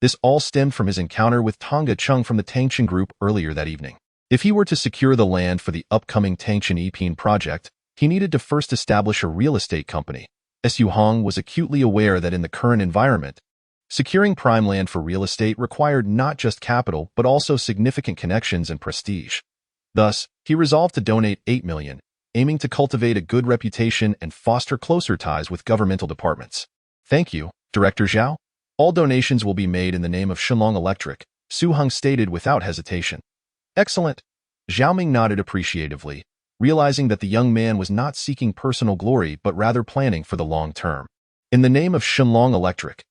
This all stemmed from his encounter with Tonga Chung from the Tangchen Group earlier that evening. If he were to secure the land for the upcoming Tangchen Epine project, he needed to first establish a real estate company. Su Heng was acutely aware that in the current environment, securing prime land for real estate required not just capital but also significant connections and prestige. Thus, he resolved to donate 8 million, aiming to cultivate a good reputation and foster closer ties with governmental departments. Thank you, Director Zhao. All donations will be made in the name of Shenlong Electric, Su Heng stated without hesitation. Excellent. Zhao Ming nodded appreciatively, realizing that the young man was not seeking personal glory but rather planning for the long term. In the name of Shenlong Electric,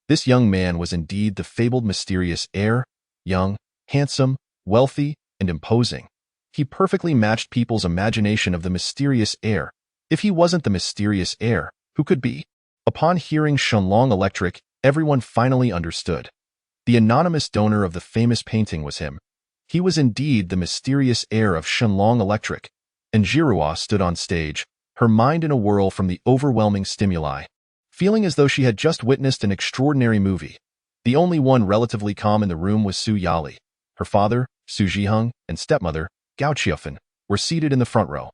this young man was indeed the fabled mysterious heir, young, handsome, wealthy, and imposing. He perfectly matched people's imagination of the mysterious heir. If he wasn't the mysterious heir, who could be? Upon hearing Shenlong Electric, everyone finally understood. The anonymous donor of the famous painting was him. He was indeed the mysterious heir of Shenlong Electric, and Njirua stood on stage, her mind in a whirl from the overwhelming stimuli, feeling as though she had just witnessed an extraordinary movie. The only one relatively calm in the room was Su Yali. Her father, Su Zhiheng, and stepmother, Gao Qiufen, were seated in the front row.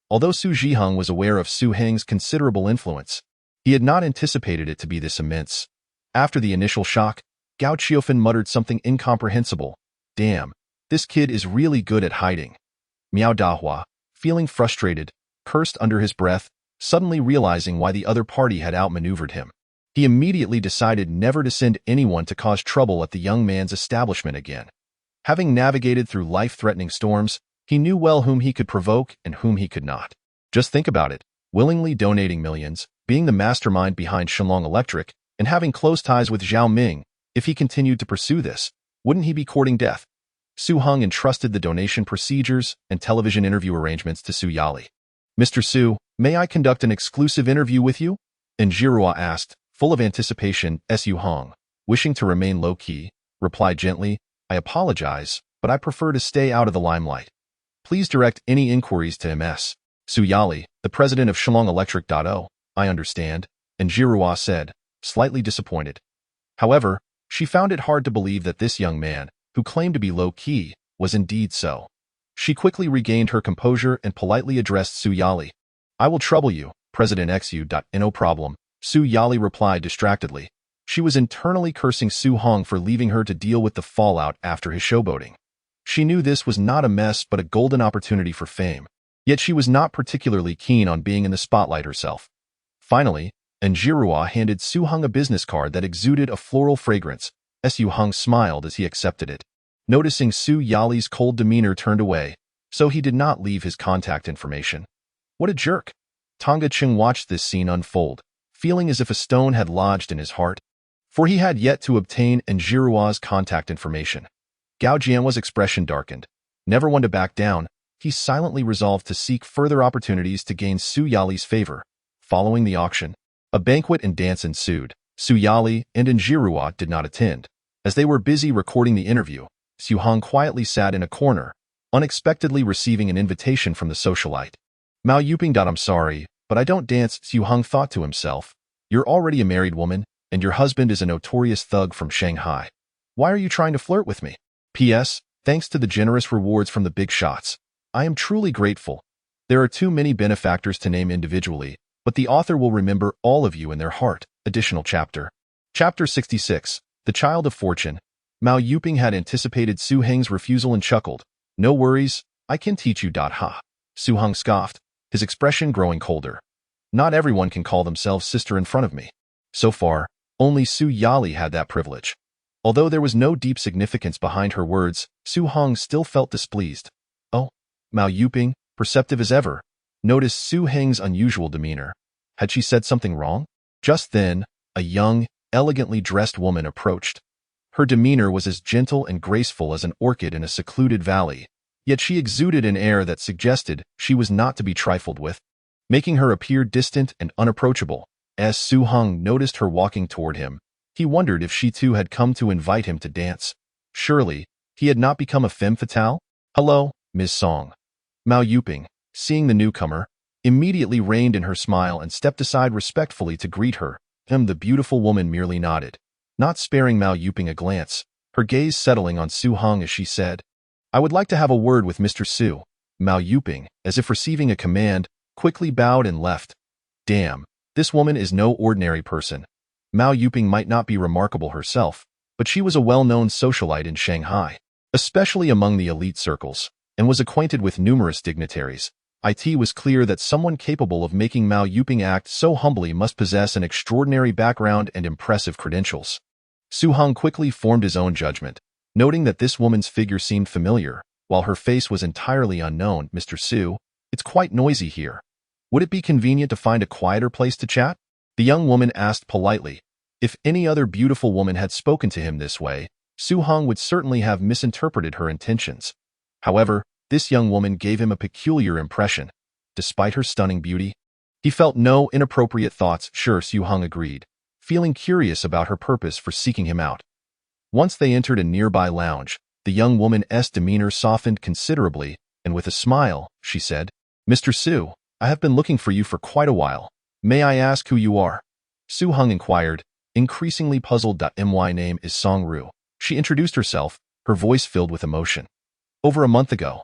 Although Su Zhiheng was aware of Su Heng's considerable influence, he had not anticipated it to be this immense. After the initial shock, Gao Qiufen muttered something incomprehensible. Damn, this kid is really good at hiding. Miao Dahua, feeling frustrated, cursed under his breath, suddenly realizing why the other party had outmaneuvered him. He immediately decided never to send anyone to cause trouble at the young man's establishment again. Having navigated through life-threatening storms, he knew well whom he could provoke and whom he could not. Just think about it, willingly donating millions, being the mastermind behind Shenlong Electric, and having close ties with Zhao Ming. If he continued to pursue this, wouldn't he be courting death? Su Heng entrusted the donation procedures and television interview arrangements to Su Yali. Mr. Su, may I conduct an exclusive interview with you? Njirua asked, full of anticipation. Su Heng, wishing to remain low-key, replied gently, I apologize, but I prefer to stay out of the limelight. Please direct any inquiries to Ms. Su Yali, the president of Shenlong Electric. I understand, Njirua said, slightly disappointed. However, she found it hard to believe that this young man, who claimed to be low-key, was indeed so. She quickly regained her composure and politely addressed Su Yali. I will trouble you, President XU. No problem, Su Yali replied distractedly. She was internally cursing Su Heng for leaving her to deal with the fallout after his showboating. She knew this was not a mess but a golden opportunity for fame. Yet she was not particularly keen on being in the spotlight herself. Finally, Njirua handed Su Heng a business card that exuded a floral fragrance. Su Heng smiled as he accepted it. Noticing Su Yali's cold demeanor, turned away, so he did not leave his contact information. What a jerk! Tonga Ching watched this scene unfold, feeling as if a stone had lodged in his heart, for he had yet to obtain Njirua's contact information. Gao Jianhua's expression darkened. Never one to back down, he silently resolved to seek further opportunities to gain Su Yali's favor. Following the auction, a banquet and dance ensued. Su Yali and Njirua did not attend. As they were busy recording the interview, Su Heng quietly sat in a corner, unexpectedly receiving an invitation from the socialite. Mao Yuping. I'm sorry, but I don't dance, Su Heng thought to himself. You're already a married woman, and your husband is a notorious thug from Shanghai. Why are you trying to flirt with me? P.S. Thanks to the generous rewards from the big shots, I am truly grateful. There are too many benefactors to name individually, but the author will remember all of you in their heart. Additional chapter. Chapter 66. The Child of Fortune. Mao Yuping had anticipated Su Heng's refusal and chuckled. No worries, I can teach you. Ha. Su Heng scoffed, his expression growing colder. Not everyone can call themselves sister in front of me. So far, only Su Yali had that privilege. Although there was no deep significance behind her words, Su Heng still felt displeased. Oh, Mao Yuping, perceptive as ever, noticed Su Heng's unusual demeanor. Had she said something wrong? Just then, a young, elegantly dressed woman approached. Her demeanor was as gentle and graceful as an orchid in a secluded valley, yet she exuded an air that suggested she was not to be trifled with, making her appear distant and unapproachable. As Su Heng noticed her walking toward him, he wondered if she too had come to invite him to dance. Surely, he had not become a femme fatale? Hello, Ms. Song. Mao Yuping, seeing the newcomer, immediately reined in her smile and stepped aside respectfully to greet her. The beautiful woman merely nodded, not sparing Mao Yuping a glance, her gaze settling on Su Heng as she said, I would like to have a word with Mr. Su. Mao Yuping, as if receiving a command, quickly bowed and left. Damn, this woman is no ordinary person. Mao Yuping might not be remarkable herself, but she was a well-known socialite in Shanghai, especially among the elite circles, and was acquainted with numerous dignitaries. It was clear that someone capable of making Mao Yuping act so humbly must possess an extraordinary background and impressive credentials. Su Heng quickly formed his own judgment, noting that this woman's figure seemed familiar, while her face was entirely unknown. Mr. Su, it's quite noisy here. Would it be convenient to find a quieter place to chat? The young woman asked politely. If any other beautiful woman had spoken to him this way, Su Heng would certainly have misinterpreted her intentions. However, this young woman gave him a peculiar impression. Despite her stunning beauty, he felt no inappropriate thoughts. Sure, Su Heng agreed, feeling curious about her purpose for seeking him out. Once they entered a nearby lounge, the young woman's demeanor softened considerably, and with a smile, she said, Mr. Su, I have been looking for you for quite a while. May I ask who you are? Su Heng inquired, increasingly puzzled. My name is Song Ru. She introduced herself, her voice filled with emotion. Over a month ago,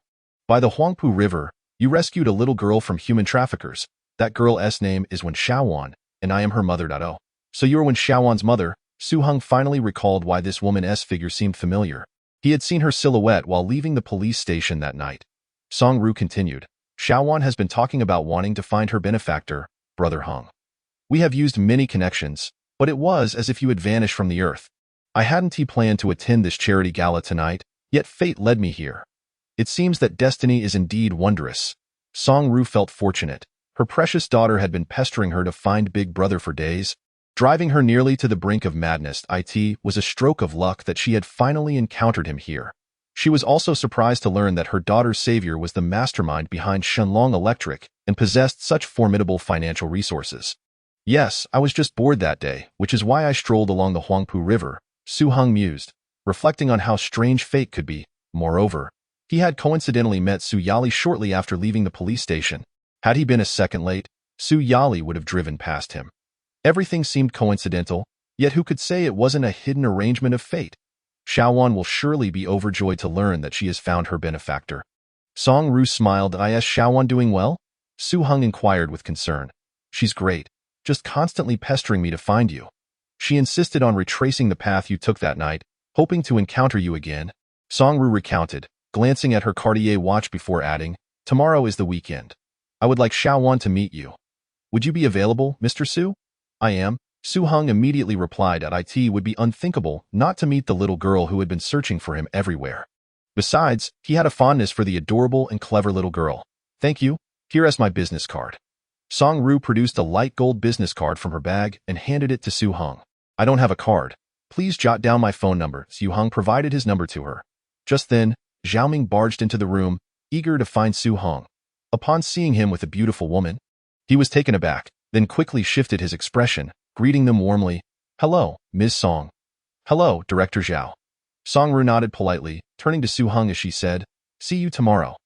by the Huangpu River, you rescued a little girl from human traffickers. That girl's name is Wen Xiaowan, and I am her mother. Oh, so you are Wen Xiaowan's mother? Su Heng finally recalled why this woman's figure seemed familiar. He had seen her silhouette while leaving the police station that night. Song Ru continued. Xiaowan has been talking about wanting to find her benefactor, Brother Heng. We have used many connections, but it was as if you had vanished from the earth. I hadn't planned to attend this charity gala tonight, yet fate led me here. It seems that destiny is indeed wondrous. Song Ru felt fortunate. Her precious daughter had been pestering her to find Big Brother for days, driving her nearly to the brink of madness. It was a stroke of luck that she had finally encountered him here. She was also surprised to learn that her daughter's savior was the mastermind behind Shenlong Electric and possessed such formidable financial resources. Yes, I was just bored that day, which is why I strolled along the Huangpu River, Su Heng mused, reflecting on how strange fate could be. Moreover, he had coincidentally met Su Yali shortly after leaving the police station. Had he been a second late, Su Yali would have driven past him. Everything seemed coincidental, yet who could say it wasn't a hidden arrangement of fate? Xiaowan will surely be overjoyed to learn that she has found her benefactor. Song Ru smiled. Is Xiaowan doing well? Su Heng inquired with concern. She's great, just constantly pestering me to find you. She insisted on retracing the path you took that night, hoping to encounter you again. Song Ru recounted, glancing at her Cartier watch before adding, "Tomorrow is the weekend. I would like Xiaowan to meet you. Would you be available, Mr. Su?" "I am." Su Heng immediately replied that it would be unthinkable not to meet the little girl who had been searching for him everywhere. Besides, he had a fondness for the adorable and clever little girl. "Thank you. Here is my business card." Song Ru produced a light gold business card from her bag and handed it to Su Heng. "I don't have a card. Please jot down my phone number." Su Heng provided his number to her. Just then, Xiaoming barged into the room, eager to find Su Heng. Upon seeing him with a beautiful woman, he was taken aback, then quickly shifted his expression, greeting them warmly. "Hello, Ms. Song." "Hello, Director Zhao." Song Ru nodded politely, turning to Su Heng as she said, "See you tomorrow."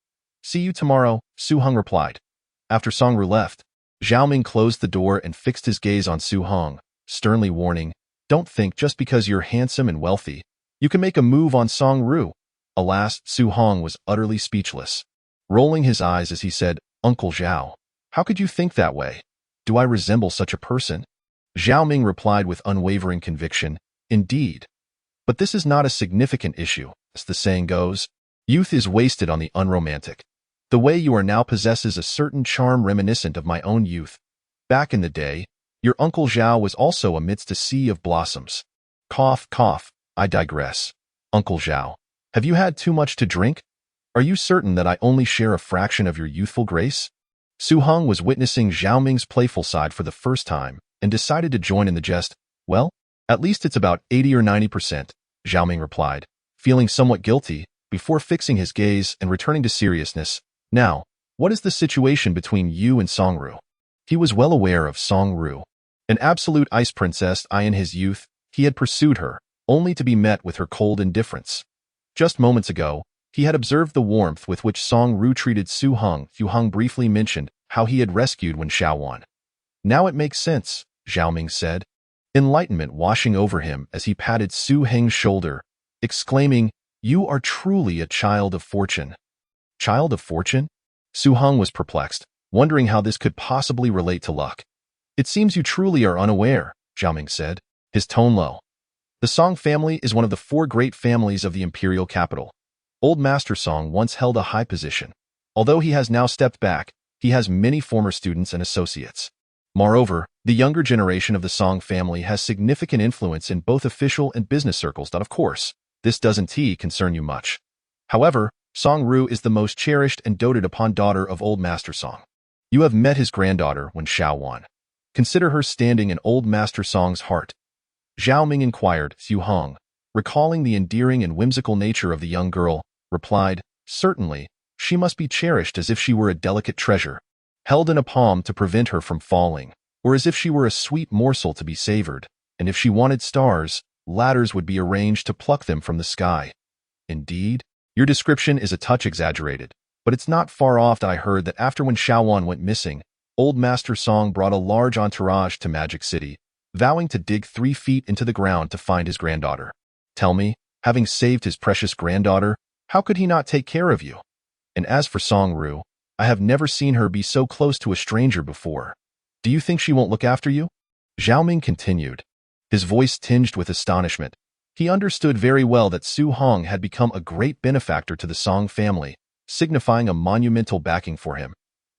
"See you tomorrow," Su Heng replied. After Song Ru left, Xiaoming closed the door and fixed his gaze on Su Heng, sternly warning, "Don't think just because you're handsome and wealthy, you can make a move on Song Ru." Alas, Su Heng was utterly speechless, rolling his eyes as he said, "Uncle Zhao, how could you think that way? Do I resemble such a person?" Xiaoming replied with unwavering conviction, "Indeed. But this is not a significant issue. As the saying goes, youth is wasted on the unromantic. The way you are now possesses a certain charm reminiscent of my own youth. Back in the day, your Uncle Zhao was also amidst a sea of blossoms." Cough, cough, I digress. "Uncle Zhao, have you had too much to drink? Are you certain that I only share a fraction of your youthful grace?" Su Heng was witnessing Xiaoming's playful side for the first time and decided to join in the jest. "Well, at least it's about 80 or 90%, Xiaoming replied, feeling somewhat guilty, before fixing his gaze and returning to seriousness. "Now, what is the situation between you and Song Ru?" He was well aware of Song Ru. An absolute ice princess, in his youth, he had pursued her, only to be met with her cold indifference. Just moments ago, he had observed the warmth with which Song Ru treated Su Heng. Su Heng briefly mentioned how he had rescued Wen Xiaowan. "Now it makes sense," Xiaoming said, enlightenment washing over him as he patted Su Heng's shoulder, exclaiming, "You are truly a child of fortune." "Child of fortune?" Su Heng was perplexed, wondering how this could possibly relate to luck. "It seems you truly are unaware," Xiaoming said, his tone low. "The Song family is one of the 4 great families of the imperial capital. Old Master Song once held a high position. Although he has now stepped back, he has many former students and associates. Moreover, the younger generation of the Song family has significant influence in both official and business circles. Of course, this doesn't concern you much. However, Song Ru is the most cherished and doted upon daughter of Old Master Song. You have met his granddaughter, Wen Xiaowan. Consider her standing in Old Master Song's heart." Xiaoming inquired. Su Heng, recalling the endearing and whimsical nature of the young girl, replied, "Certainly, she must be cherished as if she were a delicate treasure, held in a palm to prevent her from falling, or as if she were a sweet morsel to be savored, and if she wanted stars, ladders would be arranged to pluck them from the sky." "Indeed, your description is a touch exaggerated, but it's not far off. I heard that after Wen Xiaowan went missing, Old Master Song brought a large entourage to Magic City, vowing to dig 3 feet into the ground to find his granddaughter. Tell me, having saved his precious granddaughter, how could he not take care of you? And as for Song Ru, I have never seen her be so close to a stranger before. Do you think she won't look after you?" Xiaoming continued, his voice tinged with astonishment. He understood very well that Su Heng had become a great benefactor to the Song family, signifying a monumental backing for him.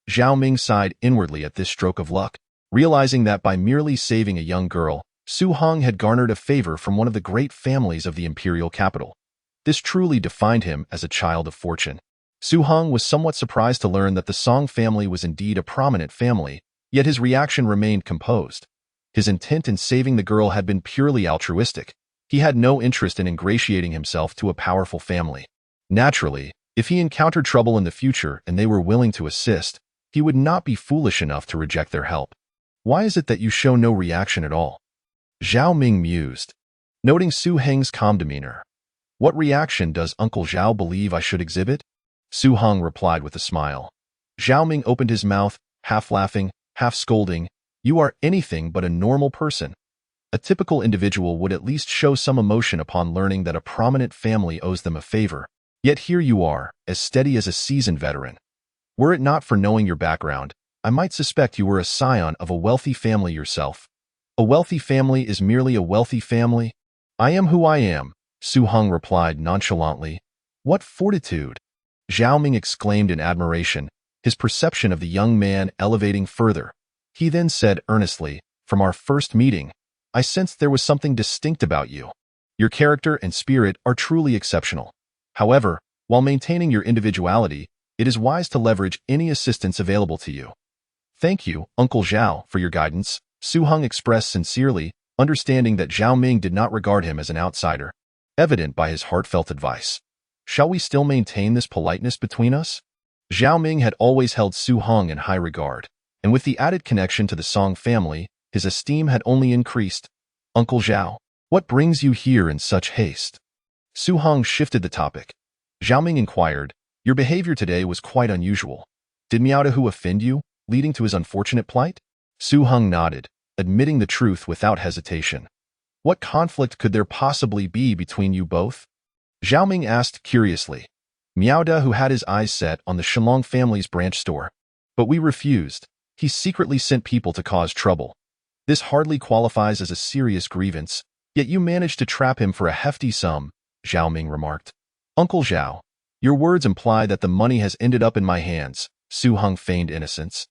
Xiaoming sighed inwardly at this stroke of luck, realizing that by merely saving a young girl, Su Heng had garnered a favor from one of the great families of the imperial capital. This truly defined him as a child of fortune. Su Heng was somewhat surprised to learn that the Song family was indeed a prominent family, yet his reaction remained composed. His intent in saving the girl had been purely altruistic. He had no interest in ingratiating himself to a powerful family. Naturally, if he encountered trouble in the future and they were willing to assist, he would not be foolish enough to reject their help. "Why is it that you show no reaction at all?" Xiaoming mused, noting Su Heng's calm demeanor. "What reaction does Uncle Zhao believe I should exhibit?" Su Heng replied with a smile. Xiaoming opened his mouth, half laughing, half scolding. "You are anything but a normal person. A typical individual would at least show some emotion upon learning that a prominent family owes them a favor. Yet here you are, as steady as a seasoned veteran. Were it not for knowing your background, I might suspect you were a scion of a wealthy family yourself. A wealthy family is merely a wealthy family. I am who I am," Su Heng replied nonchalantly. What fortitude! Zhao Ming exclaimed in admiration, his perception of the young man elevating further. He then said earnestly, "From our first meeting, I sensed there was something distinct about you. Your character and spirit are truly exceptional. However, while maintaining your individuality, it is wise to leverage any assistance available to you." "Thank you, Uncle Zhao, for your guidance," Su Heng expressed sincerely, understanding that Zhao Ming did not regard him as an outsider, evident by his heartfelt advice. "Shall we still maintain this politeness between us?" Zhao Ming had always held Su Heng in high regard, and with the added connection to the Song family, his esteem had only increased. "Uncle Zhao, what brings you here in such haste?" Su Heng shifted the topic. Zhao Ming inquired, "Your behavior today was quite unusual. Did Miao Hu offend you, leading to his unfortunate plight?" Su Heng nodded, admitting the truth without hesitation. "What conflict could there possibly be between you both?" Zhao Ming asked curiously. "Miao Hu had his eyes set on the Shenlong family's branch store, but we refused. He secretly sent people to cause trouble. This hardly qualifies as a serious grievance, yet you managed to trap him for a hefty sum," Zhao Ming remarked. "Uncle Zhao, your words imply that the money has ended up in my hands," Su Heng feigned innocence.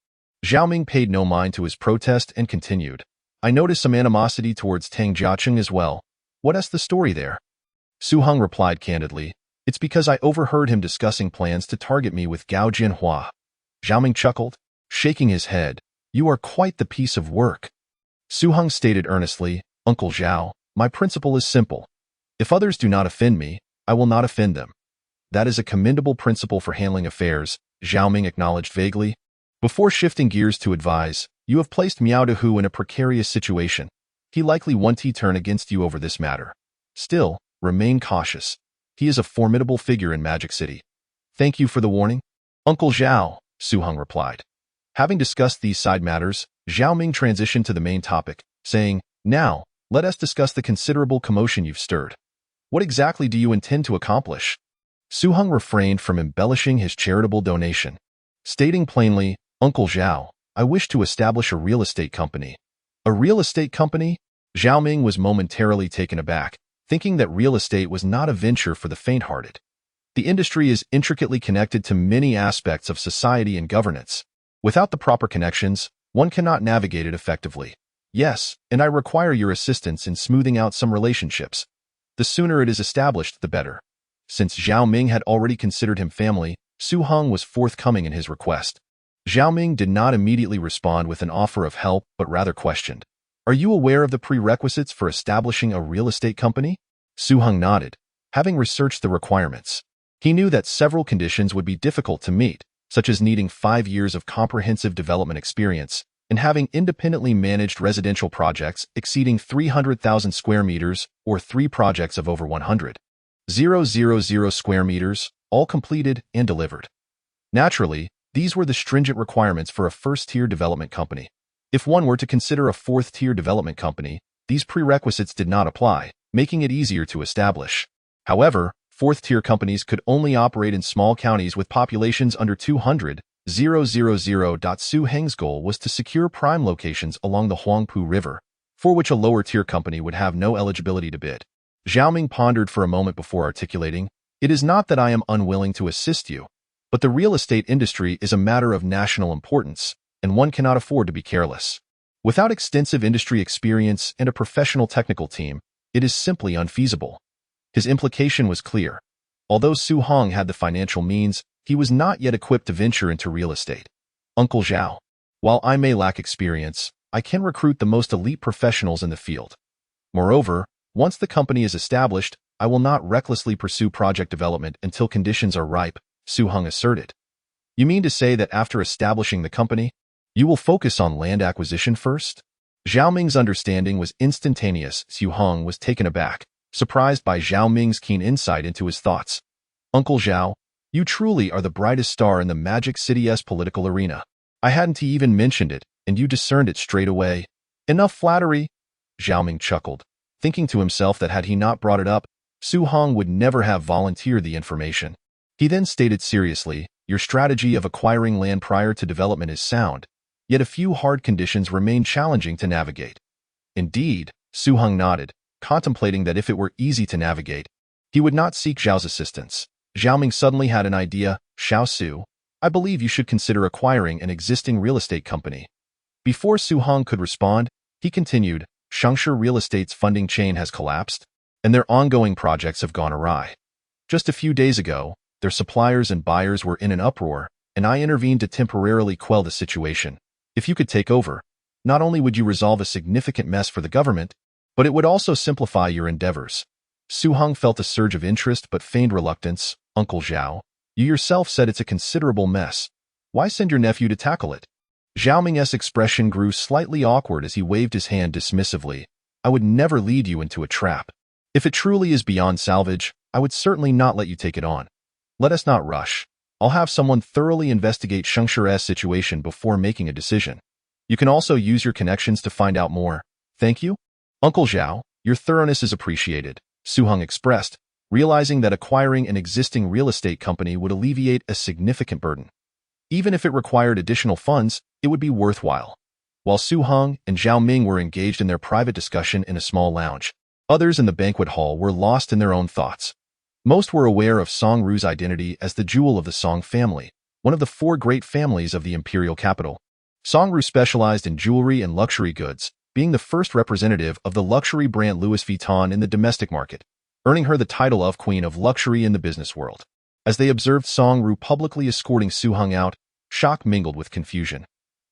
Zhao Ming paid no mind to his protest and continued. "I noticed some animosity towards Tang Jiacheng as well. What is the story there?" Su Heng replied candidly, "It's because I overheard him discussing plans to target me with Gao Jinhua." Zhao Ming chuckled, shaking his head. "You are quite the piece of work." Su Heng stated earnestly, "Uncle Zhao, my principle is simple. If others do not offend me, I will not offend them." "That is a commendable principle for handling affairs," Zhao Ming acknowledged vaguely. Before shifting gears to advise, "You have placed Miao Hu in a precarious situation. He likely won't turn against you over this matter. Still, remain cautious. He is a formidable figure in Magic City." "Thank you for the warning, Uncle Zhao," Su Heng replied. Having discussed these side matters, Zhao Ming transitioned to the main topic, saying, "Now, let us discuss the considerable commotion you've stirred. What exactly do you intend to accomplish?" Su Heng refrained from embellishing his charitable donation, stating plainly, "Uncle Zhao, I wish to establish a real estate company." "A real estate company?" Zhao Ming was momentarily taken aback, thinking that real estate was not a venture for the faint-hearted. The industry is intricately connected to many aspects of society and governance. Without the proper connections, one cannot navigate it effectively. "Yes, and I require your assistance in smoothing out some relationships. The sooner it is established, the better." Since Zhao Ming had already considered him family, Su Heng was forthcoming in his request. Zhao Ming did not immediately respond with an offer of help, but rather questioned, "Are you aware of the prerequisites for establishing a real estate company?" Su Heng nodded, having researched the requirements. He knew that several conditions would be difficult to meet, such as needing 5 years of comprehensive development experience and having independently managed residential projects exceeding 300,000 square meters or 3 projects of over 100,000 square meters, all completed and delivered. Naturally, these were the stringent requirements for a first-tier development company. If one were to consider a fourth-tier development company, these prerequisites did not apply, making it easier to establish. However, fourth-tier companies could only operate in small counties with populations under 200,000. Su Heng's goal was to secure prime locations along the Huangpu River, for which a lower-tier company would have no eligibility to bid. Zhao Ming pondered for a moment before articulating, "It is not that I am unwilling to assist you, but the real estate industry is a matter of national importance, and one cannot afford to be careless. Without extensive industry experience and a professional technical team, it is simply unfeasible." His implication was clear. Although Su Heng had the financial means, he was not yet equipped to venture into real estate. "Uncle Zhao, while I may lack experience, I can recruit the most elite professionals in the field. Moreover, once the company is established, I will not recklessly pursue project development until conditions are ripe," Su Heng asserted. "You mean to say that after establishing the company, you will focus on land acquisition first?" Zhao Ming's understanding was instantaneous. Su Heng was taken aback, surprised by Zhao Ming's keen insight into his thoughts. "Uncle Zhao, you truly are the brightest star in the Magic City's political arena. I hadn't even mentioned it, and you discerned it straight away." "Enough flattery," Zhao Ming chuckled, thinking to himself that had he not brought it up, Su Heng would never have volunteered the information. He then stated seriously, "Your strategy of acquiring land prior to development is sound, yet a few hard conditions remain challenging to navigate." "Indeed," Su Heng nodded, contemplating that if it were easy to navigate, he would not seek Zhao's assistance. Zhao Ming suddenly had an idea. Xiao Su, I believe you should consider acquiring an existing real estate company. Before Su Heng could respond, he continued, Shangshu Real Estate's funding chain has collapsed, and their ongoing projects have gone awry. Just a few days ago, their suppliers and buyers were in an uproar, and I intervened to temporarily quell the situation. If you could take over, not only would you resolve a significant mess for the government, but it would also simplify your endeavors. Su Heng felt a surge of interest but feigned reluctance. Uncle Zhao, you yourself said it's a considerable mess. Why send your nephew to tackle it? Zhao Ming's expression grew slightly awkward as he waved his hand dismissively. I would never lead you into a trap. If it truly is beyond salvage, I would certainly not let you take it on. Let us not rush. I'll have someone thoroughly investigate Shangshu's situation before making a decision. You can also use your connections to find out more. Thank you? Uncle Zhao, your thoroughness is appreciated, Su Heng expressed, realizing that acquiring an existing real estate company would alleviate a significant burden. Even if it required additional funds, it would be worthwhile. While Su Heng and Zhao Ming were engaged in their private discussion in a small lounge, others in the banquet hall were lost in their own thoughts. Most were aware of Song Ru's identity as the jewel of the Song family, one of the four great families of the imperial capital. Song Ru specialized in jewelry and luxury goods, being the first representative of the luxury brand Louis Vuitton in the domestic market, earning her the title of Queen of Luxury in the business world. As they observed Song Ru publicly escorting Su Heng out, shock mingled with confusion.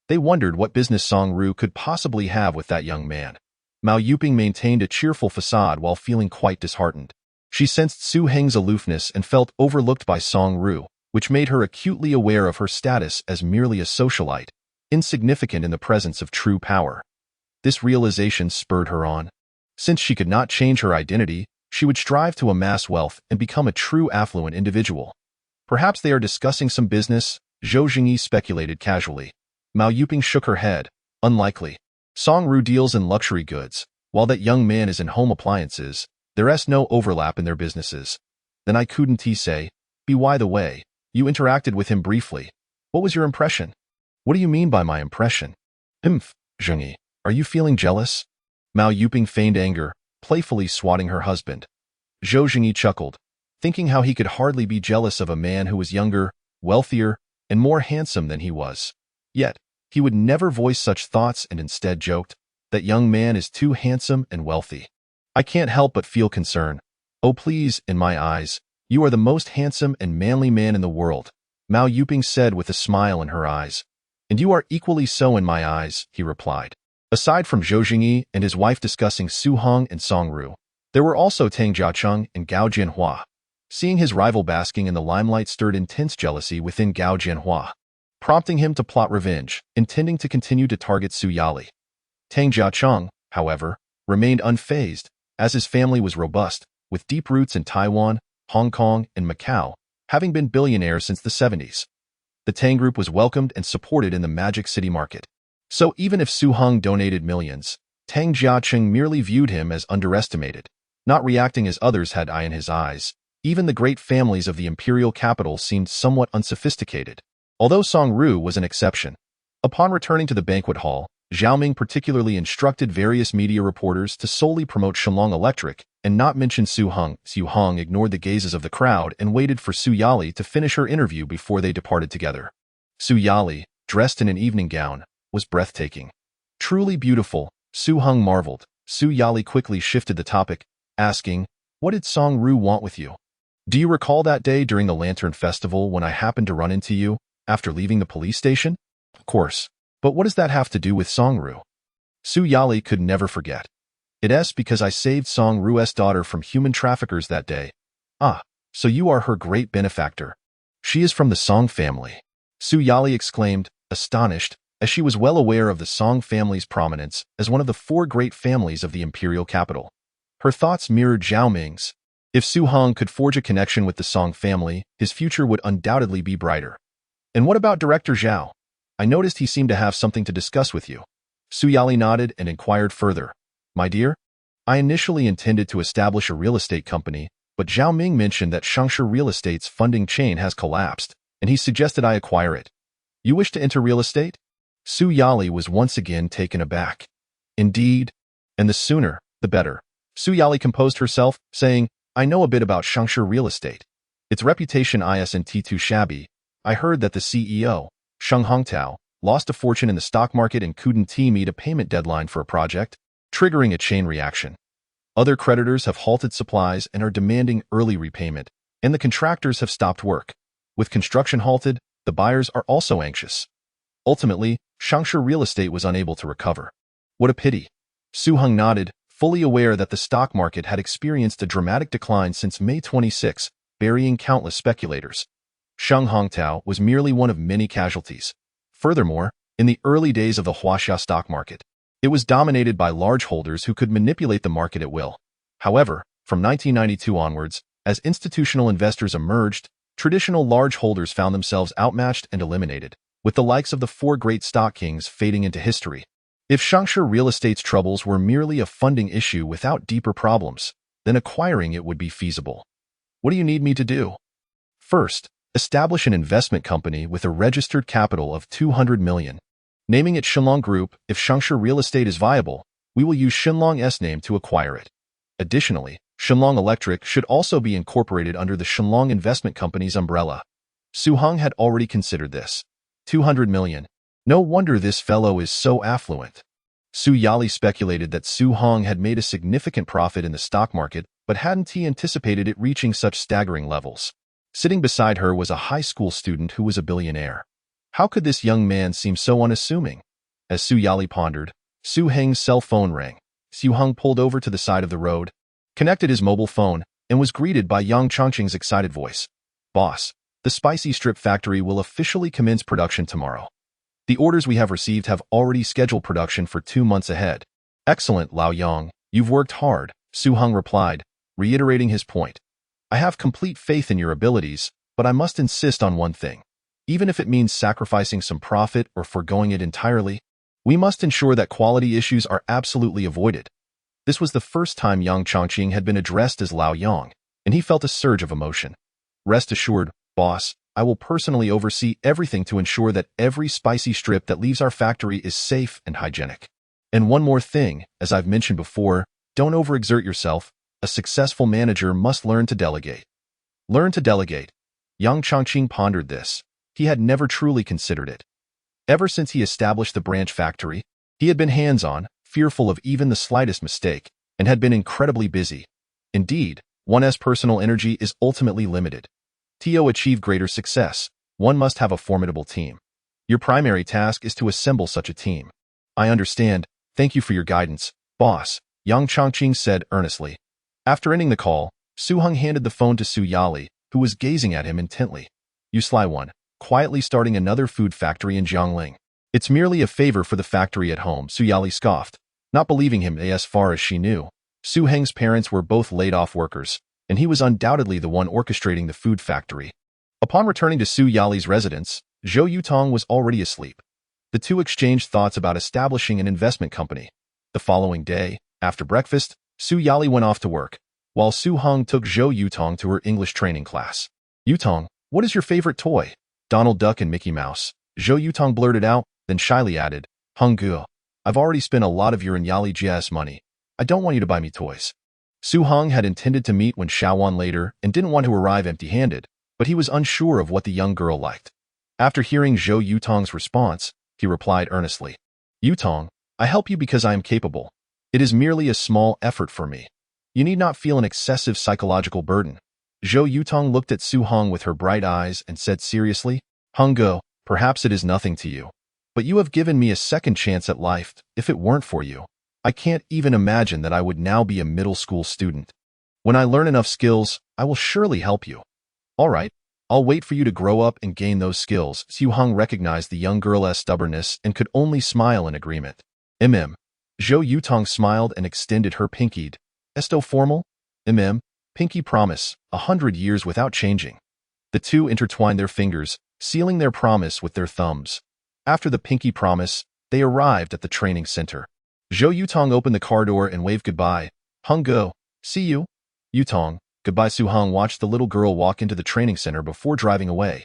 They wondered what business Song Ru could possibly have with that young man. Mao Yuping maintained a cheerful facade while feeling quite disheartened. She sensed Su Heng's aloofness and felt overlooked by Song Ru, which made her acutely aware of her status as merely a socialite, insignificant in the presence of true power. This realization spurred her on. Since she could not change her identity, she would strive to amass wealth and become a true affluent individual. Perhaps they are discussing some business, Zhou Jingyi speculated casually. Mao Yuping shook her head. Unlikely. Song Ru deals in luxury goods, while that young man is in home appliances. There's no overlap in their businesses. Then I couldn't say, by the way, you interacted with him briefly. What was your impression? What do you mean by my impression? Jingyi, are you feeling jealous? Mao Yuping feigned anger, playfully swatting her husband. Zhou Jingyi chuckled, thinking how he could hardly be jealous of a man who was younger, wealthier, and more handsome than he was. Yet, he would never voice such thoughts and instead joked, that young man is too handsome and wealthy. I can't help but feel concern. Oh please, in my eyes, you are the most handsome and manly man in the world, Mao Yuping said with a smile in her eyes. And you are equally so in my eyes, he replied. Aside from Zhou Jingyi and his wife discussing Su Heng and Song Ru, there were also Tang Jiacheng and Gao Jianhua. Seeing his rival basking in the limelight stirred intense jealousy within Gao Jianhua, prompting him to plot revenge, intending to continue to target Su Yali. Tang Jiacheng, however, remained unfazed, as his family was robust, with deep roots in Taiwan, Hong Kong, and Macau, having been billionaires since the 70s. The Tang Group was welcomed and supported in the Magic City market. So even if Su Heng donated millions, Tang Jiacheng merely viewed him as underestimated, not reacting as others had eye in his eyes. Even the great families of the imperial capital seemed somewhat unsophisticated, although Song Ru was an exception. Upon returning to the banquet hall, Zhao Ming particularly instructed various media reporters to solely promote Shenlong Electric and not mention Su Heng. Su Heng ignored the gazes of the crowd and waited for Su Yali to finish her interview before they departed together. Su Yali, dressed in an evening gown, was breathtaking. Truly beautiful, Su Heng marveled. Su Yali quickly shifted the topic, asking, what did Song Ru want with you? Do you recall that day during the Lantern Festival when I happened to run into you after leaving the police station? Of course. But what does that have to do with Song Ru? Su Yali could never forget. It's because I saved Song Ru's daughter from human traffickers that day. Ah, so you are her great benefactor. She is from the Song family. Su Yali exclaimed, astonished, as she was well aware of the Song family's prominence as one of the four great families of the imperial capital. Her thoughts mirrored Zhao Ming's. If Su Heng could forge a connection with the Song family, his future would undoubtedly be brighter. And what about Director Zhao? I noticed he seemed to have something to discuss with you. Su Yali nodded and inquired further. My dear, I initially intended to establish a real estate company, but Zhao Ming mentioned that Shangshu Real Estate's funding chain has collapsed, and he suggested I acquire it. You wish to enter real estate? Su Yali was once again taken aback. Indeed, and the sooner, the better. Su Yali composed herself, saying, I know a bit about Shangshu Real Estate. Its reputation isn't too shabby. I heard that the CEO, Su Heng, lost a fortune in the stock market and couldn't meet a payment deadline for a project, triggering a chain reaction. Other creditors have halted supplies and are demanding early repayment, and the contractors have stopped work. With construction halted, the buyers are also anxious. Ultimately, Shangsha Real Estate was unable to recover. What a pity. Su Heng nodded, fully aware that the stock market had experienced a dramatic decline since May 26, burying countless speculators. Su Heng was merely one of many casualties. Furthermore, in the early days of the Huaxia stock market, it was dominated by large holders who could manipulate the market at will. However, from 1992 onwards, as institutional investors emerged, traditional large holders found themselves outmatched and eliminated, with the likes of the four great stock kings fading into history. If Shangsha Real Estate's troubles were merely a funding issue without deeper problems, then acquiring it would be feasible. What do you need me to do? First, establish an investment company with a registered capital of 200 million. Naming it Shenlong Group. If Shangsha Real Estate is viable, we will use Shenlong's name to acquire it. Additionally, Shenlong Electric should also be incorporated under the Shenlong Investment Company's umbrella. Su Heng had already considered this. 200 million. No wonder this fellow is so affluent. Su Yali speculated that Su Heng had made a significant profit in the stock market, but hadn't he anticipated it reaching such staggering levels. Sitting beside her was a high school student who was a billionaire. How could this young man seem so unassuming? As Su Yali pondered, Su Heng's cell phone rang. Su Heng pulled over to the side of the road, connected his mobile phone, and was greeted by Yang Chongqing's excited voice. Boss, the spicy strip factory will officially commence production tomorrow. The orders we have received have already scheduled production for 2 months ahead. Excellent, Lao Yang. You've worked hard, Su Heng replied, reiterating his point. I have complete faith in your abilities, but I must insist on one thing. Even if it means sacrificing some profit or foregoing it entirely, we must ensure that quality issues are absolutely avoided. This was the first time Yang Chongqing had been addressed as Lao Yang, and he felt a surge of emotion. Rest assured, boss, I will personally oversee everything to ensure that every spicy strip that leaves our factory is safe and hygienic. And one more thing, as I've mentioned before, don't overexert yourself. A successful manager must learn to delegate. Learn to delegate. Yang Chongqing pondered this. He had never truly considered it. Ever since he established the branch factory, he had been hands-on, fearful of even the slightest mistake, and had been incredibly busy. Indeed, one's personal energy is ultimately limited. To achieve greater success, one must have a formidable team. Your primary task is to assemble such a team. I understand. Thank you for your guidance, boss, Yang Chongqing said earnestly. After ending the call, Su Heng handed the phone to Su Yali, who was gazing at him intently. You sly one. Quietly starting another food factory in Jiangling. It's merely a favor for the factory at home, Su Yali scoffed, not believing him as far as she knew. Su Heng's parents were both laid-off workers, and he was undoubtedly the one orchestrating the food factory. Upon returning to Su Yali's residence, Zhou Yutong was already asleep. The two exchanged thoughts about establishing an investment company. The following day, after breakfast, Su Yali went off to work, while Su Heng took Zhou Yutong to her English training class. Yutong, what is your favorite toy? Donald Duck and Mickey Mouse. Zhou Yutong blurted out, then shyly added, Heng Ge, I've already spent a lot of your and Yali Jia's money. I don't want you to buy me toys. Su Heng had intended to meet Wen Shaowan later and didn't want to arrive empty-handed, but he was unsure of what the young girl liked. After hearing Zhou Yutong's response, he replied earnestly, Yutong, I help you because I am capable. It is merely a small effort for me. You need not feel an excessive psychological burden. Zhou Yutong looked at Su Heng with her bright eyes and said seriously, Heng Ge, perhaps it is nothing to you, but you have given me a second chance at life. If it weren't for you, I can't even imagine that I would now be a middle school student. When I learn enough skills, I will surely help you. All right, I'll wait for you to grow up and gain those skills. Su Heng recognized the young girl's stubbornness and could only smile in agreement. Zhou Yutong smiled and extended her pinky. Esto formal? Pinky promise, 100 years without changing. The two intertwined their fingers, sealing their promise with their thumbs. After the pinky promise, they arrived at the training center. Zhou Yutong opened the car door and waved goodbye. Heng Ge, see you. Yutong, goodbye. Su Heng watched the little girl walk into the training center before driving away.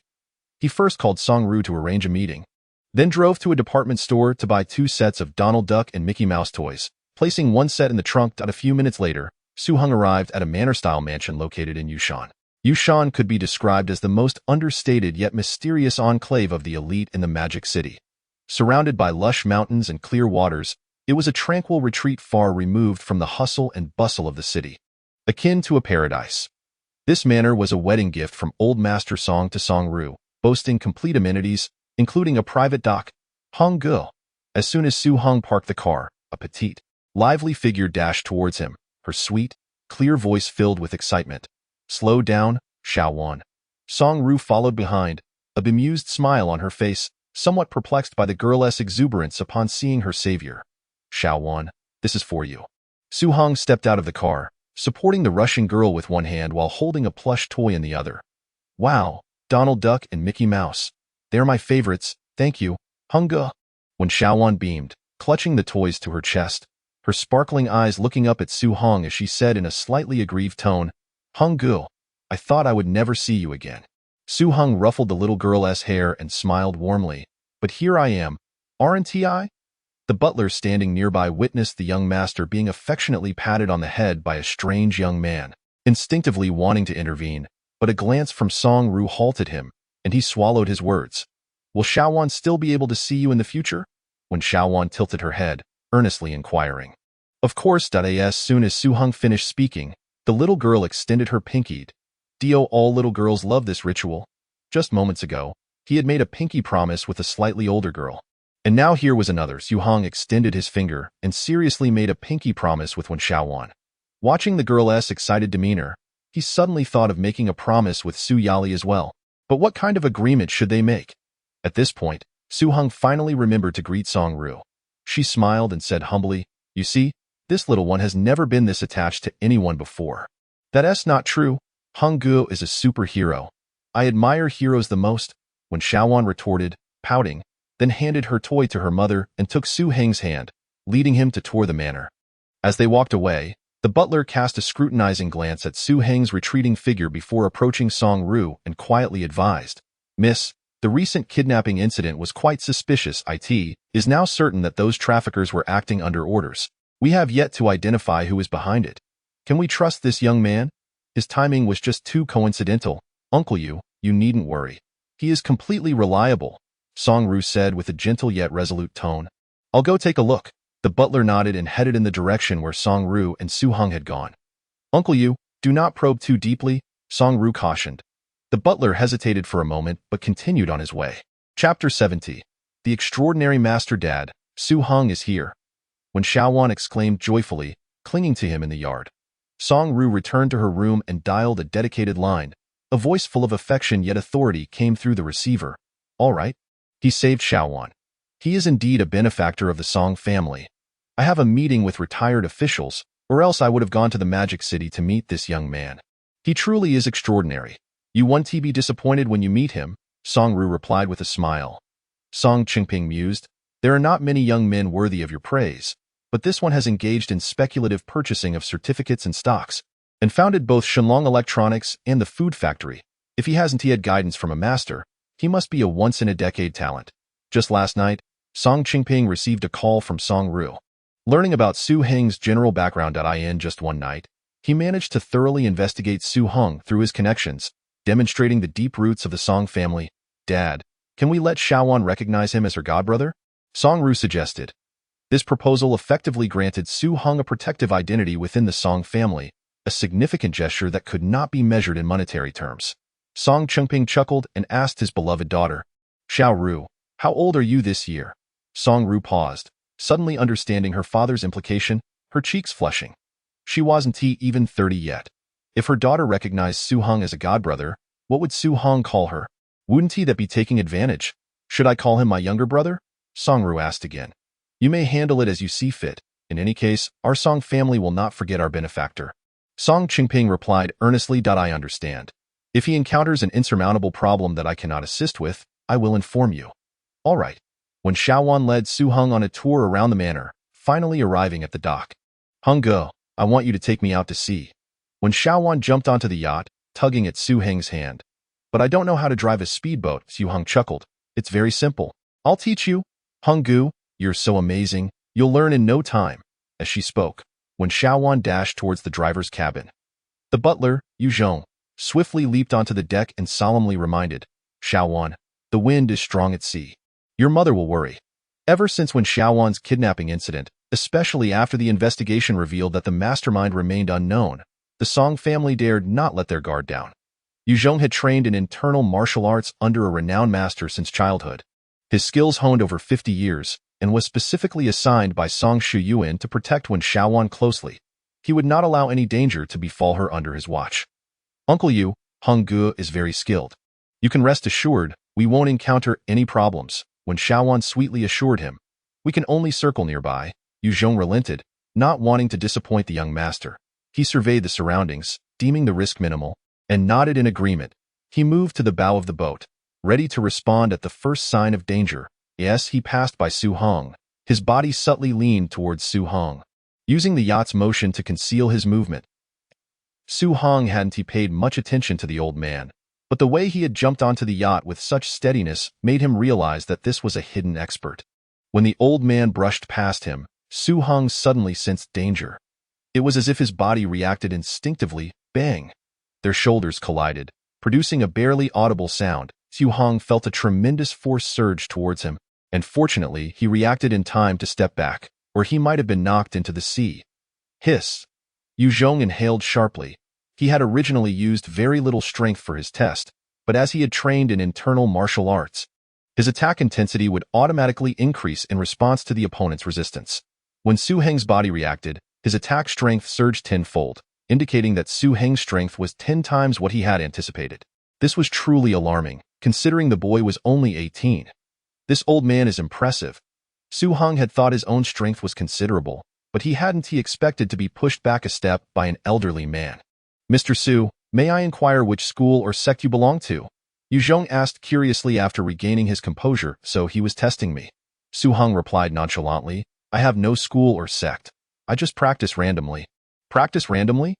He first called Song Ru to arrange a meeting, then drove to a department store to buy 2 sets of Donald Duck and Mickey Mouse toys, placing one set in the trunk. A few minutes later, Su Heng arrived at a manor-style mansion located in Yushan. Yushan could be described as the most understated yet mysterious enclave of the elite in the Magic City. Surrounded by lush mountains and clear waters, it was a tranquil retreat far removed from the hustle and bustle of the city, akin to a paradise. This manor was a wedding gift from Old Master Song to Song Ru, boasting complete amenities, including a private dock. Hong Ge. As soon as Su Heng parked the car, a petite, lively figure dashed towards him, her sweet, clear voice filled with excitement. "Slow down, Xiaowan." Song Ru followed behind, a bemused smile on her face, somewhat perplexed by the girl's exuberance upon seeing her savior. "Xiaowan, this is for you." Su Heng stepped out of the car, supporting the rushing girl with one hand while holding a plush toy in the other. "Wow, Donald Duck and Mickey Mouse. They're my favorites, thank you, Heng Ge." When Xiaowan beamed, clutching the toys to her chest, her sparkling eyes looking up at Su Heng as she said in a slightly aggrieved tone, "Heng Ge, I thought I would never see you again." Su Heng ruffled the little girl's hair and smiled warmly. "But here I am, aren't I?" The butler standing nearby witnessed the young master being affectionately patted on the head by a strange young man, instinctively wanting to intervene, but a glance from Song Ru halted him, and he swallowed his words. "Will Xiaowan still be able to see you in the future?" When Xiaowan tilted her head, earnestly inquiring. "Of course." As soon as Su Heng finished speaking, the little girl extended her pinky. Dio, all little girls love this ritual. Just moments ago, he had made a pinky promise with a slightly older girl. And now here was another. Su Heng extended his finger and seriously made a pinky promise with Wen Xiaowan. Watching the girl's excited demeanor, he suddenly thought of making a promise with Su Yali as well. But what kind of agreement should they make? At this point, Su Heng finally remembered to greet Song Ru. She smiled and said humbly, "You see, this little one has never been this attached to anyone before." "That's not true. Heng Ge is a superhero. I admire heroes the most," Wen Xiaowan retorted, pouting, then handed her toy to her mother and took Su Heng's hand, leading him to tour the manor. As they walked away, the butler cast a scrutinizing glance at Su Heng's retreating figure before approaching Song Ru and quietly advised, "Miss, the recent kidnapping incident was quite suspicious. It is now certain that those traffickers were acting under orders. We have yet to identify who is behind it. Can we trust this young man? His timing was just too coincidental. Uncle you needn't worry. He is completely reliable," Song Ru said with a gentle yet resolute tone. "I'll go take a look." The butler nodded and headed in the direction where Song Ru and Su Heng had gone. "Uncle you, do not probe too deeply," Song Ru cautioned. The butler hesitated for a moment but continued on his way. Chapter 70. The Extraordinary Master Dad, Su Heng is here. When Xiaowan exclaimed joyfully, clinging to him in the yard. Song Ru returned to her room and dialed a dedicated line. A voice full of affection yet authority came through the receiver. "All right." He saved Xiaowan. He is indeed a benefactor of the Song family. I have a meeting with retired officials, or else I would have gone to the Magic City to meet this young man. He truly is extraordinary. You won't be disappointed when you meet him, Song Ru replied with a smile. Song Qingping mused, "There are not many young men worthy of your praise, but this one has engaged in speculative purchasing of certificates and stocks, and founded both Shenlong Electronics and the food factory. If he hasn't had guidance from a master, he must be a once-in-a-decade talent." Just last night, Song Qingping received a call from Song Ru. Learning about Su Heng's general background in just one night, he managed to thoroughly investigate Su Heng through his connections, demonstrating the deep roots of the Song family. "Dad, can we let Xiaowan recognize him as her godbrother?" Song Ru suggested. This proposal effectively granted Su Heng a protective identity within the Song family, a significant gesture that could not be measured in monetary terms. Song Qingping chuckled and asked his beloved daughter, "Xiao Ru, how old are you this year?" Song Ru paused, suddenly understanding her father's implication, her cheeks flushing. She wasn't even 30 yet. If her daughter recognized Su Heng as a godbrother, what would Su Heng call her? Wouldn't he that be taking advantage? "Should I call him my younger brother?" Song Ru asked again. "You may handle it as you see fit. In any case, our Song family will not forget our benefactor." Song Qingping replied earnestly, "I understand. If he encounters an insurmountable problem that I cannot assist with, I will inform you." "All right." When Xiaowan led Su Heng on a tour around the manor, finally arriving at the dock. "Heng Ge, I want you to take me out to sea." When Xiaowan jumped onto the yacht, tugging at Su Heng's hand. "But I don't know how to drive a speedboat," Su Heng chuckled. "It's very simple. I'll teach you." "Heng Ge, you're so amazing. You'll learn in no time." As she spoke, when Xiaowan dashed towards the driver's cabin. The butler, Yu Zhong, swiftly leaped onto the deck and solemnly reminded, Xiaowan, the wind is strong at sea. Your mother will worry. Ever since when Xiaowan's kidnapping incident, especially after the investigation revealed that the mastermind remained unknown, the Song family dared not let their guard down. Yu Zhong had trained in internal martial arts under a renowned master since childhood. His skills honed over 50 years, and was specifically assigned by Song Shuyuan to protect Wen Xiaowan closely. He would not allow any danger to befall her under his watch. Uncle Yu, Heng Ge is very skilled. You can rest assured, we won't encounter any problems, Wen Xiaowan sweetly assured him. We can only circle nearby. Yu Zhong relented, not wanting to disappoint the young master. He surveyed the surroundings, deeming the risk minimal, and nodded in agreement. He moved to the bow of the boat, ready to respond at the first sign of danger. Yes, he passed by Su Heng. His body subtly leaned towards Su Heng, using the yacht's motion to conceal his movement. Su Heng hadn't paid much attention to the old man, but the way he had jumped onto the yacht with such steadiness made him realize that this was a hidden expert. When the old man brushed past him, Su Heng suddenly sensed danger. It was as if his body reacted instinctively. Bang! Their shoulders collided, producing a barely audible sound. Su Heng felt a tremendous force surge towards him, and fortunately he reacted in time to step back, or he might have been knocked into the sea. Hiss! Yu Zhong inhaled sharply. He had originally used very little strength for his test, but as he had trained in internal martial arts, his attack intensity would automatically increase in response to the opponent's resistance. When Su Heng's body reacted, his attack strength surged tenfold, indicating that Su Heng's strength was 10 times what he had anticipated. This was truly alarming, considering the boy was only 18. This old man is impressive. Su Heng had thought his own strength was considerable, but he hadn't expected to be pushed back a step by an elderly man. Mr. Su, may I inquire which school or sect you belong to? Yu Zhong asked curiously after regaining his composure, so he was testing me. Su Heng replied nonchalantly, I have no school or sect. I just practice randomly. Practice randomly?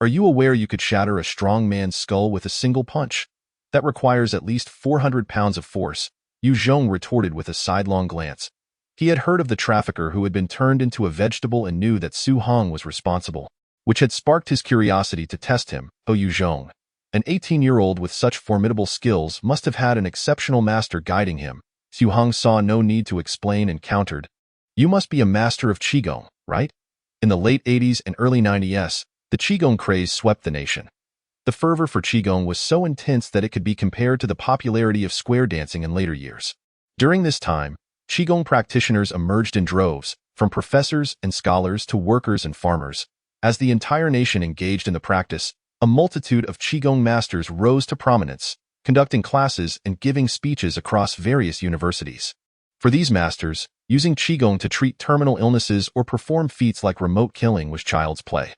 Are you aware you could shatter a strong man's skull with a single punch? That requires at least 400 pounds of force, Yu Zhong retorted with a sidelong glance. He had heard of the trafficker who had been turned into a vegetable and knew that Su Heng was responsible, which had sparked his curiosity to test him. Oh, Yu Zhong, an 18-year-old with such formidable skills must have had an exceptional master guiding him. Su Heng saw no need to explain and countered. You must be a master of Qigong, right? In the late 80s and early 90s, the Qigong craze swept the nation. The fervor for Qigong was so intense that it could be compared to the popularity of square dancing in later years. During this time, Qigong practitioners emerged in droves, from professors and scholars to workers and farmers. As the entire nation engaged in the practice, a multitude of Qigong masters rose to prominence, conducting classes and giving speeches across various universities. For these masters, using Qigong to treat terminal illnesses or perform feats like remote killing was child's play.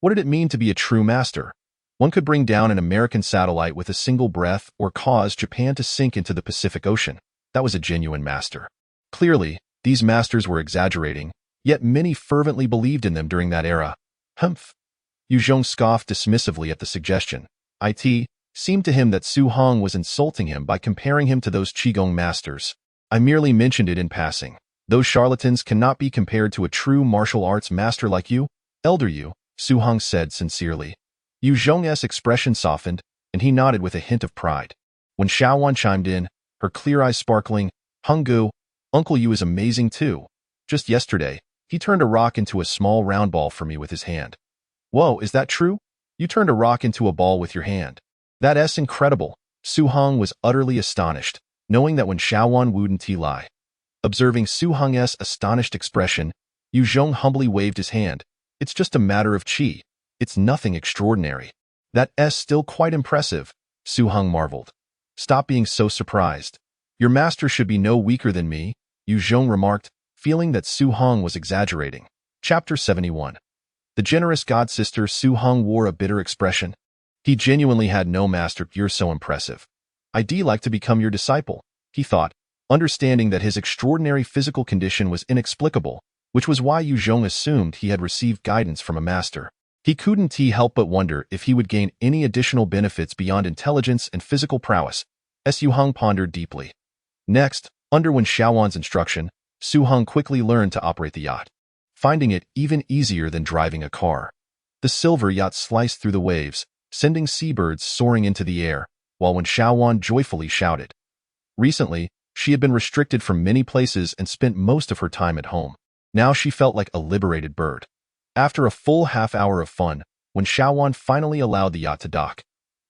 What did it mean to be a true master? One could bring down an American satellite with a single breath or cause Japan to sink into the Pacific Ocean. That was a genuine master. Clearly, these masters were exaggerating, yet many fervently believed in them during that era. Humph! Yu Zhong scoffed dismissively at the suggestion. It seemed to him that Su Heng was insulting him by comparing him to those Qigong masters. I merely mentioned it in passing. Those charlatans cannot be compared to a true martial arts master like you, Elder Yu, Su Heng said sincerely. Yu Zhong's expression softened, and he nodded with a hint of pride. When Xiaowan chimed in, her clear eyes sparkling, Heng Ge, Uncle Yu is amazing too. Just yesterday, he turned a rock into a small round ball for me with his hand. Whoa, is that true? You turned a rock into a ball with your hand. That's incredible. Su Heng was utterly astonished, knowing that when Xiaowan wouldn't lie. Observing Su Heng's astonished expression, Yu Zhong humbly waved his hand. It's just a matter of qi. It's nothing extraordinary. That's still quite impressive, Su Heng marveled. Stop being so surprised. Your master should be no weaker than me, Yu Zhong remarked, feeling that Su Heng was exaggerating. Chapter 71. The generous god-sister Su Heng wore a bitter expression. He genuinely had no master. You're so impressive. I'd like to become your disciple, he thought, understanding that his extraordinary physical condition was inexplicable, which was why Yu Zhong assumed he had received guidance from a master. He couldn't help but wonder if he would gain any additional benefits beyond intelligence and physical prowess. Su Heng pondered deeply. Next, under Wen Xiaowan's instruction, Su Heng quickly learned to operate the yacht, finding it even easier than driving a car. The silver yacht sliced through the waves, sending seabirds soaring into the air, while Wen Xiaowan joyfully shouted. Recently, she had been restricted from many places and spent most of her time at home. Now she felt like a liberated bird. After a full half-hour of fun, Wen Xiaowan finally allowed the yacht to dock.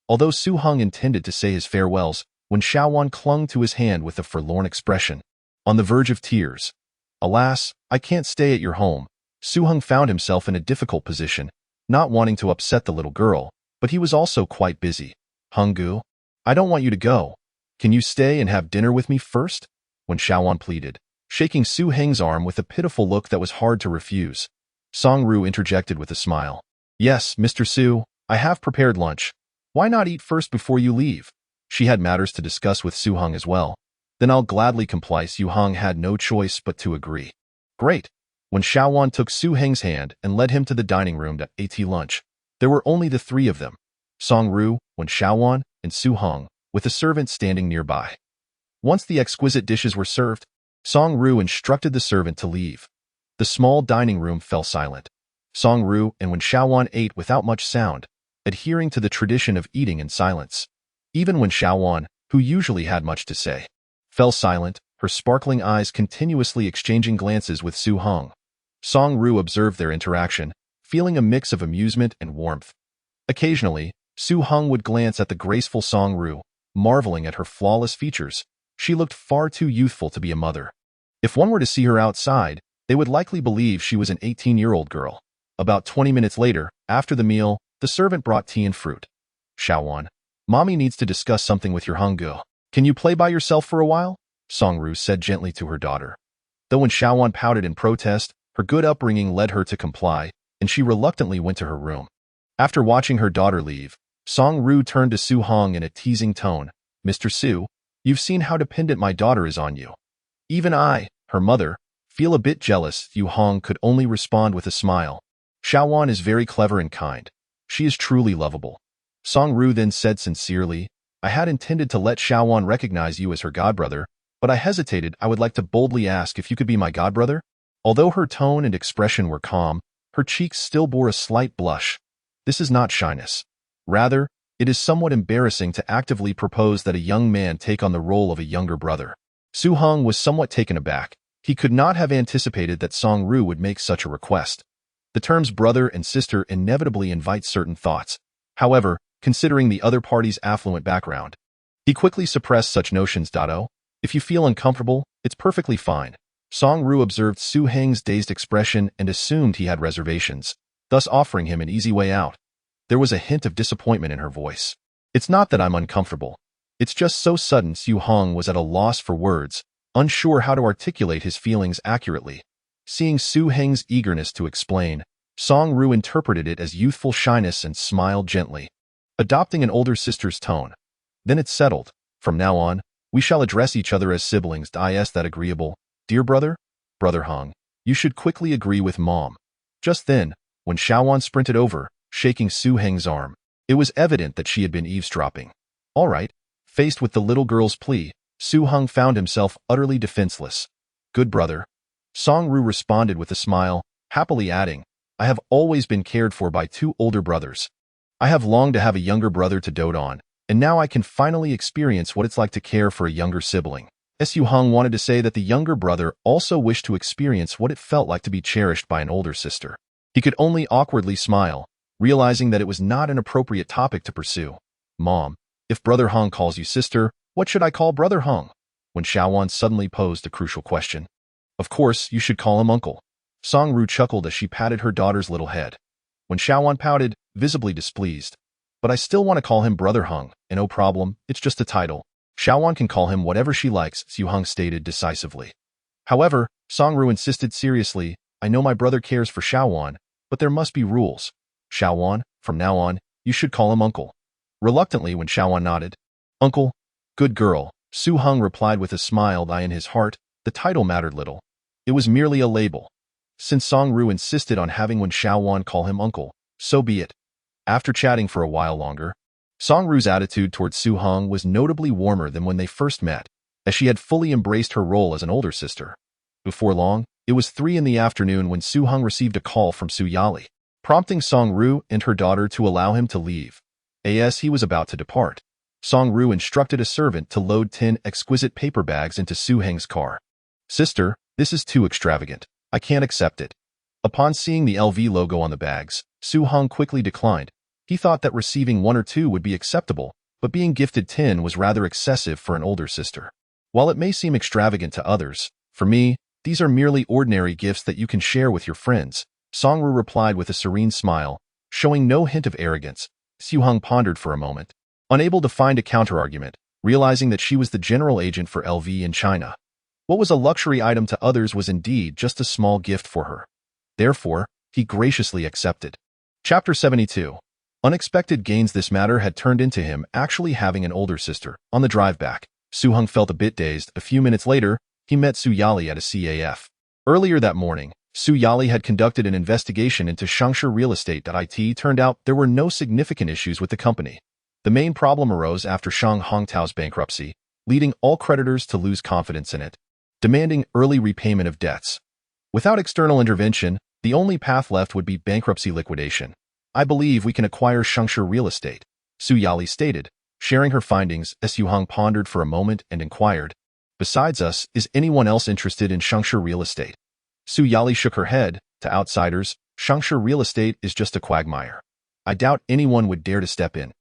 Although Su Heng intended to say his farewells, Wen Xiaowan clung to his hand with a forlorn expression, on the verge of tears. Alas, I can't stay at your home. Su Heng found himself in a difficult position, not wanting to upset the little girl, but he was also quite busy. Henggu, I don't want you to go. Can you stay and have dinner with me first? Wen Xiaowan pleaded, shaking Su Heng's arm with a pitiful look that was hard to refuse. Song Ru interjected with a smile. Yes, Mr. Su, I have prepared lunch. Why not eat first before you leave? She had matters to discuss with Su Heng as well. Then I'll gladly comply. Su Heng had no choice but to agree. Great. Wen Xiaowan took Su Heng's hand and led him to the dining room to eat lunch. There were only the three of them, Song Ru, Wen Xiaowan, and Su Heng, with a servant standing nearby. Once the exquisite dishes were served, Song Ru instructed the servant to leave. The small dining room fell silent. Song Ru and Wen Xiaowan ate without much sound, adhering to the tradition of eating in silence. Even Wen Xiaowan, who usually had much to say, fell silent, her sparkling eyes continuously exchanging glances with Su Heng. Song Ru observed their interaction, feeling a mix of amusement and warmth. Occasionally, Su Heng would glance at the graceful Song Ru, marveling at her flawless features. She looked far too youthful to be a mother. If one were to see her outside, they would likely believe she was an 18-year-old girl. About 20 minutes later, after the meal, the servant brought tea and fruit. Xiaowan, Mommy needs to discuss something with your Henggu. Can you play by yourself for a while? Song Ru said gently to her daughter. Though when Xiaowan pouted in protest, her good upbringing led her to comply, and she reluctantly went to her room. After watching her daughter leave, Song Ru turned to Su Heng in a teasing tone. Mr. Su, you've seen how dependent my daughter is on you. Even I, her mother, feel a bit jealous. Su Heng could only respond with a smile. Xiaowan is very clever and kind. She is truly lovable. Song Ru then said sincerely, I had intended to let Xiaowan recognize you as her godbrother, but I hesitated. I would like to boldly ask if you could be my godbrother. Although her tone and expression were calm, her cheeks still bore a slight blush. This is not shyness. Rather, it is somewhat embarrassing to actively propose that a young man take on the role of a younger brother. Su Heng was somewhat taken aback. He could not have anticipated that Song Ru would make such a request. The terms brother and sister inevitably invite certain thoughts. However, considering the other party's affluent background, he quickly suppressed such notions. Oh, if you feel uncomfortable, it's perfectly fine. Song Ru observed Su Heng's dazed expression and assumed he had reservations, thus offering him an easy way out. There was a hint of disappointment in her voice. It's not that I'm uncomfortable. It's just so sudden. Su Heng was at a loss for words, unsure how to articulate his feelings accurately. Seeing Su Heng's eagerness to explain, Song Ru interpreted it as youthful shyness and smiled gently, adopting an older sister's tone. Then it's settled. From now on, we shall address each other as siblings. Is that agreeable? Dear brother? Brother Heng, you should quickly agree with Mom. Just then, when Xiaowan sprinted over, shaking Su Heng's arm, it was evident that she had been eavesdropping. All right. Faced with the little girl's plea, Su Heng found himself utterly defenseless. Good brother. Song Ru responded with a smile, happily adding, I have always been cared for by two older brothers. I have longed to have a younger brother to dote on, and now I can finally experience what it's like to care for a younger sibling. Su Heng wanted to say that the younger brother also wished to experience what it felt like to be cherished by an older sister. He could only awkwardly smile, realizing that it was not an appropriate topic to pursue. Mom, if Brother Heng calls you sister, what should I call Brother Heng? When Xiaowan suddenly posed a crucial question. Of course, you should call him uncle. Song Ru chuckled as she patted her daughter's little head. When Xiaowan pouted, visibly displeased. But I still want to call him Brother Heng, and no problem, it's just a title. Xiaowan can call him whatever she likes, Su Heng stated decisively. However, Song Ru insisted seriously, I know my brother cares for Xiaowan, but there must be rules. Xiaowan, from now on, you should call him uncle. Reluctantly, when Xiaowan nodded, Uncle, good girl, Su Heng replied with a smile. In his heart, the title mattered little. It was merely a label. Since Song Ru insisted on having Wen Xiaowan call him uncle, so be it. After chatting for a while longer, Song Ru's attitude towards Su Heng was notably warmer than when they first met, as she had fully embraced her role as an older sister. Before long, it was 3 in the afternoon when Su Heng received a call from Su Yali, prompting Song Ru and her daughter to allow him to leave. As he was about to depart, Song-ru instructed a servant to load 10 exquisite paper bags into Su Heng's car. "Sister, this is too extravagant. I can't accept it." Upon seeing the LV logo on the bags, Su Heng quickly declined. He thought that receiving 1 or 2 would be acceptable, but being gifted 10 was rather excessive for an older sister. "While it may seem extravagant to others, for me, these are merely ordinary gifts that you can share with your friends," Song-ru replied with a serene smile, showing no hint of arrogance. Su Heng pondered for a moment, unable to find a counterargument, realizing that she was the general agent for LV in China. What was a luxury item to others was indeed just a small gift for her. Therefore, he graciously accepted. Chapter 72. Unexpected gains. This matter had turned into him actually having an older sister. On the drive back, Su Heng felt a bit dazed. A few minutes later, he met Su Yali at a CAF. Earlier that morning, Su Yali had conducted an investigation into Shangsha Real Estate. It turned out there were no significant issues with the company. The main problem arose after Shang Hongtao's bankruptcy, leading all creditors to lose confidence in it, demanding early repayment of debts. Without external intervention, the only path left would be bankruptcy liquidation. "I believe we can acquire Shangsha Real Estate," Su Yali stated, sharing her findings. Su Heng pondered for a moment and inquired, "Besides us, is anyone else interested in Shangsha Real Estate?" Su Yali shook her head. "To outsiders, Shangsha Real Estate is just a quagmire. I doubt anyone would dare to step in.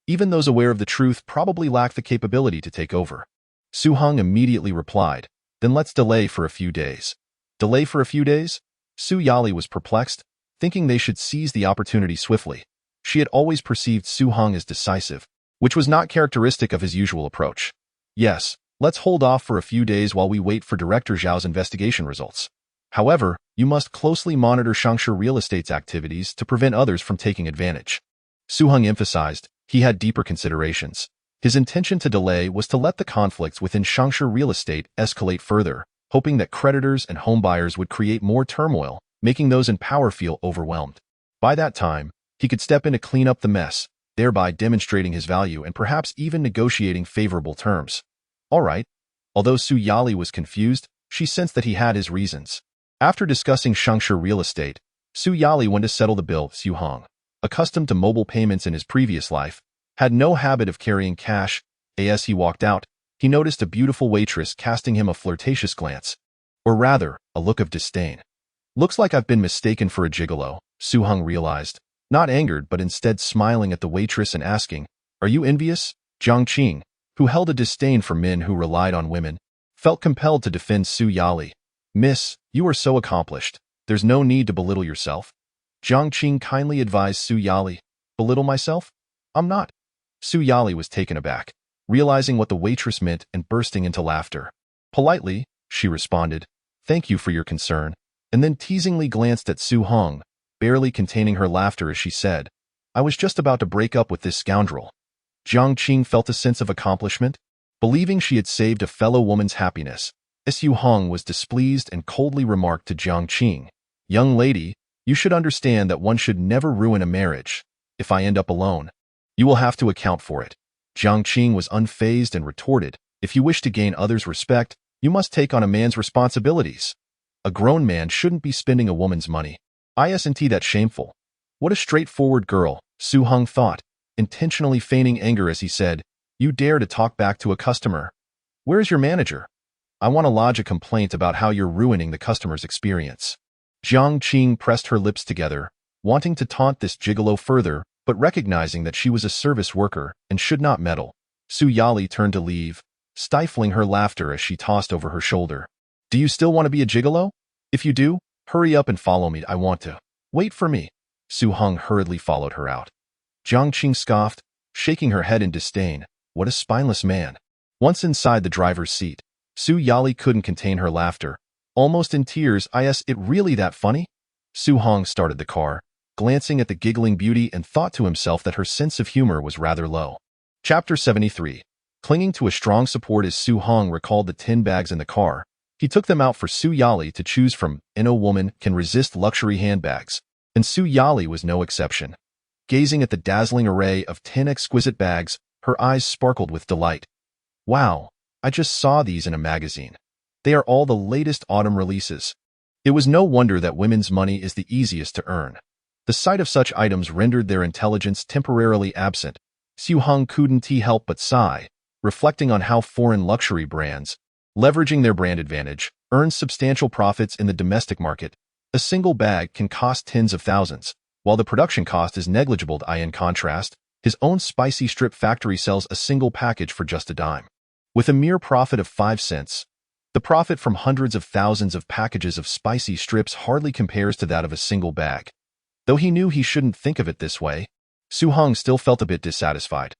Even those aware of the truth probably lack the capability to take over." Su Heng immediately replied, "Then let's delay for a few days." Delay for a few days? Su Yali was perplexed, thinking they should seize the opportunity swiftly. She had always perceived Su Heng as decisive, which was not characteristic of his usual approach. "Yes, let's hold off for a few days while we wait for Director Zhao's investigation results. However, you must closely monitor Shangsha Real Estate's activities to prevent others from taking advantage." Su Heng emphasized he had deeper considerations. His intention to delay was to let the conflicts within Shangsha Real Estate escalate further, hoping that creditors and homebuyers would create more turmoil, making those in power feel overwhelmed. By that time, he could step in to clean up the mess, thereby demonstrating his value and perhaps even negotiating favorable terms. All right. Although Su Yali was confused, she sensed that he had his reasons. After discussing Shangsha Real Estate, Su Yali went to settle the bill. Su Heng, accustomed to mobile payments in his previous life, had no habit of carrying cash. As he walked out, he noticed a beautiful waitress casting him a flirtatious glance, or rather, a look of disdain. "Looks like I've been mistaken for a gigolo," Su Heng realized, not angered but instead smiling at the waitress and asking, "Are you envious?" Jiang Qing, who held a disdain for men who relied on women, felt compelled to defend Su Yali. "Miss, you are so accomplished. There's no need to belittle yourself." Jiang Qing kindly advised Su Yali. "Belittle myself? I'm not." Su Yali was taken aback, realizing what the waitress meant and bursting into laughter. Politely, she responded, "Thank you for your concern," and then teasingly glanced at Su Heng, barely containing her laughter as she said, "I was just about to break up with this scoundrel." Jiang Qing felt a sense of accomplishment, believing she had saved a fellow woman's happiness. Su Heng was displeased and coldly remarked to Jiang Qing, "Young lady, you should understand that one should never ruin a marriage. If I end up alone, you will have to account for it." Jiang Qing was unfazed and retorted, "If you wish to gain others' respect, you must take on a man's responsibilities. A grown man shouldn't be spending a woman's money. Isn't that shameful?" What a straightforward girl, Su Heng thought, intentionally feigning anger as he said, "You dare to talk back to a customer? Where is your manager? I want to lodge a complaint about how you're ruining the customer's experience." Jiang Qing pressed her lips together, wanting to taunt this gigolo further, but recognizing that she was a service worker and should not meddle. Su Yali turned to leave, stifling her laughter as she tossed over her shoulder. "Do you still want to be a gigolo? If you do, hurry up and follow me. I want to." "Wait for me." Su Heng hurriedly followed her out. Jiang Qing scoffed, shaking her head in disdain. What a spineless man. Once inside the driver's seat, Su Yali couldn't contain her laughter. Almost in tears, "Is it really that funny?" Su Heng started the car, glancing at the giggling beauty, and thought to himself that her sense of humor was rather low. Chapter 73. Clinging to a strong support as Su Heng recalled the 10 bags in the car, he took them out for Su Yali to choose from. No woman can resist luxury handbags, and Su Yali was no exception. Gazing at the dazzling array of 10 exquisite bags, her eyes sparkled with delight. "Wow, I just saw these in a magazine. They are all the latest autumn releases." It was no wonder that women's money is the easiest to earn. The sight of such items rendered their intelligence temporarily absent, Su Heng couldn't help but sigh, reflecting on how foreign luxury brands, leveraging their brand advantage, earn substantial profits in the domestic market. A single bag can cost tens of thousands, while the production cost is negligible. In contrast, his own spicy strip factory sells a single package for just a dime. With a mere profit of 5 cents, the profit from hundreds of thousands of packages of spicy strips hardly compares to that of a single bag. Though he knew he shouldn't think of it this way, Su Heng still felt a bit dissatisfied.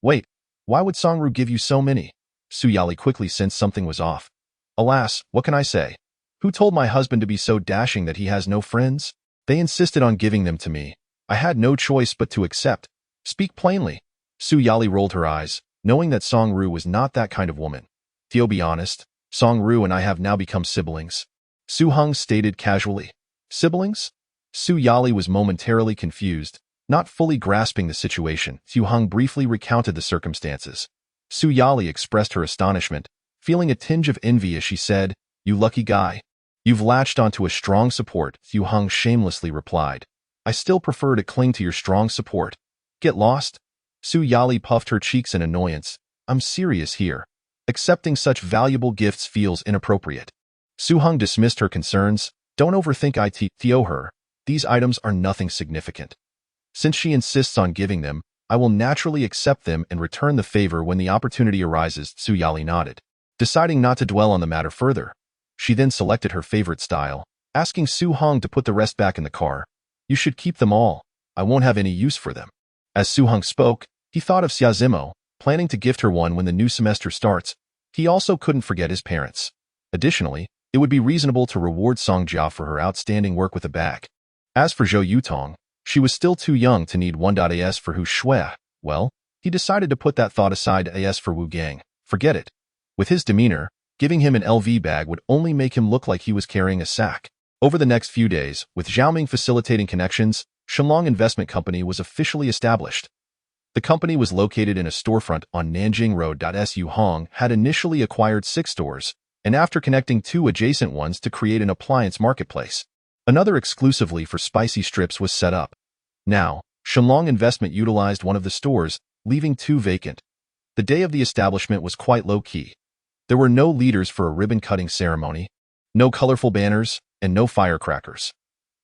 Wait, why would Songru give you so many? Su Yali quickly sensed something was off. Alas, what can I say? Who told my husband to be so dashing that he has no friends? They insisted on giving them to me. I had no choice but to accept. Speak plainly. Su Yali rolled her eyes, knowing that Songru was not that kind of woman. To be honest, Songru and I have now become siblings. Su Heng stated casually. Siblings? Su Yali was momentarily confused, not fully grasping the situation. Su Heng briefly recounted the circumstances. Su Yali expressed her astonishment, feeling a tinge of envy as she said, You lucky guy. You've latched onto a strong support, Su Heng shamelessly replied. I still prefer to cling to your strong support. Get lost? Su Yali puffed her cheeks in annoyance. I'm serious here. Accepting such valuable gifts feels inappropriate. Su Heng dismissed her concerns. Don't overthink it, her. These items are nothing significant. Since she insists on giving them, I will naturally accept them and return the favor when the opportunity arises. Su Yali nodded, deciding not to dwell on the matter further. She then selected her favorite style, asking Su Heng to put the rest back in the car. You should keep them all. I won't have any use for them. As Su Heng spoke, he thought of Xiazimo, planning to gift her one when the new semester starts. He also couldn't forget his parents. Additionally, it would be reasonable to reward Songjia for her outstanding work with a bag. As for Zhou Yutong, she was still too young to need 1.as for Hu Shui. Well, he decided to put that thought aside. As for Wu Gang, forget it. With his demeanor, giving him an LV bag would only make him look like he was carrying a sack. Over the next few days, with Xiaoming facilitating connections, Shenlong Investment Company was officially established. The company was located in a storefront on Nanjing Road. Su Heng had initially acquired 6 stores, and after connecting 2 adjacent ones to create an appliance marketplace. Another exclusively for spicy strips was set up. Now, Shenlong Investment utilized one of the stores, leaving 2 vacant. The day of the establishment was quite low-key. There were no leaders for a ribbon-cutting ceremony, no colorful banners, and no firecrackers.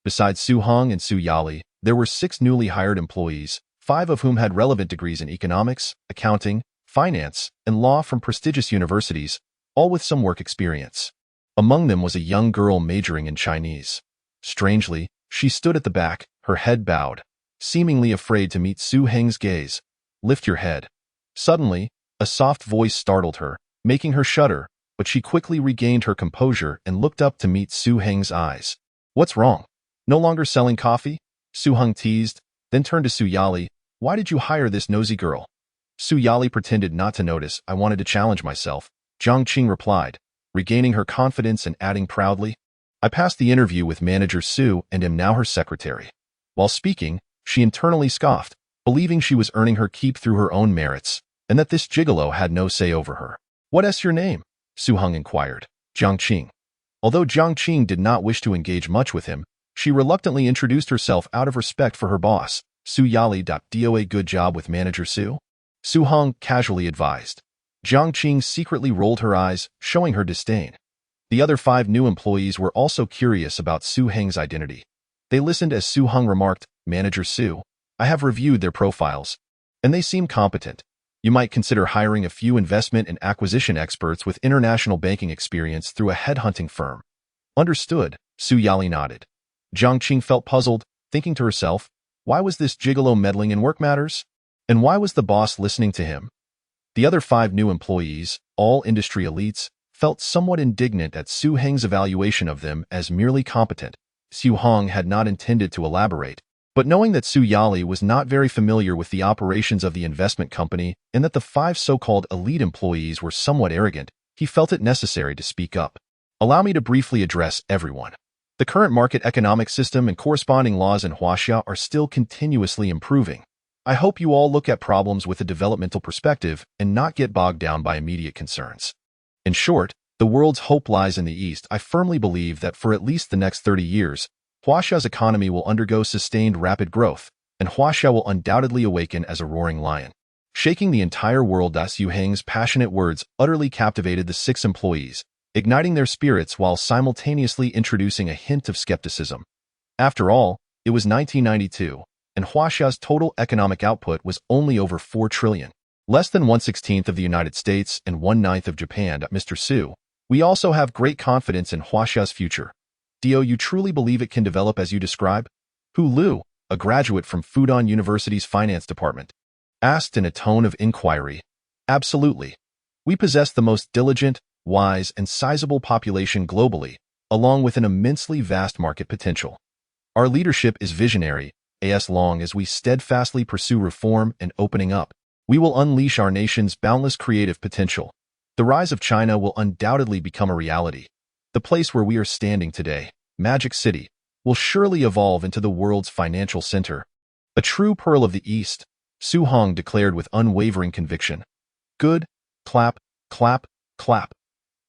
Besides Su Heng and Su Yali, there were 6 newly hired employees, 5 of whom had relevant degrees in economics, accounting, finance, and law from prestigious universities, all with some work experience. Among them was a young girl majoring in Chinese. Strangely, she stood at the back, her head bowed, seemingly afraid to meet Su Heng's gaze. Lift your head. Suddenly, a soft voice startled her, making her shudder, but she quickly regained her composure and looked up to meet Su Heng's eyes. What's wrong? No longer selling coffee? Su Heng teased, then turned to Su Yali. Why did you hire this nosy girl? Su Yali pretended not to notice. I wanted to challenge myself, Zhang Qing replied, regaining her confidence and adding proudly, I passed the interview with manager Su and am now her secretary. While speaking, she internally scoffed, believing she was earning her keep through her own merits, and that this gigolo had no say over her. What's your name? Su Heng inquired. Zhang Qing. Although Zhang Qing did not wish to engage much with him, she reluctantly introduced herself out of respect for her boss, Su Yali. Do a good job with manager Su? Su Heng casually advised. Zhang Qing secretly rolled her eyes, showing her disdain. The other 5 new employees were also curious about Su Heng's identity. They listened as Su Heng remarked, Manager Su, I have reviewed their profiles, and they seem competent. You might consider hiring a few investment and acquisition experts with international banking experience through a headhunting firm. Understood, Su Yali nodded. Zhang Qing felt puzzled, thinking to herself, why was this gigolo meddling in work matters? And why was the boss listening to him? The other 5 new employees, all industry elites, felt somewhat indignant at Su Heng's evaluation of them as merely competent. Su Heng had not intended to elaborate, but knowing that Su Yali was not very familiar with the operations of the investment company and that the 5 so-called elite employees were somewhat arrogant, he felt it necessary to speak up. Allow me to briefly address everyone. The current market economic system and corresponding laws in Huaxia are still continuously improving. I hope you all look at problems with a developmental perspective and not get bogged down by immediate concerns. In short, the world's hope lies in the East. I firmly believe that for at least the next 30 years, Huaxia's economy will undergo sustained rapid growth, and Huaxia will undoubtedly awaken as a roaring lion. Shaking the entire world, Su Heng's passionate words utterly captivated the 6 employees, igniting their spirits while simultaneously introducing a hint of skepticism. After all, it was 1992, and Huaxia's total economic output was only over 4 trillion. Less than 1/16 of the United States and 1/9 of Japan. Mr. Su, we also have great confidence in Huaxia's future. Do you truly believe it can develop as you describe? Hu Lu, a graduate from Fudan University's finance department, asked in a tone of inquiry. Absolutely. We possess the most diligent, wise, and sizable population globally, along with an immensely vast market potential. Our leadership is visionary, as long as we steadfastly pursue reform and opening up. We will unleash our nation's boundless creative potential. The rise of China will undoubtedly become a reality. The place where we are standing today, Magic City, will surely evolve into the world's financial center. A true pearl of the East, Su Heng declared with unwavering conviction. Good. Clap, clap, clap.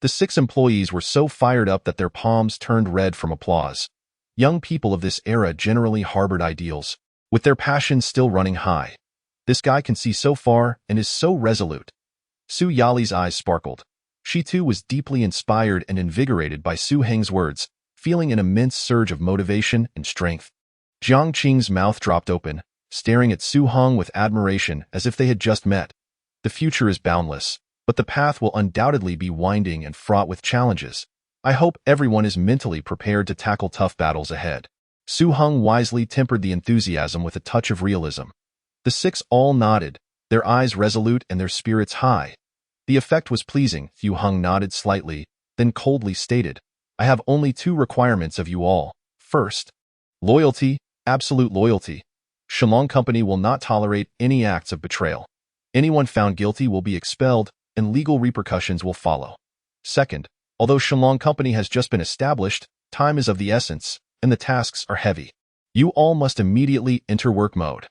The 6 employees were so fired up that their palms turned red from applause. Young people of this era generally harbored ideals, with their passions still running high. This guy can see so far and is so resolute. Su Yali's eyes sparkled. She too was deeply inspired and invigorated by Su Heng's words, feeling an immense surge of motivation and strength. Jiang Qing's mouth dropped open, staring at Su Heng with admiration as if they had just met. The future is boundless, but the path will undoubtedly be winding and fraught with challenges. I hope everyone is mentally prepared to tackle tough battles ahead. Su Heng wisely tempered the enthusiasm with a touch of realism. The 6 all nodded, their eyes resolute and their spirits high. The effect was pleasing. Su Heng nodded slightly, then coldly stated, I have only 2 requirements of you all. First, loyalty, absolute loyalty. Shalong Company will not tolerate any acts of betrayal. Anyone found guilty will be expelled, and legal repercussions will follow. Second, although Shalong Company has just been established, time is of the essence, and the tasks are heavy. You all must immediately enter work mode.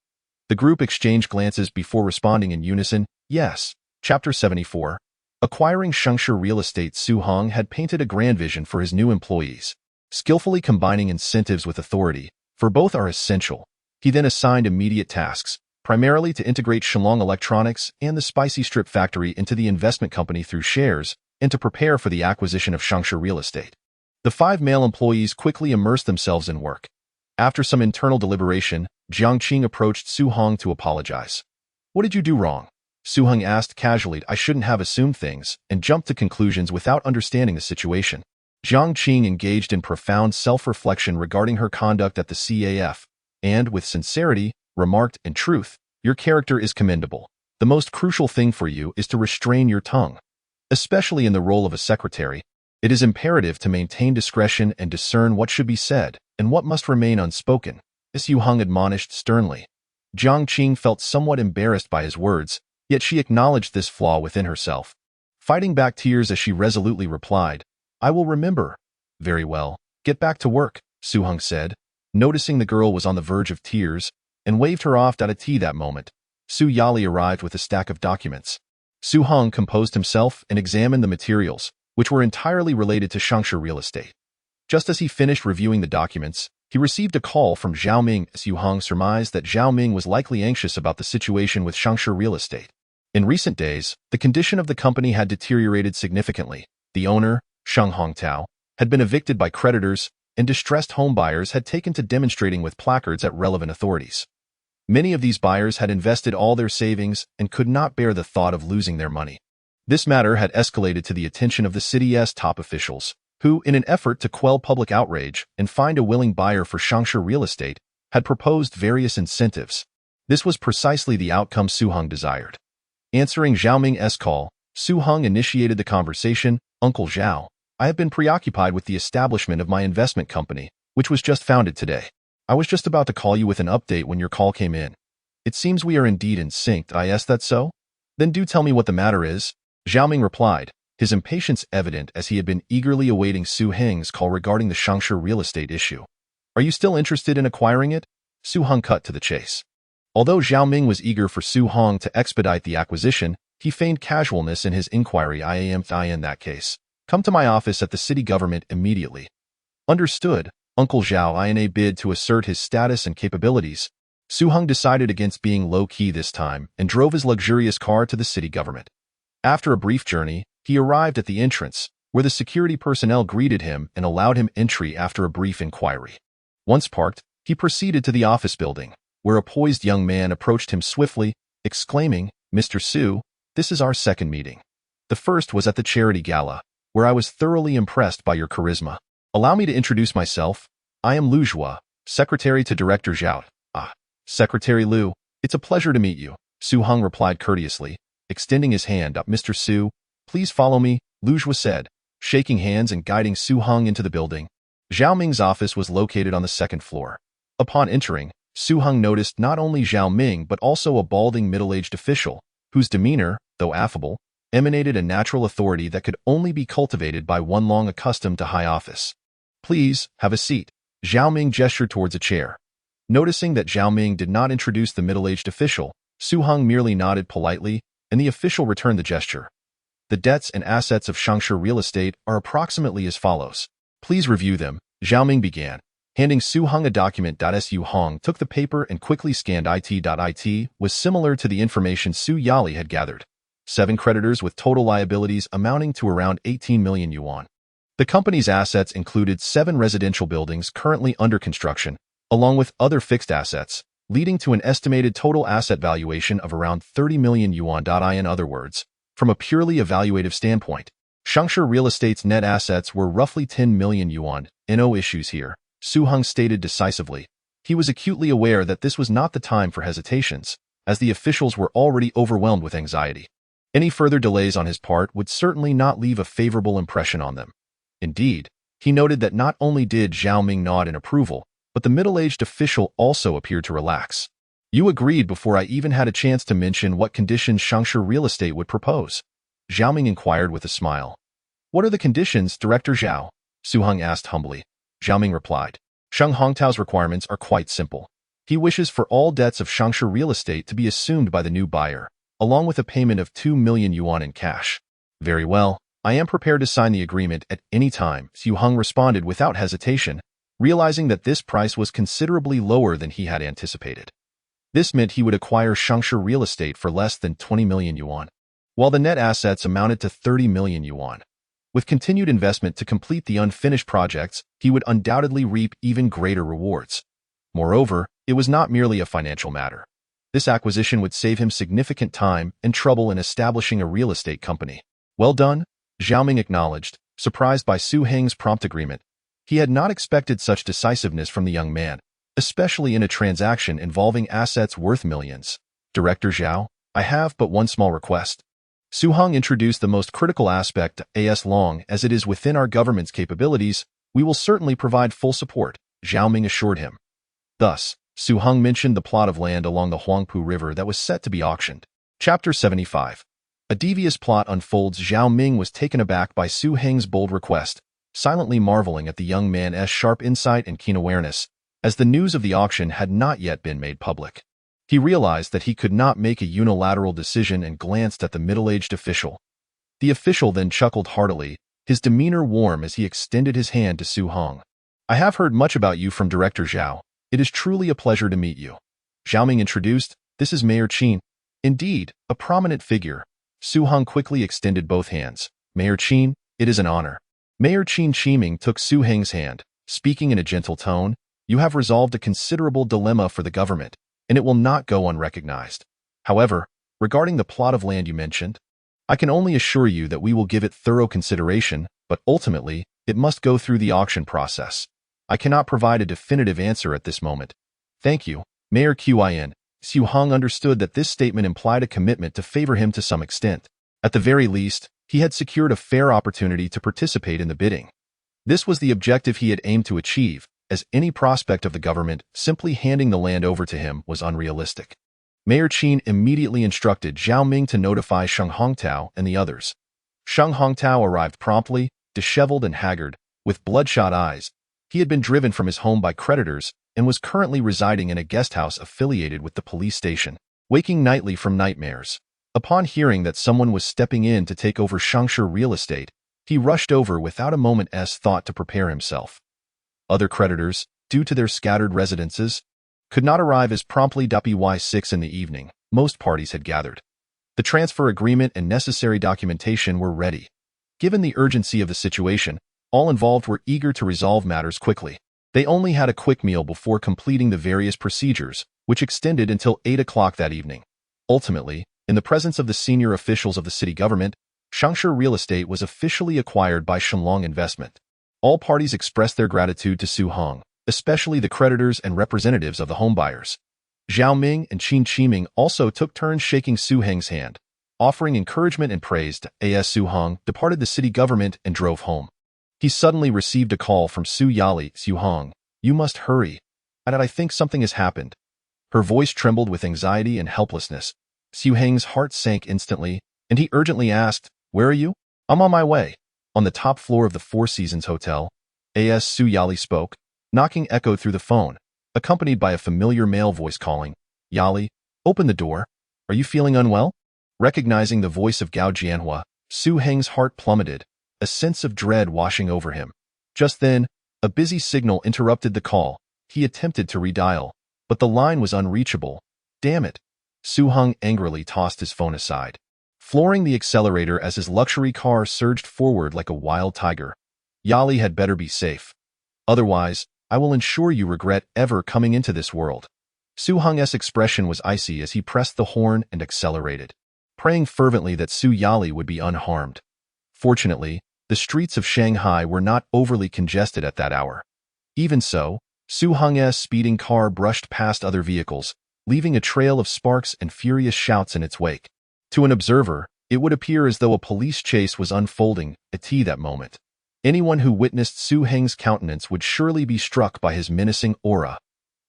The group exchanged glances before responding in unison, yes. Chapter 74. Acquiring Shengshe Real Estate. Su Heng had painted a grand vision for his new employees. Skillfully combining incentives with authority, for both are essential. He then assigned immediate tasks, primarily to integrate Shalong Electronics and the Spicy Strip Factory into the investment company through shares, and to prepare for the acquisition of Shengshe Real Estate. The 5 male employees quickly immersed themselves in work. After some internal deliberation, Jiang Qing approached Su Heng to apologize. What did you do wrong? Su Heng asked casually. I shouldn't have assumed things and jumped to conclusions without understanding the situation. Jiang Qing engaged in profound self-reflection regarding her conduct at the CAF, and, with sincerity, remarked, in truth, your character is commendable. The most crucial thing for you is to restrain your tongue. Especially in the role of a secretary, it is imperative to maintain discretion and discern what should be said and what must remain unspoken, Su Heng admonished sternly. Jiang Qing felt somewhat embarrassed by his words, yet she acknowledged this flaw within herself. Fighting back tears as she resolutely replied, I will remember. Very well, get back to work, Su Heng said, noticing the girl was on the verge of tears, and waved her off. At that moment, Su Yali arrived with a stack of documents. Su Heng composed himself and examined the materials, which were entirely related to Shengshe Real Estate. Just as he finished reviewing the documents, he received a call from Zhao Ming. Su Heng surmised that Zhao Ming was likely anxious about the situation with Shengshe Real Estate. In recent days, the condition of the company had deteriorated significantly. The owner, Sheng Hongtao, had been evicted by creditors, and distressed home buyers had taken to demonstrating with placards at relevant authorities. Many of these buyers had invested all their savings and could not bear the thought of losing their money. This matter had escalated to the attention of the city's top officials, who, in an effort to quell public outrage and find a willing buyer for Shengshe Real Estate, had proposed various incentives. This was precisely the outcome Su Heng desired. Answering Zhao Ming's call, Su Heng initiated the conversation. Uncle Zhao, I have been preoccupied with the establishment of my investment company, which was just founded today. I was just about to call you with an update when your call came in. It seems we are indeed in sync. Is that so? Then do tell me what the matter is. Zhao Ming replied, his impatience evident as he had been eagerly awaiting Su Heng's call regarding the Shengshe Real Estate issue. Are you still interested in acquiring it? Su Heng cut to the chase. Although Zhao Ming was eager for Su Heng to expedite the acquisition, he feigned casualness in his inquiry. In that case, come to my office at the city government immediately. Understood, Uncle Zhao. In a bid to assert his status and capabilities, Su Heng decided against being low-key this time and drove his luxurious car to the city government. After a brief journey, he arrived at the entrance, where the security personnel greeted him and allowed him entry after a brief inquiry. Once parked, he proceeded to the office building, where a poised young man approached him swiftly, exclaiming, "Mr. Su, this is our second meeting. The first was at the charity gala, where I was thoroughly impressed by your charisma. Allow me to introduce myself. I am Lu Zhua, secretary to Director Zhao." "Ah, Secretary Lu, it's a pleasure to meet you," Su Heng replied courteously, extending his hand up. "Mr. Su, please follow me," Lu Zhua said, shaking hands and guiding Su Heng into the building. Zhao Ming's office was located on the second floor. Upon entering, Su Heng noticed not only Zhao Ming but also a balding middle-aged official, whose demeanor, though affable, emanated a natural authority that could only be cultivated by one long accustomed to high office. "Please, have a seat." Zhao Ming gestured towards a chair. Noticing that Zhao Ming did not introduce the middle-aged official, Su Heng merely nodded politely, and the official returned the gesture. "The debts and assets of Shangshe Real Estate are approximately as follows. Please review them," Zhao Ming began, handing Su Heng a document. Su Heng took the paper and quickly scanned. It was similar to the information Su Yali had gathered. 7 creditors with total liabilities amounting to around 18 million yuan. The company's assets included 7 residential buildings currently under construction, along with other fixed assets, leading to an estimated total asset valuation of around 30 million yuan. In other words, from a purely evaluative standpoint, Shangshe Real Estate's net assets were roughly 10 million yuan. No issues here, Su Heng stated decisively. He was acutely aware that this was not the time for hesitations, as the officials were already overwhelmed with anxiety. Any further delays on his part would certainly not leave a favorable impression on them. Indeed, he noted that not only did Zhao Ming nod in approval, but the middle-aged official also appeared to relax. "You agreed before I even had a chance to mention what conditions Shangshe Real Estate would propose?" Zhao Ming inquired with a smile. "What are the conditions, Director Zhao?" Su Heng asked humbly. Zhao Ming replied, "Sheng Hongtao's requirements are quite simple. He wishes for all debts of Shangshe Real Estate to be assumed by the new buyer, along with a payment of 2 million yuan in cash." "Very well, I am prepared to sign the agreement at any time," Su Heng responded without hesitation, realizing that this price was considerably lower than he had anticipated. This meant he would acquire Shangshe Real Estate for less than 20 million yuan, while the net assets amounted to 30 million yuan. With continued investment to complete the unfinished projects, he would undoubtedly reap even greater rewards. Moreover, it was not merely a financial matter. This acquisition would save him significant time and trouble in establishing a real estate company. "Well done," Zhao Ming acknowledged, surprised by Su Heng's prompt agreement. He had not expected such decisiveness from the young man, especially in a transaction involving assets worth millions. "Director Zhao, I have but one small request." Su Heng introduced the most critical aspect. "As long as it is within our government's capabilities, we will certainly provide full support," Zhao Ming assured him. Thus, Su Heng mentioned the plot of land along the Huangpu River that was set to be auctioned. Chapter 75. A devious plot unfolds. Zhao Ming was taken aback by Su Heng's bold request, silently marveling at the young man's sharp insight and keen awareness, as the news of the auction had not yet been made public. He realized that he could not make a unilateral decision and glanced at the middle-aged official. The official then chuckled heartily, his demeanor warm as he extended his hand to Su Heng. "I have heard much about you from Director Zhao. It is truly a pleasure to meet you." Zhao Ming introduced, "This is Mayor Qin." Indeed, a prominent figure. Su Heng quickly extended both hands. "Mayor Qin, it is an honor." Mayor Qin Qiming took Su Heng's hand, speaking in a gentle tone, "You have resolved a considerable dilemma for the government, and it will not go unrecognized. However, regarding the plot of land you mentioned, I can only assure you that we will give it thorough consideration, but ultimately, it must go through the auction process. I cannot provide a definitive answer at this moment." "Thank you, Mayor Qin." Su Heng understood that this statement implied a commitment to favor him to some extent. At the very least, he had secured a fair opportunity to participate in the bidding. This was the objective he had aimed to achieve, as any prospect of the government simply handing the land over to him was unrealistic. Mayor Qin immediately instructed Zhao Ming to notify Sheng Hongtao and the others. Sheng Hongtao arrived promptly, disheveled and haggard, with bloodshot eyes. He had been driven from his home by creditors and was currently residing in a guest house affiliated with the police station, waking nightly from nightmares. Upon hearing that someone was stepping in to take over Shangshe Real Estate, he rushed over without a moment's thought to prepare himself. Other creditors, due to their scattered residences, could not arrive as promptly by 6 in the evening. Most parties had gathered. The transfer agreement and necessary documentation were ready. Given the urgency of the situation, all involved were eager to resolve matters quickly. They only had a quick meal before completing the various procedures, which extended until 8 o'clock that evening. Ultimately, in the presence of the senior officials of the city government, Changsha Real Estate was officially acquired by Shenlong Investment. All parties expressed their gratitude to Su Heng, especially the creditors and representatives of the homebuyers. Zhao Ming and Qin Qiming also took turns shaking Su Heng's hand, offering encouragement and praise to as Su Heng departed the city government and drove home. He suddenly received a call from Su Yali. Su Heng, you must hurry. I think something has happened. Her voice trembled with anxiety and helplessness. Su Heng's heart sank instantly, and he urgently asked, where are you? I'm on my way. On the top floor of the Four Seasons Hotel, as Su Yali spoke, knocking echoed through the phone, accompanied by a familiar male voice calling, Yali, open the door. Are you feeling unwell? Recognizing the voice of Gao Jianhua, Su Heng's heart plummeted, a sense of dread washing over him. Just then, a busy signal interrupted the call. He attempted to redial, but the line was unreachable. Damn it! Su Heng angrily tossed his phone aside, flooring the accelerator as his luxury car surged forward like a wild tiger. Yali had better be safe. Otherwise, I will ensure you regret ever coming into this world. Su Heng's expression was icy as he pressed the horn and accelerated, praying fervently that Su Yali would be unharmed. Fortunately, the streets of Shanghai were not overly congested at that hour. Even so, Su Heng's speeding car brushed past other vehicles, leaving a trail of sparks and furious shouts in its wake. To an observer, it would appear as though a police chase was unfolding at that moment. Anyone who witnessed Su Heng's countenance would surely be struck by his menacing aura.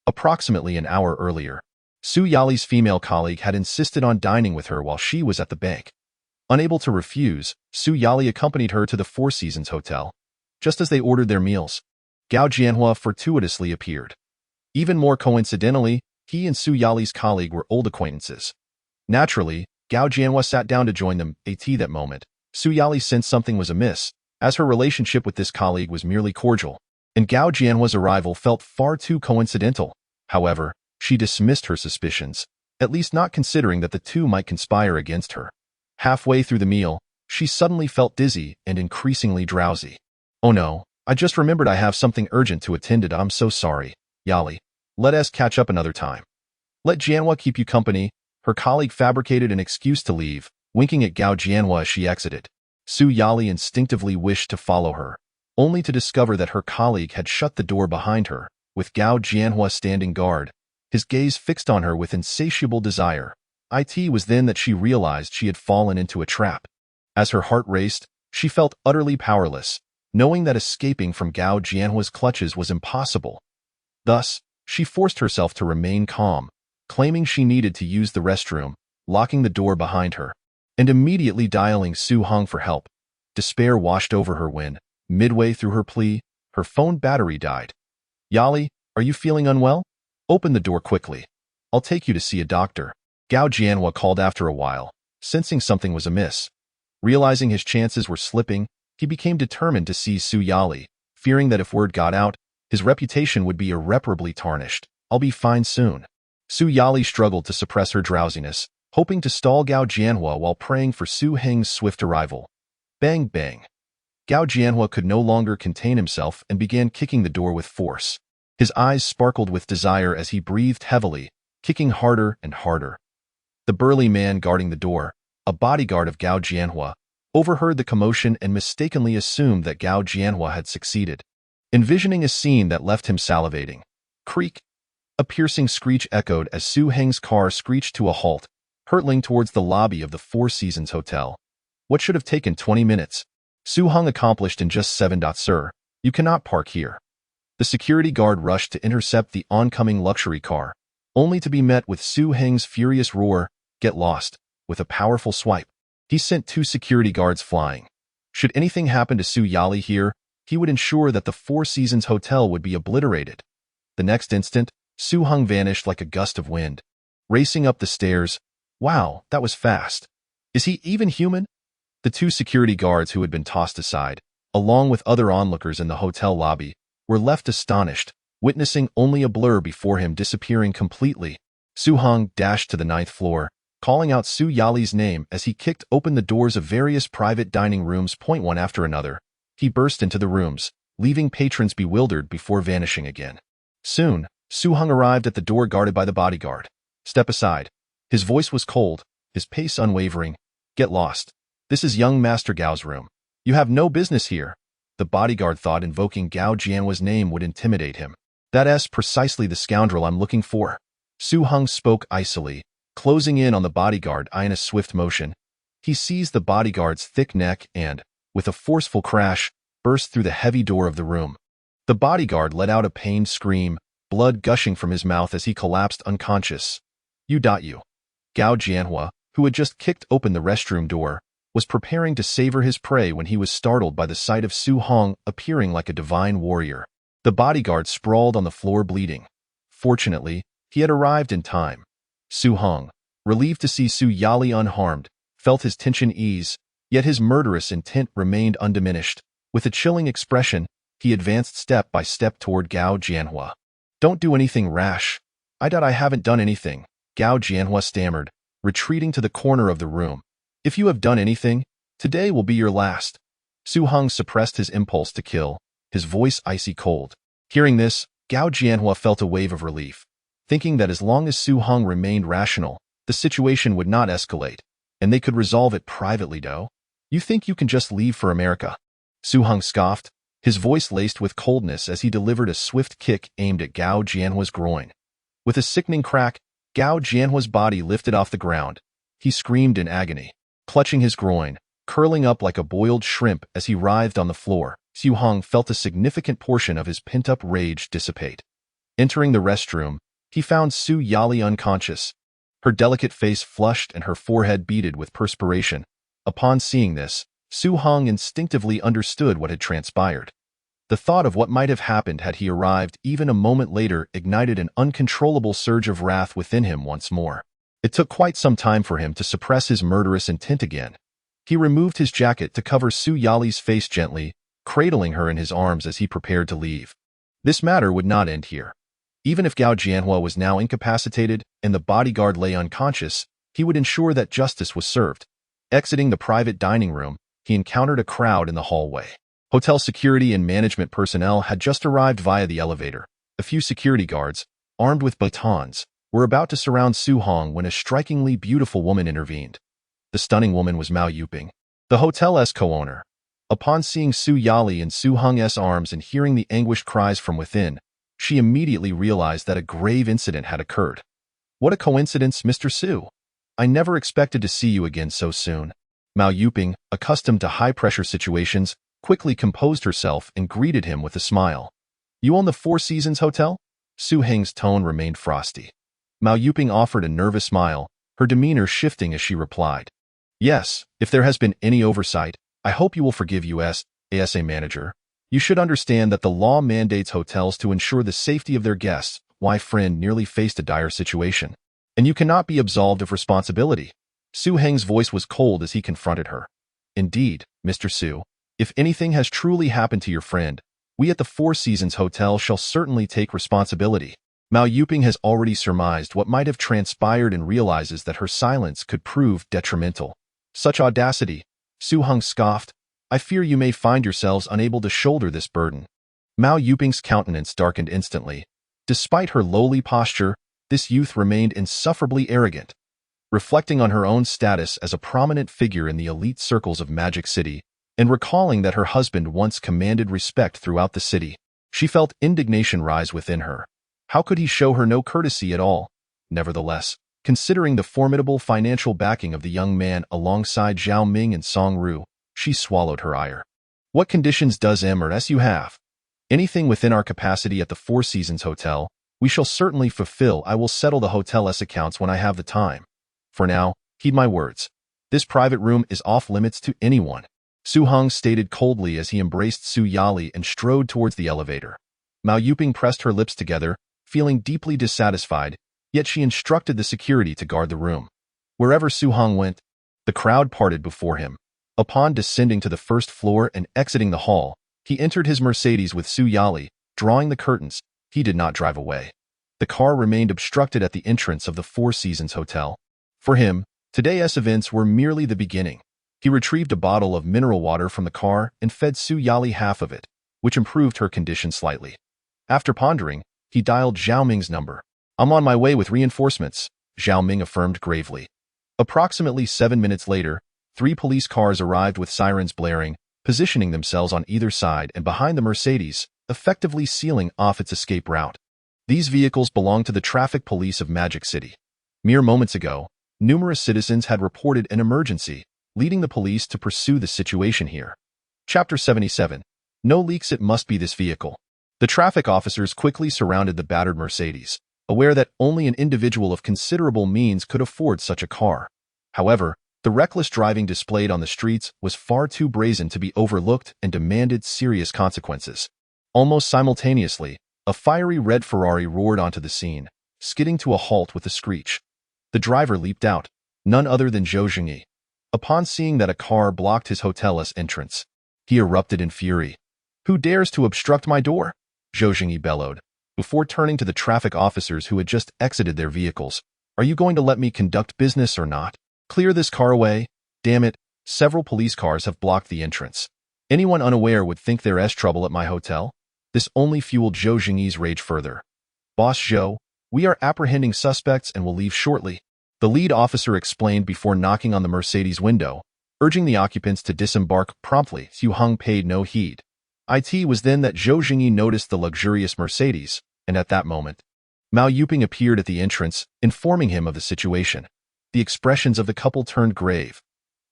Approximately an hour earlier, Su Yali's female colleague had insisted on dining with her while she was at the bank. Unable to refuse, Su Yali accompanied her to the Four Seasons Hotel. Just as they ordered their meals, Gao Jianhua fortuitously appeared. Even more coincidentally, he and Su Yali's colleague were old acquaintances. Naturally, Gao Jianhua sat down to join them at that moment. Su Yali sensed something was amiss, as her relationship with this colleague was merely cordial, and Gao Jianhua's arrival felt far too coincidental. However, she dismissed her suspicions, at least not considering that the two might conspire against her. Halfway through the meal, she suddenly felt dizzy and increasingly drowsy. Oh no, I just remembered I have something urgent to attend to. I'm so sorry, Yali. Let us catch up another time. Let Jianhua keep you company. Her colleague fabricated an excuse to leave, winking at Gao Jianhua as she exited. Su Yali instinctively wished to follow her, only to discover that her colleague had shut the door behind her, with Gao Jianhua standing guard, his gaze fixed on her with insatiable desire. It was then that she realized she had fallen into a trap. As her heart raced, she felt utterly powerless, knowing that escaping from Gao Jianhua's clutches was impossible. Thus, she forced herself to remain calm, claiming she needed to use the restroom, locking the door behind her, and immediately dialing Su Heng for help. Despair washed over her when, midway through her plea, her phone battery died. Yali, are you feeling unwell? Open the door quickly. I'll take you to see a doctor. Gao Jianhua called after a while, sensing something was amiss. Realizing his chances were slipping, he became determined to see Su Yali, fearing that if word got out, his reputation would be irreparably tarnished. I'll be fine soon. Su Yali struggled to suppress her drowsiness, hoping to stall Gao Jianhua while praying for Su Heng's swift arrival. Bang bang. Gao Jianhua could no longer contain himself and began kicking the door with force. His eyes sparkled with desire as he breathed heavily, kicking harder and harder. The burly man guarding the door, a bodyguard of Gao Jianhua, overheard the commotion and mistakenly assumed that Gao Jianhua had succeeded. Envisioning a scene that left him salivating. Creak! A piercing screech echoed as Su Heng's car screeched to a halt, hurtling towards the lobby of the Four Seasons Hotel. What should have taken 20 minutes, Su Heng accomplished in just 7. Sir, you cannot park here. The security guard rushed to intercept the oncoming luxury car, only to be met with Su Heng's furious roar, get lost, with a powerful swipe. He sent 2 security guards flying. Should anything happen to Su Yali here, he would ensure that the Four Seasons Hotel would be obliterated. The next instant, Su Heng vanished like a gust of wind. Racing up the stairs, wow, that was fast. Is he even human? The 2 security guards who had been tossed aside, along with other onlookers in the hotel lobby, were left astonished, witnessing only a blur before him disappearing completely. Su Heng dashed to the 9th floor, calling out Su Yali's name as he kicked open the doors of various private dining rooms one after another. He burst into the rooms, leaving patrons bewildered before vanishing again. Soon, Su Heng arrived at the door guarded by the bodyguard. "Step aside." His voice was cold, his pace unwavering. "Get lost. This is young Master Gao's room. You have no business here." The bodyguard thought invoking Gao Jianhua's name would intimidate him. "That's precisely the scoundrel I'm looking for." Su Heng spoke icily, closing in on the bodyguard in a swift motion. He seized the bodyguard's thick neck and, with a forceful crash, burst through the heavy door of the room. The bodyguard let out a pained scream, blood gushing from his mouth as he collapsed unconscious. You. Gao Jianhua, who had just kicked open the restroom door, was preparing to savor his prey when he was startled by the sight of Su Heng appearing like a divine warrior. The bodyguard sprawled on the floor bleeding. Fortunately, he had arrived in time. Su Heng, relieved to see Su Yali unharmed, felt his tension ease, yet his murderous intent remained undiminished. With a chilling expression, he advanced step by step toward Gao Jianhua. "Don't do anything rash." I haven't done anything," Gao Jianhua stammered, retreating to the corner of the room. "If you have done anything, today will be your last." Su Heng suppressed his impulse to kill, his voice icy cold. Hearing this, Gao Jianhua felt a wave of relief, thinking that as long as Su Heng remained rational, the situation would not escalate, and they could resolve it privately. "You think you can just leave for America?" Su Heng scoffed, his voice laced with coldness as he delivered a swift kick aimed at Gao Jianhua's groin. With a sickening crack, Gao Jianhua's body lifted off the ground. He screamed in agony, clutching his groin, curling up like a boiled shrimp as he writhed on the floor. Su Heng felt a significant portion of his pent-up rage dissipate. Entering the restroom, he found Su Yali unconscious, her delicate face flushed and her forehead beaded with perspiration. Upon seeing this, Su Heng instinctively understood what had transpired. The thought of what might have happened had he arrived even a moment later ignited an uncontrollable surge of wrath within him once more. It took quite some time for him to suppress his murderous intent again. He removed his jacket to cover Su Yali's face gently, cradling her in his arms as he prepared to leave. This matter would not end here. Even if Gao Jianhua was now incapacitated and the bodyguard lay unconscious, he would ensure that justice was served. Exiting the private dining room, he encountered a crowd in the hallway. Hotel security and management personnel had just arrived via the elevator. A few security guards, armed with batons, were about to surround Su Heng when a strikingly beautiful woman intervened. The stunning woman was Mao Yuping, the hotel's co-owner. Upon seeing Su Yali in Su Heng's arms and hearing the anguished cries from within, she immediately realized that a grave incident had occurred. "What a coincidence, Mr. Su. I never expected to see you again so soon." Mao Yuping, accustomed to high-pressure situations, quickly composed herself and greeted him with a smile. "You own the Four Seasons Hotel?" Su Heng's tone remained frosty. Mao Yuping offered a nervous smile, her demeanor shifting as she replied. "Yes, if there has been any oversight, I hope you will forgive us, as a manager. You should understand that the law mandates hotels to ensure the safety of their guests. My friend nearly faced a dire situation, and you cannot be absolved of responsibility." Su Heng's voice was cold as he confronted her. "Indeed, Mr. Su, if anything has truly happened to your friend, we at the Four Seasons Hotel shall certainly take responsibility." Mao Yuping has already surmised what might have transpired and realizes that her silence could prove detrimental. "Such audacity," Su Heng scoffed. "I fear you may find yourselves unable to shoulder this burden." Mao Yuping's countenance darkened instantly. Despite her lowly posture, this youth remained insufferably arrogant. Reflecting on her own status as a prominent figure in the elite circles of Magic City, and recalling that her husband once commanded respect throughout the city, she felt indignation rise within her. How could he show her no courtesy at all? Nevertheless, considering the formidable financial backing of the young man alongside Zhao Ming and Song Ru, she swallowed her ire. "What conditions does you have?" "Anything within our capacity at the Four Seasons Hotel, we shall certainly fulfill. I will settle the hotel's accounts when I have the time. For now, heed my words. This private room is off limits to anyone," Su Heng stated coldly as he embraced Su Yali and strode towards the elevator. Mao Yuping pressed her lips together, feeling deeply dissatisfied, yet she instructed the security to guard the room. Wherever Su Heng went, the crowd parted before him. Upon descending to the first floor and exiting the hall, he entered his Mercedes with Su Yali, drawing the curtains. he did not drive away. The car remained obstructed at the entrance of the Four Seasons Hotel. For him, today's events were merely the beginning. He retrieved a bottle of mineral water from the car and fed Su Yali half of it, which improved her condition slightly. After pondering, he dialed Zhao Ming's number. "I'm on my way with reinforcements," Zhao Ming affirmed gravely. Approximately 7 minutes later, 3 police cars arrived with sirens blaring, positioning themselves on either side and behind the Mercedes, effectively sealing off its escape route. These vehicles belonged to the traffic police of Magic City. Mere moments ago, numerous citizens had reported an emergency, leading the police to pursue the situation here. Chapter 77. No leaks. It must be this vehicle. The traffic officers quickly surrounded the battered Mercedes, aware that only an individual of considerable means could afford such a car. However, the reckless driving displayed on the streets was far too brazen to be overlooked and demanded serious consequences. Almost simultaneously, a fiery red Ferrari roared onto the scene, skidding to a halt with a screech. The driver leaped out, none other than Zhou Zhengyi. Upon seeing that a car blocked his hotel's entrance, he erupted in fury. "Who dares to obstruct my door?" Zhou Zhengyi bellowed, before turning to the traffic officers who had just exited their vehicles. "Are you going to let me conduct business or not? Clear this car away. Damn it, several police cars have blocked the entrance. Anyone unaware would think there's trouble at my hotel." This only fueled Zhou Zhengyi's rage further. "Boss Zhou, we are apprehending suspects and will leave shortly," the lead officer explained before knocking on the Mercedes window, urging the occupants to disembark promptly. Su Heng paid no heed. It was then that Zhou Zhengyi noticed the luxurious Mercedes, and at that moment, Mao Yuping appeared at the entrance, informing him of the situation. The expressions of the couple turned grave.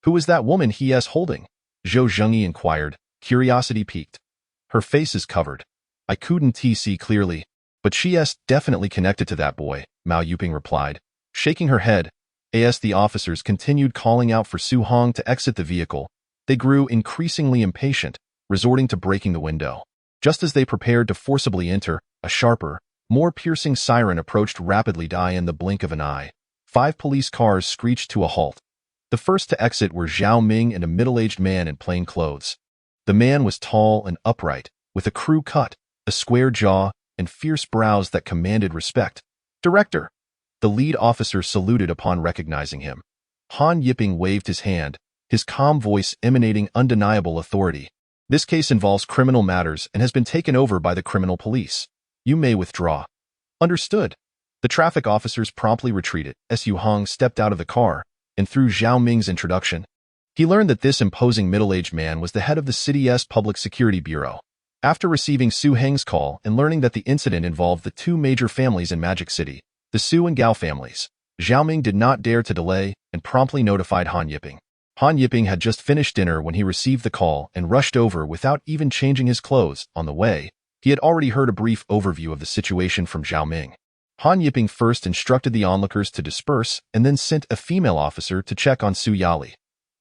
"Who is that woman he's holding?" Zhou Zhengyi inquired, curiosity piqued. "Her face is covered. I couldn't see clearly, but she's definitely connected to that boy," Mao Yuping replied, shaking her head. As the officers continued calling out for Su Heng to exit the vehicle, they grew increasingly impatient, resorting to breaking the window. Just as they prepared to forcibly enter, a sharper, more piercing siren approached rapidly. In the blink of an eye, 5 police cars screeched to a halt. The first to exit were Zhao Ming and a middle-aged man in plain clothes. The man was tall and upright, with a crew cut, a square jaw, and fierce brows that commanded respect. "Director!" The lead officer saluted upon recognizing him. Han Yiping waved his hand, his calm voice emanating undeniable authority. "This case involves criminal matters and has been taken over by the criminal police. You may withdraw." "Understood." The traffic officers promptly retreated as Su Heng stepped out of the car, and through Zhao Ming's introduction, he learned that this imposing middle-aged man was the head of the city's Public Security Bureau. After receiving Su Heng's call and learning that the incident involved the 2 major families in Magic City, the Su and Gao families, Zhao Ming did not dare to delay and promptly notified Han Yiping. Han Yiping had just finished dinner when he received the call and rushed over without even changing his clothes. On the way, he had already heard a brief overview of the situation from Zhao Ming. Han Yiping first instructed the onlookers to disperse and then sent a female officer to check on Su Yali.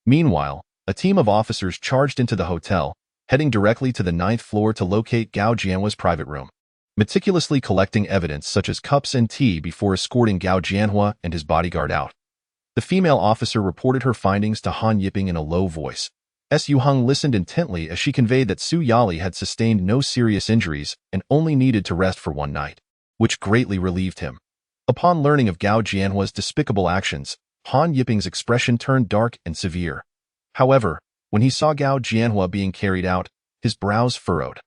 Meanwhile, a team of officers charged into the hotel, heading directly to the 9th floor to locate Gao Jianhua's private room. Meticulously collecting evidence such as cups and tea before escorting Gao Jianhua and his bodyguard out. The female officer reported her findings to Han Yiping in a low voice. Su Heng listened intently as she conveyed that Su Yali had sustained no serious injuries and only needed to rest for 1 night, which greatly relieved him. Upon learning of Gao Jianhua's despicable actions, Han Yiping's expression turned dark and severe. However, when he saw Gao Jianhua being carried out, his brows furrowed.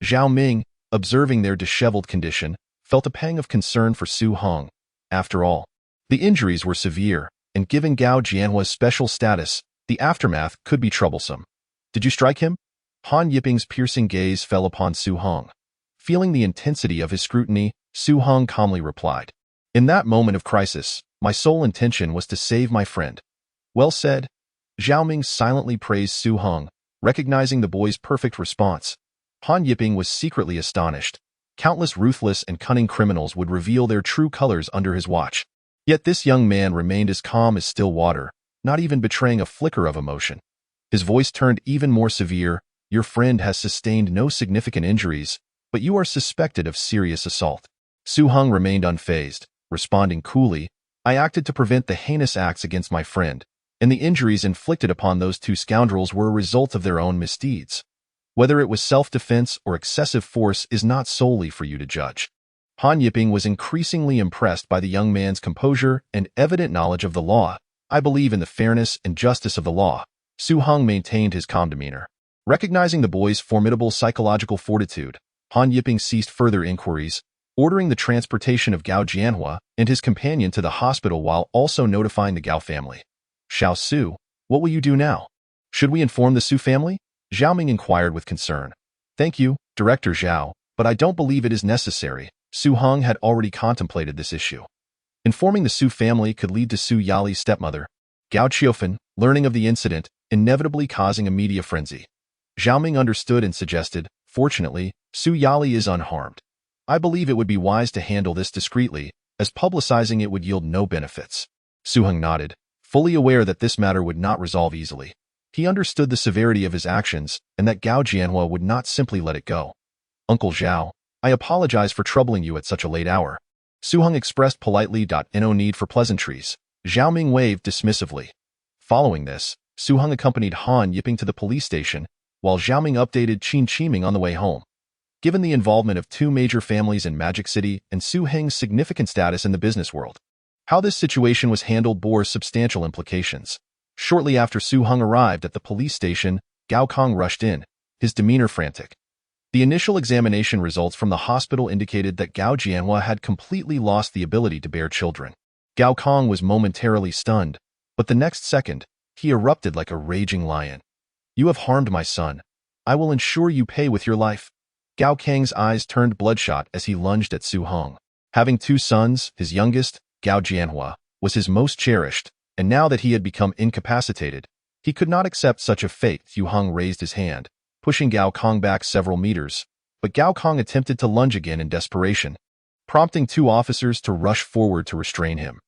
Zhao Ming, observing their disheveled condition, felt a pang of concern for Su Heng. After all, the injuries were severe, and given Gao Jianhua's special status, the aftermath could be troublesome. "Did you strike him?" Han Yiping's piercing gaze fell upon Su Heng. Feeling the intensity of his scrutiny, Su Heng calmly replied, "In that moment of crisis, my sole intention was to save my friend." "Well said." Zhao Ming silently praised Su Heng, recognizing the boy's perfect response. Han Yiping was secretly astonished. Countless ruthless and cunning criminals would reveal their true colors under his watch. Yet this young man remained as calm as still water, not even betraying a flicker of emotion. His voice turned even more severe. "Your friend has sustained no significant injuries, but you are suspected of serious assault." Su Heng remained unfazed, responding coolly, "I acted to prevent the heinous acts against my friend, and the injuries inflicted upon those 2 scoundrels were a result of their own misdeeds." Whether it was self-defense or excessive force is not solely for you to judge. Han Yiping was increasingly impressed by the young man's composure and evident knowledge of the law. I believe in the fairness and justice of the law. Su Heng maintained his calm demeanor. Recognizing the boy's formidable psychological fortitude, Han Yiping ceased further inquiries, ordering the transportation of Gao Jianhua and his companion to the hospital while also notifying the Gao family. Xiao Su, what will you do now? Should we inform the Su family? Zhao Ming inquired with concern. Thank you, Director Zhao, but I don't believe it is necessary. Su Heng had already contemplated this issue. Informing the Su family could lead to Su Yali's stepmother, Gao Qiufen, learning of the incident, inevitably causing a media frenzy. Zhao Ming understood and suggested, fortunately, Su Yali is unharmed. I believe it would be wise to handle this discreetly, as publicizing it would yield no benefits. Su Heng nodded, fully aware that this matter would not resolve easily. He understood the severity of his actions and that Gao Jianhua would not simply let it go. Uncle Zhao, I apologize for troubling you at such a late hour. Su Heng expressed politely. No need for pleasantries. Zhao Ming waved dismissively. Following this, Su Heng accompanied Han Yiping to the police station, while Zhao Ming updated Qin Qiming on the way home. Given the involvement of two major families in Magic City and Su Heng's significant status in the business world, how this situation was handled bore substantial implications. Shortly after Su Heng arrived at the police station, Gao Kong rushed in, his demeanor frantic. The initial examination results from the hospital indicated that Gao Jianhua had completely lost the ability to bear children. Gao Kong was momentarily stunned, but the next second, he erupted like a raging lion. You have harmed my son. I will ensure you pay with your life. Gao Kang's eyes turned bloodshot as he lunged at Su Heng. Having two sons, his youngest, Gao Jianhua, was his most cherished, and now that he had become incapacitated, he could not accept such a fate. Su Heng raised his hand, pushing Gao Kong back several meters, but Gao Kong attempted to lunge again in desperation, prompting two officers to rush forward to restrain him.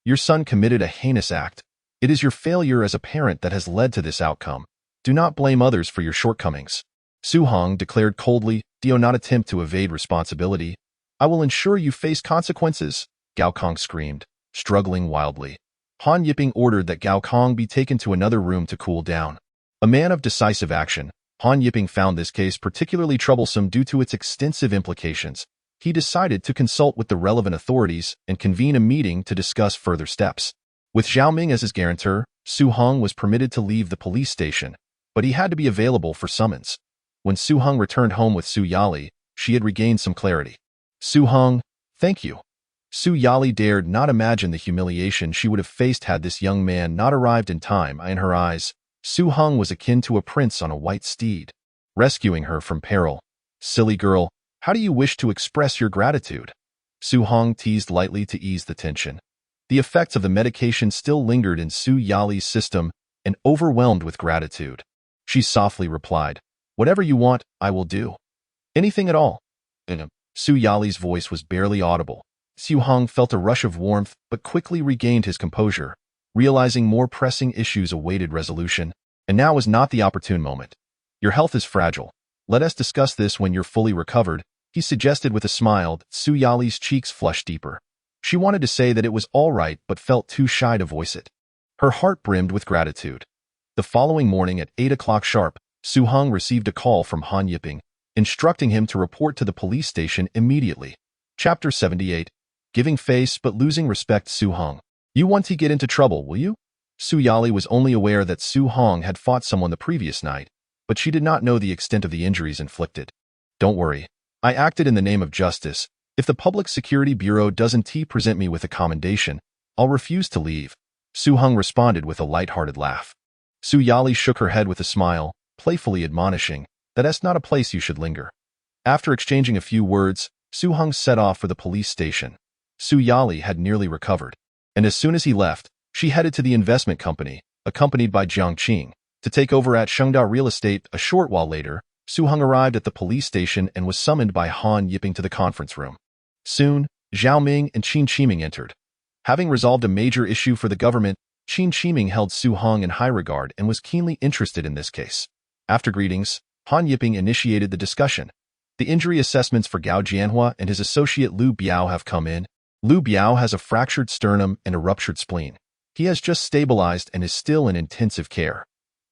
Your son committed a heinous act. It is your failure as a parent that has led to this outcome. Do not blame others for your shortcomings. Su Heng declared coldly, do not attempt to evade responsibility. I will ensure you face consequences, Gao Kong screamed, struggling wildly. Han Yiping ordered that Gao Kong be taken to another room to cool down. A man of decisive action, Han Yiping found this case particularly troublesome due to its extensive implications. He decided to consult with the relevant authorities and convene a meeting to discuss further steps. With Zhao Ming as his guarantor, Su Heng was permitted to leave the police station, but he had to be available for summons. When Su Heng returned home with Su Yali, she had regained some clarity. Su Heng, thank you. Su Yali dared not imagine the humiliation she would have faced had this young man not arrived in time. In her eyes, Su Heng was akin to a prince on a white steed, rescuing her from peril. Silly girl, how do you wish to express your gratitude? Su Heng teased lightly to ease the tension. The effects of the medication still lingered in Su Yali's system, and overwhelmed with gratitude, she softly replied, whatever you want, I will do. Anything at all. Su Yali's voice was barely audible. Su Heng felt a rush of warmth but quickly regained his composure, realizing more pressing issues awaited resolution, and now was not the opportune moment. Your health is fragile. Let us discuss this when you're fully recovered, he suggested with a smile. Su Yali's cheeks flushed deeper. She wanted to say that it was all right but felt too shy to voice it. Her heart brimmed with gratitude. The following morning at 8 o'clock sharp, Su Heng received a call from Han Yiping, instructing him to report to the police station immediately. Chapter 78. Giving face but losing respect. Su Heng. You want to get into trouble, will you? Su Yali was only aware that Su Heng had fought someone the previous night, but she did not know the extent of the injuries inflicted. Don't worry. I acted in the name of justice. If the Public Security Bureau doesn't present me with a commendation, I'll refuse to leave. Su Heng responded with a light-hearted laugh. Su Yali shook her head with a smile, playfully admonishing, that's not a place you should linger. After exchanging a few words, Su Heng set off for the police station. Su Yali had nearly recovered, and as soon as he left, she headed to the investment company, accompanied by Jiang Qing, to take over at Shengda Real Estate. A short while later, Su Heng arrived at the police station and was summoned by Han Yiping to the conference room. Soon, Zhao Ming and Qin Qiming entered. Having resolved a major issue for the government, Qin Qiming held Su Heng in high regard and was keenly interested in this case. After greetings, Han Yiping initiated the discussion. The injury assessments for Gao Jianhua and his associate Lu Biao have come in. Lu Biao has a fractured sternum and a ruptured spleen. He has just stabilized and is still in intensive care.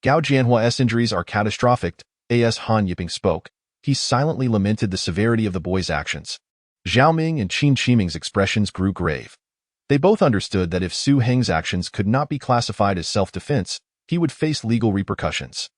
Gao Jianhua's injuries are catastrophic. As Han Yiping spoke, he silently lamented the severity of the boy's actions. Zhao Ming and Qin Shiming's expressions grew grave. They both understood that if Su Heng's actions could not be classified as self-defense, he would face legal repercussions.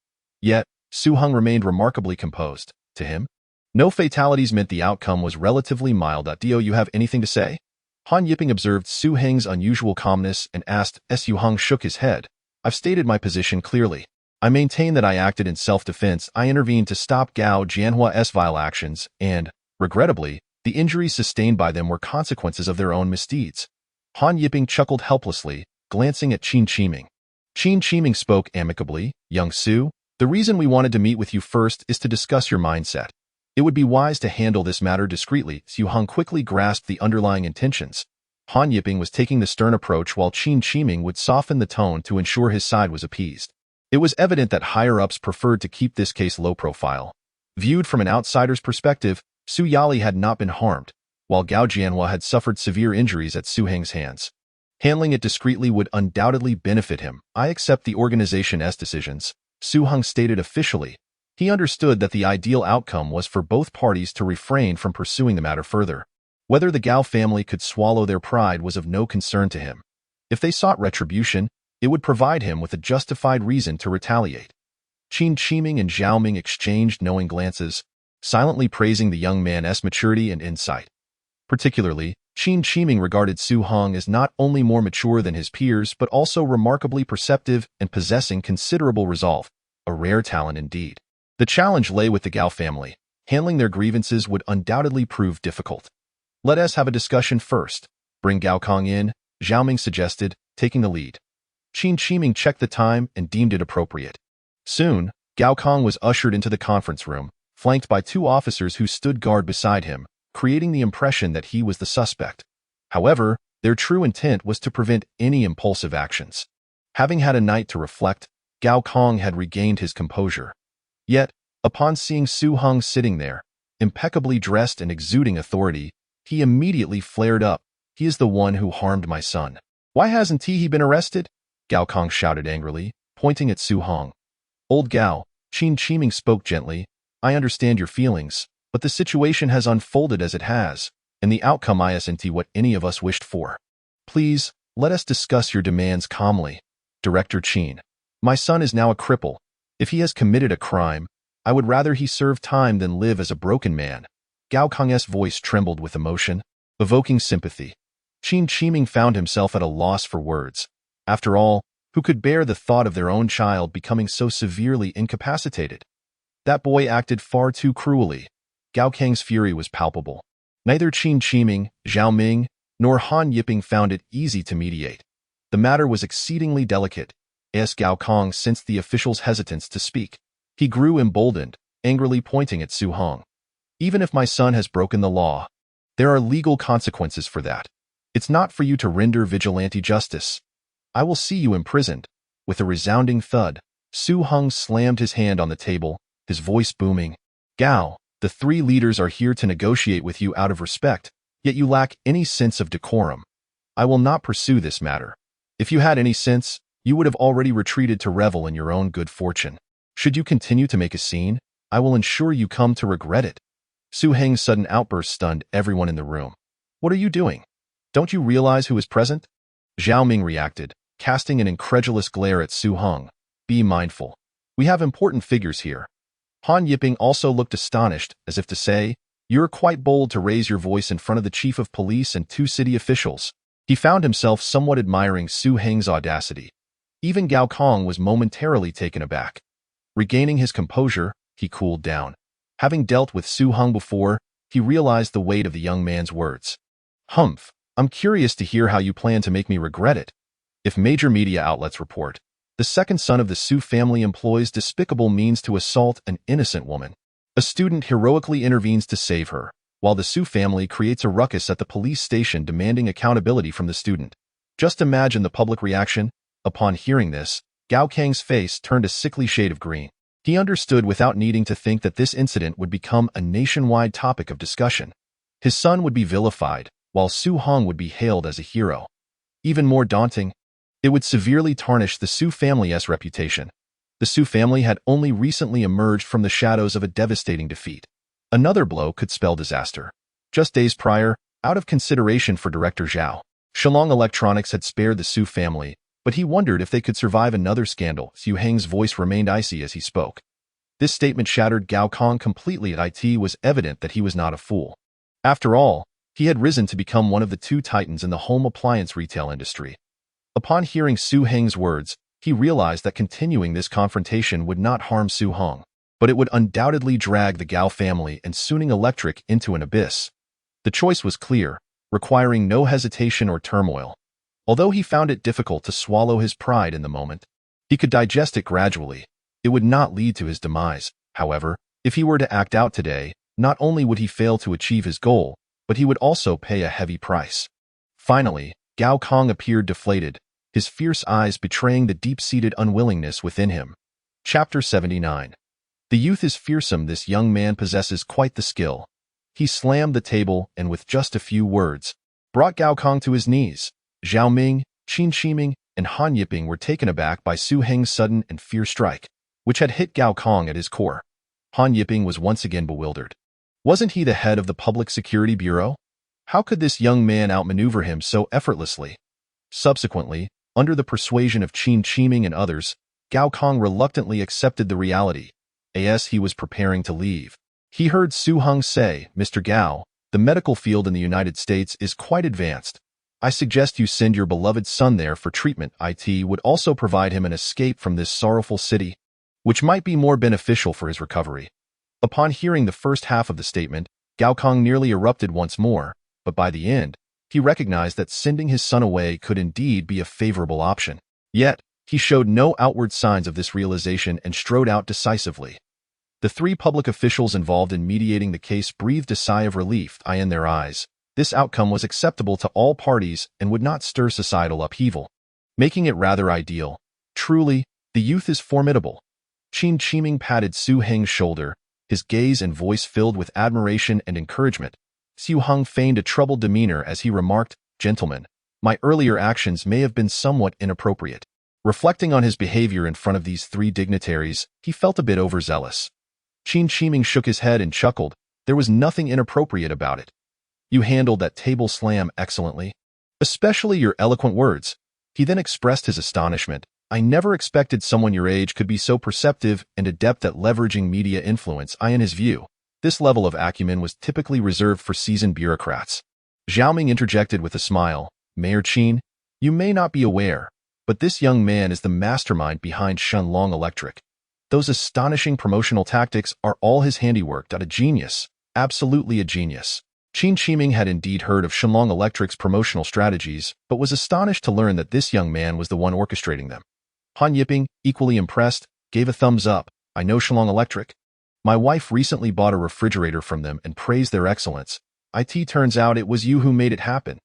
Yet, Su Heng remained remarkably composed. To him, no fatalities meant the outcome was relatively mild. Do you have anything to say? Han Yiping observed Su Heng's unusual calmness and asked. Su Heng shook his head. I've stated my position clearly. I maintain that I acted in self-defense. I intervened to stop Gao Jianhua's vile actions, and, regrettably, the injuries sustained by them were consequences of their own misdeeds. Han Yiping chuckled helplessly, glancing at Qin Shiming. Qin Shiming spoke amicably. Young Su, the reason we wanted to meet with you first is to discuss your mindset. It would be wise to handle this matter discreetly. Su Heng quickly grasped the underlying intentions. Han Yiping was taking the stern approach while Qin Shiming would soften the tone to ensure his side was appeased. It was evident that higher-ups preferred to keep this case low profile. Viewed from an outsider's perspective, Su Yali had not been harmed, while Gao Jianhua had suffered severe injuries at Su Heng's hands. Handling it discreetly would undoubtedly benefit him. I accept the organization's decisions, Su Heng stated officially. He understood that the ideal outcome was for both parties to refrain from pursuing the matter further. Whether the Gao family could swallow their pride was of no concern to him. If they sought retribution, it would provide him with a justified reason to retaliate. Qin Shiming and Zhao Ming exchanged knowing glances, silently praising the young man's maturity and insight. Particularly, Qin Shiming regarded Su Heng as not only more mature than his peers but also remarkably perceptive and possessing considerable resolve, a rare talent indeed. The challenge lay with the Gao family. Handling their grievances would undoubtedly prove difficult. Let us have a discussion first. Bring Gao Kong in, Zhao Ming suggested, taking the lead. Qin Shiming checked the time and deemed it appropriate. Soon, Gao Kong was ushered into the conference room, flanked by two officers who stood guard beside him, creating the impression that he was the suspect. However, their true intent was to prevent any impulsive actions. Having had a night to reflect, Gao Kong had regained his composure. Yet, upon seeing Su Heng sitting there, impeccably dressed and exuding authority, he immediately flared up. He is the one who harmed my son. Why hasn't he been arrested? Gao Kong shouted angrily, pointing at Su Heng. Old Gao, Qin Shiming spoke gently. I understand your feelings, but the situation has unfolded as it has, and the outcome isn't what any of us wished for. Please, let us discuss your demands calmly. Director Qin. My son is now a cripple. If he has committed a crime, I would rather he serve time than live as a broken man. Gao Kong's voice trembled with emotion, evoking sympathy. Qin Shiming found himself at a loss for words. After all, who could bear the thought of their own child becoming so severely incapacitated? That boy acted far too cruelly. Gao Kang's fury was palpable. Neither Qin Shiming, Zhao Ming, nor Han Yiping found it easy to mediate. The matter was exceedingly delicate. As Gao Kong sensed the official's hesitance to speak, he grew emboldened, angrily pointing at Su Heng. Even if my son has broken the law, there are legal consequences for that. It's not for you to render vigilante justice. I will see you imprisoned. With a resounding thud, Su Heng slammed his hand on the table, his voice booming. Gao, the three leaders are here to negotiate with you out of respect, yet you lack any sense of decorum. I will not pursue this matter. If you had any sense, you would have already retreated to revel in your own good fortune. Should you continue to make a scene, I will ensure you come to regret it. Su Heng's sudden outburst stunned everyone in the room. What are you doing? Don't you realize who is present? Zhao Ming reacted, casting an incredulous glare at Su Heng. Be mindful. We have important figures here. Han Yiping also looked astonished, as if to say, You're quite bold to raise your voice in front of the chief of police and two city officials. He found himself somewhat admiring Su Heng's audacity. Even Gao Kong was momentarily taken aback. Regaining his composure, he cooled down. Having dealt with Su Heng before, he realized the weight of the young man's words. Humph, I'm curious to hear how you plan to make me regret it. If major media outlets report, the second son of the Su family employs despicable means to assault an innocent woman. A student heroically intervenes to save her, while the Su family creates a ruckus at the police station demanding accountability from the student. Just imagine the public reaction. Upon hearing this, Gao Kang's face turned a sickly shade of green. He understood without needing to think that this incident would become a nationwide topic of discussion. His son would be vilified, while Su Heng would be hailed as a hero. Even more daunting, it would severely tarnish the Su family's reputation. The Su family had only recently emerged from the shadows of a devastating defeat. Another blow could spell disaster. Just days prior, out of consideration for director Zhao, Shalong Electronics had spared the Su family, but he wondered if they could survive another scandal. Su Heng's voice remained icy as he spoke. This statement shattered Gao Kong completely. It was evident that he was not a fool. After all, he had risen to become one of the two titans in the home appliance retail industry. Upon hearing Su Heng's words, he realized that continuing this confrontation would not harm Su Heng, but it would undoubtedly drag the Gao family and Su Heng Electric into an abyss. The choice was clear, requiring no hesitation or turmoil. Although he found it difficult to swallow his pride in the moment, he could digest it gradually. It would not lead to his demise. However, if he were to act out today, not only would he fail to achieve his goal, but he would also pay a heavy price. Finally, Gao Kong appeared deflated, his fierce eyes betraying the deep-seated unwillingness within him. Chapter 79. The youth is fearsome. This young man possesses quite the skill. He slammed the table and with just a few words, brought Gao Kong to his knees. Zhao Ming, Qin Shiming, and Han Yiping were taken aback by Su Heng's sudden and fierce strike, which had hit Gao Kong at his core. Han Yiping was once again bewildered. Wasn't he the head of the Public Security Bureau? How could this young man outmaneuver him so effortlessly? Subsequently, under the persuasion of Qin Shiming and others, Gao Kong reluctantly accepted the reality, as he was preparing to leave. He heard Su Heng say, "Mr. Gao, the medical field in the United States is quite advanced. I suggest you send your beloved son there for treatment. It would also provide him an escape from this sorrowful city, which might be more beneficial for his recovery." Upon hearing the first half of the statement, Gao Kong nearly erupted once more, but by the end, he recognized that sending his son away could indeed be a favorable option. Yet, he showed no outward signs of this realization and strode out decisively. The three public officials involved in mediating the case breathed a sigh of relief in their eyes. This outcome was acceptable to all parties and would not stir societal upheaval, making it rather ideal. Truly, the youth is formidable. Qin Shiming patted Su Heng's shoulder, his gaze and voice filled with admiration and encouragement. Su Heng feigned a troubled demeanor as he remarked, "Gentlemen, my earlier actions may have been somewhat inappropriate." Reflecting on his behavior in front of these three dignitaries, he felt a bit overzealous. Qin Shiming shook his head and chuckled. There was nothing inappropriate about it. "You handled that table slam excellently. Especially your eloquent words." He then expressed his astonishment. "I never expected someone your age could be so perceptive and adept at leveraging media influence." In his view, this level of acumen was typically reserved for seasoned bureaucrats. Zhao Ming interjected with a smile, "Mayor Qin, you may not be aware, but this young man is the mastermind behind Shenlong Electric. Those astonishing promotional tactics are all his handiwork. A genius, absolutely a genius." Qin Shiming had indeed heard of Shenlong Electric's promotional strategies, but was astonished to learn that this young man was the one orchestrating them. Han Yiping, equally impressed, gave a thumbs up. "I know Shenlong Electric. My wife recently bought a refrigerator from them and praised their excellence. It turns out it was you who made it happen."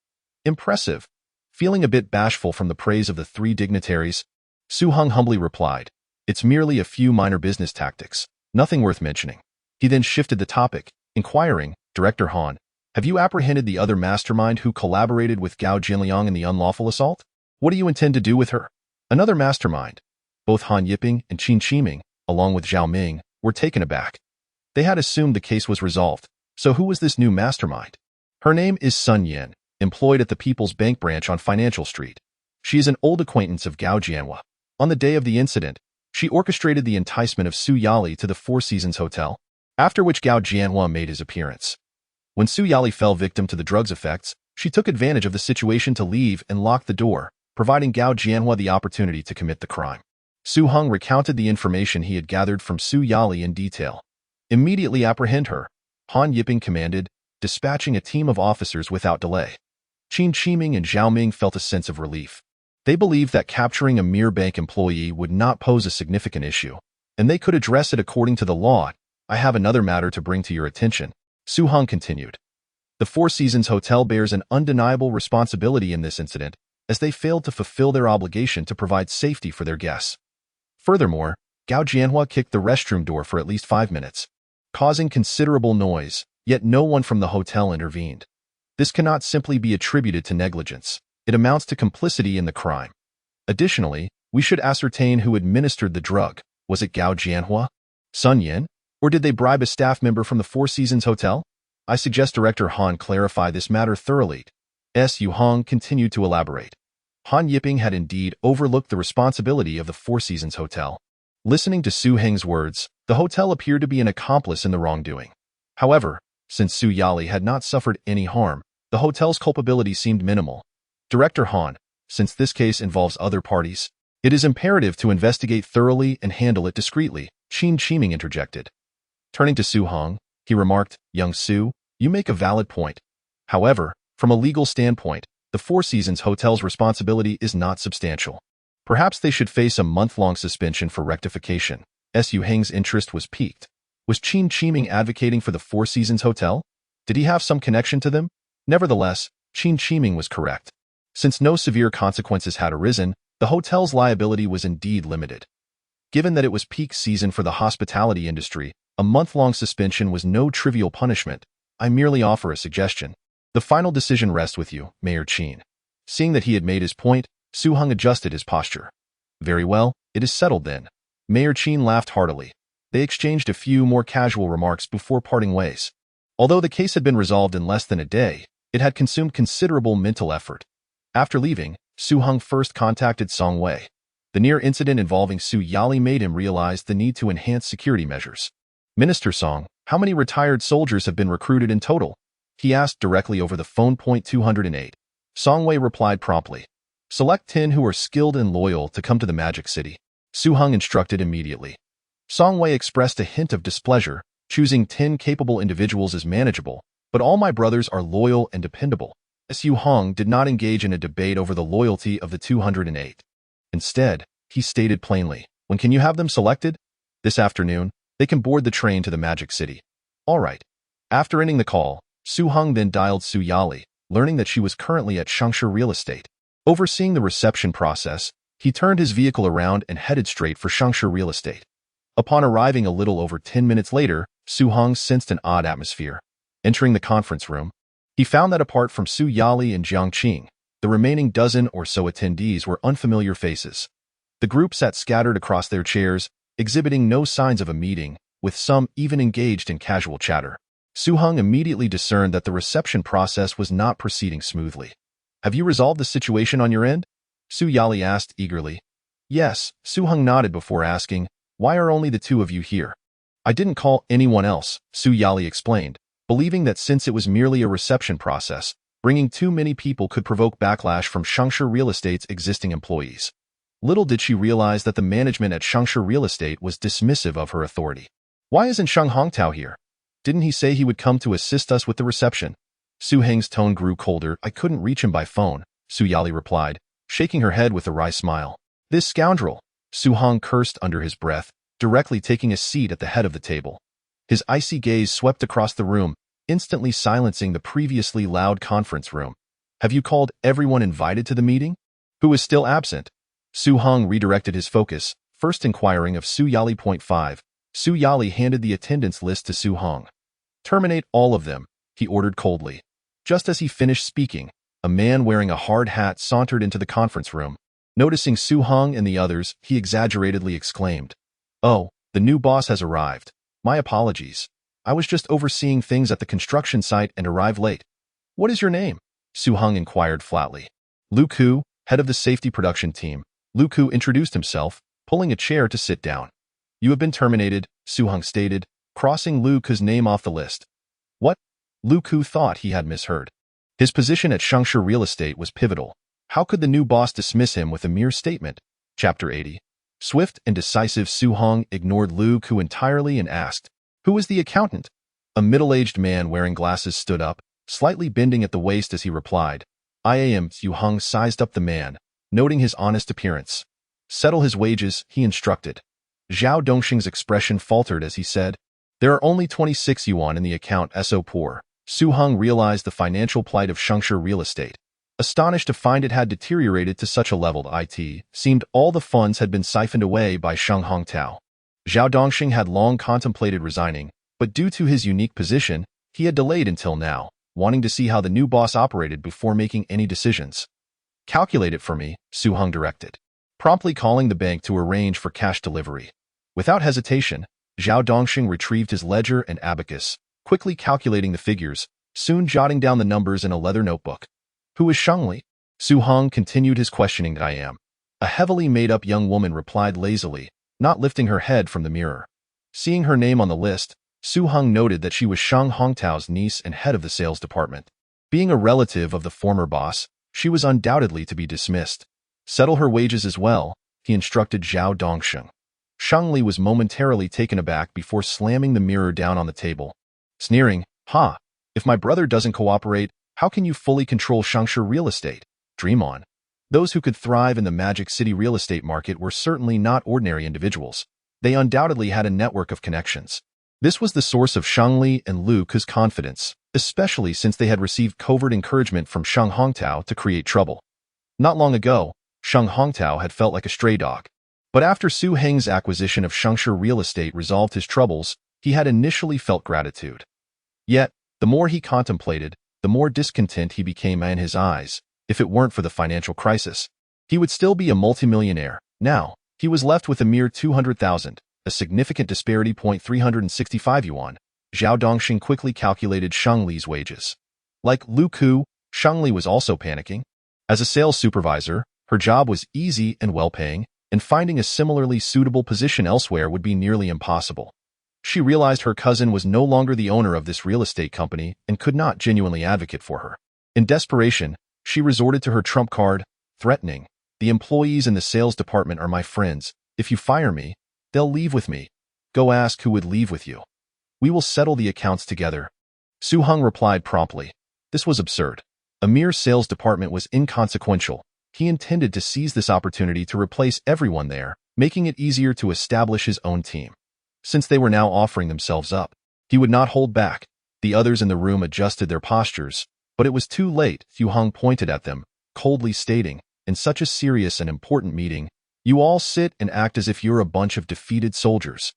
"Impressive." Feeling a bit bashful from the praise of the three dignitaries, Su Heng humbly replied, "It's merely a few minor business tactics, nothing worth mentioning." He then shifted the topic, inquiring, "Director Han, have you apprehended the other mastermind who collaborated with Gao Jinliang in the unlawful assault? What do you intend to do with her?" Another mastermind. Both Han Yiping and Qin Shiming, along with Zhao Ming, were taken aback. They had assumed the case was resolved. So who was this new mastermind? "Her name is Sun Yan, employed at the People's Bank branch on Financial Street. She is an old acquaintance of Gao Jianhua. On the day of the incident, she orchestrated the enticement of Su Yali to the Four Seasons Hotel, after which Gao Jianhua made his appearance. When Su Yali fell victim to the drug's effects, she took advantage of the situation to leave and lock the door, providing Gao Jianhua the opportunity to commit the crime." Su Heng recounted the information he had gathered from Su Yali in detail. "Immediately apprehend her," Han Yiping commanded, dispatching a team of officers without delay. Qin Shiming and Zhao Ming felt a sense of relief. They believed that capturing a mere bank employee would not pose a significant issue, and they could address it according to the law. "I have another matter to bring to your attention," Su Heng continued. "The Four Seasons Hotel bears an undeniable responsibility in this incident, as they failed to fulfill their obligation to provide safety for their guests. Furthermore, Gao Jianhua kicked the restroom door for at least 5 minutes, causing considerable noise, yet no one from the hotel intervened. This cannot simply be attributed to negligence. It amounts to complicity in the crime. Additionally, we should ascertain who administered the drug. Was it Gao Jianhua? Sun Yin? Or did they bribe a staff member from the Four Seasons Hotel? I suggest Director Han clarify this matter thoroughly. Su Heng continued to elaborate. Han Yiping had indeed overlooked the responsibility of the Four Seasons Hotel. Listening to Su Heng's words, the hotel appeared to be an accomplice in the wrongdoing. However, since Su Yali had not suffered any harm, the hotel's culpability seemed minimal. Director Han, since this case involves other parties, it is imperative to investigate thoroughly and handle it discreetly, Qin Chiming interjected. Turning to Su Heng, he remarked, Young Su, you make a valid point. However, from a legal standpoint, the Four Seasons Hotel's responsibility is not substantial. Perhaps they should face a month-long suspension for rectification. Su Heng's interest was piqued. Was Qin Chiming advocating for the Four Seasons Hotel? Did he have some connection to them? Nevertheless, Qin Chiming was correct. Since no severe consequences had arisen, the hotel's liability was indeed limited. Given that it was peak season for the hospitality industry, a month-long suspension was no trivial punishment. I merely offer a suggestion. The final decision rests with you, Mayor Qin. Seeing that he had made his point, Su Heng adjusted his posture. Very well, it is settled then. Mayor Qin laughed heartily. They exchanged a few more casual remarks before parting ways. Although the case had been resolved in less than a day, it had consumed considerable mental effort. After leaving, Su Heng first contacted Song Wei. The near incident involving Su Yali made him realize the need to enhance security measures. Minister Song, how many retired soldiers have been recruited in total? He asked directly over the phone. 208. Song Wei replied promptly. Select 10 who are skilled and loyal to come to the Magic City. Su Heng instructed immediately. Song Wei expressed a hint of displeasure, choosing 10 capable individuals is manageable, but all my brothers are loyal and dependable. Su Heng did not engage in a debate over the loyalty of the 208. Instead, he stated plainly, when can you have them selected? This afternoon, they can board the train to the Magic City. All right. After ending the call, Su Heng then dialed Su Yali, learning that she was currently at Shengshe Real Estate. Overseeing the reception process, he turned his vehicle around and headed straight for Shengshe Real Estate. Upon arriving a little over 10 minutes later, Su Heng sensed an odd atmosphere. Entering the conference room, he found that apart from Su Yali and Jiang Qing, the remaining dozen or so attendees were unfamiliar faces. The group sat scattered across their chairs, exhibiting no signs of a meeting, with some even engaged in casual chatter. Su Heng immediately discerned that the reception process was not proceeding smoothly. Have you resolved the situation on your end? Su Yali asked eagerly. Yes, Su Heng nodded before asking, why are only the two of you here? I didn't call anyone else, Su Yali explained, believing that since it was merely a reception process, bringing too many people could provoke backlash from Shengshe Real Estate's existing employees. Little did she realize that the management at Shengshe Real Estate was dismissive of her authority. Why isn't Sheng Hongtao here? Didn't he say he would come to assist us with the reception? Su Heng's tone grew colder. I couldn't reach him by phone, Su Yali replied, shaking her head with a wry smile. This scoundrel, Su Heng cursed under his breath, directly taking a seat at the head of the table. His icy gaze swept across the room, instantly silencing the previously loud conference room. Have you called everyone invited to the meeting? Who is still absent? Su Heng redirected his focus, first inquiring of Su Yali. 5. Su Yali handed the attendance list to Su Heng. Terminate all of them, he ordered coldly. Just as he finished speaking, a man wearing a hard hat sauntered into the conference room. Noticing Su Heng and the others, he exaggeratedly exclaimed, Oh, the new boss has arrived. My apologies. I was just overseeing things at the construction site and arrived late. What is your name? Su Heng inquired flatly. Lu Ku, head of the safety production team. Lu Ku introduced himself, pulling a chair to sit down. You have been terminated, Su Heng stated, crossing Lu Ku's name off the list. What? Lu Ku thought he had misheard. His position at Shengshe Real Estate was pivotal. How could the new boss dismiss him with a mere statement? Chapter 80. Swift and decisive Su Heng ignored Lu Ku entirely and asked, Who is the accountant? A middle-aged man wearing glasses stood up, slightly bending at the waist as he replied. I am. Su Heng sized up the man, noting his honest appearance. Settle his wages, he instructed. Zhao Dongxing's expression faltered as he said, There are only 26 yuan in the account. So poor. Su Heng realized the financial plight of Shengshe Real Estate. Astonished to find it had deteriorated to such a level it seemed all the funds had been siphoned away by Sheng Hongtao. Zhao Dongxing had long contemplated resigning, but due to his unique position, he had delayed until now, wanting to see how the new boss operated before making any decisions. Calculate it for me, Su Heng directed, promptly calling the bank to arrange for cash delivery. Without hesitation, Zhao Dongxing retrieved his ledger and abacus, quickly calculating the figures, soon jotting down the numbers in a leather notebook. Who is Shengli? Su Heng continued his questioning. I am. A heavily made-up young woman replied lazily, not lifting her head from the mirror. Seeing her name on the list, Su Heng noted that she was Shang Hongtao's niece and head of the sales department. Being a relative of the former boss, she was undoubtedly to be dismissed. Settle her wages as well, he instructed Zhao Dongxing. Shengli was momentarily taken aback before slamming the mirror down on the table. Sneering, "Ha! If my brother doesn't cooperate, how can you fully control Shangsha real estate? Dream on." Those who could thrive in the Magic City real estate market were certainly not ordinary individuals. They undoubtedly had a network of connections. This was the source of Shengli and Lu Ke's confidence, especially since they had received covert encouragement from Shang Hongtao to create trouble. Not long ago, Shang Hongtao had felt like a stray dog. But after Su Heng's acquisition of Shangsha real estate resolved his troubles, he had initially felt gratitude. Yet, the more he contemplated, the more discontent he became in his eyes. If it weren't for the financial crisis, he would still be a multimillionaire. Now, he was left with a mere 200,000, a significant disparity. 365 yuan. Zhao Dongxing quickly calculated Shengli's wages. Like Lu Ke, Shengli was also panicking. As a sales supervisor, her job was easy and well-paying, and finding a similarly suitable position elsewhere would be nearly impossible. She realized her cousin was no longer the owner of this real estate company and could not genuinely advocate for her. In desperation, she resorted to her trump card, threatening, "The employees in the sales department are my friends. If you fire me, they'll leave with me. Go ask who would leave with you. We will settle the accounts together." Su Heng replied promptly. This was absurd. A mere sales department was inconsequential. He intended to seize this opportunity to replace everyone there, making it easier to establish his own team. Since they were now offering themselves up, he would not hold back. The others in the room adjusted their postures, but it was too late. Su Heng pointed at them, coldly stating, "In such a serious and important meeting, you all sit and act as if you're a bunch of defeated soldiers.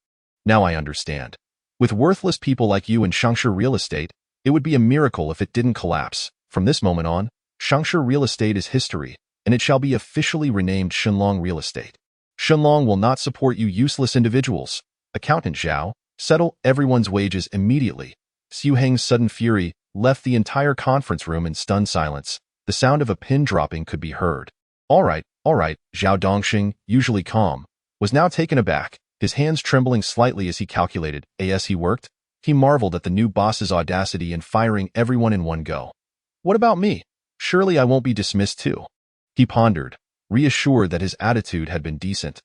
Now I understand. With worthless people like you in Shangsha real estate, it would be a miracle if it didn't collapse. From this moment on, Shangsha real estate is history, and it shall be officially renamed Shenlong Real Estate. Shenlong will not support you useless individuals. Accountant Zhao, settle everyone's wages immediately." Su Heng's sudden fury left the entire conference room in stunned silence. The sound of a pin dropping could be heard. All right, Zhao Dongxing, usually calm, was now taken aback, his hands trembling slightly as he calculated. As he worked, he marveled at the new boss's audacity in firing everyone in one go. What about me? Surely I won't be dismissed too. He pondered, reassured that his attitude had been decent.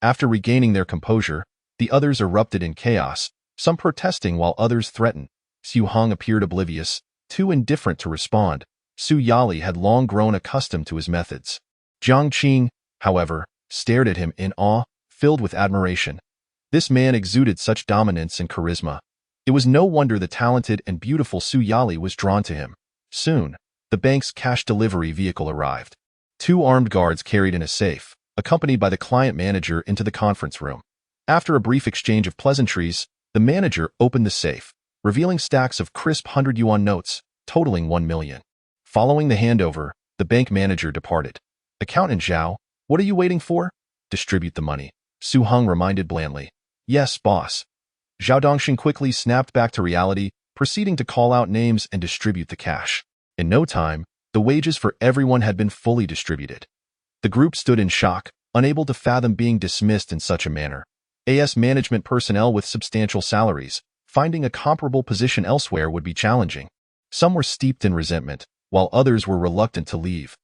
After regaining their composure, the others erupted in chaos, some protesting while others threatened. Su Heng appeared oblivious, too indifferent to respond. Su Yali had long grown accustomed to his methods. Jiang Qing, however, stared at him in awe, filled with admiration. This man exuded such dominance and charisma. It was no wonder the talented and beautiful Su Yali was drawn to him. Soon, the bank's cash delivery vehicle arrived. 2 armed guards carried in a safe, accompanied by the client manager into the conference room. After a brief exchange of pleasantries, the manager opened the safe, revealing stacks of crisp 100 yuan notes, totaling 1 million. Following the handover, the bank manager departed. Accountant Zhao, what are you waiting for? Distribute the money. Su Heng reminded blandly. Yes, boss. Zhao Dongxing quickly snapped back to reality, proceeding to call out names and distribute the cash. In no time, the wages for everyone had been fully distributed. The group stood in shock, unable to fathom being dismissed in such a manner. As management personnel with substantial salaries, finding a comparable position elsewhere would be challenging. Some were steeped in resentment, while others were reluctant to leave.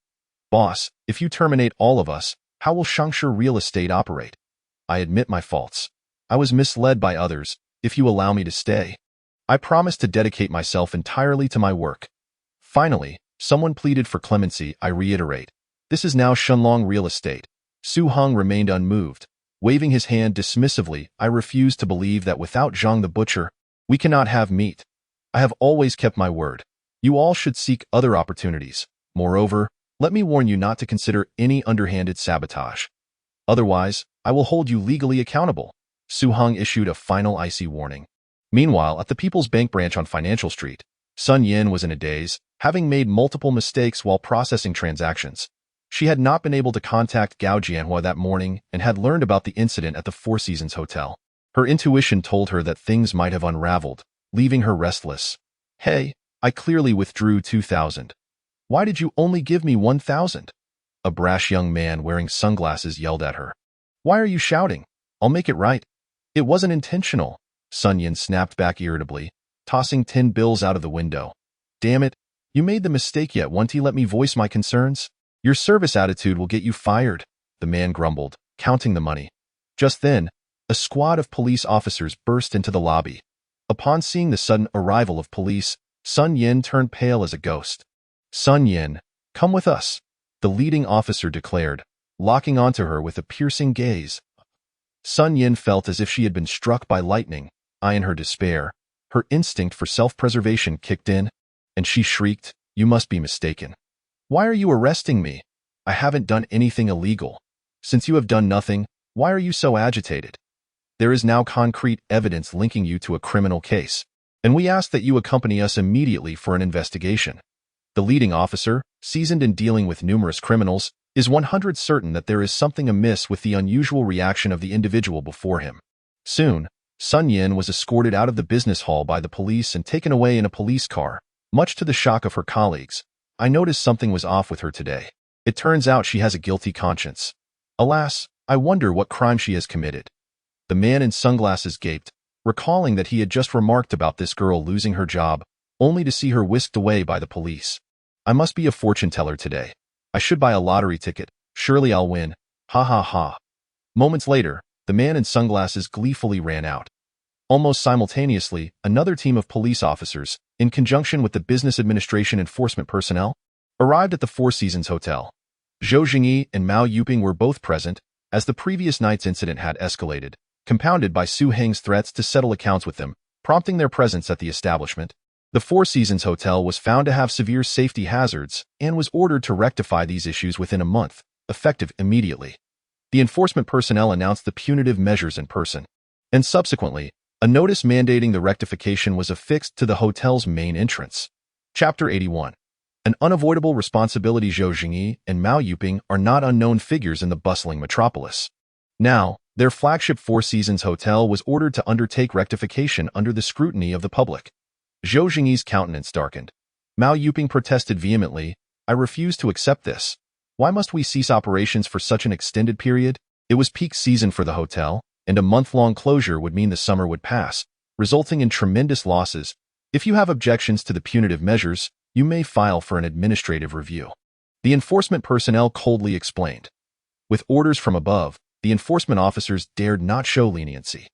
Boss, if you terminate all of us, how will Shangsha real estate operate? I admit my faults. I was misled by others. If you allow me to stay, I promise to dedicate myself entirely to my work. Finally, someone pleaded for clemency. I reiterate, this is now Shenlong Real Estate. Su Heng remained unmoved. Waving his hand dismissively, I refuse to believe that without Zhang the butcher, we cannot have meat. I have always kept my word. You all should seek other opportunities. Moreover, let me warn you not to consider any underhanded sabotage. Otherwise, I will hold you legally accountable. Su Heng issued a final icy warning. Meanwhile, at the People's Bank branch on Financial Street, Sun Yin was in a daze, having made multiple mistakes while processing transactions. She had not been able to contact Gao Jianhua that morning and had learned about the incident at the Four Seasons Hotel. Her intuition told her that things might have unraveled, leaving her restless. Hey, I clearly withdrew 2,000. Why did you only give me 1,000? A brash young man wearing sunglasses yelled at her. Why are you shouting? I'll make it right. It wasn't intentional, Sun Yin snapped back irritably, tossing 10 bills out of the window. Damn it, you made the mistake yet. Won't you let me voice my concerns? Your service attitude will get you fired, the man grumbled, counting the money. Just then, a squad of police officers burst into the lobby. Upon seeing the sudden arrival of police, Sun Yin turned pale as a ghost. Sun Yin, come with us, the leading officer declared, locking onto her with a piercing gaze. Sun Yin felt as if she had been struck by lightning. In her despair, her instinct for self-preservation kicked in, and she shrieked, You must be mistaken. Why are you arresting me? I haven't done anything illegal. Since you have done nothing, why are you so agitated? There is now concrete evidence linking you to a criminal case, and we ask that you accompany us immediately for an investigation. The leading officer, seasoned in dealing with numerous criminals, is 100% certain that there is something amiss with the unusual reaction of the individual before him. Soon, Sun Yin was escorted out of the business hall by the police and taken away in a police car, much to the shock of her colleagues. I noticed something was off with her today. It turns out she has a guilty conscience. Alas, I wonder what crime she has committed. The man in sunglasses gaped, recalling that he had just remarked about this girl losing her job, only to see her whisked away by the police. I must be a fortune teller today. I should buy a lottery ticket. Surely I'll win. Ha ha ha. Moments later, the man in sunglasses gleefully ran out. Almost simultaneously, another team of police officers, in conjunction with the business administration enforcement personnel, arrived at the Four Seasons Hotel. Zhou Jingyi and Mao Yuping were both present, as the previous night's incident had escalated, compounded by Su Heng's threats to settle accounts with them, prompting their presence at the establishment. The Four Seasons Hotel was found to have severe safety hazards and was ordered to rectify these issues within a month, effective immediately. The enforcement personnel announced the punitive measures in person, and subsequently, a notice mandating the rectification was affixed to the hotel's main entrance. Chapter 81. An unavoidable responsibility. Zhou Jingyi and Mao Yuping are not unknown figures in the bustling metropolis. Now, their flagship Four Seasons Hotel was ordered to undertake rectification under the scrutiny of the public. Zhou Jingyi's countenance darkened. Mao Yuping protested vehemently, I refuse to accept this. Why must we cease operations for such an extended period? It was peak season for the hotel, and a month-long closure would mean the summer would pass, resulting in tremendous losses. If you have objections to the punitive measures, you may file for an administrative review. The enforcement personnel coldly explained. With orders from above, the enforcement officers dared not show leniency.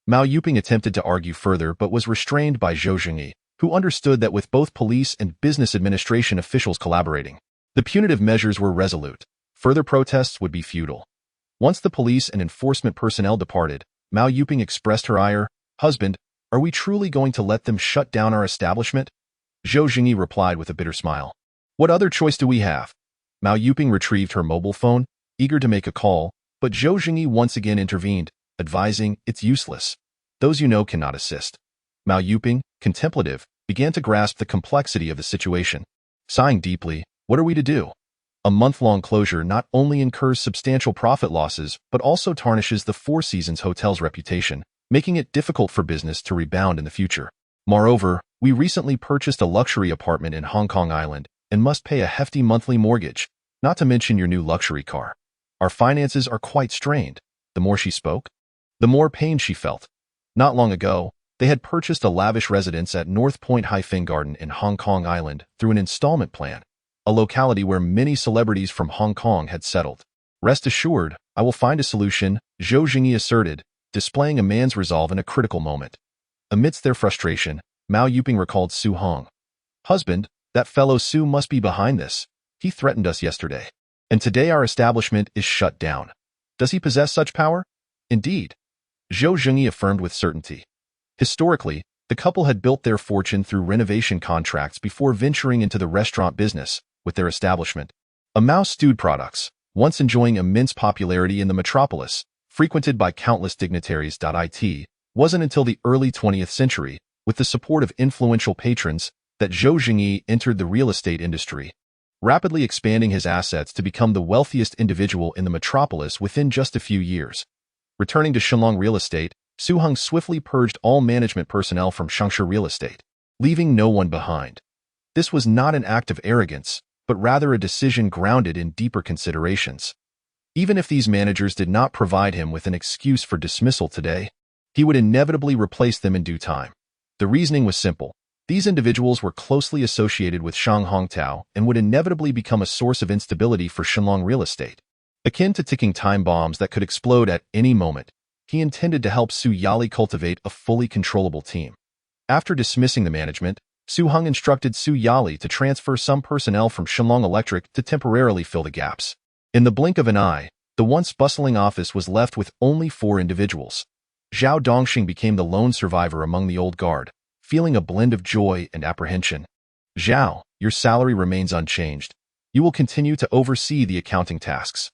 Mao Yuping attempted to argue further but was restrained by Zhou Jingyi, who understood that with both police and business administration officials collaborating, the punitive measures were resolute. Further protests would be futile. Once the police and enforcement personnel departed, Mao Yuping expressed her ire. Husband, are we truly going to let them shut down our establishment? Zhou Jingyi replied with a bitter smile. What other choice do we have? Mao Yuping retrieved her mobile phone, eager to make a call, but Zhou Jingyi once again intervened, advising, it's useless. Those you know cannot assist. Mao Yuping, contemplative, began to grasp the complexity of the situation. Sighing deeply, what are we to do? A month-long closure not only incurs substantial profit losses, but also tarnishes the Four Seasons Hotel's reputation, making it difficult for business to rebound in the future. Moreover, we recently purchased a luxury apartment in Hong Kong Island and must pay a hefty monthly mortgage, not to mention your new luxury car. Our finances are quite strained. The more she spoke, the more pain she felt. Not long ago, they had purchased a lavish residence at North Point Hi-Fin Garden in Hong Kong Island through an installment plan, a locality where many celebrities from Hong Kong had settled. Rest assured, I will find a solution, Zhou Jingyi asserted, displaying a man's resolve in a critical moment. Amidst their frustration, Mao Yuping recalled Su Heng. Husband, that fellow Su must be behind this. He threatened us yesterday. And today our establishment is shut down. Does he possess such power? Indeed. Zhou Jingyi affirmed with certainty. Historically, the couple had built their fortune through renovation contracts before venturing into the restaurant business with their establishment. A Mao stewed products, once enjoying immense popularity in the metropolis, frequented by countless dignitaries. It wasn't until the early 20th century, with the support of influential patrons, that Zhou Jingyi entered the real estate industry. rapidly expanding his assets to become the wealthiest individual in the metropolis within just a few years. Returning to Shenlong Real Estate, Su Heng swiftly purged all management personnel from Shengshe Real Estate, leaving no one behind. This was not an act of arrogance, but rather a decision grounded in deeper considerations. Even if these managers did not provide him with an excuse for dismissal today, he would inevitably replace them in due time. The reasoning was simple. These individuals were closely associated with Shang Hongtao and would inevitably become a source of instability for Shenlong Real Estate. Akin to ticking time bombs that could explode at any moment, he intended to help Su Yali cultivate a fully controllable team. After dismissing the management, Su Heng instructed Su Yali to transfer some personnel from Shenlong Electric to temporarily fill the gaps. In the blink of an eye, the once bustling office was left with only 4 individuals. Zhao Dongxing became the lone survivor among the old guard, feeling a blend of joy and apprehension. Zhao, your salary remains unchanged. You will continue to oversee the accounting tasks.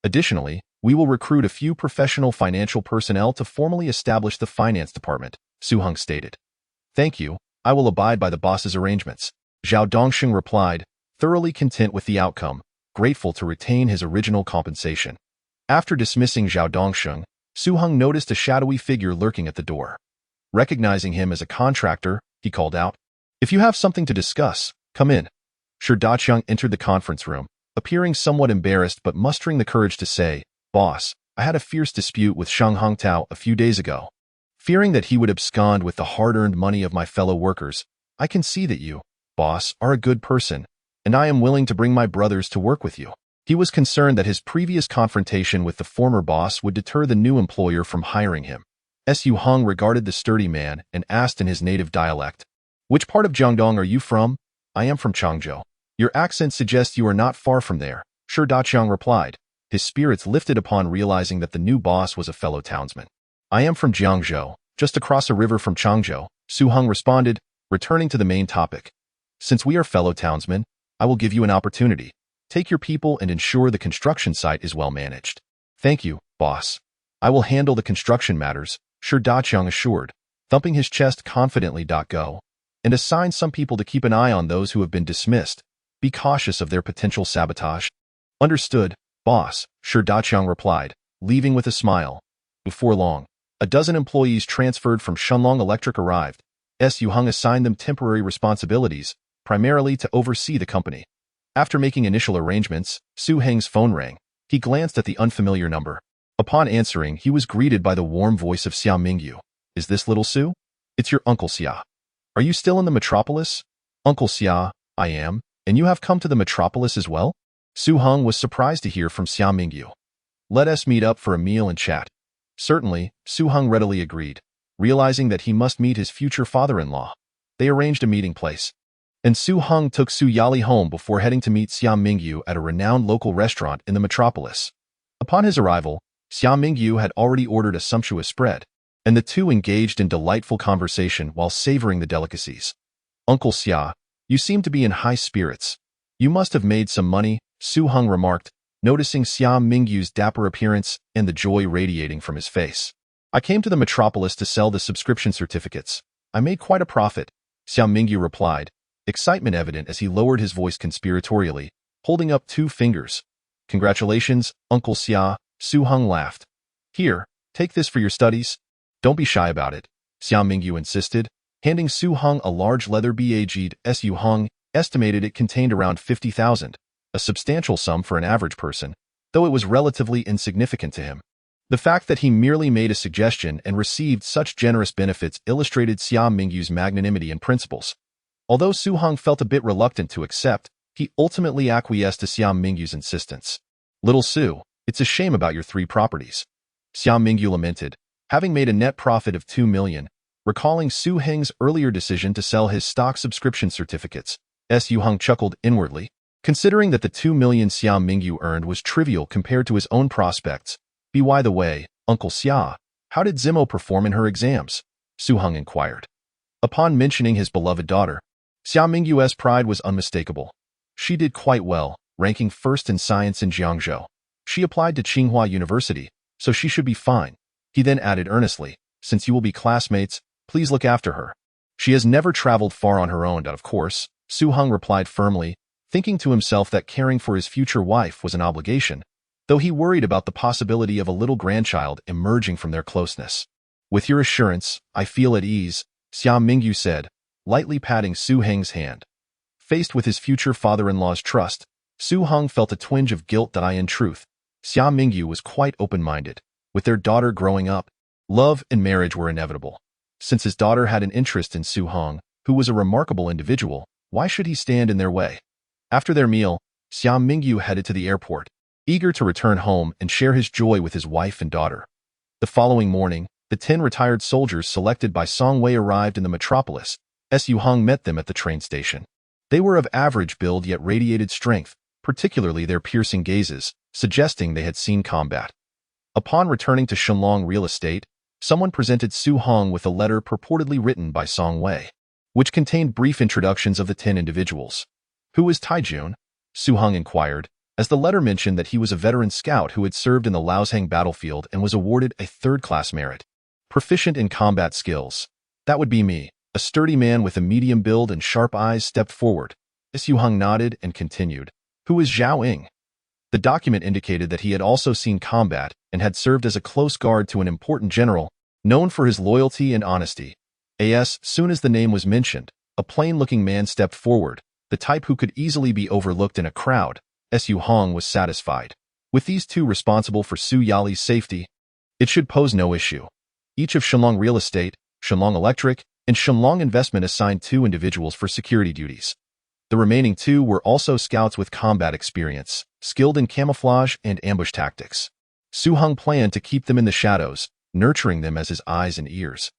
Additionally, we will recruit a few professional financial personnel to formally establish the finance department, Su Heng stated. Thank you, I will abide by the boss's arrangements. Zhao Dongxing replied, thoroughly content with the outcome, grateful to retain his original compensation. After dismissing Zhao Dongxing, Su Heng noticed a shadowy figure lurking at the door. Recognizing him as a contractor, he called out, "If you have something to discuss, come in." Shi Daqiang entered the conference room, appearing somewhat embarrassed but mustering the courage to say, "Boss, I had a fierce dispute with Shang Hongtao a few days ago. Fearing that he would abscond with the hard-earned money of my fellow workers, I can see that you, boss, are a good person, and I am willing to bring my brothers to work with you." He was concerned that his previous confrontation with the former boss would deter the new employer from hiring him. Su Heng regarded the sturdy man and asked in his native dialect, "Which part of Jiangdong are you from?" "I am from Changzhou." "Your accent suggests you are not far from there," Shi Daqiang replied, his spirits lifted upon realizing that the new boss was a fellow townsman. "I am from Jiangzhou, just across a river from Changzhou," Su Heng responded, returning to the main topic. "Since we are fellow townsmen, I will give you an opportunity. Take your people and ensure the construction site is well managed." "Thank you, boss. I will handle the construction matters," Shi Daqiang assured, thumping his chest confidently. "Go. And assign some people to keep an eye on those who have been dismissed. Be cautious of their potential sabotage." "Understood, boss," Shi Daqiang replied, leaving with a smile. Before long, a dozen employees transferred from Shenlong Electric arrived. Su Heng assigned them temporary responsibilities, primarily to oversee the company. After making initial arrangements, Su Heng's phone rang. He glanced at the unfamiliar number. Upon answering, he was greeted by the warm voice of Xia Mingyu. "Is this little Su?" "It's your Uncle Xia." "Are you still in the metropolis?" "Uncle Xia, I am. And you have come to the metropolis as well?" Su Heng was surprised to hear from Xia Mingyu. "Let us meet up for a meal and chat." Certainly, Su Heng readily agreed, realizing that he must meet his future father-in-law. They arranged a meeting place, and Su Heng took Su Yali home before heading to meet Xia Mingyu at a renowned local restaurant in the metropolis. Upon his arrival, Xia Mingyu had already ordered a sumptuous spread, and the two engaged in delightful conversation while savoring the delicacies. "Uncle Xia, you seem to be in high spirits. You must have made some money," Su Heng remarked, noticing Xia Mingyu's dapper appearance and the joy radiating from his face. "I came to the metropolis to sell the subscription certificates. I made quite a profit," Xia Mingyu replied, excitement evident as he lowered his voice conspiratorially, holding up 2 fingers. "Congratulations, Uncle Xia," Su Heng laughed. "Here, take this for your studies. Don't be shy about it," Xia Mingyu insisted, handing Su Heng a large leather bag. Su Heng estimated it contained around 50,000, a substantial sum for an average person, though it was relatively insignificant to him. The fact that he merely made a suggestion and received such generous benefits illustrated Xia Mingyu's magnanimity and principles. Although Su Heng felt a bit reluctant to accept, he ultimately acquiesced to Xia Mingyu's insistence. "Little Su, it's a shame about your 3 properties," Xia Mingyu lamented, having made a net profit of 2 million, recalling Su Heng's earlier decision to sell his stock subscription certificates. Su Heng chuckled inwardly, considering that the 2 million Xia Mingyu earned was trivial compared to his own prospects. "By the way, Uncle Xia, how did Zimo perform in her exams?" Su Heng inquired. Upon mentioning his beloved daughter, Xia Mingyu's pride was unmistakable. "She did quite well, ranking first in science in Jiangzhou. She applied to Tsinghua University, so she should be fine." He then added earnestly, "Since you will be classmates, please look after her." "She has never traveled far on her own, of course," Su Heng replied firmly, thinking to himself that caring for his future wife was an obligation, though he worried about the possibility of a little grandchild emerging from their closeness. "With your assurance, I feel at ease," Xia Mingyu said, lightly patting Su Heng's hand. Faced with his future father-in-law's trust, Su Heng felt a twinge of guilt that in truth, Xia Mingyu was quite open-minded. With their daughter growing up, love and marriage were inevitable. Since his daughter had an interest in Su Heng, who was a remarkable individual, why should he stand in their way? After their meal, Xia Mingyu headed to the airport, eager to return home and share his joy with his wife and daughter. The following morning, the 10 retired soldiers selected by Song Wei arrived in the metropolis. Su Heng met them at the train station. They were of average build yet radiated strength, particularly their piercing gazes, suggesting they had seen combat. Upon returning to Shenlong Real Estate, someone presented Su Heng with a letter purportedly written by Song Wei, which contained brief introductions of the 10 individuals. "Who is Taijun?" Su Heng inquired, as the letter mentioned that he was a veteran scout who had served in the Laosheng battlefield and was awarded a third-class merit. "Proficient in combat skills. That would be me." A sturdy man with a medium build and sharp eyes stepped forward. Su Heng nodded and continued. "Who is Zhao Ying?" The document indicated that he had also seen combat and had served as a close guard to an important general, known for his loyalty and honesty. As soon as the name was mentioned, a plain-looking man stepped forward, the type who could easily be overlooked in a crowd. Su Heng was satisfied. With these two responsible for Su Yali's safety, it should pose no issue. Each of Shenlong Real Estate, Shenlong Electric, and Shenlong Investment assigned 2 individuals for security duties. The remaining 2 were also scouts with combat experience, skilled in camouflage and ambush tactics. Su Heng planned to keep them in the shadows, nurturing them as his eyes and ears.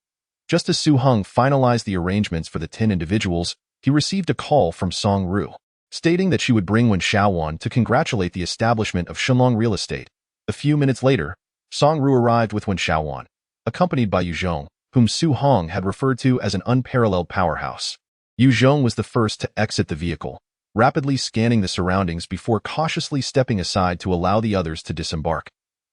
Just as Su Heng finalized the arrangements for the 10 individuals, he received a call from Song Ru, stating that she would bring Wen Shaowan to congratulate the establishment of Shenlong Real Estate. A few minutes later, Song Ru arrived with Wen Shaowan, accompanied by Yu Zhong, whom Su Heng had referred to as an unparalleled powerhouse. Yu Zhong was the first to exit the vehicle, rapidly scanning the surroundings before cautiously stepping aside to allow the others to disembark.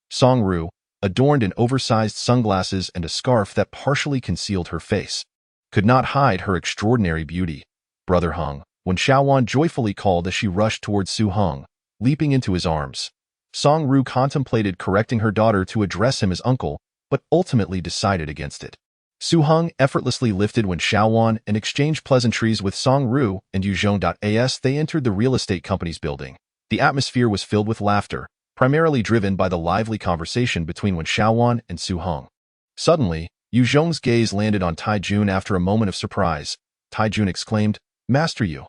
Song Ru, adorned in oversized sunglasses and a scarf that partially concealed her face, could not hide her extraordinary beauty. "Brother Heng," Wen Shaowan joyfully called as she rushed towards Su Heng, leaping into his arms. Song Ru contemplated correcting her daughter to address him as uncle, but ultimately decided against it. Su Heng effortlessly lifted Wen Shaowan and exchanged pleasantries with Song Ru and Yu Zhong. As they entered the real estate company's building, the atmosphere was filled with laughter, primarily driven by the lively conversation between Wen Shaowan and Su Heng. Suddenly, Yu Zhong's gaze landed on Taijun after a moment of surprise. Taijun exclaimed, "Master Yu."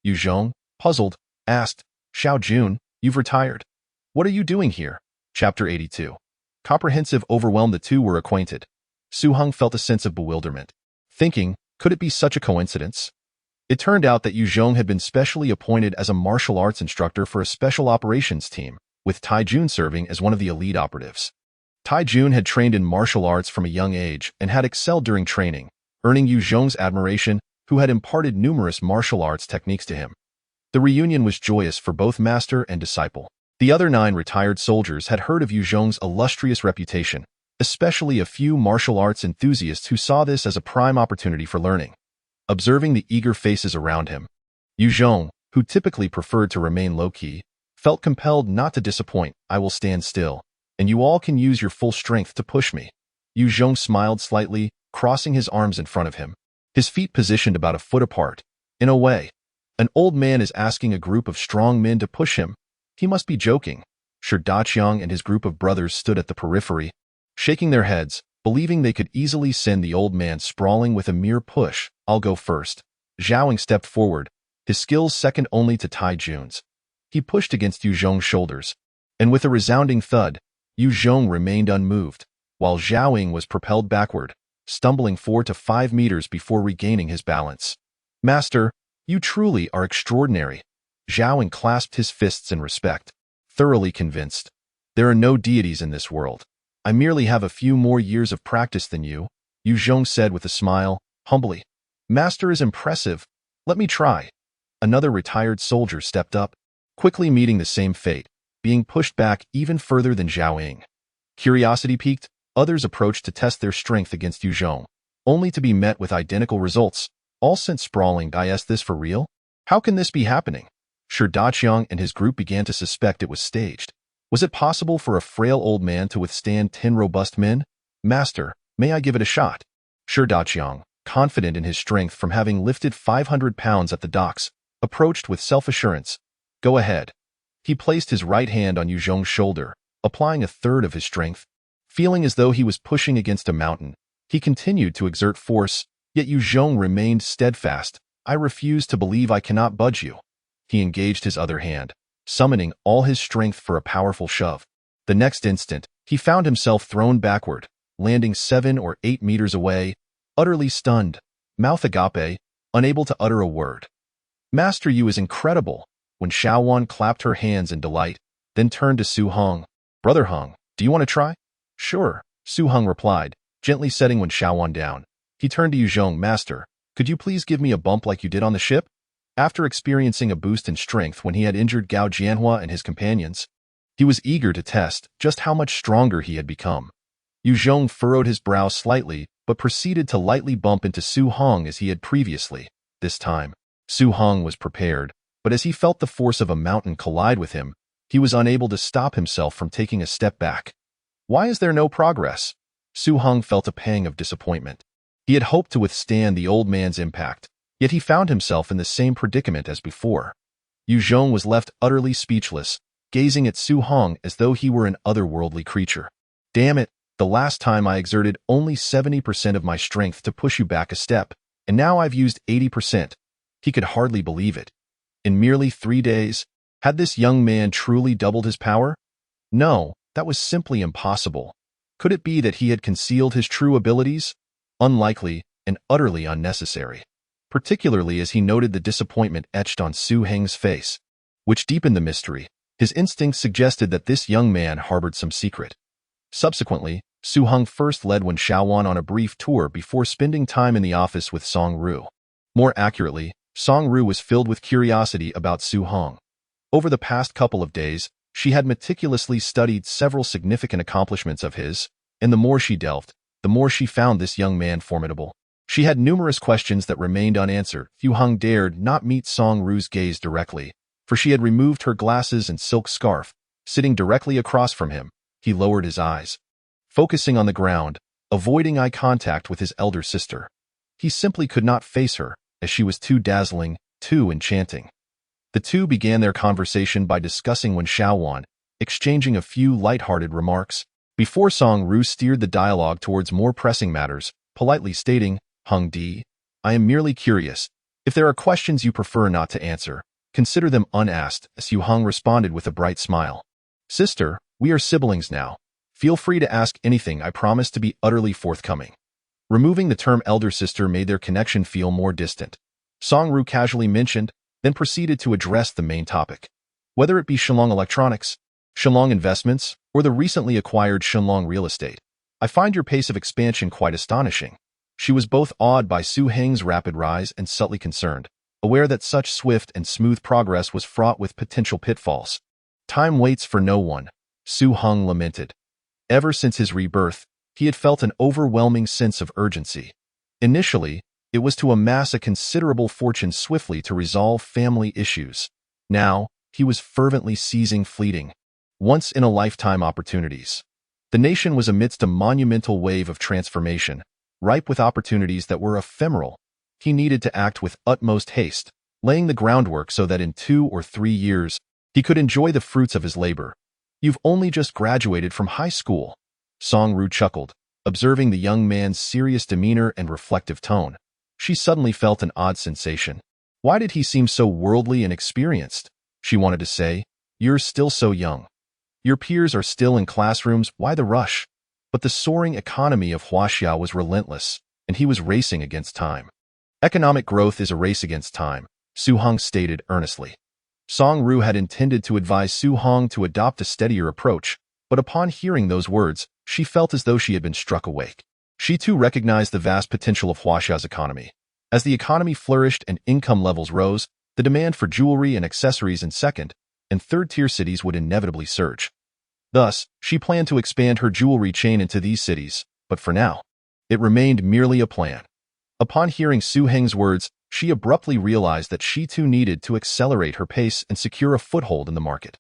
Yu Zhong, puzzled, asked, "Xiao Jun, you've retired. What are you doing here?" Chapter 82. Comprehensive overwhelmed the two were acquainted. Su Heng felt a sense of bewilderment, thinking, could it be such a coincidence? It turned out that Yu Zhong had been specially appointed as a martial arts instructor for a special operations team, with Taijun serving as one of the elite operatives. Taijun had trained in martial arts from a young age and had excelled during training, earning Yu Zhong's admiration, who had imparted numerous martial arts techniques to him. The reunion was joyous for both master and disciple. The other 9 retired soldiers had heard of Yu Zhong's illustrious reputation, especially a few martial arts enthusiasts who saw this as a prime opportunity for learning. Observing the eager faces around him, Yu Zhong, who typically preferred to remain low-key, felt compelled not to disappoint. "I will stand still, and you all can use your full strength to push me." Yu Zhong smiled slightly, crossing his arms in front of him, his feet positioned about a foot apart. In a way, an old man is asking a group of strong men to push him. He must be joking. Shi Daqiang and his group of brothers stood at the periphery, shaking their heads, believing they could easily send the old man sprawling with a mere push. "I'll go first." Zhao Ying stepped forward, his skills second only to Taijun's. He pushed against Yu Zhong's shoulders, and with a resounding thud, Yu Zhong remained unmoved, while Zhao Ying was propelled backward, stumbling 4 to 5 meters before regaining his balance. "Master, you truly are extraordinary." Zhao Ying clasped his fists in respect, thoroughly convinced. "There are no deities in this world. I merely have a few more years of practice than you," Yu Zhong said with a smile, humbly. "Master is impressive. Let me try." Another retired soldier stepped up, quickly meeting the same fate, being pushed back even further than Zhao Ying. Curiosity piqued, others approached to test their strength against Yu Zhong, only to be met with identical results, all sent sprawling. "Is this for real? How can this be happening?" Shi Daqiang and his group began to suspect it was staged. Was it possible for a frail old man to withstand 10 robust men? Master, may I give it a shot? Shi Daqiang, confident in his strength from having lifted 500 pounds at the docks, approached with self-assurance. Go ahead. He placed his right hand on Yu Zhong's shoulder, applying a third of his strength. Feeling as though he was pushing against a mountain, he continued to exert force, yet Yu Zhong remained steadfast. I refuse to believe I cannot budge you. He engaged his other hand, summoning all his strength for a powerful shove. The next instant, he found himself thrown backward, landing 7 or 8 meters away, utterly stunned, mouth agape, unable to utter a word. Master Yu is incredible. When Xiaowan clapped her hands in delight, then turned to Su Heng. Brother Heng, do you want to try? Sure, Su Heng replied, gently setting Wen Xiaowan down. He turned to Yu Zhong. Master, could you please give me a bump like you did on the ship? After experiencing a boost in strength when he had injured Gao Jianhua and his companions, he was eager to test just how much stronger he had become. Yu Zhong furrowed his brow slightly, but proceeded to lightly bump into Su Heng as he had previously. This time, Su Heng was prepared, but as he felt the force of a mountain collide with him, he was unable to stop himself from taking a step back. Why is there no progress? Su Heng felt a pang of disappointment. He had hoped to withstand the old man's impact, yet he found himself in the same predicament as before. Yu Zhong was left utterly speechless, gazing at Su Heng as though he were an otherworldly creature. Damn it, the last time I exerted only 70% of my strength to push you back a step, and now I've used 80%. He could hardly believe it. In merely 3 days, had this young man truly doubled his power? No, that was simply impossible. Could it be that he had concealed his true abilities? Unlikely and utterly unnecessary, particularly as he noted the disappointment etched on Su Heng's face, which deepened the mystery. His instincts suggested that this young man harbored some secret. Subsequently, Su Heng first led Wen Xiaowan on a brief tour before spending time in the office with Song Ru. More accurately, Song Ru was filled with curiosity about Su Heng. Over the past couple of days, she had meticulously studied several significant accomplishments of his, and the more she delved, the more she found this young man formidable. She had numerous questions that remained unanswered. Yu Heng dared not meet Song Ru's gaze directly, for she had removed her glasses and silk scarf. Sitting directly across from him, he lowered his eyes, focusing on the ground, avoiding eye contact with his elder sister. He simply could not face her, as she was too dazzling, too enchanting. The two began their conversation by discussing Wen Xiaowan, exchanging a few light-hearted remarks, before Song Ru steered the dialogue towards more pressing matters, politely stating, Heng Di, I am merely curious. If there are questions you prefer not to answer, consider them unasked, as Su Heng responded with a bright smile. Sister, we are siblings now. Feel free to ask anything. I promise to be utterly forthcoming. Removing the term elder sister made their connection feel more distant. Song Ru casually mentioned, then proceeded to address the main topic. Whether it be Shenlong Electronics, Shenlong Investments, or the recently acquired Shenlong Real Estate, I find your pace of expansion quite astonishing. She was both awed by Su Heng's rapid rise and subtly concerned, aware that such swift and smooth progress was fraught with potential pitfalls. Time waits for no one, Su Heng lamented. Ever since his rebirth, he had felt an overwhelming sense of urgency. Initially, it was to amass a considerable fortune swiftly to resolve family issues. Now, he was fervently seizing fleeting, once-in-a-lifetime opportunities. The nation was amidst a monumental wave of transformation, ripe with opportunities that were ephemeral. He needed to act with utmost haste, laying the groundwork so that in 2 or 3 years, he could enjoy the fruits of his labor. You've only just graduated from high school. Song Ru chuckled, observing the young man's serious demeanor and reflective tone. She suddenly felt an odd sensation. Why did he seem so worldly and experienced? She wanted to say, you're still so young. Your peers are still in classrooms, why the rush? But the soaring economy of Huaxia was relentless, and he was racing against time. Economic growth is a race against time, Su Heng stated earnestly. Song Ru had intended to advise Su Heng to adopt a steadier approach, but upon hearing those words, she felt as though she had been struck awake. She too recognized the vast potential of Huaxia's economy. As the economy flourished and income levels rose, the demand for jewelry and accessories in second- and third-tier cities would inevitably surge. Thus, she planned to expand her jewelry chain into these cities, but for now, it remained merely a plan. Upon hearing Su Heng's words, she abruptly realized that she too needed to accelerate her pace and secure a foothold in the market.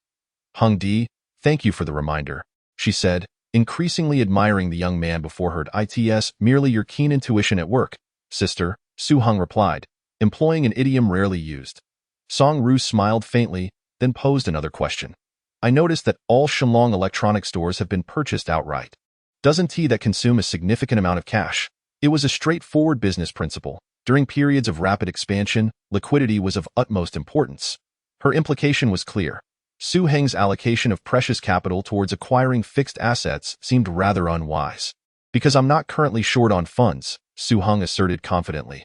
Heng Di, thank you for the reminder, she said, increasingly admiring the young man before her. It's merely your keen intuition at work, sister, Su Heng replied, employing an idiom rarely used. Song Ru smiled faintly, then posed another question. I noticed that all Shenlong electronic stores have been purchased outright. Doesn't that consume a significant amount of cash? It was a straightforward business principle. During periods of rapid expansion, liquidity was of utmost importance. Her implication was clear. Su Heng's allocation of precious capital towards acquiring fixed assets seemed rather unwise. Because I'm not currently short on funds, Su Heng asserted confidently.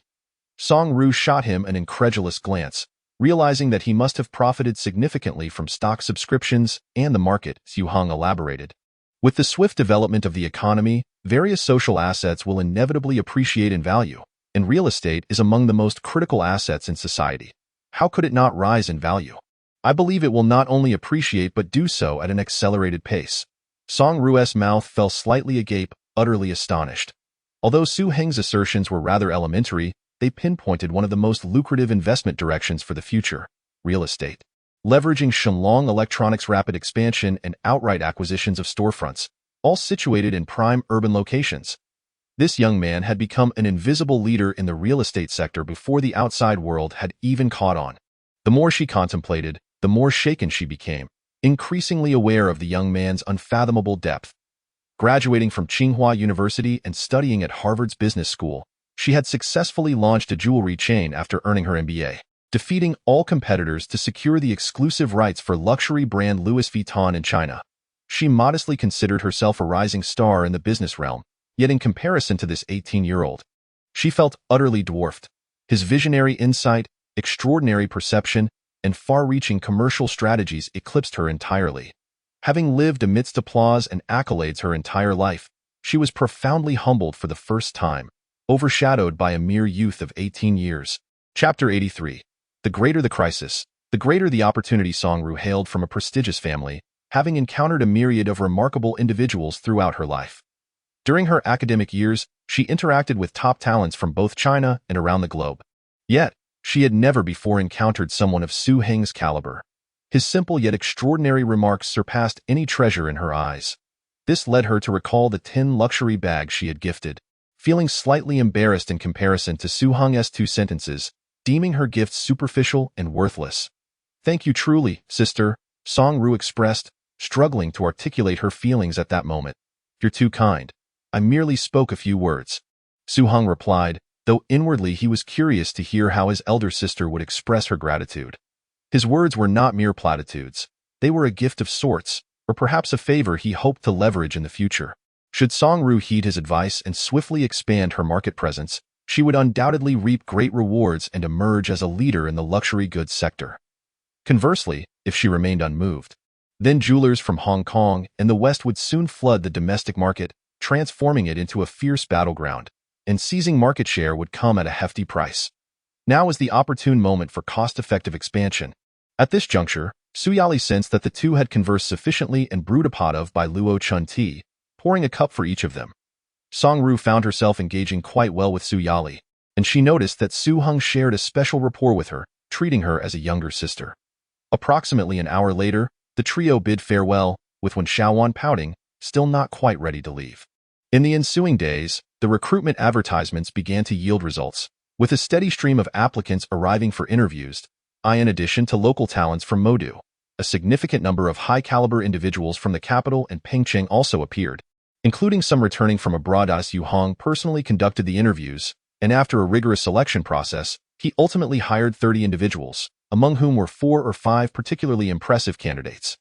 Song Ru shot him an incredulous glance, realizing that he must have profited significantly from stock subscriptions and the market. Su Heng elaborated. With the swift development of the economy, various social assets will inevitably appreciate in value, and real estate is among the most critical assets in society. How could it not rise in value? I believe it will not only appreciate but do so at an accelerated pace. Song Ru's mouth fell slightly agape, utterly astonished. Although Su Heng's assertions were rather elementary, they pinpointed one of the most lucrative investment directions for the future: real estate. Leveraging Shenlong Electronics' rapid expansion and outright acquisitions of storefronts, all situated in prime urban locations. This young man had become an invisible leader in the real estate sector before the outside world had even caught on. The more she contemplated, the more shaken she became, increasingly aware of the young man's unfathomable depth. Graduating from Tsinghua University and studying at Harvard's business school, she had successfully launched a jewelry chain after earning her MBA, defeating all competitors to secure the exclusive rights for luxury brand Louis Vuitton in China. She modestly considered herself a rising star in the business realm, yet in comparison to this 18-year-old, she felt utterly dwarfed. His visionary insight, extraordinary perception, and far-reaching commercial strategies eclipsed her entirely. Having lived amidst applause and accolades her entire life, she was profoundly humbled for the first time, overshadowed by a mere youth of 18 years. Chapter 83. The greater the crisis, the greater the opportunity. Song Ru hailed from a prestigious family, having encountered a myriad of remarkable individuals throughout her life. During her academic years, she interacted with top talents from both China and around the globe. Yet, she had never before encountered someone of Su Heng's caliber. His simple yet extraordinary remarks surpassed any treasure in her eyes. This led her to recall the 10 luxury bags she had gifted, feeling slightly embarrassed in comparison to Su Heng's 2 sentences, deeming her gifts superficial and worthless. Thank you truly, sister, Song Ru expressed, struggling to articulate her feelings at that moment. You're too kind. I merely spoke a few words. Su Heng replied, though inwardly he was curious to hear how his elder sister would express her gratitude. His words were not mere platitudes. They were a gift of sorts, or perhaps a favor he hoped to leverage in the future. Should Song Ru heed his advice and swiftly expand her market presence, she would undoubtedly reap great rewards and emerge as a leader in the luxury goods sector. Conversely, if she remained unmoved, then jewelers from Hong Kong and the West would soon flood the domestic market, transforming it into a fierce battleground, and seizing market share would come at a hefty price. Now was the opportune moment for cost-effective expansion. At this juncture, Su Yali sensed that the two had conversed sufficiently and brewed a pot of by Luo Chun tea, pouring a cup for each of them. Song Ru found herself engaging quite well with Su Yali, and she noticed that Su Heng shared a special rapport with her, treating her as a younger sister. Approximately an hour later, the trio bid farewell, with Wen Xiaowan pouting, still not quite ready to leave. In the ensuing days, the recruitment advertisements began to yield results, with a steady stream of applicants arriving for interviews, in addition to local talents from Modu. A significant number of high-caliber individuals from the capital and Pengcheng also appeared, including some returning from abroad. Su Heng personally conducted the interviews, and after a rigorous selection process, he ultimately hired 30 individuals, among whom were 4 or 5 particularly impressive candidates.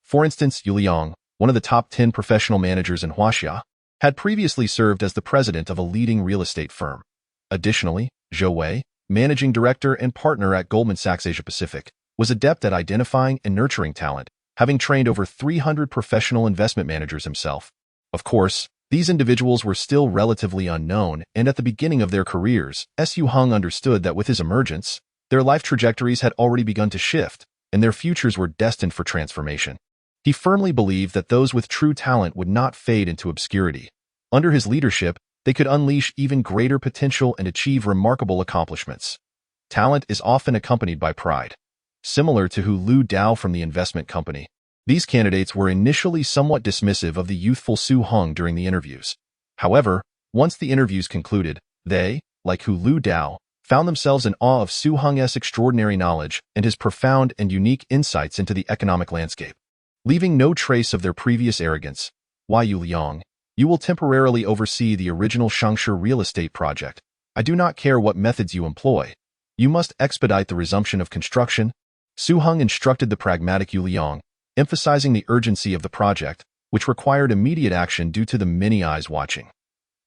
For instance, Yu Liang, one of the top 10 professional managers in Huaxia, had previously served as the president of a leading real estate firm. Additionally, Zhou Wei, managing director and partner at Goldman Sachs Asia Pacific, was adept at identifying and nurturing talent, having trained over 300 professional investment managers himself. Of course, these individuals were still relatively unknown, and at the beginning of their careers, Su Heng understood that with his emergence, their life trajectories had already begun to shift, and their futures were destined for transformation. He firmly believed that those with true talent would not fade into obscurity. Under his leadership, they could unleash even greater potential and achieve remarkable accomplishments. Talent is often accompanied by pride. Similar to Lu Dao from the investment company, these candidates were initially somewhat dismissive of the youthful Su Heng during the interviews. However, once the interviews concluded, they, like Lu Dao, found themselves in awe of Su Heng's extraordinary knowledge and his profound and unique insights into the economic landscape. Leaving no trace of their previous arrogance, Yu Liang, you will temporarily oversee the original Shangshe real estate project. I do not care what methods you employ. You must expedite the resumption of construction. Su Heng instructed the pragmatic Yu Liang, emphasizing the urgency of the project, which required immediate action due to the many eyes watching.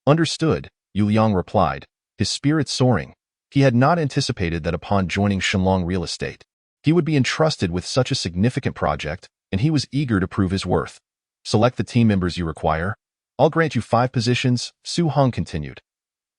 Understood, Yu Liang replied, his spirits soaring. He had not anticipated that upon joining Shenlong Real Estate, he would be entrusted with such a significant project, and he was eager to prove his worth. Select the team members you require. I'll grant you 5 positions, Su Heng continued.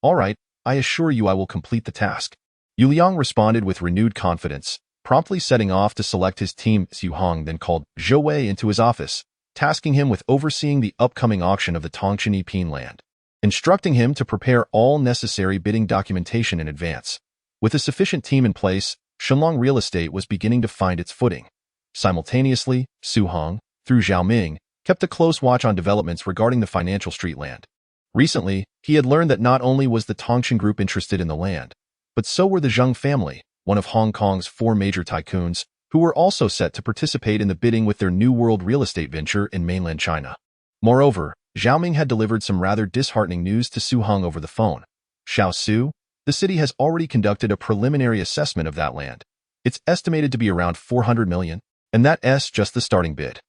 All right, I assure you I will complete the task. Yu Liang responded with renewed confidence, promptly setting off to select his team. Su Heng then called Zhou Wei into his office, tasking him with overseeing the upcoming auction of the Tongchen Pin land, instructing him to prepare all necessary bidding documentation in advance. With a sufficient team in place, Shenlong Real Estate was beginning to find its footing. Simultaneously, Su Heng, through Zhao Ming, kept a close watch on developments regarding the financial street land. Recently, he had learned that not only was the Tongchen Group interested in the land, but so were the Zheng family, one of Hong Kong's 4 major tycoons, who were also set to participate in the bidding with their New World real estate venture in mainland China. Moreover, Zhao Ming had delivered some rather disheartening news to Su Heng over the phone. Shaosu, the city has already conducted a preliminary assessment of that land. It's estimated to be around 400 million, and that's just the starting bid.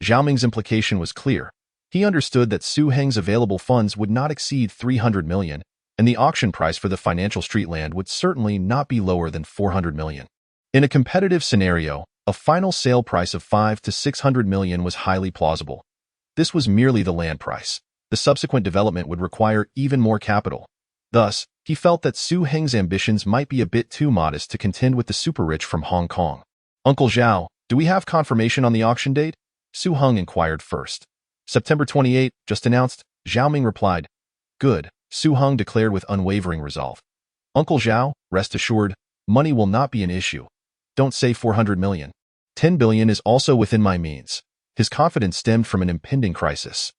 Zhao Ming's implication was clear. He understood that Su Heng's available funds would not exceed 300 million, and the auction price for the financial street land would certainly not be lower than 400 million. In a competitive scenario, a final sale price of 5 to 600 million was highly plausible. This was merely the land price. The subsequent development would require even more capital. Thus, he felt that Su Heng's ambitions might be a bit too modest to contend with the super-rich from Hong Kong. Uncle Zhao, do we have confirmation on the auction date? Su Heng inquired first. September 28, just announced, Zhao Ming replied. Good, Su Heng declared with unwavering resolve. Uncle Zhao, rest assured, money will not be an issue. Don't say 400 million. 10 billion is also within my means. His confidence stemmed from an impending crisis.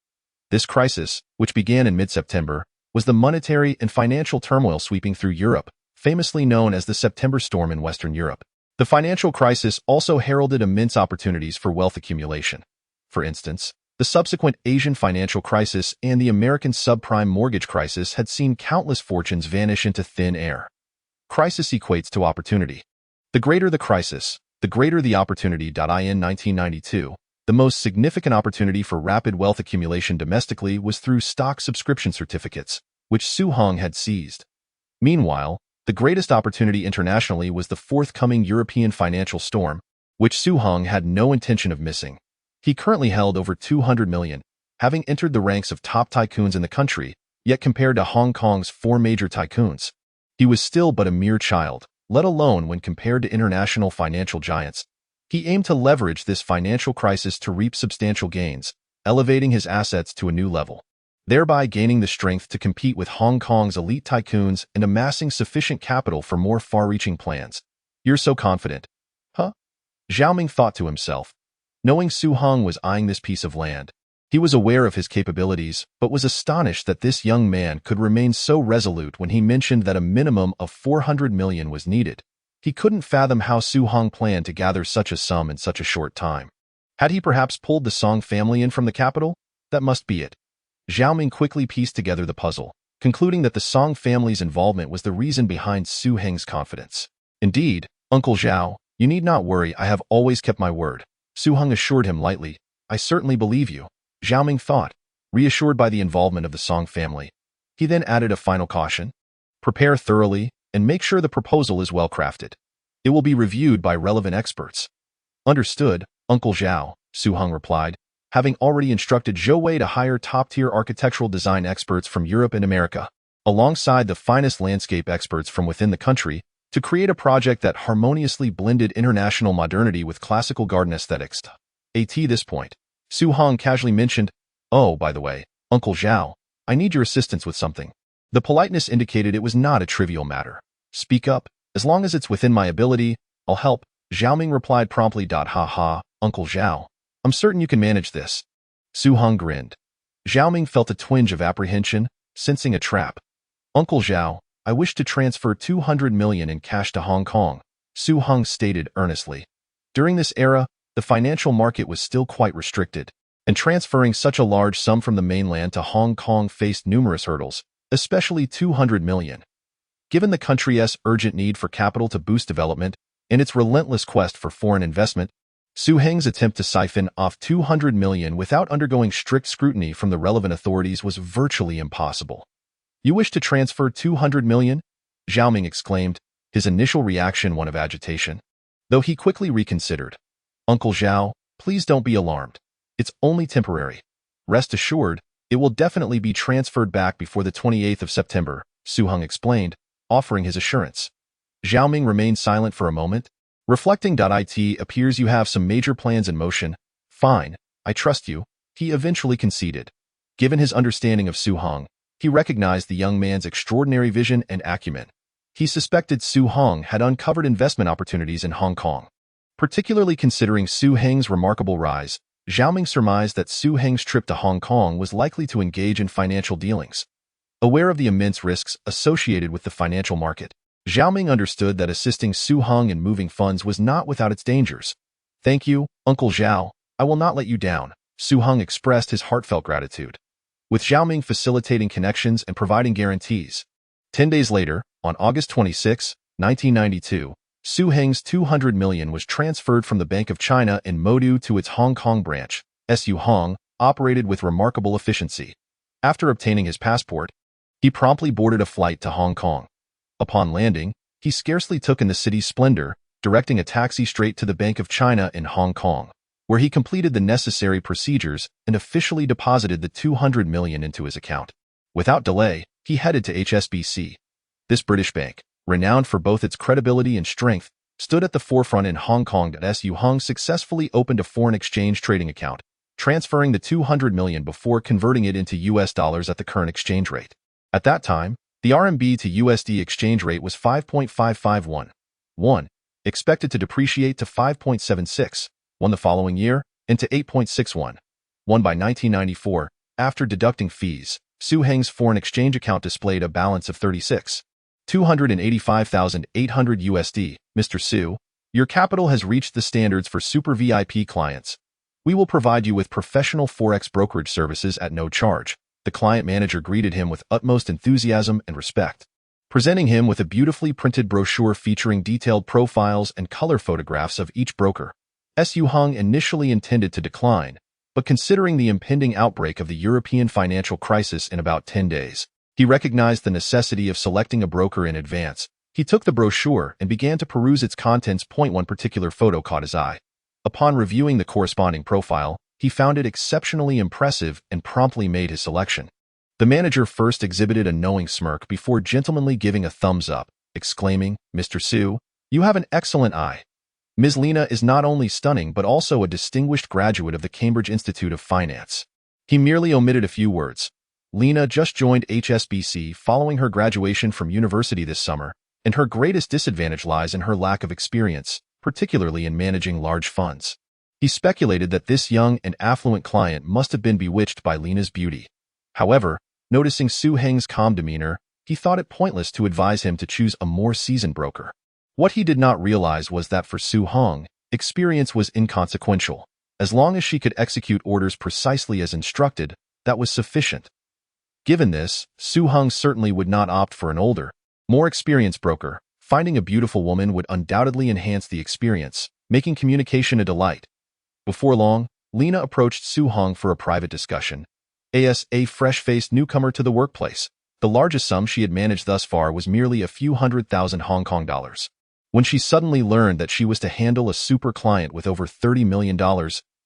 This crisis, which began in mid-September, was the monetary and financial turmoil sweeping through Europe, famously known as the September Storm in Western Europe. The financial crisis also heralded immense opportunities for wealth accumulation. For instance, the subsequent Asian financial crisis and the American subprime mortgage crisis had seen countless fortunes vanish into thin air. Crisis equates to opportunity. The greater the crisis, the greater the opportunity. In 1992, the most significant opportunity for rapid wealth accumulation domestically was through stock subscription certificates, which Su Heng had seized. Meanwhile, the greatest opportunity internationally was the forthcoming European financial storm, which Su Heng had no intention of missing. He currently held over 200 million, having entered the ranks of top tycoons in the country, yet compared to Hong Kong's 4 major tycoons, he was still but a mere child, let alone when compared to international financial giants. He aimed to leverage this financial crisis to reap substantial gains, elevating his assets to a new level, thereby gaining the strength to compete with Hong Kong's elite tycoons and amassing sufficient capital for more far-reaching plans. You're so confident. Huh? Zhao Ming thought to himself. Knowing Su Heng was eyeing this piece of land, he was aware of his capabilities, but was astonished that this young man could remain so resolute when he mentioned that a minimum of 400 million was needed. He couldn't fathom how Su Heng planned to gather such a sum in such a short time. Had he perhaps pulled the Song family in from the capital? That must be it. Zhao Ming quickly pieced together the puzzle, concluding that the Song family's involvement was the reason behind Su Heng's confidence. Indeed, Uncle Zhao, you need not worry, I have always kept my word. Su Heng assured him lightly. I certainly believe you. Zhao Ming thought, reassured by the involvement of the Song family. He then added a final caution. Prepare thoroughly, and make sure the proposal is well crafted. It will be reviewed by relevant experts. Understood, Uncle Zhao, Su Heng replied, having already instructed Zhou Wei to hire top-tier architectural design experts from Europe and America, alongside the finest landscape experts from within the country, to create a project that harmoniously blended international modernity with classical garden aesthetics. At this point, Su Heng casually mentioned, Oh, by the way, Uncle Zhao, I need your assistance with something. The politeness indicated it was not a trivial matter. Speak up, As long as it's within my ability, I'll help, Xiaoming replied promptly. Ha ha, Uncle Zhao. I'm certain you can manage this. Su Heng grinned. Xiaoming felt a twinge of apprehension, sensing a trap. Uncle Zhao, I wish to transfer 200 million in cash to Hong Kong, Su Heng stated earnestly. During this era, the financial market was still quite restricted, and transferring such a large sum from the mainland to Hong Kong faced numerous hurdles, especially 200 million. Given the country's urgent need for capital to boost development and its relentless quest for foreign investment, Su Heng's attempt to siphon off 200 million without undergoing strict scrutiny from the relevant authorities was virtually impossible. You wish to transfer 200 million? Xiaoming exclaimed, his initial reaction one of agitation. Though he quickly reconsidered. Uncle Zhao, please don't be alarmed. It's only temporary. Rest assured, it will definitely be transferred back before the 28th of September, Su Heng explained, offering his assurance. Xiaoming remained silent for a moment. Reflecting. It appears you have some major plans in motion. Fine, I trust you, he eventually conceded. Given his understanding of Su Heng, he recognized the young man's extraordinary vision and acumen. He suspected Su Heng had uncovered investment opportunities in Hong Kong. Particularly considering Su Heng's remarkable rise, Xiaoming surmised that Su Heng's trip to Hong Kong was likely to engage in financial dealings. Aware of the immense risks associated with the financial market, Xiaoming understood that assisting Su Heng in moving funds was not without its dangers. Thank you, Uncle Zhao. I will not let you down, Su Heng expressed his heartfelt gratitude. With Xiaoming facilitating connections and providing guarantees. 10 days later, on August 26, 1992, Su Heng's 200 million was transferred from the Bank of China in Modu to its Hong Kong branch. Su Heng operated with remarkable efficiency. After obtaining his passport, he promptly boarded a flight to Hong Kong. Upon landing, he scarcely took in the city's splendor, directing a taxi straight to the Bank of China in Hong Kong, where he completed the necessary procedures and officially deposited the 200 million into his account. Without delay, he headed to HSBC. This British bank, renowned for both its credibility and strength, stood at the forefront in Hong Kong. Su Heng successfully opened a foreign exchange trading account, transferring the 200 million before converting it into US dollars at the current exchange rate. At that time, the RMB to USD exchange rate was 5.551, expected to depreciate to 5.76, the following year, and to 8.61, by 1994. After deducting fees, Su Heng's foreign exchange account displayed a balance of 285,800 USD. Mr. Su, your capital has reached the standards for super VIP clients. We will provide you with professional forex brokerage services at no charge. The client manager greeted him with utmost enthusiasm and respect, presenting him with a beautifully printed brochure featuring detailed profiles and color photographs of each broker. Su Heng initially intended to decline, but considering the impending outbreak of the European financial crisis in about 10 days, he recognized the necessity of selecting a broker in advance. He took the brochure and began to peruse its contents. One particular photo caught his eye. Upon reviewing the corresponding profile, he found it exceptionally impressive and promptly made his selection. The manager first exhibited a knowing smirk before gentlemanly giving a thumbs up, exclaiming, Mr. Su, you have an excellent eye. Ms. Lina is not only stunning but also a distinguished graduate of the Cambridge Institute of Finance. He merely omitted a few words. Lina just joined HSBC following her graduation from university this summer, and her greatest disadvantage lies in her lack of experience, particularly in managing large funds. He speculated that this young and affluent client must have been bewitched by Lina's beauty. However, noticing Su Heng's calm demeanor, he thought it pointless to advise him to choose a more seasoned broker. What he did not realize was that for Su Heng, experience was inconsequential. As long as she could execute orders precisely as instructed, that was sufficient. Given this, Su Heng certainly would not opt for an older, more experienced broker. Finding a beautiful woman would undoubtedly enhance the experience, making communication a delight. Before long, Lina approached Su Heng for a private discussion. As a fresh-faced newcomer to the workplace, the largest sum she had managed thus far was merely a few $100,000 Hong Kong dollars. When she suddenly learned that she was to handle a super client with over $30 million,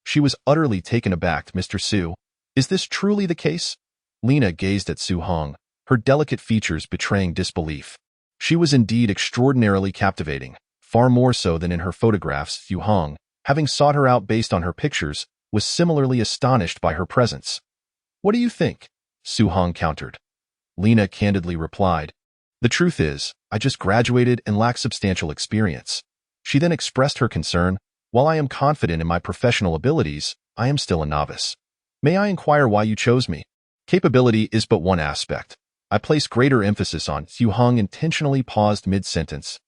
she was utterly taken aback. Mr. Su, is this truly the case? Lina gazed at Su Heng, her delicate features betraying disbelief. She was indeed extraordinarily captivating, far more so than in her photographs. Su Heng, having sought her out based on her pictures, was similarly astonished by her presence. What do you think? Su Heng countered. Lina candidly replied, The truth is, I just graduated and lack substantial experience. She then expressed her concern. While I am confident in my professional abilities, I am still a novice. May I inquire why you chose me? Capability is but one aspect. I place greater emphasis on. Su Heng intentionally paused mid-sentence.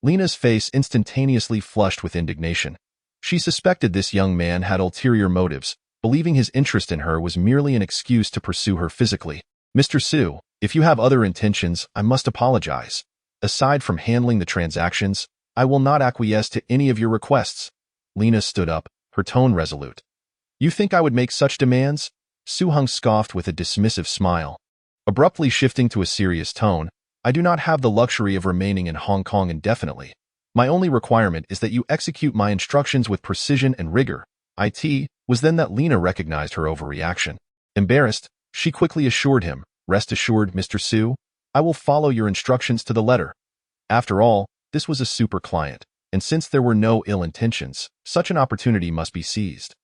Lena's face instantaneously flushed with indignation. She suspected this young man had ulterior motives, believing his interest in her was merely an excuse to pursue her physically. Mr. Su, if you have other intentions, I must apologize. Aside from handling the transactions, I will not acquiesce to any of your requests. Lena stood up, her tone resolute. You think I would make such demands? Su Heng scoffed with a dismissive smile. Abruptly shifting to a serious tone, I do not have the luxury of remaining in Hong Kong indefinitely. My only requirement is that you execute my instructions with precision and rigor. It was then that Lena recognized her overreaction. Embarrassed, she quickly assured him, Rest assured, Mr. Su, I will follow your instructions to the letter. After all, this was a super client, and since there were no ill intentions, such an opportunity must be seized.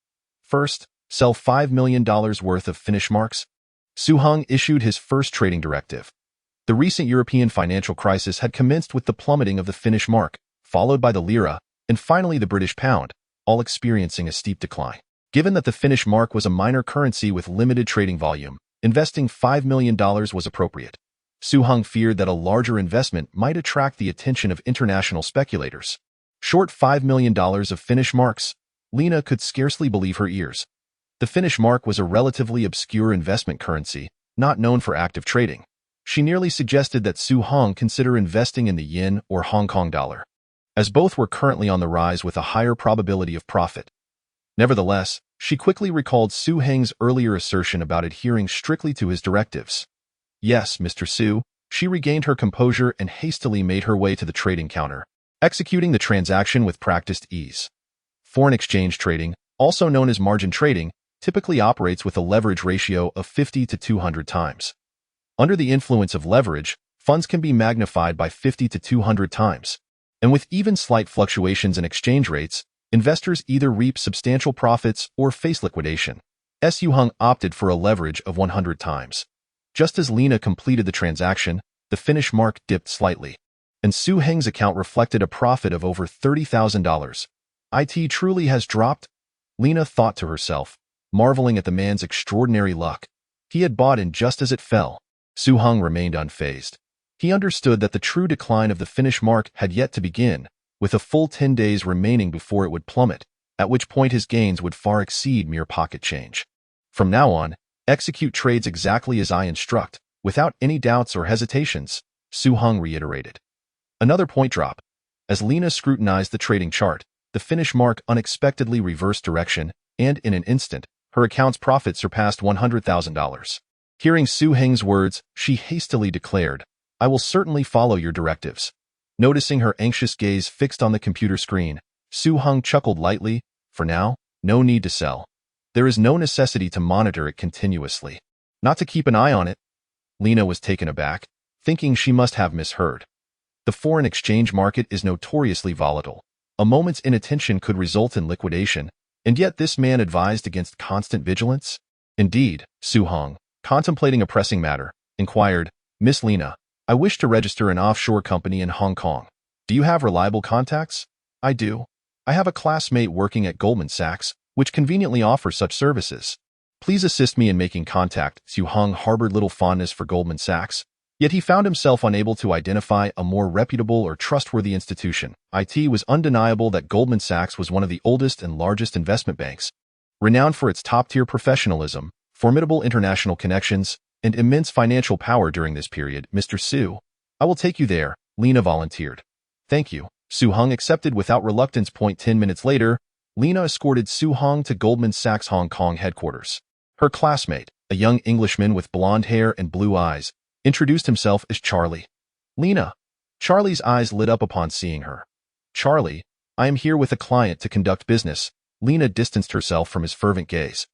First, sell $5 million worth of finish marks. Su Heng issued his first trading directive. The recent European financial crisis had commenced with the plummeting of the Finnish mark, followed by the lira, and finally the British pound, all experiencing a steep decline. Given that the Finnish mark was a minor currency with limited trading volume, investing $5 million was appropriate. Su Heng feared that a larger investment might attract the attention of international speculators. Short $5 million of Finnish marks, Lena could scarcely believe her ears. The Finnish mark was a relatively obscure investment currency, not known for active trading. She nearly suggested that Su Heng consider investing in the yen or Hong Kong dollar, as both were currently on the rise with a higher probability of profit. Nevertheless, she quickly recalled Su Heng's earlier assertion about adhering strictly to his directives. Yes, Mr. Su, she regained her composure and hastily made her way to the trading counter, executing the transaction with practiced ease. Foreign exchange trading, also known as margin trading, typically operates with a leverage ratio of 50 to 200 times. Under the influence of leverage, funds can be magnified by 50 to 200 times. And with even slight fluctuations in exchange rates, investors either reap substantial profits or face liquidation. Su Heng opted for a leverage of 100 times. Just as Lena completed the transaction, the Finnish mark dipped slightly, and Su Heng's account reflected a profit of over $30,000. It truly has dropped? Lena thought to herself, marveling at the man's extraordinary luck. He had bought in just as it fell. Su Heng remained unfazed. He understood that the true decline of the Finnish mark had yet to begin, with a full 10 days remaining before it would plummet, at which point his gains would far exceed mere pocket change. From now on, execute trades exactly as I instruct, without any doubts or hesitations, Su Heng reiterated. Another point drop. As Lena scrutinized the trading chart, the Finnish mark unexpectedly reversed direction, and in an instant, her account's profit surpassed $100,000. Hearing Su Heng's words, she hastily declared, I will certainly follow your directives. Noticing her anxious gaze fixed on the computer screen, Su Heng chuckled lightly. For now, no need to sell. There is no necessity to monitor it continuously. Not to keep an eye on it. Lena was taken aback, thinking she must have misheard. The foreign exchange market is notoriously volatile. A moment's inattention could result in liquidation, and yet this man advised against constant vigilance? Indeed, Su Heng, contemplating a pressing matter, inquired, Miss Lena, I wish to register an offshore company in Hong Kong. Do you have reliable contacts? I do. I have a classmate working at Goldman Sachs, which conveniently offers such services. Please assist me in making contact. Su Heng harbored little fondness for Goldman Sachs, yet he found himself unable to identify a more reputable or trustworthy institution. It was undeniable that Goldman Sachs was one of the oldest and largest investment banks, renowned for its top-tier professionalism, formidable international connections, and immense financial power during this period. Mr. Su, I will take you there, Lena volunteered. Thank you. Su Heng accepted without reluctance. 10 minutes later, Lena escorted Su Heng to Goldman Sachs Hong Kong headquarters. Her classmate, a young Englishman with blonde hair and blue eyes, introduced himself as Charlie. Lena. Charlie's eyes lit up upon seeing her. Charlie, I am here with a client to conduct business. Lena distanced herself from his fervent gaze,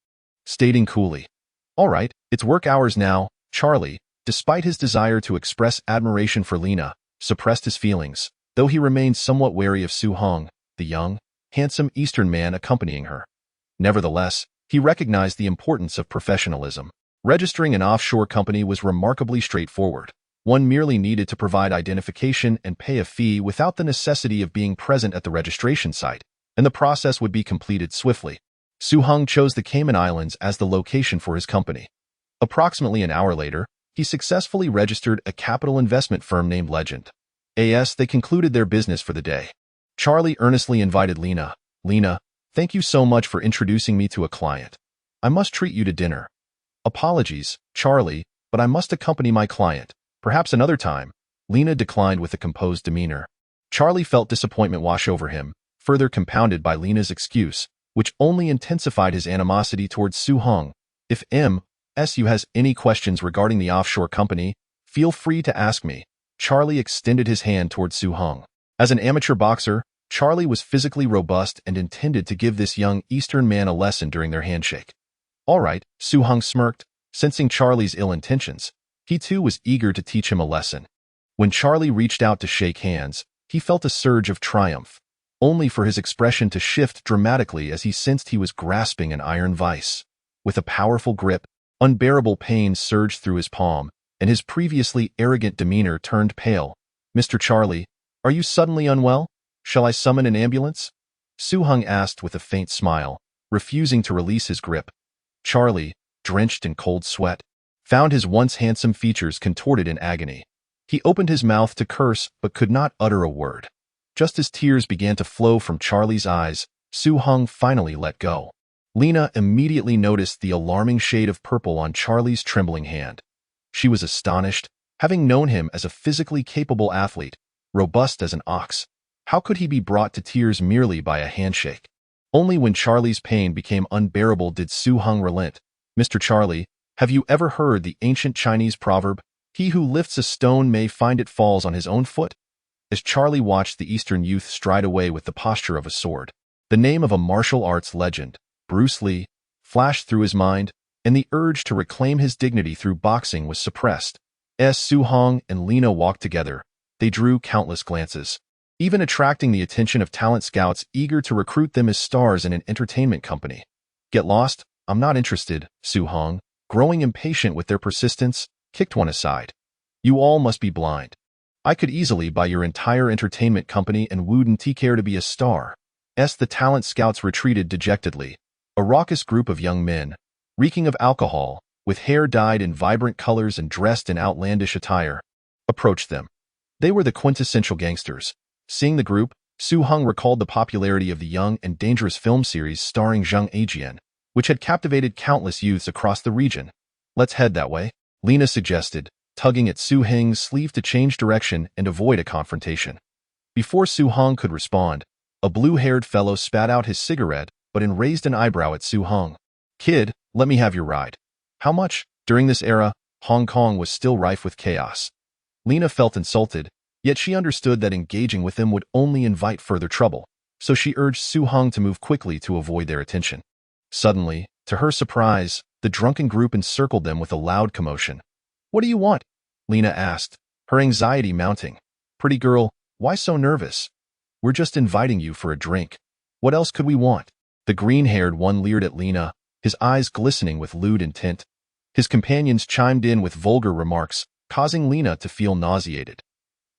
stating coolly, All right, it's work hours now. Charlie, despite his desire to express admiration for Lena, suppressed his feelings, though he remained somewhat wary of Su Heng, the young, handsome Eastern man accompanying her. Nevertheless, he recognized the importance of professionalism. Registering an offshore company was remarkably straightforward. One merely needed to provide identification and pay a fee without the necessity of being present at the registration site, and the process would be completed swiftly. Su Heng chose the Cayman Islands as the location for his company. Approximately an hour later, he successfully registered a capital investment firm named Legend. They concluded their business for the day. Charlie earnestly invited Lena. "Lena, thank you so much for introducing me to a client. I must treat you to dinner." "Apologies, Charlie, but I must accompany my client. Perhaps another time." Lena declined with a composed demeanor. Charlie felt disappointment wash over him, further compounded by Lena's excuse, which only intensified his animosity towards Su Heng. "If you has any questions regarding the offshore company, feel free to ask me." Charlie extended his hand towards Su Heng. As an amateur boxer, Charlie was physically robust and intended to give this young Eastern man a lesson during their handshake. "All right," Su Heng smirked, sensing Charlie's ill intentions. He too was eager to teach him a lesson. When Charlie reached out to shake hands, he felt a surge of triumph, only for his expression to shift dramatically as he sensed he was grasping an iron vice. With a powerful grip, unbearable pain surged through his palm, and his previously arrogant demeanor turned pale. "Mr. Charlie, are you suddenly unwell? Shall I summon an ambulance?" Su Heng asked with a faint smile, refusing to release his grip. Charlie, drenched in cold sweat, found his once handsome features contorted in agony. He opened his mouth to curse but could not utter a word. Just as tears began to flow from Charlie's eyes, Su Heng finally let go. Lena immediately noticed the alarming shade of purple on Charlie's trembling hand. She was astonished, having known him as a physically capable athlete, robust as an ox. How could he be brought to tears merely by a handshake? Only when Charlie's pain became unbearable did Su Heng relent. "Mr. Charlie, have you ever heard the ancient Chinese proverb, 'He who lifts a stone may find it falls on his own foot'?" As Charlie watched the Eastern youth stride away with the posture of a sword, the name of a martial arts legend, Bruce Lee, flashed through his mind, and the urge to reclaim his dignity through boxing was suppressed. As Su Heng and Lena walked together, they drew countless glances, even attracting the attention of talent scouts eager to recruit them as stars in an entertainment company. "Get lost? I'm not interested," Su Heng, growing impatient with their persistence, kicked one aside. "You all must be blind. I could easily buy your entire entertainment company and wouldn't care to be a star." The talent scouts retreated dejectedly. A raucous group of young men, reeking of alcohol, with hair dyed in vibrant colors and dressed in outlandish attire, approached them. They were the quintessential gangsters. Seeing the group, Su Heng recalled the popularity of the young and dangerous film series starring Zhang Ajian, which had captivated countless youths across the region. "Let's head that way," Lena suggested, tugging at Su Heng's sleeve to change direction and avoid a confrontation. Before Su Heng could respond, a blue-haired fellow spat out his cigarette but raised an eyebrow at Su Heng. "Kid, let me have your ride." "How much?" During this era, Hong Kong was still rife with chaos. Lena felt insulted, yet she understood that engaging with them would only invite further trouble, so she urged Su Heng to move quickly to avoid their attention. Suddenly, to her surprise, the drunken group encircled them with a loud commotion. "What do you want?" Lena asked, her anxiety mounting. "Pretty girl, why so nervous? We're just inviting you for a drink. What else could we want?" The green-haired one leered at Lena, his eyes glistening with lewd intent. His companions chimed in with vulgar remarks, causing Lena to feel nauseated.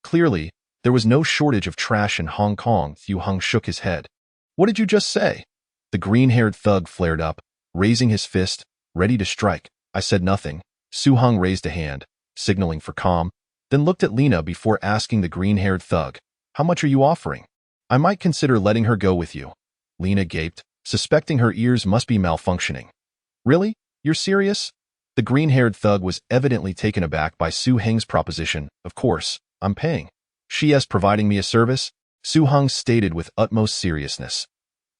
Clearly, there was no shortage of trash in Hong Kong. Su Heng shook his head. "What did you just say?" The green-haired thug flared up, raising his fist, ready to strike. "I said nothing." Su Heng raised a hand, signaling for calm, then looked at Lena before asking the green-haired thug, "How much are you offering? I might consider letting her go with you." Lena gaped, suspecting her ears must be malfunctioning. "Really? You're serious?" The green-haired thug was evidently taken aback by Su Heng's proposition. "Of course, I'm paying. She's providing me a service," Su Heng stated with utmost seriousness.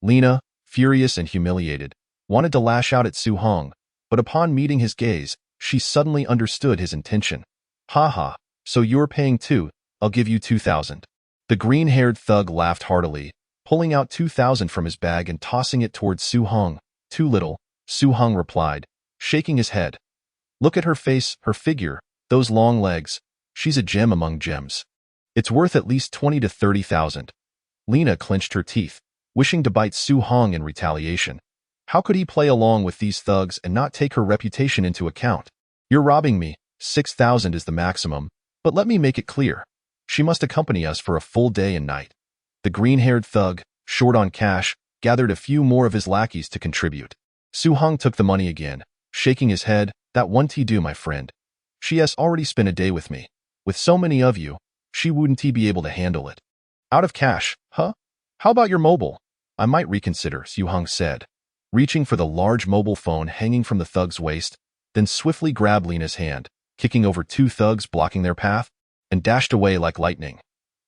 Lena, furious and humiliated, wanted to lash out at Su Heng, but upon meeting his gaze, she suddenly understood his intention. "Ha ha, so you're paying too? I'll give you 2,000. The green-haired thug laughed heartily, pulling out 2,000 from his bag and tossing it towards Su Heng. "Too little," Su Heng replied, shaking his head. "Look at her face, her figure, those long legs. She's a gem among gems. It's worth at least 20 to 30,000. Lena clenched her teeth, wishing to bite Su Heng in retaliation. How could he play along with these thugs and not take her reputation into account? "You're robbing me. 6,000 is the maximum," But let me make it clear. She must accompany us for a full day and night. The green-haired thug, short on cash, gathered a few more of his lackeys to contribute. Su Heng took the money again, shaking his head. That won't do, my friend. She has already spent a day with me. With so many of you, she wouldn't be able to handle it. Out of cash, huh? How about your mobile? I might reconsider, Su Heng said, reaching for the large mobile phone hanging from the thug's waist, then swiftly grabbed Lena's hand, kicking over two thugs blocking their path, and dashed away like lightning.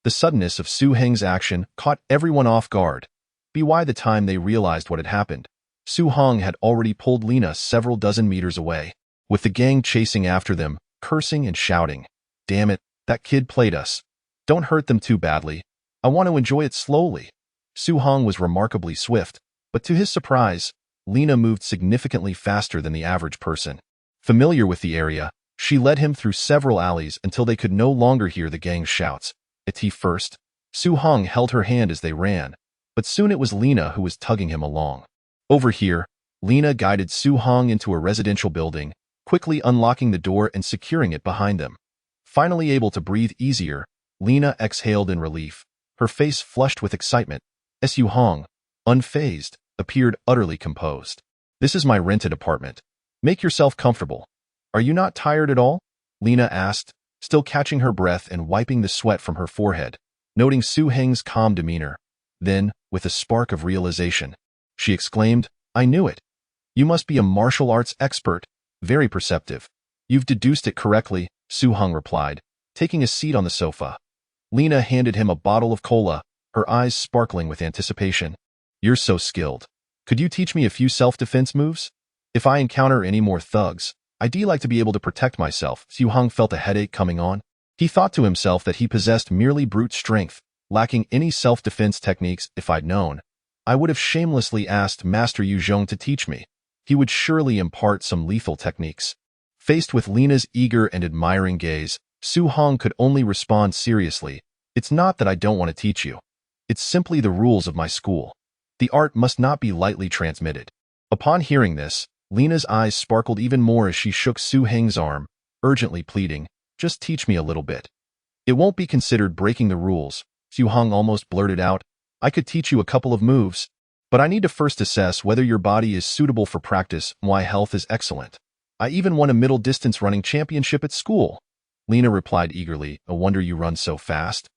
The suddenness of Su Heng's action caught everyone off guard. By the time they realized what had happened, Su Heng had already pulled Lena several dozen meters away, with the gang chasing after them, cursing and shouting. Damn it, that kid played us. Don't hurt them too badly. I want to enjoy it slowly. Su Heng was remarkably swift, but to his surprise, Lena moved significantly faster than the average person. Familiar with the area, she led him through several alleys until they could no longer hear the gang's shouts. At first, Su Heng held her hand as they ran, but soon it was Lena who was tugging him along. Over here, Lena guided Su Heng into a residential building, quickly unlocking the door and securing it behind them. Finally able to breathe easier, Lena exhaled in relief, her face flushed with excitement. Su Heng, unfazed, appeared utterly composed. This is my rented apartment. Make yourself comfortable. Are you not tired at all? Lena asked, still catching her breath and wiping the sweat from her forehead, noting Su Heng's calm demeanor. Then, with a spark of realization, she exclaimed, I knew it. You must be a martial arts expert. Very perceptive. You've deduced it correctly, Su Heng replied, taking a seat on the sofa. Lena handed him a bottle of cola, her eyes sparkling with anticipation. You're so skilled. Could you teach me a few self-defense moves? If I encounter any more thugs, I'd like to be able to protect myself. Su Heng felt a headache coming on. He thought to himself that he possessed merely brute strength, lacking any self-defense techniques. If I'd known, I would have shamelessly asked Master Yu Zhong to teach me. He would surely impart some lethal techniques. Faced with Lena's eager and admiring gaze, Su Heng could only respond seriously. It's not that I don't want to teach you. It's simply the rules of my school. The art must not be lightly transmitted. Upon hearing this, Lena's eyes sparkled even more as she shook Su Heng's arm, urgently pleading, just teach me a little bit. It won't be considered breaking the rules, Su Heng almost blurted out. I could teach you a couple of moves, but I need to first assess whether your body is suitable for practice. My health is excellent. I even won a middle-distance running championship at school. Lena replied eagerly, a wonder you run so fast.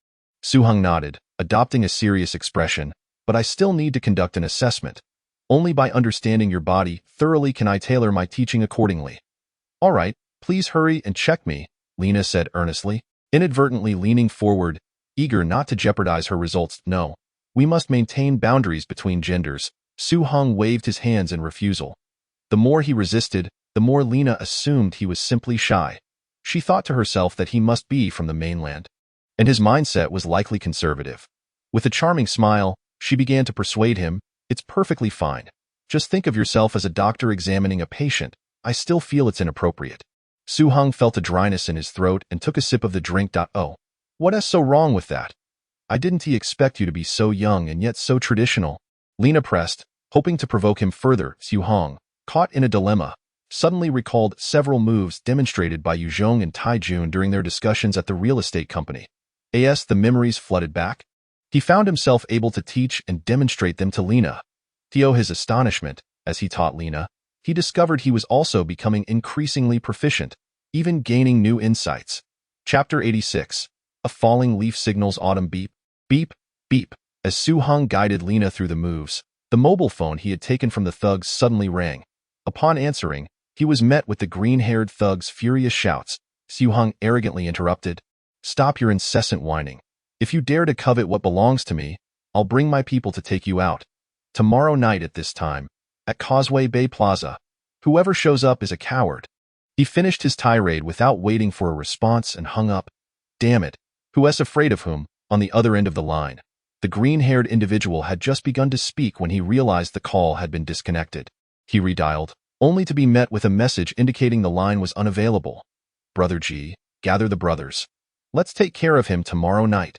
Su Heng nodded, adopting a serious expression, but I still need to conduct an assessment. Only by understanding your body thoroughly can I tailor my teaching accordingly. All right, please hurry and check me, Lena said earnestly, inadvertently leaning forward, eager not to jeopardize her results. No, we must maintain boundaries between genders. Su Heng waved his hands in refusal. The more he resisted, the more Lena assumed he was simply shy. She thought to herself that he must be from the mainland, and his mindset was likely conservative. With a charming smile, she began to persuade him, it's perfectly fine. Just think of yourself as a doctor examining a patient. I still feel it's inappropriate. Su Heng felt a dryness in his throat and took a sip of the drink. Oh, what is so wrong with that? I didn't expect you to be so young and yet so traditional. Lena pressed, hoping to provoke him further. Su Heng, caught in a dilemma, suddenly recalled several moves demonstrated by Yu Zhong and Tai Jun during their discussions at the real estate company. As the memories flooded back, he found himself able to teach and demonstrate them to Lena. To his astonishment, as he taught Lena, he discovered he was also becoming increasingly proficient, even gaining new insights. Chapter 86. A falling leaf signals autumn. Beep, beep, beep. As Su Heng guided Lena through the moves, the mobile phone he had taken from the thugs suddenly rang. Upon answering, he was met with the green-haired thug's furious shouts. Su Heng arrogantly interrupted. Stop your incessant whining. If you dare to covet what belongs to me, I'll bring my people to take you out. Tomorrow night at this time, at Causeway Bay Plaza. Whoever shows up is a coward. He finished his tirade without waiting for a response and hung up. Damn it. Who's afraid of whom? On the other end of the line, the green-haired individual had just begun to speak when he realized the call had been disconnected. He redialed, only to be met with a message indicating the line was unavailable. Brother G, gather the brothers. Let's take care of him tomorrow night.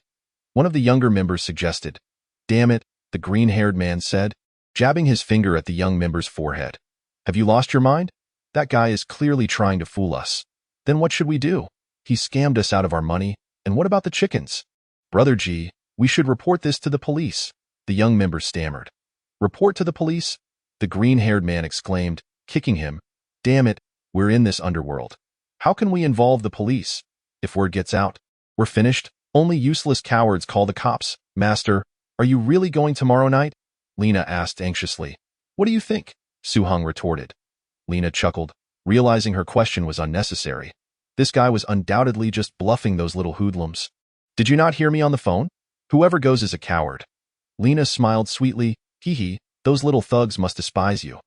One of the younger members suggested. Damn it, the green-haired man said, jabbing his finger at the young member's forehead. Have you lost your mind? That guy is clearly trying to fool us. Then what should we do? He scammed us out of our money. And what about the chickens? Brother G, we should report this to the police, the young member stammered. Report to the police? The green-haired man exclaimed, kicking him. Damn it, we're in this underworld. How can we involve the police? If word gets out, we're finished. Only useless cowards call the cops. Master, are you really going tomorrow night? Lena asked anxiously. What do you think? Su Heng retorted. Lena chuckled, realizing her question was unnecessary. This guy was undoubtedly just bluffing those little hoodlums. Did you not hear me on the phone? Whoever goes is a coward. Lena smiled sweetly. Hee, those little thugs must despise you.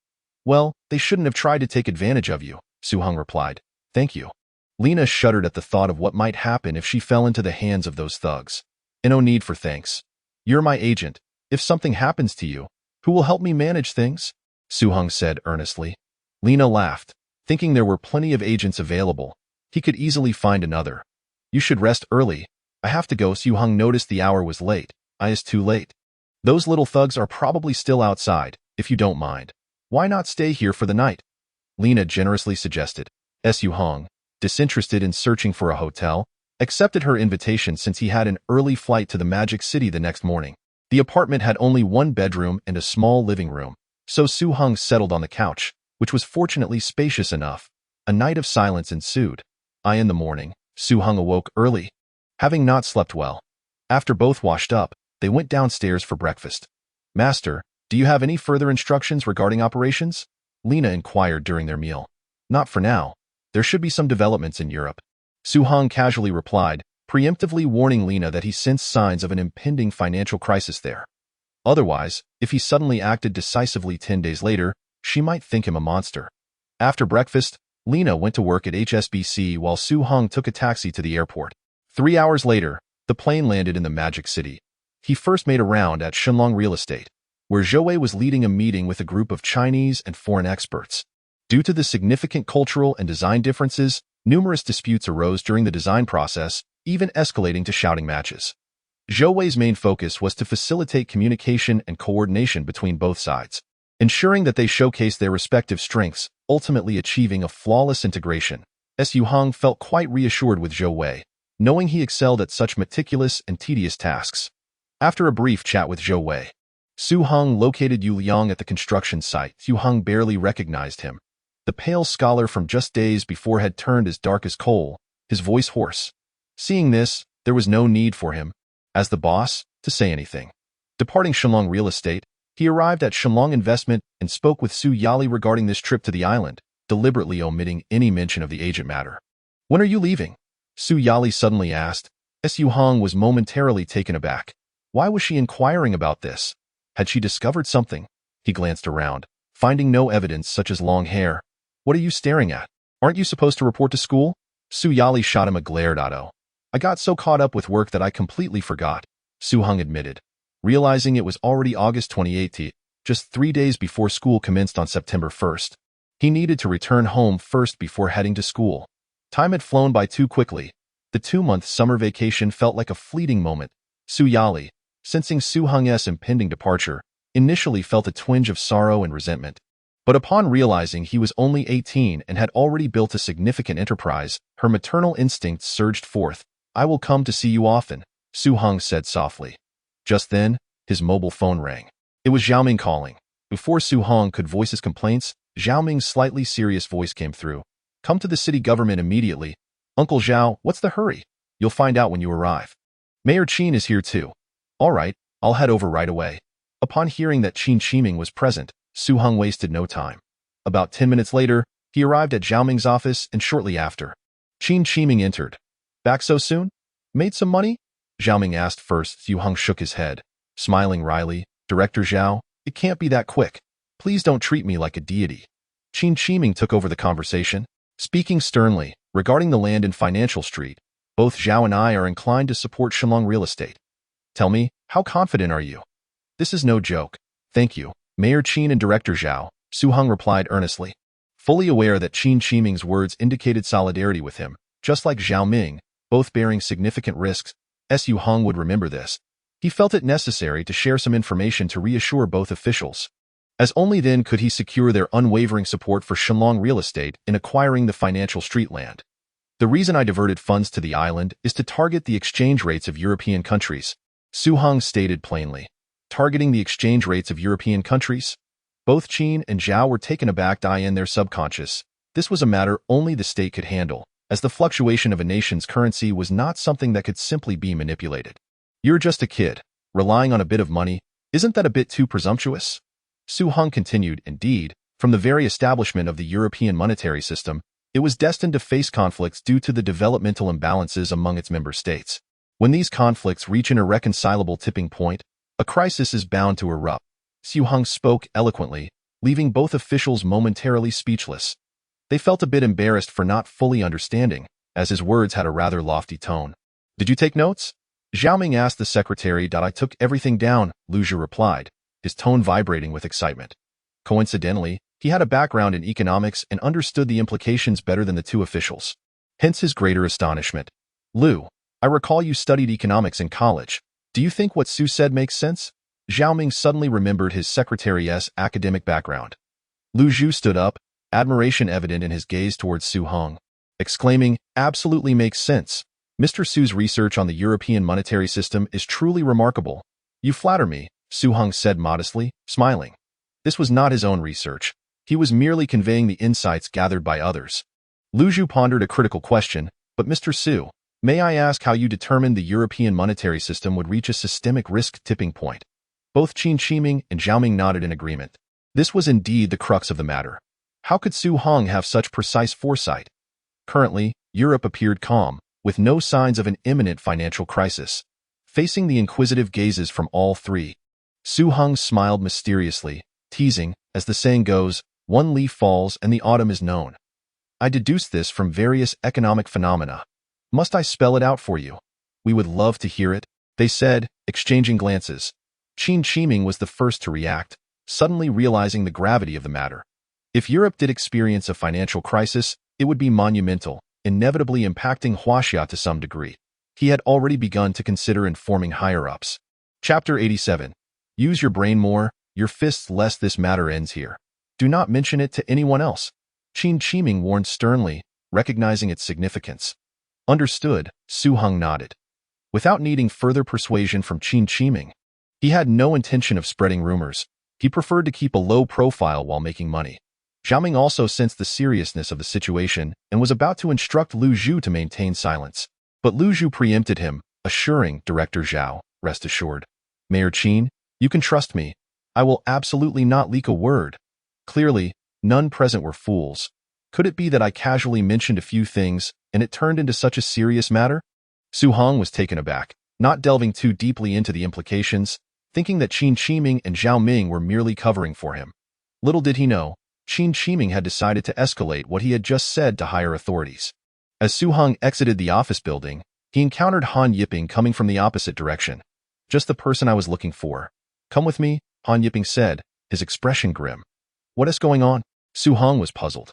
Well, they shouldn't have tried to take advantage of you, Su Heng replied. Thank you. Lena shuddered at the thought of what might happen if she fell into the hands of those thugs. No need for thanks. You're my agent. If something happens to you, who will help me manage things? Su Heng said earnestly. Lena laughed, thinking there were plenty of agents available. He could easily find another. You should rest early. I have to go. Su Heng noticed the hour was late. Is too late. Those little thugs are probably still outside, if you don't mind. Why not stay here for the night? Lena generously suggested. Su Heng, disinterested in searching for a hotel, accepted her invitation since he had an early flight to the Magic City the next morning. The apartment had only one bedroom and a small living room, so Su Heng settled on the couch, which was fortunately spacious enough. A night of silence ensued. In the morning, Su Heng awoke early, having not slept well. After both washed up, they went downstairs for breakfast. Master, do you have any further instructions regarding operations? Lena inquired during their meal. Not for now. There should be some developments in Europe. Su Heng casually replied, preemptively warning Lena that he sensed signs of an impending financial crisis there. Otherwise, if he suddenly acted decisively 10 days later, she might think him a monster. After breakfast, Lena went to work at HSBC while Su Heng took a taxi to the airport. 3 hours later, the plane landed in the Magic City. He first made a round at Shenlong Real Estate, where Zhou Wei was leading a meeting with a group of Chinese and foreign experts. Due to the significant cultural and design differences, numerous disputes arose during the design process, even escalating to shouting matches. Zhou Wei's main focus was to facilitate communication and coordination between both sides, ensuring that they showcased their respective strengths, ultimately achieving a flawless integration. Su Heng felt quite reassured with Zhou Wei, knowing he excelled at such meticulous and tedious tasks. After a brief chat with Zhou Wei, Su Heng located Yu Liang at the construction site. Su Heng barely recognized him. The pale scholar from just days before had turned as dark as coal, his voice hoarse. Seeing this, there was no need for him, as the boss, to say anything. Departing Shenlong Real Estate, he arrived at Shenlong Investment and spoke with Su Yali regarding this trip to the island, deliberately omitting any mention of the agent matter. When are you leaving? Su Yali suddenly asked. Su Heng was momentarily taken aback. Why was she inquiring about this? Had she discovered something? He glanced around, finding no evidence such as long hair. What are you staring at? Aren't you supposed to report to school? Su Yali shot him a glared eye. I got so caught up with work that I completely forgot, Su Heng admitted, realizing it was already August 28th, just 3 days before school commenced on September 1st. He needed to return home first before heading to school. Time had flown by too quickly. The 2-month summer vacation felt like a fleeting moment. Su Yali, sensing Su Heng's impending departure, initially felt a twinge of sorrow and resentment. But upon realizing he was only 18 and had already built a significant enterprise, her maternal instincts surged forth. I will come to see you often, Su Heng said softly. Just then, his mobile phone rang. It was Zhao Ming calling. Before Su Heng could voice his complaints, Zhao Ming's slightly serious voice came through. Come to the city government immediately. Uncle Zhao, what's the hurry? You'll find out when you arrive. Mayor Qin is here too. All right, I'll head over right away. Upon hearing that Qin Shiming was present, Su Heng wasted no time. About 10 minutes later, he arrived at Zhao Ming's office, and shortly after, Qin Shiming entered. Back so soon? Made some money? Zhao Ming asked first. Su Heng shook his head, smiling wryly. Director Zhao, it can't be that quick. Please don't treat me like a deity. Qin Shiming took over the conversation, speaking sternly. Regarding the land in Financial Street, both Zhao and I are inclined to support Shenlong Real Estate. Tell me, how confident are you? This is no joke. Thank you, Mayor Qin and Director Zhao, Su Heng replied earnestly. Fully aware that Qin Shiming's words indicated solidarity with him, just like Zhao Ming, both bearing significant risks, Su Heng would remember this. He felt it necessary to share some information to reassure both officials, as only then could he secure their unwavering support for Shenlong Real Estate in acquiring the Financial Street land. The reason I diverted funds to the island is to target the exchange rates of European countries, Su Heng stated plainly. Targeting the exchange rates of European countries? Both Qin and Zhao were taken aback in their subconscious. This was a matter only the state could handle, as the fluctuation of a nation's currency was not something that could simply be manipulated. You're just a kid, relying on a bit of money. Isn't that a bit too presumptuous? Su Heng continued. Indeed, from the very establishment of the European monetary system, it was destined to face conflicts due to the developmental imbalances among its member states. When these conflicts reach an irreconcilable tipping point, a crisis is bound to erupt. Su Heng spoke eloquently, leaving both officials momentarily speechless. They felt a bit embarrassed for not fully understanding, as his words had a rather lofty tone. Did you take notes? Zhao Ming asked the secretary. I took everything down, Lu Zhu replied, his tone vibrating with excitement. Coincidentally, he had a background in economics and understood the implications better than the two officials. Hence his greater astonishment. Lu, I recall you studied economics in college. Do you think what Su said makes sense? Zhao Ming suddenly remembered his secretary's academic background. Lu Zhu stood up, admiration evident in his gaze towards Su Heng, exclaiming, absolutely makes sense. Mr. Su's research on the European monetary system is truly remarkable. You flatter me, Su Heng said modestly, smiling. This was not his own research. He was merely conveying the insights gathered by others. Lu Zhu pondered a critical question, but Mr. Su, may I ask how you determined the European monetary system would reach a systemic risk tipping point? Both Qin Shiming and Zhao Ming nodded in agreement. This was indeed the crux of the matter. How could Su Heng have such precise foresight? Currently, Europe appeared calm, with no signs of an imminent financial crisis. Facing the inquisitive gazes from all three, Su Heng smiled mysteriously, teasing, as the saying goes, one leaf falls and the autumn is known. I deduced this from various economic phenomena. Must I spell it out for you? We would love to hear it, they said, exchanging glances. Qin Shiming was the first to react, suddenly realizing the gravity of the matter. If Europe did experience a financial crisis, it would be monumental, inevitably impacting Huaxia to some degree. He had already begun to consider informing higher-ups. Chapter 87. Use your brain more, your fists lest this matter ends here. Do not mention it to anyone else. Qin Shiming warned sternly, recognizing its significance. Understood, Su Heng nodded. Without needing further persuasion from Qin Shiming, he had no intention of spreading rumors. He preferred to keep a low profile while making money. Zhao Ming also sensed the seriousness of the situation and was about to instruct Lu Zhu to maintain silence. But Lu Zhu preempted him, assuring Director Zhao, rest assured. Mayor Qin, you can trust me. I will absolutely not leak a word. Clearly, none present were fools. Could it be that I casually mentioned a few things and it turned into such a serious matter? Su Heng was taken aback, not delving too deeply into the implications, thinking that Qin Shiming and Zhao Ming were merely covering for him. Little did he know, Qin Shiming had decided to escalate what he had just said to higher authorities. As Su Heng exited the office building, he encountered Han Yiping coming from the opposite direction. Just the person I was looking for. Come with me, Han Yiping said, his expression grim. What is going on? Su Heng was puzzled.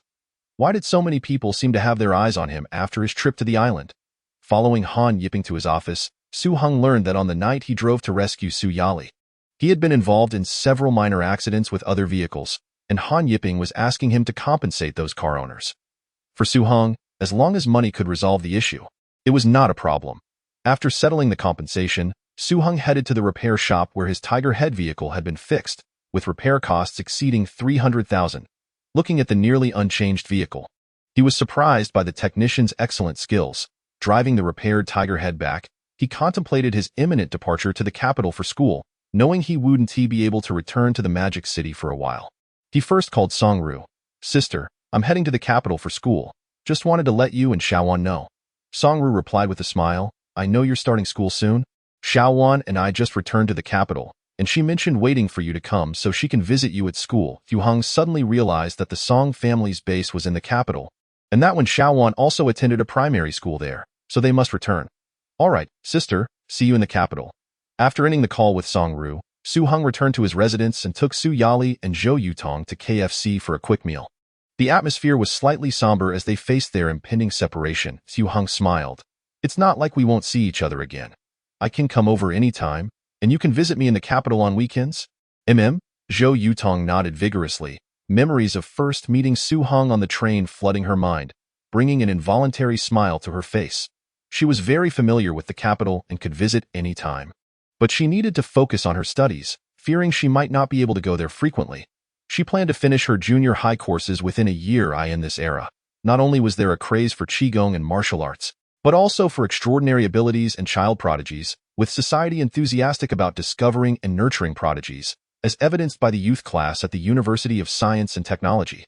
Why did so many people seem to have their eyes on him after his trip to the island? Following Han Yiping to his office, Su Heng learned that on the night he drove to rescue Su Yali, he had been involved in several minor accidents with other vehicles, and Han Yiping was asking him to compensate those car owners. For Su Heng, as long as money could resolve the issue, it was not a problem. After settling the compensation, Su Heng headed to the repair shop where his Tiger Head vehicle had been fixed, with repair costs exceeding 300,000. Looking at the nearly unchanged vehicle, he was surprised by the technician's excellent skills. Driving the repaired Tiger Head back, he contemplated his imminent departure to the capital for school, knowing he wouldn't be able to return to the Magic City for a while. He first called Songru. Sister, I'm heading to the capital for school. Just wanted to let you and Xiaowan know. Songru replied with a smile. I know you're starting school soon. Xiaowan and I just returned to the capital, and she mentioned waiting for you to come so she can visit you at school. Yu Heng suddenly realized that the Song family's base was in the capital, and that when Xiaowan also attended a primary school there, so they must return. All right, sister, see you in the capital. After ending the call with Songru, Su Heng returned to his residence and took Su Yali and Zhou Yutong to KFC for a quick meal. The atmosphere was slightly somber as they faced their impending separation. Su Heng smiled. It's not like we won't see each other again. I can come over anytime, and you can visit me in the capital on weekends? Zhou Yutong nodded vigorously, memories of first meeting Su Heng on the train flooding her mind. bringing an involuntary smile to her face. She was very familiar with the capital and could visit any time. But she needed to focus on her studies, fearing she might not be able to go there frequently. She planned to finish her junior high courses within a year in this era. Not only was there a craze for qigong and martial arts, but also for extraordinary abilities and child prodigies, with society enthusiastic about discovering and nurturing prodigies, as evidenced by the youth class at the University of Science and Technology.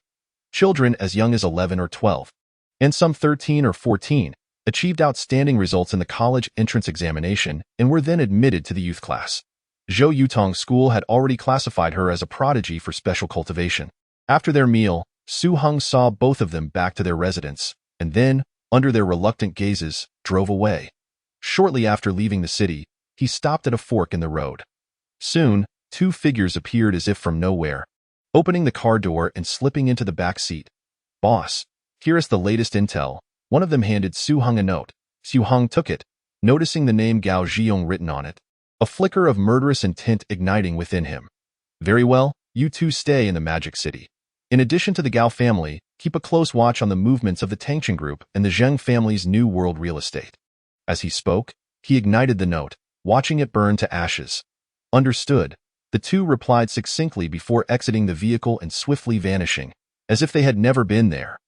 Children as young as 11 or 12, and some 13 or 14, achieved outstanding results in the college entrance examination and were then admitted to the youth class. Zhou Yutong's school had already classified her as a prodigy for special cultivation. After their meal, Su Heng saw both of them back to their residence, and then, under their reluctant gazes, drove away. Shortly after leaving the city, he stopped at a fork in the road. Soon, two figures appeared as if from nowhere, opening the car door and slipping into the back seat. "Boss, here is the latest intel." One of them handed Su Heng a note. Su Heng took it, noticing the name Gao Zhiyong written on it, a flicker of murderous intent igniting within him. "Very well, you two stay in the Magic City. In addition to the Gao family, keep a close watch on the movements of the Tangchen Group and the Zheng family's New World real estate." As he spoke, he ignited the note, watching it burn to ashes. "Understood." The two replied succinctly before exiting the vehicle and swiftly vanishing, as if they had never been there.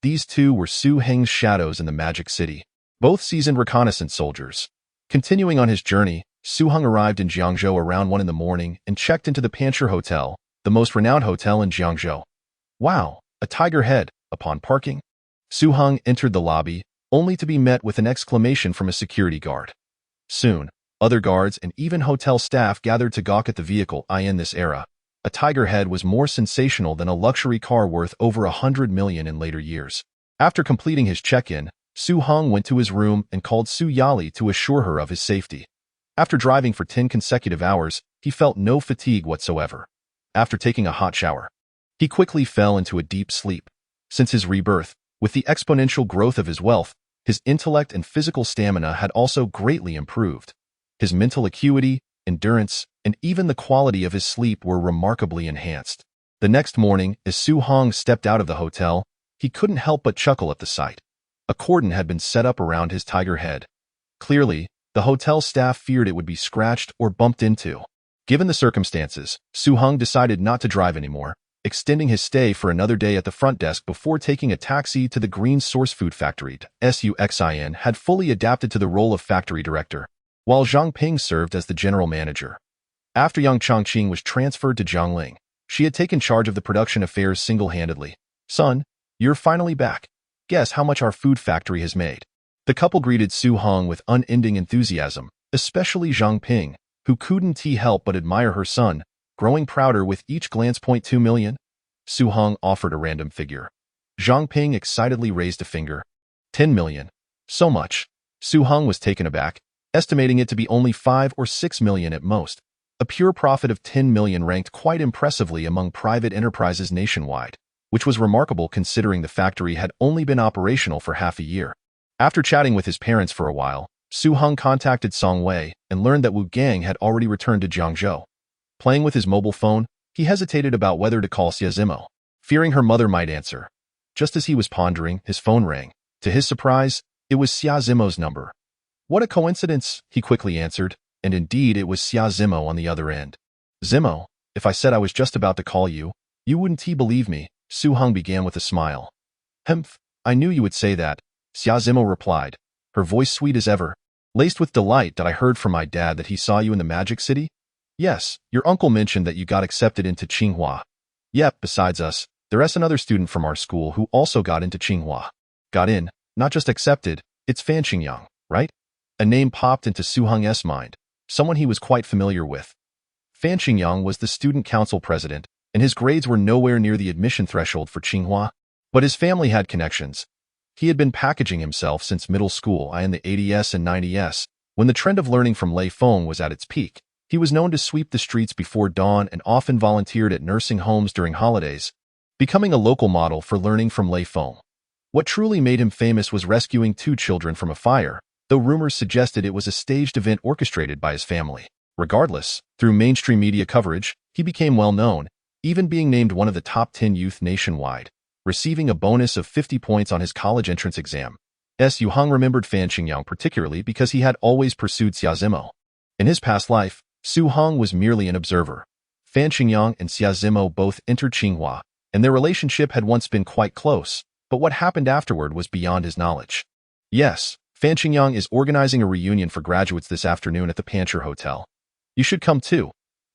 These two were Su Heng's shadows in the Magic City, both seasoned reconnaissance soldiers. Continuing on his journey, Su Heng arrived in Jiangzhou around 1 in the morning and checked into the Pancher Hotel, the most renowned hotel in Jiangzhou. "Wow, a tiger head." Upon parking, Su Heng entered the lobby, only to be met with an exclamation from a security guard. Soon, other guards and even hotel staff gathered to gawk at the vehicle. In this era, a tiger head was more sensational than a luxury car worth over 100 million in later years. After completing his check-in, Su Heng went to his room and called Su Yali to assure her of his safety. After driving for 10 consecutive hours, he felt no fatigue whatsoever. After taking a hot shower, he quickly fell into a deep sleep. Since his rebirth, with the exponential growth of his wealth, his intellect and physical stamina had also greatly improved. His mental acuity, endurance, and even the quality of his sleep were remarkably enhanced. The next morning, as Su Heng stepped out of the hotel, he couldn't help but chuckle at the sight. A cordon had been set up around his tiger head. Clearly, the hotel staff feared it would be scratched or bumped into. Given the circumstances, Su Heng decided not to drive anymore, extending his stay for another day at the front desk before taking a taxi to the Green Source Food Factory. Suxin had fully adapted to the role of factory director, while Zhang Ping served as the general manager. After Yang Chongqing was transferred to Jiangling, she had taken charge of the production affairs single-handedly. "Son, you're finally back. Guess how much our food factory has made." The couple greeted Su Heng with unending enthusiasm, especially Zhang Ping, who couldn't help but admire her son, growing prouder with each glance. 2 million? Su Heng offered a random figure. Zhang Ping excitedly raised a finger. 10 million. So much. Su Heng was taken aback, estimating it to be only 5 or 6 million at most. A pure profit of 10 million ranked quite impressively among private enterprises nationwide, which was remarkable considering the factory had only been operational for half a year. After chatting with his parents for a while, Su Heng contacted Song Wei and learned that Wu Gang had already returned to Jiangzhou. Playing with his mobile phone, he hesitated about whether to call Xia Zimo, fearing her mother might answer. Just as he was pondering, his phone rang. To his surprise, it was Xia Zimo's number. "What a coincidence," he quickly answered, and indeed it was Xia Zimo on the other end. "Zimo, if I said I was just about to call you, you wouldn't believe me," Su Heng began with a smile. "Humph, I knew you would say that," Xia Zimo replied, her voice sweet as ever. "Laced with delight that I heard from my dad that he saw you in the Magic City? Yes, your uncle mentioned that you got accepted into Tsinghua. Yep, besides us, there's another student from our school who also got into Tsinghua. Got in, not just accepted, it's Fan Qingyang, right?" A name popped into Su Heng's mind, someone he was quite familiar with. Fan Qingyang was the student council president, and his grades were nowhere near the admission threshold for Tsinghua, but his family had connections. He had been packaging himself since middle school in the 80s and 90s, when the trend of learning from Lei Feng was at its peak. He was known to sweep the streets before dawn and often volunteered at nursing homes during holidays, becoming a local model for learning from Lei Feng. What truly made him famous was rescuing 2 children from a fire, though rumors suggested it was a staged event orchestrated by his family. Regardless, through mainstream media coverage, he became well known, even being named one of the top 10 youth nationwide. receiving a bonus of 50 points on his college entrance exam. Su Heng remembered Fan Qingyang particularly because he had always pursued Xiazimo. In his past life, Su Heng was merely an observer. Fan Qingyang and Xiazimo both entered Tsinghua, and their relationship had once been quite close, but what happened afterward was beyond his knowledge. Yes, Fan Qingyang is organizing a reunion for graduates this afternoon at the Pancher Hotel. You should come too.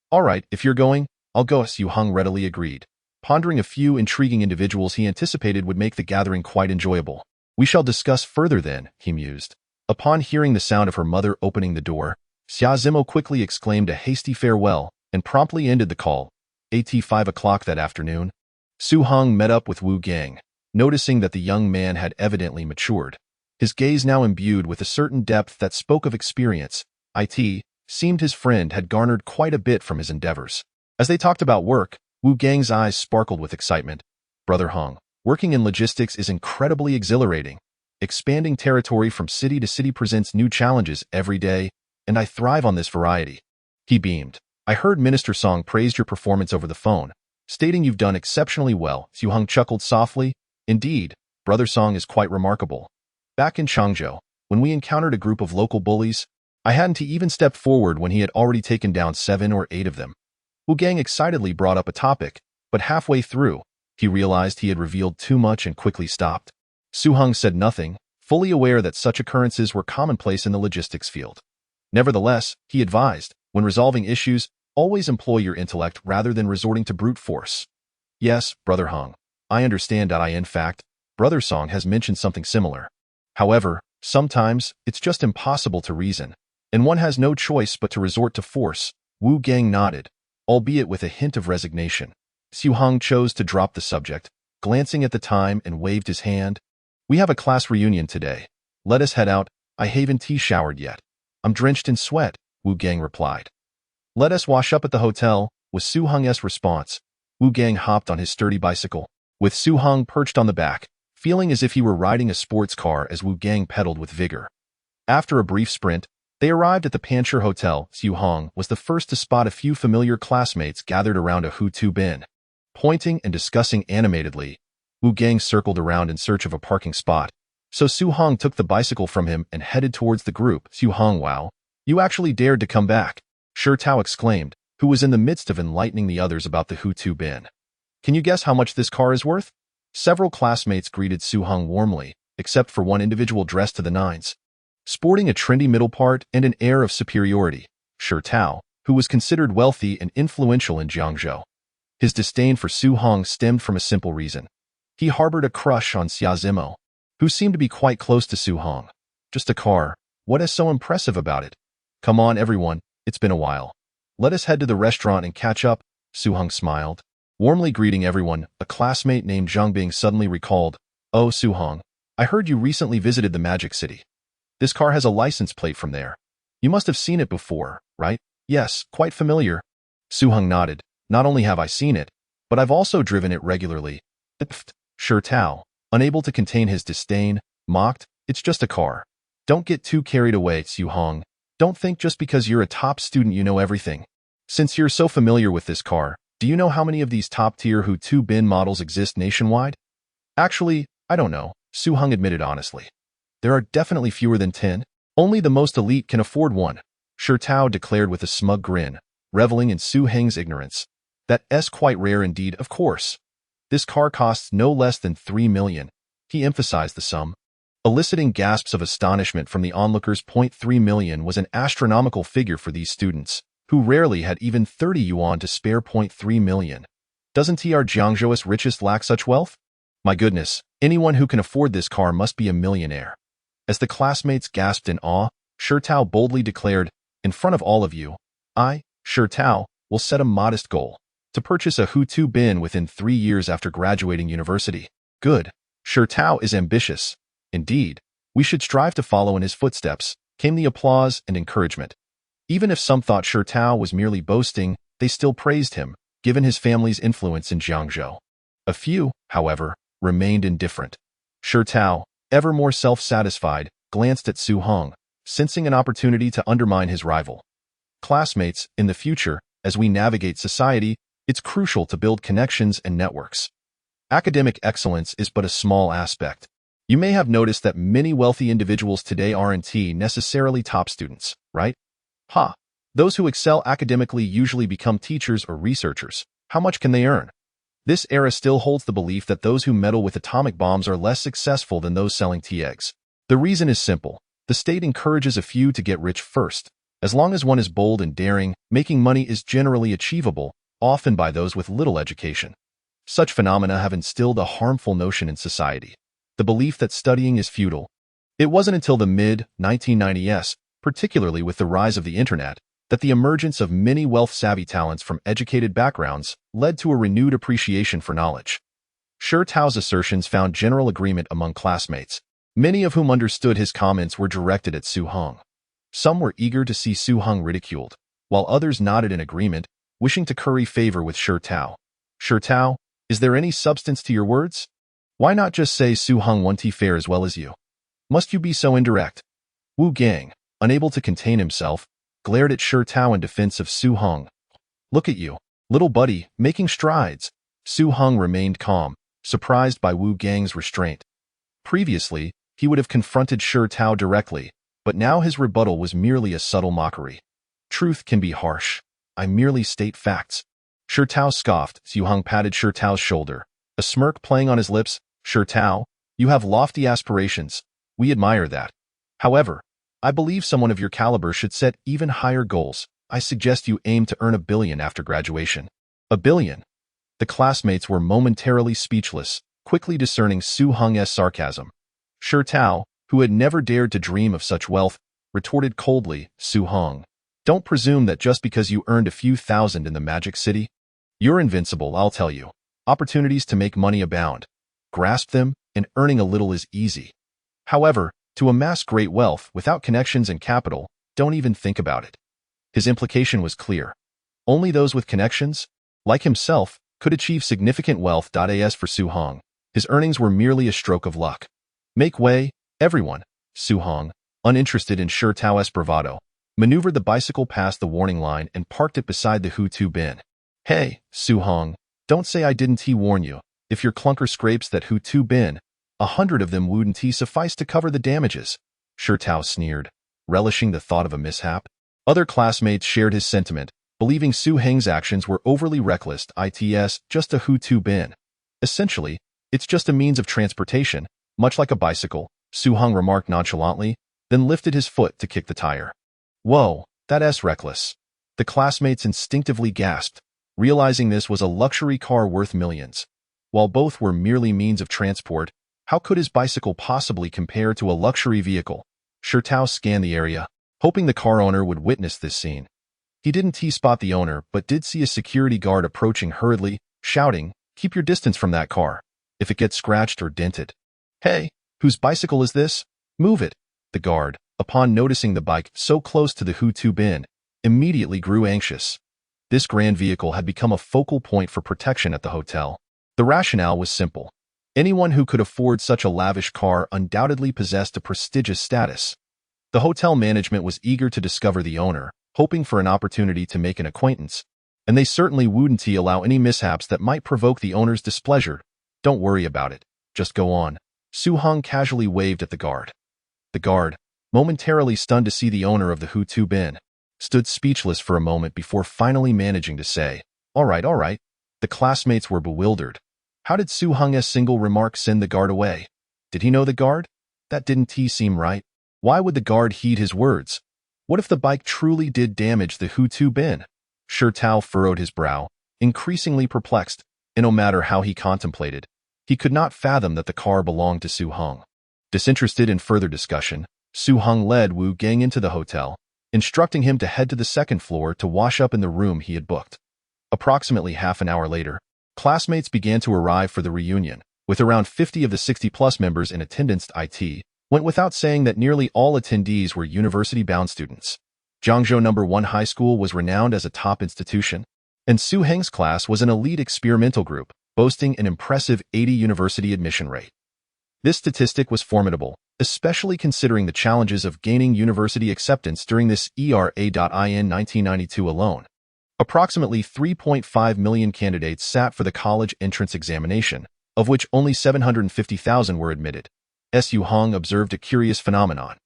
All right, if you're going, I'll go, Su Heng readily agreed, pondering a few intriguing individuals he anticipated would make the gathering quite enjoyable. We shall discuss further then, he mused. Upon hearing the sound of her mother opening the door, Xiazimo quickly exclaimed a hasty farewell and promptly ended the call. At 5 o'clock that afternoon, Su Heng met up with Wu Gang, noticing that the young man had evidently matured. His gaze now imbued with a certain depth that spoke of experience. It seemed his friend had garnered quite a bit from his endeavors. As they talked about work, Wu Gang's eyes sparkled with excitement. Brother Heng, working in logistics is incredibly exhilarating. Expanding territory from city to city presents new challenges every day, and I thrive on this variety. He beamed. I heard Minister Song praise your performance over the phone, stating you've done exceptionally well. Su Heng chuckled softly. Indeed, Brother Song is quite remarkable. Back in Changzhou, when we encountered a group of local bullies, I hadn't even stepped forward when he had already taken down 7 or 8 of them. Wu Gang excitedly brought up a topic, but halfway through, he realized he had revealed too much and quickly stopped. Su Heng said nothing, fully aware that such occurrences were commonplace in the logistics field. Nevertheless, he advised, when resolving issues, always employ your intellect rather than resorting to brute force. Yes, Brother Heng, I understand. In fact, Brother Song has mentioned something similar. However, sometimes, it's just impossible to reason, and one has no choice but to resort to force. Wu Gang nodded, albeit with a hint of resignation. Su Heng chose to drop the subject, glancing at the time and waved his hand. We have a class reunion today. Let us head out. I haven't showered yet. I'm drenched in sweat, Wu Gang replied. Let us wash up at the hotel, was Su Heng's response. Wu Gang hopped on his sturdy bicycle, with Su Heng perched on the back, feeling as if he were riding a sports car as Wu Gang pedaled with vigor. After a brief sprint, they arrived at the Pancher Hotel. Su Heng was the first to spot a few familiar classmates gathered around a Hutu bin. Pointing and discussing animatedly, Wu Gang circled around in search of a parking spot, so Su Heng took the bicycle from him and headed towards the group. Su Heng, wow, you actually dared to come back, Shi Tao exclaimed, who was in the midst of enlightening the others about the Hutu bin. Can you guess how much this car is worth? Several classmates greeted Su Heng warmly, except for one individual dressed to the nines. Sporting a trendy middle part and an air of superiority, Shi Tao, who was considered wealthy and influential in Jiangzhou. His disdain for Su Heng stemmed from a simple reason. He harbored a crush on Xiazimo, who seemed to be quite close to Su Heng. Just a car. What is so impressive about it? Come on, everyone. It's been a while. Let us head to the restaurant and catch up, Su Heng smiled. Warmly greeting everyone, a classmate named Zhang Bing suddenly recalled, Oh, Su Heng, I heard you recently visited the Magic City. This car has a license plate from there. You must have seen it before, right? Yes, quite familiar. Su Heng nodded. Not only have I seen it, but I've also driven it regularly. Pfft, Shi Tao, unable to contain his disdain, mocked, it's just a car. Don't get too carried away, Su Heng. Don't think just because you're a top student you know everything. Since you're so familiar with this car, do you know how many of these top-tier Hutu bin models exist nationwide? Actually, I don't know, Su Heng admitted honestly. There are definitely fewer than 10. Only the most elite can afford one, Shi Tao declared with a smug grin, reveling in Su Heng's ignorance. That's quite rare indeed, of course. This car costs no less than 3 million. He emphasized the sum, eliciting gasps of astonishment from the onlookers. 3 million was an astronomical figure for these students, who rarely had even 30 yuan to spare. 3 million. Doesn't TR Jiangzhou's richest lack such wealth? My goodness, anyone who can afford this car must be a millionaire. As the classmates gasped in awe, Shi Tao boldly declared, in front of all of you, I, Shi Tao, will set a modest goal. To purchase a Hutu bin within 3 years after graduating university. Good. Shi Tao is ambitious. Indeed, we should strive to follow in his footsteps, came the applause and encouragement. Even if some thought Shi Tao was merely boasting, they still praised him, given his family's influence in Jiangzhou. A few, however, remained indifferent. Shi Tao, ever more self-satisfied, glanced at Su Heng, sensing an opportunity to undermine his rival. Classmates, in the future, as we navigate society, it's crucial to build connections and networks. Academic excellence is but a small aspect. You may have noticed that many wealthy individuals today aren't necessarily top students, right? Those who excel academically usually become teachers or researchers. How much can they earn? This era still holds the belief that those who meddle with atomic bombs are less successful than those selling tea eggs. The reason is simple. The state encourages a few to get rich first. As long as one is bold and daring, making money is generally achievable, often by those with little education. Such phenomena have instilled a harmful notion in society, the belief that studying is futile. It wasn't until the mid-1990s, particularly with the rise of the internet, that the emergence of many wealth-savvy talents from educated backgrounds led to a renewed appreciation for knowledge. Su Heng's assertions found general agreement among classmates, many of whom understood his comments were directed at Su Heng. Some were eager to see Su Heng ridiculed, while others nodded in agreement, wishing to curry favor with Su Heng. Su Heng, is there any substance to your words? Why not just say Su Heng won't fare as well as you? Must you be so indirect? Wu Gang, unable to contain himself, glared at Su Heng in defense of Su Heng. Look at you, little buddy, making strides. Su Heng remained calm, surprised by Wu Gang's restraint. Previously, he would have confronted Su Heng directly, but now his rebuttal was merely a subtle mockery. Truth can be harsh. I merely state facts. Su Heng scoffed. Su Heng patted Su Heng's shoulder, a smirk playing on his lips. Su Heng, you have lofty aspirations. We admire that. However, I believe someone of your caliber should set even higher goals. I suggest you aim to earn $1 billion after graduation. $1 billion? The classmates were momentarily speechless, quickly discerning Su Heng's sarcasm. Su Heng, who had never dared to dream of such wealth, retorted coldly, Su Heng, don't presume that just because you earned a few thousand in the Magic City, you're invincible, I'll tell you. Opportunities to make money abound. Grasp them, and earning a little is easy. However, to amass great wealth without connections and capital, don't even think about it. His implication was clear. Only those with connections, like himself, could achieve significant wealth. As for Su Heng, his earnings were merely a stroke of luck. Make way, everyone. Su Heng, uninterested in Su Heng's bravado, maneuvered the bicycle past the warning line and parked it beside the Hu-Tu bin. Hey, Su Heng, don't say I didn't warn you. If your clunker scrapes that Hu-Tu bin, 100 of them wouldn't suffice to cover the damages. Su Heng sneered, relishing the thought of a mishap. Other classmates shared his sentiment, believing Su Heng's actions were overly reckless. It's just a Hu-Tu bin. Essentially, it's just a means of transportation, much like a bicycle, Su Heng remarked nonchalantly, then lifted his foot to kick the tire. Whoa, that's reckless. The classmates instinctively gasped, realizing this was a luxury car worth millions. While both were merely means of transport, how could his bicycle possibly compare to a luxury vehicle? Su Heng scanned the area, hoping the car owner would witness this scene. He didn't spot the owner, but did see a security guard approaching hurriedly, shouting, "Keep your distance from that car. If it gets scratched or dented." Hey, whose bicycle is this? Move it. The guard, upon noticing the bike so close to the Hu-Tu bin, immediately grew anxious. This grand vehicle had become a focal point for protection at the hotel. The rationale was simple. Anyone who could afford such a lavish car undoubtedly possessed a prestigious status. The hotel management was eager to discover the owner, hoping for an opportunity to make an acquaintance, and they certainly wouldn't allow any mishaps that might provoke the owner's displeasure. Don't worry about it. Just go on. Su Heng casually waved at the guard. The guard, momentarily stunned to see the owner of the Hu-Tu bin, stood speechless for a moment before finally managing to say, All right. The classmates were bewildered. How did Su Heng's single remark send the guard away? Did he know the guard? That didn't seem right. Why would the guard heed his words? What if the bike truly did damage the Hu-Tu bin? Su Heng furrowed his brow, increasingly perplexed, and no matter how he contemplated, he could not fathom that the car belonged to Su Heng. Disinterested in further discussion, Su Heng led Wu Gang into the hotel, instructing him to head to the second floor to wash up in the room he had booked. Approximately half an hour later, classmates began to arrive for the reunion, with around 50 of the 60-plus members in attendance. It went without saying that nearly all attendees were university-bound students. Jiangzhou No. 1 High School was renowned as a top institution, and Su Heng's class was an elite experimental group, boasting an impressive 80 university admission rate. This statistic was formidable, especially considering the challenges of gaining university acceptance during this era. In 1992 alone, approximately 3.5 million candidates sat for the college entrance examination, of which only 750,000 were admitted. Su Heng observed a curious phenomenon.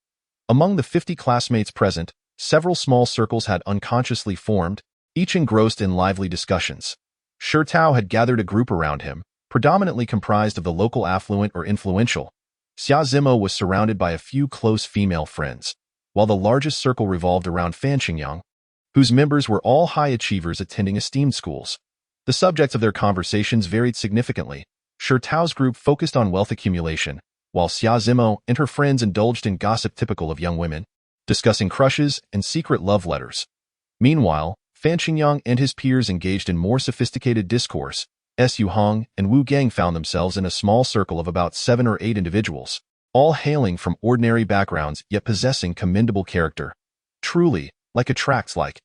Among the 50 classmates present, several small circles had unconsciously formed, each engrossed in lively discussions. Shi Tao had gathered a group around him, predominantly comprised of the local affluent or influential. Xia Zimo was surrounded by a few close female friends, while the largest circle revolved around Fan Qingyang, whose members were all high achievers attending esteemed schools. The subjects of their conversations varied significantly. Shi Tao's group focused on wealth accumulation, while Xia Zimo and her friends indulged in gossip typical of young women, discussing crushes and secret love letters. Meanwhile, Fan Qingyang and his peers engaged in more sophisticated discourse. Su Heng and Wu Gang found themselves in a small circle of about 7 or 8 individuals, all hailing from ordinary backgrounds yet possessing commendable character. Truly, like attracts like.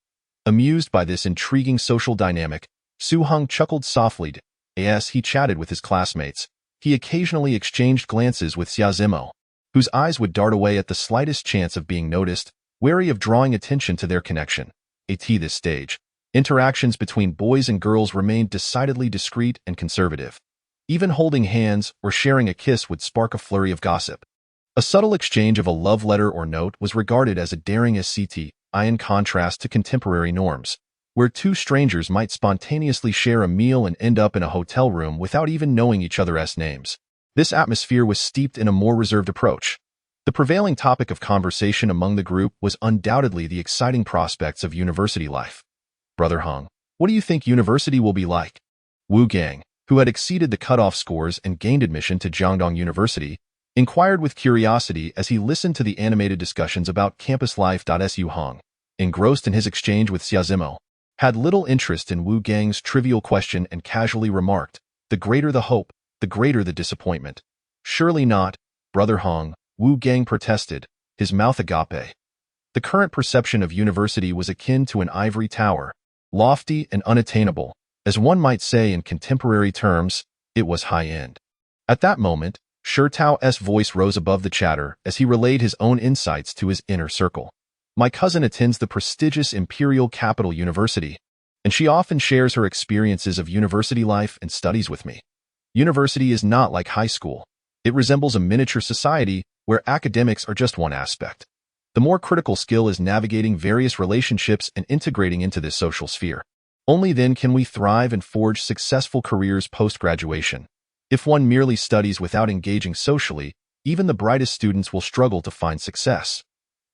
Amused by this intriguing social dynamic, Su Heng chuckled softly. As he chatted with his classmates, he occasionally exchanged glances with Xia Zimo, whose eyes would dart away at the slightest chance of being noticed, wary of drawing attention to their connection. At this stage, interactions between boys and girls remained decidedly discreet and conservative. Even holding hands or sharing a kiss would spark a flurry of gossip. A subtle exchange of a love letter or note was regarded as a daring SCT, in contrast to contemporary norms, where two strangers might spontaneously share a meal and end up in a hotel room without even knowing each other's names. This atmosphere was steeped in a more reserved approach. The prevailing topic of conversation among the group was undoubtedly the exciting prospects of university life. Brother Heng, what do you think university will be like? Wu Gang, who had exceeded the cutoff scores and gained admission to Jiangdong University, inquired with curiosity as he listened to the animated discussions about campus life. Su Heng, engrossed in his exchange with Xia Zimo, had little interest in Wu Gang's trivial question and casually remarked, "The greater the hope, the greater the disappointment." "Surely not, Brother Heng," Wu Gang protested, his mouth agape. The current perception of university was akin to an ivory tower, lofty and unattainable. As one might say in contemporary terms, it was high-end. At that moment, Shi Tao's voice rose above the chatter as he relayed his own insights to his inner circle. "My cousin attends the prestigious Imperial Capital University, and she often shares her experiences of university life and studies with me. University is not like high school. It resembles a miniature society where academics are just one aspect. The more critical skill is navigating various relationships and integrating into this social sphere. Only then can we thrive and forge successful careers post-graduation. If one merely studies without engaging socially, even the brightest students will struggle to find success."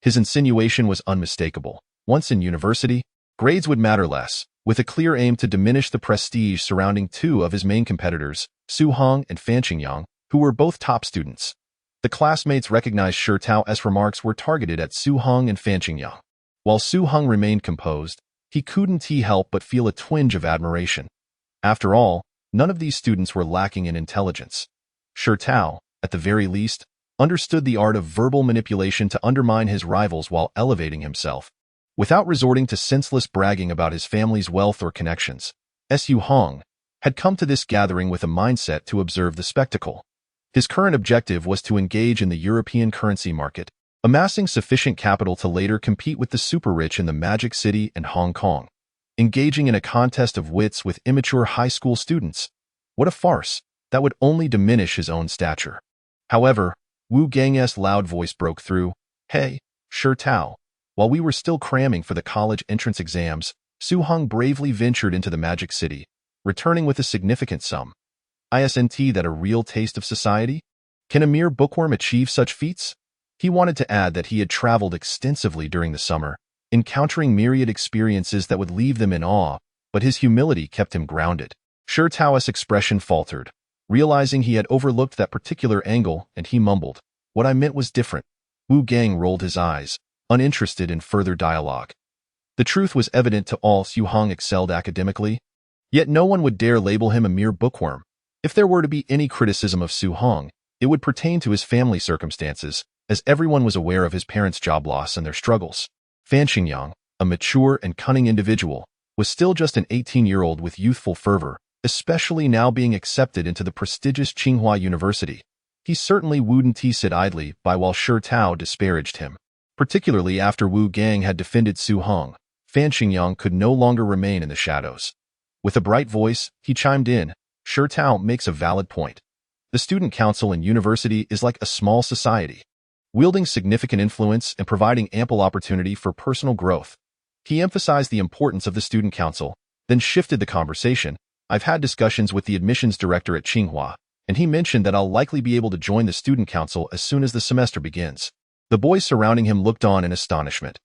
His insinuation was unmistakable. Once in university, grades would matter less, with a clear aim to diminish the prestige surrounding two of his main competitors, Su Heng and Fan Qingyang, who were both top students. The classmates recognized Shi Tao's remarks were targeted at Su Heng and Fan Qingyang. While Su Heng remained composed, he couldn't help but feel a twinge of admiration. After all, none of these students were lacking in intelligence. Shi Tao, at the very least, understood the art of verbal manipulation to undermine his rivals while elevating himself, without resorting to senseless bragging about his family's wealth or connections. Su Heng had come to this gathering with a mindset to observe the spectacle. His current objective was to engage in the European currency market, amassing sufficient capital to later compete with the super-rich in the Magic City and Hong Kong. Engaging in a contest of wits with immature high school students. What a farce! That would only diminish his own stature. However, Wu Gang's loud voice broke through. "Hey, Shi Tao." While we were still cramming for the college entrance exams, Su Heng bravely ventured into the Magic City, returning with a significant sum. Isn't that a real taste of society? Can a mere bookworm achieve such feats? He wanted to add that he had traveled extensively during the summer, encountering myriad experiences that would leave them in awe, but his humility kept him grounded. Shi Tao's expression faltered, realizing he had overlooked that particular angle, and he mumbled, "What I meant was different." Wu Gang rolled his eyes, uninterested in further dialogue. The truth was evident to all. Su Heng excelled academically, yet no one would dare label him a mere bookworm. If there were to be any criticism of Su Heng, it would pertain to his family circumstances, as everyone was aware of his parents' job loss and their struggles. Fan Qingyang, a mature and cunning individual, was still just an 18-year-old with youthful fervor, especially now being accepted into the prestigious Tsinghua University. He certainly wouldn't sit idly by while Shi Tao disparaged him. Particularly after Wu Gang had defended Su Heng, Fan Qingyang could no longer remain in the shadows. With a bright voice, he chimed in, "Shi Tao makes a valid point. The student council in university is like a small society, wielding significant influence and providing ample opportunity for personal growth. He emphasized the importance of the student council, then shifted the conversation. I've had discussions with the admissions director at Tsinghua, and he mentioned that I'll likely be able to join the student council as soon as the semester begins. The boys surrounding him looked on in astonishment.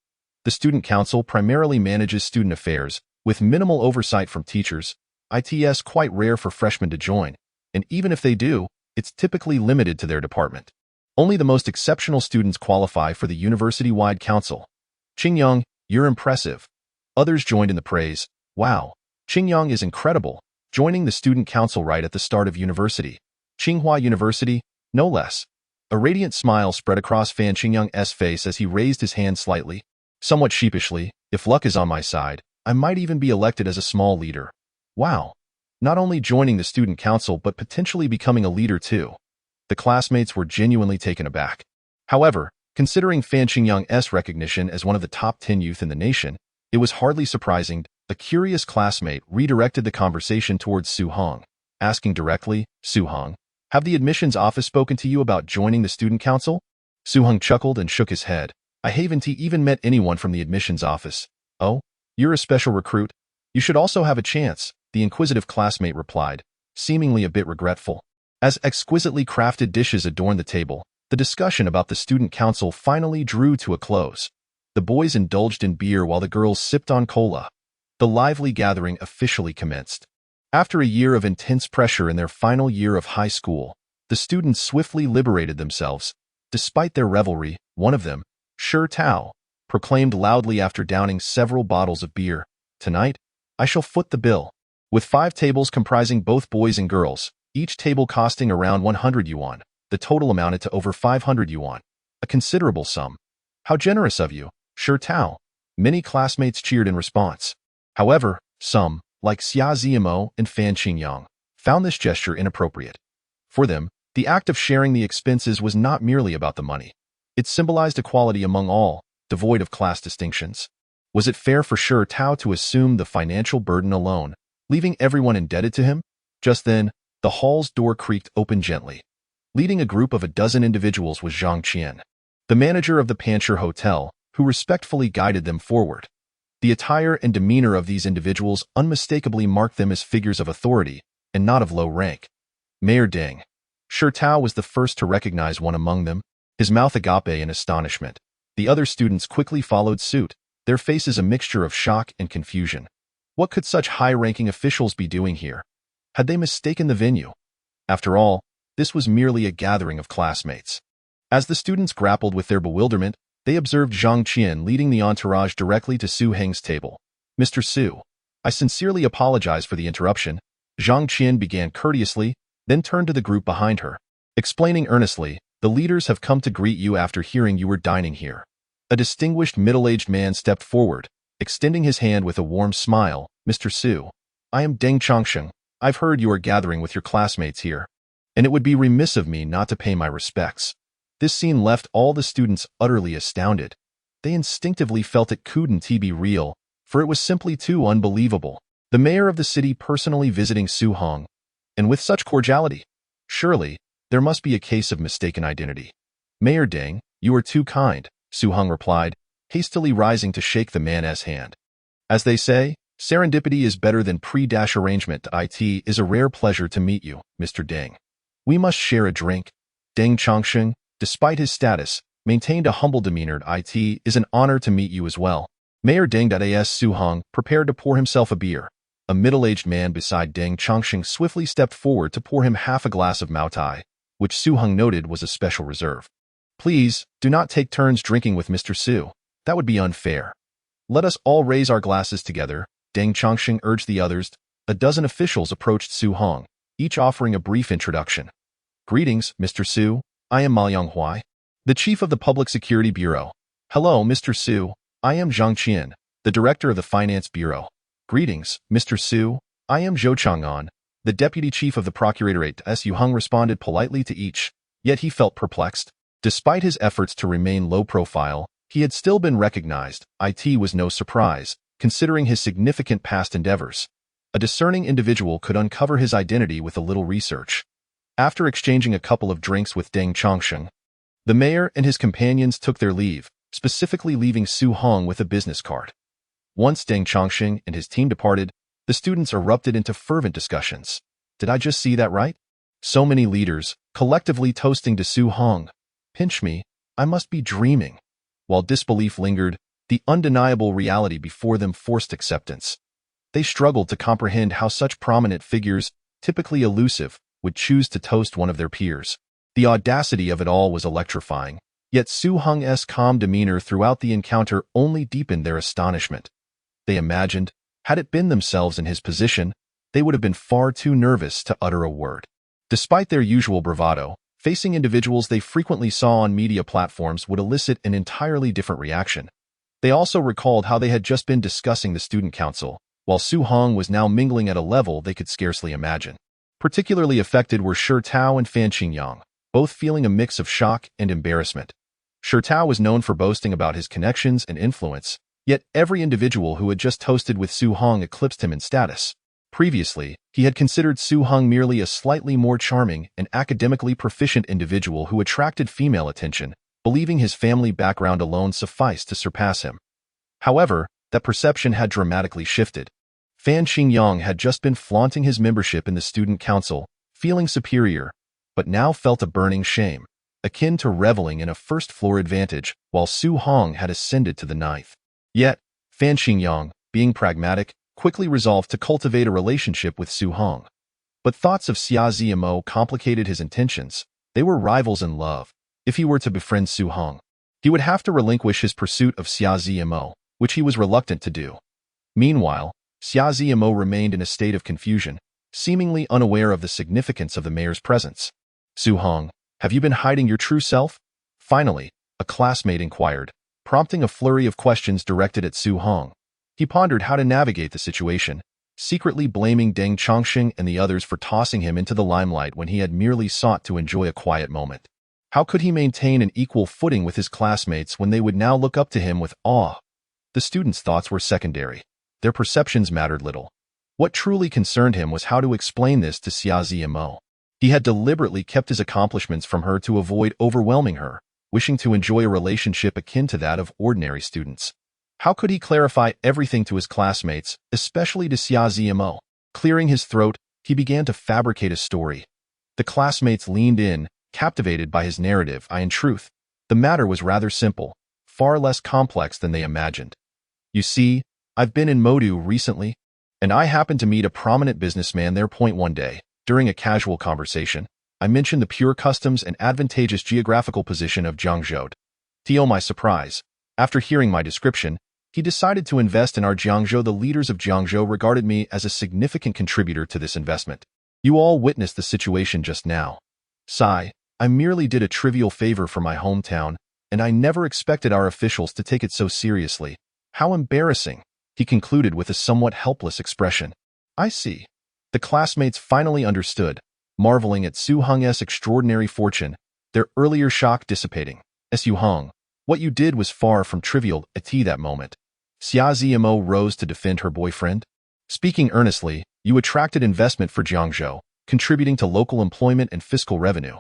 The student council primarily manages student affairs, with minimal oversight from teachers. It's quite rare for freshmen to join, and even if they do, it's typically limited to their department. Only the most exceptional students qualify for the university-wide council. Qingyang, you're impressive. Others joined in the praise. Wow, Qingyang is incredible, joining the student council right at the start of university. Tsinghua University, no less. A radiant smile spread across Fan Qingyang's face as he raised his hand slightly. Somewhat sheepishly, if luck is on my side, I might even be elected as a small leader. Wow. Not only joining the student council but potentially becoming a leader too. The classmates were genuinely taken aback. However, considering Fan Qingyang's recognition as one of the top 10 youth in the nation, it was hardly surprising. A curious classmate redirected the conversation towards Su Heng, asking directly, Su Heng, have the admissions office spoken to you about joining the student council? Su Heng chuckled and shook his head. I haven't even met anyone from the admissions office. Oh, you're a special recruit. You should also have a chance, the inquisitive classmate replied, seemingly a bit regretful. As exquisitely crafted dishes adorned the table, the discussion about the student council finally drew to a close. The boys indulged in beer while the girls sipped on cola. The lively gathering officially commenced. After a year of intense pressure in their final year of high school, the students swiftly liberated themselves. Despite their revelry, one of them, Shi Tao, proclaimed loudly after downing several bottles of beer, "Tonight, I shall foot the bill." With 5 tables comprising both boys and girls, each table costing around 100 yuan, the total amounted to over 500 yuan, a considerable sum. How generous of you, Shi Tao. Many classmates cheered in response. However, some, like Xia Ziamo and Fan Qingyang, found this gesture inappropriate. For them, the act of sharing the expenses was not merely about the money. It symbolized equality among all, devoid of class distinctions. Was it fair for Shi Tao to assume the financial burden alone, leaving everyone indebted to him? Just then, the hall's door creaked open gently. Leading a group of a dozen individuals was Zhang Qian, the manager of the Pancher Hotel, who respectfully guided them forward. The attire and demeanor of these individuals unmistakably marked them as figures of authority, and not of low rank. Mayor Deng. Shi Tao was the first to recognize one among them, his mouth agape in astonishment. The other students quickly followed suit, their faces a mixture of shock and confusion. What could such high-ranking officials be doing here? Had they mistaken the venue? After all, this was merely a gathering of classmates. As the students grappled with their bewilderment, they observed Zhang Qian leading the entourage directly to Su Heng's table. Mr. Su, I sincerely apologize for the interruption. Zhang Qian began courteously, then turned to the group behind her, explaining earnestly, the leaders have come to greet you after hearing you were dining here. A distinguished middle-aged man stepped forward, extending his hand with a warm smile. Mr. Su, I am Deng Changsheng. I've heard you are gathering with your classmates here, and it would be remiss of me not to pay my respects. This scene left all the students utterly astounded. They instinctively felt it couldn't be real, for it was simply too unbelievable. The mayor of the city personally visiting Su Heng, and with such cordiality. Surely, there must be a case of mistaken identity. Mayor Deng, you are too kind, Su Heng replied, hastily rising to shake the man's hand. As they say, serendipity is better than pre-arrangement. It is a rare pleasure to meet you, Mr. Deng. We must share a drink. Deng Changsheng, despite his status, maintained a humble demeanor. It is an honor to meet you as well. Mayor Deng. Su Heng prepared to pour himself a beer. A middle-aged man beside Deng Changsheng swiftly stepped forward to pour him half a glass of Maotai, which Su Heng noted was a special reserve. Please, do not take turns drinking with Mr. Su. That would be unfair. Let us all raise our glasses together, Deng Changsheng urged the others. A dozen officials approached Su Heng, each offering a brief introduction. Greetings, Mr. Su. I am Ma Yonghuai, the chief of the Public Security Bureau. Hello, Mr. Su. I am Zhang Qian, the director of the Finance Bureau. Greetings, Mr. Su. I am Zhou Chang'an, the deputy chief of the Procuratorate. Su Heng responded politely to each, yet he felt perplexed. Despite his efforts to remain low profile, he had still been recognized. It was no surprise, considering his significant past endeavors. A discerning individual could uncover his identity with a little research. After exchanging a couple of drinks with Deng Chongsheng, the mayor and his companions took their leave, specifically leaving Su Heng with a business card. Once Deng Chongsheng and his team departed, the students erupted into fervent discussions. Did I just see that right? So many leaders, collectively toasting to Su Heng. Pinch me, I must be dreaming. While disbelief lingered, the undeniable reality before them forced acceptance. They struggled to comprehend how such prominent figures, typically elusive, would choose to toast one of their peers. The audacity of it all was electrifying, yet Su Heng's calm demeanor throughout the encounter only deepened their astonishment. They imagined, had it been themselves in his position, they would have been far too nervous to utter a word. Despite their usual bravado, facing individuals they frequently saw on media platforms would elicit an entirely different reaction. They also recalled how they had just been discussing the student council, while Su Heng was now mingling at a level they could scarcely imagine. Particularly affected were Shi Tao and Fan Qingyang, both feeling a mix of shock and embarrassment. Shi Tao was known for boasting about his connections and influence, yet every individual who had just toasted with Su Heng eclipsed him in status. Previously, he had considered Su Heng merely a slightly more charming and academically proficient individual who attracted female attention, believing his family background alone sufficed to surpass him. However, that perception had dramatically shifted. Fan Qingyang had just been flaunting his membership in the student council, feeling superior, but now felt a burning shame, akin to reveling in a first-floor advantage, while Su Heng had ascended to the ninth. Yet, Fan Qingyang, being pragmatic, quickly resolved to cultivate a relationship with Su Heng. But thoughts of Xia Zimo complicated his intentions. They were rivals in love. If he were to befriend Su Heng, he would have to relinquish his pursuit of Xia Zimo, which he was reluctant to do. Meanwhile, Xia Zimo remained in a state of confusion, seemingly unaware of the significance of the mayor's presence. Su Heng, have you been hiding your true self? Finally, a classmate inquired, prompting a flurry of questions directed at Su Heng. He pondered how to navigate the situation, secretly blaming Deng Chongsheng and the others for tossing him into the limelight when he had merely sought to enjoy a quiet moment. How could he maintain an equal footing with his classmates when they would now look up to him with awe? The students' thoughts were secondary. Their perceptions mattered little. What truly concerned him was how to explain this to Xia Zimo. He had deliberately kept his accomplishments from her to avoid overwhelming her, wishing to enjoy a relationship akin to that of ordinary students. How could he clarify everything to his classmates, especially to Xia Zimo? Clearing his throat, he began to fabricate a story. The classmates leaned in, captivated by his narrative. In truth, the matter was rather simple, far less complex than they imagined. You see, I've been in Modu recently, and I happened to meet a prominent businessman there. One day, during a casual conversation, I mentioned the pure customs and advantageous geographical position of Jiangzhou. To my surprise, after hearing my description, he decided to invest in our Jiangzhou. The leaders of Jiangzhou regarded me as a significant contributor to this investment. You all witnessed the situation just now. Sigh, I merely did a trivial favor for my hometown, and I never expected our officials to take it so seriously. How embarrassing, he concluded with a somewhat helpless expression. I see. The classmates finally understood, marveling at Su Heng's extraordinary fortune, their earlier shock dissipating. Su Heng, what you did was far from trivial at that moment. Xia Zimo rose to defend her boyfriend. Speaking earnestly, you attracted investment for Jiangzhou, contributing to local employment and fiscal revenue.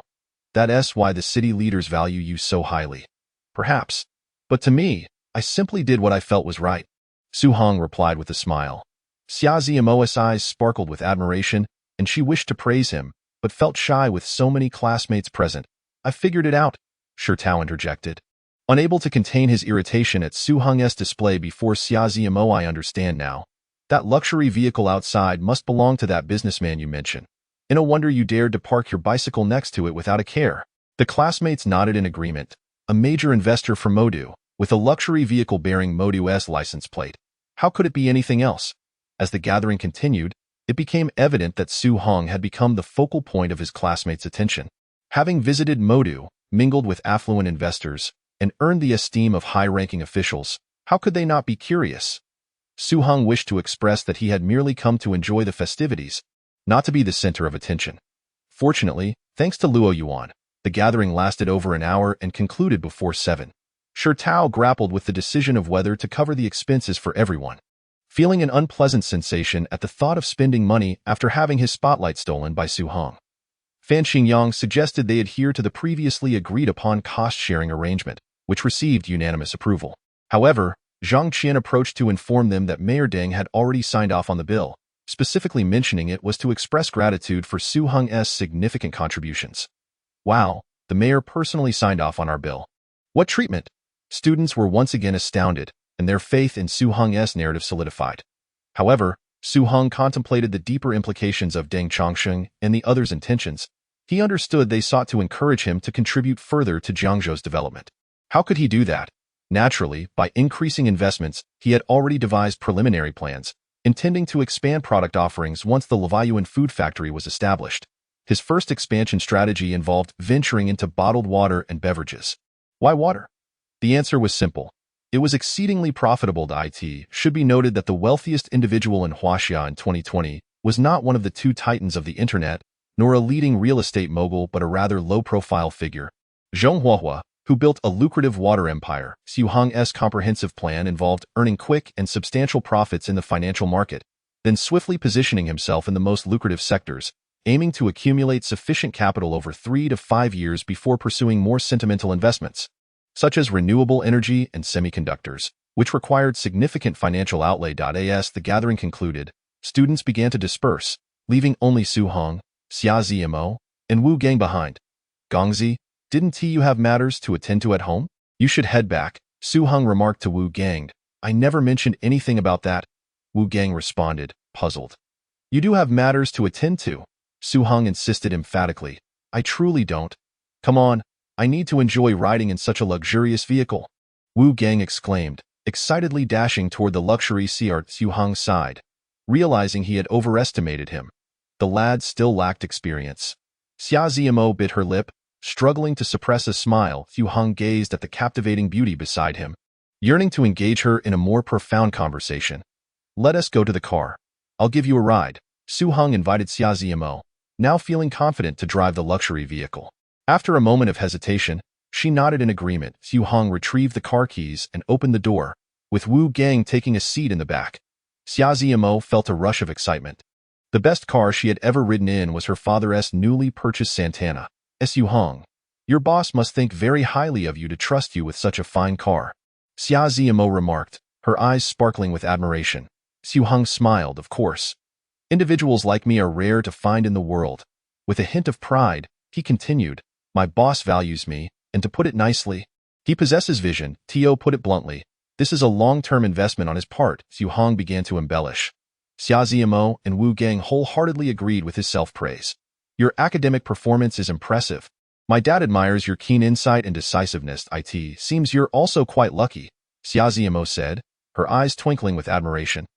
That's why the city leaders value you so highly. Perhaps. But to me, I simply did what I felt was right. Su Heng replied with a smile. Xia Zimo's eyes sparkled with admiration, and she wished to praise him, but felt shy with so many classmates present. I figured it out, Shi Tao interjected. Unable to contain his irritation at Su Heng's display before Xia Zimo. I understand now. That luxury vehicle outside must belong to that businessman you mentioned. And no wonder you dared to park your bicycle next to it without a care. The classmates nodded in agreement. A major investor from Modu, with a luxury vehicle bearing Modu's license plate. How could it be anything else? As the gathering continued, it became evident that Su Heng had become the focal point of his classmates' attention. Having visited Modu, mingled with affluent investors, and earned the esteem of high-ranking officials, how could they not be curious? Su Heng wished to express that he had merely come to enjoy the festivities, not to be the center of attention. Fortunately, thanks to Luo Yuan, the gathering lasted over an hour and concluded before 7. Shi Tao grappled with the decision of whether to cover the expenses for everyone, feeling an unpleasant sensation at the thought of spending money after having his spotlight stolen by Su Heng. Fan Xingyang suggested they adhere to the previously agreed-upon cost-sharing arrangement, which received unanimous approval. However, Zhang Qian approached to inform them that Mayor Deng had already signed off on the bill. Specifically mentioning it was to express gratitude for Su Heng's significant contributions. Wow, the mayor personally signed off on our bill. What treatment? Students were once again astounded, and their faith in Su Heng's narrative solidified. However, Su Heng contemplated the deeper implications of Deng Changsheng and the others' intentions. He understood they sought to encourage him to contribute further to Jiangzhou's development. How could he do that? Naturally, by increasing investments, he had already devised preliminary plans, intending to expand product offerings once the Levaiyuan food factory was established. His first expansion strategy involved venturing into bottled water and beverages. Why water? The answer was simple. It was exceedingly profitable to IT. Should be noted that the wealthiest individual in Huaxia in 2020 was not one of the two titans of the internet, nor a leading real estate mogul but a rather low-profile figure. Zhong Huahua, who built a lucrative water empire. Su Heng's comprehensive plan involved earning quick and substantial profits in the financial market, then swiftly positioning himself in the most lucrative sectors, aiming to accumulate sufficient capital over 3 to 5 years before pursuing more sentimental investments, such as renewable energy and semiconductors, which required significant financial outlay. As the gathering concluded, students began to disperse, leaving only Su Heng, Xia Zimo, and Wu Gang behind. Gongzi, didn't you have matters to attend to at home? You should head back, Su Heng remarked to Wu Gang. I never mentioned anything about that. Wu Gang responded, puzzled. You do have matters to attend to, Su Heng insisted emphatically. I truly don't. Come on, I need to enjoy riding in such a luxurious vehicle. Wu Gang exclaimed, excitedly dashing toward the luxury car. Su Heng sighed, realizing he had overestimated him. The lad still lacked experience. Xia Zimo bit her lip, struggling to suppress a smile. Su Heng gazed at the captivating beauty beside him, yearning to engage her in a more profound conversation. Let us go to the car. I'll give you a ride, Su Heng invited Xia Zimo, now feeling confident to drive the luxury vehicle. After a moment of hesitation, she nodded in agreement. Su Heng retrieved the car keys and opened the door, with Wu Gang taking a seat in the back. Xia Zimo felt a rush of excitement. The best car she had ever ridden in was her father's newly purchased Santana. Su Heng, your boss must think very highly of you to trust you with such a fine car, Xia Zimo remarked, her eyes sparkling with admiration. Su Heng smiled, of course. Individuals like me are rare to find in the world. With a hint of pride, he continued, my boss values me, and to put it nicely, he possesses vision. To put it bluntly, this is a long-term investment on his part. Su Heng began to embellish. Xia Zimo and Wu Gang wholeheartedly agreed with his self-praise. Your academic performance is impressive. My dad admires your keen insight and decisiveness. It seems you're also quite lucky, Xia Zimo said, her eyes twinkling with admiration.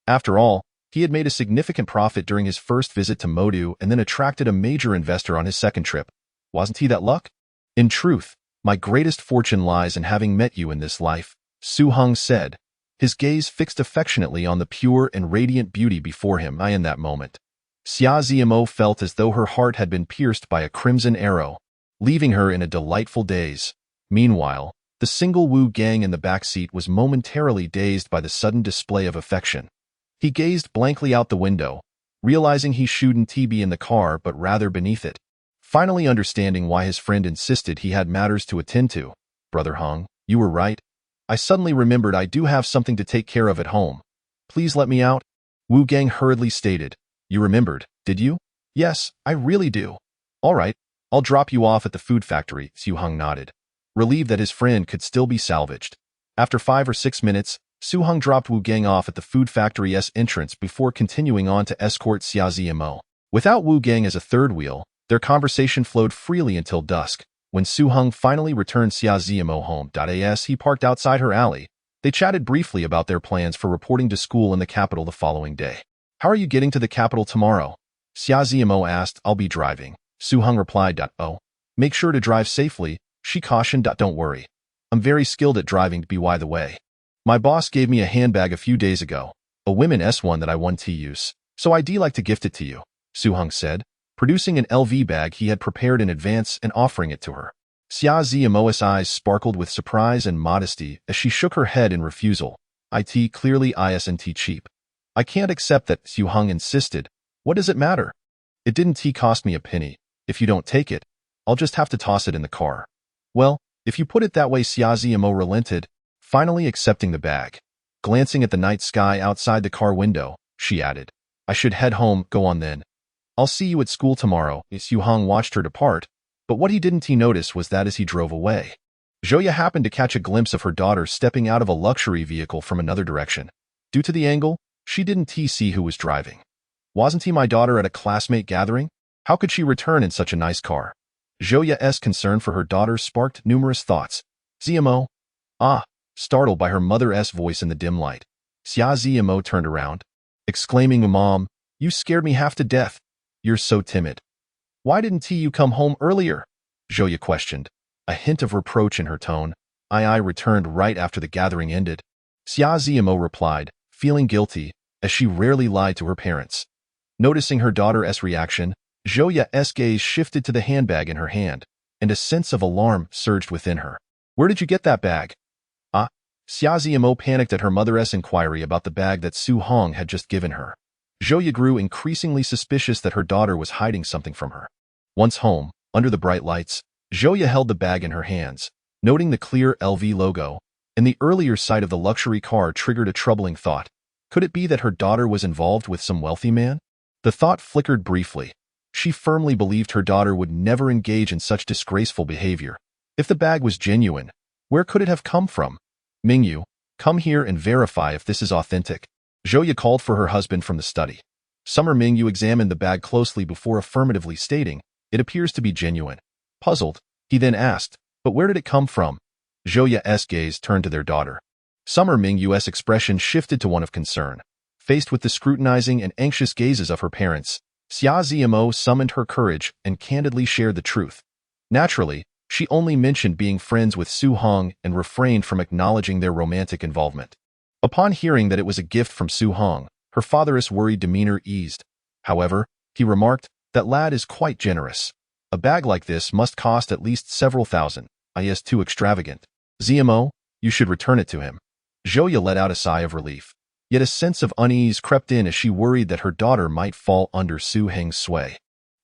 After all, he had made a significant profit during his first visit to Modu and then attracted a major investor on his second trip. Wasn't he that luck? In truth, my greatest fortune lies in having met you in this life, Su Heng said, his gaze fixed affectionately on the pure and radiant beauty before him. In that moment, Xia Zimo felt as though her heart had been pierced by a crimson arrow, leaving her in a delightful daze. Meanwhile, the single Wu Gang in the back seat was momentarily dazed by the sudden display of affection. He gazed blankly out the window, realizing he shouldn't be in the car but rather beneath it. Finally understanding why his friend insisted he had matters to attend to. Brother Heng, you were right. I suddenly remembered I do have something to take care of at home. Please let me out. Wu Gang hurriedly stated. You remembered, did you? Yes, I really do. All right, I'll drop you off at the food factory, Su Heng nodded, relieved that his friend could still be salvaged. After 5 or 6 minutes, Su Heng dropped Wu Gang off at the food factory's entrance before continuing on to escort Xia Zimo. Without Wu Gang as a third wheel, their conversation flowed freely until dusk. When Su Heng finally returned Xia Zimo home, he parked outside her alley. They chatted briefly about their plans for reporting to school in the capital the following day. How are you getting to the capital tomorrow? Xia Zimo asked. I'll be driving, Su Heng replied. Oh, make sure to drive safely, she cautioned. Don't worry. I'm very skilled at driving. By the way, my boss gave me a handbag a few days ago, a women's one that I want to use, so I'd like to gift it to you, Su Heng said, producing an LV bag he had prepared in advance and offering it to her. Xia Zimo's eyes sparkled with surprise and modesty as she shook her head in refusal. It clearly isn't cheap. I can't accept that, Su Heng insisted. What does it matter? It didn't cost me a penny. If you don't take it, I'll just have to toss it in the car. Well, if you put it that way, Xia Zimo relented, finally accepting the bag. Glancing at the night sky outside the car window, she added, I should head home. Go on then. I'll see you at school tomorrow. Su Heng watched her depart, but what he didn't notice was that as he drove away, Zhouya happened to catch a glimpse of her daughter stepping out of a luxury vehicle from another direction. Due to the angle, she didn't see who was driving. Wasn't my daughter at a classmate gathering? How could she return in such a nice car? Zhouya's concern for her daughter sparked numerous thoughts. Zimo? Ah, startled by her mother's voice in the dim light. Xia Zimo turned around, exclaiming, Mom, you scared me half to death. You're so timid. Why didn't you come home earlier? Zhouya questioned, a hint of reproach in her tone. I returned right after the gathering ended. Xia Zimo replied, feeling guilty, as she rarely lied to her parents. Noticing her daughter's reaction, Zhouya's gaze shifted to the handbag in her hand, and a sense of alarm surged within her. Where did you get that bag? Ah, Xia Zimo panicked at her mother's inquiry about the bag that Su Heng had just given her. Zhouya grew increasingly suspicious that her daughter was hiding something from her. Once home, under the bright lights, Zhouya held the bag in her hands, noting the clear LV logo, and the earlier sight of the luxury car triggered a troubling thought. Could it be that her daughter was involved with some wealthy man? The thought flickered briefly. She firmly believed her daughter would never engage in such disgraceful behavior. If the bag was genuine, where could it have come from? Mingyu, come here and verify if this is authentic. Zhouya called for her husband from the study. Summer Mingyu examined the bag closely before affirmatively stating, it appears to be genuine. Puzzled, he then asked, but where did it come from? Zhouya's gaze turned to their daughter. Summer Mingyu's expression shifted to one of concern. Faced with the scrutinizing and anxious gazes of her parents, Xia Zimo summoned her courage and candidly shared the truth. Naturally, she only mentioned being friends with Su Heng and refrained from acknowledging their romantic involvement. Upon hearing that it was a gift from Su Heng, her father's worried demeanor eased. However, he remarked, that lad is quite generous. A bag like this must cost at least several thousand. Is too extravagant. Zimo, you should return it to him. Zhouya let out a sigh of relief. Yet a sense of unease crept in as she worried that her daughter might fall under Su Heng's sway.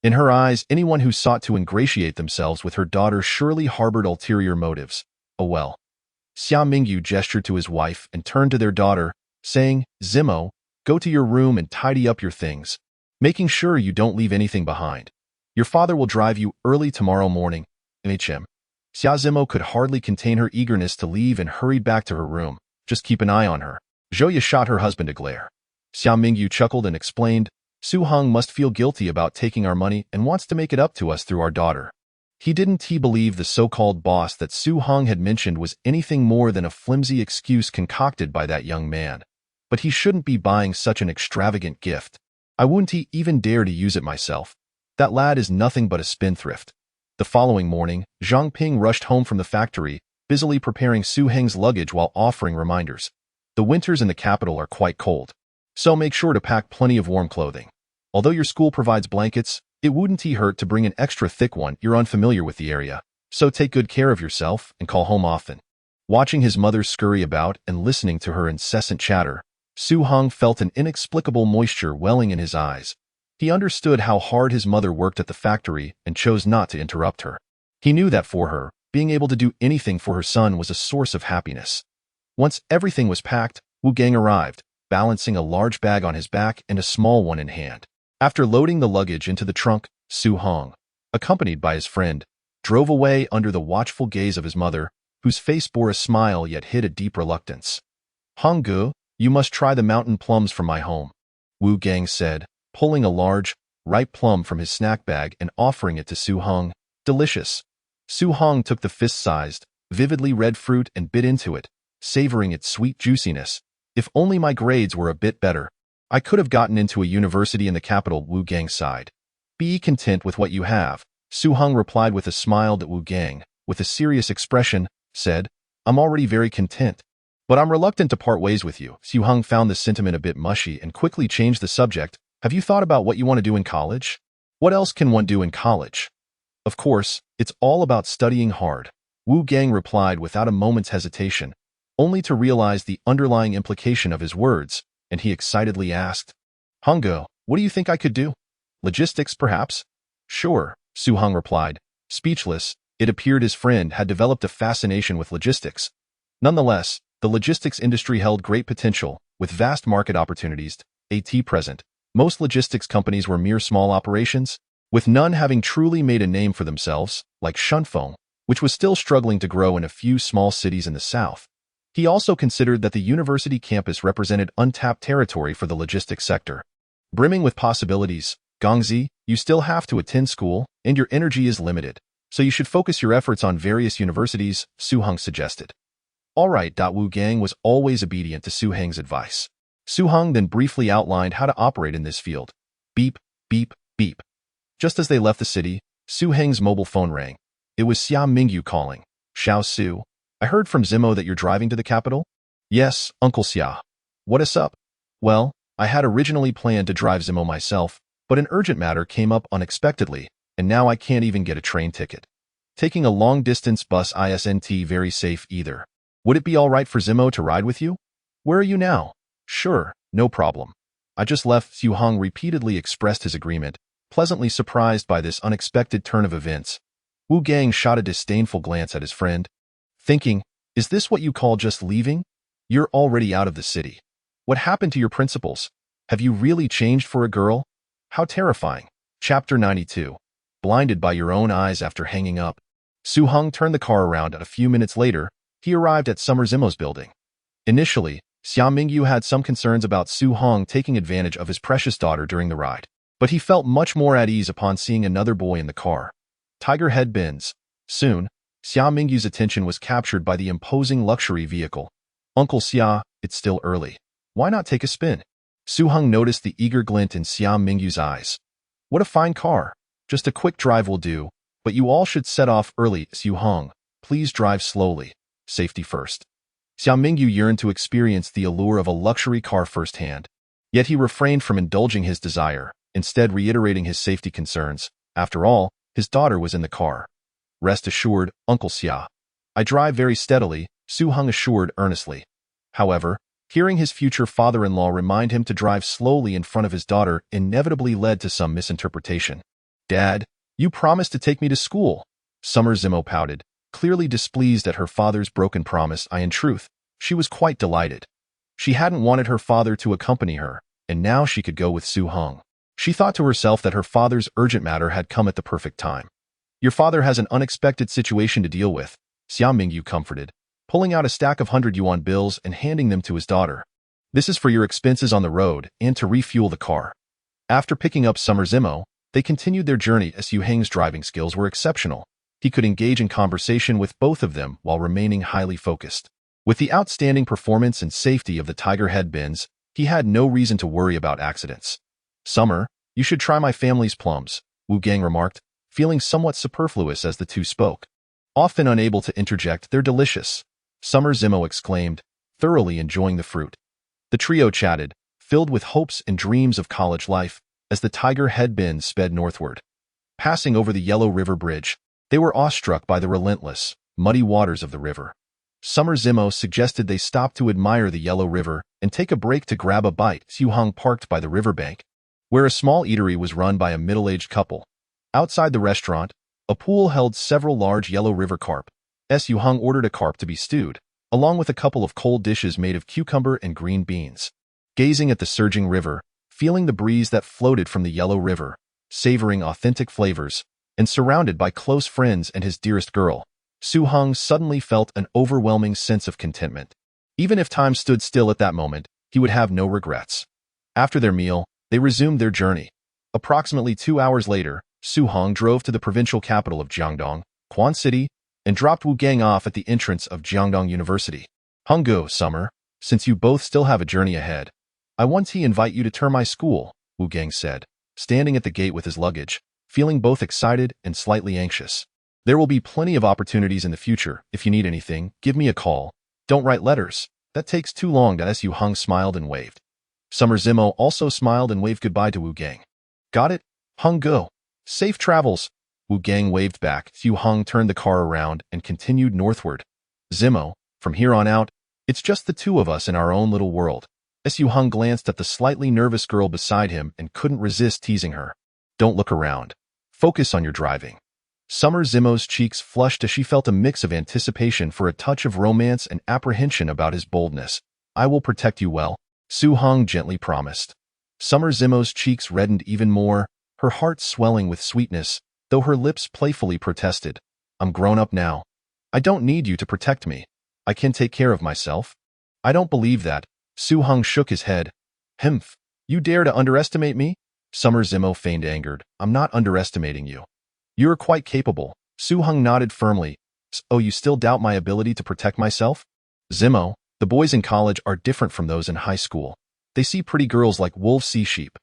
In her eyes, anyone who sought to ingratiate themselves with her daughter surely harbored ulterior motives. Oh well. Xia Mingyu gestured to his wife and turned to their daughter, saying, Zimo, go to your room and tidy up your things, making sure you don't leave anything behind. Your father will drive you early tomorrow morning. Xia Zimo could hardly contain her eagerness to leave and hurried back to her room. Just keep an eye on her. Zhouya shot her husband a glare. Xia Mingyu chuckled and explained, Su Heng must feel guilty about taking our money and wants to make it up to us through our daughter. He didn't believe the so-called boss that Su Heng had mentioned was anything more than a flimsy excuse concocted by that young man. But he shouldn't be buying such an extravagant gift. I wouldn't even dare to use it myself. That lad is nothing but a spendthrift. The following morning, Zhang Ping rushed home from the factory, busily preparing Su Heng's luggage while offering reminders. The winters in the capital are quite cold, so make sure to pack plenty of warm clothing. Although your school provides blankets, it wouldn't hurt to bring an extra thick one. You're unfamiliar with the area, so take good care of yourself and call home often. Watching his mother scurry about and listening to her incessant chatter, Su Heng felt an inexplicable moisture welling in his eyes. He understood how hard his mother worked at the factory and chose not to interrupt her. He knew that for her, being able to do anything for her son was a source of happiness. Once everything was packed, Wu Gang arrived, balancing a large bag on his back and a small one in hand. After loading the luggage into the trunk, Su Heng, accompanied by his friend, drove away under the watchful gaze of his mother, whose face bore a smile yet hid a deep reluctance. Henggu, you must try the mountain plums from my home, Wu Gang said, pulling a large, ripe plum from his snack bag and offering it to Su Heng. Delicious. Su Heng took the fist-sized, vividly red fruit and bit into it, savoring its sweet juiciness. If only my grades were a bit better, I could have gotten into a university in the capital. Wu Gang sighed. Be content with what you have, Su Heng replied with a smile. That Wu Gang, with a serious expression, said, I'm already very content, but I'm reluctant to part ways with you. Su Heng found the sentiment a bit mushy and quickly changed the subject. Have you thought about what you want to do in college? What else can one do in college? Of course, it's all about studying hard, Wu Gang replied without a moment's hesitation, only to realize the underlying implication of his words, and he excitedly asked, Henggu, what do you think I could do? Logistics, perhaps? Sure, Su Heng replied. Speechless, it appeared his friend had developed a fascination with logistics. Nonetheless, the logistics industry held great potential, with vast market opportunities at present. Most logistics companies were mere small operations, with none having truly made a name for themselves, like Shunfeng, which was still struggling to grow in a few small cities in the south. He also considered that the university campus represented untapped territory for the logistics sector. Brimming with possibilities, Gongzi, you still have to attend school, and your energy is limited, so you should focus your efforts on various universities, Su Heng suggested. All right. Wu Gang was always obedient to Su Heng's advice. Su Heng then briefly outlined how to operate in this field. Beep, beep, beep. Just as they left the city, Su Heng's mobile phone rang. It was Xia Mingyu calling. Xiao Su, I heard from Zimo that you're driving to the capital? Yes, Uncle Xia. What is up? Well, I had originally planned to drive Zimo myself, but an urgent matter came up unexpectedly, and now I can't even get a train ticket. Taking a long-distance bus isn't very safe either. Would it be all right for Zimo to ride with you? Where are you now? Sure, no problem. I just left. Su Heng repeatedly expressed his agreement, pleasantly surprised by this unexpected turn of events. Wu Gang shot a disdainful glance at his friend, thinking, is this what you call just leaving? You're already out of the city. What happened to your principles? Have you really changed for a girl? How terrifying. Chapter 92. Blinded by your own eyes after hanging up. Su Heng turned the car around and a few minutes later, he arrived at Summer Zimo's building. Initially, Xia Mingyu had some concerns about Su Heng taking advantage of his precious daughter during the ride, but he felt much more at ease upon seeing another boy in the car. Tiger head bins. Soon, Xia Mingyu's attention was captured by the imposing luxury vehicle. Uncle Xia, it's still early. Why not take a spin? Su Heng noticed the eager glint in Xia Mingyu's eyes. What a fine car. Just a quick drive will do, but you all should set off early. Su Heng, please drive slowly. Safety first. Xia Mingyu yearned to experience the allure of a luxury car firsthand. Yet he refrained from indulging his desire, instead reiterating his safety concerns. After all, his daughter was in the car. Rest assured, Uncle Xia. I drive very steadily, Su Heng assured earnestly. However, hearing his future father-in-law remind him to drive slowly in front of his daughter inevitably led to some misinterpretation. Dad, you promised to take me to school. Summer Zimo pouted, clearly displeased at her father's broken promise. In truth, she was quite delighted. She hadn't wanted her father to accompany her, and now she could go with Su Heng. She thought to herself that her father's urgent matter had come at the perfect time. Your father has an unexpected situation to deal with, Xia Mingyu comforted, pulling out a stack of 100 yuan bills and handing them to his daughter. This is for your expenses on the road and to refuel the car. After picking up Summer Zimo, they continued their journey. Su Heng's driving skills were exceptional. He could engage in conversation with both of them while remaining highly focused. With the outstanding performance and safety of the Tiger head bins, he had no reason to worry about accidents. Summer, you should try my family's plums, Wu Gang remarked, feeling somewhat superfluous as the two spoke. Often unable to interject, they're delicious, Summer Zimo exclaimed, thoroughly enjoying the fruit. The trio chatted, filled with hopes and dreams of college life, as the Tiger head bins sped northward. Passing over the Yellow River Bridge, they were awestruck by the relentless, muddy waters of the river. Summer Zimo suggested they stop to admire the Yellow River and take a break to grab a bite. Su Heng parked by the riverbank, where a small eatery was run by a middle-aged couple. Outside the restaurant, a pool held several large Yellow River carp. Su Heng ordered a carp to be stewed, along with a couple of cold dishes made of cucumber and green beans. Gazing at the surging river, feeling the breeze that floated from the Yellow River, savoring authentic flavors, and surrounded by close friends and his dearest girl, Su Heng suddenly felt an overwhelming sense of contentment. Even if time stood still at that moment, he would have no regrets. After their meal, they resumed their journey. Approximately 2 hours later, Su Heng drove to the provincial capital of Jiangdong, Quan City, and dropped Wu Gang off at the entrance of Jiangdong University. Henggo, Summer, since you both still have a journey ahead, I want to invite you to tour my school, Wu Gang said, standing at the gate with his luggage, feeling both excited and slightly anxious. There will be plenty of opportunities in the future. If you need anything, give me a call. Don't write letters. That takes too long. Su Heng smiled and waved. Summer Zimo also smiled and waved goodbye to Wu Gang. Got it? Henggo. Safe travels. Wu Gang waved back. Su Heng turned the car around and continued northward. Zimo, from here on out, it's just the two of us in our own little world. Su Heng glanced at the slightly nervous girl beside him and couldn't resist teasing her. Don't look around. Focus on your driving. Summer Zimo's cheeks flushed as she felt a mix of anticipation for a touch of romance and apprehension about his boldness. I will protect you well, Su Heng gently promised. Summer Zimo's cheeks reddened even more, her heart swelling with sweetness, though her lips playfully protested. I'm grown up now. I don't need you to protect me. I can take care of myself. I don't believe that. Su Heng shook his head. Humph. You dare to underestimate me? Summer Zimo feigned angered. I'm not underestimating you. You are quite capable. Su Heng nodded firmly. Oh, you still doubt my ability to protect myself? Zimo, the boys in college are different from those in high school. They see pretty girls like wolves see sheep.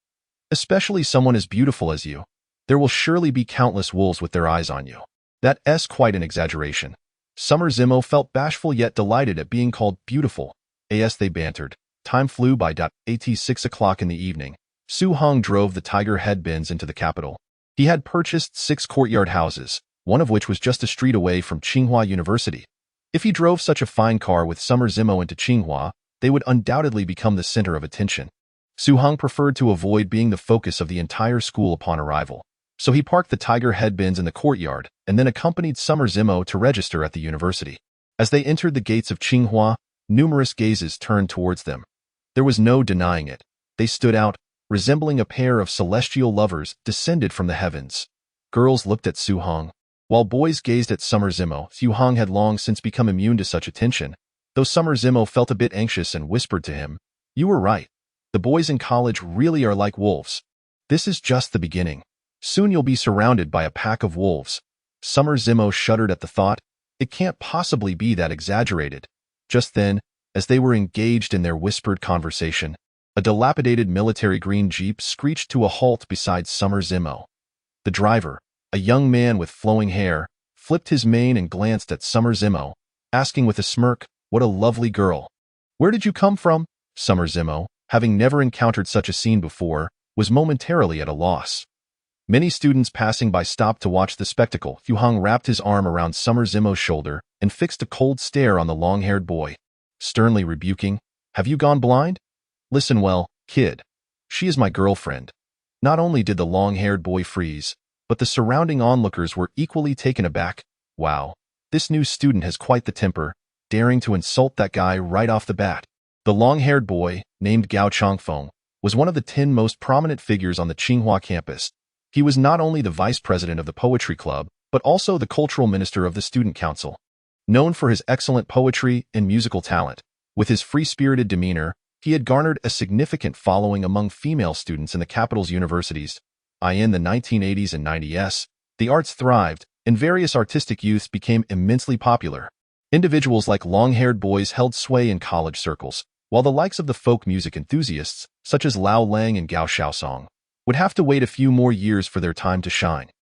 Especially someone as beautiful as you. There will surely be countless wolves with their eyes on you. That's quite an exaggeration. Summer Zimo felt bashful yet delighted at being called beautiful. As they bantered, time flew by. At 6 o'clock in the evening, Su Heng drove the tiger headbins into the capital. He had purchased 6 courtyard houses, one of which was just a street away from Tsinghua University. If he drove such a fine car with Summer Zimo into Tsinghua, they would undoubtedly become the center of attention. Su Heng preferred to avoid being the focus of the entire school upon arrival, so he parked the tiger headbins in the courtyard and then accompanied Summer Zimo to register at the university. As they entered the gates of Tsinghua, numerous gazes turned towards them. There was no denying it. They stood out, resembling a pair of celestial lovers descended from the heavens. Girls looked at Su Heng, while boys gazed at Summer Zimo. Su Heng had long since become immune to such attention, though Summer Zimo felt a bit anxious and whispered to him, "You were right. The boys in college really are like wolves. This is just the beginning. Soon you'll be surrounded by a pack of wolves." Summer Zimo shuddered at the thought. It can't possibly be that exaggerated. Just then, as they were engaged in their whispered conversation, a dilapidated military green jeep screeched to a halt beside Summer Zimo. The driver, a young man with flowing hair, flipped his mane and glanced at Summer Zimo, asking with a smirk, "What a lovely girl." "Where did you come from?" Summer Zimo, having never encountered such a scene before, was momentarily at a loss. Many students passing by stopped to watch the spectacle. Su Heng wrapped his arm around Summer Zimo's shoulder and fixed a cold stare on the long-haired boy, sternly rebuking, "Have you gone blind? Listen well, kid. She is my girlfriend." Not only did the long-haired boy freeze, but the surrounding onlookers were equally taken aback. Wow, this new student has quite the temper, daring to insult that guy right off the bat. The long-haired boy, named Gao Changfeng, was one of the 10 most prominent figures on the Tsinghua campus. He was not only the vice president of the poetry club, but also the cultural minister of the student council. Known for his excellent poetry and musical talent, with his free-spirited demeanor, he had garnered a significant following among female students in the capital's universities. In the 1980s and 90s, the arts thrived, and various artistic youths became immensely popular. Individuals like long-haired boys held sway in college circles, while the likes of the folk music enthusiasts, such as Lao Lang and Gao Xiaosong, would have to wait a few more years for their time to shine.